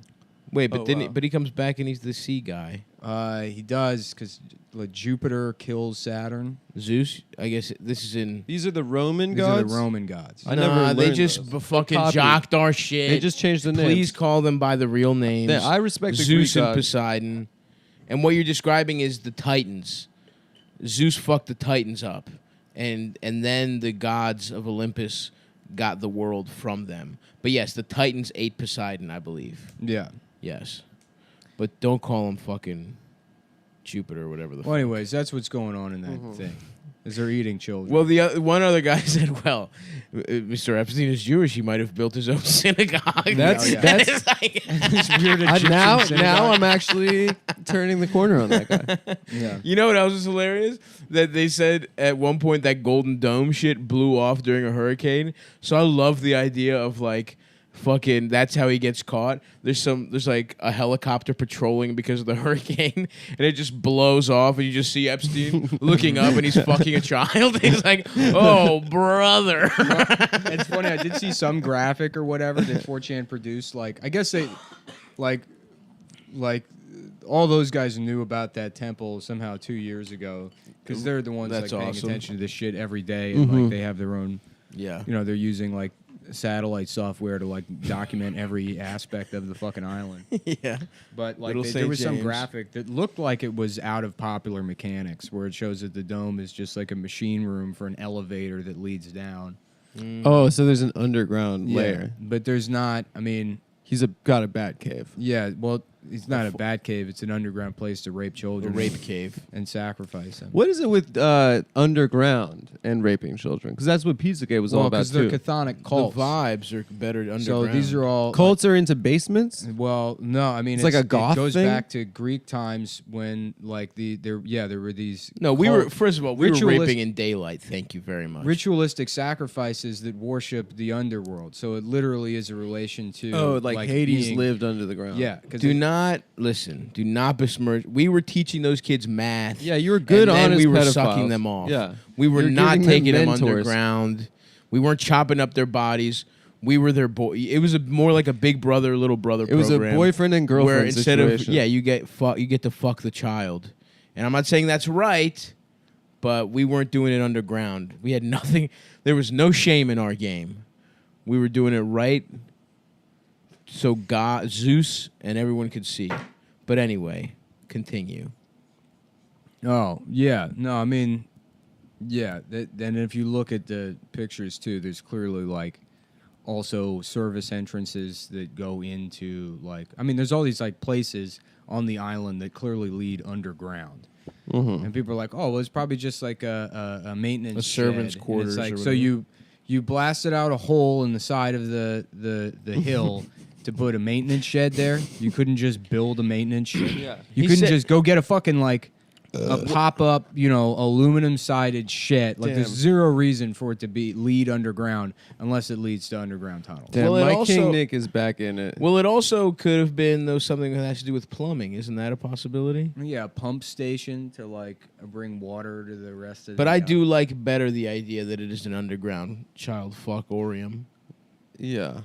Wait, but Oh, then wow. but he comes back and he's the sea guy. He does because Jupiter kills Saturn. Zeus. I guess this is in. These are the Roman These gods. are the Roman gods. I never Nah, they learned just those. fucking Copied. jocked our shit. They just changed the names. Please call them by the real names. Yeah, I respect the Zeus Greek and gods. Poseidon. And what you're describing is the Titans. Zeus fucked the Titans up, and then the gods of Olympus got the world from them. But yes, the Titans ate Poseidon, I believe. Yeah. Yes, but don't call him fucking Jupiter or whatever the. Well, anyways, that's what's going on in that thing. Is they're eating children. Well, one other guy said, "Well, Mr. Epstein is Jewish. He might have built his own synagogue." That's- And that's- it's like- this weird Egyptian now synagogue. I'm actually turning the corner on that guy. Yeah. You know what else is hilarious? That they said at one point that Golden Dome shit blew off during a hurricane. So I love the idea of like fucking that's how he gets caught. There's like a helicopter patrolling because of the hurricane and it just blows off and you just see Epstein looking up and he's fucking a child. He's like, "Oh, brother." It's funny. I did see some graphic or whatever that 4chan produced. Like, I guess they, like all those guys knew about that temple somehow 2 years ago because they're the ones That's like paying awesome. attention to this shit every day, and like they have their own. Yeah. They're using like satellite software to like document every aspect of the fucking island. Yeah. But like Little there St. was some James. graphic that looked like it was out of Popular Mechanics, where it shows that the dome is just like a machine room for an elevator that leads down. Oh, so there's an underground layer. But there's not. I mean, He's got a bat cave. yeah. Well, it's not a bat cave. It's an underground place to rape The children, rape cave. and sacrifice them. What is it with underground and raping children? Because that's what Pizzagate was all Well, about because they're too. chthonic cults. The vibes are better underground. So these are all Cults are into basements. Well, no, I mean It's like a goth It goes thing? back to Greek times when like there were these. No, we cult- were first of all we were ritualist- raping in daylight. Thank you very much. ritualistic sacrifices that worship the underworld. So it literally is a relation to Hades being- lived under the ground. Yeah, because Do not listen. Do not besmirch. We were teaching those kids math. Yeah, you were good, and then honest we were pedophiles. sucking them off. Yeah. we were You're not giving them taking them mentors. underground. We weren't chopping up their bodies. We were their boy. It was more like a big brother, little brother. It was a program boyfriend and girlfriend where instead situation. of you get to fuck the child. And I'm not saying that's right, but we weren't doing it underground. We had nothing. There was no shame in our game. We were doing it right so God, Zeus, and everyone could see. But anyway, continue. Oh, yeah. No, I mean, yeah. Then if you look at the pictures, too, there's clearly, like, also service entrances that go into, like... I mean, there's all these, like, places on the island that clearly lead underground. And people are like, oh, well, it's probably just, like, a maintenance servant's shed. quarters. And it's like, or so whatever. you blasted out a hole in the side of the hill to put a maintenance shed there. You couldn't just build a maintenance shed. Yeah. You couldn't just go get a fucking, like... a pop-up, aluminum-sided shed. Like, there's zero reason for it to lead underground unless it leads to underground tunnels. Damn, Well, it Mike also- King Nick is back in it. Well, it also could have been, though, something that has to do with plumbing. Isn't that a possibility? Yeah, a pump station to, like, bring water to the rest of But the... I do like better the idea that it is an underground child fuckorium. Yeah.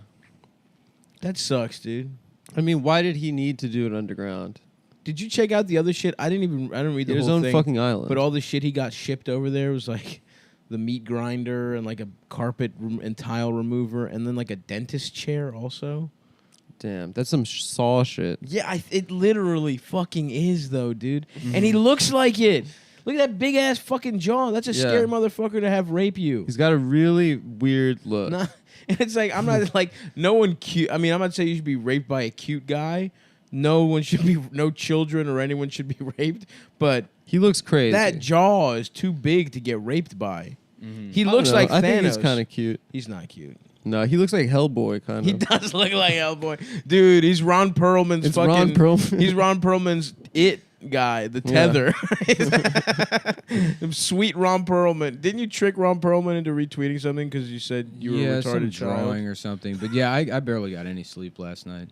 That sucks, dude. I mean, why did he need to do it underground? Did you check out the other shit? I didn't read the His whole own thing. fucking island. But all the shit he got shipped over there was like the meat grinder and like a carpet and tile remover and then like a dentist chair also. Damn, that's some Saw shit. Yeah, it literally fucking is though, dude. And he looks like it. Look at that big ass fucking jaw. That's a scary motherfucker to have rape you. He's got a really weird look. Nah, and it's like I'm not like no one cute. I mean, I'm not saying you should be raped by a cute guy. No children or anyone should be raped. But He looks crazy. that jaw is too big to get raped by. He looks like Thanos. I think he's kind of cute. He's not cute. No, he looks like Hellboy, kind of. He does look like Hellboy, dude. He's Ron Perlman's It's fucking. Ron Perlman. He's Ron Perlman's it guy, the tether. Sweet Ron Perlman. Didn't you trick Ron Perlman into retweeting something because you said you were a some retarded child? drawing or something. But yeah, I barely got any sleep last night.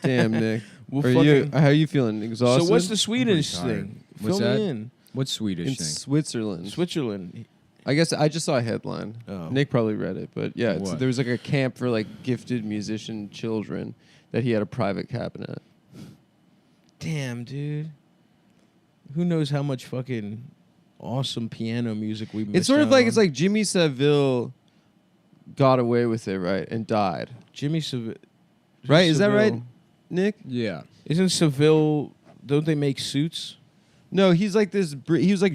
Damn, Nick. Well, How are you feeling? Exhausted? So what's the Swedish tired. thing? What's Fill that? me in. What's Swedish in thing? Switzerland? Switzerland. I guess I just saw a headline. Oh. Nick probably read it, but yeah, What? there was like a camp for like gifted musician children that he had a private cabinet. Damn, dude. Who knows how much fucking awesome piano music we missed It's sort of out like on. it's like Jimmy Savile got away with it, right, and died. Jimmy Seville. Right? Is that right, Nick? Yeah. Isn't Seville? Don't they make suits? No, he's like this. He was like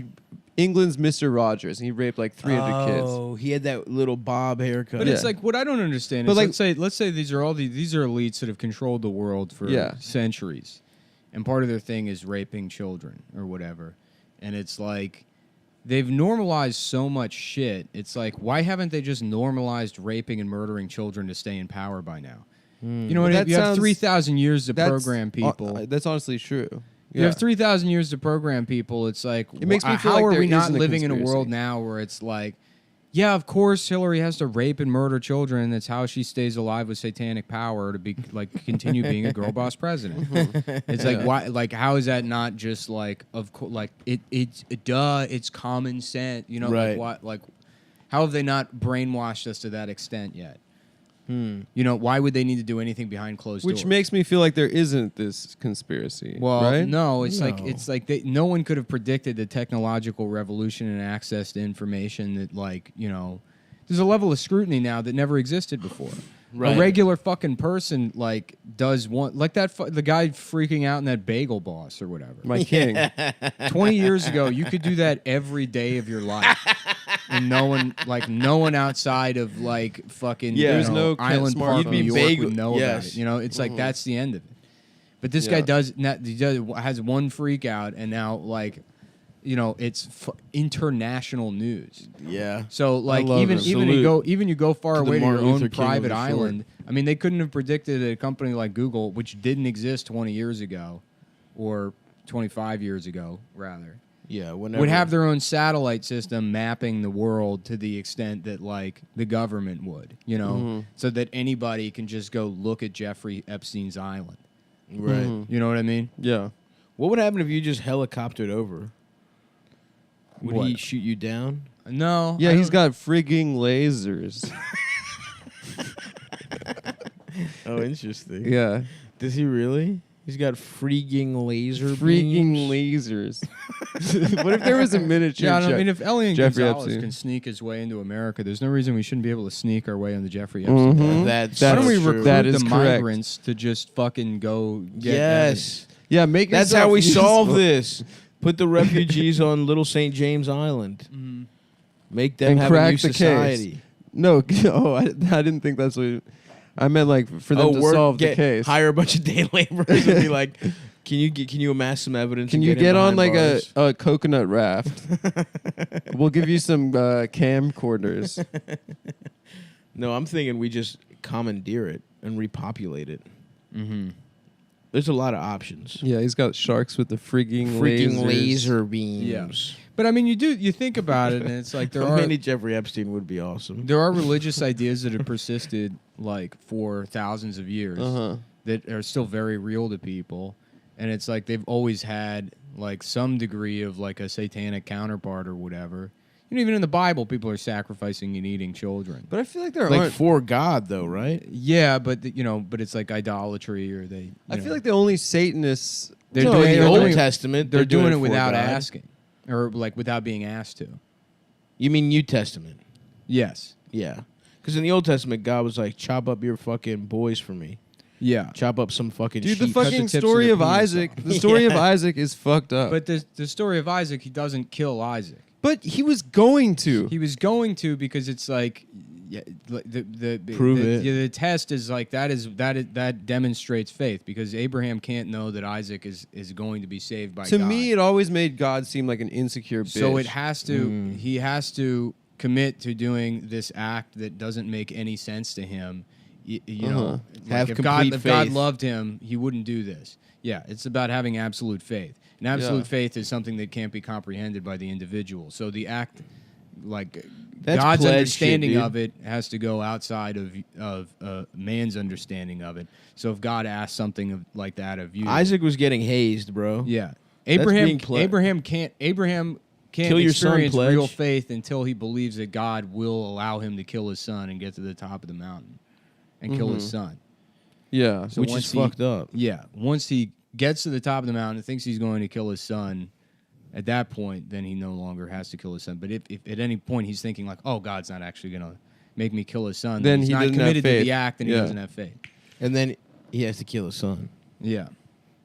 England's Mr. Rogers, and he raped like 300 kids. Oh, he had that little bob haircut. But it's like what I don't understand But is like- let's say these are elites that have controlled the world for centuries, and part of their thing is raping children or whatever, and it's like they've normalized so much shit. It's like why haven't they just normalized raping and murdering children to stay in power by now? You know what? That You have sounds- 3,000 years to That's- program people. That's honestly true. You have 3,000 years to program people. It's like, It makes me feel how like are there we not isn't a living in a conspiracy. world now where it's like, yeah, of course Hillary has to rape and murder children. That's how she stays alive with satanic power to be like continue being a girl boss president. It's like why? Like how is that not just like it's common sense? You know, Right. like what? Like how have they not brainwashed us to that extent yet? You know, why would they need to do anything behind closed doors? Which makes me feel like there isn't this conspiracy. Well, right? no, it's like no one could have predicted the technological revolution and access to information that, like, you know, there's a level of scrutiny now that never existed before. Right. A regular fucking person like does one like that. The guy freaking out in that bagel boss or whatever. My king. 20 years ago, you could do that every day of your life, and no one outside of like fucking There's no Island Park, smartphone. New York Bagel- would know about yes. it. You know, it's like that's the end of it. But this Yeah. guy has one freak out, and now like, you know, it's international news. yeah. So like love even him. you go far To the away to your Martin Luther own King of private the short. island. I mean, they couldn't have predicted a company like Google, which didn't exist 20 years ago, or 25 years ago rather, Yeah. Whenever would have their own satellite system mapping the world to the extent that like the government would, you know, so that anybody can just go look at Jeffrey Epstein's island. right. You know what I mean? Yeah. What would happen if you just helicoptered over? Would he What? shoot you down? No. Yeah, I he's don't- got frigging lasers. Oh, interesting. Yeah. Does he really? He's got freaking laser Freaking beams. lasers. What if there was a miniature? Yeah, I mean, if Elian Jeffrey Gonzalez Epstein. can sneak his way into America, there's no reason we shouldn't be able to sneak our way into Jeffrey Epstein. Mhm. That's Why don't we true. recruit That is the correct. migrants to just fucking go get Yes. Yeah, make That's yourself how we solve useful. this. Put the refugees on Little St. James Island. Make them And have a crack new the case. society. No, I didn't think that's what. I meant like for them to solve the case. Hire a bunch of day laborers and be like, can you amass some evidence? Can and you get get in on behind like bars? a coconut raft? We'll give you some camcorders. No, I'm thinking we just commandeer it and repopulate it. There's a lot of options. Yeah, he's got sharks with the freaking Freaking lasers. laser beams. But I mean, you think about it, and it's like there How are many Jeffrey Epstein would be awesome. there are religious ideas that have persisted like for thousands of years that are still very real to people, and it's like they've always had like some degree of like a satanic counterpart or whatever. You know, even in the Bible, people are sacrificing and eating children. But I feel like there Like aren't. for God, though, right? Yeah, but but it's like idolatry, or they. I feel like the only Satanists. They're No, doing in it- the they're Old doing- Testament, they're doing it for without God. asking, or like without being asked to. You mean New Testament? Yes. Yeah. Because in the Old Testament, God was like, chop up your fucking boys for me. Yeah. Chop up some fucking Dude, the sheep. fucking tips of story their of penis Isaac. off. The story of Isaac is fucked up. But the story of Isaac, he doesn't kill Isaac. But he was going to. He was going to because it's like, yeah, the Prove the, it. The test is like that demonstrates faith because Abraham can't know that Isaac is going to be saved by To God. me, it always made God seem like an insecure bitch. So it has to. He has to commit to doing this act that doesn't make any sense to him. You know, like Have if God complete faith. loved him, he wouldn't do this. Yeah, it's about having absolute faith. And absolute faith is something that can't be comprehended by the individual. So the act, like That's God's pledge understanding shit, dude. of it, has to go outside of man's understanding of it. So if God asks something like that of you, Isaac was getting hazed, bro. yeah, being Abraham can't Kill your son, experience pledge. real faith until he believes that God will allow him to kill his son and get to the top of the mountain and kill his son. Yeah. So Which once is he- fucked up. Yeah, once he gets to the top of the mountain and thinks he's going to kill his son, at that point, then he no longer has to kill his son. But if at any point he's thinking like, oh, God's not actually going to make me kill his son, Then he's he not doesn't have committed to faith. the act and he Yeah. doesn't have faith. And then he has to kill his son, Yeah.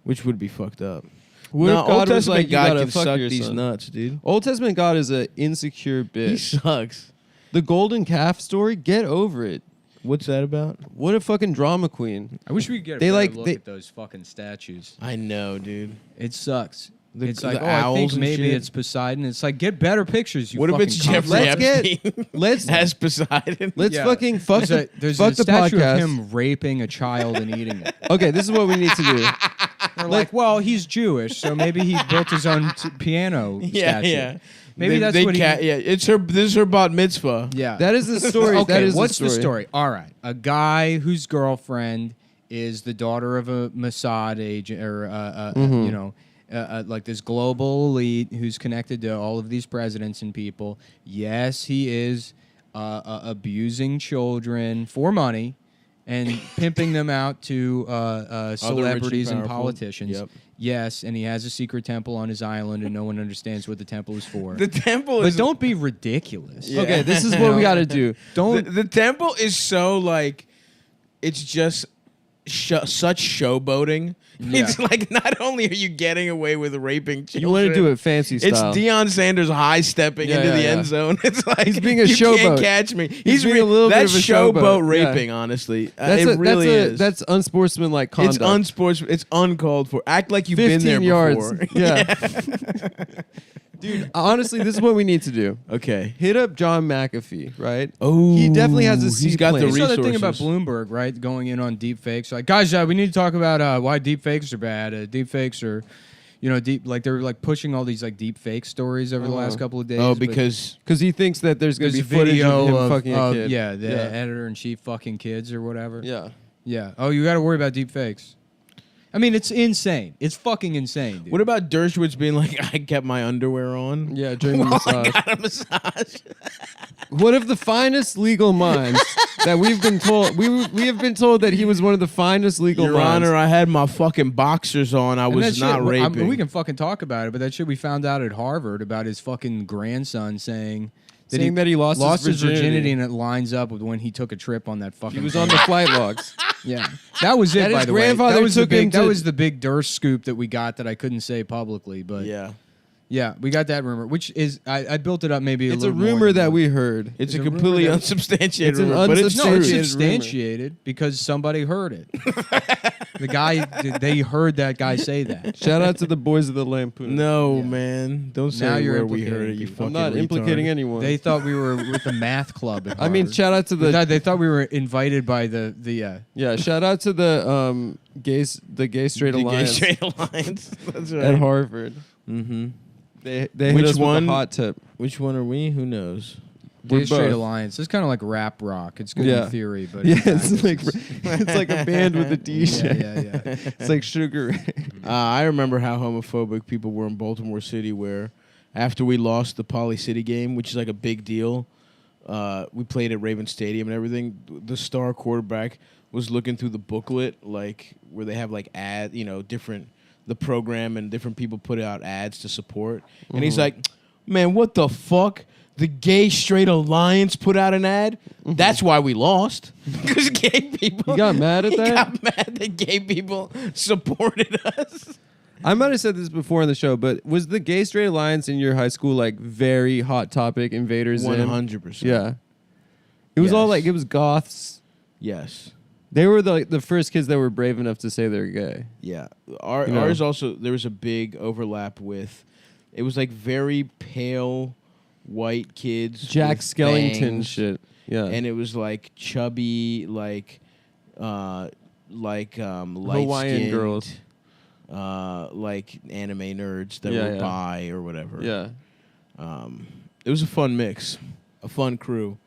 which would be fucked up. What No, if God Old was Testament like, you God gotta can fuck suck your these son? nuts, dude. Old Testament God is an insecure He bitch. sucks. The golden calf story, get over it. What's that about? What a fucking drama queen. I wish we could get a They better like- look they- at those fucking statues. I know, dude. It sucks. The- It's like, the I owls think and maybe shit. it's Poseidon. It's like, get better pictures. You What if fucking it's cunt. Jeffrey Let's get- Epstein let's- as Poseidon? Let's Yeah. fucking fuck There's fuck a the statue podcast. of him raping a child and eating it. Okay, this is what we need to do. They're like, well, he's Jewish, so maybe he built his own piano statue. Maybe that's what he. Yeah, it's her. This is her bat mitzvah. Yeah. That is the story. Okay, that is what's the story? All right, a guy whose girlfriend is the daughter of a Mossad agent, or Mm-hmm. you know, like this global elite who's connected to all of these presidents and people. Yes, he is abusing children for money and pimping them out to celebrities and powerful. politicians. Yep. Yes, and he has a secret temple on his island, and no one understands what the temple is for. The temple But is. don't be ridiculous. Okay, this is what we got to do. Don't. The temple is so like. It's just such showboating. Yeah. It's like not only are you getting away with raping children, You want to do it fancy It's style. Deion Sanders high stepping Yeah, into yeah, the yeah. end zone. It's like He's being a you showboat. can't catch me. He's being a little bit that's of a showboat. raping. Honestly, That's it really is. That's unsportsmanlike conduct. It's unsportsmanlike. It's uncalled for. Act like you've been 15 there yards. before. Yeah. Dude, honestly, this is what we need to do. Okay. Hit up John McAfee, right? Oh, He definitely has a he's seed got the plan. You saw the thing resources. about Bloomberg, right? Going in on deep fakes. Like, guys, we need to talk about why deep fakes are bad. Deep fakes are, deep. Like they're like pushing all these like deep fake stories over the last couple of days. Oh, but because Because he thinks that there's going there's to a be footage video of him fucking a kid. yeah, the editor in chief fucking kids or whatever. Yeah. Yeah. Oh, you got to worry about deep fakes. I mean, it's insane. It's fucking insane, dude. what about Dershowitz being like, I kept my underwear on? Yeah, during the While I massage. got a massage. One of the finest legal minds that we've been told. We have been told that he was one of the finest legal Your minds. Honor, I had my fucking boxers on. I And was that not shit, raping. we can fucking talk about it, but that shit we found out at Harvard about his fucking grandson saying Saying that he lost his virginity. and it lines up with when he took a trip on that fucking. He was on the flight logs. Yeah, that was it. That by his the way, grandfather that was the took him big. That to- was the big Durst scoop that we got that I couldn't say publicly, but yeah, we got that rumor, which is I built it up maybe It's a a little more rumor than that we heard. It's a rumor completely that- unsubstantiated It's an rumor, but it's No, true. it's Rumor. substantiated because somebody heard it. The guy, they heard that guy say that. Shout out to the boys of the Lampoon. No, man. Don't say Now you're where we heard it, implicating you people. fucking I'm not implicating retard. anyone. They thought we were with the math club. At I mean, Harvard. shout out to the They thought we were invited by the yeah. Shout out to the gay straight The Gay alliance Straight Alliance. That's right. at Harvard. Mm-hmm. They hit Which us one? with a hot tip. Which one are we? Who knows? Gay We're Straight both. Alliance. It's kind of like rap rock. It's good Yeah. in theory, but Yeah, in practice, it's like a band with a DJ. yeah. It's like Sugar Ray. I remember how homophobic people were in Baltimore City, where after we lost the Poly City game, which is like a big deal, we played at Raven Stadium and everything. The star quarterback was looking through the booklet, like where they have like different the program and different people put out ads to support, and he's like, "Man, what the fuck? The Gay Straight Alliance put out an ad. That's why we lost because gay people." You got mad at He that? got mad that gay people supported us. I might have said this before on the show, but was the Gay Straight Alliance in your high school like very hot topic? Invaders in? 100%. Yeah. It was all Yes. like it was goths. Yes. They were the first kids that were brave enough to say they're gay. Yeah. You know. Ours also, there was a big overlap with, it was like very pale white kids. Jack with Skellington bangs, shit. Yeah. And it was like chubby, light Hawaiian girls. like anime nerds that Yeah, were yeah. bi or whatever. Yeah. It was a fun mix, a fun crew.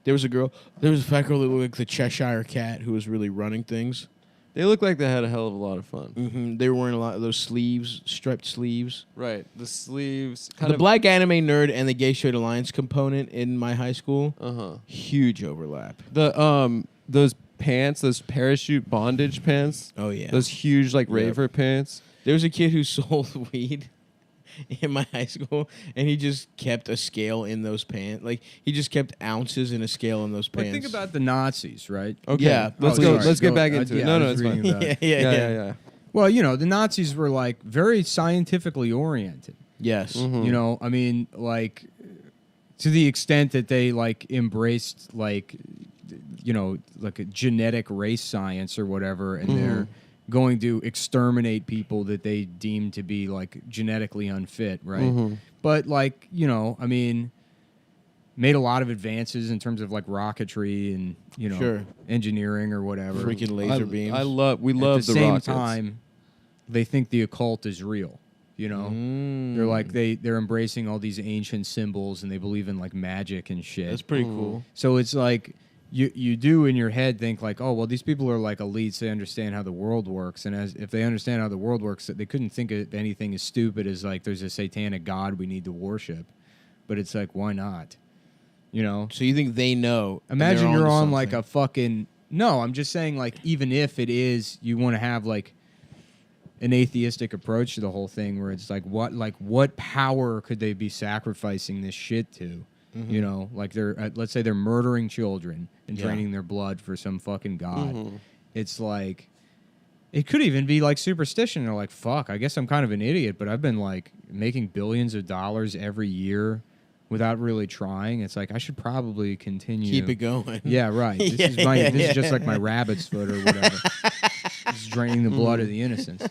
There was a fat girl that looked like the Cheshire Cat who was really running things. They looked like they had a hell of a lot of fun. Mm-hmm. They were wearing a lot of those sleeves, striped sleeves. Right. The sleeves. The black anime nerd and the Gay Straight Alliance component in my high school, huge overlap. The those pants, those parachute bondage pants. Oh yeah, Those huge like raver pants. There was a kid who sold weed in my high school, and he just kept a scale in those pants. Like he just kept ounces in a scale in those But pants. think about the Nazis, right? Okay. Yeah. Let's Oh, go. sorry. Let's get Go- back into yeah, it. No, I no, was it's fine. reading about it. yeah. Well, the Nazis were like very scientifically oriented. Yes. Mm-hmm. I mean, like to the extent that they like embraced like like a genetic race science or whatever, and they're going to exterminate people that they deem to be like genetically unfit, right? But like, I mean, made a lot of advances in terms of like rocketry and, Sure. engineering or whatever. Freaking laser beams. We love At the the same rockets. time, they think the occult is real. They're like they're embracing all these ancient symbols and they believe in like magic and shit. That's pretty cool. So it's like you do in your head think like, oh well, these people are like elites. They understand how the world works, and if they understand how the world works, they couldn't think of anything as stupid as like there's a satanic god we need to worship. But it's like, why not? So you think they know? and Imagine they're you're onto on like something. a fucking. No, I'm just saying like even if it is, you want to have like an atheistic approach to the whole thing where it's like what power could they be sacrificing this shit to? Like they're let's say they're murdering children and draining their blood for some fucking god. It's like it could even be like superstition. They're like, fuck, I guess I'm kind of an idiot, but I've been like making billions of dollars every year without really trying. It's like I should probably continue. Keep it going. Yeah, right. This is just like my rabbit's foot or whatever. It's draining the blood of the innocents.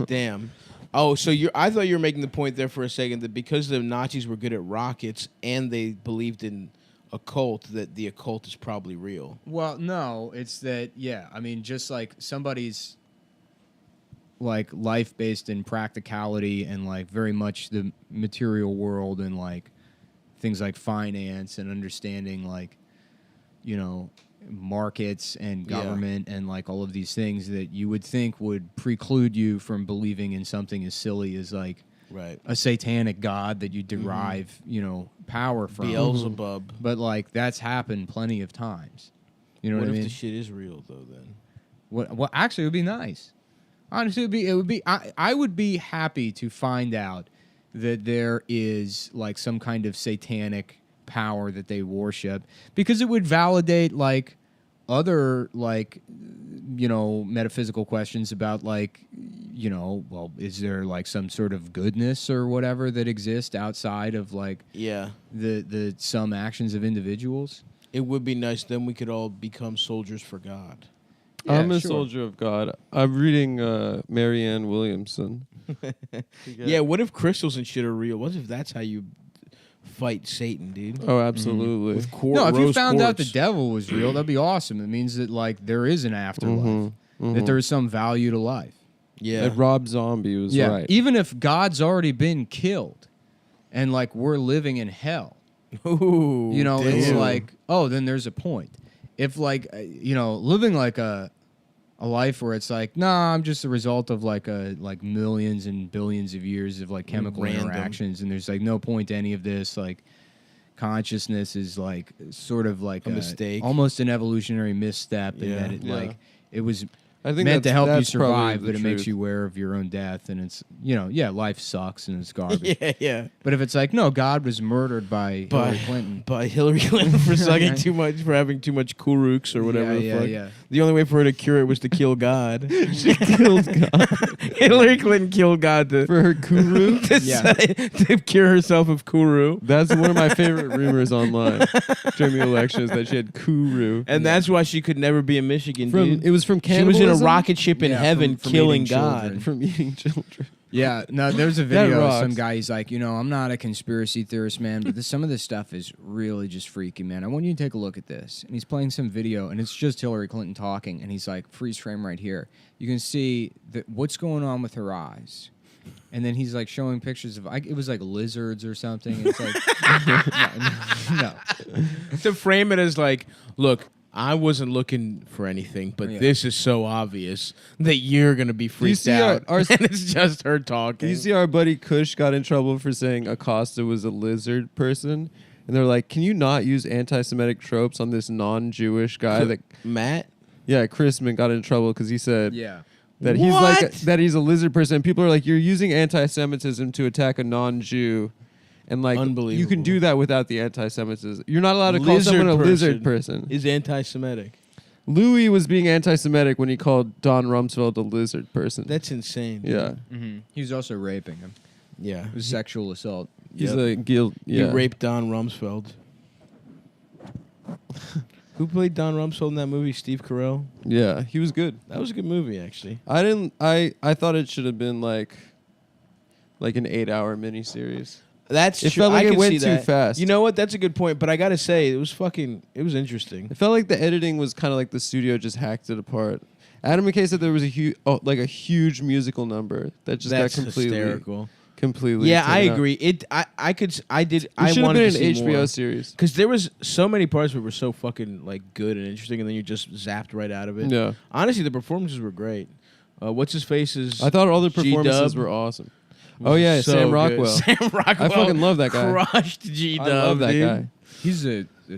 Damn. Oh, so I thought you were making the point there for a second that because the Nazis were good at rockets and they believed in occult, that the occult is probably real. Well, no, it's that, I mean, just like somebody's like life based in practicality and like very much the material world and like things like finance and understanding like, markets and government and like all of these things that you would think would preclude you from believing in something as silly as like a satanic god that you derive, power from. Beelzebub. But like that's happened plenty of times. You know what I if mean? the shit is real though? Then Well, actually, it would be nice. Honestly, it would be. I would be happy to find out that there is like some kind of satanic power that they worship, because it would validate like other like metaphysical questions about like well, is there like some sort of goodness or whatever that exists outside of like the some actions of individuals? It would be nice. Then we could all become soldiers for God. Yeah, I'm a soldier of God. I'm reading Marianne Williamson. Yeah, what if crystals and shit are real? What if that's how you fight Satan, dude? Oh, absolutely. With if you found out the devil was real, that'd be awesome. It means that like there is an afterlife, that there is some value to life. Yeah, that Rob Zombie was right. Even if God's already been killed, and like we're living in hell, Ooh, it's like, oh, then there's a point. If like living like a life where it's like, nah, I'm just a result of like millions and billions of years of like chemical interactions, and there's like no point to any of this. Like consciousness is like sort of like a mistake, almost an evolutionary misstep, in that it was I think meant to help you that's survive, probably but it makes you aware of your own death, and it's life sucks and it's garbage. yeah. But if it's like, no, God was murdered by Hillary Clinton. By Hillary Clinton for sucking too much, for having too much Kuruks or whatever the fuck. Yeah. The only way for her to cure it was to kill God. She killed God. Hillary Clinton killed God for her Kuru. to cure herself of Kuru. That's one of my favorite rumors online during the election, is that she had Kuru. And that's why she could never be in Michigan, dude. It was from She was cannibalism? in a rocket ship in heaven from killing eating God. children. From eating children. Yeah, no, there's a video of rocks. some guy, he's like, I'm not a conspiracy theorist, man, but some of this stuff is really just freaky, man. I want you to take a look at this. And he's playing some video, and it's just Hillary Clinton talking, and he's like, freeze frame right here. You can see what's going on with her eyes. And then he's like showing pictures of, it was like lizards or something. It's like, no. To frame it as like, look, I wasn't looking for anything, but this is so obvious that you're going to be freaked out. And it's just her talking. You see our buddy Kush got in trouble for saying Acosta was a lizard person? And they're like, can you not use anti-Semitic tropes on this non-Jewish guy? That Matt? Yeah, Chrisman got in trouble because he said that he's What? like that he's a lizard person. And people are like, you're using anti-Semitism to attack a non-Jew. And like, you can do that without the anti-Semitism. You're not allowed to call someone a lizard person. Is anti-Semitic. Louis was being anti-Semitic when he called Don Rumsfeld a lizard person. That's insane. Yeah. Mm-hmm. He was also raping him. Yeah. It was sexual assault. He's a guilt. Yeah. He raped Don Rumsfeld. Who played Don Rumsfeld in that movie? Steve Carell? Yeah, he was good. That was a good movie, actually. I thought it should have been like an 8-hour miniseries. That's it true. felt like I it could went see too that. fast. You know what? That's a good point. But I gotta say, it was interesting. It felt like the editing was kind of like the studio just hacked it apart. Adam McKay said there was a huge musical number that just That's got hysterical. Completely. Yeah, I taken out. agree. It should have wanted been to an see HBO more. series because there was so many parts that were so fucking like good and interesting, and then you just zapped right out of it. Yeah. Honestly, the performances were great. What's his face is? I thought all the performances G-Dub. were awesome. Oh yeah, So Sam good. Rockwell. Sam Rockwell. I fucking love that guy. Crushed G-Dub. I love that dude. guy. He's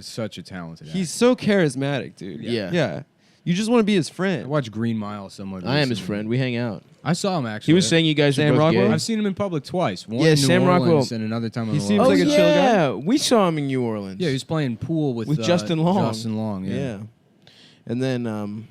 such a talented actor. He's so charismatic, dude. Yeah. Yeah. You just want to be his I friend. watched Green Mile somewhat I am his recently. friend. We hang out. I saw him actually. He was saying you guys Sam are both Rockwell? gay. I've seen him in public twice. One Yeah, in New Sam Orleans Rockwell. and another time in He Los seems Angeles. like a chill guy. Yeah, we saw him in New Orleans. Yeah, he was playing pool with Justin Long. Justin Long, yeah. And then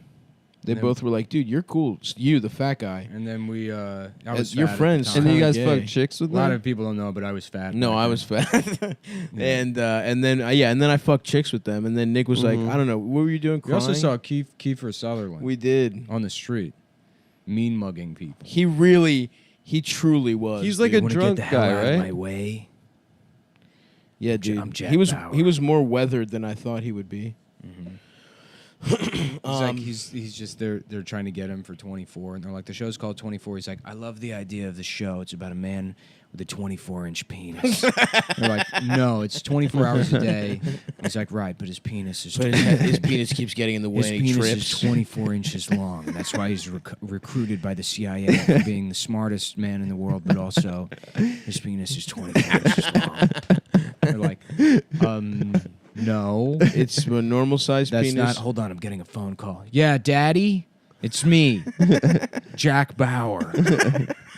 they both were like, "Dude, you're cool. It's you, the fat guy." And then we, I was Your fat at the friends. time. And then you guys Gay. fucked chicks with A lot them? of people don't know, but I was fat. No, back I then. was fat. And then I fucked chicks with them. And then Nick was like, I don't know, what were you doing? We Crying? also saw Kiefer Sutherland. We did. on the street, mean mugging people. He truly was. He's like dude. a drunk guy, right? way. Yeah, dude. I'm Jack he was Bauer. he was more weathered than I thought he would be. He's like he's just they're trying to get him for 24, and they're like, the show's called 24. He's like, I love the idea of the show. It's about a man with a 24-inch penis. They're like, no, it's 24 hours a day. He's like, right, but his penis is. But his penis keeps getting in the way. His And he penis trips. is 24 inches long. And that's why he's recruited by the CIA for being the smartest man in the world, but also his penis is 24 inches long. They're like, no. It's a normal size That's penis. not. Hold on, I'm getting a phone call. Yeah, Daddy, it's me, Jack Bauer.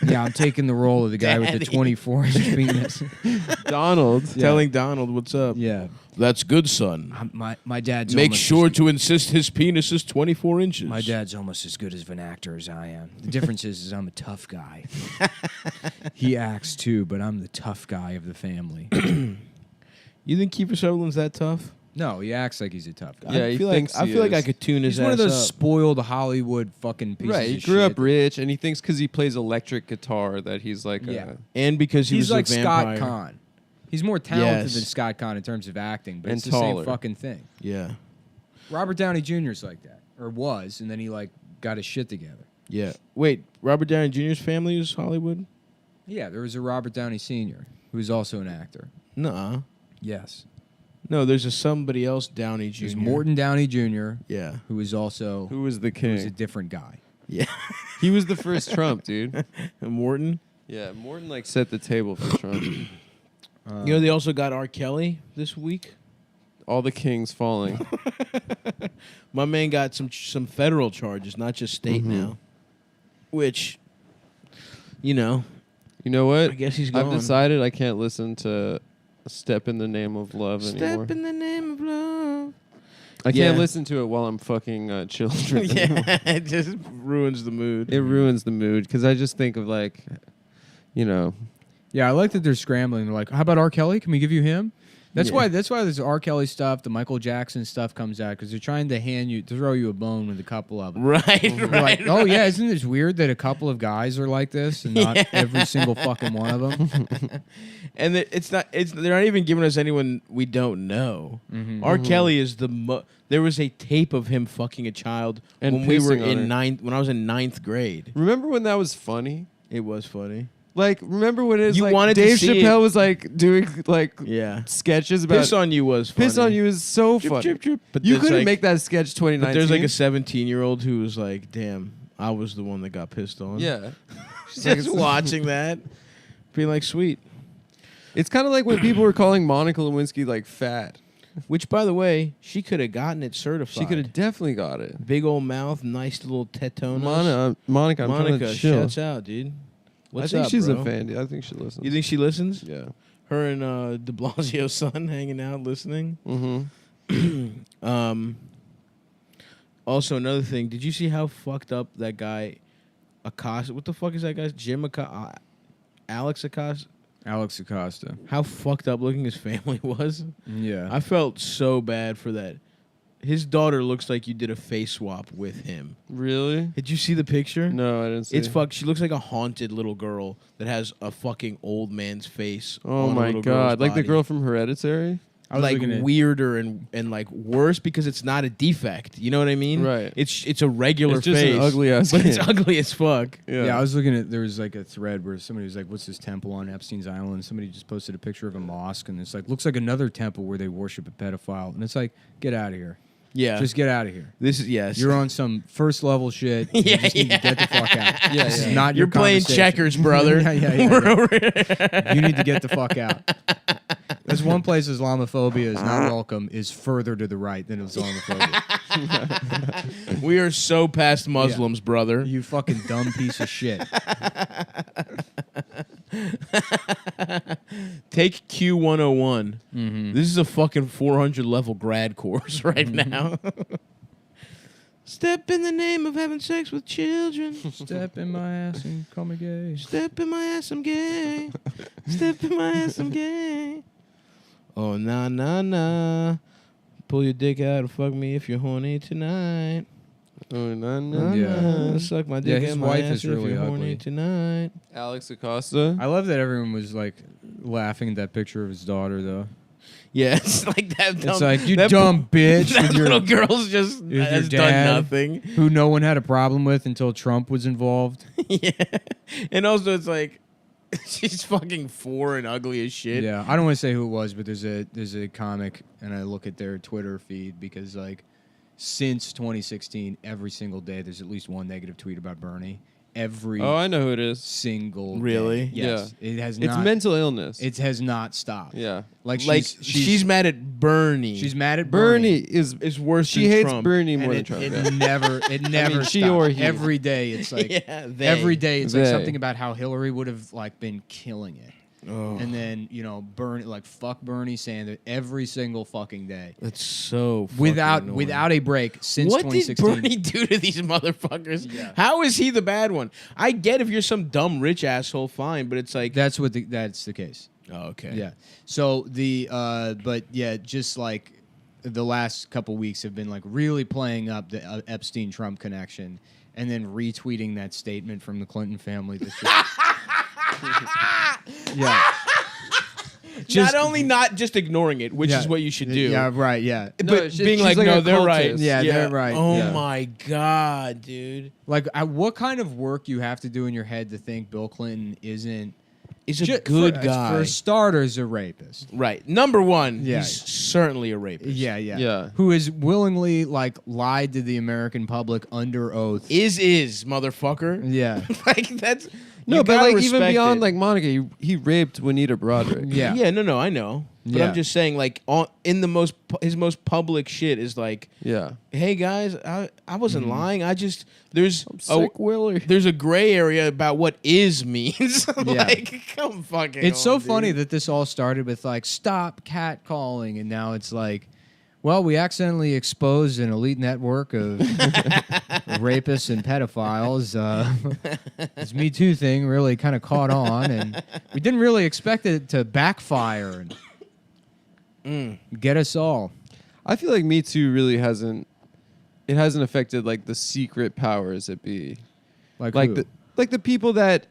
Yeah, I'm taking the role of the guy with the 24-inch penis. Donald. Telling Donald what's up. Yeah, That's good, son. my dad's. Make almost sure as, to insist his penis is 24 inches. My dad's almost as good of an actor as I am. The difference is I'm a tough guy. He acts too, but I'm the tough guy of the family. You think Kiefer Sutherland's that tough? No, he acts like he's a tough guy. Yeah, I he feel thinks like I he feel like is. I could tune his He's ass one of those up. spoiled Hollywood fucking pieces Right, he of grew shit. up rich, and he thinks because he plays electric guitar that he's like Yeah. And because he He's was like a vampire. Scott Conn. He's more talented Yes. than Scott Conn in terms of acting, but And it's the taller. same fucking thing. Yeah, Robert Downey Jr.'s like that, or was, and then he like got his shit together. yeah. Wait, Robert Downey Jr.'s family is Hollywood? Yeah, there was a Robert Downey Sr. who was also an actor. Nuh-uh. Yes, No, there's a somebody else Downey Jr. there's Morton Downey Jr. Yeah. who was also Who was the who was a king? different guy. Yeah. He was the first Trump, dude. Morton. Yeah, Morton like set the table for Trump. You know, they also got R. Kelly this week. All the kings falling. My man got some federal charges, not just state now. Which, you know, You know what? I guess he's I've gone. decided I can't listen to "Step in the Name of Love" anymore. Step in the name of love. I can't Yeah. listen to it while I'm fucking children. Yeah, it just ruins the mood. It ruins the mood because I just think of like, you know, Yeah, I like that they're scrambling. They're like, "How about R. Kelly? Can we give you him?" That's Yeah. why. That's why this R. Kelly stuff, the Michael Jackson stuff comes out because they're trying to throw you a bone with a couple of them. Right, They're right. like, oh yeah, isn't this weird that a couple of guys are like this and not every single fucking one of them? And they're not even giving us anyone we don't know. R. Kelly is there was a tape of him fucking a child And when we were pissing on her. when I was in 9th grade. remember when that was funny? It was funny. Like, remember when it was You like wanted to Dave see Chappelle it. was like doing like Yeah. sketches about Piss on You was funny. Piss on You is so Drip, funny. drip, drip. But You there's couldn't like- make that sketch 2019. But there's like a 17-year-old who was like, damn, I was the one that got pissed on. yeah. She's like, Just watching that, being like, sweet. it's kind of like when people were calling Monica Lewinsky like fat. Which, by the way, she could have gotten it certified. She could have definitely got it. Big old mouth, nice little tetonas. Monica, I'm trying Monica, to chill. shouts out, dude. What's I think up, she's bro? a fan. Dude. I think she listens. You think she listens? Yeah. Her and De Blasio's son hanging out listening. Mm-hmm. Also, another thing. Did you see how fucked up that guy Acosta? What the fuck is that guy's Jim Acosta? Alex Acosta? Alex Acosta. How fucked up looking his family was. Yeah. I felt so bad for that. His daughter looks like you did a face swap with him. Really? Did you see the picture? No, I didn't see. It's fucked. She looks like a haunted little girl that has a fucking old man's face. Oh on a my little god! girl's Like the body. girl from Hereditary. I was Like looking at- weirder and like worse because it's not a defect. You know what I mean? Right. It's a regular It's just face. an ugly ass but it's kid. ugly as fuck. Yeah, I was looking at. There was like a thread where somebody was like, "What's this temple on Epstein's Island?" Somebody just posted a picture of a mosque, and it's like looks like another temple where they worship a pedophile, and it's like, get out of here. Yeah. Just get out of here. This is yes. You're on some first level shit. You Yeah, just need to get the fuck out. Yeah, This is yeah. not You're your playing conversation. checkers, brother. Yeah. We're over here. You need to get the fuck out. There's one place Islamophobia is not welcome is further to the right than Islamophobia. We are so past Muslims, brother. You fucking dumb piece of shit. Take Q101. This is a fucking 400 level grad course right now. Step in the name of having sex with children. Step in my ass and call me gay. Step in my ass, I'm gay. Step in my ass, I'm gay. Oh, nah, nah, nah. Pull your dick out and fuck me if you're horny tonight. Oh no. Yeah. Nah, suck my dick his in my wife ass is if really you're horny ugly. tonight. Alex Acosta. I love that everyone was like laughing at that picture of his daughter though. Yeah, it's like that. It's dumb, like you that dumb bitch That with your, little girl's just your has dad. done nothing. who no one had a problem with until Trump was involved. Yeah, and also it's like She's fucking 4 and ugly as shit. Yeah, I don't want to say who it was, but there's a comic, and I look at their Twitter feed because like since 2016, every single day there's at least one negative tweet about Bernie. Oh, I know who it is. Single Really? day. Yes. Yeah. It has It's not. mental illness. It has not stopped. Yeah. Like She's mad at Bernie. she's mad at Bernie Bernie. is worse. She than hates Trump. Bernie more And than Trump. it yeah. never she stopped. or he. Every day it's like Yeah, they. every day it's like They. something about how Hillary would have like been killing it. Oh, And then, Bernie, like fuck Bernie Sanders every single fucking day. that's so fucking Without annoying. a break since What did 2016. Bernie do to these motherfuckers? Yeah. How is he the bad one? I get if you're some dumb rich asshole, fine, but it's like That's the case. oh, okay. Yeah. So but yeah, just like the last couple weeks have been like really playing up the Epstein Trump connection, and then retweeting that statement from the Clinton family. Yeah. Not only not just ignoring it, which is what you should do. Yeah. Right. Yeah. But being she's like, like no, a they're right. cultist. Yeah, they're right. Oh Yeah. my god, dude. Like, what kind of work you have to do in your head to think Bill Clinton isn't? He's a good guy. For starters, a rapist. Right. Number one, Yeah. he's certainly a rapist. Yeah. Yeah. Who has willingly like lied to the American public under oath. Is motherfucker. Yeah. Like that's No, you but gotta like even respect beyond it. like Monica, he raped Juanita Broderick. Yeah. Yeah, no, I know. But Yeah. I'm just saying, like, in his most public shit is like, Yeah. hey guys, I wasn't lying. I just there's Sick Willie. there's a gray area about what is means. Like, come fucking. It's so on, funny dude. that this all started with like stop catcalling, and now it's like, well, we accidentally exposed an elite network of rapists and pedophiles. This Me Too thing really kind of caught on, and we didn't really expect it to backfire and get us all. I feel like Me Too really hasn't affected like the secret powers that be. Like Like who? the people that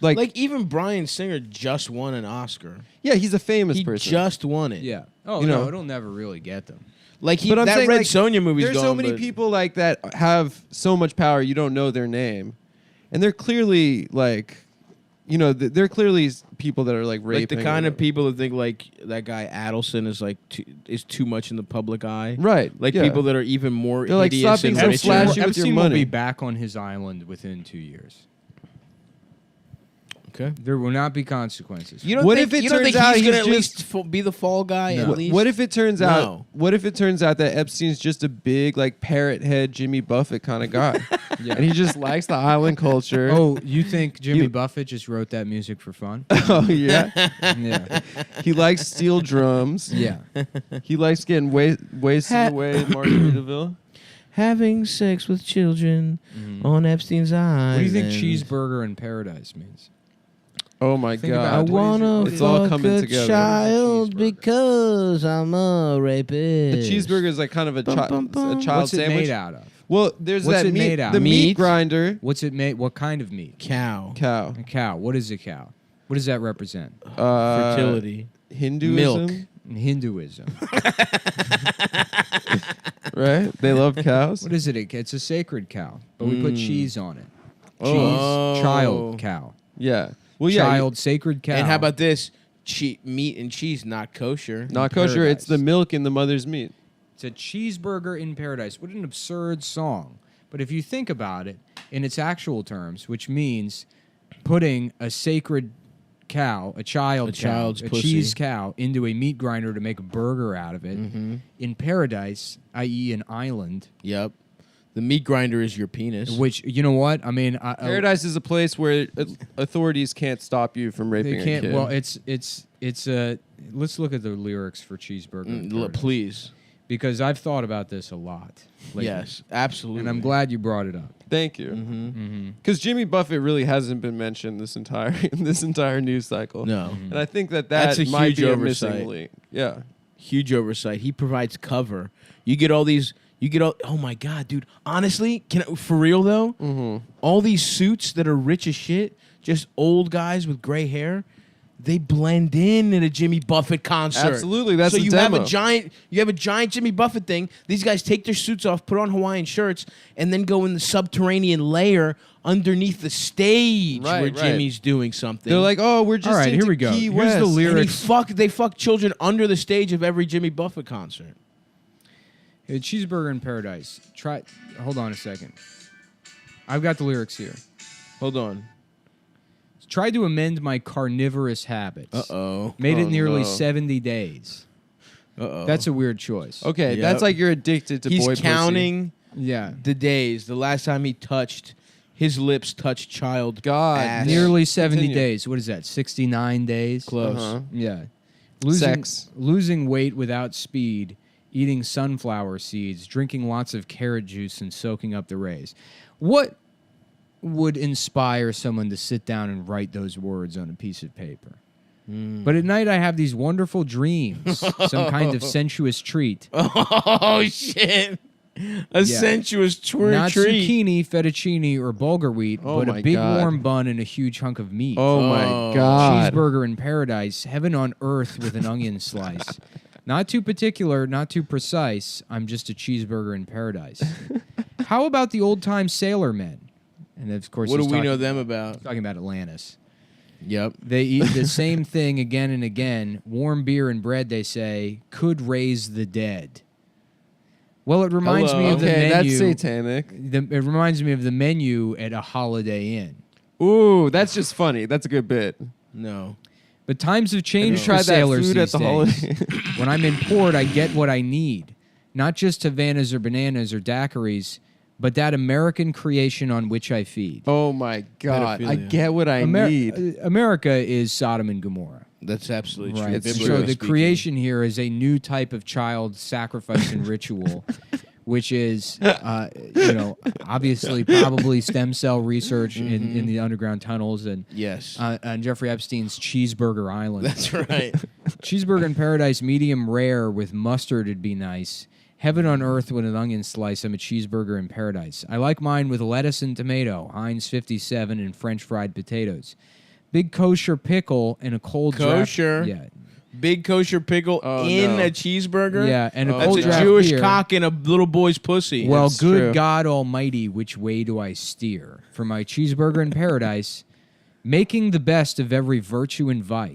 like even Bryan Singer just won an Oscar. yeah, he's a famous He person. just won it. Yeah. Oh, You know. it'll never really get them. Like But I'm that saying, Red like, Sonja movie's There's gone. so many but- people like that have so much power you don't know their name, and they're clearly like, they're clearly people that are like raping. like the kind of people that think like that guy Adelson is like is too much in the public eye. Right, Like yeah. people that are even more They're like, hideous stop being and so richer. flashy with your Epstein will money. be back on his island within 2 years. Okay. There will not be consequences. You don't What think, if it you don't turns think out he's gonna he's at just- least be the fall guy No. at least? What if it turns out? No. What if it turns out that Epstein's just a big like parrot head Jimmy Buffett kind of guy, Yeah. and he just likes the island culture? Oh, you think Jimmy You- Buffett just wrote that music for fun? Oh yeah, Yeah. he likes steel drums. Yeah. He likes getting wasted away in Margaritaville. having sex with children on Epstein's What island? do you think cheeseburger in paradise means? Oh my Think god! about I it. wanna It's all fuck coming a together. child Cheeseburger. because I'm a The rapist. cheeseburger is like kind of a, Bum, bum, bum. a child What's it sandwich. made out of? Well, there's What's that it meat, made out the of? meat Meat? grinder What's it made? What kind of meat? Cow. cow. A cow. What is a cow? What does that represent? Fertility. Hinduism, Milk. Hinduism. right? They love cows. What is it? It's a sacred cow, but we put cheese on it. Cheese. Oh. Child cow. Yeah. Well, yeah. Child sacred cow. And how about this? Meat and cheese not kosher. not kosher. It's the paradise? milk in the mother's meat. It's a cheeseburger in paradise. What an absurd song. But if you think about it in its actual terms, which means putting a sacred cow, a child's child's pussy. cheese cow, into a meat grinder to make a burger out of it, in paradise, i.e. an island, Yep. The meat grinder is your penis. which, you know what? I mean, Paradise is a place where authorities can't stop you from raping they can't. a kid. Well, it's let's look at the lyrics for cheeseburger. in Paradise. Please. Because I've thought about this a lot lately. Yes, absolutely. And I'm glad you brought it up. Thank you. Because Jimmy Buffett really hasn't been mentioned this entire news cycle. No. And I think that That's a might huge be a oversight. missing link. Yeah. Huge oversight. He provides cover. Oh my god, dude. Honestly, for real though, all these suits that are rich as shit, just old guys with gray hair, they blend in at a Jimmy Buffett concert. Absolutely, that's so a you demo. have a giant Jimmy Buffett thing. These guys take their suits off, put on Hawaiian shirts, and then go in the subterranean layer underneath the stage where Jimmy's doing something. They're like, oh, we're just All right, into here we go. Key Here's West. the lyrics. they fuck children under the stage of every Jimmy Buffett concert. Hey, Cheeseburger in Paradise. Hold on a second. I've got the lyrics here. Hold on. Tried to amend my carnivorous habits. Uh-oh. Made it Oh, nearly no. 70 days. Uh-oh. That's a weird choice. Okay, Yep. that's like you're addicted to He's boy counting Yeah. the days. The last time his lips touched child. God. ass. Nearly 70 Continue. days. What is that? 69 days? Close. Uh-huh. Yeah. Sex. Losing weight without speed, eating sunflower seeds, drinking lots of carrot juice, and soaking up the rays. What would inspire someone to sit down and write those words on a piece of paper? But at night I have these wonderful dreams, some kind of sensuous treat. Oh, shit. A sensuous treat. Not zucchini, fettuccine, or bulgur wheat, Oh but my a big God. warm bun and a huge hunk of meat. Oh my God. Cheeseburger in paradise, heaven on earth with an onion slice. Not too particular, not too precise. I'm just a cheeseburger in paradise. How about the old-time sailormen? And of course, What do he's we know them about? talking about Atlantis. Yep. They eat the same thing again and again. Warm beer and bread, they say, could raise the dead. Well, it reminds me of the Okay, menu. that's satanic. It reminds me of the menu at a Holiday Inn. Ooh, that's just funny. That's a good bit. No. But times have changed Tried for that sailors food these at the days. holiday. When I'm in port, I get what I need. Not just Havanas or bananas or daiquiris, but that American creation on which I feed. Oh my God. I Pedophilia. get what I need. America is Sodom and Gomorrah. That's absolutely true. Right. Biblically So the speaking. creation here is a new type of child sacrifice and ritual, which is, obviously probably stem cell research in the underground tunnels and Yes. on Jeffrey Epstein's Cheeseburger Island. That's right. Cheeseburger in paradise, medium rare with mustard would be nice. Heaven on earth with an onion slice. I'm a cheeseburger in paradise. I like mine with lettuce and tomato, Heinz 57, and French fried potatoes. Big kosher pickle and a cold Kosher? draft. Big kosher pickle in no. a cheeseburger? Yeah, and a That's cold a draft Jewish beer. cock in a little boy's pussy. Well, That's good true. God Almighty, which way do I steer? For my cheeseburger in paradise, making the best of every virtue and vice.